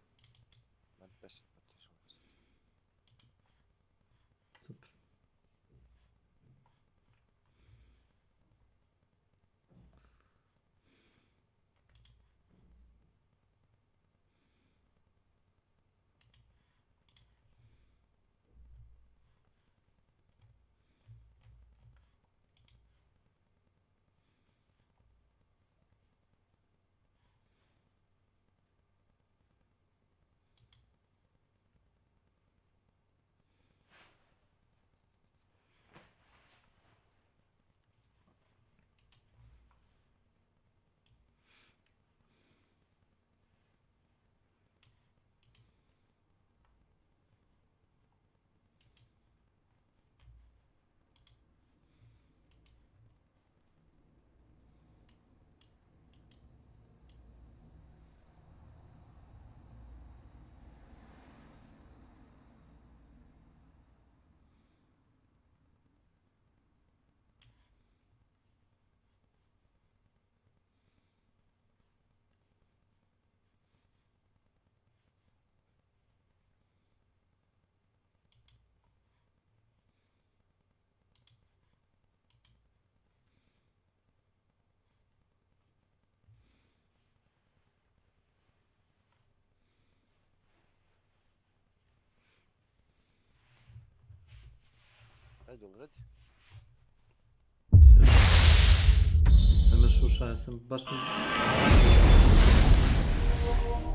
Ajde, ugradi. Sam me šušao, sam baš mi...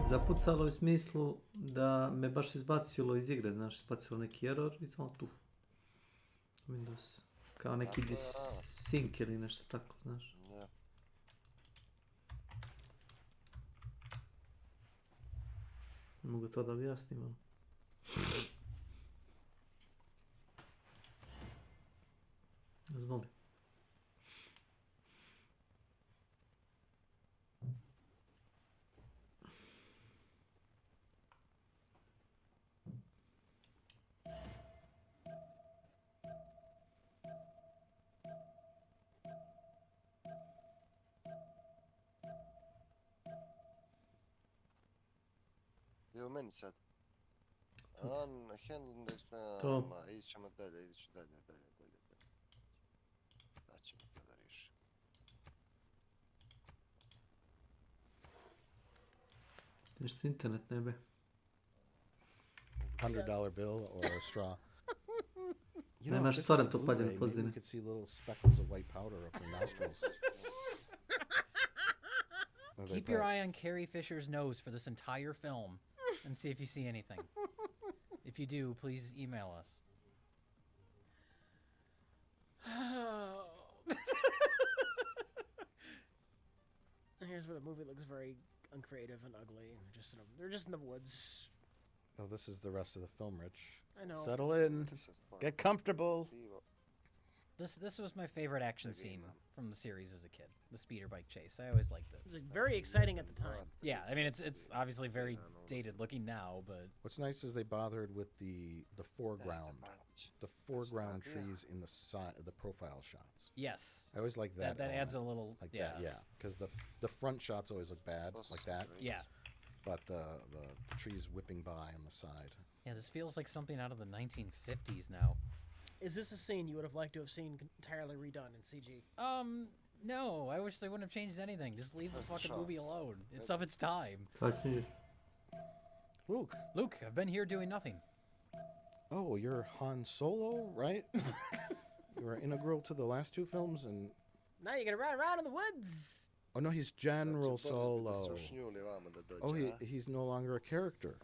Zapucalo u smislu da me baš izbacilo iz igre, znaš, izbacilo neki error i samo tu. Windows. Kao neki sync ili nešto tako, znaš. Ja. Ne mogu to da objasnim, ali... Zvoli. Je u meni sad. On, handling da To. ma, ići ćemo dalje, ići dalje. Sad ćemo to da riješimo. Nešto internet ne be. $100 bill or a straw. You Nemaš this is torrent a upaljen Blu-ray, u maybe pozadini. we could see little speckles of white powder up her nostrils. Are they Keep your bad? eye on Carrie Fisher's nose for this entire film and see if you see anything. If you do, please email us. Here's where the movie looks very uncreative and ugly. They're just in the woods. Oh, this is the rest of the film, Rich. I know. Settle in. Get comfortable. This was my favorite action scene from the series as a kid. The speeder bike chase. I always liked it. It was very exciting at the time. Yeah, I mean it's obviously very dated looking now, but What's nice is they bothered with the foreground, trees in the side, the profile shots. yes. I always like that. That adds a element. little like yeah. that, yeah. Because the front shots always look bad, like that. Yeah. But the trees whipping by on the side. Yeah, this feels like something out of the 1950s now. Is this a scene you would have liked to have seen entirely redone in CG? No, I wish they wouldn't have changed anything. Just leave the fucking movie alone. It's of its time. Luke. Luke, I've been here doing nothing. Oh, you're Han Solo, right? You were integral to the last two films, and Now you're gonna ride around in the woods. oh no, he's General Solo. Oh, he's no longer a character.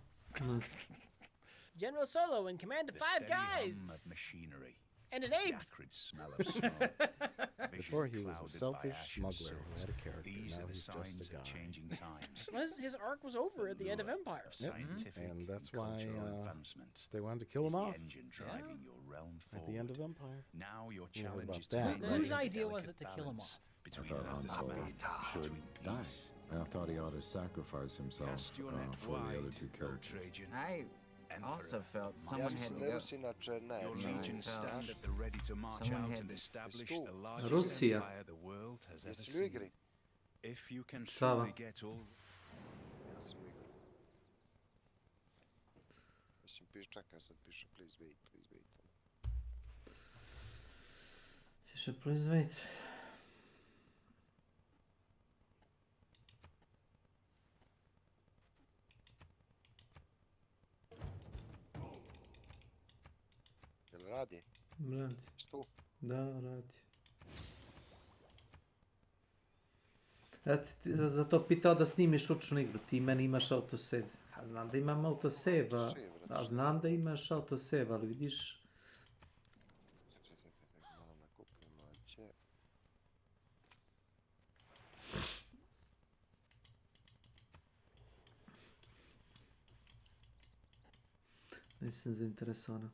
General Solo in command of The 5 steady hum of guys. machinery. And an ape. Acrid smell of smoke. Before he was a Clouded selfish by ash smuggler and who had a character. These Now are the he's signs just a guy. of changing times. His arc was over at the end of Empire. Yep. Scientific And that's and why cultural advancement they wanted to kill is him the off engine driving your realm at forward. the end of Empire. Now your You heard challenge about is to that, maintain right? Whose a idea was delicate it to kill him balance off? I between thought Han Solo necessity should and die. peace. I thought he ought to sacrifice himself Cast your net for the other wide, two O characters. Trajan. I also felt Ja someone had mislim to da go. Rusi inače ne. Your Yeah, legions I felt- stand at the ready to march Someone out had and to- establish Stu. the largest Rusija. empire the world has ever Jesi li u igri? seen. If you can Stava. truly get all Ja sam u igri. Mislim, čekaj sad piše, please wait. Piše please wait. Jel radi? Radi. Stu? Da, radi. Ja ti zato pitao da snimiš ručnu igru, ti meni imaš autosave. A znam da imam autosave, a znam da imaš autosave, ali vidiš... Malo me kupim, maće. Nisam zainteresovana.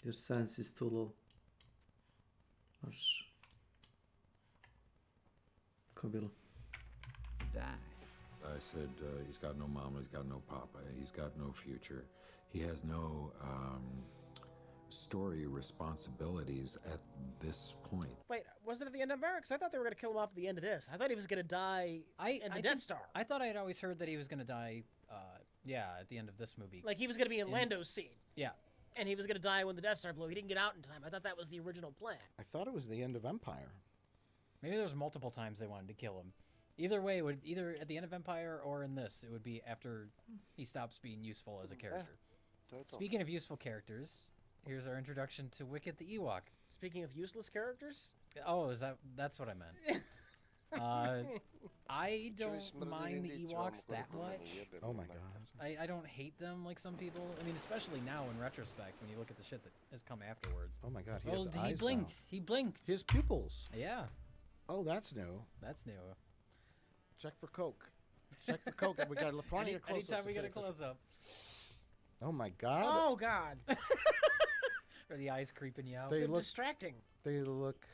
Jer science is too low. Baš... Ko je bilo? I said he's got no mama, he's got no papa, he's got no future. He has no story responsibilities at this point. Wait, was it at the end of Empire? Because I thought they were gonna kill him off at the end of this. I thought he was gonna die in the Death Star. I thought I had always heard that he was gonna die. At the end of this movie. Like he was gonna be in Lando's scene. Yeah. And he was gonna die when the Death Star blew. He didn't get out in time. I thought that was the original plan. I thought it was the end of Empire. Maybe there was multiple times they wanted to kill him. Either way, it would either at the end of Empire or in this, it would be after he stops being useful as a character. Speaking of useful characters, Here's our introduction to Wicket the Ewok. Speaking of useless characters. Oh, that's what I meant. I don't mind the Ewoks that much. Oh my god. I don't hate them like some people. I mean, especially now in retrospect when you look at the shit that has come afterwards. Oh my god, Oh, he blinked. He blinked. His pupils. Yeah. Oh, that's new. That's new. Check for Coke. Check for Coke. We got plenty of close-ups. Anytime we get a close-up. Oh my god. Oh god. Are the eyes creeping you out? They They're look distracting. They look.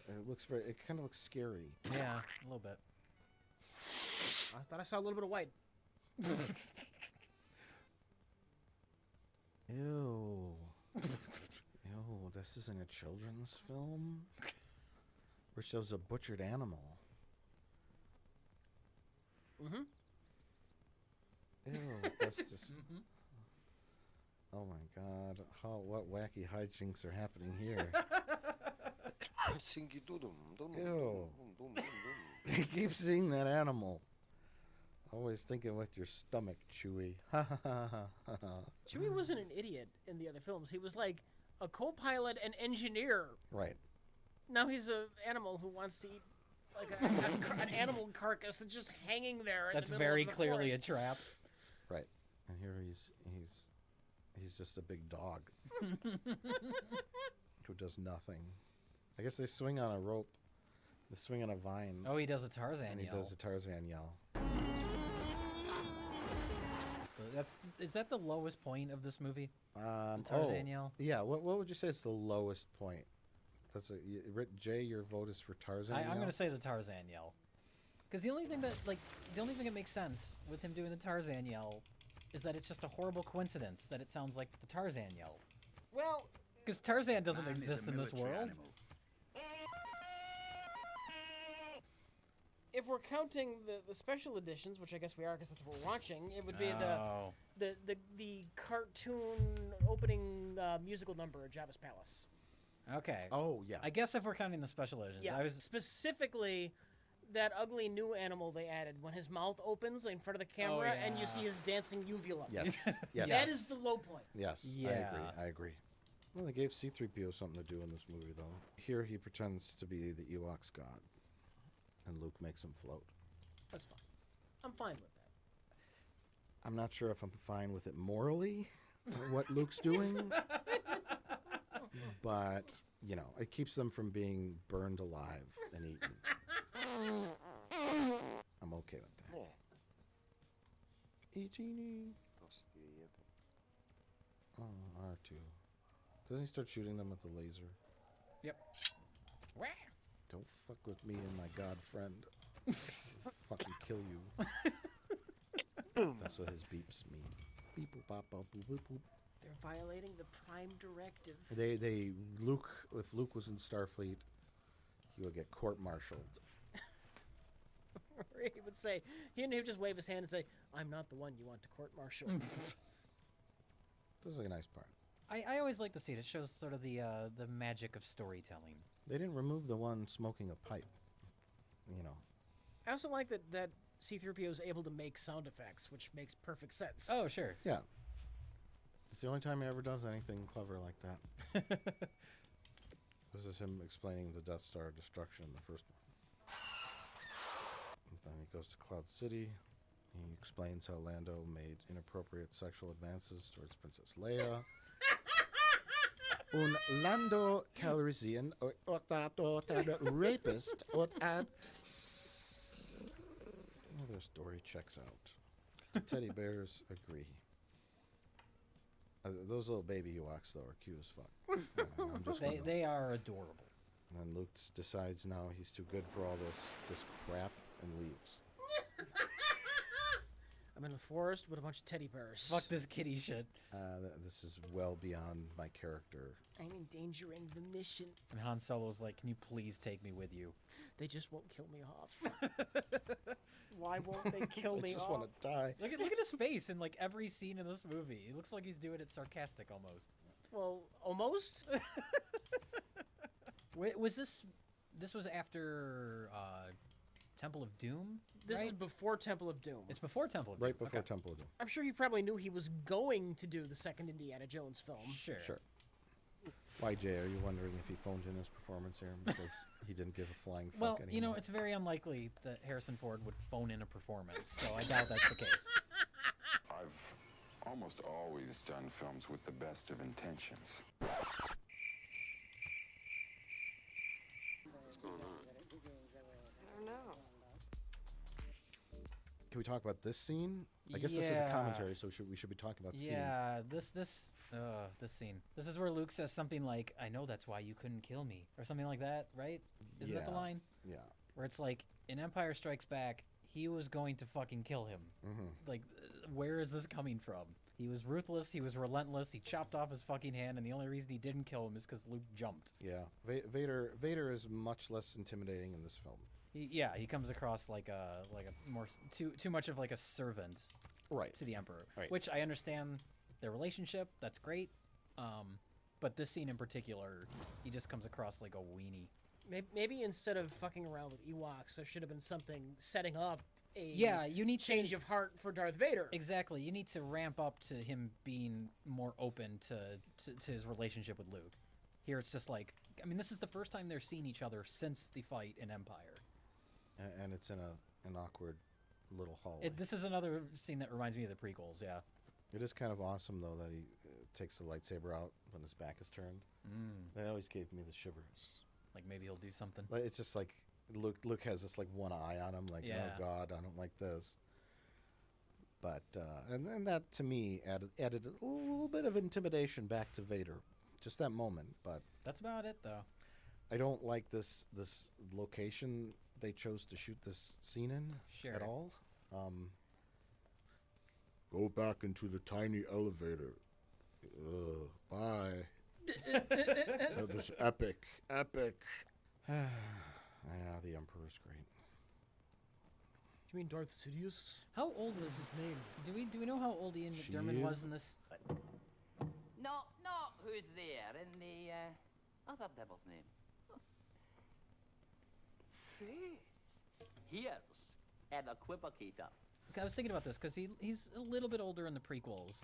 It looks very. It kind of looks scary. Yeah, a little bit. I thought I saw a little bit of white. Ew. Ew. This isn't a children's film. Where shows a butchered animal. Mm-hmm. Ew. That's just. Oh my god. What wacky hijinks are happening here? Ew. You keep seeing that animal. Always thinking with your stomach, Chewie. Chewie wasn't an idiot in the other films. He was like a co-pilot and engineer. Right. Now he's an animal who wants to eat like an animal carcass that's just hanging there. That's in the middle very of the clearly forest. a trap. Right. And here he's just a big dog who does nothing. I guess they swing on a rope. They swing on a vine. Oh, he does a Tarzan and he yell. does a Tarzan yell. Is that the lowest point of this movie? The Tarzan yell? Yeah. What would you say is the lowest point? That's Jay. Your vote is for Tarzan. I'm gonna say the Tarzan yell, because the only thing that makes sense with him doing the Tarzan yell is that it's just a horrible coincidence that it sounds like the Tarzan yell. Well, because Tarzan doesn't exist in this world. If we're counting the special editions, which I guess we are because that's what we're watching, it would be the cartoon opening musical number at Jabba's Palace. Okay. Oh yeah. I guess if we're counting the special editions, Yeah. I was Specifically, that ugly new animal they added when his mouth opens in front of the camera and you see his dancing uvula. Yes. Yes. That is the low point. Yes. Yeah. I agree. Well, they gave C-3PO something to do in this movie, though. Here he pretends to be the Ewok's god, and Luke makes him float. That's fine. I'm fine with that. I'm not sure if I'm fine with it morally, what Luke's doing, but, you know, it keeps them from being burned alive and eaten. I'm okay with that. E.G.E. Oh, R2. Doesn't he start shooting them with the laser? Yep. Don't fuck with me and my god friend. I'll fucking kill you. That's what his beeps mean. Beep boop bop bop boop boop boop. They're violating the Prime Directive. Luke, if Luke was in Starfleet, he would get court-martialed. He would say, he would just wave his hand and say, "I'm not the one you want to court-martial." This is a nice part. I always like to see it. It shows sort of the magic of storytelling. They didn't remove the one smoking a pipe. You know. I also like that C-3PO is able to make sound effects, which makes perfect sense. Oh, sure. Yeah. It's the only time he ever does anything clever like that. This is him explaining the Death Star destruction in the first one. And then he goes to Cloud City. He explains how Lando made inappropriate sexual advances towards Princess Leia. Un Lando Calrissian rapist their story checks out. The teddy bears agree. Those little baby Ewoks, though, are cute as fuck. I'm just they are adorable. And then Luke decides now he's too good for all this crap and leaves. I'm in the forest with a bunch of teddy bears. Fuck this kitty shit. This is well beyond my character. I'm endangering the mission. And Han Solo's like, "Can you please take me with you?" They just won't kill me off. Why won't they kill me off? I just want to die. Look at his face in like every scene in this movie. It looks like he's doing it sarcastic almost. Well, almost. Was this was after Temple of Doom. This right? is before Temple of Doom. It's before Temple of Doom. Right before Temple of Doom. I'm sure he probably knew he was going to do the second Indiana Jones film. Sure. Sure. Why, Jay, are you wondering if he phoned in his performance here because he didn't give a flying fuck Well, anymore? you know, it's very unlikely that Harrison Ford would phone in a performance, so I doubt that's the case. I've almost always done films with the best of intentions. What's going on? I don't know. Can we talk about this scene? I guess this is a commentary, so we should be talking about scenes. Yeah, this scene. This is where Luke says something like, "I know that's why you couldn't kill me," or something like that, right? Isn't that the line? Yeah. Where it's like, in Empire Strikes Back, he was going to fucking kill him. Like, where is this coming from? He was ruthless. He was relentless. He chopped off his fucking hand, and the only reason he didn't kill him is because Luke jumped. Yeah, Vader is much less intimidating in this film. He comes across like a more too much of like a servant, right, to the Emperor. Right. Which I understand their relationship. That's great. But this scene in particular, he just comes across like a weenie. Maybe instead of fucking around with Ewoks, there should have been something setting up a you need change of heart for Darth Vader. Exactly. You need to ramp up to him being more open to his relationship with Luke. Here it's just like, I mean, this is the first time they're seeing each other since the fight in Empire. And it's in an awkward little hallway. This is another scene that reminds me of the prequels, yeah. It is kind of awesome, though, that he takes the lightsaber out when his back is turned. That always gave me the shivers. Like maybe he'll do something. Like, it's just like Luke has this like one eye on him, like, oh God, I don't like this. But and then that to me added a little bit of intimidation back to Vader, just that moment. But that's about it, though. I don't like this location they chose to shoot this scene in at all. Go back into the tiny elevator. Bye. That was epic. Yeah, the Emperor's great. Do you mean Darth Sidious? How old is his name? Do we know how old Ian McDiarmid was in this? No, who's there in the other devil's name? Here's an equivocator. I was thinking about this because he's a little bit older in the prequels,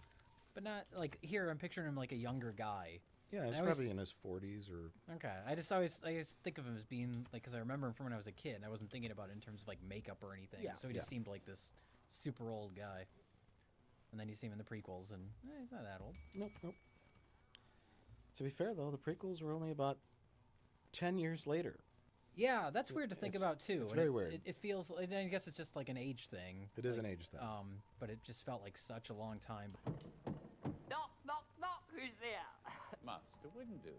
but not like here. I'm picturing him like a younger guy. Yeah, he's probably in his 40s or. Okay, I always think of him as being like, because I remember him from when I was a kid, and I wasn't thinking about it in terms of like makeup or anything. Yeah. So he just seemed like this super old guy. And then you see him in the prequels, and he's not that old. Nope. To be fair, though, the prequels were only about 10 years later. Yeah, that's weird to think about too. It's very weird. It feels. I guess it's just like an age thing. It is an age thing. But it just felt like such a long time. Knock, who's there? Master Windu.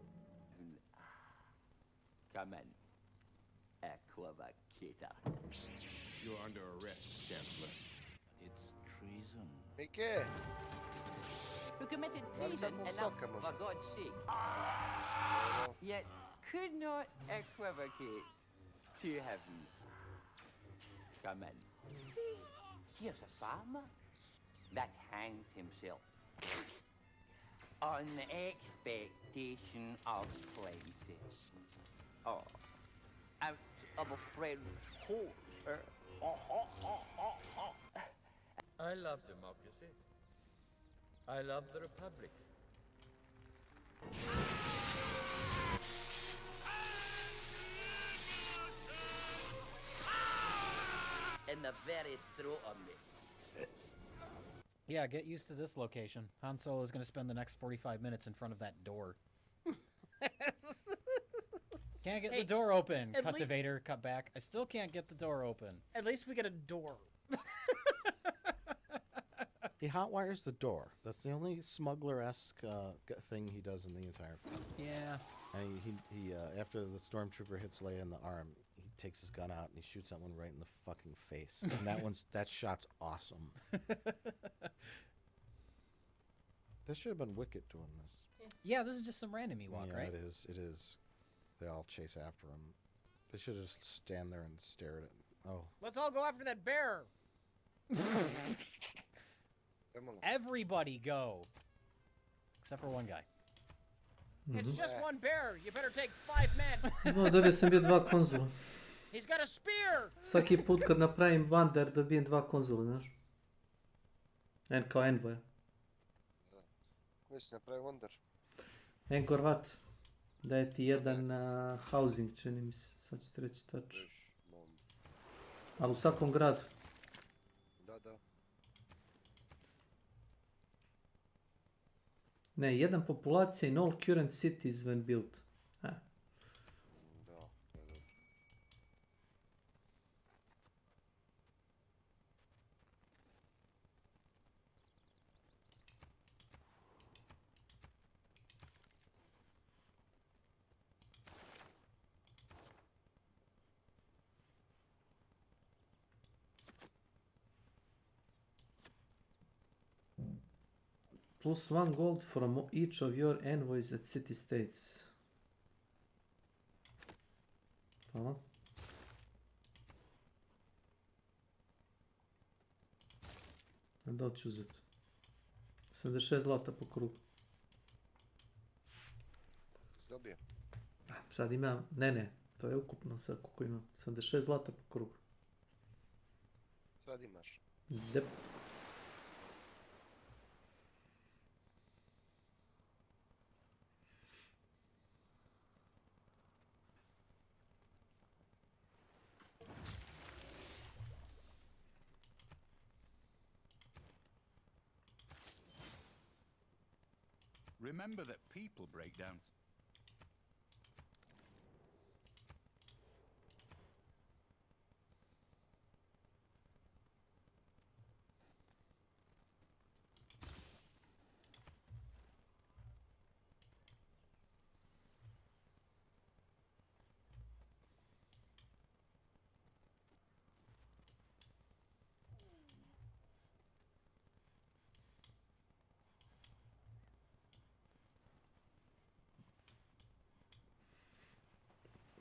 Come in, equivocator. You're under arrest, Chancellor. It's treason. Mickey! Who committed Guarda treason un enough, sacco, for God's sake, yet could not equivocate to heaven. Come in. Here's a farmer that hanged himself on the expectation of plenty. Oh, out of a friend's horse. I love democracy. I love the Republic. In the very throat of me. Yeah, get used to this location. Han Solo is going to spend the next 45 minutes in front of that door. Can't get the door open. Cut to Vader, cut back. I still can't get the door open. At least we get a door. He hotwires the door. That's the only smuggler-esque thing he does in the entire film. Yeah. And he after the stormtrooper hits Leia in the arm, he takes his gun out and he shoots that one right in the fucking face. And that shot's awesome. This should have been Wicket doing this. Yeah, this is just some random Ewok, right? Yeah, it is. They all chase after him. They should just stand there and stare at it. Oh. Let's all go after that bear. Everybody go. Except for one guy. It's just one bear. You better take 5 men. No, dobie sobie 2 konzule. He's got a spear! Svaki put kad napravim Wander dobijem 2 konzole, znaš? Kao Envoy. Koji si napravio Wonder? Angkor Wat. Daje ti jedan housing, čini mi se, sad ću ti reći tačno. Ali u svakom gradu. Da. Ne, jedan populacija in all current cities when built. Da. Plus 1 gold from each of your envoys at city states. Hvala. Da li ću uzeti? 76 zlata po krugu. Dobio. Sad imam, ne, to je ukupno sad koliko imam. 76 zlata po krugu. Sad imaš. Yep. Remember that people break down.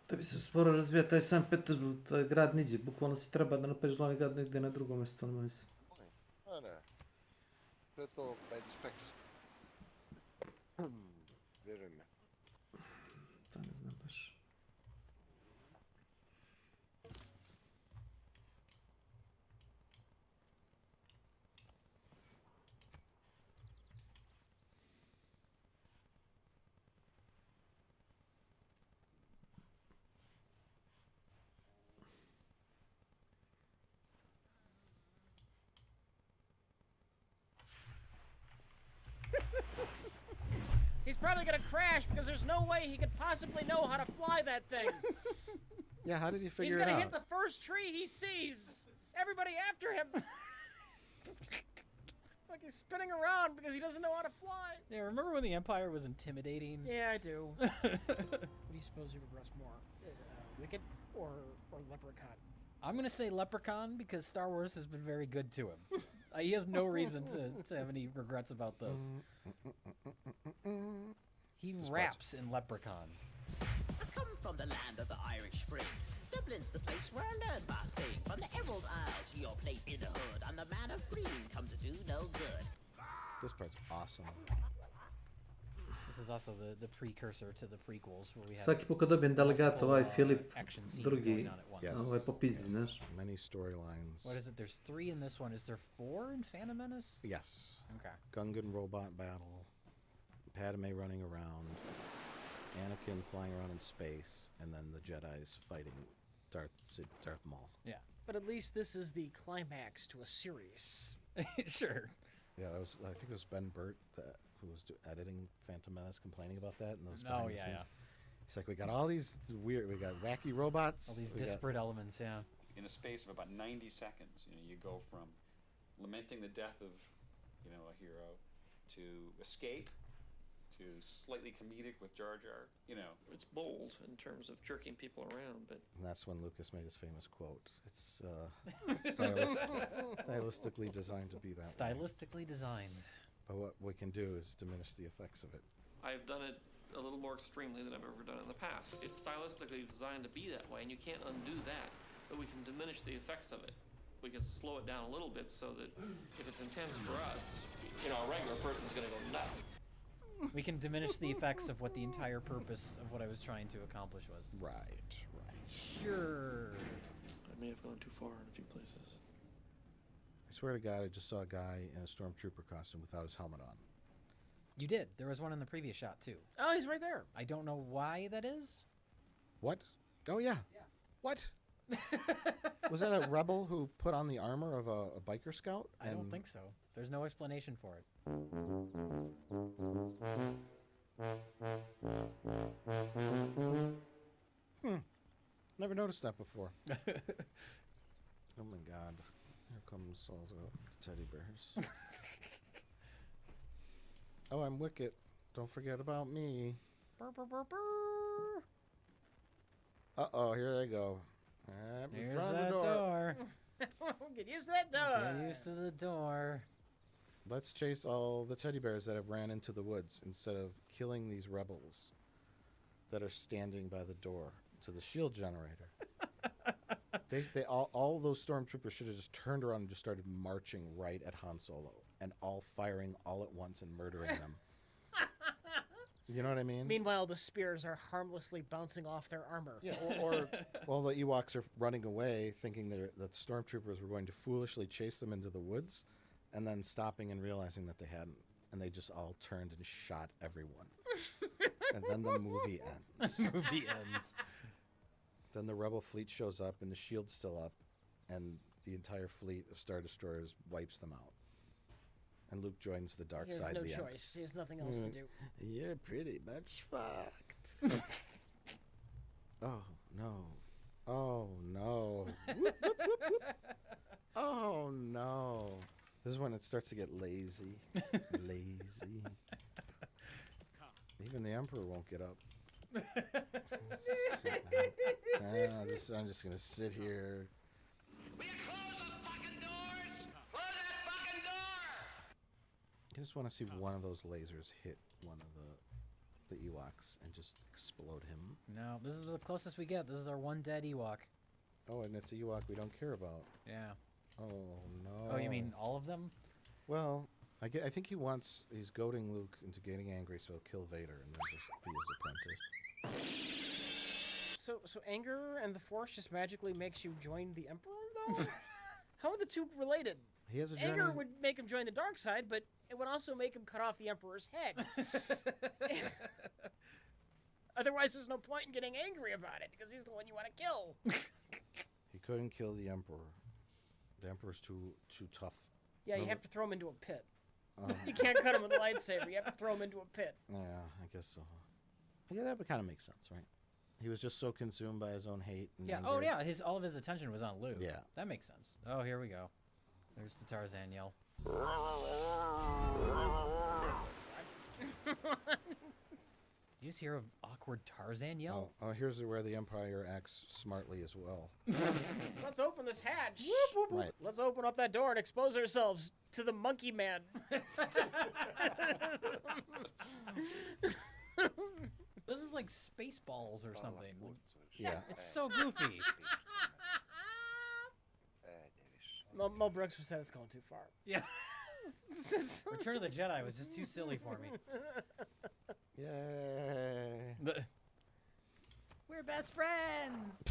Da bi se sporo razvija taj San Petersburg, to je grad niđe, bukvalno si treba da napraviš glavni grad negdje na drugom mjestu, nema veze. A ne. To je to by the specs. Vjeruj me. To ne znam baš. He's probably gonna crash because there's no way he could possibly know how to fly that thing. Yeah, how did he figure He's it gonna out? hit the first tree he sees. Everybody after him. Like he's spinning around because he doesn't know how to fly. Yeah, remember when the Empire was intimidating? Yeah, I do. What do you suppose you regress more? Wicked or Leprechaun? I'm gonna say Leprechaun because Star Wars has been very good to him. He has no reason to have any regrets about this. He raps in Leprechaun. I come from the land of the Irish Spring. Dublin's the place where I learned my thing. From the Emerald Isle to your place in the hood, I'm the man of green, come to do no good. This part's awesome. This is also the precursor to the prequels where we have Svaki put kad dobijem delegat ovaj Filip action scenes drugi, going on at once. ovaj popizdi, znaš. Many storylines. What is it? There's 3 in this one. Is there 4 in Phantom Menace? Yes. Okay. Gungan robot battle, Padme running around, Anakin flying around in space, and then the Jedi's fighting Darth Maul. Yeah. But at least this is the climax to a series. Sure. Yeah, that was. I think it was Ben Burt who was editing Phantom Menace complaining about that. And those Oh, behind the yeah, scenes. yeah. He's like, we got all these weird, we got wacky robots. All these we got- disparate elements, yeah. In a space of about 90 seconds, you go from lamenting the death of, a hero, to escape, to slightly comedic with Jar Jar. It's bold in terms of jerking people around, but And that's when Lucas made his famous quote. It's stylistically designed to be that way. Stylistically designed. But what we can do is diminish the effects of it. I've done it a little more extremely than I've ever done it in the past. It's stylistically designed to be that way, and you can't undo that, but we can diminish the effects of it. We can slow it down a little bit so that if it's intense for us, a regular person's gonna go nuts. We can diminish the effects of what the entire purpose of what I was trying to accomplish was. Right. Sure. may have gone too far in a few places. I swear to God, I just saw a guy in a stormtrooper costume without his helmet on. You did. There was one in the previous shot, too. Oh, he's right there. I don't know why that is. What? Oh, yeah. What? Was that a rebel who put on the armor of a biker scout? I don't think so. There's no explanation for it. Never noticed that before. Oh my God. Here comes all the teddy bears. Oh, I'm Wicket. Don't forget about me. Burr, burr, burr, burr. Uh-oh, here they go. In Here's front of that the door. Get used to that door. Get used to the door. Let's chase all the teddy bears that have ran into the woods instead of killing these rebels that are standing by the door to the shield generator. They all those stormtroopers should have just turned around and just started marching right at Han Solo and all firing all at once and murdering them. You know what I mean? Meanwhile, the spears are harmlessly bouncing off their armor. Yeah, or well, the Ewoks are running away, thinking that the stormtroopers were going to foolishly chase them into the woods, and then stopping and realizing that they hadn't, and they just all turned and shot everyone. And then the movie ends. Movie ends. Then the rebel fleet shows up, and the shield's still up, and the entire fleet of Star Destroyers wipes them out. And Luke joins the dark side. He has no choice. He has nothing else to do. You're pretty much fucked. Oh, no. Oh, no. Whoop, whoop, whoop, whoop. Oh, no. This is when it starts to get lazy. Lazy. Even the Emperor won't get up. I'm just going to sit here. I just want to see one of those lasers hit one of the Ewoks and just explode him. No, this is the closest we get. This is our one dead Ewok. Oh, and it's an Ewok we don't care about. Yeah. Oh, no. Oh, you mean all of them? Well, I think he's goading Luke into getting angry so he'll kill Vader and then just be his apprentice. So anger and the Force just magically makes you join the Emperor, though? How are the two related? He has a Anger journey. would make him join the dark side, but it would also make him cut off the Emperor's head. Otherwise, there's no point in getting angry about it, because he's the one you want to kill. He couldn't kill the Emperor. The Emperor's too tough. Yeah, you have to throw him into a pit. You can't cut him with a lightsaber. You have to throw him into a pit. Yeah, I guess so. Yeah, that would kind of make sense, right? He was just so consumed by his own hate. And Yeah. anger. Oh, yeah. All of his attention was on Luke. Yeah. That makes sense. Oh, here we go. There's the Tarzan yell. Did you just hear an awkward Tarzan yell? Oh, here's where the Empire acts smartly as well. Let's open this hatch. Right. Let's open up that door and expose ourselves to the monkey man. This is like Spaceballs or something. Yeah. It's so goofy. Mel Brooks said it's going too far. Yeah. Return of the Jedi was just too silly for me. Yay. We're best friends.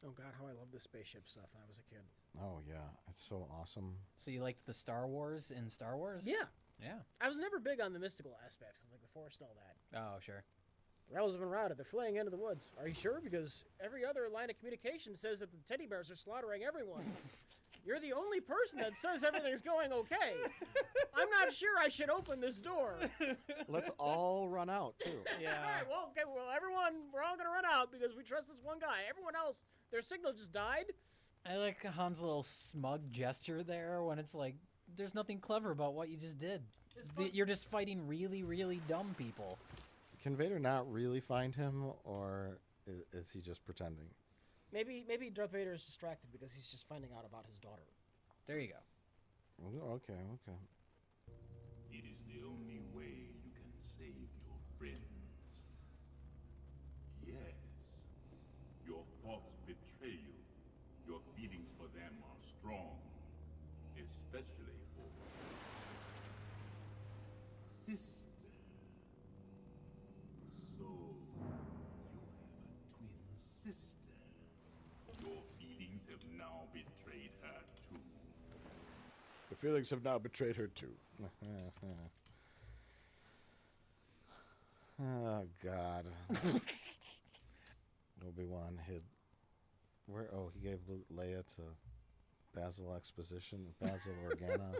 Oh God, how I love the spaceship stuff when I was a kid. Oh yeah, it's so awesome. So you liked the Star Wars in Star Wars? Yeah. Yeah. I was never big on the mystical aspects of like the Force and all that. Oh, sure. The rebels have been routed. They're fleeing into the woods. Are you sure? Because every other line of communication says that the teddy bears are slaughtering everyone. You're the only person that says everything's going okay. I'm not sure I should open this door. Let's all run out too. Yeah. All right, well, everyone, we're all going to run out because we trust this one guy. Everyone else, their signal just died. I like Han's little smug gesture there when it's like, there's nothing clever about what you just did. You're just fighting really, really dumb people. Can Vader not really find him, or is he just pretending? Maybe Darth Vader is distracted because he's just finding out about his daughter. There you go. Oh, okay. It is the only way you can save your friends. Yes. Your thoughts betray you. Your feelings for them are strong. Especially for sister. So, you have a twin sister. feelings have now betrayed her too. Oh God. Obi-Wan hid. Where? Oh, he gave Leia to Basil Exposition, Basil Organa,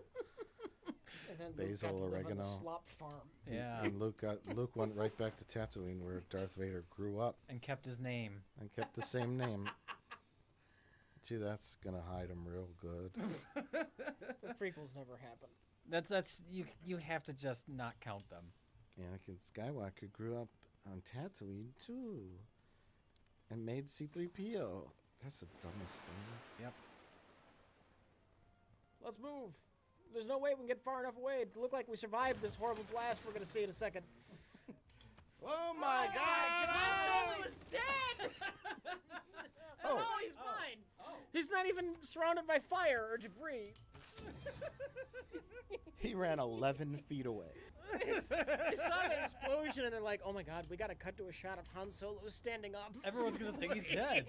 And then Luke Basil got to live on Oregano. the slop farm. Yeah. And Luke went right back to Tatooine, where Darth Vader grew up And kept his name. and kept the same name. Gee, that's gonna hide him real good. The prequels never happened. That's you have to just not count them. Anakin Skywalker grew up on Tatooine too, and made C-3PO. That's the dumbest thing. Yep. Let's move. There's no way we can get far enough away to look like we survived this horrible blast we're gonna see in a second. Oh my God! Han Solo is dead! Oh, no, he's fine. He's not even surrounded by fire or debris. He ran 11 feet away. They saw the explosion and they're like, oh my God, we gotta cut to a shot of Han Solo standing up. Everyone's gonna think he's dead.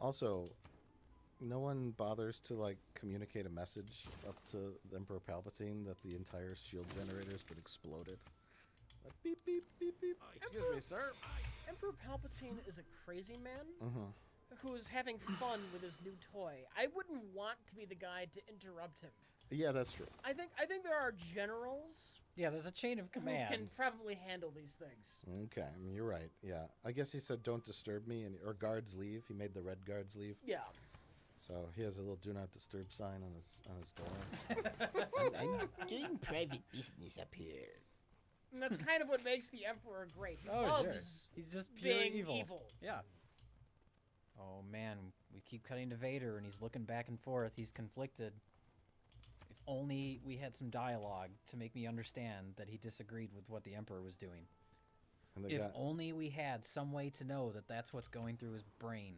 Also, no one bothers to like communicate a message up to Emperor Palpatine that the entire shield generator's been exploded. Like, beep beep beep beep. Excuse me, sir. Emperor Palpatine is a crazy man Mm-hmm. who is having fun with his new toy. I wouldn't want to be the guy to interrupt him. Yeah, that's true. I think there are generals Yeah, there's a chain of command. who can probably handle these things. Okay, I mean, you're right. Yeah, I guess he said don't disturb me, or guards leave. He made the red guards leave. Yeah. So he has a little do not disturb sign on his door. I'm doing private business up here. And that's kind of what makes the Emperor great. He Oh, loves sure. He's just pure being evil. Yeah. Oh man, we keep cutting to Vader and he's looking back and forth. He's conflicted. If only we had some dialogue to make me understand that he disagreed with what the Emperor was doing. And the If guy- only we had some way to know that that's what's going through his brain.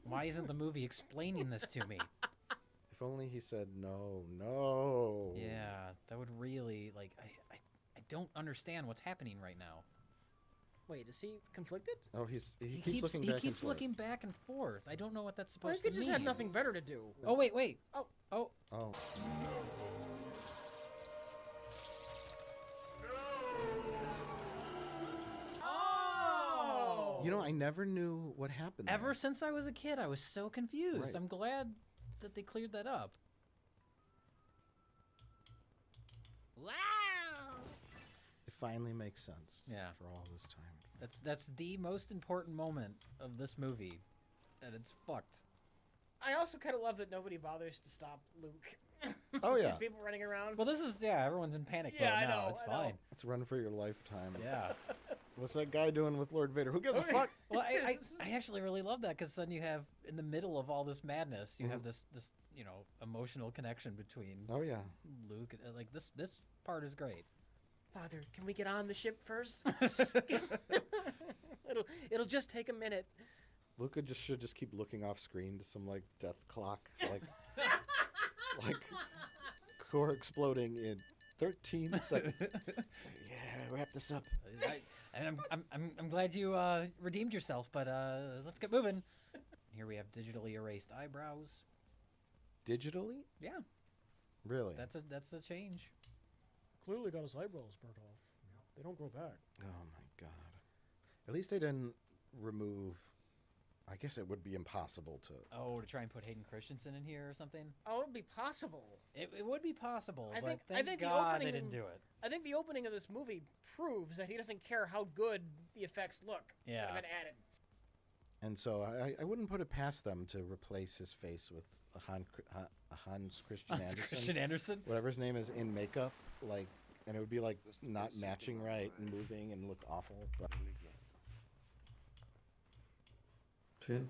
Why isn't the movie explaining this to me? If only he said no, no. Yeah, that would really, like, I don't understand what's happening right now. Wait, is he conflicted? Oh, he keeps looking he back keeps and forth. looking back and forth. I don't know what that's Well, supposed he to could just mean. have nothing better to do. Oh, wait. Oh. Oh. Oh. Oh! You know, I never knew what happened. Ever since I was a kid, I was so confused. Right. I'm glad that they cleared that up. Wow! It finally makes sense. Yeah. For all this time. That's the most important moment of this movie, and it's fucked. I also kind of love that nobody bothers to stop Luke. Oh, yeah. These people running around. Well, this is everyone's in panic Yeah, mode I now. know, It's I know. fine. Let's run for your lifetime. Yeah. What's that guy doing with Lord Vader? Who gives a fuck? Well, I actually really love that because then you have in the middle of all this madness, you have this emotional connection between. Oh yeah. Luke, like this part is great. Father, can we get on the ship first? It'll just take a minute. Luca should just keep looking off screen to some like death clock, like core exploding in 13 seconds. Yeah, wrap this up. I'm glad you redeemed yourself, but let's get moving. Here we have digitally erased eyebrows. Digitally? Yeah. Really? That's a change. Clearly got his eyebrows burnt off. They don't grow back. Oh my god. At least they didn't remove. I guess it would be impossible to. Oh, to try and put Hayden Christensen in here or something? Oh, it would be possible. It would be possible, I but think thank the God opening they didn't do it. I think the opening of this movie proves that he doesn't care how good the effects look that Yeah. have been added. And so I wouldn't put it past them to replace his face with a Hans Christian Hans Andersen. Christian Andersen? Whatever his name is in makeup, like, and it would be like not matching right and moving and look awful. But Finn?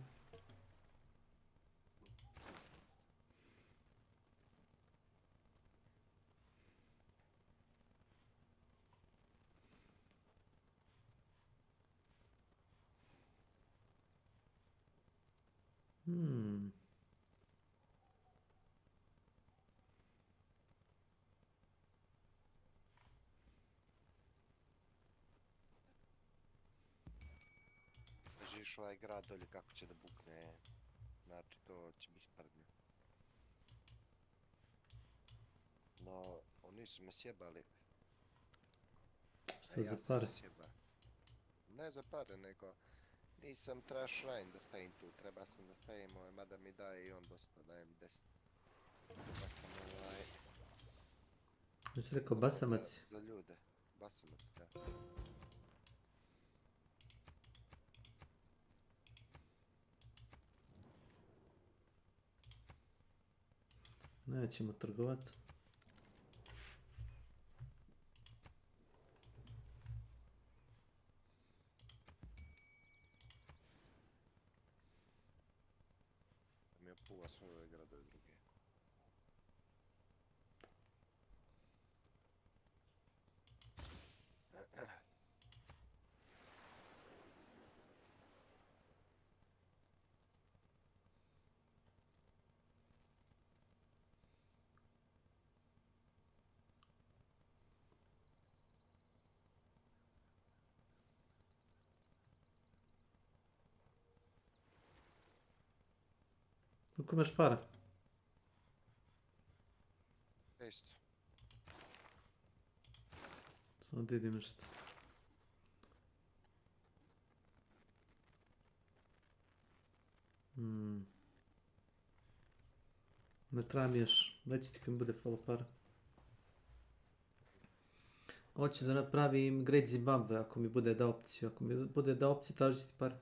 Kaže išao ovaj grad dolje kako će da bukne. Znači to će mi sprdnje. No, oni su me sjebali. Šta za sam pare? se sjeba. Ne za pare, nego nisam treba shrine da stavim tu. Treba sam da stavim mada mi daje i on dosta, dajem 10. Treba sam Jesi rekao basamac? za ljude. Basamac, da. Nećemo trgovat. Da mi opuva sve ove gradove druge. Koliko imaš para? 6. Samo da vidim nešto. Ne treba mi još. Neći ti kad mi bude falo para. Hoću da napravim Great Zimbabwe ako mi bude da opciju. Ako mi bude da opciju, tražit ću ti pare.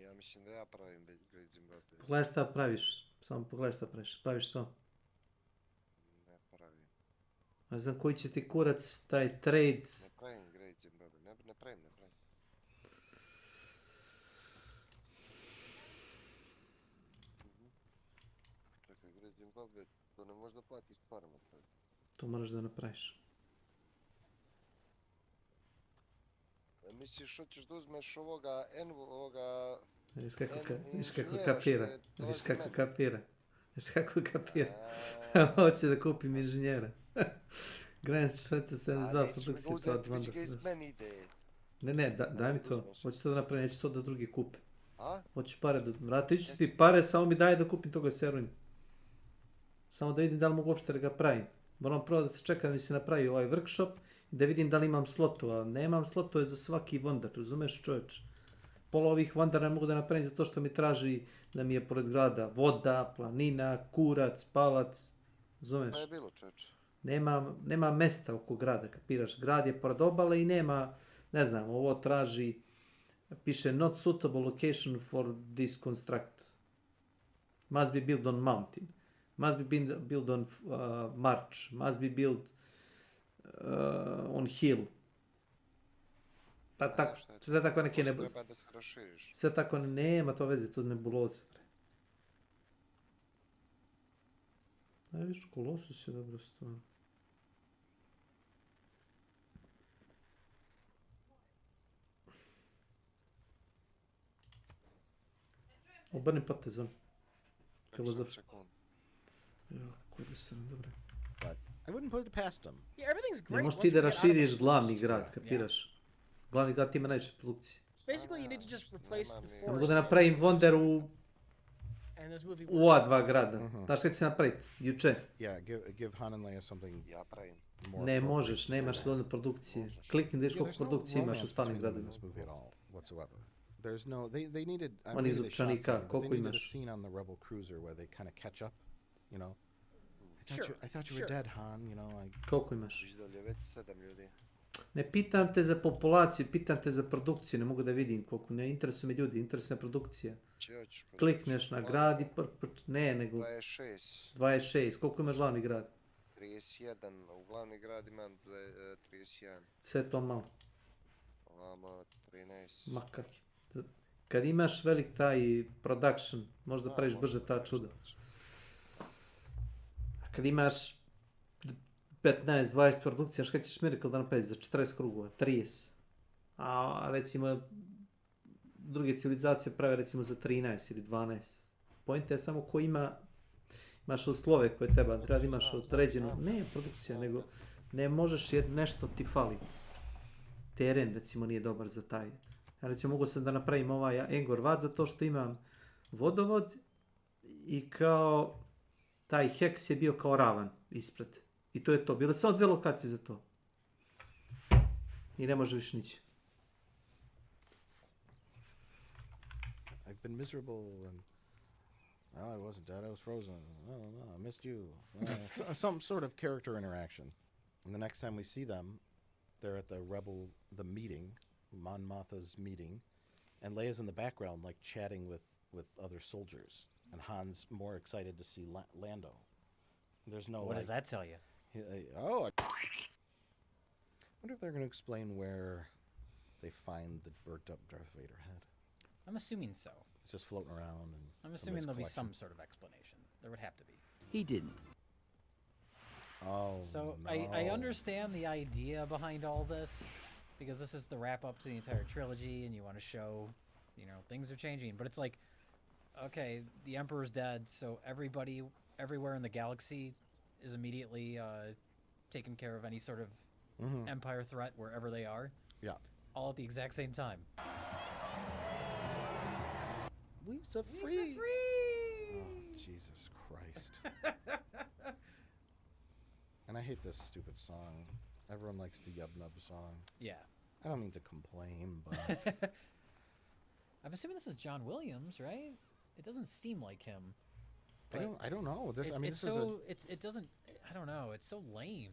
Ja mislim da ja pravim Great Zimbabwe. Pogledaj šta praviš. Samo pogledaj šta praviš. Praviš to. Ne pravim. Ne znam koji će ti kurac taj trade. Ne pravim Great Zimbabwe. Ne pravim. Čekaj, Great Zimbabwe, to ne možda plati stvarno. To moraš da napraviš. Misliš, hoćeš da uzmeš ovoga... Viš kako kapira. Viš kako kapira. Viš kako kapira. Hoće da kupim inženjera. Granic 472 produkcije to od Wanda. Ne, daj mi to. Hoću to da napravim, neću to da drugi kupe. Hoću pare da... Vrati, ću ti pare, samo mi daj da kupim toga serujem. Samo da vidim da li mogu uopšte da ga pravim. Moram prvo da se čeka da mi se napravi ovaj workshop i da vidim da li imam slotova. Nemam slotove za svaki Wonder, razumeš čovječ? Pola ovih Wondera ne mogu da napravim zato što mi traži da mi je pored grada voda, planina, kurac, palac. Razumeš? Pa je bilo čovječ. Nema mesta oko grada, kapiraš? Grad je pored obale i nema, ne znam, ovo traži, piše not suitable location for this construct. Must be built on mountain. Must be built on march. Must be built on hill. Sve tako neke nebuloze. Sve tako nema to veze, to nebuloze. Viš, Kolosus je dobro stvar. Obrni potezom. Filozof. Kako da sam dobro. I wouldn't put it past them. Yeah, everything's great. Ne možeš ti da raširiš glavni grad, kapiraš? Glavni grad ima najviše produkcije. Basically, you need to just replace the Ne mogu forest. da napravim Wonder And this movie u ova dva grada. Znaš kada će se napraviti? Juče. Yeah, give Han and Leia something. Ja pravim. Ne možeš, nemaš dovoljno produkcije. Klikni da vidiš koliko produkcije imaš u stalnim gradovima. There's no, they needed. Oni iz Upčanika, koliko They needed a imaš? scene on the Rebel cruiser where they kind of catch up, you know. I thought you were Sure. dead, Han. You know, Koliko imaš? Izdolje već 7 ljudi. Ne pitam te za populaciju, pitam te za produkciju, ne mogu da vidim koliko, ne interesuju me ljudi, interesuje me produkcija. Klikneš na grad i ne, nego 26. 26, koliko imaš glavni grad? 31, u glavni grad imam 31. Sve to malo. Ovamo 13. Ma kak je. Kad imaš velik taj production, možda praviš brže ta čuda. A kad imaš 15-20 produkcija, što ćeš Miracle da napraviš za 40 krugova, 30. A recimo druge civilizacije prave recimo za 13 ili 12. Point je samo ko imaš uslove koje treba da imaš određenu, ne produkcija, nego ne možeš jer nešto ti fali. Teren recimo nije dobar za taj. Ja recimo mogu sam da napravim ovaj Angkor Wat zato što imam vodovod i kao taj heks je bio kao ravan ispred. I to je to. Bile samo 2 lokacije za to. I ne može više nići. I've been miserable and well, I wasn't dead. I was frozen. No, I missed you. Some sort of character interaction. And the next time we see them, they're at the meeting, Mon Mothma's meeting, and Leia's in the background, like chatting with other soldiers, and Han's more excited to see Lando. There's no. What does that tell you? I wonder if they're going to explain where they find the burnt-up Darth Vader head. I'm assuming so. It's just floating around. And I'm assuming there'll be some sort of explanation. There would have to be. He didn't. Oh, so no. I understand the idea behind all this, because this is the wrap-up to the entire trilogy, and you want to show, you know, things are changing. But it's like, okay, the Emperor's dead, so everybody, everywhere in the galaxy is immediately taking care of any sort of Empire threat wherever they are. Yeah. All at the exact same time. Lisa free! Oh, Jesus Christ. And I hate this stupid song. Everyone likes the Yub Nub song. Yeah. I don't mean to complain, but... I'm assuming this is John Williams, right? It doesn't seem like him. I don't know. This, I mean, it's this so, is it doesn't, I don't know, it's so lame.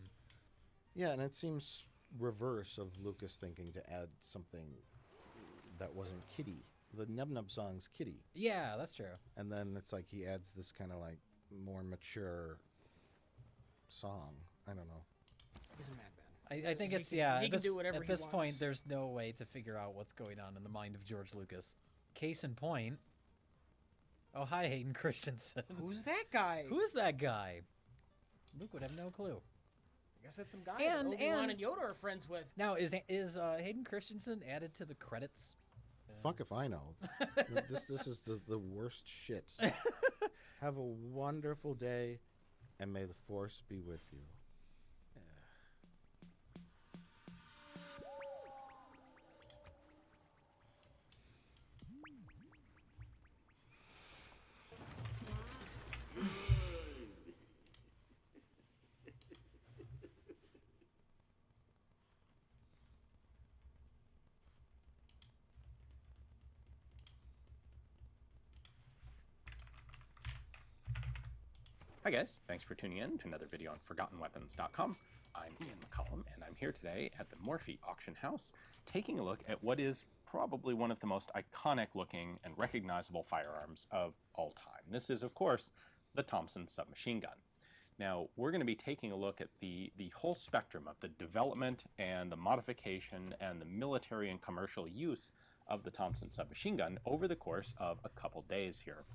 Yeah, and it seems reverse of Lucas thinking to add something that wasn't kiddie. The Nub Nub song's kiddie. Yeah, that's true. And then it's like he adds this kind of like more mature song. I don't know. He's a madman. I think He it's, can- yeah, he can do whatever at he this wants. point, there's no way to figure out what's going on in the mind of George Lucas. Case in point, oh, hi, Hayden Christensen. Who's that guy? Who's that guy? Luke would have no clue. I guess that's some guy that Obi-Wan and Yoda are friends with. Now, is Hayden Christensen added to the credits? Fuck if I know. This is the worst shit. Have a wonderful day, and may the Force be with you. Hi guys, thanks for tuning in to another video on ForgottenWeapons.com. I'm Ian McCollum, and I'm here today at the Morphe Auction House, taking a look at what is probably one of the most iconic looking and recognizable firearms of all time. This is, of course, the Thompson submachine gun. Now, we're going to be taking a look at the whole spectrum of the development and the modification and the military and commercial use of the Thompson submachine gun over the course of a couple days here.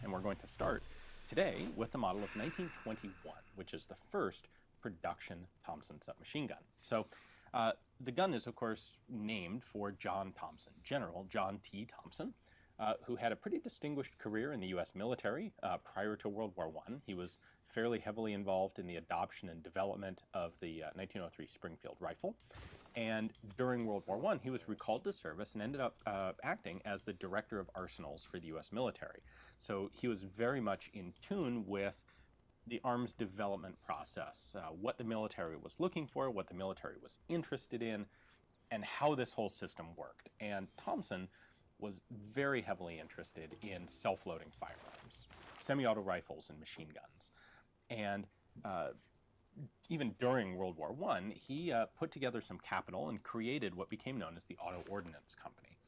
And we're going to start today with the model of 1921, which is the first production Thompson submachine gun. So the gun is, of course, named for John Thompson, General John T. Thompson, who had a pretty distinguished career in the U.S. military prior to World War I. He was fairly heavily involved in the adoption and development of the 1903 Springfield rifle. And during World War I, he was recalled to service and ended up acting as the director of arsenals for the U.S. military. So he was very much in tune with the arms development process, what the military was looking for, what the military was interested in, and how this whole system worked. And Thompson was very heavily interested in self-loading firearms, semi-auto rifles and machine guns. And even during World War I, he put together some capital and created what became known as the Auto Ordnance Company.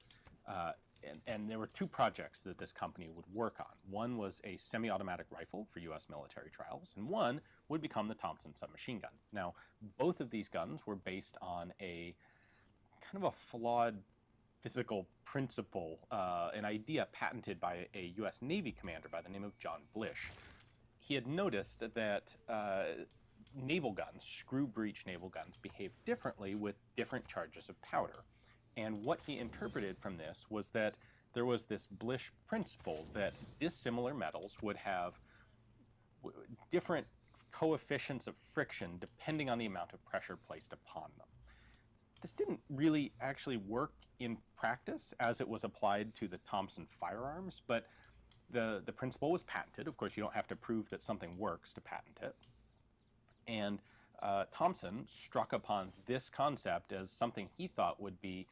And there were two projects that this company would work on. One was a semi-automatic rifle for U.S. military trials, and one would become the Thompson submachine gun. Now, both of these guns were based on a kind of a flawed physical principle, an idea patented by a U.S. Navy commander by the name of John Blish. He had noticed that naval guns, screw-breech naval guns, behave differently with different charges of powder. And what he interpreted from this was that there was this Blish principle that dissimilar metals would have different coefficients of friction depending on the amount of pressure placed upon them. This didn't really actually work in practice as it was applied to the Thompson firearms, but The principle was patented. Of course, you don't have to prove that something works to patent it. And Thomson struck upon this concept as something he thought would be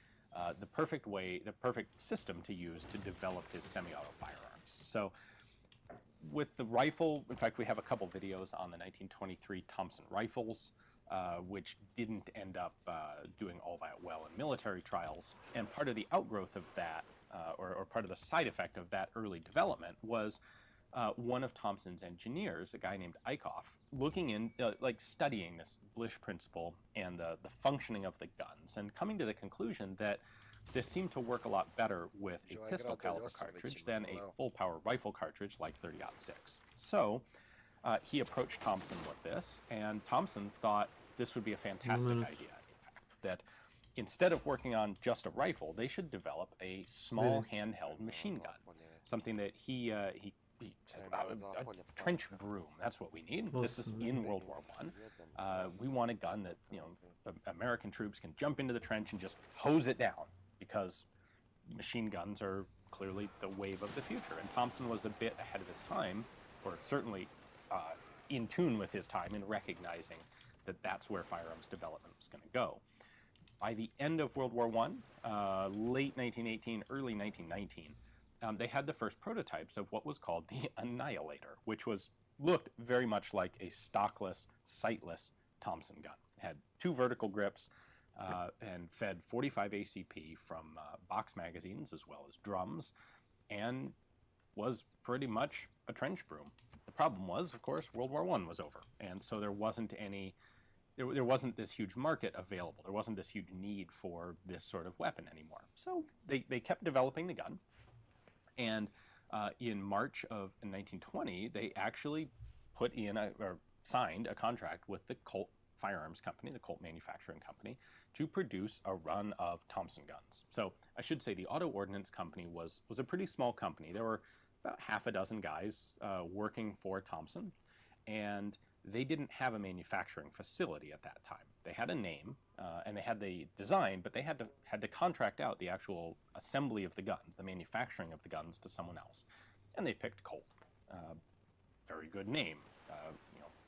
the perfect system to use to develop his semi-auto firearms. So with the rifle, in fact, we have a couple videos on the 1923 Thompson rifles, which didn't end up doing all that well in military trials. And part of the outgrowth of that, or part of the side effect of that early development, was one of Thompson's engineers, a guy named Eichhoff, looking in, studying this Blish principle and the functioning of the guns, and coming to the conclusion that this seemed to work a lot better with a pistol caliber cartridge than a full power rifle cartridge like 30-06. So he approached Thompson with this, and Thompson thought this would be a fantastic idea, in fact, that instead of working on just a rifle, they should develop a small handheld machine gun, something that he said, a trench broom, that's what we need. This is in World War I. We want a gun that, American troops can jump into the trench and just hose it down, because machine guns are clearly the wave of the future. And Thompson was a bit ahead of his time, or certainly in tune with his time in recognizing that that's where firearms development was going to go. By the end of World War I, late 1918, early 1919, they had the first prototypes of what was called the Annihilator, which looked very much like a stockless, sightless Thompson gun. It had 2 vertical grips and fed 45 ACP from box magazines as well as drums, and was pretty much a trench broom. The problem was, of course, World War I was over, and so there wasn't this huge market available. There wasn't this huge need for this sort of weapon anymore. So they kept developing the gun. And in March of 1920, they actually put in or signed a contract with the Colt Firearms Company, the Colt Manufacturing Company, to produce a run of Thompson guns. So I should say the Auto Ordnance Company was a pretty small company. There were about half a dozen guys working for Thompson, and they didn't have a manufacturing facility at that time. They had a name, and they had the design, but they had to contract out the actual assembly of the guns, the manufacturing of the guns, to someone else. And they picked Colt. Very good name,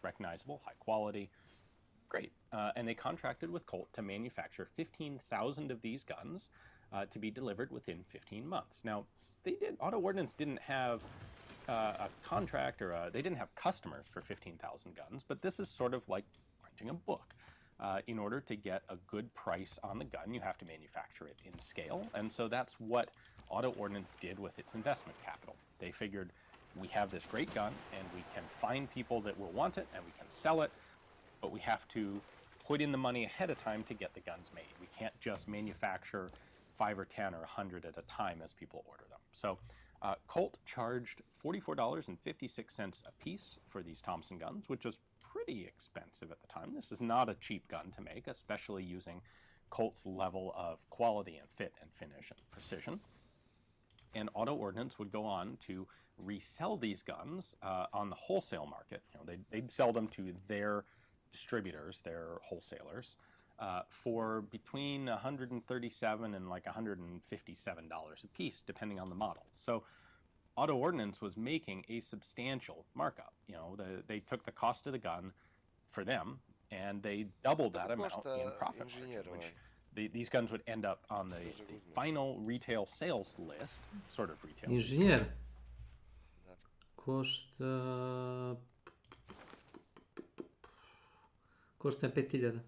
recognizable, high quality, great. And they contracted with Colt to manufacture 15,000 of these guns to be delivered within 15 months. Now, Auto Ordnance didn't have a contract, or they didn't have customers for 15,000 guns, but this is sort of like printing a book. In order to get a good price on the gun, you have to manufacture it in scale, and so that's what Auto Ordnance did with its investment capital. They figured, we have this great gun, and we can find people that will want it, and we can sell it, but we have to put in the money ahead of time to get the guns made. We can't just manufacture 5 or 10 or 100 at a time as people order them. So Colt charged $44.56 a piece for these Thompson guns, which was pretty expensive at the time. This is not a cheap gun to make, especially using Colt's level of quality and fit and finish and precision. And Auto Ordnance would go on to resell these guns on the wholesale market. They'd sell them to their distributors, their wholesalers, for between $137 and like $157 a piece, depending on the model. So Auto Ordnance was making a substantial markup. They took the cost of the gun for them, and they doubled that amount in profit margin, which these guns would end up on the final retail sales list, sort of retail. Inženjer. Košta 5.000.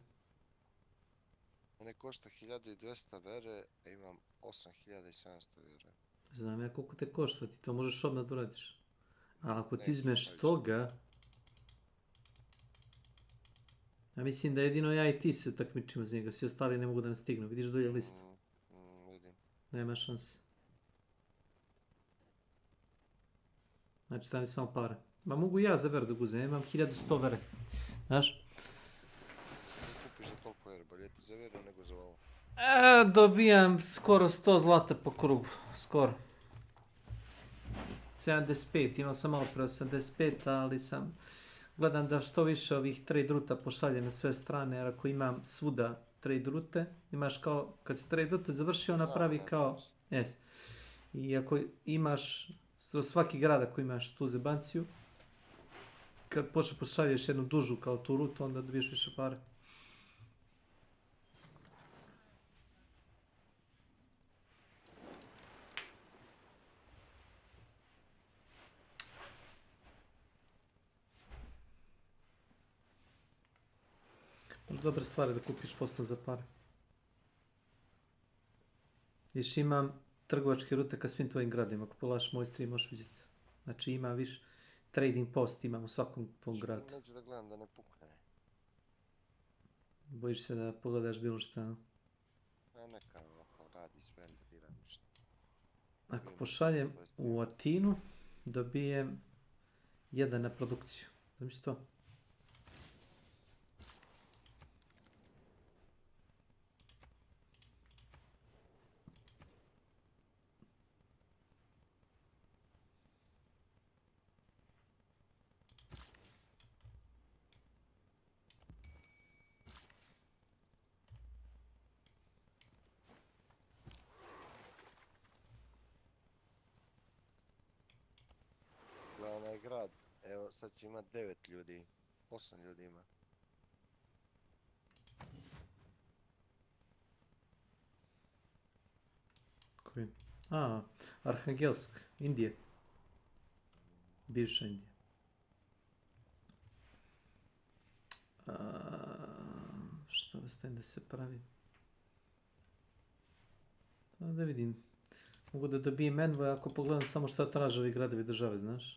Mene košta 1.200 vere, a imam 8.700 vere. Znam ja koliko te košta, ti to možeš odmah da uradiš. Ali ako ti izmeš toga, ja mislim da jedino ja i ti se takmičimo za njega, svi ostali ne mogu da nas stignu. Vidiš dolje listu? Vidim. Nema šanse. Znači tam je samo para. Ma mogu ja za ver da guzem, ja imam 1100 vere. Znaš? Kupiš za toliko vere, bolje ti za veru nego za ovo. Dobijam skoro 100 zlata po krugu, skoro. 75, imao sam malo pre 85, ali sam gledam da što više ovih trade ruta pošalje na sve strane, jer ako imam svuda trade rute, imaš kao, kad se trade rute završi, ona pravi kao, yes. I ako imaš Svaki grad ako imaš tu zebanciju, kad počne pošalješ jednu dužu kao tu rutu, onda dobiješ više pare. Dobre stvari da kupiš posle za pare. Viš imam trgovačke rute ka svim tvojim gradima. Ako pogledaš moj stream možeš vidjeti. Znači ima viš trading post imam u svakom tvom gradu. Neću da gledam da ne pukne. Bojiš se da pogledaš bilo šta? Neka ovako radi sve, ne dira ništa. Ako pošaljem u Atinu, dobijem 1 na produkciju. Zamisli to? Onaj grad, evo sad će imat 9 ljudi, 8 ljudi ima. Koji? A, Arhangelsk, Indije. Bivša Indija. Šta da stavim da se pravi? Da vidim. Mogu da dobijem envoy ako pogledam samo šta traže ovi gradovi države, znaš?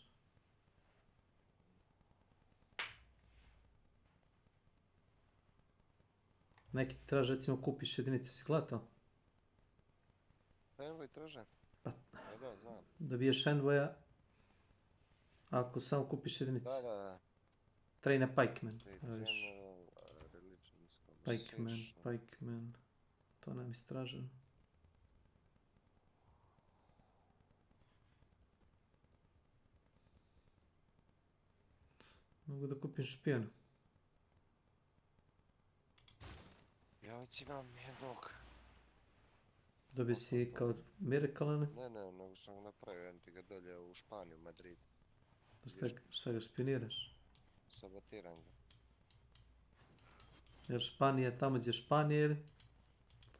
Neki ti traže, recimo, kupiš jedinicu, si gledao? Envoy traže? Pa, da, znam. Dobiješ envoya ako samo kupiš jedinicu. Da. Traina Pikeman. Pikeman. To nam istraženo. Mogu da kupim špijona. Ja već imam jednog. Dobio si kao Miracle, ne? Ne, nego sam ga napravio, jedan ti ga dolje u Španiju, Madrid. Šta ga špioniraš? Sabotiram ga. Jer Španija, tamo gdje je Španija, ili?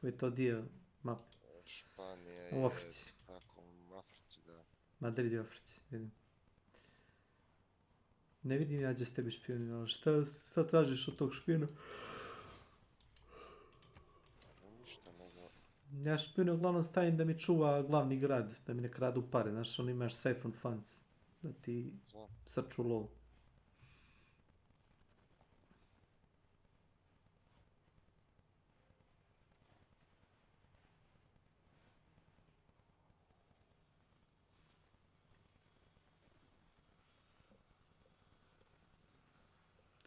Koji je to dio mape? Španija je... U Africi. Tako, u Africi, da. Madrid je u Africi, vidim. Ne vidim ja gdje s tebi špionira, ali šta tražiš od tog špijuna? Ništa, nego... Ja špijuna uglavnom stavim da mi čuva glavni grad, da mi ne kradu pare, znaš, on imaš safe on funds, da ti srču low.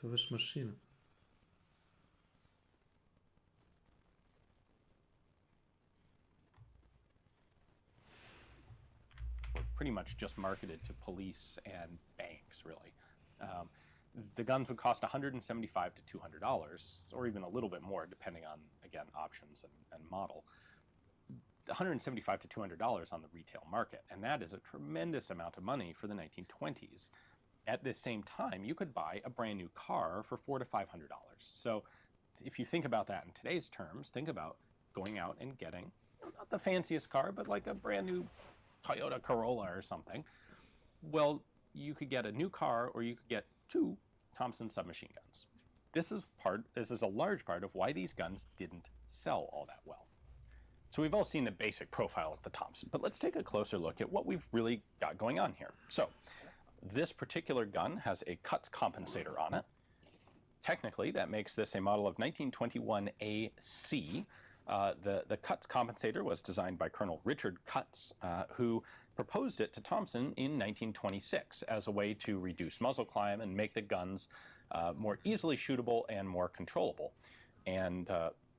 To je već mašina. Pretty much just marketed to police and banks, really. The guns would cost $175 to $200, or even a little bit more, depending on, again, options and model. $175 to $200 on the retail market, and that is a tremendous amount of money for the 1920s. At this same time, you could buy a brand new car for $400 to $500. So if you think about that in today's terms, think about going out and getting, not the fanciest car, but like a brand new Toyota Corolla or something. Well, you could get a new car, or you could get 2 Thompson submachine guns. This is a large part of why these guns didn't sell all that well. So we've all seen the basic profile of the Thompson, but let's take a closer look at what we've really got going on here. So this particular gun has a Cutts compensator on it. Technically, that makes this a model of 1921 AC. The Cutts compensator was designed by Colonel Richard Cutts, who proposed it to Thompson in 1926 as a way to reduce muzzle climb and make the guns more easily shootable and more controllable. And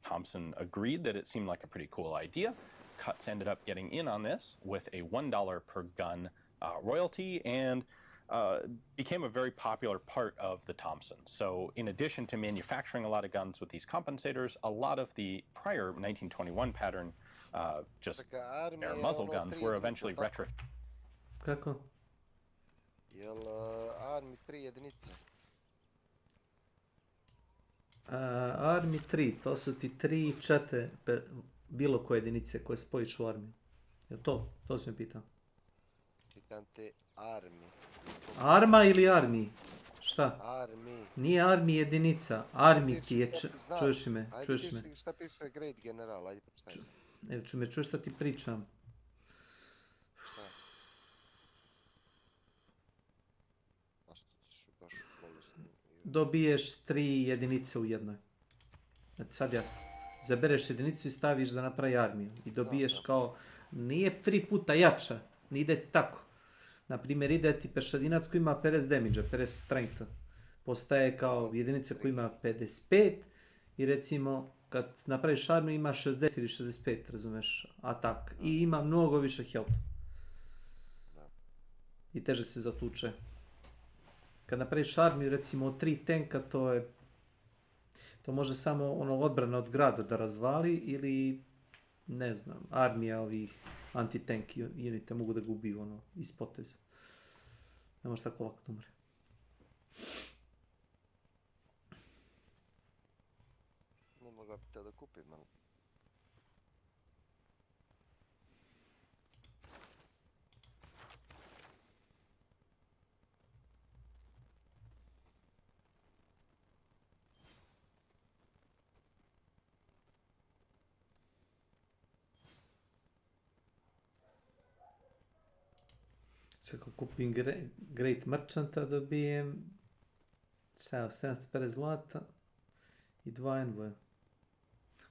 Thompson agreed that it seemed like a pretty cool idea. Cutts ended up getting in on this with a $1 per gun royalty, and became a very popular part of the Thompson. So in addition to manufacturing a lot of guns with these compensators, a lot of the prior 1921 pattern just bare muzzle guns were eventually retrofitted. Kako? Jel Army 3 jedinice? Army 3, to su ti 3 čete bilo koje jedinice koje spojiš u armiju. Jel to? To si me pitao. Pitam te Army. Arma ili armi? Šta? Army. Nije armi jedinica. Armi ti je... Znam. Čuješ li me? Ajde Čuješ li me? piši šta piše Great General, ajde pročitaj. Evo ču me, čuješ šta ti pričam? Šta? A što ćeš baš bolesno? Dobiješ 3 jedinice u jednoj. Znači sad jasno. Zabereš jedinicu i staviš da napravi armiju. I dobiješ kao... Nije 3 puta jača. Ne ide ti tako. Naprimjer, ide ti pešadinac koji ima 50 damage, 50 strengtha. Postaje kao jedinica koja ima 55 i recimo kad napraviš armiju ima 60 ili 65, razumeš, atak. I ima mnogo više health. I teže se zatuče. Kad napraviš armiju recimo od 3 tenka, to može samo ono odbrana od grada da razvali ili ne znam, armija ovih anti-tank unita mogu da gubi ono iz poteza. Ne može tako lako da umre. Ne mogu bi te da kupim, ali... Ako kupim Great Merchanta dobijem 750 zlata i 2 envoja.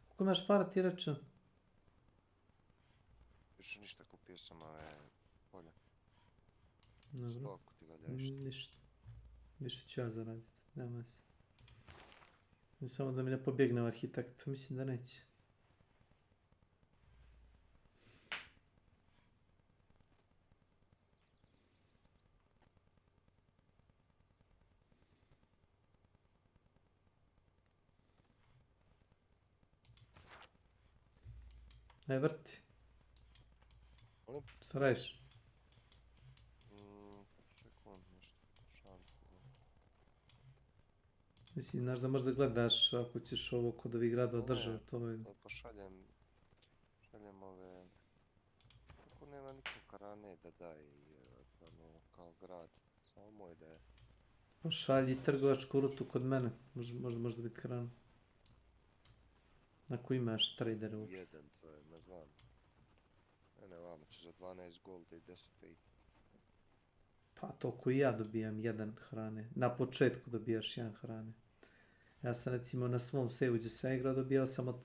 Koliko imaš para ti reče? Više ništa, kupio sam ove polja. Ne znam. Stoku ti ga daješ. Ništa. Više ću ja zaraditi. Nema se. Samo da mi ne pobjegne arhitekt. Mislim da neće. Ne vrti. Molim? Šta radiš? Čekujem nešto. Mislim, znaš da možda gledaš ako ćeš ovo kod ovih grada održava, to je... Pošaljem ove... Kako nema nikom karane da daje kao grad. Samo moj da je. Pošalji trgovačku rutu kod mene, možda biti hrana. Ako imaš tradere uopšte. Jedan, to je, ne znam. Ne, vamo će za 12 golda i 10 pay. Pa toliko i ja dobijam jedan hrane. Na početku dobijaš jedan hrane. Ja sam recimo na svom save gdje sam igrao dobijao sam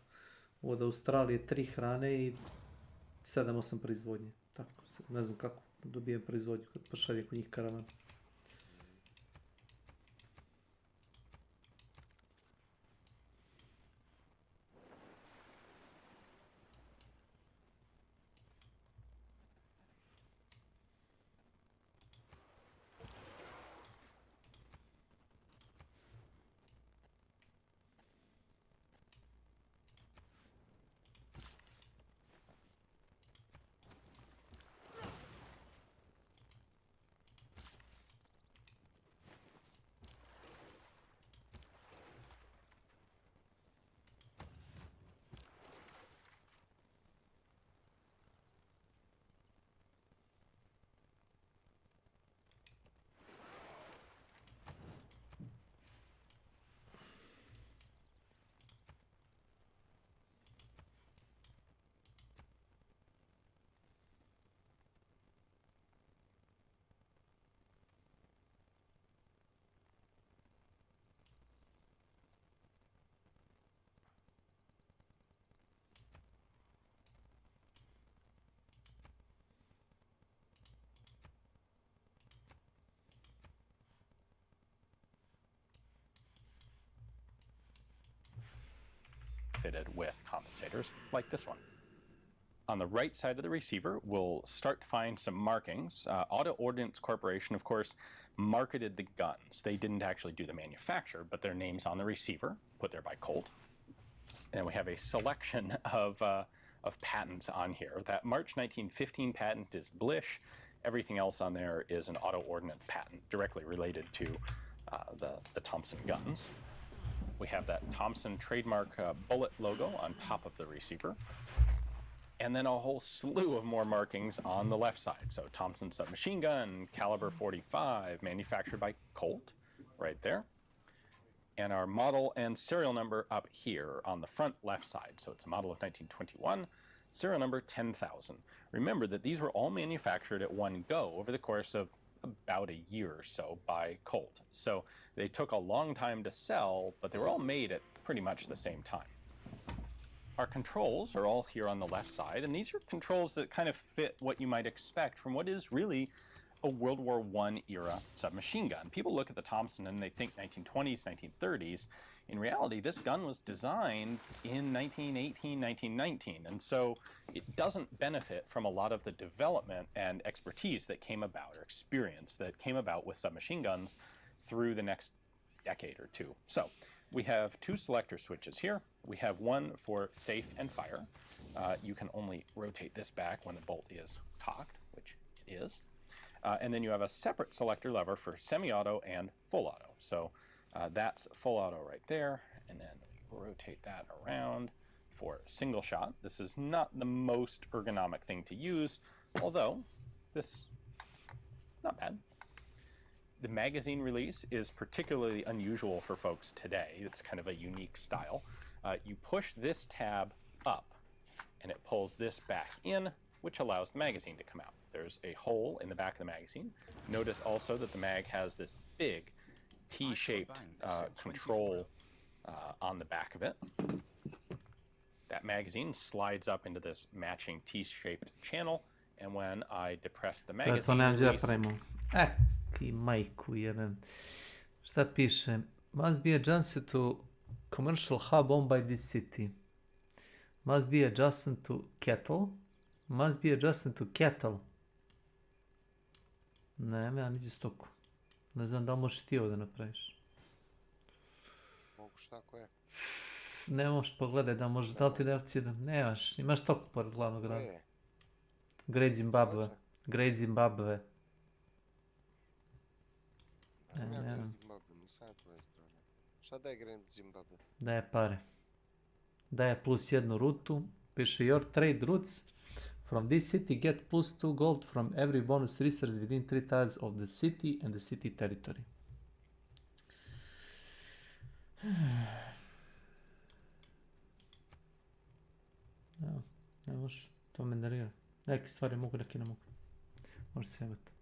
od Australije 3 hrane i 7-8 proizvodnje. Tako, ne znam kako dobijem proizvodnju kad pošalje kod njih karavan. Fitted with compensators like this one. On the right side of the receiver, we'll start to find some markings. Auto Ordnance Corporation, of course, marketed the guns. They didn't actually do the manufacture, but their name's on the receiver, put there by Colt. And we have a selection of patents on here. That March 1915 patent is Blish, Everything else on there is an auto ordnance patent directly related to the Thompson guns. We have that Thompson trademark bullet logo on top of the receiver. And then a whole slew of more markings on the left side. So Thompson submachine gun, caliber 45, manufactured by Colt, right there. And our model and serial number up here on the front left side. So it's a model of 1921, serial number 10,000. Remember that these were all manufactured at one go over the course of about a year or so by Colt. So they took a long time to sell, but they were all made at pretty much the same time. Our controls are all here on the left side, and these are controls that kind of fit what you might expect from what is really a World War I era submachine gun. People look at the Thompson and they think 1920s, 1930s. In reality, this gun was designed in 1918, 1919, and so it doesn't benefit from a lot of the development and expertise that came about, or experience that came about with submachine guns through the next decade or two. So we have two selector switches here. We have one for safe and fire. You can only rotate this back when the bolt is cocked, which it is. And then you have a separate selector lever for semi-auto and full auto. So that's full auto right there, and then we rotate that around for single shot. This is not the most ergonomic thing to use, although this, not bad. The magazine release is particularly unusual for folks today. It's kind of a unique style. You push this tab up, and it pulls this back in, which allows the magazine to come out. There's a hole in the back of the magazine. Notice also that the mag has this big T-shaped control on the back of it. That magazine slides up into this matching T-shaped channel, and when I depress the magazine To nemam gdje release, pravimo. Ki majku jedan. Šta piše? Must be adjusted to commercial hub owned by this city. Must be adjusted to kettle. Must be adjusted to kettle. Ne, ja niđe stoku. Ne znam da li možeš ti ovo da napraviš. Mogu šta koje? Ne možeš pogledaj da možeš, da li ti da opcije da... Nemaš, imaš toku pored glavnog grada. Koje? Great Zimbabwe. Great Zimbabwe. Ja Great Zimbabwe, nisam ja tvoje strane. Šta daje Great Zimbabwe? Daje pare. Daje plus jednu rutu. Piše your trade routes. From this city get plus 2 gold from every bonus resource within 3 tiles of the city and the city territory. No, ne može. To me nervira. Neke stvari mogu, neke ne mogu. Može se jebati.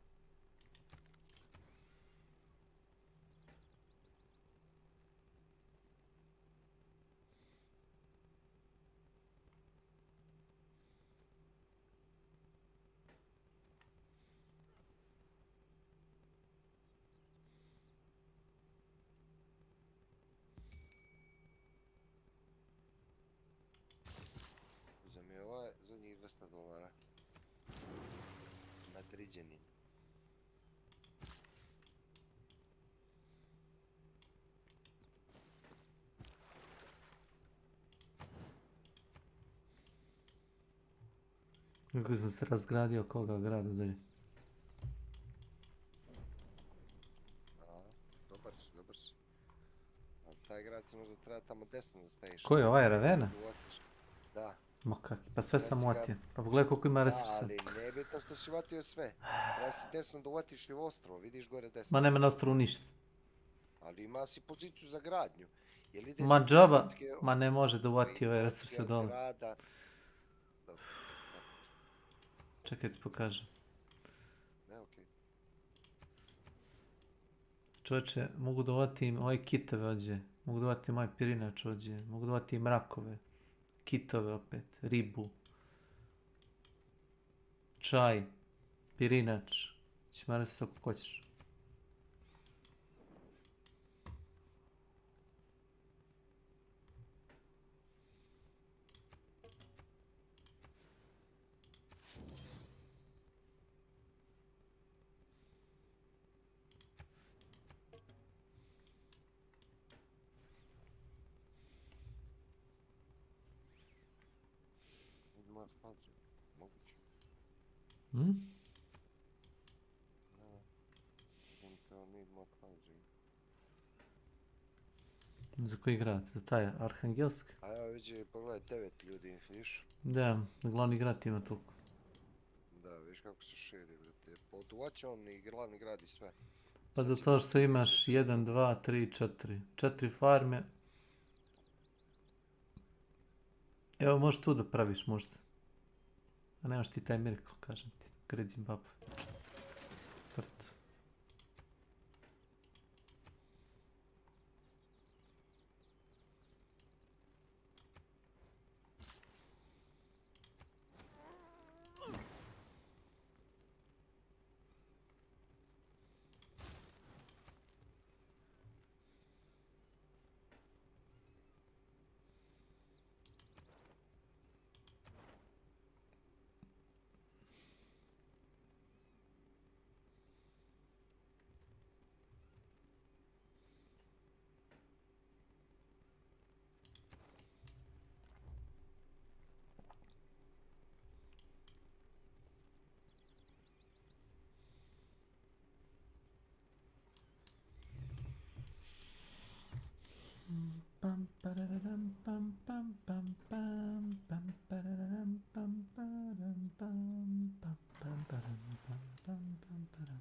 Za mi je ovaj, za njih $200. Madriđanin. Kako sam se razgradio koga grada dalje. Dobar si, dobar si. A taj grad se možda treba tamo desno da staviš. Ko je ovaj, Ravena? Da. Ma kaki, pa sve sam uvatio. Pa pogledaj koliko ima resursa. Da, ali ne bitno što si uvatio sve. Treba si desno da uvatiš i u ostrovo, vidiš gore desno. Ma nema na ostrovu ništa. Ali ima si poziciju za gradnju. Ma džaba, ma ne može da uvati ove resurse dole. Čekaj ti pokažem. Ne, okej. Čovječe, mogu da uvatim ove kitove ođe. Mogu da uvatim ovaj pirinač ođe. Mogu da uvatim mrakove. Kitove opet, ribu. Čaj. Pirinač. Ćemo reći ako hoćeš. Moguće. Hm? Za koji grad? Za taj Arhangelsk? A ja vidi, pogledaj 9 ljudi, viš? Da, glavni grad ima toliko. Da, viš kako se širi, brate. Potuvaće on i glavni grad i sve. Pa zato što imaš 1, 2, 3, 4. 4 farme. Evo, možeš tu da praviš možda. A nemaš ti taj miracle, kažem ti. Gred Zimbabwe. Trt. Pam pararam pam pam pam pam pam pararam pam param pam pam pam param pam pam pam param.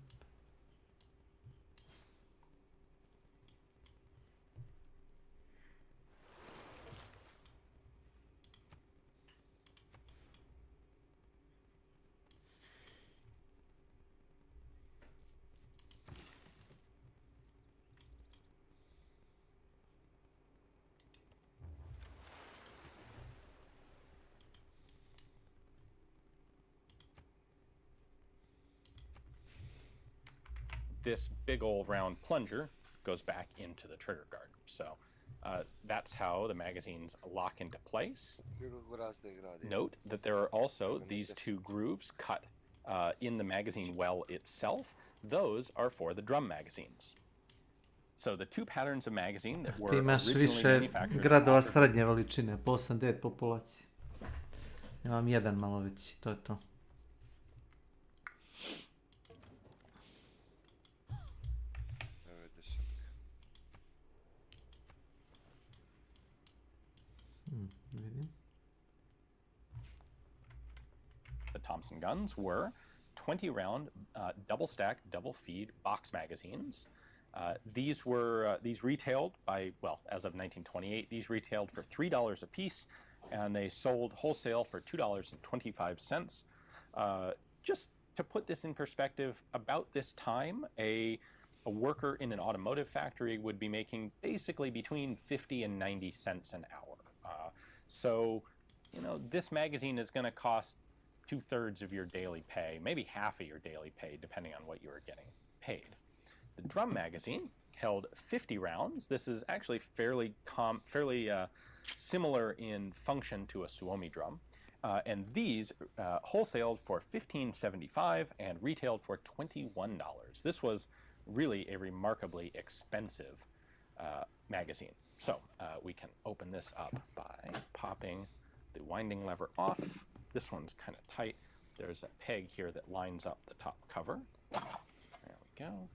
This big old round plunger goes back into the trigger guard. So that's how the magazines lock into place. Note that there are also these two grooves cut in the magazine well itself. Those are for the drum magazines. So the two patterns of magazine that were Ti imaš originally više manufactured gradova after- srednje veličine, po 8-9 populacije. Imam jedan malo veći, to je to. The Thompson guns were 20 round double stack, double feed box magazines. These retailed by, well, as of 1928, these retailed for $3 a piece, and they sold wholesale for $2.25. Just to put this in perspective, about this time, a worker in an automotive factory would be making basically between 50 and 90 cents an hour. So, you know, this magazine is going to cost 2/3 of your daily pay, maybe half of your daily pay, depending on what you are getting paid. The drum magazine held 50 rounds. This is actually fairly similar in function to a Suomi drum. And these wholesaled for $15.75 and retailed for $21. This was really a remarkably expensive magazine. So we can open this up by popping the winding lever off. This one's kind of tight. There's a peg here that lines up the top cover. There we go.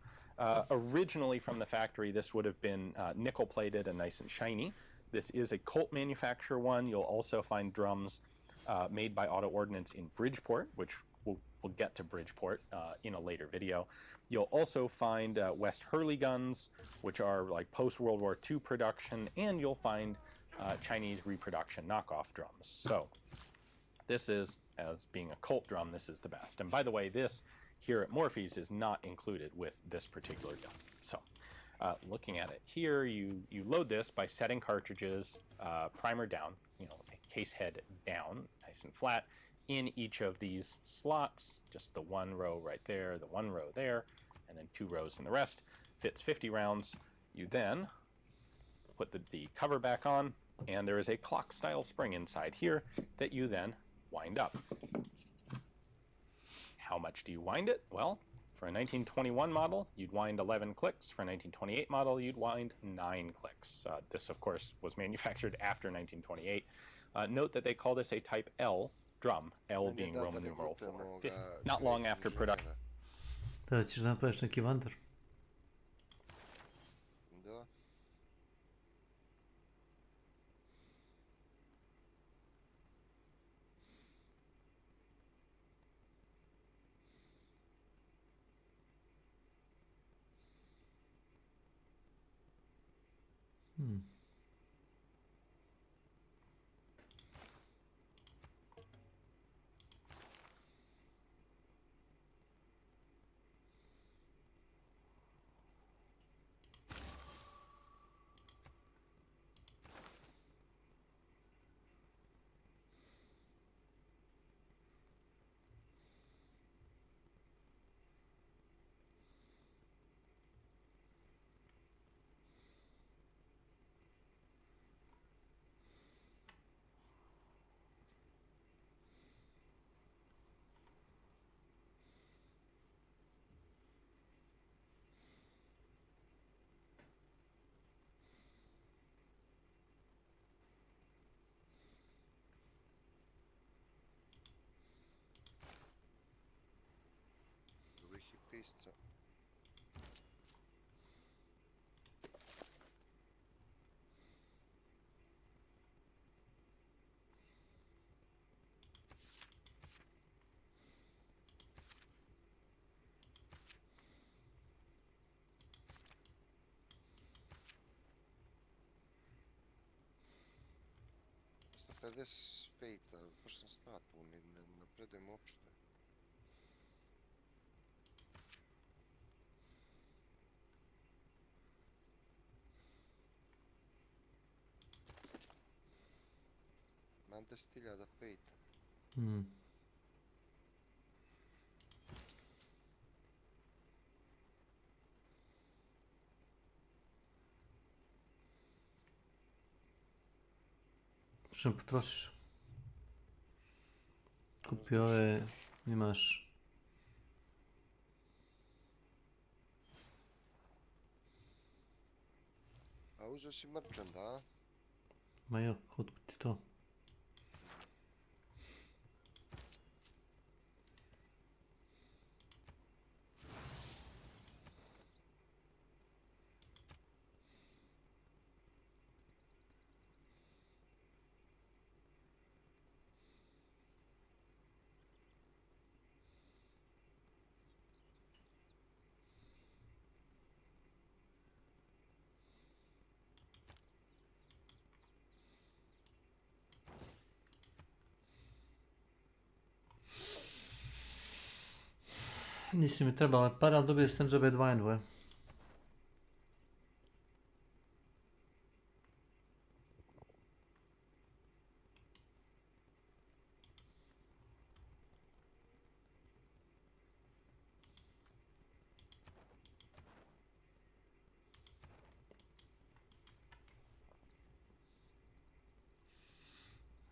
Originally from the factory, this would have been nickel plated and nice and shiny. This is a Colt manufacturer one. You'll also find drums made by Auto Ordnance in Bridgeport, which we'll get to Bridgeport in a later video. You'll also find West Hurley guns, which are like post-World War II production, and you'll find Chinese reproduction knockoff drums. So this is, as being a Colt drum, this is the best. And by the way, this here at Morphy's is not included with this particular gun. So looking at it here, you load this by setting cartridges, primer down, you know, case head down, nice and flat, in each of these slots, just the one row right there, the one row there, and then 2 rows in the rest. Fits 50 rounds. You then put the cover back on, and there is a clock-style spring inside here that you then wind up. How much do you wind it? Well, for a 1921 model, you'd wind 11 clicks. For a 1928 model, you'd wind 9 clicks. This, of course, was manufactured after 1928. Note that they call this a Type L drum, L being Roman numeral 4. Not long after production. Da ćeš napraviš neki vandar. Da. Ovih i pisca. Sam 55, baš sam statu, ne napredujem uopšte. Imam 10.000 fejta. Što ne potrošiš? Kupi ove, imaš... A uzeo si merchant, a? Ma jo, otkud ti to? Nisi mi trebala para, ali dobio sam džabe 2 envoje.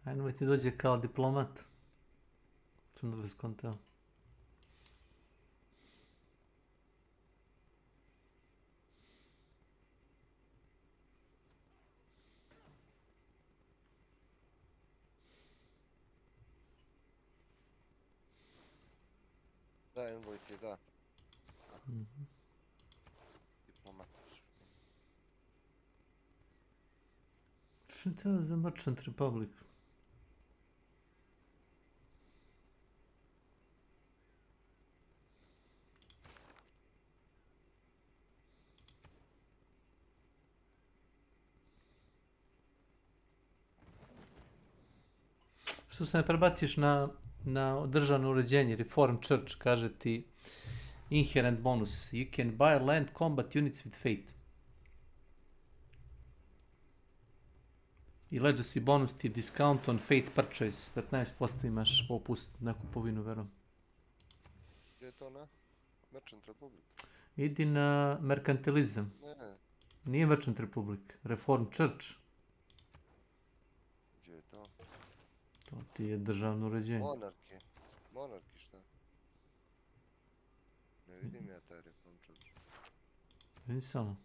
Envoj ti dođe kao diplomat. Sam dobro skontao. Da, envoy ti da. Diplomat. Što mi treba za Merchant Republic? Što se ne prebaciš na državno uređenje, Reform Church, kaže ti inherent bonus. You can buy land combat units with fate. I legacy bonus ti discount on fate purchase. 15% imaš popust na kupovinu, verujem. Gdje je to na? Merchant Republic. Idi na merkantilizam. Ne. Nije Merchant Republic, Reform Church. Gdje je to? To ti je državno uređenje. Monarki. Monarki šta? Ne vidim ja taj Reform Church. Vidi samo.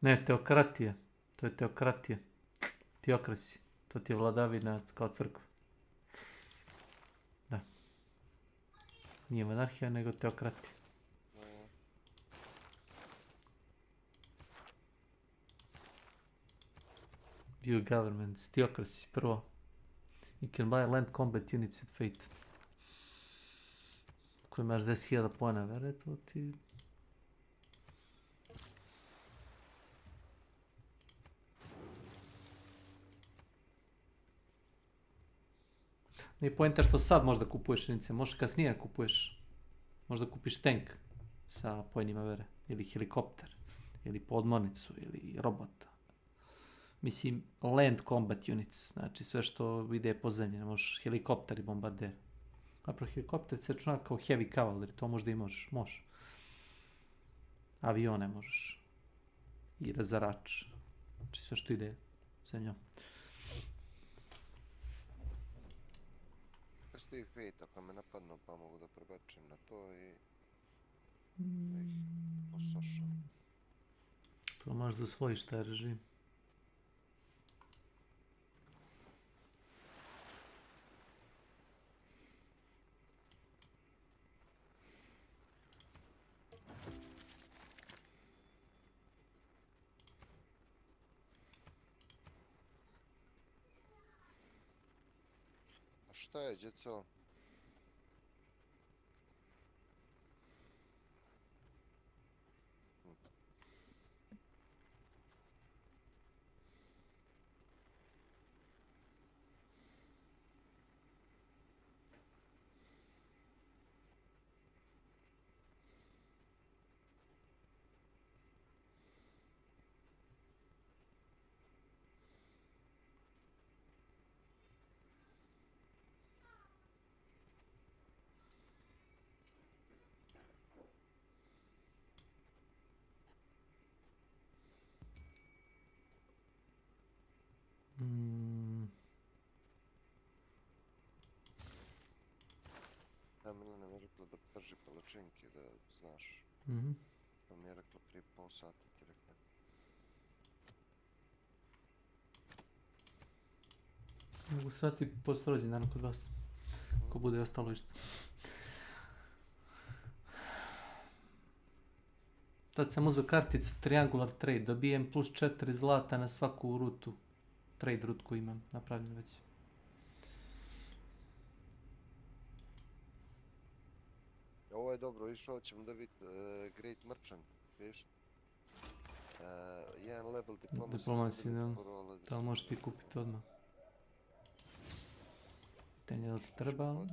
Ne, teokratija. To je teokratija. Teokrasi. To ti je vladavina kao crkva. Da. Nije monarhija, nego teokratija. Your governments, theocracy, prvo. You can buy land combat units with fate. Ako imaš 10.000 pojena vere, to ti... Nije poenta što sad možda kupuješ jedinice, možeš kasnije kupuješ. Možda kupiš tank sa pojenima vere, ili helikopter, ili podmornicu, ili robota. Mislim, land combat units, znači sve što ide po zemlji, ne možeš helikopter i bombarder. Napravo, helikopter se računa kao heavy cavalry, to možda i možeš. Avione možeš. I razarač. Znači sve što ide zemljom. Stoji Fate, ako me napadnu pa mogu da prebačem na to i da ih osošam. To možeš da usvojiš taj režim. A šta je, djeco? Da, Milana mi je rekla da prži palačinke, da znaš. To mi je rekla prije pol sata, ti rekla. Mogu srati posle rođendana kod vas. Ko bude ostalo isto. Tad sam uzeo karticu Triangular Trade, dobijem plus 4 zlata na svaku rutu. Trade route koju imam napravljeno već. Ovo je dobro, išao ćemo da vidjeti Great Merchant, vidiš? Jedan level Diplomacy, da. To možeš ti kupiti odmah. Pitanje da ti treba, ali...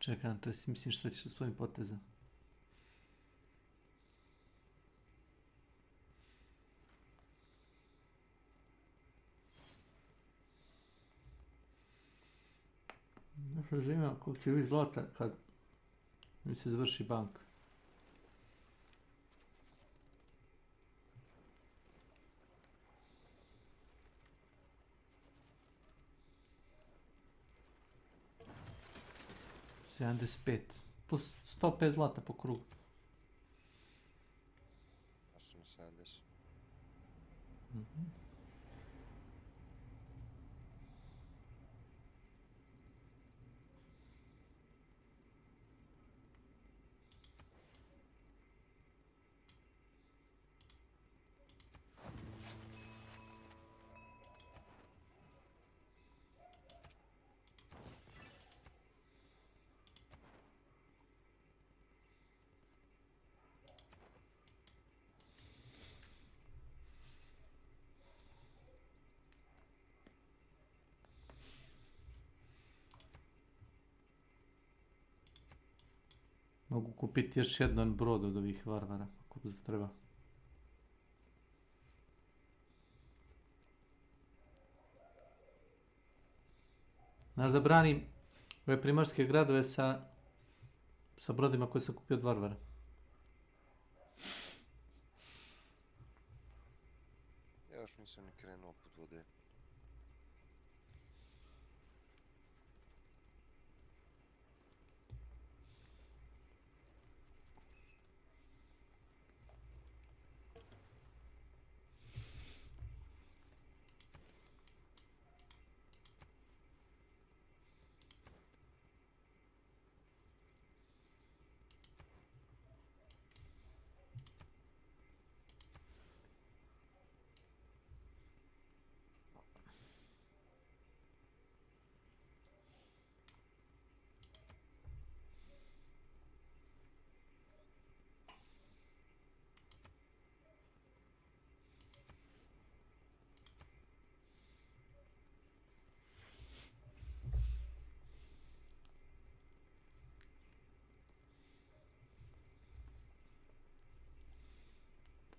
Čekam, te si mislim šta ćeš s svojim potezom. Znaš da živim koliko će biti zlata kad mi se završi banka. Plus 105 zlata po krugu. A su mi 70. Mogu kupiti još jedan brod od ovih varvara, ako treba. Znaš da branim ove primorske gradove sa brodima koje sam kupio od varvara. Nisam ni krenuo pod vode.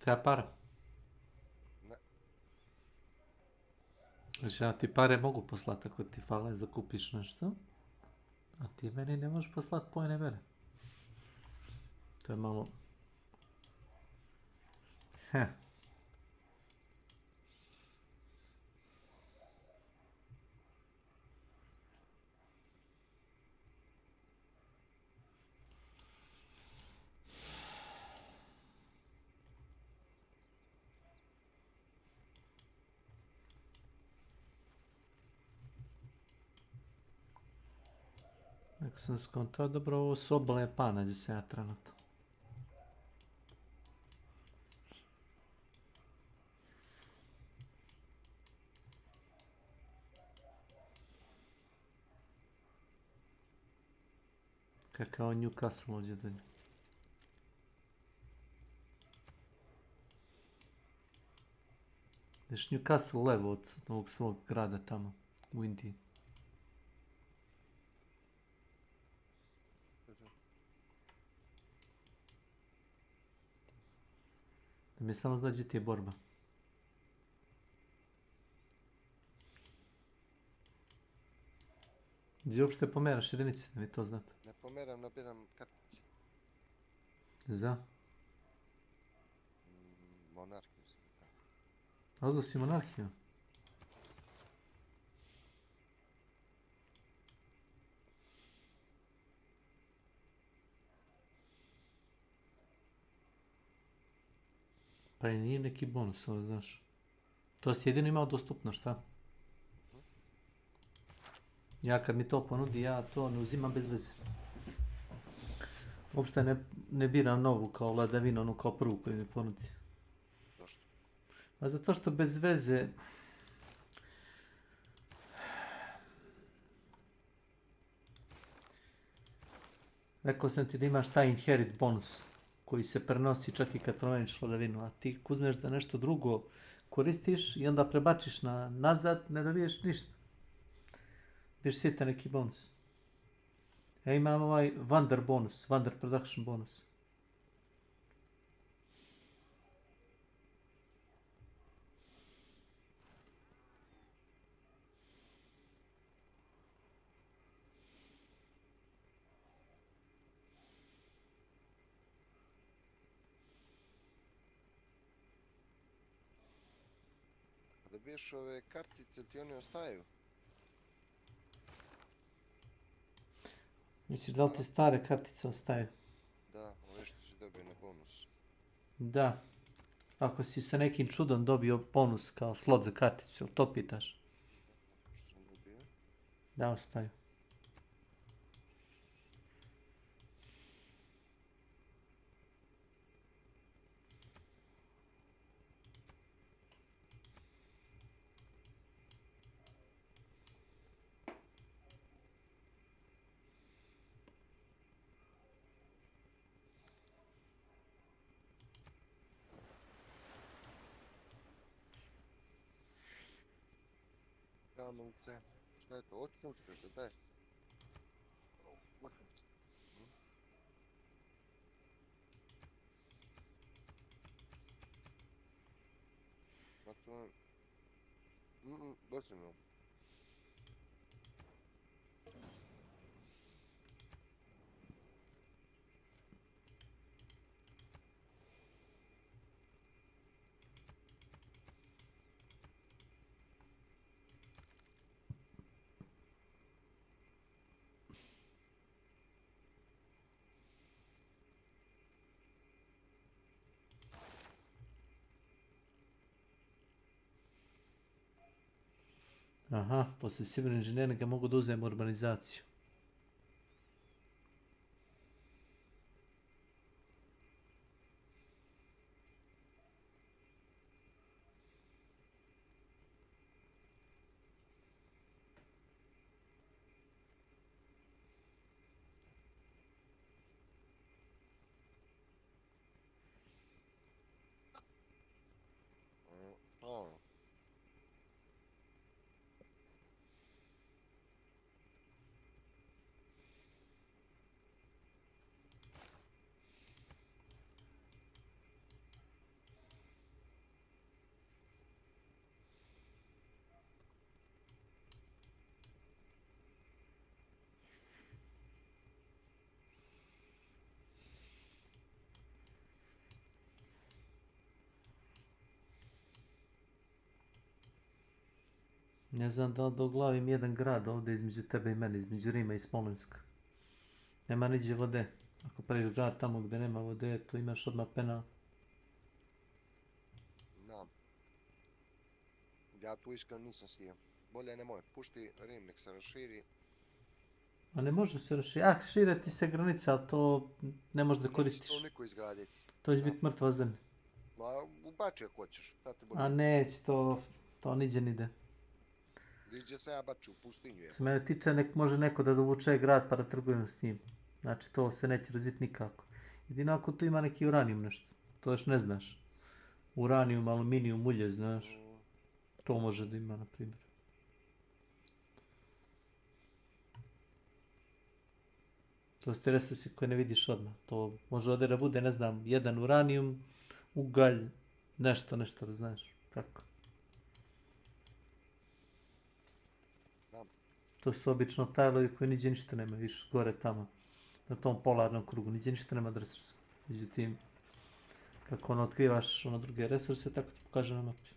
Treba para. Ne. Znači ja ti pare mogu poslati ako ti fale da kupiš nešto. A ti meni ne možeš poslati pojene mene. To je malo... Heh. Ako sam skontao, dobro, ovo su obale pana gdje se ja trenutno. Kakav Newcastle ovdje do nje. Viš Newcastle levo od ovog svog grada tamo u Indiji. Da mi samo zna gdje ti je borba. Gdje uopšte pomeraš jedinice, da mi to znate? Ne pomeram, nabiram kartice. Za? Monarhiju sam tako. Ozdo si monarhiju? Pa i nije neki bonus, ovo znaš. To si jedino imao dostupno, šta? Ja kad mi to ponudi, ja to ne uzimam bez veze. Uopšte ne biram novu kao vladavinu, onu kao prvu koju mi ponudi. Zašto? A zato što bez veze... Rekao sam ti da imaš taj inherit bonus koji se prenosi čak i kad promeniš vladavinu, a ti uzmeš da nešto drugo koristiš i onda prebačiš nazad, ne dobiješ ništa. Biš sjeta neki bonus. Ja imam ovaj Wonder bonus, Wonder production bonus. Da biješ ove kartice ti oni ostaju. Misliš da li ti stare kartice ostaju? Da, ove što si dobio na bonus. Da. Ako si sa nekim čudom dobio bonus kao slot za karticu, jel to pitaš? Što sam dobio? Da, ostaju. Kamovce. Šta je to? Odsnutke, što to je? Pa to je... Baš je mnogo. Aha, poslije civilnog inženjeringa mogu da uzem urbanizaciju. Ne znam da li da oglavim jedan grad ovdje između tebe i mene, između Rima i Smolenska. Nema niđe vode. Ako praviš grad tamo gdje nema vode, tu imaš odmah penal. Da. Ja tu iskreno nisam stio. Bolje nemoj, pušti Rim, nek se raširi. A ne može se raširiti. Ah, šire ti se granica, ali to ne možeš da koristiš. Neće to niko izgraditi. To će biti mrtva zemlja. Ma, ubači ako hoćeš. A neće, to niđe nide. Gdje se ja baču u pustinju je. Što mene tiče, može neko da dovuče grad pa da trgujem s njim. Znači to se neće razviti nikako. Jedino ako tu ima neki uranijum nešto. To još ne znaš. Uranijum, aluminijum, ulje, znaš. To može da ima, na primjer. To su te resursi koje ne vidiš odmah. To može ovdje da bude, ne znam, jedan uranijum, ugalj, nešto, da znaš. Tako. To su obično tajlovi koji niđe ništa nema više, gore tamo. Na tom polarnom krugu, niđe ništa nema od resursa. Međutim, kako otkrivaš druge resurse, tako ti pokaže na mapi.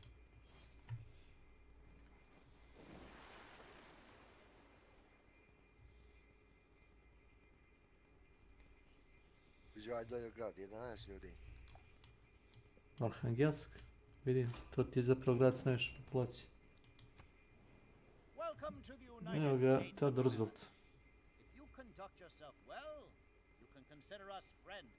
Viđu ovaj dolje grad, 11 ljudi. Arhangelsk, vidim, to ti je zapravo grad s najviše populacije. Evo ga, Theodore Roosevelt. If you conduct yourself well, you can consider us friends.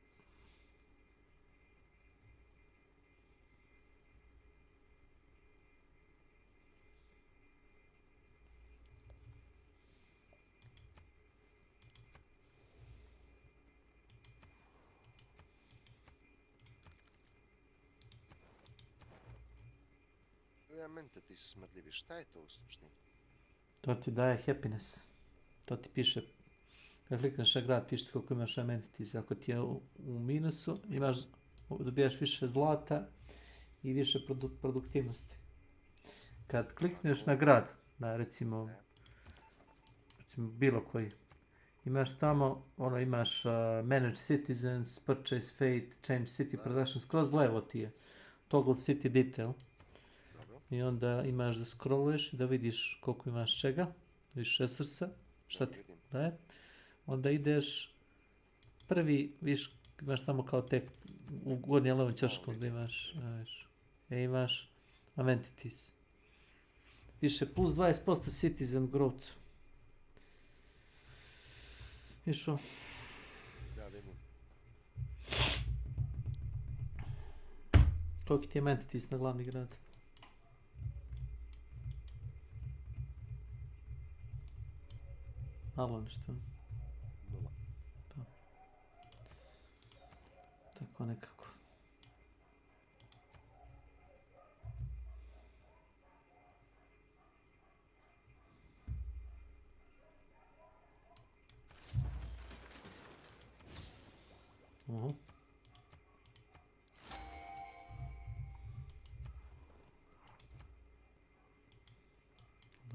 Amenities smrdljivi, šta je to u suštini? To ti daje happiness. To ti piše, kad klikneš na grad, piše koliko imaš amenities. Ako ti je u minusu, dobijaš više zlata i više produktivnosti. Kad klikneš na grad, recimo bilo koji, imaš tamo, imaš Manage Citizens, Purchase Fate, Change City Production, skroz levo ti je Toggle City Detail. I onda imaš da scrolluješ i da vidiš koliko imaš čega, vidiš resursa, šta ti daje. Onda ideš, prvi, vidiš, imaš tamo kao tek u gornje levom ćošku da imaš amenities. Piše plus 20% citizen growth. Viš ovo? Ja vidim. Koliko ti je amenities na glavni grad? Malo nešto. Pa. Tako nekako.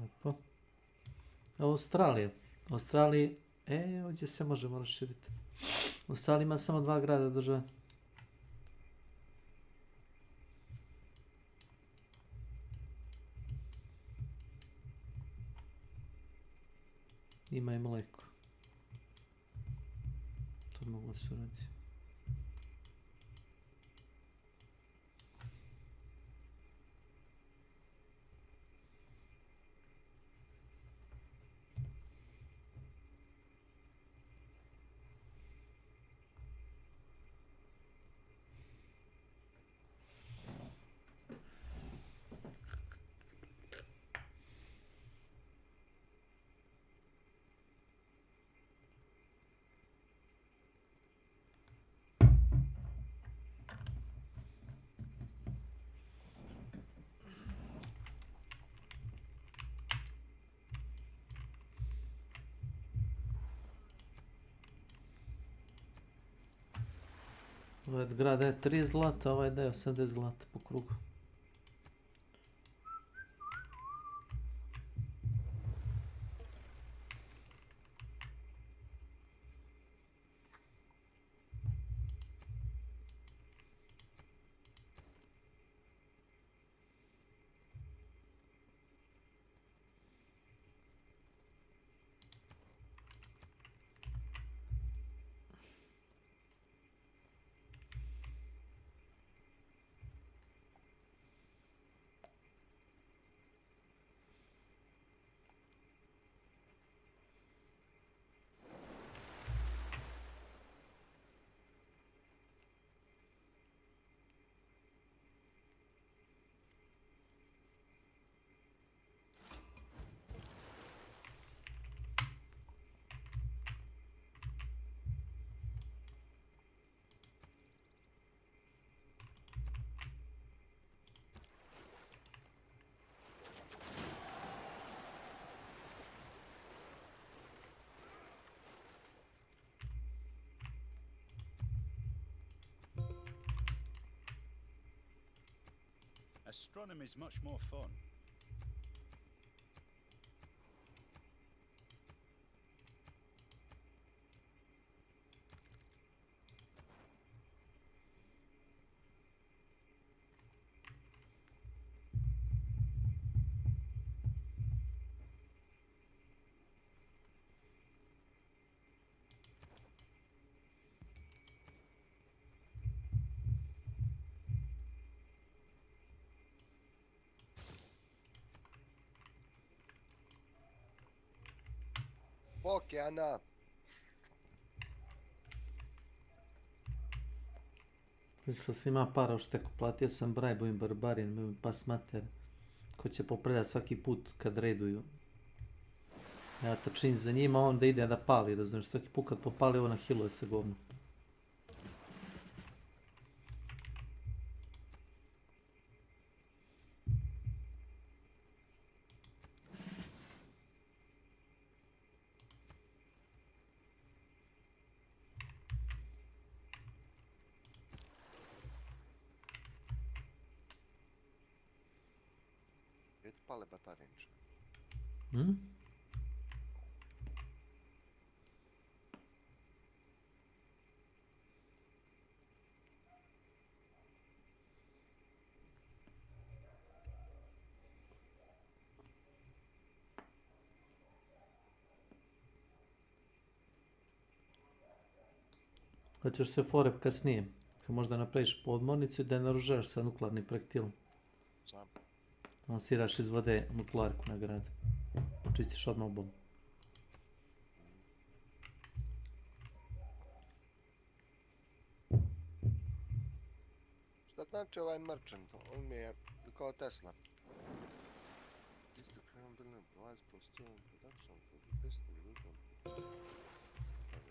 Lepo. Australija. U Australiji, ovdje se možemo raširiti. U Australiji ima samo 2 grada države. Ima i mleko. To moglo se uraditi. Ovaj grad daje 3 zlata, ovaj daje 80 zlata po krugu. Astronomy is much more fun. Bok, Ana. Što svima para u šteku, platio sam brajbu im barbarin, mi pas mater. Ko će popravljati svaki put kad reduju. Ja trčim za njima, on da ide da pali, razumiješ, svaki put kad popali ovo na hiluje se govno. Gdje ti pale batarinče? Hoćeš se fore kasnije, kad možda napraviš podmornicu i da je naoružaš sa nuklearnim projektilom. Sam. Lansiraš iz vode nuklearku na grad. Očistiš odmah obalu. Šta znači ovaj merchant? On mi je kao Tesla.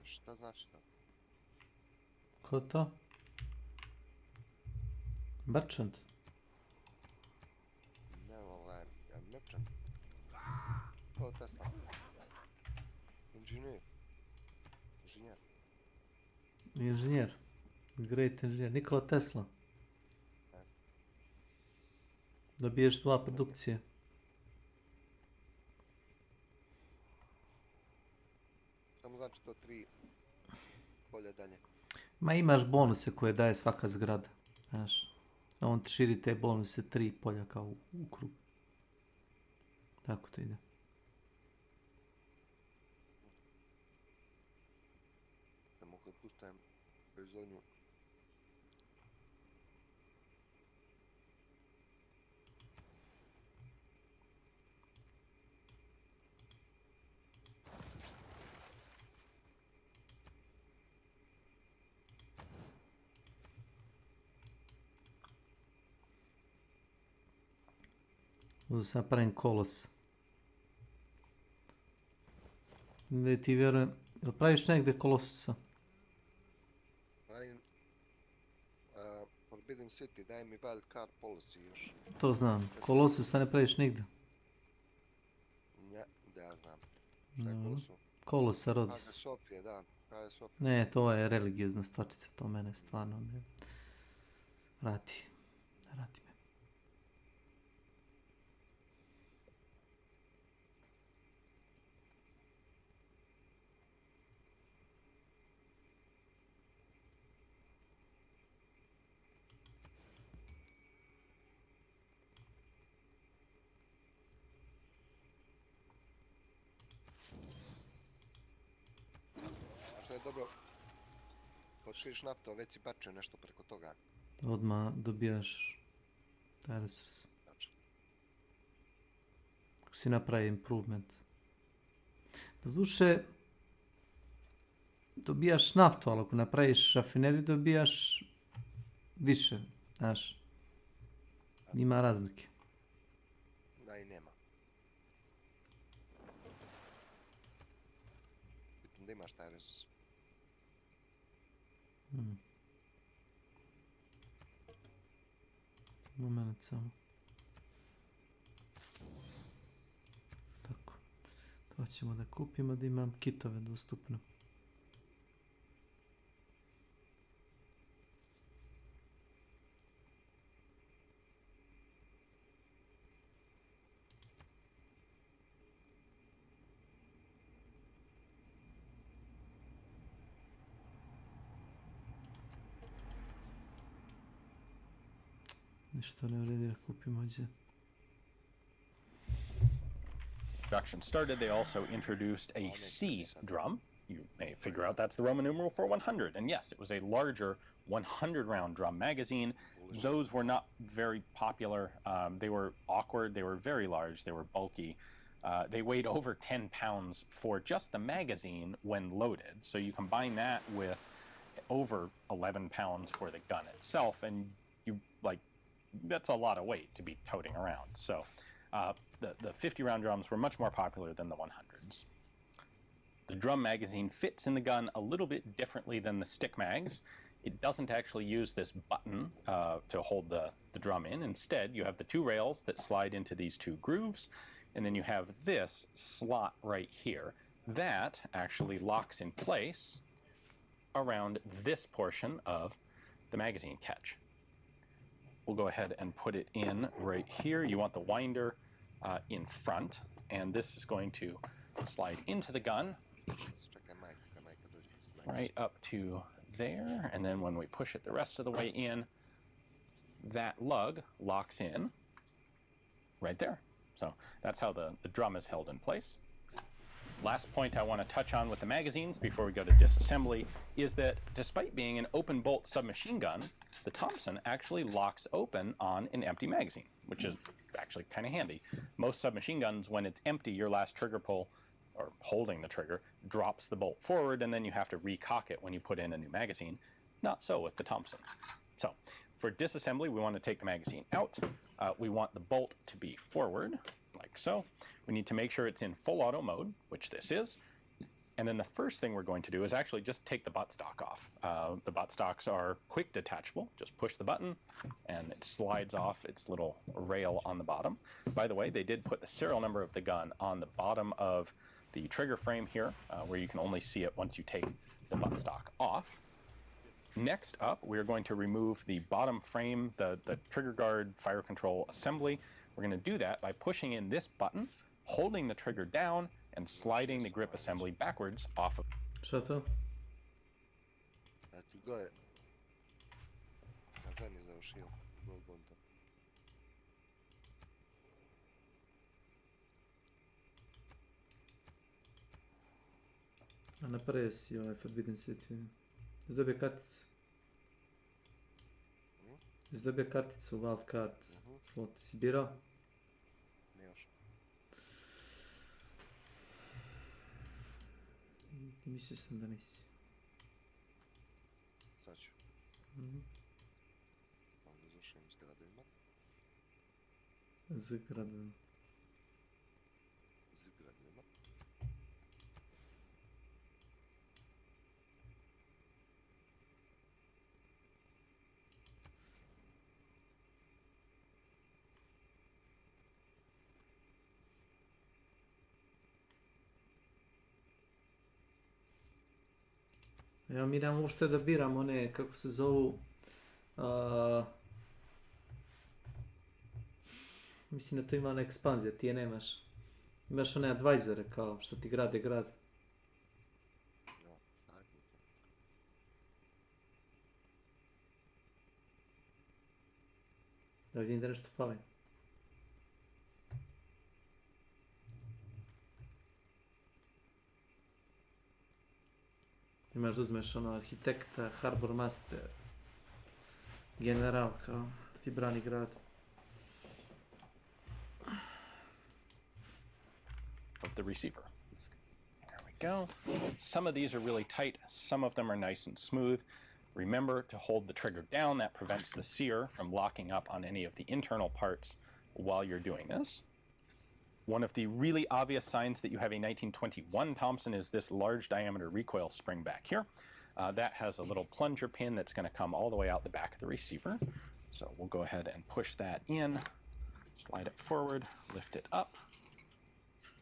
Šta znači to? Ko to? Merchant? Ne, ovaj, merchant. Kao Tesla. Inženjer. Inženjer. Great inženjer. Nikola Tesla. Dobiješ 2 produkcije. Samo znači to 3 polje dalje. Ma imaš bonuse koje daje svaka zgrada. Znaš. A on ti širi te bonuse 3 polja kao u krug. Tako to ide. Da mogu puštajem proizvodnju. Uzeo sam napravim kolos. Da ti vjerujem. Jel praviš negdje kolosusa? Pravim Forbidden City, daj mi wild card policy još. To znam. Kolosusa ne praviš nigdje. Ne, da ja znam. Šta je No. kolosu? Kolosa Haga Rodis. Sofije, da. KSOF. Ne, to je religiozna stvačica, to mene stvarno ne radi. Ne radi me. A što je dobro, otkriješ naftu, a već si bačio nešto preko toga. Odmah dobijaš taj resurs. Ako si napravi improvement. Doduše, dobijaš naftu, ali ako napraviš rafineriju, dobijaš više, znaš. Ima razlike. Da i nema. Bitno da imaš taj resurs. Moment samo. Tako. To ćemo da kupimo, da imam kitove dostupne. Ništa ne vredi da kupimo gdje. Production started, they also introduced a C drum. You may figure out that's the Roman numeral for 100. And yes, it was a larger 100 round drum magazine. Those were not very popular. They were awkward. They were very large. They were bulky. They weighed over 10 pounds for just the magazine when loaded. So you combine that with over 11 pounds for the gun itself, and you that's a lot of weight to be toting around. So the 50 round drums were much more popular than the 100s. The drum magazine fits in the gun a little bit differently than the stick mags. It doesn't actually use this button to hold the drum in. Instead, you have the two rails that slide into these two grooves, and then you have this slot right here. That actually locks in place around this portion of the magazine catch. We'll go ahead and put it in right here. You want the winder in front, and this is going to slide into the gun right up to there, and then when we push it the rest of the way in, that lug locks in right there. So that's how the drum is held in place. Last point I want to touch on with the magazines before we go to disassembly is that despite being an open bolt submachine gun, the Thompson actually locks open on an empty magazine, which is actually kind of handy. Most submachine guns, when it's empty, your last trigger pull, or holding the trigger, drops the bolt forward, and then you have to recock it when you put in a new magazine. Not so with the Thompson. So for disassembly, we want to take the magazine out. We want the bolt to be forward, like so. We need to make sure it's in full auto mode, which this is. And then the first thing we're going to do is actually just take the buttstock off. The buttstocks are quick detachable. Just push the button and it slides off its little rail on the bottom. By the way, they did put the serial number of the gun on the bottom of the trigger frame here, where you can only see it once you take the buttstock off. Next up, we're going to remove the bottom frame, the trigger guard fire control assembly. We're going to do that by pushing in this button, holding the trigger down, and sliding the grip assembly backwards off of. Šta to? Eto gore. Kazan je završio. Golgonta. A napravio si ovaj Forbidden City. Izdobio karticu. Izdobio karticu, wild card. Slot si birao? Ne još. Mislio sam da nisi. Sad ću. Onda završim s gradovima. Z gradovima. Z gradovima. Evo, mi nemamo uopšte da biramo one, kako se zovu, mislim da to ima ona ekspanzija, ti je nemaš. Imaš one advisore kao, što ti grade grad. Da vidim da nešto fali. Imaš da uzmeš ono arhitekta, harbor master, general kao da ti brani grad. Of the receiver. There we go. Some of these are really tight, some of them are nice and smooth. Remember to hold the trigger down, that prevents the sear from locking up on any of the internal parts while you're doing this. One of the really obvious signs that you have a 1921 Thompson is this large diameter recoil spring back here. That has a little plunger pin that's going to come all the way out the back of the receiver. So we'll go ahead and push that in, slide it forward, lift it up,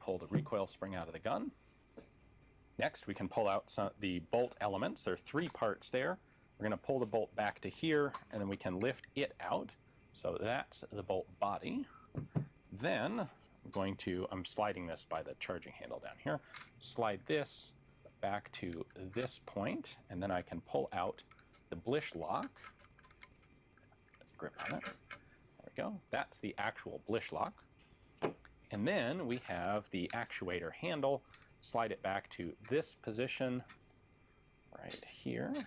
pull the recoil spring out of the gun. Next, we can pull out the bolt elements. There are 3 parts there. We're going to pull the bolt back to here, and then we can lift it out. So that's the bolt body. Then I'm sliding this by the charging handle down here, slide this back to this point, and then I can pull out the blish lock. Grip on it. There we go. That's the actual blish lock. And then we have the actuator handle, slide it back to this position right here. There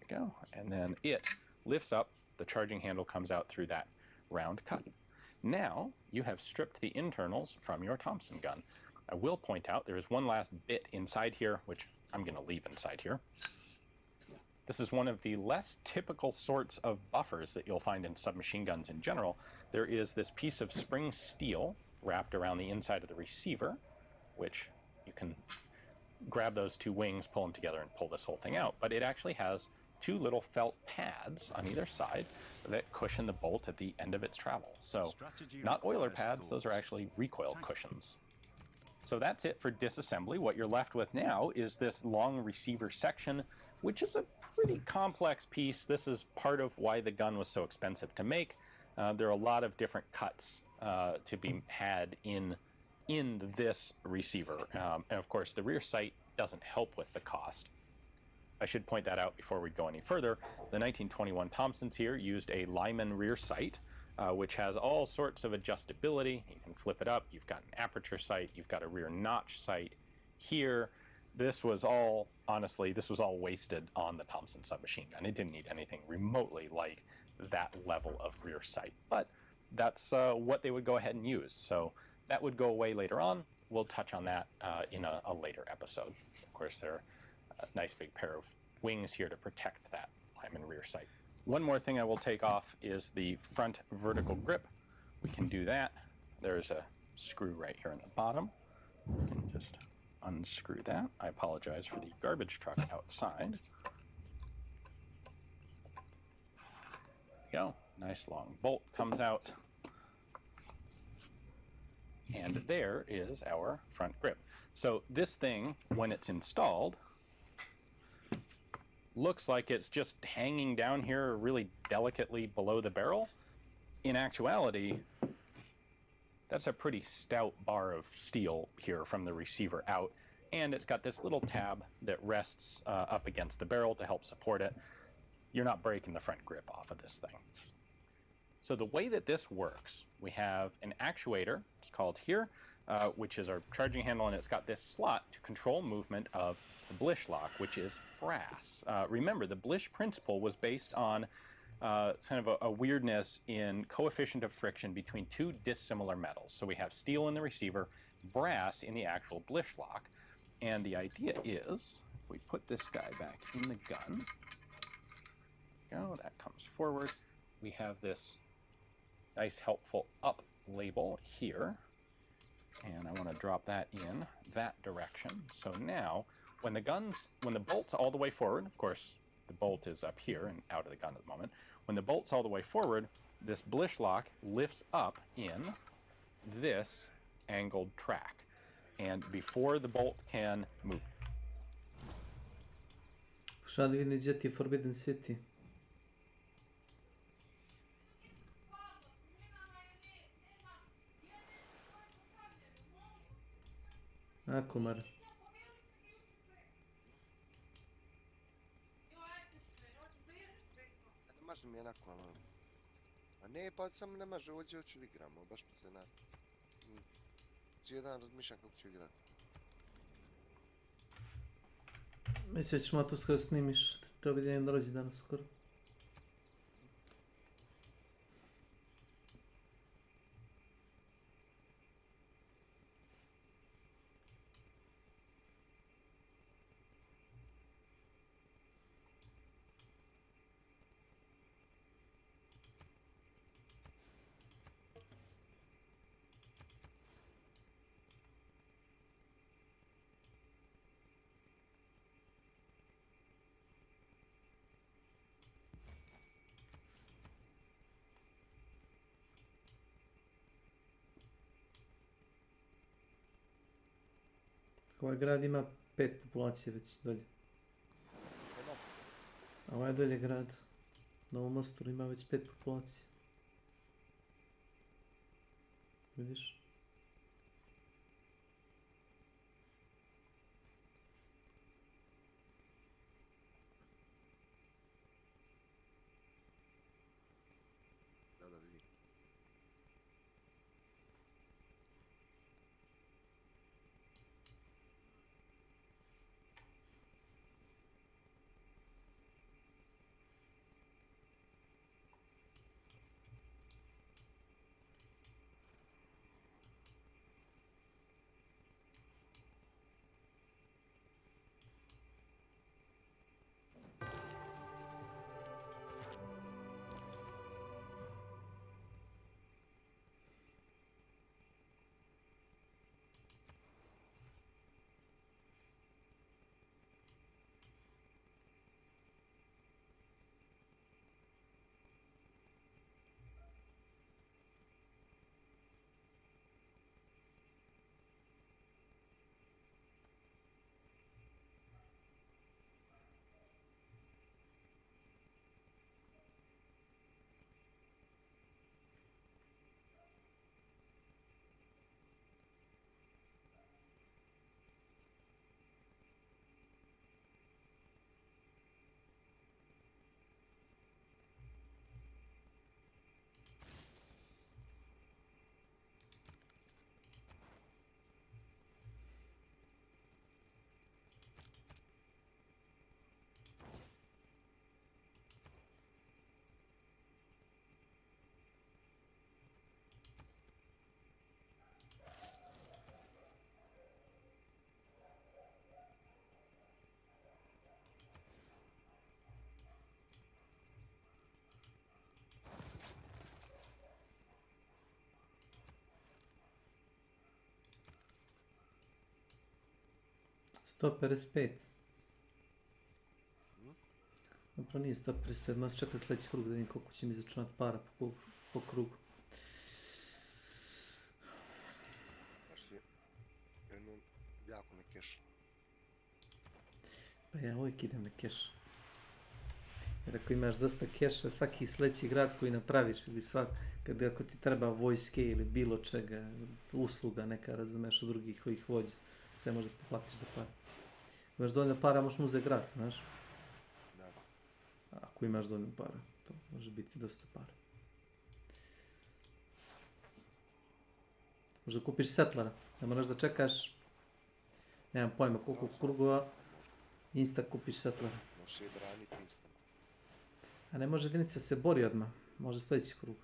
we go. And then it lifts up, the charging handle comes out through that round cut. Now you have stripped the internals from your Thompson gun. I will point out there is one last bit inside here, which I'm going to leave inside here. This is one of the less typical sorts of buffers that you'll find in submachine guns in general. There is this piece of spring steel wrapped around the inside of the receiver, which you can grab those 2 wings, pull them together, and pull this whole thing out. But it actually has 2 little felt pads on either side that cushion the bolt at the end of its travel. So not oiler pads, those are actually recoil cushions. So that's it for disassembly. What you're left with now is this long receiver section, which is a pretty complex piece. This is part of why the gun was so expensive to make. There are a lot of different cuts to be had in this receiver. And of course, the rear sight doesn't help with the cost. I should point that out before we go any further. The 1921 Thompsons here used a Lyman rear sight, which has all sorts of adjustability. You can flip it up. You've got an aperture sight. You've got a rear notch sight here. This was all, honestly, this was all wasted on the Thompson submachine gun. It didn't need anything remotely like that level of rear sight. But that's what they would go ahead and use. So that would go away later on. We'll touch on that in a later episode. Of course, there are a nice big pair of wings here to protect that Lyman rear sight. One more thing I will take off is the front vertical grip. We can do that. There's a screw right here in the bottom. We can just unscrew that. I apologize for the garbage truck outside. There we go. Nice long bolt comes out. And there is our front grip. So this thing, when it's installed, looks like it's just hanging down here really delicately below the barrel. In actuality, that's a pretty stout bar of steel here from the receiver out, and it's got this little tab that rests up against the barrel to help support it. You're not breaking the front grip off of this thing. So the way that this works, we have an actuator, it's called here, which is our charging handle, and it's got this slot to control movement of the blish lock, which is brass. Remember, the blish principle was based on kind of a weirdness in coefficient of friction between 2 dissimilar metals. So we have steel in the receiver, brass in the actual blish lock, and the idea is, if we put this guy back in the gun, go, that comes forward, we have this nice helpful up label here, and I want to drop that in that direction. So now when the bolt's all the way forward, of course the bolt is up here and out of the gun at the moment, when the bolt's all the way forward, this blish lock lifts up in this angled track, and before the bolt can move Pokušavam da vidim gdje ti je Forbidden City. A, kumar. Ne može mi jednako, ono... A ne, pa samo ne može, ovdje hoću da igramo, baš mi se na... Cijeli dan razmišljam kako ću igrati. Mislim da ćeš malo to skoro snimiš, treba bi jedan rođi danas skoro. Ovaj grad ima 5 populacije već dolje. A ovaj dolje grad, na ovom ostrvu ima već 5 populacije. Vidiš? Da, da vidim. Stop 55. Dobro, nije 155, možeš čekati sljedeći krug da vidim koliko će mi izračunati para po krugu. Baš je jedno jako me keša. Pa ja uvijek idem na keš. Jer ako imaš dosta keša, svaki sljedeći grad koji napraviš ili ako ti treba vojske ili bilo čega, usluga neka, razumeš, od drugih kojih vođa, sve možda poplatiš za para. Ako imaš dovoljno para, možeš mu uzeti grad, znaš? Da. Ako imaš dovoljno para, to može biti dosta para. Možda kupiš setlara, ne moraš da čekaš, nemam pojma koliko krugova, insta kupiš setlara. Možeš je braniti insta. A ne može jedinica se bori odmah, može sljedeći krug.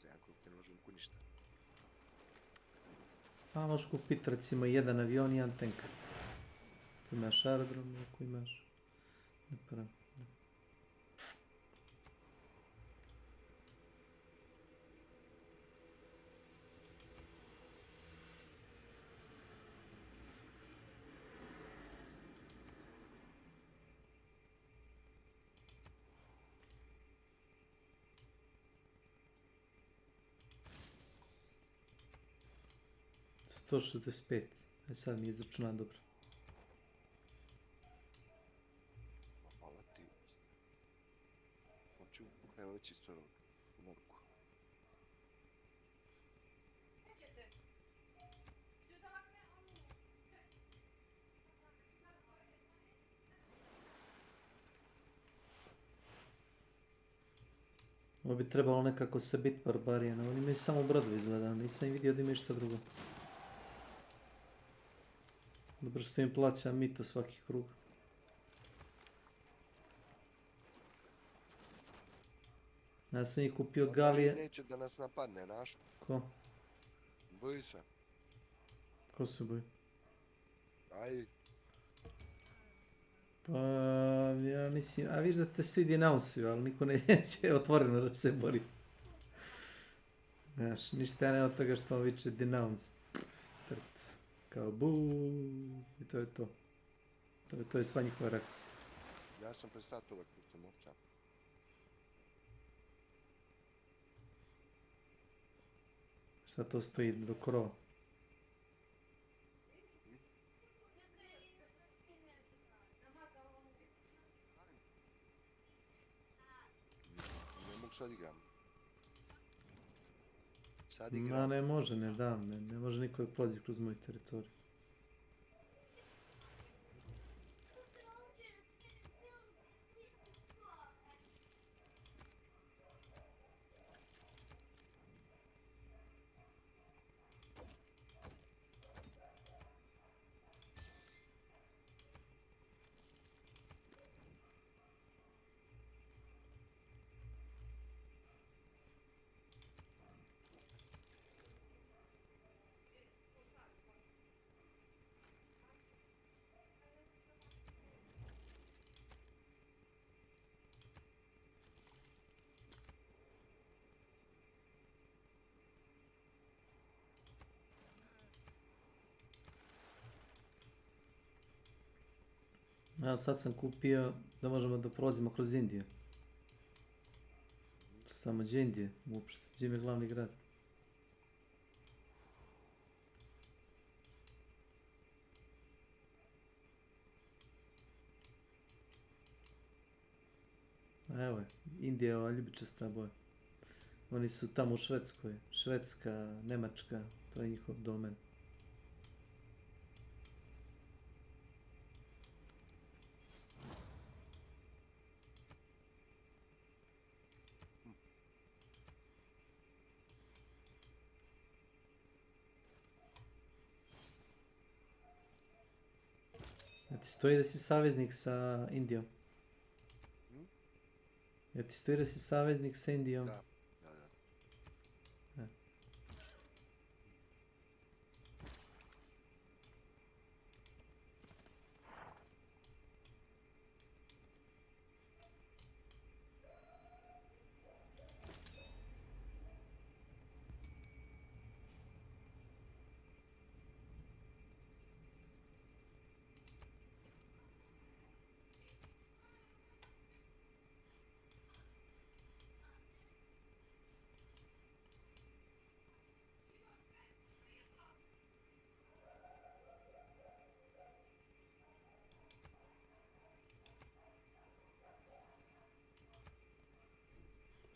Za jedan krug te ne može niko ništa. Pa možeš kupiti recimo jedan avion i jedan tank. Ako imaš aerodrom, ako imaš... Ne param. 165. Sad mi je izračunan dobro. Ču, evo već isto mogu. Ovo bi trebalo nekako se bit barbarijana. Oni imaju samo brodovi izgleda, nisam vidio da imaju šta drugo. Dobro što im plaća mito svaki krug. Ja sam ih kupio galije. Neće da nas napadne, naš. Ko? Boji se. Ko se boji? Aj. Pa, ja mislim, a viš da te svi denounciju, ali niko neće otvoreno da se bori. Znaš, ništa ne od toga što on viče denounce. Trt. Kao buuuu. I to je to. To je sva njihova reakcija. Ja sam prestao uvek putem ovca. Šta to stoji do krova? Ne mogu sad igram. Ma ne može, ne dam, ne može niko da prođe kroz moj teritorij. Evo sad sam kupio da možemo da prolazimo kroz Indiju. Samo gdje Indije uopšte, gdje je glavni grad? Evo je, Indija je ova ljubičasta boja. Oni su tamo u Švedskoj, Švedska, Nemačka, to je njihov domen. Ja ti stoji da si saveznik sa Indijom? Ja ti stoji da si saveznik sa Indijom? Da.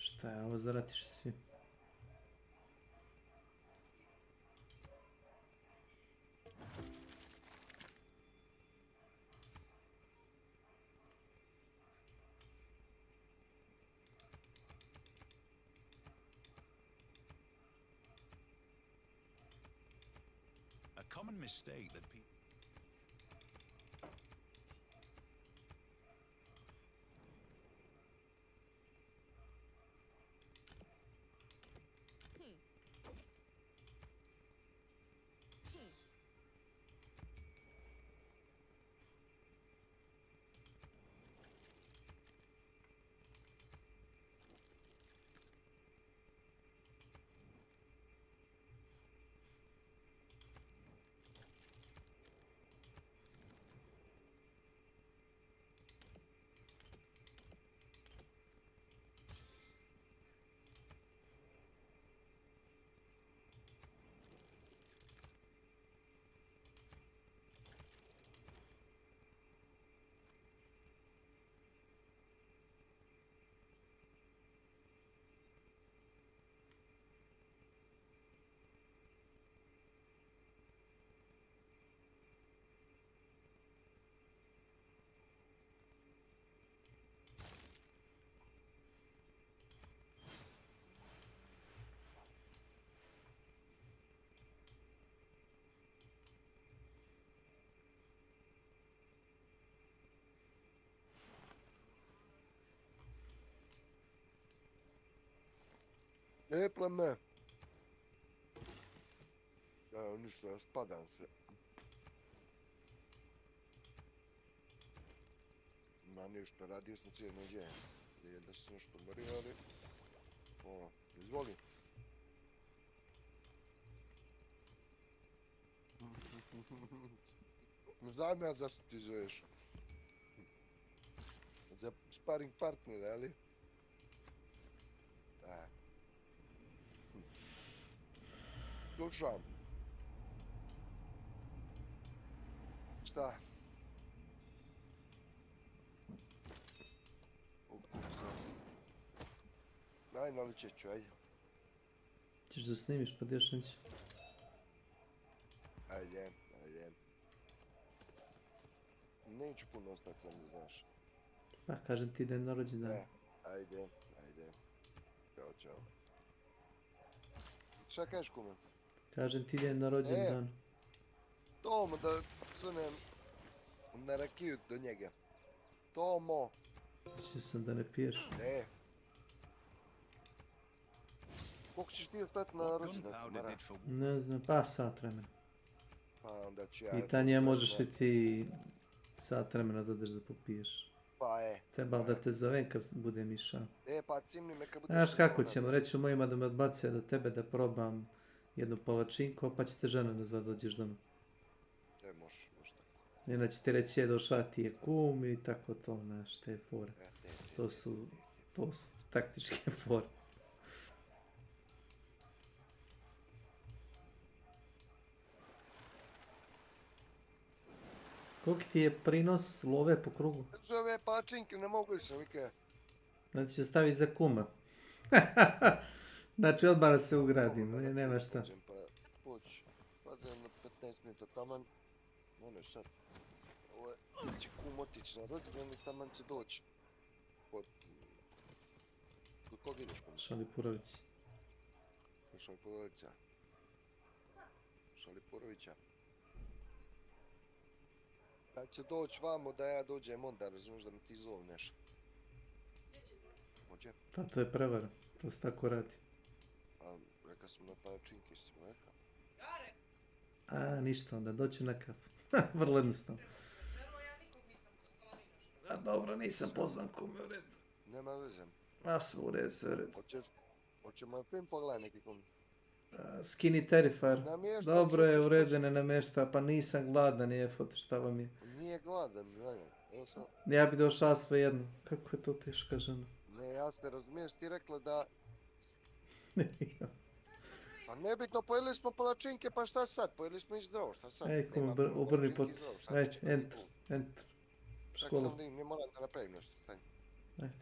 Šta je ovo, zaratiše svi? A common mistake that people pleme. Evo, ništa, spadam se. Ma ništa, radio sam cijeli dan. Nije da se nešto borio, ali... O, izvoli. Znam ja zašto ti zoveš. Za sparing partnera, ali? Da. Slušam. Šta? Daj, naličet ću, ajde. Ćeš da snimiš pa dješ neće. Ajde. Neću puno ostati, sam da znaš. Pa kažem ti den na rođendan. Ajde. Ćao. Šta kažeš, kume? Kažem ti den na rođendan. Tomo da sunem na rakiju do njega. Tomo. Mislio sam da ne piješ. Koliko ćeš ti ostati na rođendan, kumara? Ne znam, pa sat vremena. Pa onda ću ja... I tanje možeš i ti sat vremena da odeš da popiješ. Pa Trebalo da te zovem kad bude miša. Pa cimni me kad budeš... Znaš kako ćemo, reći mojima da me odbacuje do tebe da probam jednu palačinku, pa će te žena nazvat dođeš doma. Može tako. I onda će ti reći došla ti je kum i tako to, znaš, te fore. To su taktičke fore. Koliki ti je prinos love po krugu? Znači ove palačinke ne mogu više, Vike. Znači će staviti za kuma. Znači odmah da se ugradim, nema šta. Pa poći, pazim na 15 minuta taman. Ono sad. Ovo će kum otići na rođendan i taman će doći. Kod koga ideš, kum? Šalipurović. Šalipurovića. Kad će doći vamo da ja dođem onda, razumiješ da mi ti zovneš. Može? Pa to je prevara, to se tako radi. A rekao sam na palačinke, si mu rekao. A ništa onda, doću na kafu. Vrlo jednostavno. A dobro, nisam pozvan kume u redu. Nema veze. A sve u redu, sve u redu. Hoćemo film pogledati neki kum. Skinny Terrifier. Dobro je, u redu, ne namješta, pa nisam gladan, jefot, šta vam je? Nije gladan, gledaj. Ja bi došao svejedno. Kako je to teška žena? Ne, ja se razumiješ, ti rekla da... Pa nebitno, pojeli smo palačinke, pa šta sad? Pojeli smo i zdravo, šta sad? Ej, kum, obrni potpis. Ajde, enter. Škola. Čekaj, mi moram da napravim nešto, stanj. Ajde.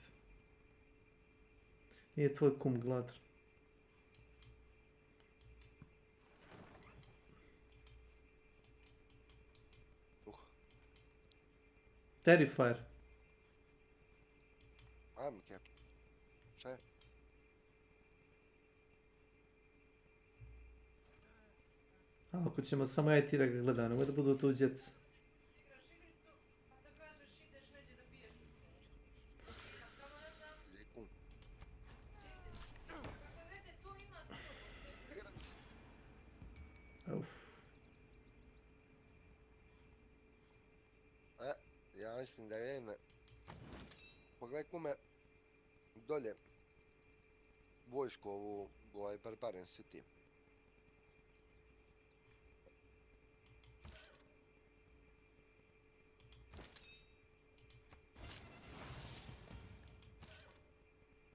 Nije tvoj kum gladan. Terrifier. Ajme, kep. Šta je? A ako ćemo samo ja i ti da ga gledamo, nemoj da budu tu djeca. Uf. Ja mislim da je pogledaj kume dolje vojsku ovu, Barbarian City.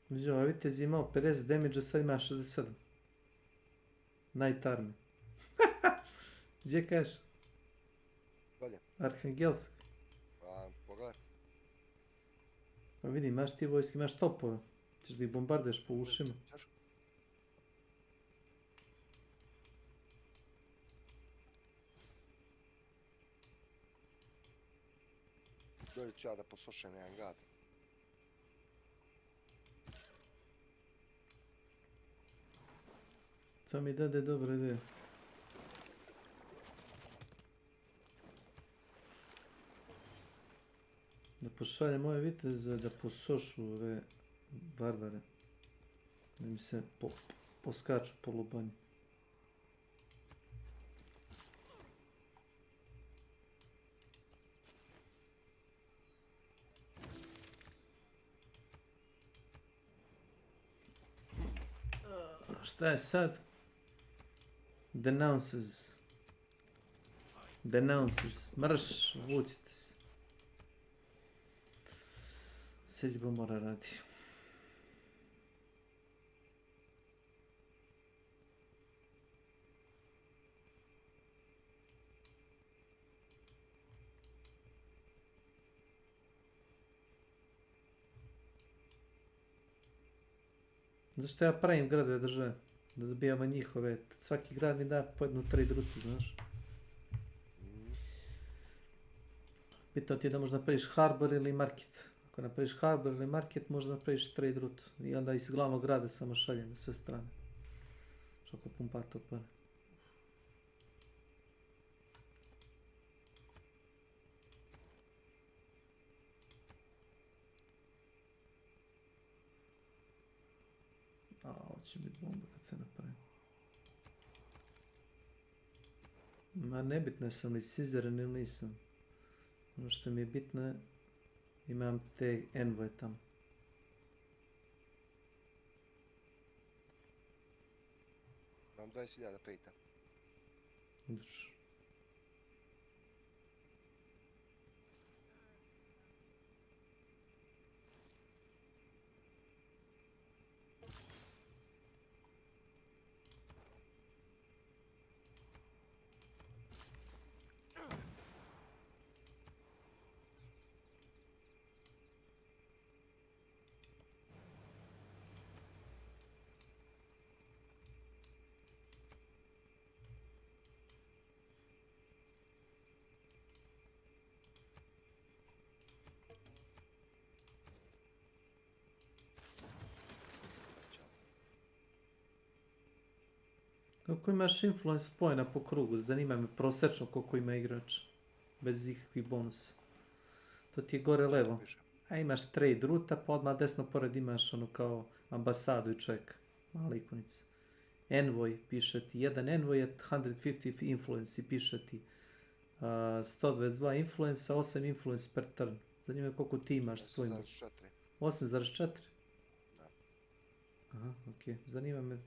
Znači, ovaj vitez je imao 50 damage, a sad ima 67. Night Army. Gdje kažeš? Dolje. Arhangelsk. Pogledaj. Pa vidi, imaš ti vojski, imaš topove. Ćeš da ih bombardeš po ušima. Dolje ću ja da poslušam jedan gad. To mi dade dobra ideja. Da pošalje moje viteze da posošu ove barbare. Da mi se poskaču po lubanji. Šta je sad? Denounces. Marš, vucite se. Seljiba mora radi. Zašto ja pravim gradove države? Da dobijamo njihove. Svaki grad mi da po jednu trade rutu, znaš. Bitno ti je da možda napraviš harbor ili market. Ako napraviš harbor ili market, možda napraviš trade rutu. I onda iz glavnog grada samo šalje na sve strane. Šako pumpa to pare. Ovo će biti bomba kad se napravim. Ma nebitno je sam li sizeren ili nisam. Ono što mi je bitno je, imam te envoje tamo. Imam 20.000 pejta. Duš. Kako imaš influence spojena po krugu? Zanima me prosječno koliko ima igrač. Bez ikakvih bonusa. To ti je gore levo. A imaš trade ruta, pa odmah desno pored imaš ono kao ambasadu i čovjek. Mala ikonica. Envoy piše ti. Jedan envoy je 150 influence i piše ti 122 influence, 8 influence per turn. Zanima me koliko ti imaš s tvojim. 8,4. 8,4? Da. Aha, okej. Zanima me.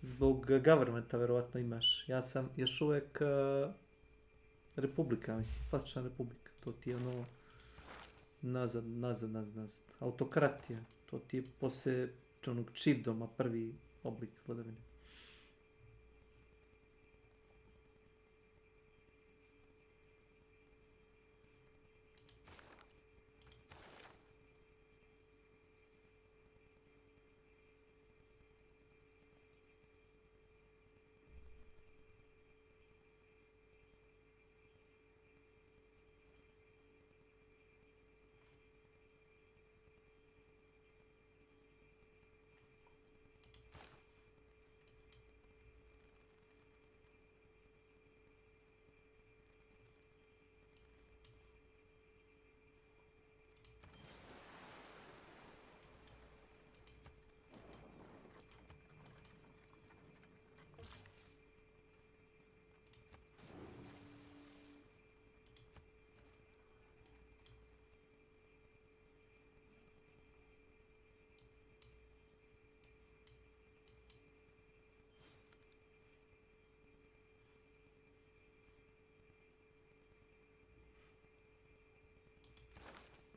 Zbog governmenta verovatno imaš. Ja sam još uvijek republika, mislim, klasična republika. To ti je ono nazad. Autokratija. To ti je poslije onog chiefdoma prvi oblik vladavine.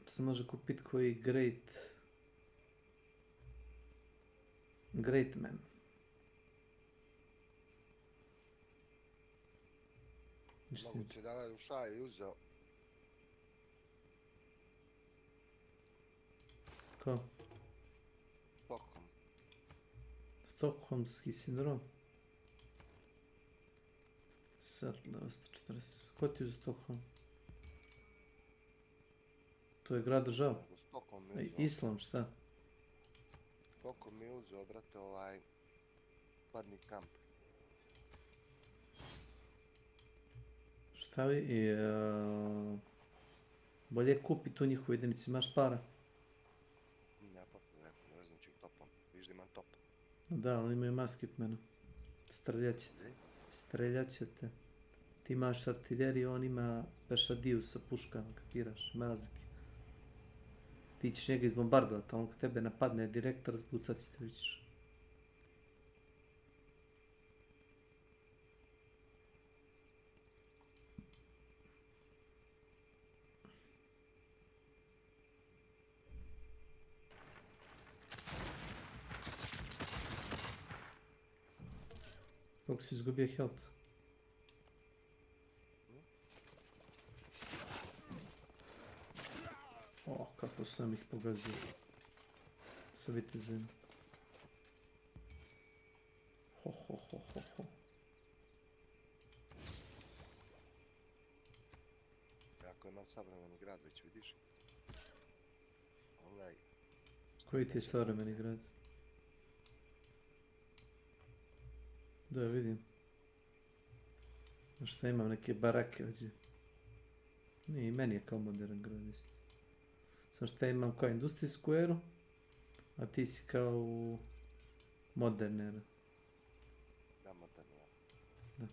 Se može kupiti koji great man. Moguće da ovaj ušao i uzeo. Ko? Stockholm. Stokholmski sindrom. Settler 140. Ko ti uzeo Stockholm? To je grad država. Islam, šta? Stockholm mi je uzeo, brate, hladni kamp. Šta vi? Bolje kupi tu njihovu jedinicu, imaš para. Ne, pa ne znam čih topom. Viš da imam top. Da, oni imaju masketmana. Streljat ćete. Ti imaš artiljeriju, on ima pešadiju sa puškama, kapiraš, ima razlike. Ti ćeš njega izbombardovati, ali on kad tebe napadne direkt, razbucat ćete, vidiš. Koliko si izgubio health? O, kako sam ih pogazio. Sa vitezima. Ho, ho, ho, ho, ho. Jako ima savremeni grad, već vidiš. Onaj... Koji ti je savremeni grad? Da, vidim. A šta imam, neke barake ovdje. Nije, i meni je kao modern grad isto. Samo što ja imam kao industrijsku eru, a ti si kao u moderne era. Da, moderne era. Da.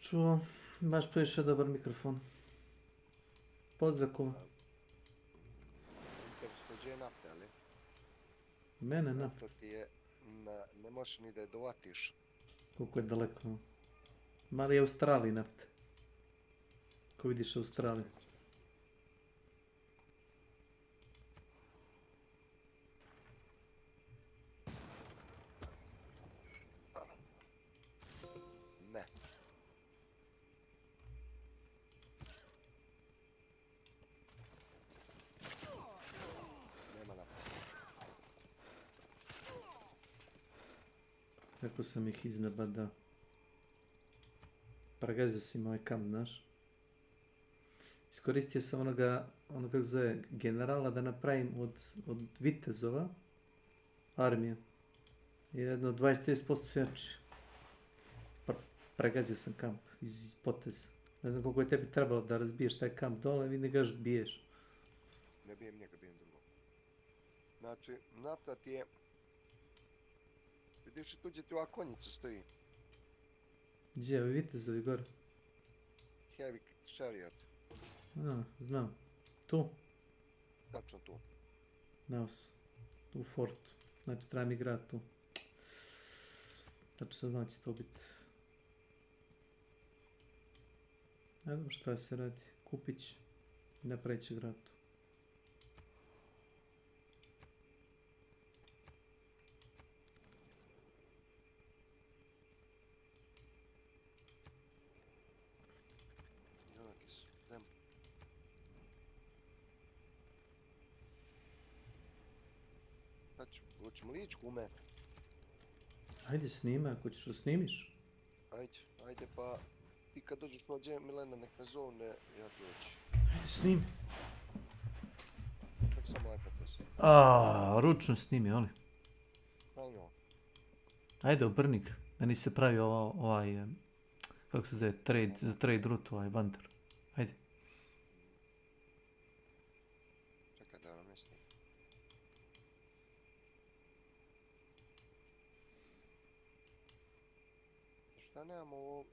Čuo, baš previše dobar mikrofon. Pozdrav kuma. Interesno nafte, ali? Mene nafta. Nafta ti je, ne možeš ni da je dovatiš. Koliko je daleko. Mali je Australiji nafte. Ko vidiš Australiju. Ne. Nema nafte. Kako sam ih iznabada. Pregazio sam ovaj kamp, znaš. Iskoristio sam onoga kako zove generala da napravim od vitezova armiju. Jedno 20-30% jači. Pregazio sam kamp iz poteza. Ne znam koliko je tebi trebalo da razbiješ taj kamp dole, vi ne ga biješ. Ne bijem njega, bijem drugo. Znači, nafta ti je... Vidiš i tuđe ti ova konjica stoji. Gdje, ovi vitezovi gore? Heavy chariot. A, znam. Tu? Tačno tu. Naos. Tu u fortu. Znači, treba mi grad tu. Tačno sam znao će to biti. Ne znam šta se radi. Kupit će i napravit će grad tu. Hoćemo li ići, kume? Ajde snimaj, ako ćeš da snimiš. Ajde pa ti kad dođeš ovdje Milena nek me zovne, ja ću doći. Ajde snimi. Tako samo iPad Aaaa, ručno snimi, oli. Hajno. Ajde, obrni ga. Meni se pravi ovaj, kako se zove, za trade route, ovaj banter. Ajde. Čekaj da vam mislim. Šta nemamo ovo?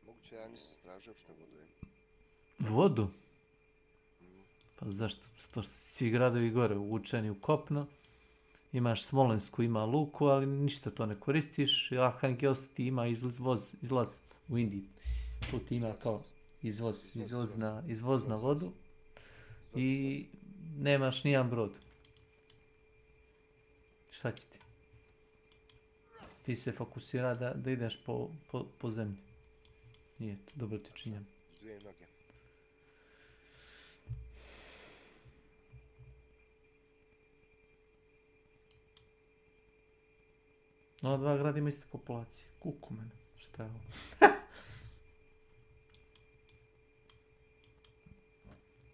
Moguće ja nisam stražio uopšte vodu. Vodu? Pa zašto? Zato što svi gradovi gore uvučeni u kopno. Imaš Smolensku, ima luku, ali ništa to ne koristiš. Arhangelsk ti ima izlaz u Indiji. Tu ti ima kao izvoz na vodu. I nemaš nijedan brod. Šta će ti? Ti se fokusira da ideš po zemlji. Nije to dobro ti činjeno. Dvije noge. No, dva grada ima istu populaciju. Kuku mene. Šta je ovo?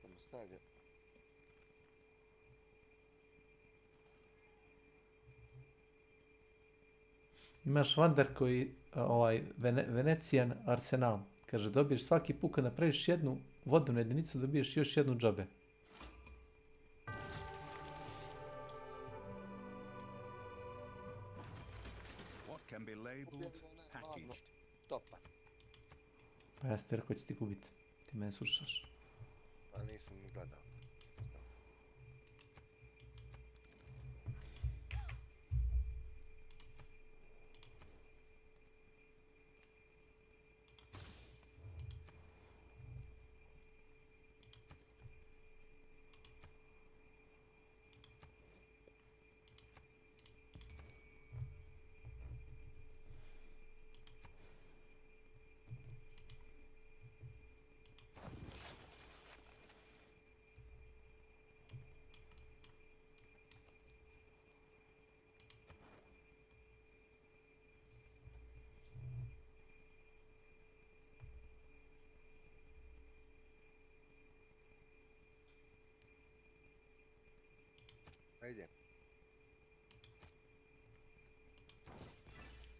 Samo snage. Imaš Vander koji, Venecijan arsenal. Kaže, dobiješ svaki put kad napraviš jednu vodnu jedinicu, dobiješ još jednu džabe. What can be labeled, packaged. Topa. Pa ja ste rekao će ti gubiti. Ti mene slušaš. A nisam ni gledao. Ajde.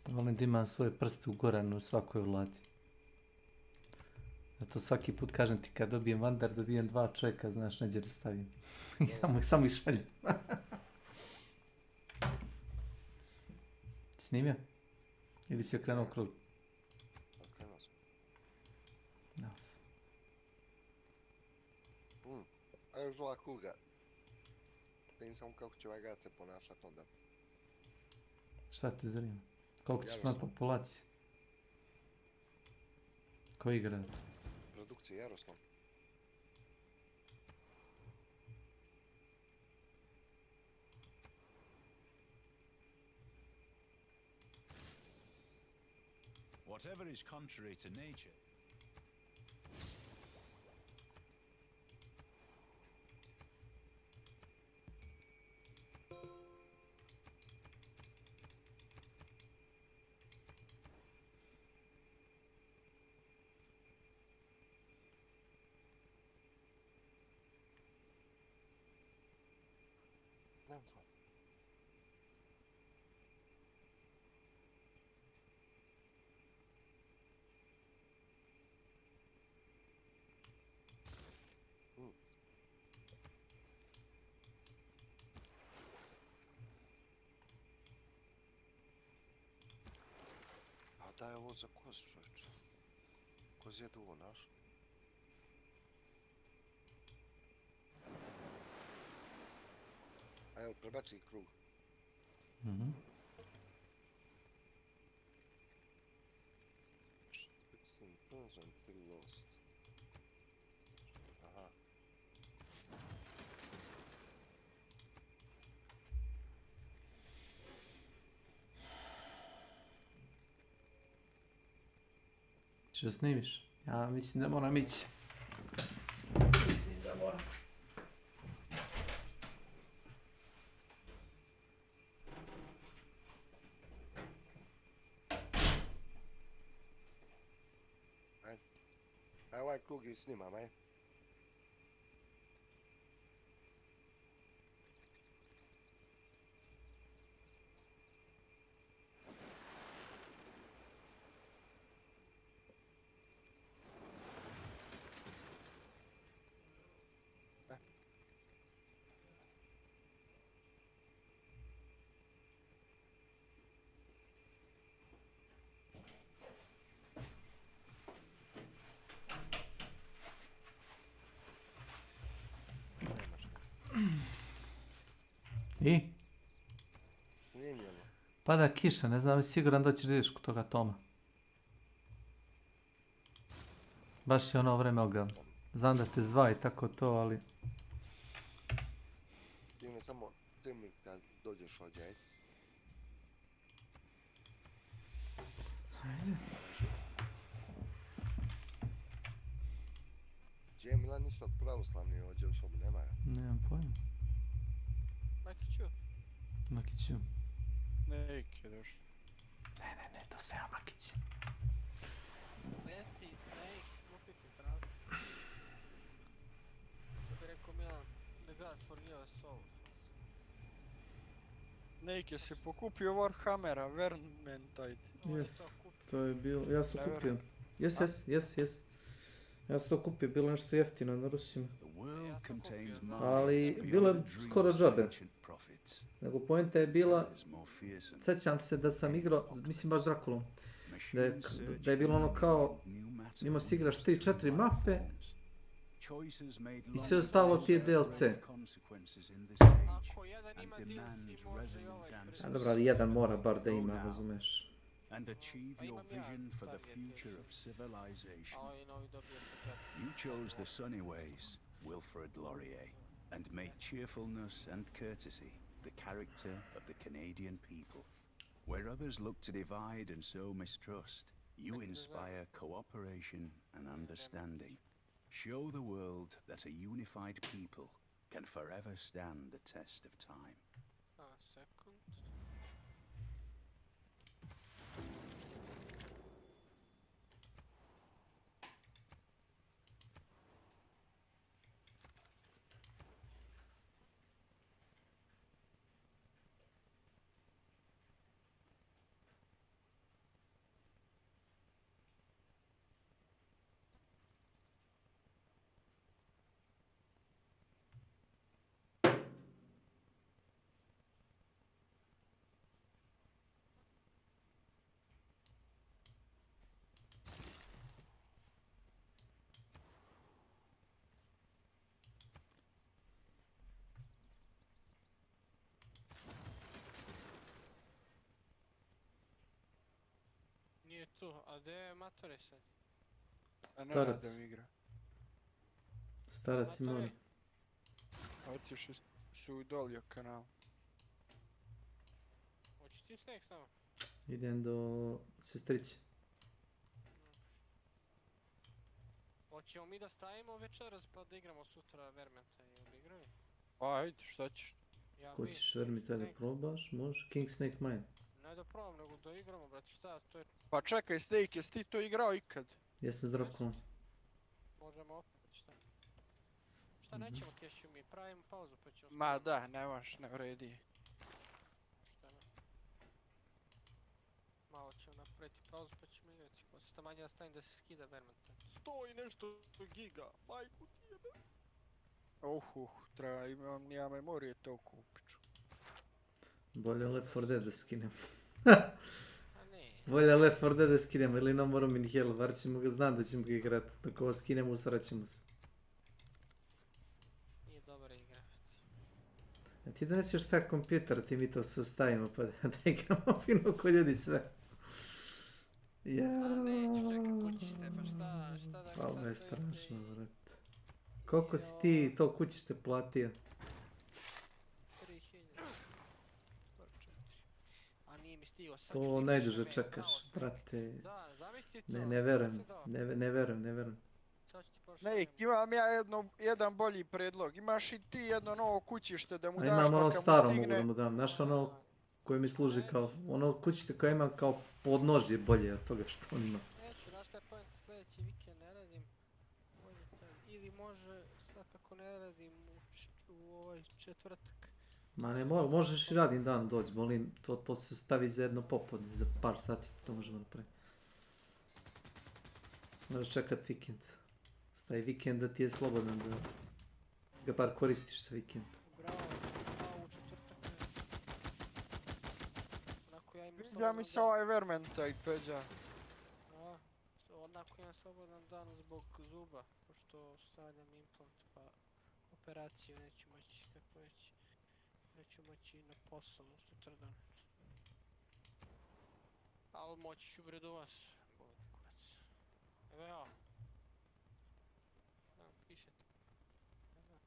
Volim da imam svoje prste u Goranu u svakoj vladi. Zato svaki put kažem ti kad dobijem Vandar, dobijem 2 čovjeka, znaš, neđe da stavim. Samo ih šaljem. Snimio? Ili si okrenuo krug? Okrenuo sam. Dao sam. A još ova kuga. Da im samo kako će ovaj grad se ponašati onda. Šta te zanima? Koliko ćeš imati populacije? Koji grad? Produkcija Jaroslav. Whatever is contrary to nature. A da je ovo za koz, čovječe. Koz je ovo naš. A evo, prebaci krug. Mhm. Aha. Što snimiš? Ja mislim da moram ići. Mislim da moram. Ajde. Aj ovaj krug i snimam, ajde. I? Nije mi ono. Pada kiša, ne znam li si siguran da ćeš da ideš kod toga Toma. Baš je ono vreme ogavno. Znam da te zva i tako to, ali... Stigne samo ti mi kad dođeš ovdje, ajde. Ajde. Gdje je Milan ništa od pravoslavni ovdje u sobu, nema ga. Nemam pojma. Makiću. Makiću. Neki je došao. Ne, to se ja Makić. Gdje si, Snake? Upiti Frost. To bi rekao Milan, the God forgive us all. Snake, jesi pokupio Warhammera, Vermintide? Jes, to je bilo, ja sam to kupio. Jes. Ja sam to kupio, bilo nešto jeftino na Rusima. Ali bilo je skoro džabe. Nego poenta je bila, sjećam se da sam igrao, mislim baš Drakulom, da je bilo ono kao, imao si igraš 3-4 mape i sve ostalo ti je DLC. Ako jedan ima DLC, može i ovaj A dobro, ali jedan mora bar da ima, razumeš. And achieve your vision for the future of civilization. You chose the sunny ways, Wilfred Laurier, and made cheerfulness and courtesy the character of the Canadian people. Where others look to divide and sow mistrust, you inspire cooperation and understanding. Show the world that a unified people can forever stand the test of time. Second. Nije tu, a gdje je Matore sad? A ne Starac. rade u igra. Starac i mora. Otišli su u dolje kanal. Hoćeš ti Snake samo? Idem do sestriće. Hoćemo mi da stavimo večeras pa da igramo sutra Vermenta i odigraju? Pa ajde, šta ćeš? Ko ćeš Vermita da probaš? Može. King Snake Mine. Ne da probam, nego da igramo, brate, šta to je? Pa čekaj, Snake, jesi ti to igrao ikad? Jesam s Drakulom. Možemo opet, šta? Šta nećemo Kešu mi, pravimo pauzu pa ćemo... Ma da, nemaš, ne vredi. Šta ne? Malo ćemo napraviti pauzu pa ćemo igrati. Osta manje nastavim da se skida Vermenta. 100 i nešto giga, majku ti jebe. Treba, imam ja memorije, to kupit ću. Bolje Left 4 Dead da skinem. Bolje Left 4 Dead da skinem, ili no moram in hell, bar ćemo ga, znam da ćemo ga igrat. Dok ovo skinemo, usarat ćemo se. Nije dobra igra. A ti doneseš taj kompjuter, ti mi to sastavimo, pa da igramo fino ko ljudi sve. Jaaaa. A neću, čekaj, kućište, pa šta da ga sastavite? Ovo je strašno, brate. Koliko si ti to kućište platio? 3000. A nije mi stigao sad. To najduže čekaš, brate. Da, zamisli to. Ne verujem, ne verujem. Ne, imam ja jedan bolji predlog. Imaš i ti jedno novo kućište da mu daš Imam ono pa kad staro mu stigne... mogu da mu dam, znaš ono koje mi služi kao, ono kućište koje ima kao podnožje bolje od toga što on ima. Neću, znaš šta je point, sljedeći vikend ne radim. Ili može, svakako ne radim u ovaj četvrtak. Ma ne, možeš i radim dan doći, molim, to se stavi za jedno popodne, za par sati, to možemo napraviti. Možeš čekat vikend. Stavi vikend da ti je slobodan, da ga bar koristiš sa vikenda. Bravo, u četvrtak. Onako ja imam Ja mi se ovaj Vermintide, Peđa. Onako imam slobodan dan zbog zuba, pošto stavljam implant, pa operaciju neću moći kako već. Neću moći na posao sutradan. Ali moći ću bre do vas. Boli kurac. Evo ja. Pišete. Evo.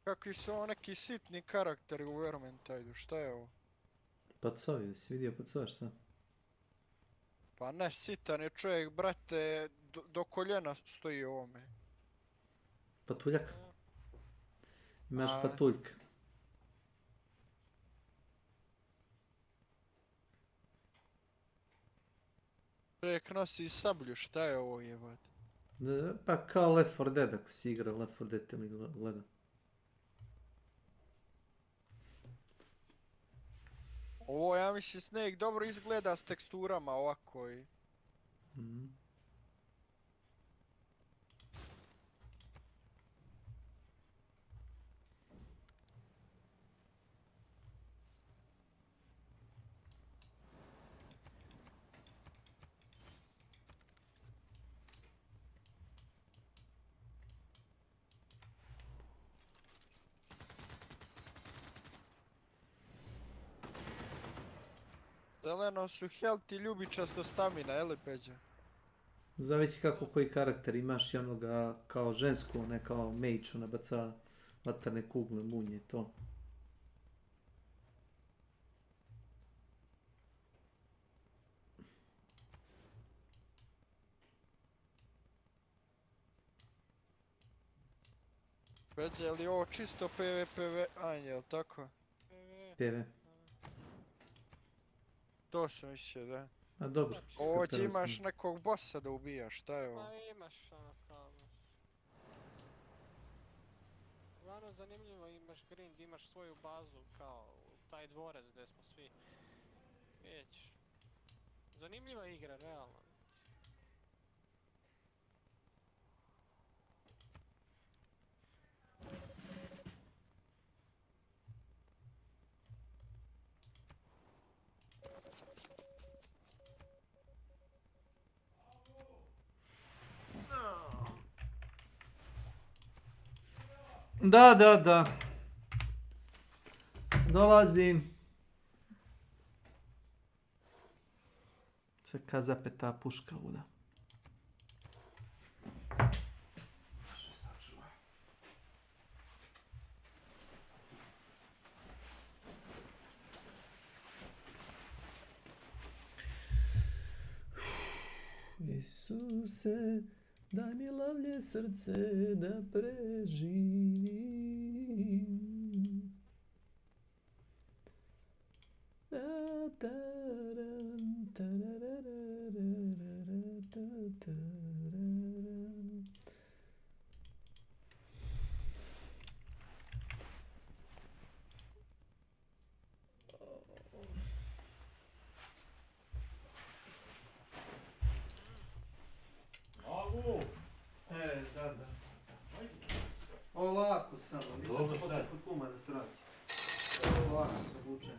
Kakvi su ovo neki sitni karakteri u Vermintidu, šta je ovo? Pacovi, jesi vidio pacova šta? Pa ne, sitan je čovjek, brate, do koljena stoji ovome. Patuljak? Imaš A. patuljka. Čovjek nosi sablju, šta je ovo jebate? Pa kao Left 4 Dead, ako si igrao Left 4 Dead ili gleda. Ovo ja mislim Snake dobro izgleda s teksturama ovako i... Zeleno su health i ljubičasto stamina, je li Peđa? Zavisi kako koji karakter imaš i onoga kao žensku, ne kao mage, ona baca vatrne kugle, munje i to. Peđa, je li ovo čisto PvPV anje, jel tako? PV. To sam mislio, da. A dobro. Ovdje imaš nekog bossa da ubijaš, šta je ovo? Pa imaš ono kao... Uglavnom zanimljivo, imaš grind, imaš svoju bazu kao taj dvorec gdje smo svi. Već. Zanimljiva igra, realno. Da. Dolazim. Se ka zapeta puška uda. Isuse, daj mi lavlje srce da preživim. Da. Olako samo, nisam se poslije kod kuma da se radi. Olako se vuče.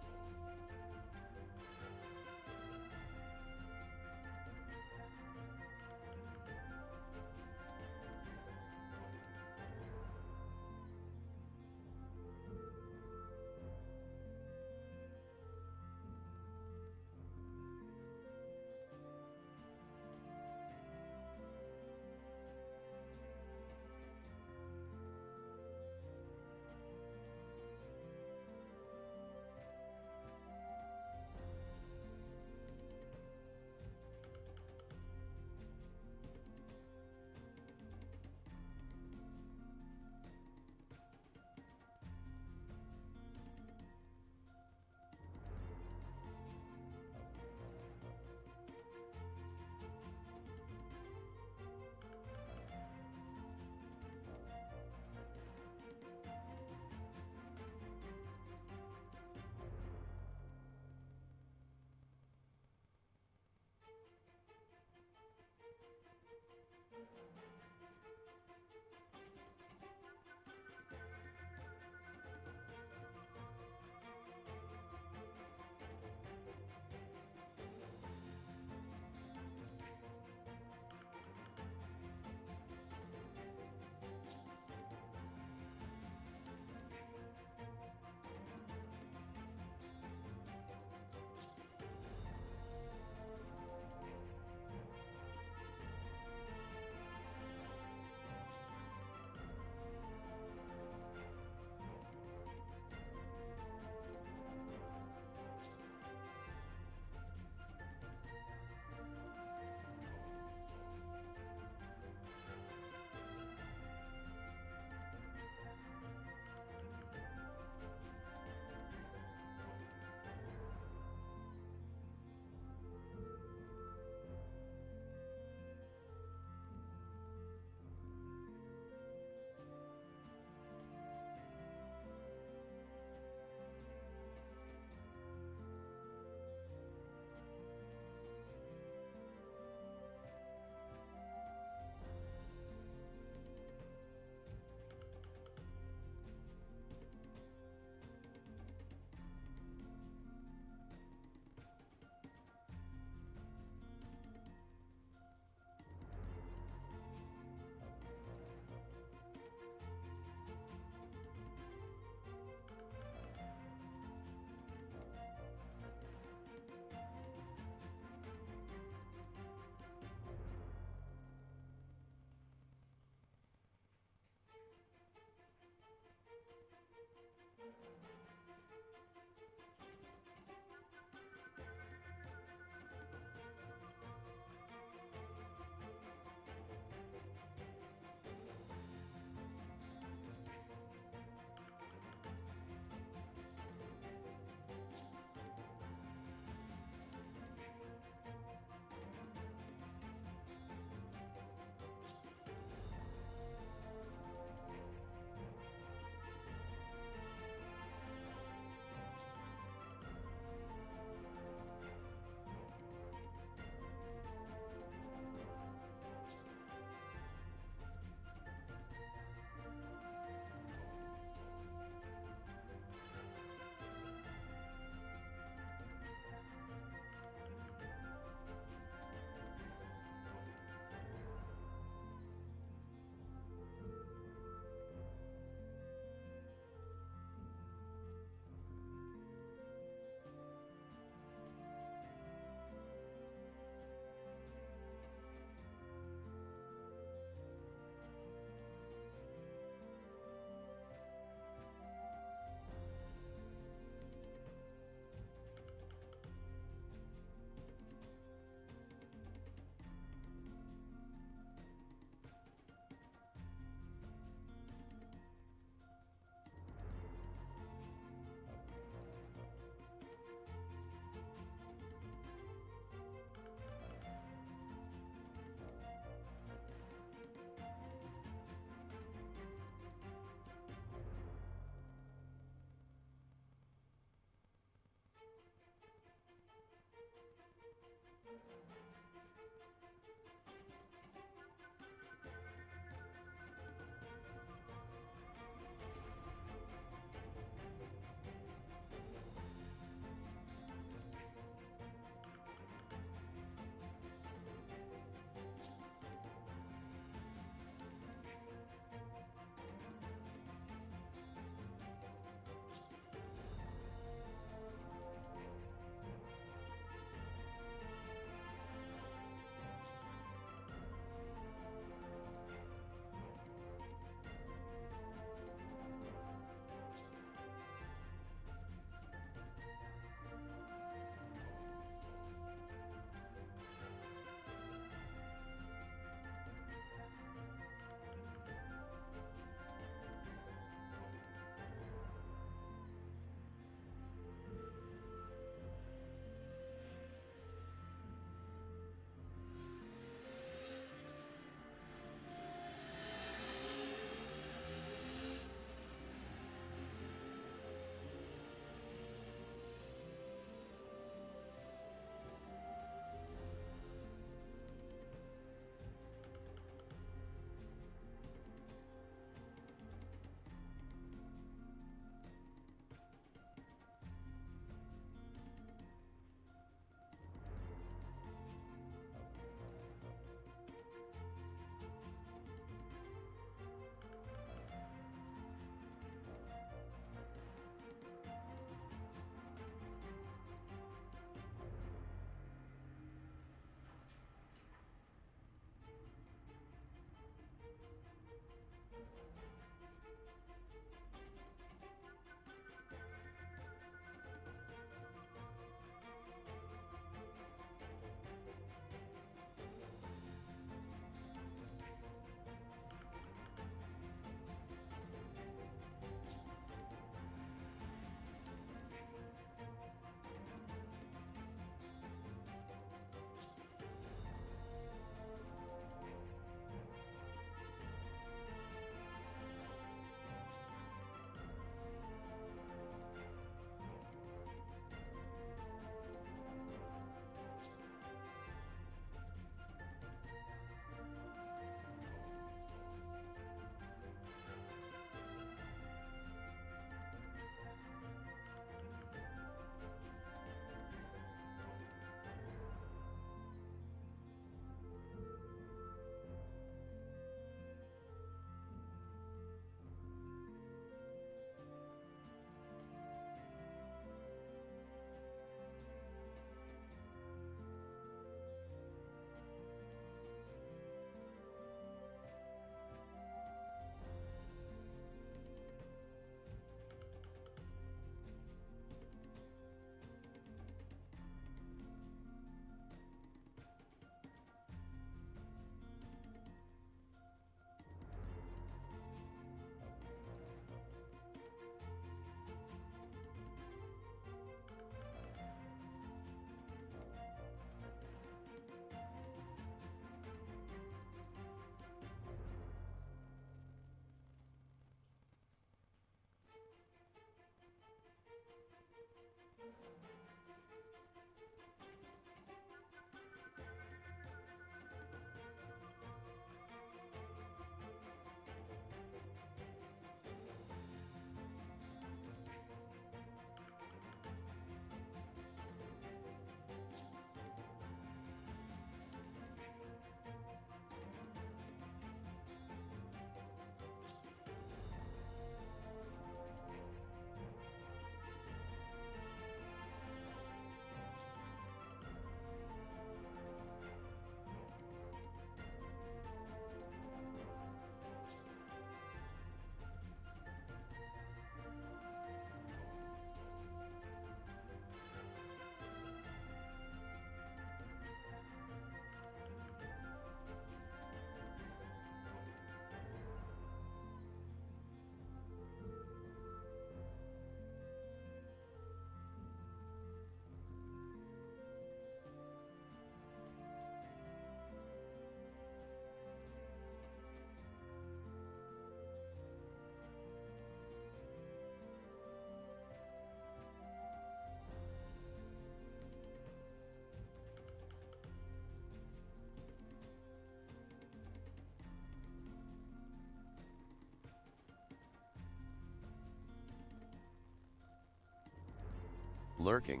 lurking.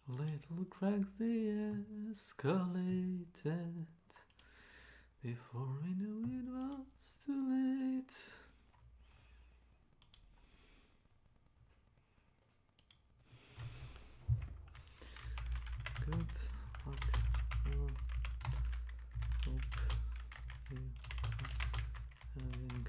Little cracks de-escalated before we knew it was too late. Good luck. Hope you are having fun.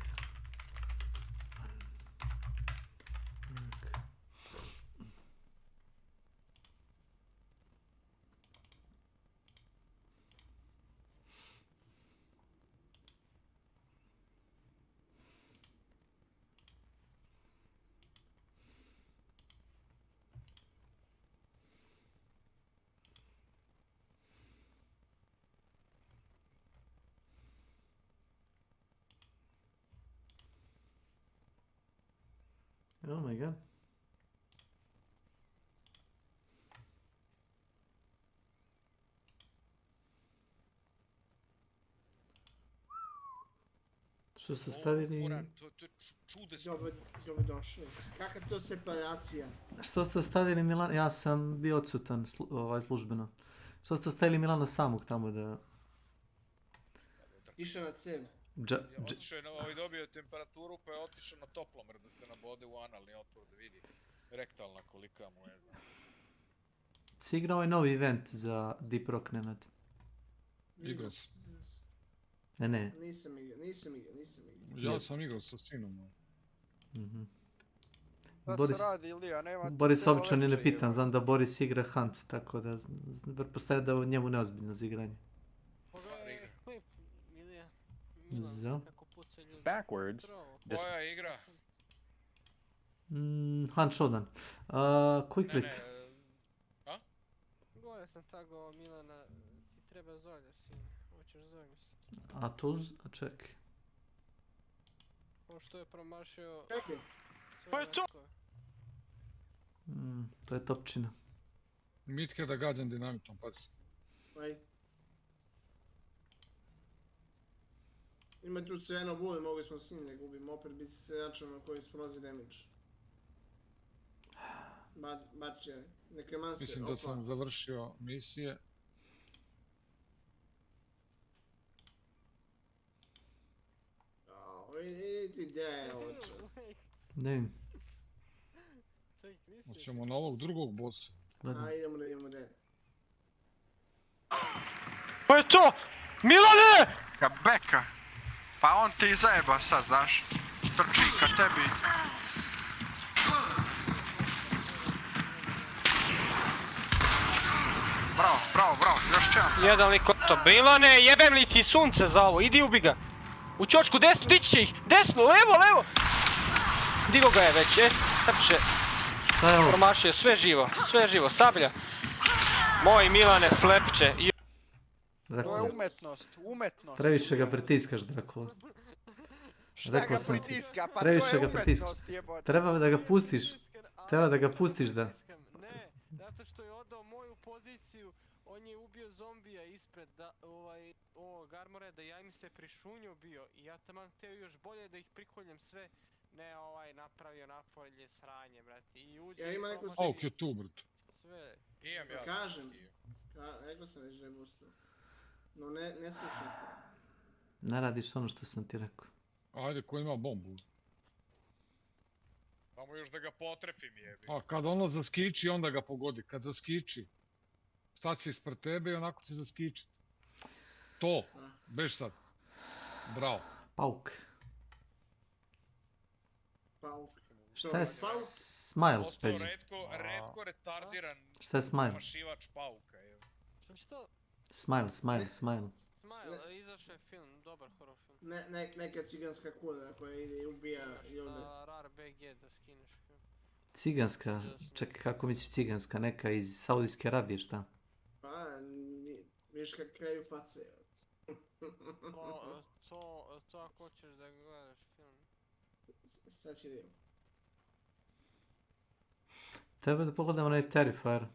Oh my god. Što su stavili... Dobrodošli. Kakva to separacija? Što ste ostavili Milan? Ja sam bio odsutan službeno. Što ste ostavili Milana samog tamo da... Išao na cev. Otišao je, dobio je temperaturu pa je otišao na toplomr da se nabode u analni otvor da vidi rektalna kolika mu je. Si igrao ovaj novi event za Deep Rock, Nenad? Igrao sam. Ne. Nisam igrao. Ja sam igrao sa sinom. Da se radi, Ilija, nema... Boris obično ne pitan, znam da Boris igra Hunt, tako da pretpostavljam da je njemu neozbiljno za igranje. Backwards. Koja igra? Hunt Showdown. Quick click. A? Gore sam tago Milana, ti treba zolja, sin. Hoćeš zolju. A tu, čekaj. Ovo što je promašio... Čekaj. Pa je to? To je topčina. Mitke da gađam dinamitom, pazi. Ajde. Ima tu crveno bulje, mogli smo s njim ne gubimo, opet biti se jačano koji sprozi damage. Bače, nekremanse, Mislim da sam završio misije. Idite gdje, oče. Ne. Hoćemo na ovog drugog bossa. Idemo da. Pa je to! Milane! Ka beka! Pa on ti zajeba sad, znaš. Trči ka tebi. Bravo, još čem. Jedan liko to. Milane, jebem li ti sunce za ovo, idi ubi ga. U čočku desno, dići će ih, desno, levo. Digo ga je već, lepše. Promašio, sve živo, sablja. Moj Milane, slepče. To je umetnost. Previše ga pritiskaš, Drakula. Šta ga pritiska? Pa previše to je ga umetnost, jebote. Treba da ga pustiš da... Ne, zato što je odao moju poziciju, on je ubio zombija ispred ovog armore, da ja im se prišunio bio i ja taman htio još bolje da ih prikoljem sve, ne napravio napolje sranje, brate, i uđe... Ja ima neko Auk je tu, brate. Sve. Imam ja. Kažem, rekao sam već da je boostao. No ne slušaj. Ne radiš ono što sam ti rekao. Ajde, ko ima bombu? Samo još da ga potrefim, jebi. A kad ono zaskiči, onda ga pogodi. Kad zaskiči, stat će ispred tebe i onako će zaskičiti. To, beš sad. Bravo. Pauk. Šta je smile, Peđi? Redko retardiran mašivač pauka, evo. Što? Smile. Smile, izašao je film, dobar horror film. Neka ciganska kula koja ide i ubija ljude. Rar BG da skineš film. Ciganska? Čekaj, kako misliš ciganska? Neka iz Saudijske Arabije, šta? Pa, viš kakav je face. To ako hoćeš da gledaš film. Sad će vidimo. Treba da pogledam onaj Terrifier.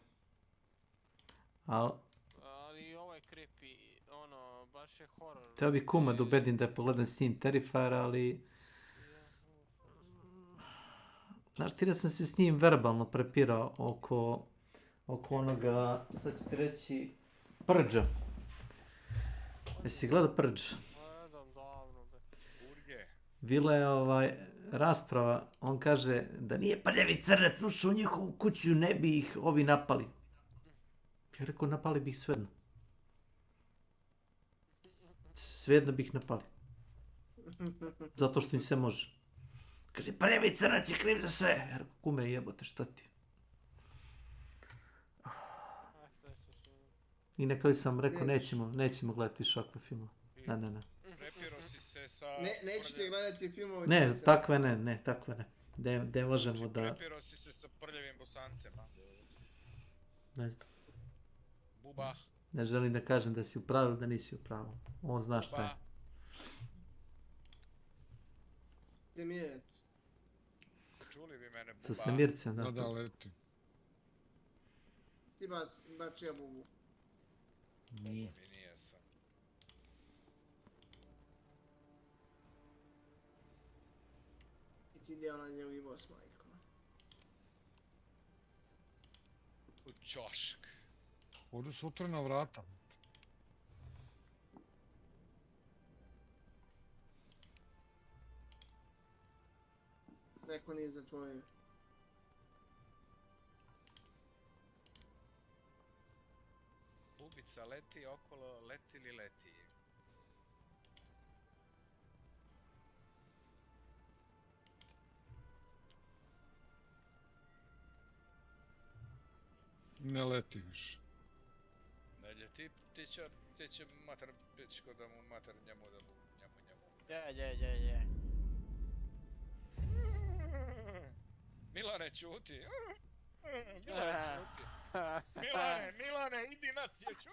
Ali ovo je creepy, baš je horror. Teo bi kuma da ubedim da pogledam s njim Terrifier, ali... Znaš, ti da sam se s njim verbalno prepirao oko onoga, sad ću ti reći, Purge-a. Jesi gledao Purge? Bila je rasprava, on kaže da nije prljavi crnac ušao u njihovu kuću, ne bi ih ovi napali. Ja rekao, napali bi ih svejedno. Svejedno bi ih napali. Zato što im se može. Kaže, prljavi crnac je kriv za sve. Ja rekao, kume jebote, šta ti? I na kraju sam rekao, nećemo gledati više ovakve filmove. Ne. Nećete gledati filmove... Ne, takve ne. Ne možemo da... Prepiro si se sa prljavim Bosancem, a? Ne znam. Buba. Ne želim da kažem da si u pravu, da nisi u pravu. On zna šta je. Svemirec. Čuli bi mene, buba. Sa svemircem, da. Da, leti. Ti bačija bubu. Nije. Nije sam. I ti ide ona ljevi bos, majko. U čošk. Odu sutra na vrata. Neko nije za tvoje. Bubica leti okolo, leti li leti? Ne leti više. Ne leti, ti će mater pičko da mu mater njemu da mu njemu. Je. Milane, čuti. Milane, idi na cječu.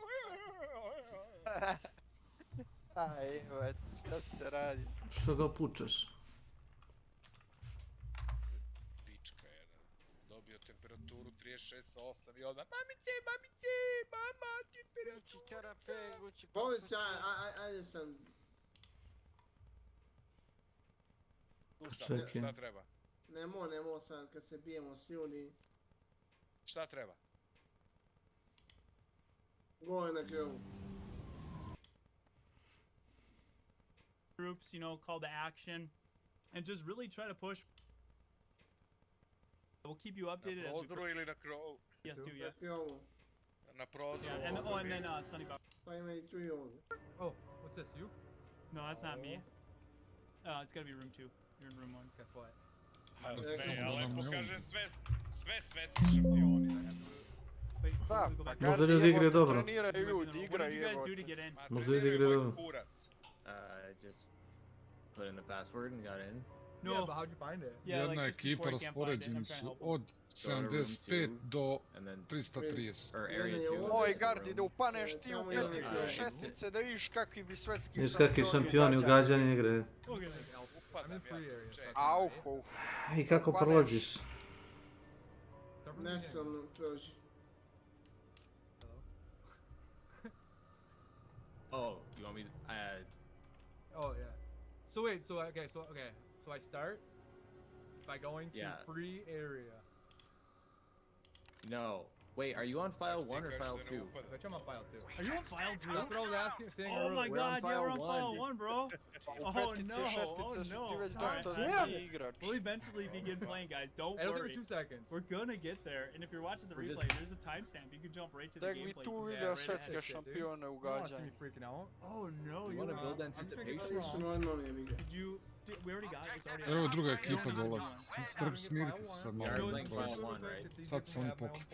Aj, evo, šta ste radi? Što ga pučaš? Pička jedan. Dobio temperaturu 36,8 i onda mamice, mama, temperatura. Povici, ajde sam. Šta treba? Nemo sad, kad se bijemo s ljudi. Šta treba? Go na krovu. Groups, call to action, and just really try to push. We'll keep you updated Na as we... prozoru ili na krovu? Yes, do, yeah. Na krovu. Na prozoru. Yeah, and then Sunny Bob. Pa ima i tu i ovdje. Oh, what's this, you? No, that's not me. It's gotta be room 2. You're in room 1. Guess what? Lepo kaže sve svetski šampioni. Da, pa možda ljudi igre dobro. Treniraju ljudi, igraju evo. Možda ljudi igre dobro. Just put in the password and got in. No, yeah, but how'd you find it? Jedna ekipa raspoređeni su od 75 do 330. Moj gard ide u paneš, ti u petice, šestice, da vidiš kakvi bi svetski Viš kakvi šampioni u gađanju igre. Auhu. I kako prolaziš? Ne sam prođi. Oh, you want me to Oh yeah. So wait, so I start by going to free area. No. Wait, are you on file 1 or file 2? Which I'm on file 2. Are you on file 2? That's what I was asking. Oh my god, yeah, we're on file 1, bro. Oh no, Alright. We'll eventually begin playing, guys. Don't worry. 2 seconds. We're gonna get there, and if you're watching the replay, there's a timestamp. You can jump right to the gameplay. Tu vidio svetske šampione u gađanju. Oh no, you want to build anticipation? Did you... We already got it. It's already... Evo druga ekipa dolazi. Smirite se sad malo. Sad sam oni pokret.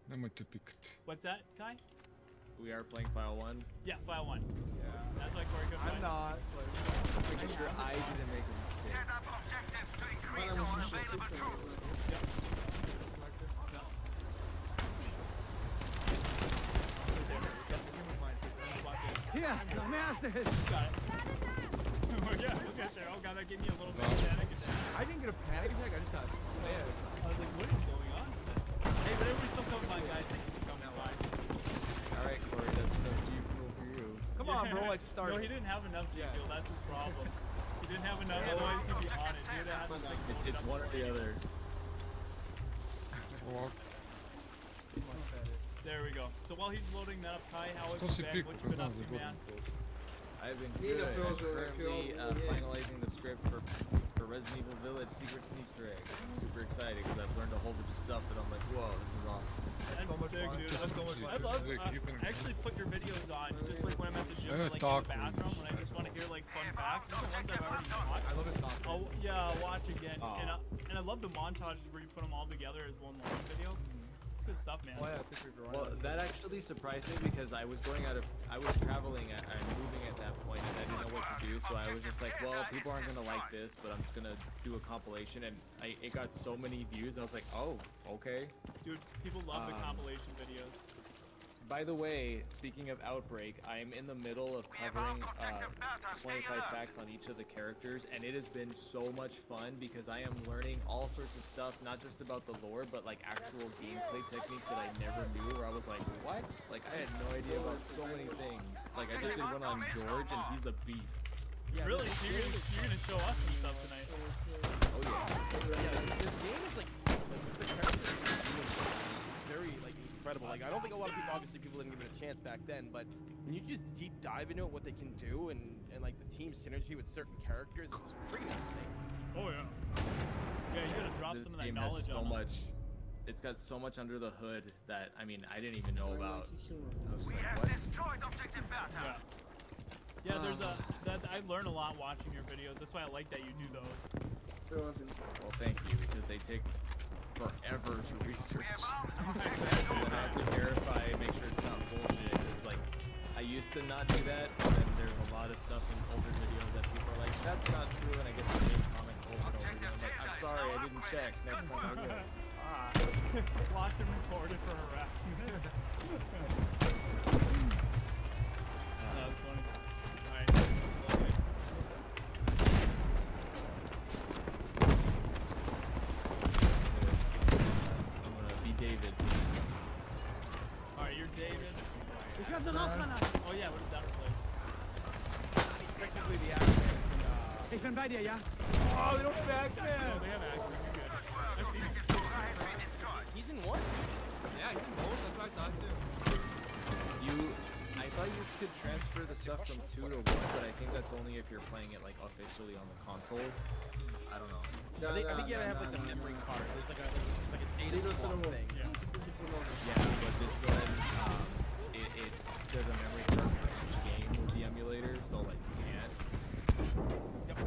Nemojte pikati. What's that, Kai? We are playing file 1? Yeah, file 1. Yeah. That's why Corey couldn't I'm not. Making sure I didn't make a mistake. Yeah, massive. Got it. Yeah, look at there. Oh god, that gave me a little bit of panic attack. I didn't get a panic attack, I just thought, I was like, what is going on with this? Hey, but everybody's still coming by, guys. Thank you for coming by. Alright, Corey, that's no G fuel for you. Come on, bro, I just started. No, he didn't have enough G fuel. That's his problem. He didn't have enough, otherwise he'd be on it. He would have had this thing It's one or the other. There we go. So while he's loading that up, Kai, how have Što you si been? pikao, What you been znam up za to, godinu man? i pol. I've been Nije good. da I'm preuzeo neki currently odgovor, je. finalizing the script for Resident Evil Village Secrets and Easter Eggs. I'm super excited because I've learned a whole bunch of stuff that I'm like, whoa, this is awesome. That's so much fun. Dude. That's so much fun. I love. I actually put your videos on just like when I'm at the gym, or, like in the bathroom, when I just want to hear like fun facts. These are ones I've already watched. I love it. Oh yeah, watch again. And I love the montages where you put them all together as one long video. It's good stuff, man. Well, that actually surprised me because I was traveling and moving at that point, and I didn't know what to do. So I was just like, well, people aren't gonna like this, but I'm just gonna do a compilation, and it got so many views. I was like, oh, okay. Dude, people love the compilation videos. By the way, speaking of Outbreak, I'm in the middle of covering 25 facts on each of the characters, and it has been so much fun because I am learning all sorts of stuff, not just about the lore, but like actual gameplay techniques that I never knew, where I was like, what? Like, I had no idea about so many things. Like, I just did one on George, and he's a beast. Yeah, really? So you're gonna show us some stuff tonight? Oh yeah. Yeah, this game is like the characters very like incredible. Like I don't think a lot of people, obviously people didn't give it a chance back then, but when you just deep dive into it, what they can do, and like the team synergy with certain characters, it's freaking insane. Oh yeah. Yeah, you gotta drop some of that knowledge This game has so on much. It's got so much under the hood that I mean I didn't even know about. I was just like, what? Yeah. Yeah, there's I learn a lot watching your videos. That's why I like that you do those. Well, thank you, because they take forever to research. And I have to verify and make sure it's not bullshit. It's like, I used to not do that, and then there's a lot of stuff in older videos that people are like, that's not true, and I get the same comment over and over again. I'm like, I'm sorry, I didn't check. Next time I will. Locked and reported for harassment. That's funny. Alright, love it. I'm gonna be David. Alright, you're David. Oh yeah, what does that replace? Technically the accent is Ich bin bei dir, ja? Oh, they don't have accent! No, they have accent. You're good. I've seen it. He's in one? Yeah, he's in both. That's what I thought too. I thought you could transfer the stuff from 2 to 1, but I think that's only if you're playing it like officially on the console. I don't know. I think you gotta have like the memory card. There's like a data swap thing. Yeah, but this one, there's a memory card for each game with the emulator, so like you can't. Yep.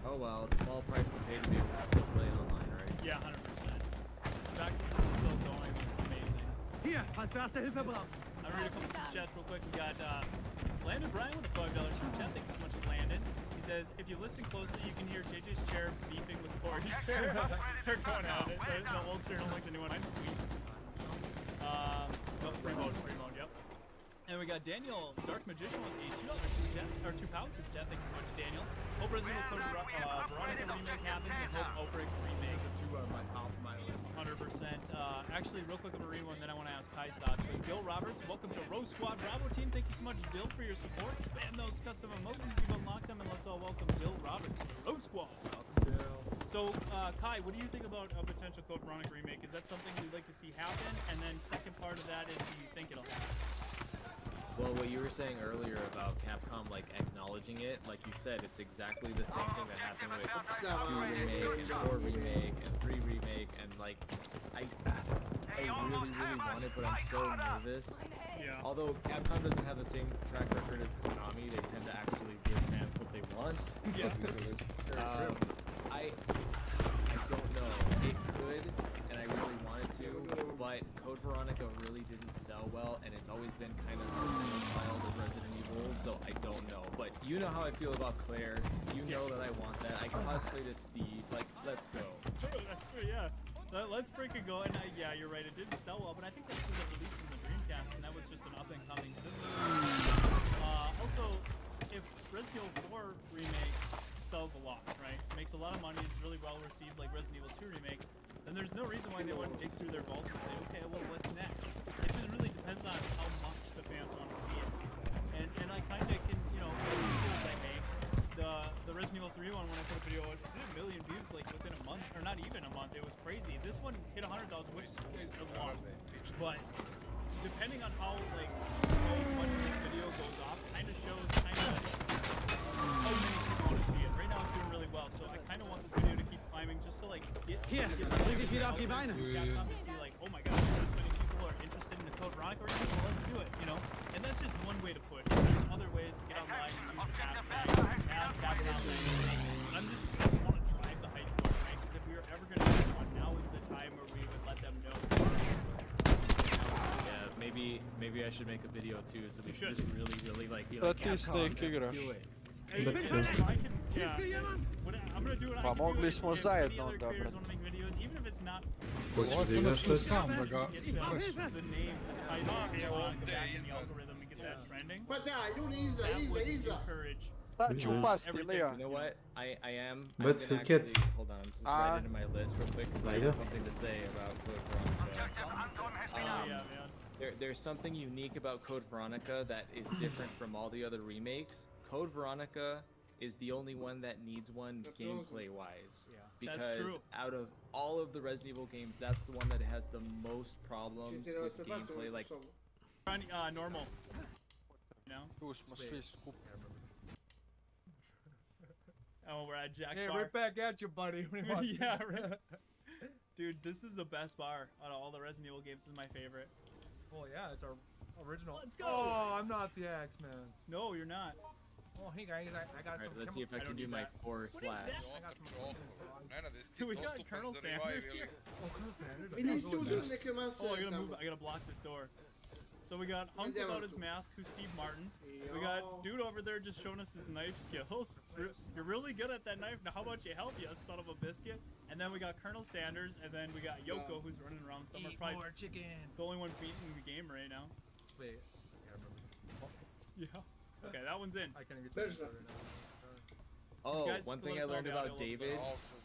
Oh well, it's a small price to pay to be able to still play it online, right? Yeah, 100%. The fact that this is still going is amazing. Hier, falls du erste Hilfe brauchst. I'm ready to come to the chats real quick. We got Landon Bryan with a $5 super chat. Thank you so much, Landon. He says, if you listen closely, you can hear JJ's chair beefing with Corey's chair. They're going at it. The old chair don't like the new one. I'm squeak. No, remote, yep. And we got Daniel, Dark Magician with a $2 super chat, or £2 super chat. Thank you so much, Daniel. Hope Resident Evil Code Veronica remake happens, and hope Outbreak remake. Two are my top of my list. 100%. Actually, real quick, I'm gonna read one, then I want to ask Kai's thoughts. But Dill Roberts, welcome to Row Squad Bravo team. Thank you so much, Dill, for your support. Spam those custom emojis, you've unlocked them, and let's all welcome Dill Roberts to the Row Squad. So, Kai, what do you think about a potential Code Veronica remake? Is that something you'd like to see happen? And then second part of that is, do you think it'll happen? Well, what you were saying earlier about Capcom like acknowledging it, like you said, it's exactly the same thing that happened with 2 remake and 4 remake and 3 remake, and like I really want it, but I'm so nervous. Yeah. Although Capcom doesn't have the same track record as Konami, they tend to actually give fans what they want. Yeah. I don't know. It could, and I really wanted to, but Code Veronica really didn't sell well, and it's always been kind of the style of Resident Evil, so I don't know. But you know how I feel about Claire. You know that I want that. I cosplay as Steve. Like, let's go. That's true, yeah. Let's break it going. Yeah, you're right. It didn't sell well, but I think that's because it released from the Dreamcast, and that was just an up-and-coming system. Also, if Resident Evil 4 remake sells a lot, right? Makes a lot of money, it's really well received like Resident Evil 2 remake, then there's no reason why they wouldn't dig through their vault and say, okay, well, what's next? It just really depends on how much the fans want to see it. And I kind of can, you know, the videos I make, the Resident Evil 3 one, when I put a video out, it did 1 million views like within a month, or not even a month. It was crazy. This one hit 100,000, which is a lot. but depending on how like how much this video goes off, kind of shows kind of how many people want to see it. Right now it's doing really well, so I kind of want this video to keep climbing just to like get bring dich wieder auf die Beine. Capcom to see like, oh my god, this many people are interested in the Code Veronica release, well, let's do it, you know? And that's just one way to push. There's other ways to get online and use the hashtag, ask Capcom, but I just want to drive the hype going, right? Because if we were ever going to get one, now is the time where we would let them know. Yeah, maybe I should make a video too, so we should just really like be like, Capcom, let's do it. I'm gonna do it. Pa mogli smo zajedno onda, brate. Even if it's not. Hoćeš da igraš to sam, da ga... Pa da, ljudi iza. Sad ću pasti, Lija. You know what? I am. But I've for been kids. actually, hold on, I'm just writing in my list real quick because I Yeah. have something to say about Code Veronica. There's something unique about Code Veronica that is different from all the other remakes. Code Veronica is the only one that needs one gameplay-wise. Yeah, because that's true. out of all of the Resident Evil games, that's the one that has the most problems with gameplay. Like, normal. No. Tu smo svi skupi. Oh, we're at Jack's Hey, bar. right back at you, buddy. What do you want? Yeah, right. Dude, this is the best bar out of all the Resident Evil games. This is my favorite. Well, yeah, it's our original. Let's go! Oh, I'm not the axe man. No, you're not. Oh, hey guys, I got some. alright, let's see if I can do my 4 slash. We got Colonel Sanders here. Oh, Colonel Sanders. Vi niste uzeli neke mase Oh, I gotta tamo. move. I gotta block this door. So we got Hunk without his mask, who's Steve Martin. We got dude over there just showing us his knife skills. You're really good at that knife. Now how about you help, you son of a biscuit? And then we got Colonel Sanders, and then we got Yoko, who's running around somewhere. Eat Probably more chicken. the only one beating the game right now. Wait. Yeah. Okay, that one's in. I can't even get to Oh, guys one can thing let I us know learned down about below, David,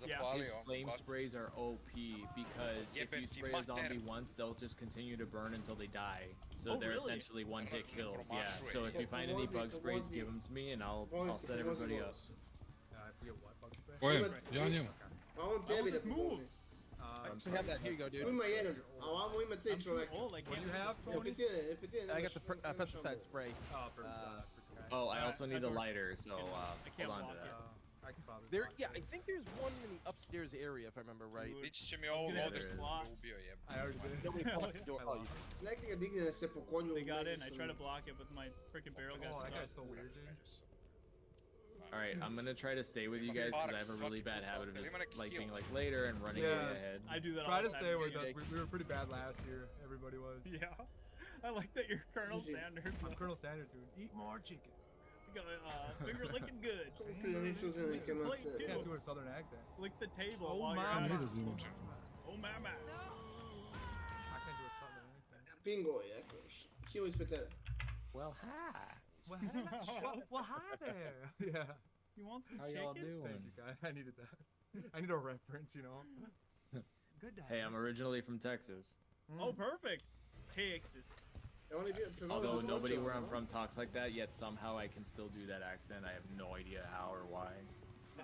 Yeah. his flame sprays are OP because if you spray a zombie once, they'll just continue to burn until they die. So Oh, they're really? essentially one-hit kills. Yeah. So if you find any bug sprays, give them to me, and I'll set everybody up. I forget what bug spray. Kojem, ja njemu. A on tebi da pomogne. I actually have that. Here you go, dude. Ima jedan, a ovamo ima 3 čoveka. What do you have, Tony? Epitine, I got the pesticide spray. Oh, I also need a lighter, so hold on to that. I can probably. There, yeah, I think there's one in the upstairs area, if I remember right. Ići će mi ovo ovdje što sam se ubio jeb. I already did. Nobody blocked the door. Oh, you Neki ga digne da se pokolju. They got in. I tried to block it, but my freaking barrel got Oh, that stuck. guy's so weird, dude. Alright, I'm gonna try to stay with you guys because I have a really bad habit of just like being like later and running way ahead. I do that Try all to the time. stay with us. We were pretty bad last year. Everybody was. Yeah. I like that you're Colonel Sanders. I'm Colonel Sanders, dude. Eat more chicken. You got finger licking good. Nisu uzeli neke Plate mase. too. Can't do a southern accent. Lick the table Oh, while my. you're at it. Oh, Oh my my. I can't do a southern accent. Pingo je, jakoš. Kimo ispred tebe. Well, hi. Well, hi there. Yeah. You want some How chicken? y'all doing? Thank you, guys. I needed that. I need a reference, you know. Good day. Hey, I'm originally from Texas. Oh, perfect. Texas. Although nobody where I'm from talks like that, yet somehow I can still do that accent. I have no idea how or why.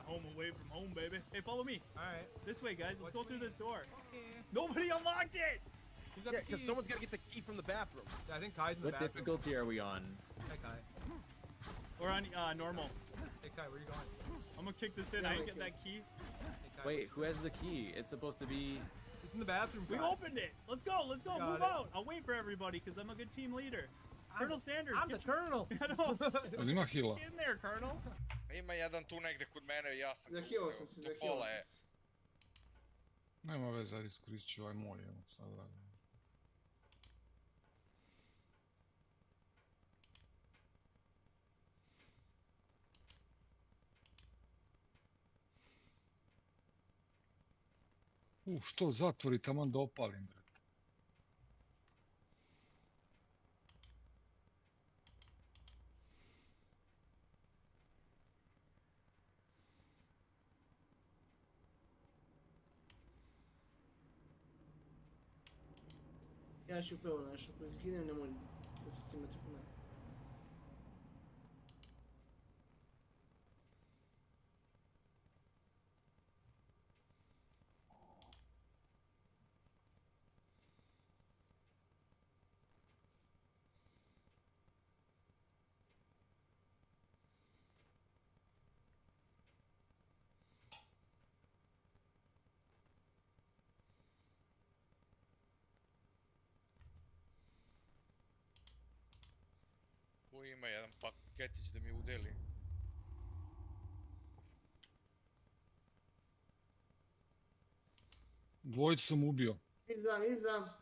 Home away from home, baby. Hey, follow me. All right. This way, guys. Let's go through this door. Nobody unlocked it. Who's got Yeah, the because key? someone's got to get the key from the bathroom. Yeah, I think Kai's in the What bathroom. difficulty are we on? Hey, Kai. We're on normal. Hey, Kai, where you going? I'm gonna kick this in. I didn't get that key. Hey, Kai. Wait, who has the key? It's supposed to be... It's in the bathroom. We Kai. opened it. Let's go. Let's go. Got Move it. out. I'll wait for everybody because I'm a good team leader. Colonel Sanders. I'm the colonel. I know. Jel ima hila? Get in there, Colonel. Ima jedan tu negde kod mene i ja sam ga Zakio uzeo. sam se, Do zakio pola sam je. se. Nema veze, ajde iskoristit ću ovaj moj, evo, šta da radim. Što zatvori, taman da opalim, bre. Ja ću prvo nešto koji izginem, nemoj da se cimate po mene. Ko ima jedan paketić da mi udeli. Dvojicu sam ubio. Iza.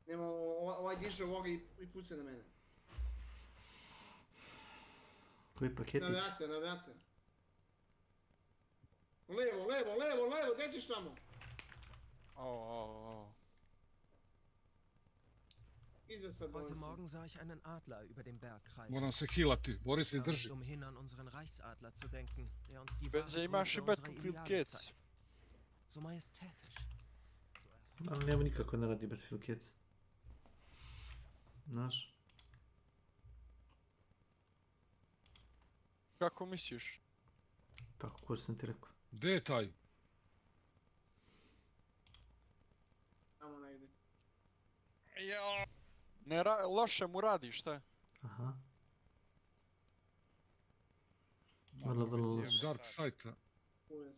Nemo, ovaj diže ovoga i puca na mene. Koji paketić? Na vrate. Levo, gdje ćeš tamo? Iza sad Heute bojim se. Morgen sah ich einen Adler über dem Berg kreisen. Moram se healati, Boris izdrži. Um hin an unseren Reichsadler zu denken, der uns die Benze wahre imaš Größe i unserer Battlefield Ideale Kids. zeigt. So majestätisch. Ali nema nikako ne radi Battlefield Kids. Znaš? Kako misliš? Tako ko sam ti rekao. Gdje je taj? Tamo negdje. Ja. Loše mu radi, šta? Aha. Vrlo loše. Dark Side-a.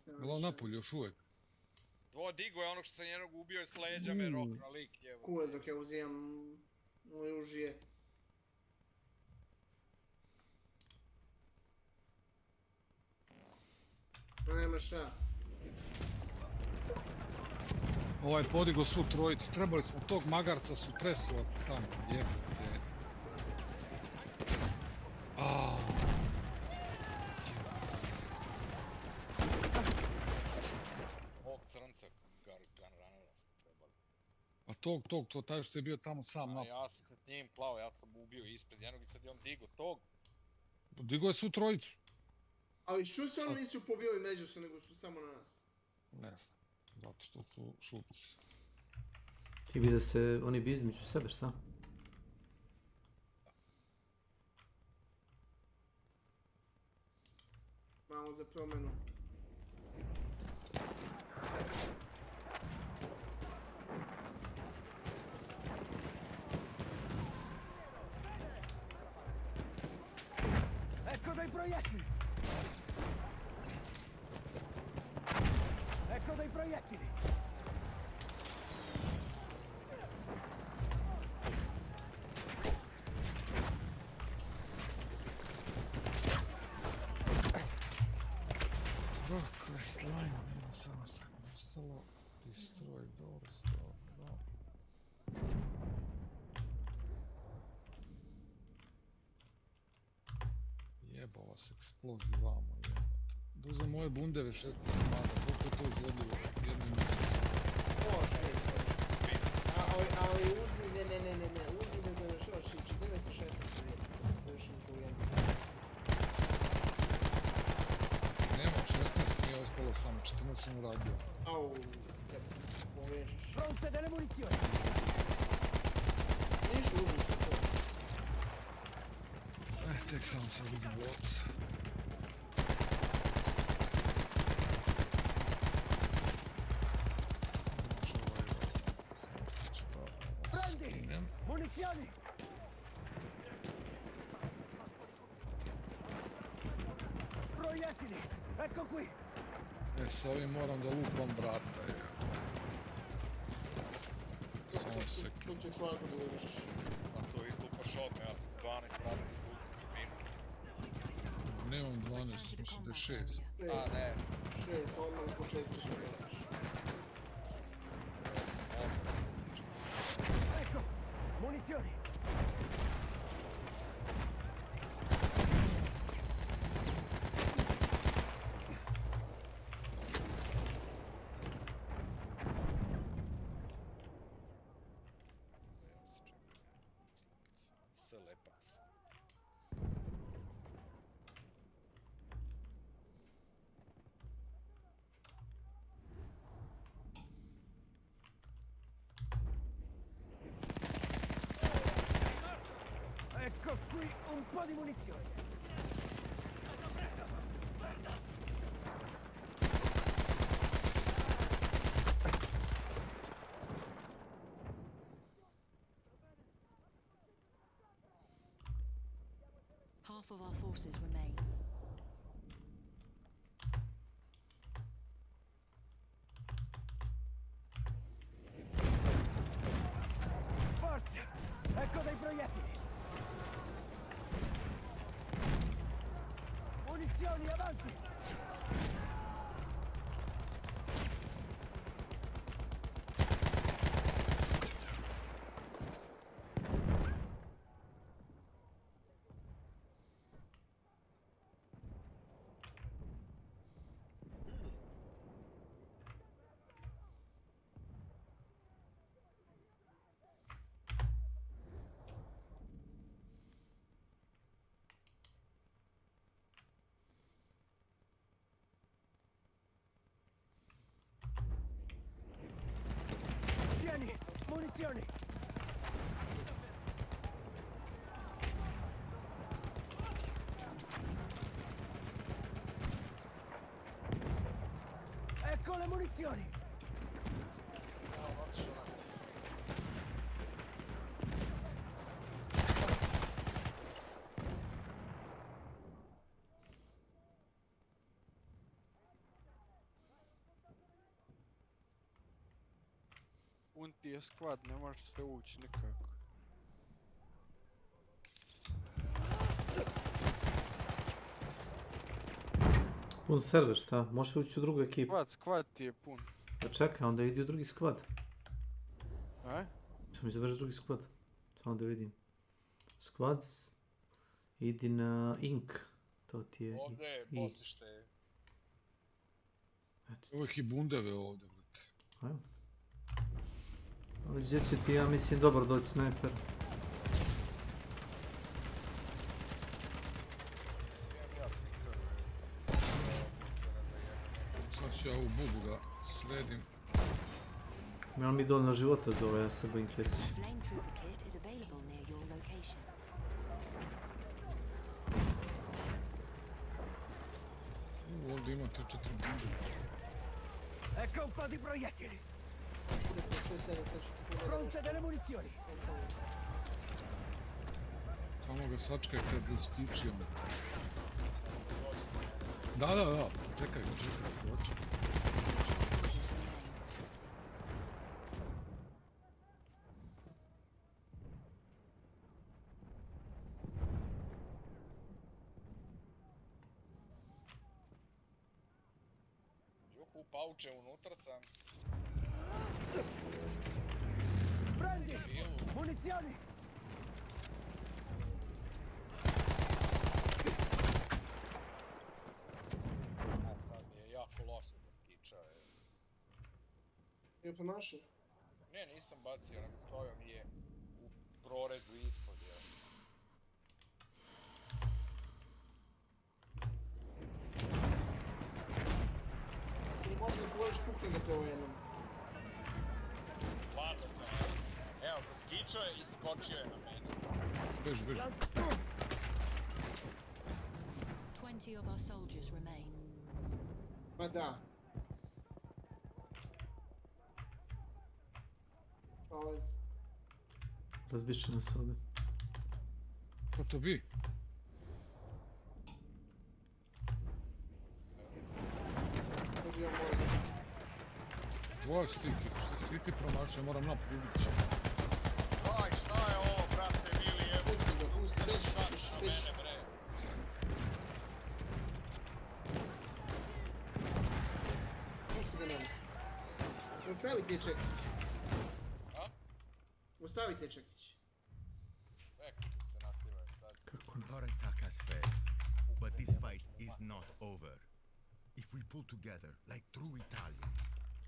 Jel on napolje još uvijek? Digo je onog što sam njenog ubio i s leđa me rokra lik, jevo. Kule dok ja uzimam moje užije. Nema šta. Ovaj podigo su trojicu. Trebali smo tog magarca supresovati tamo. Jebate. Ovog crnca gunrunnera smo trebali. A to taj što je bio tamo sam napad. Ja sam s njim plao, ja sam ubio ispred jednog i sad je on digo tog. Digo je svu trojicu. Ali što se oni nisu pobili međusobno, nego su samo na nas? Ne znam, zato što su šupci. Ti bi da se oni bi između sebe, šta? Malo za promjenu. Ecco dei proiettili! Ecco dei proiettili! Quest line, nema samo ostalo. Destroy doors, dobro. Jebao vas eksploziju vamo, jebate. Doze moje bundeve 16 komada, koliko je to izvodljivo jednom mjesecu? Ali uzmi, ne, uzmi da završavaš i 14.16 završim po jednu. Nema, 16 nije ostalo samo, 14 sam uradio. Au, tebi se povežeš. Pronte delle munizioni! Ništa uzmi to. Tek sam sad vidim lovca. Prendi! Munizioni! Proiettili! Ecco qui! S ovim moram da lupam brata, je. Samo sekund. Tu ćeš lako da ideš. A to izlupaš odmah, ja sam 12 vrata izlupio dubinu. Nemam 12, mislim da je 6. A ne. 6, odmah u početku što gledaš. Ecco! Munizioni! Ecco qui un po' di munizioni. Half of our forces remain. proiettili! Munizioni avanti! Tieni! Munizioni! Ecco le munizioni! Pun ti je squad, ne možeš sve ući nikako. Pun server, šta? Možeš ući u drugu ekipu. Squad ti je pun. Pa čekaj, onda idi u drugi squad. A? Sam izabereš drugi squad. Samo da vidim. Squads. Idi na Inc. To ti je... Ovdje je posište. Uvijek i bundeve ovdje, brate. Ajmo. Ali gdje će ti, ja mislim, dobro doći snajper. Sad ću ja ovu bubu da sredim. Imam mi dovoljno života za ovo, ja se bojim kesići. Ovdje ima 3-4 bunde. Ecco un po' di proiettili! Pronte delle munizioni! Samo ga sačkaj kad zaskiči onda. Da, čekaj, doći. Juhu, pauče, unutra sam. Prendi! Munizioni! Sad mi je jako loše za kiča. Je ponašao? Ne, nisam bacio, nego stojao mi je u proredu ispod. Ili možda položiš kuhinga po ovo jednom? Stvarno sam. Evo, zaskičao je i skočio je na mene. Bež. 20 of our soldiers remain. Pa da. Ali... Razbiće nas ovdje. Ko to bi? Tvoja stiki, što si ti promašao, ja moram naprijed ići. Aj, šta je ovo, brate, Vili, evo. Pusti, na mene, bre. Pusti da mene. Ostavi ti je čekić. A? Ostavi ti je čekić. Čekaj, se nastivaj sad. Boratak has failed, but this fight is not over. If we pull together like true Italians,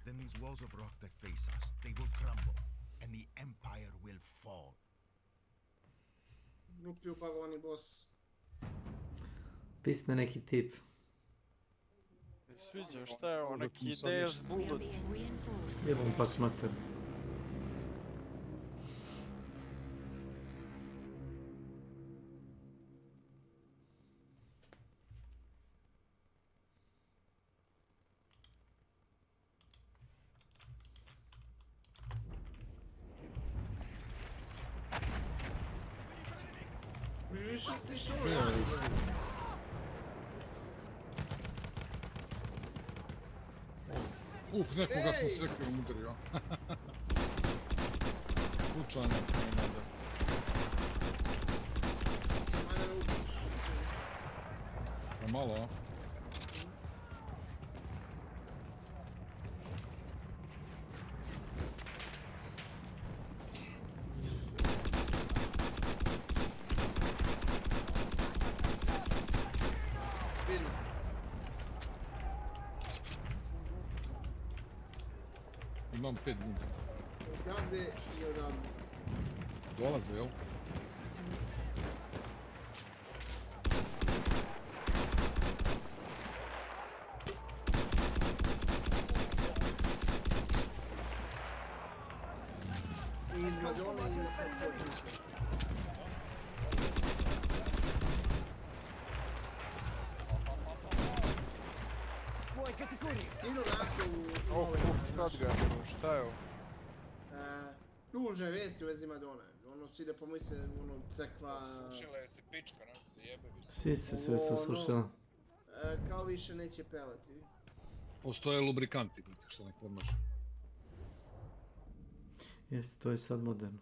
then these walls of rock that face us, they will crumble, and the empire will fall. Glupi upagovani boss. Pisme neki tip. Sviđa, šta je ovo, neki ideja s bullet? Jebom pas mater. Ti što radiš? Nekoga sam sekirom udario. Slučajno, ne nada. Mene ne ubiš. Za malo, a? Vidim. Imam 5 bunda. Odavde i odavde. Dolaze, jel? I između one i sa počinkom. Vuoi che ti curi? Stilo naslovu... Šta je ovo? Tužne vijesti u vezi Madone. Ono, svi da pomisle, ono, crkva... Sušila je se pička, nam se jebe više. Sisi sve su sušili. Kao više neće pevati. Postoje lubrikanti, brate, što ne pomaže. Jeste, to je sad moderno.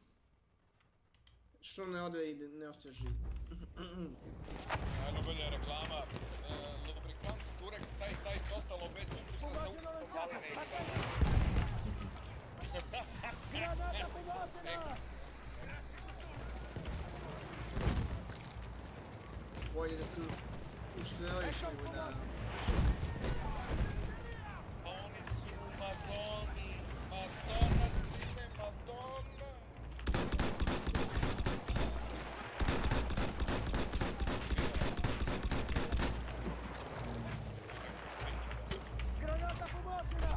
Što ne ode i ne ostaje živ. Najbolja reklama, lubrikant, Turex, taj ostalo bez Fumaggino non gioca! Granata fumogena! Bolje da su uštrelali što da... Oni su Madoni, Madonna, cime Madonna. Granata fumogena!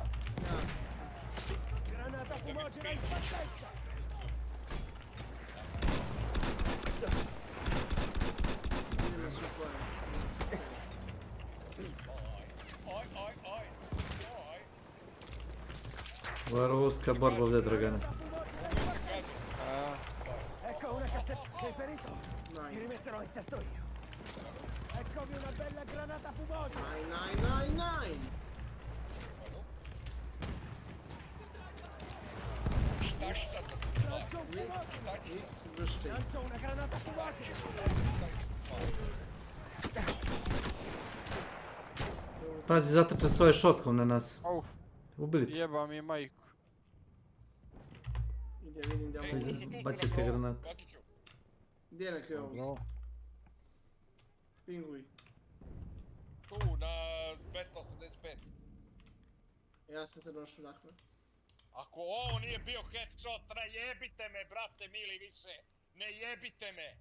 Granata fumogena in partenza! Idemo su tvoje. Varovska borba ovdje, Dragane. Ecco una cassetta. Sei ferito? Ti rimetterò in sesto io. Eccovi una bella granata fumogena! Nine! Lancio un fumogena! Lancio una granata fumogena! Pazi, zatrče svoje šotkom na nas. Ubili te. Jeba mi majku. Ide, vidim da ovo... Bacite granat. Gdje na kraju? Bravo. Pinguj. Tu, na 285. Ja sam se došao dakle. Ako ovo nije bio headshot, ne jebite me, brate mili, više. Ne jebite me.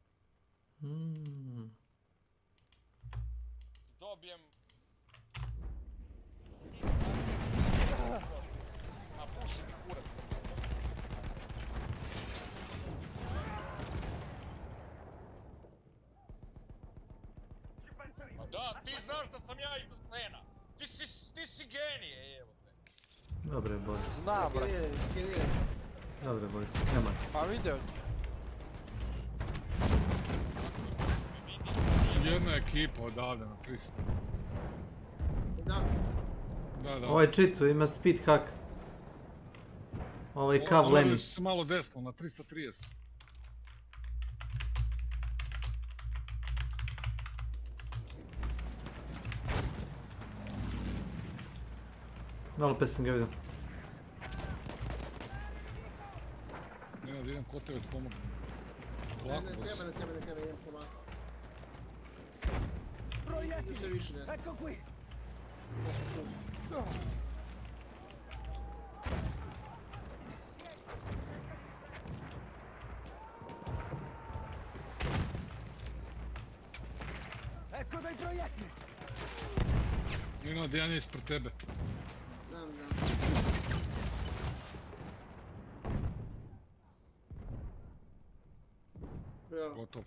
Dobijem... A puši mi kurac. Ma da, ti znaš da sam ja iza scena. Ti si genije, evo te. Dobre, Boris. Znam, brate. Skeniraj. Dobre, Boris. Nemoj. Pa video. Jedna ekipa odavde na 300. Da. Da. Ovaj čitu ima speed hack. Ovaj kav Lenny. Oni su malo desno, na 330. Malo pe sam ga vidio. Nema da idem kod tebe da pomognem. Polako, Ne Boris. treba, idem polako. Proiettili! Ecco qui! Ecco dei proiettili! Ima jedan je ispred tebe. Znam. Gotov.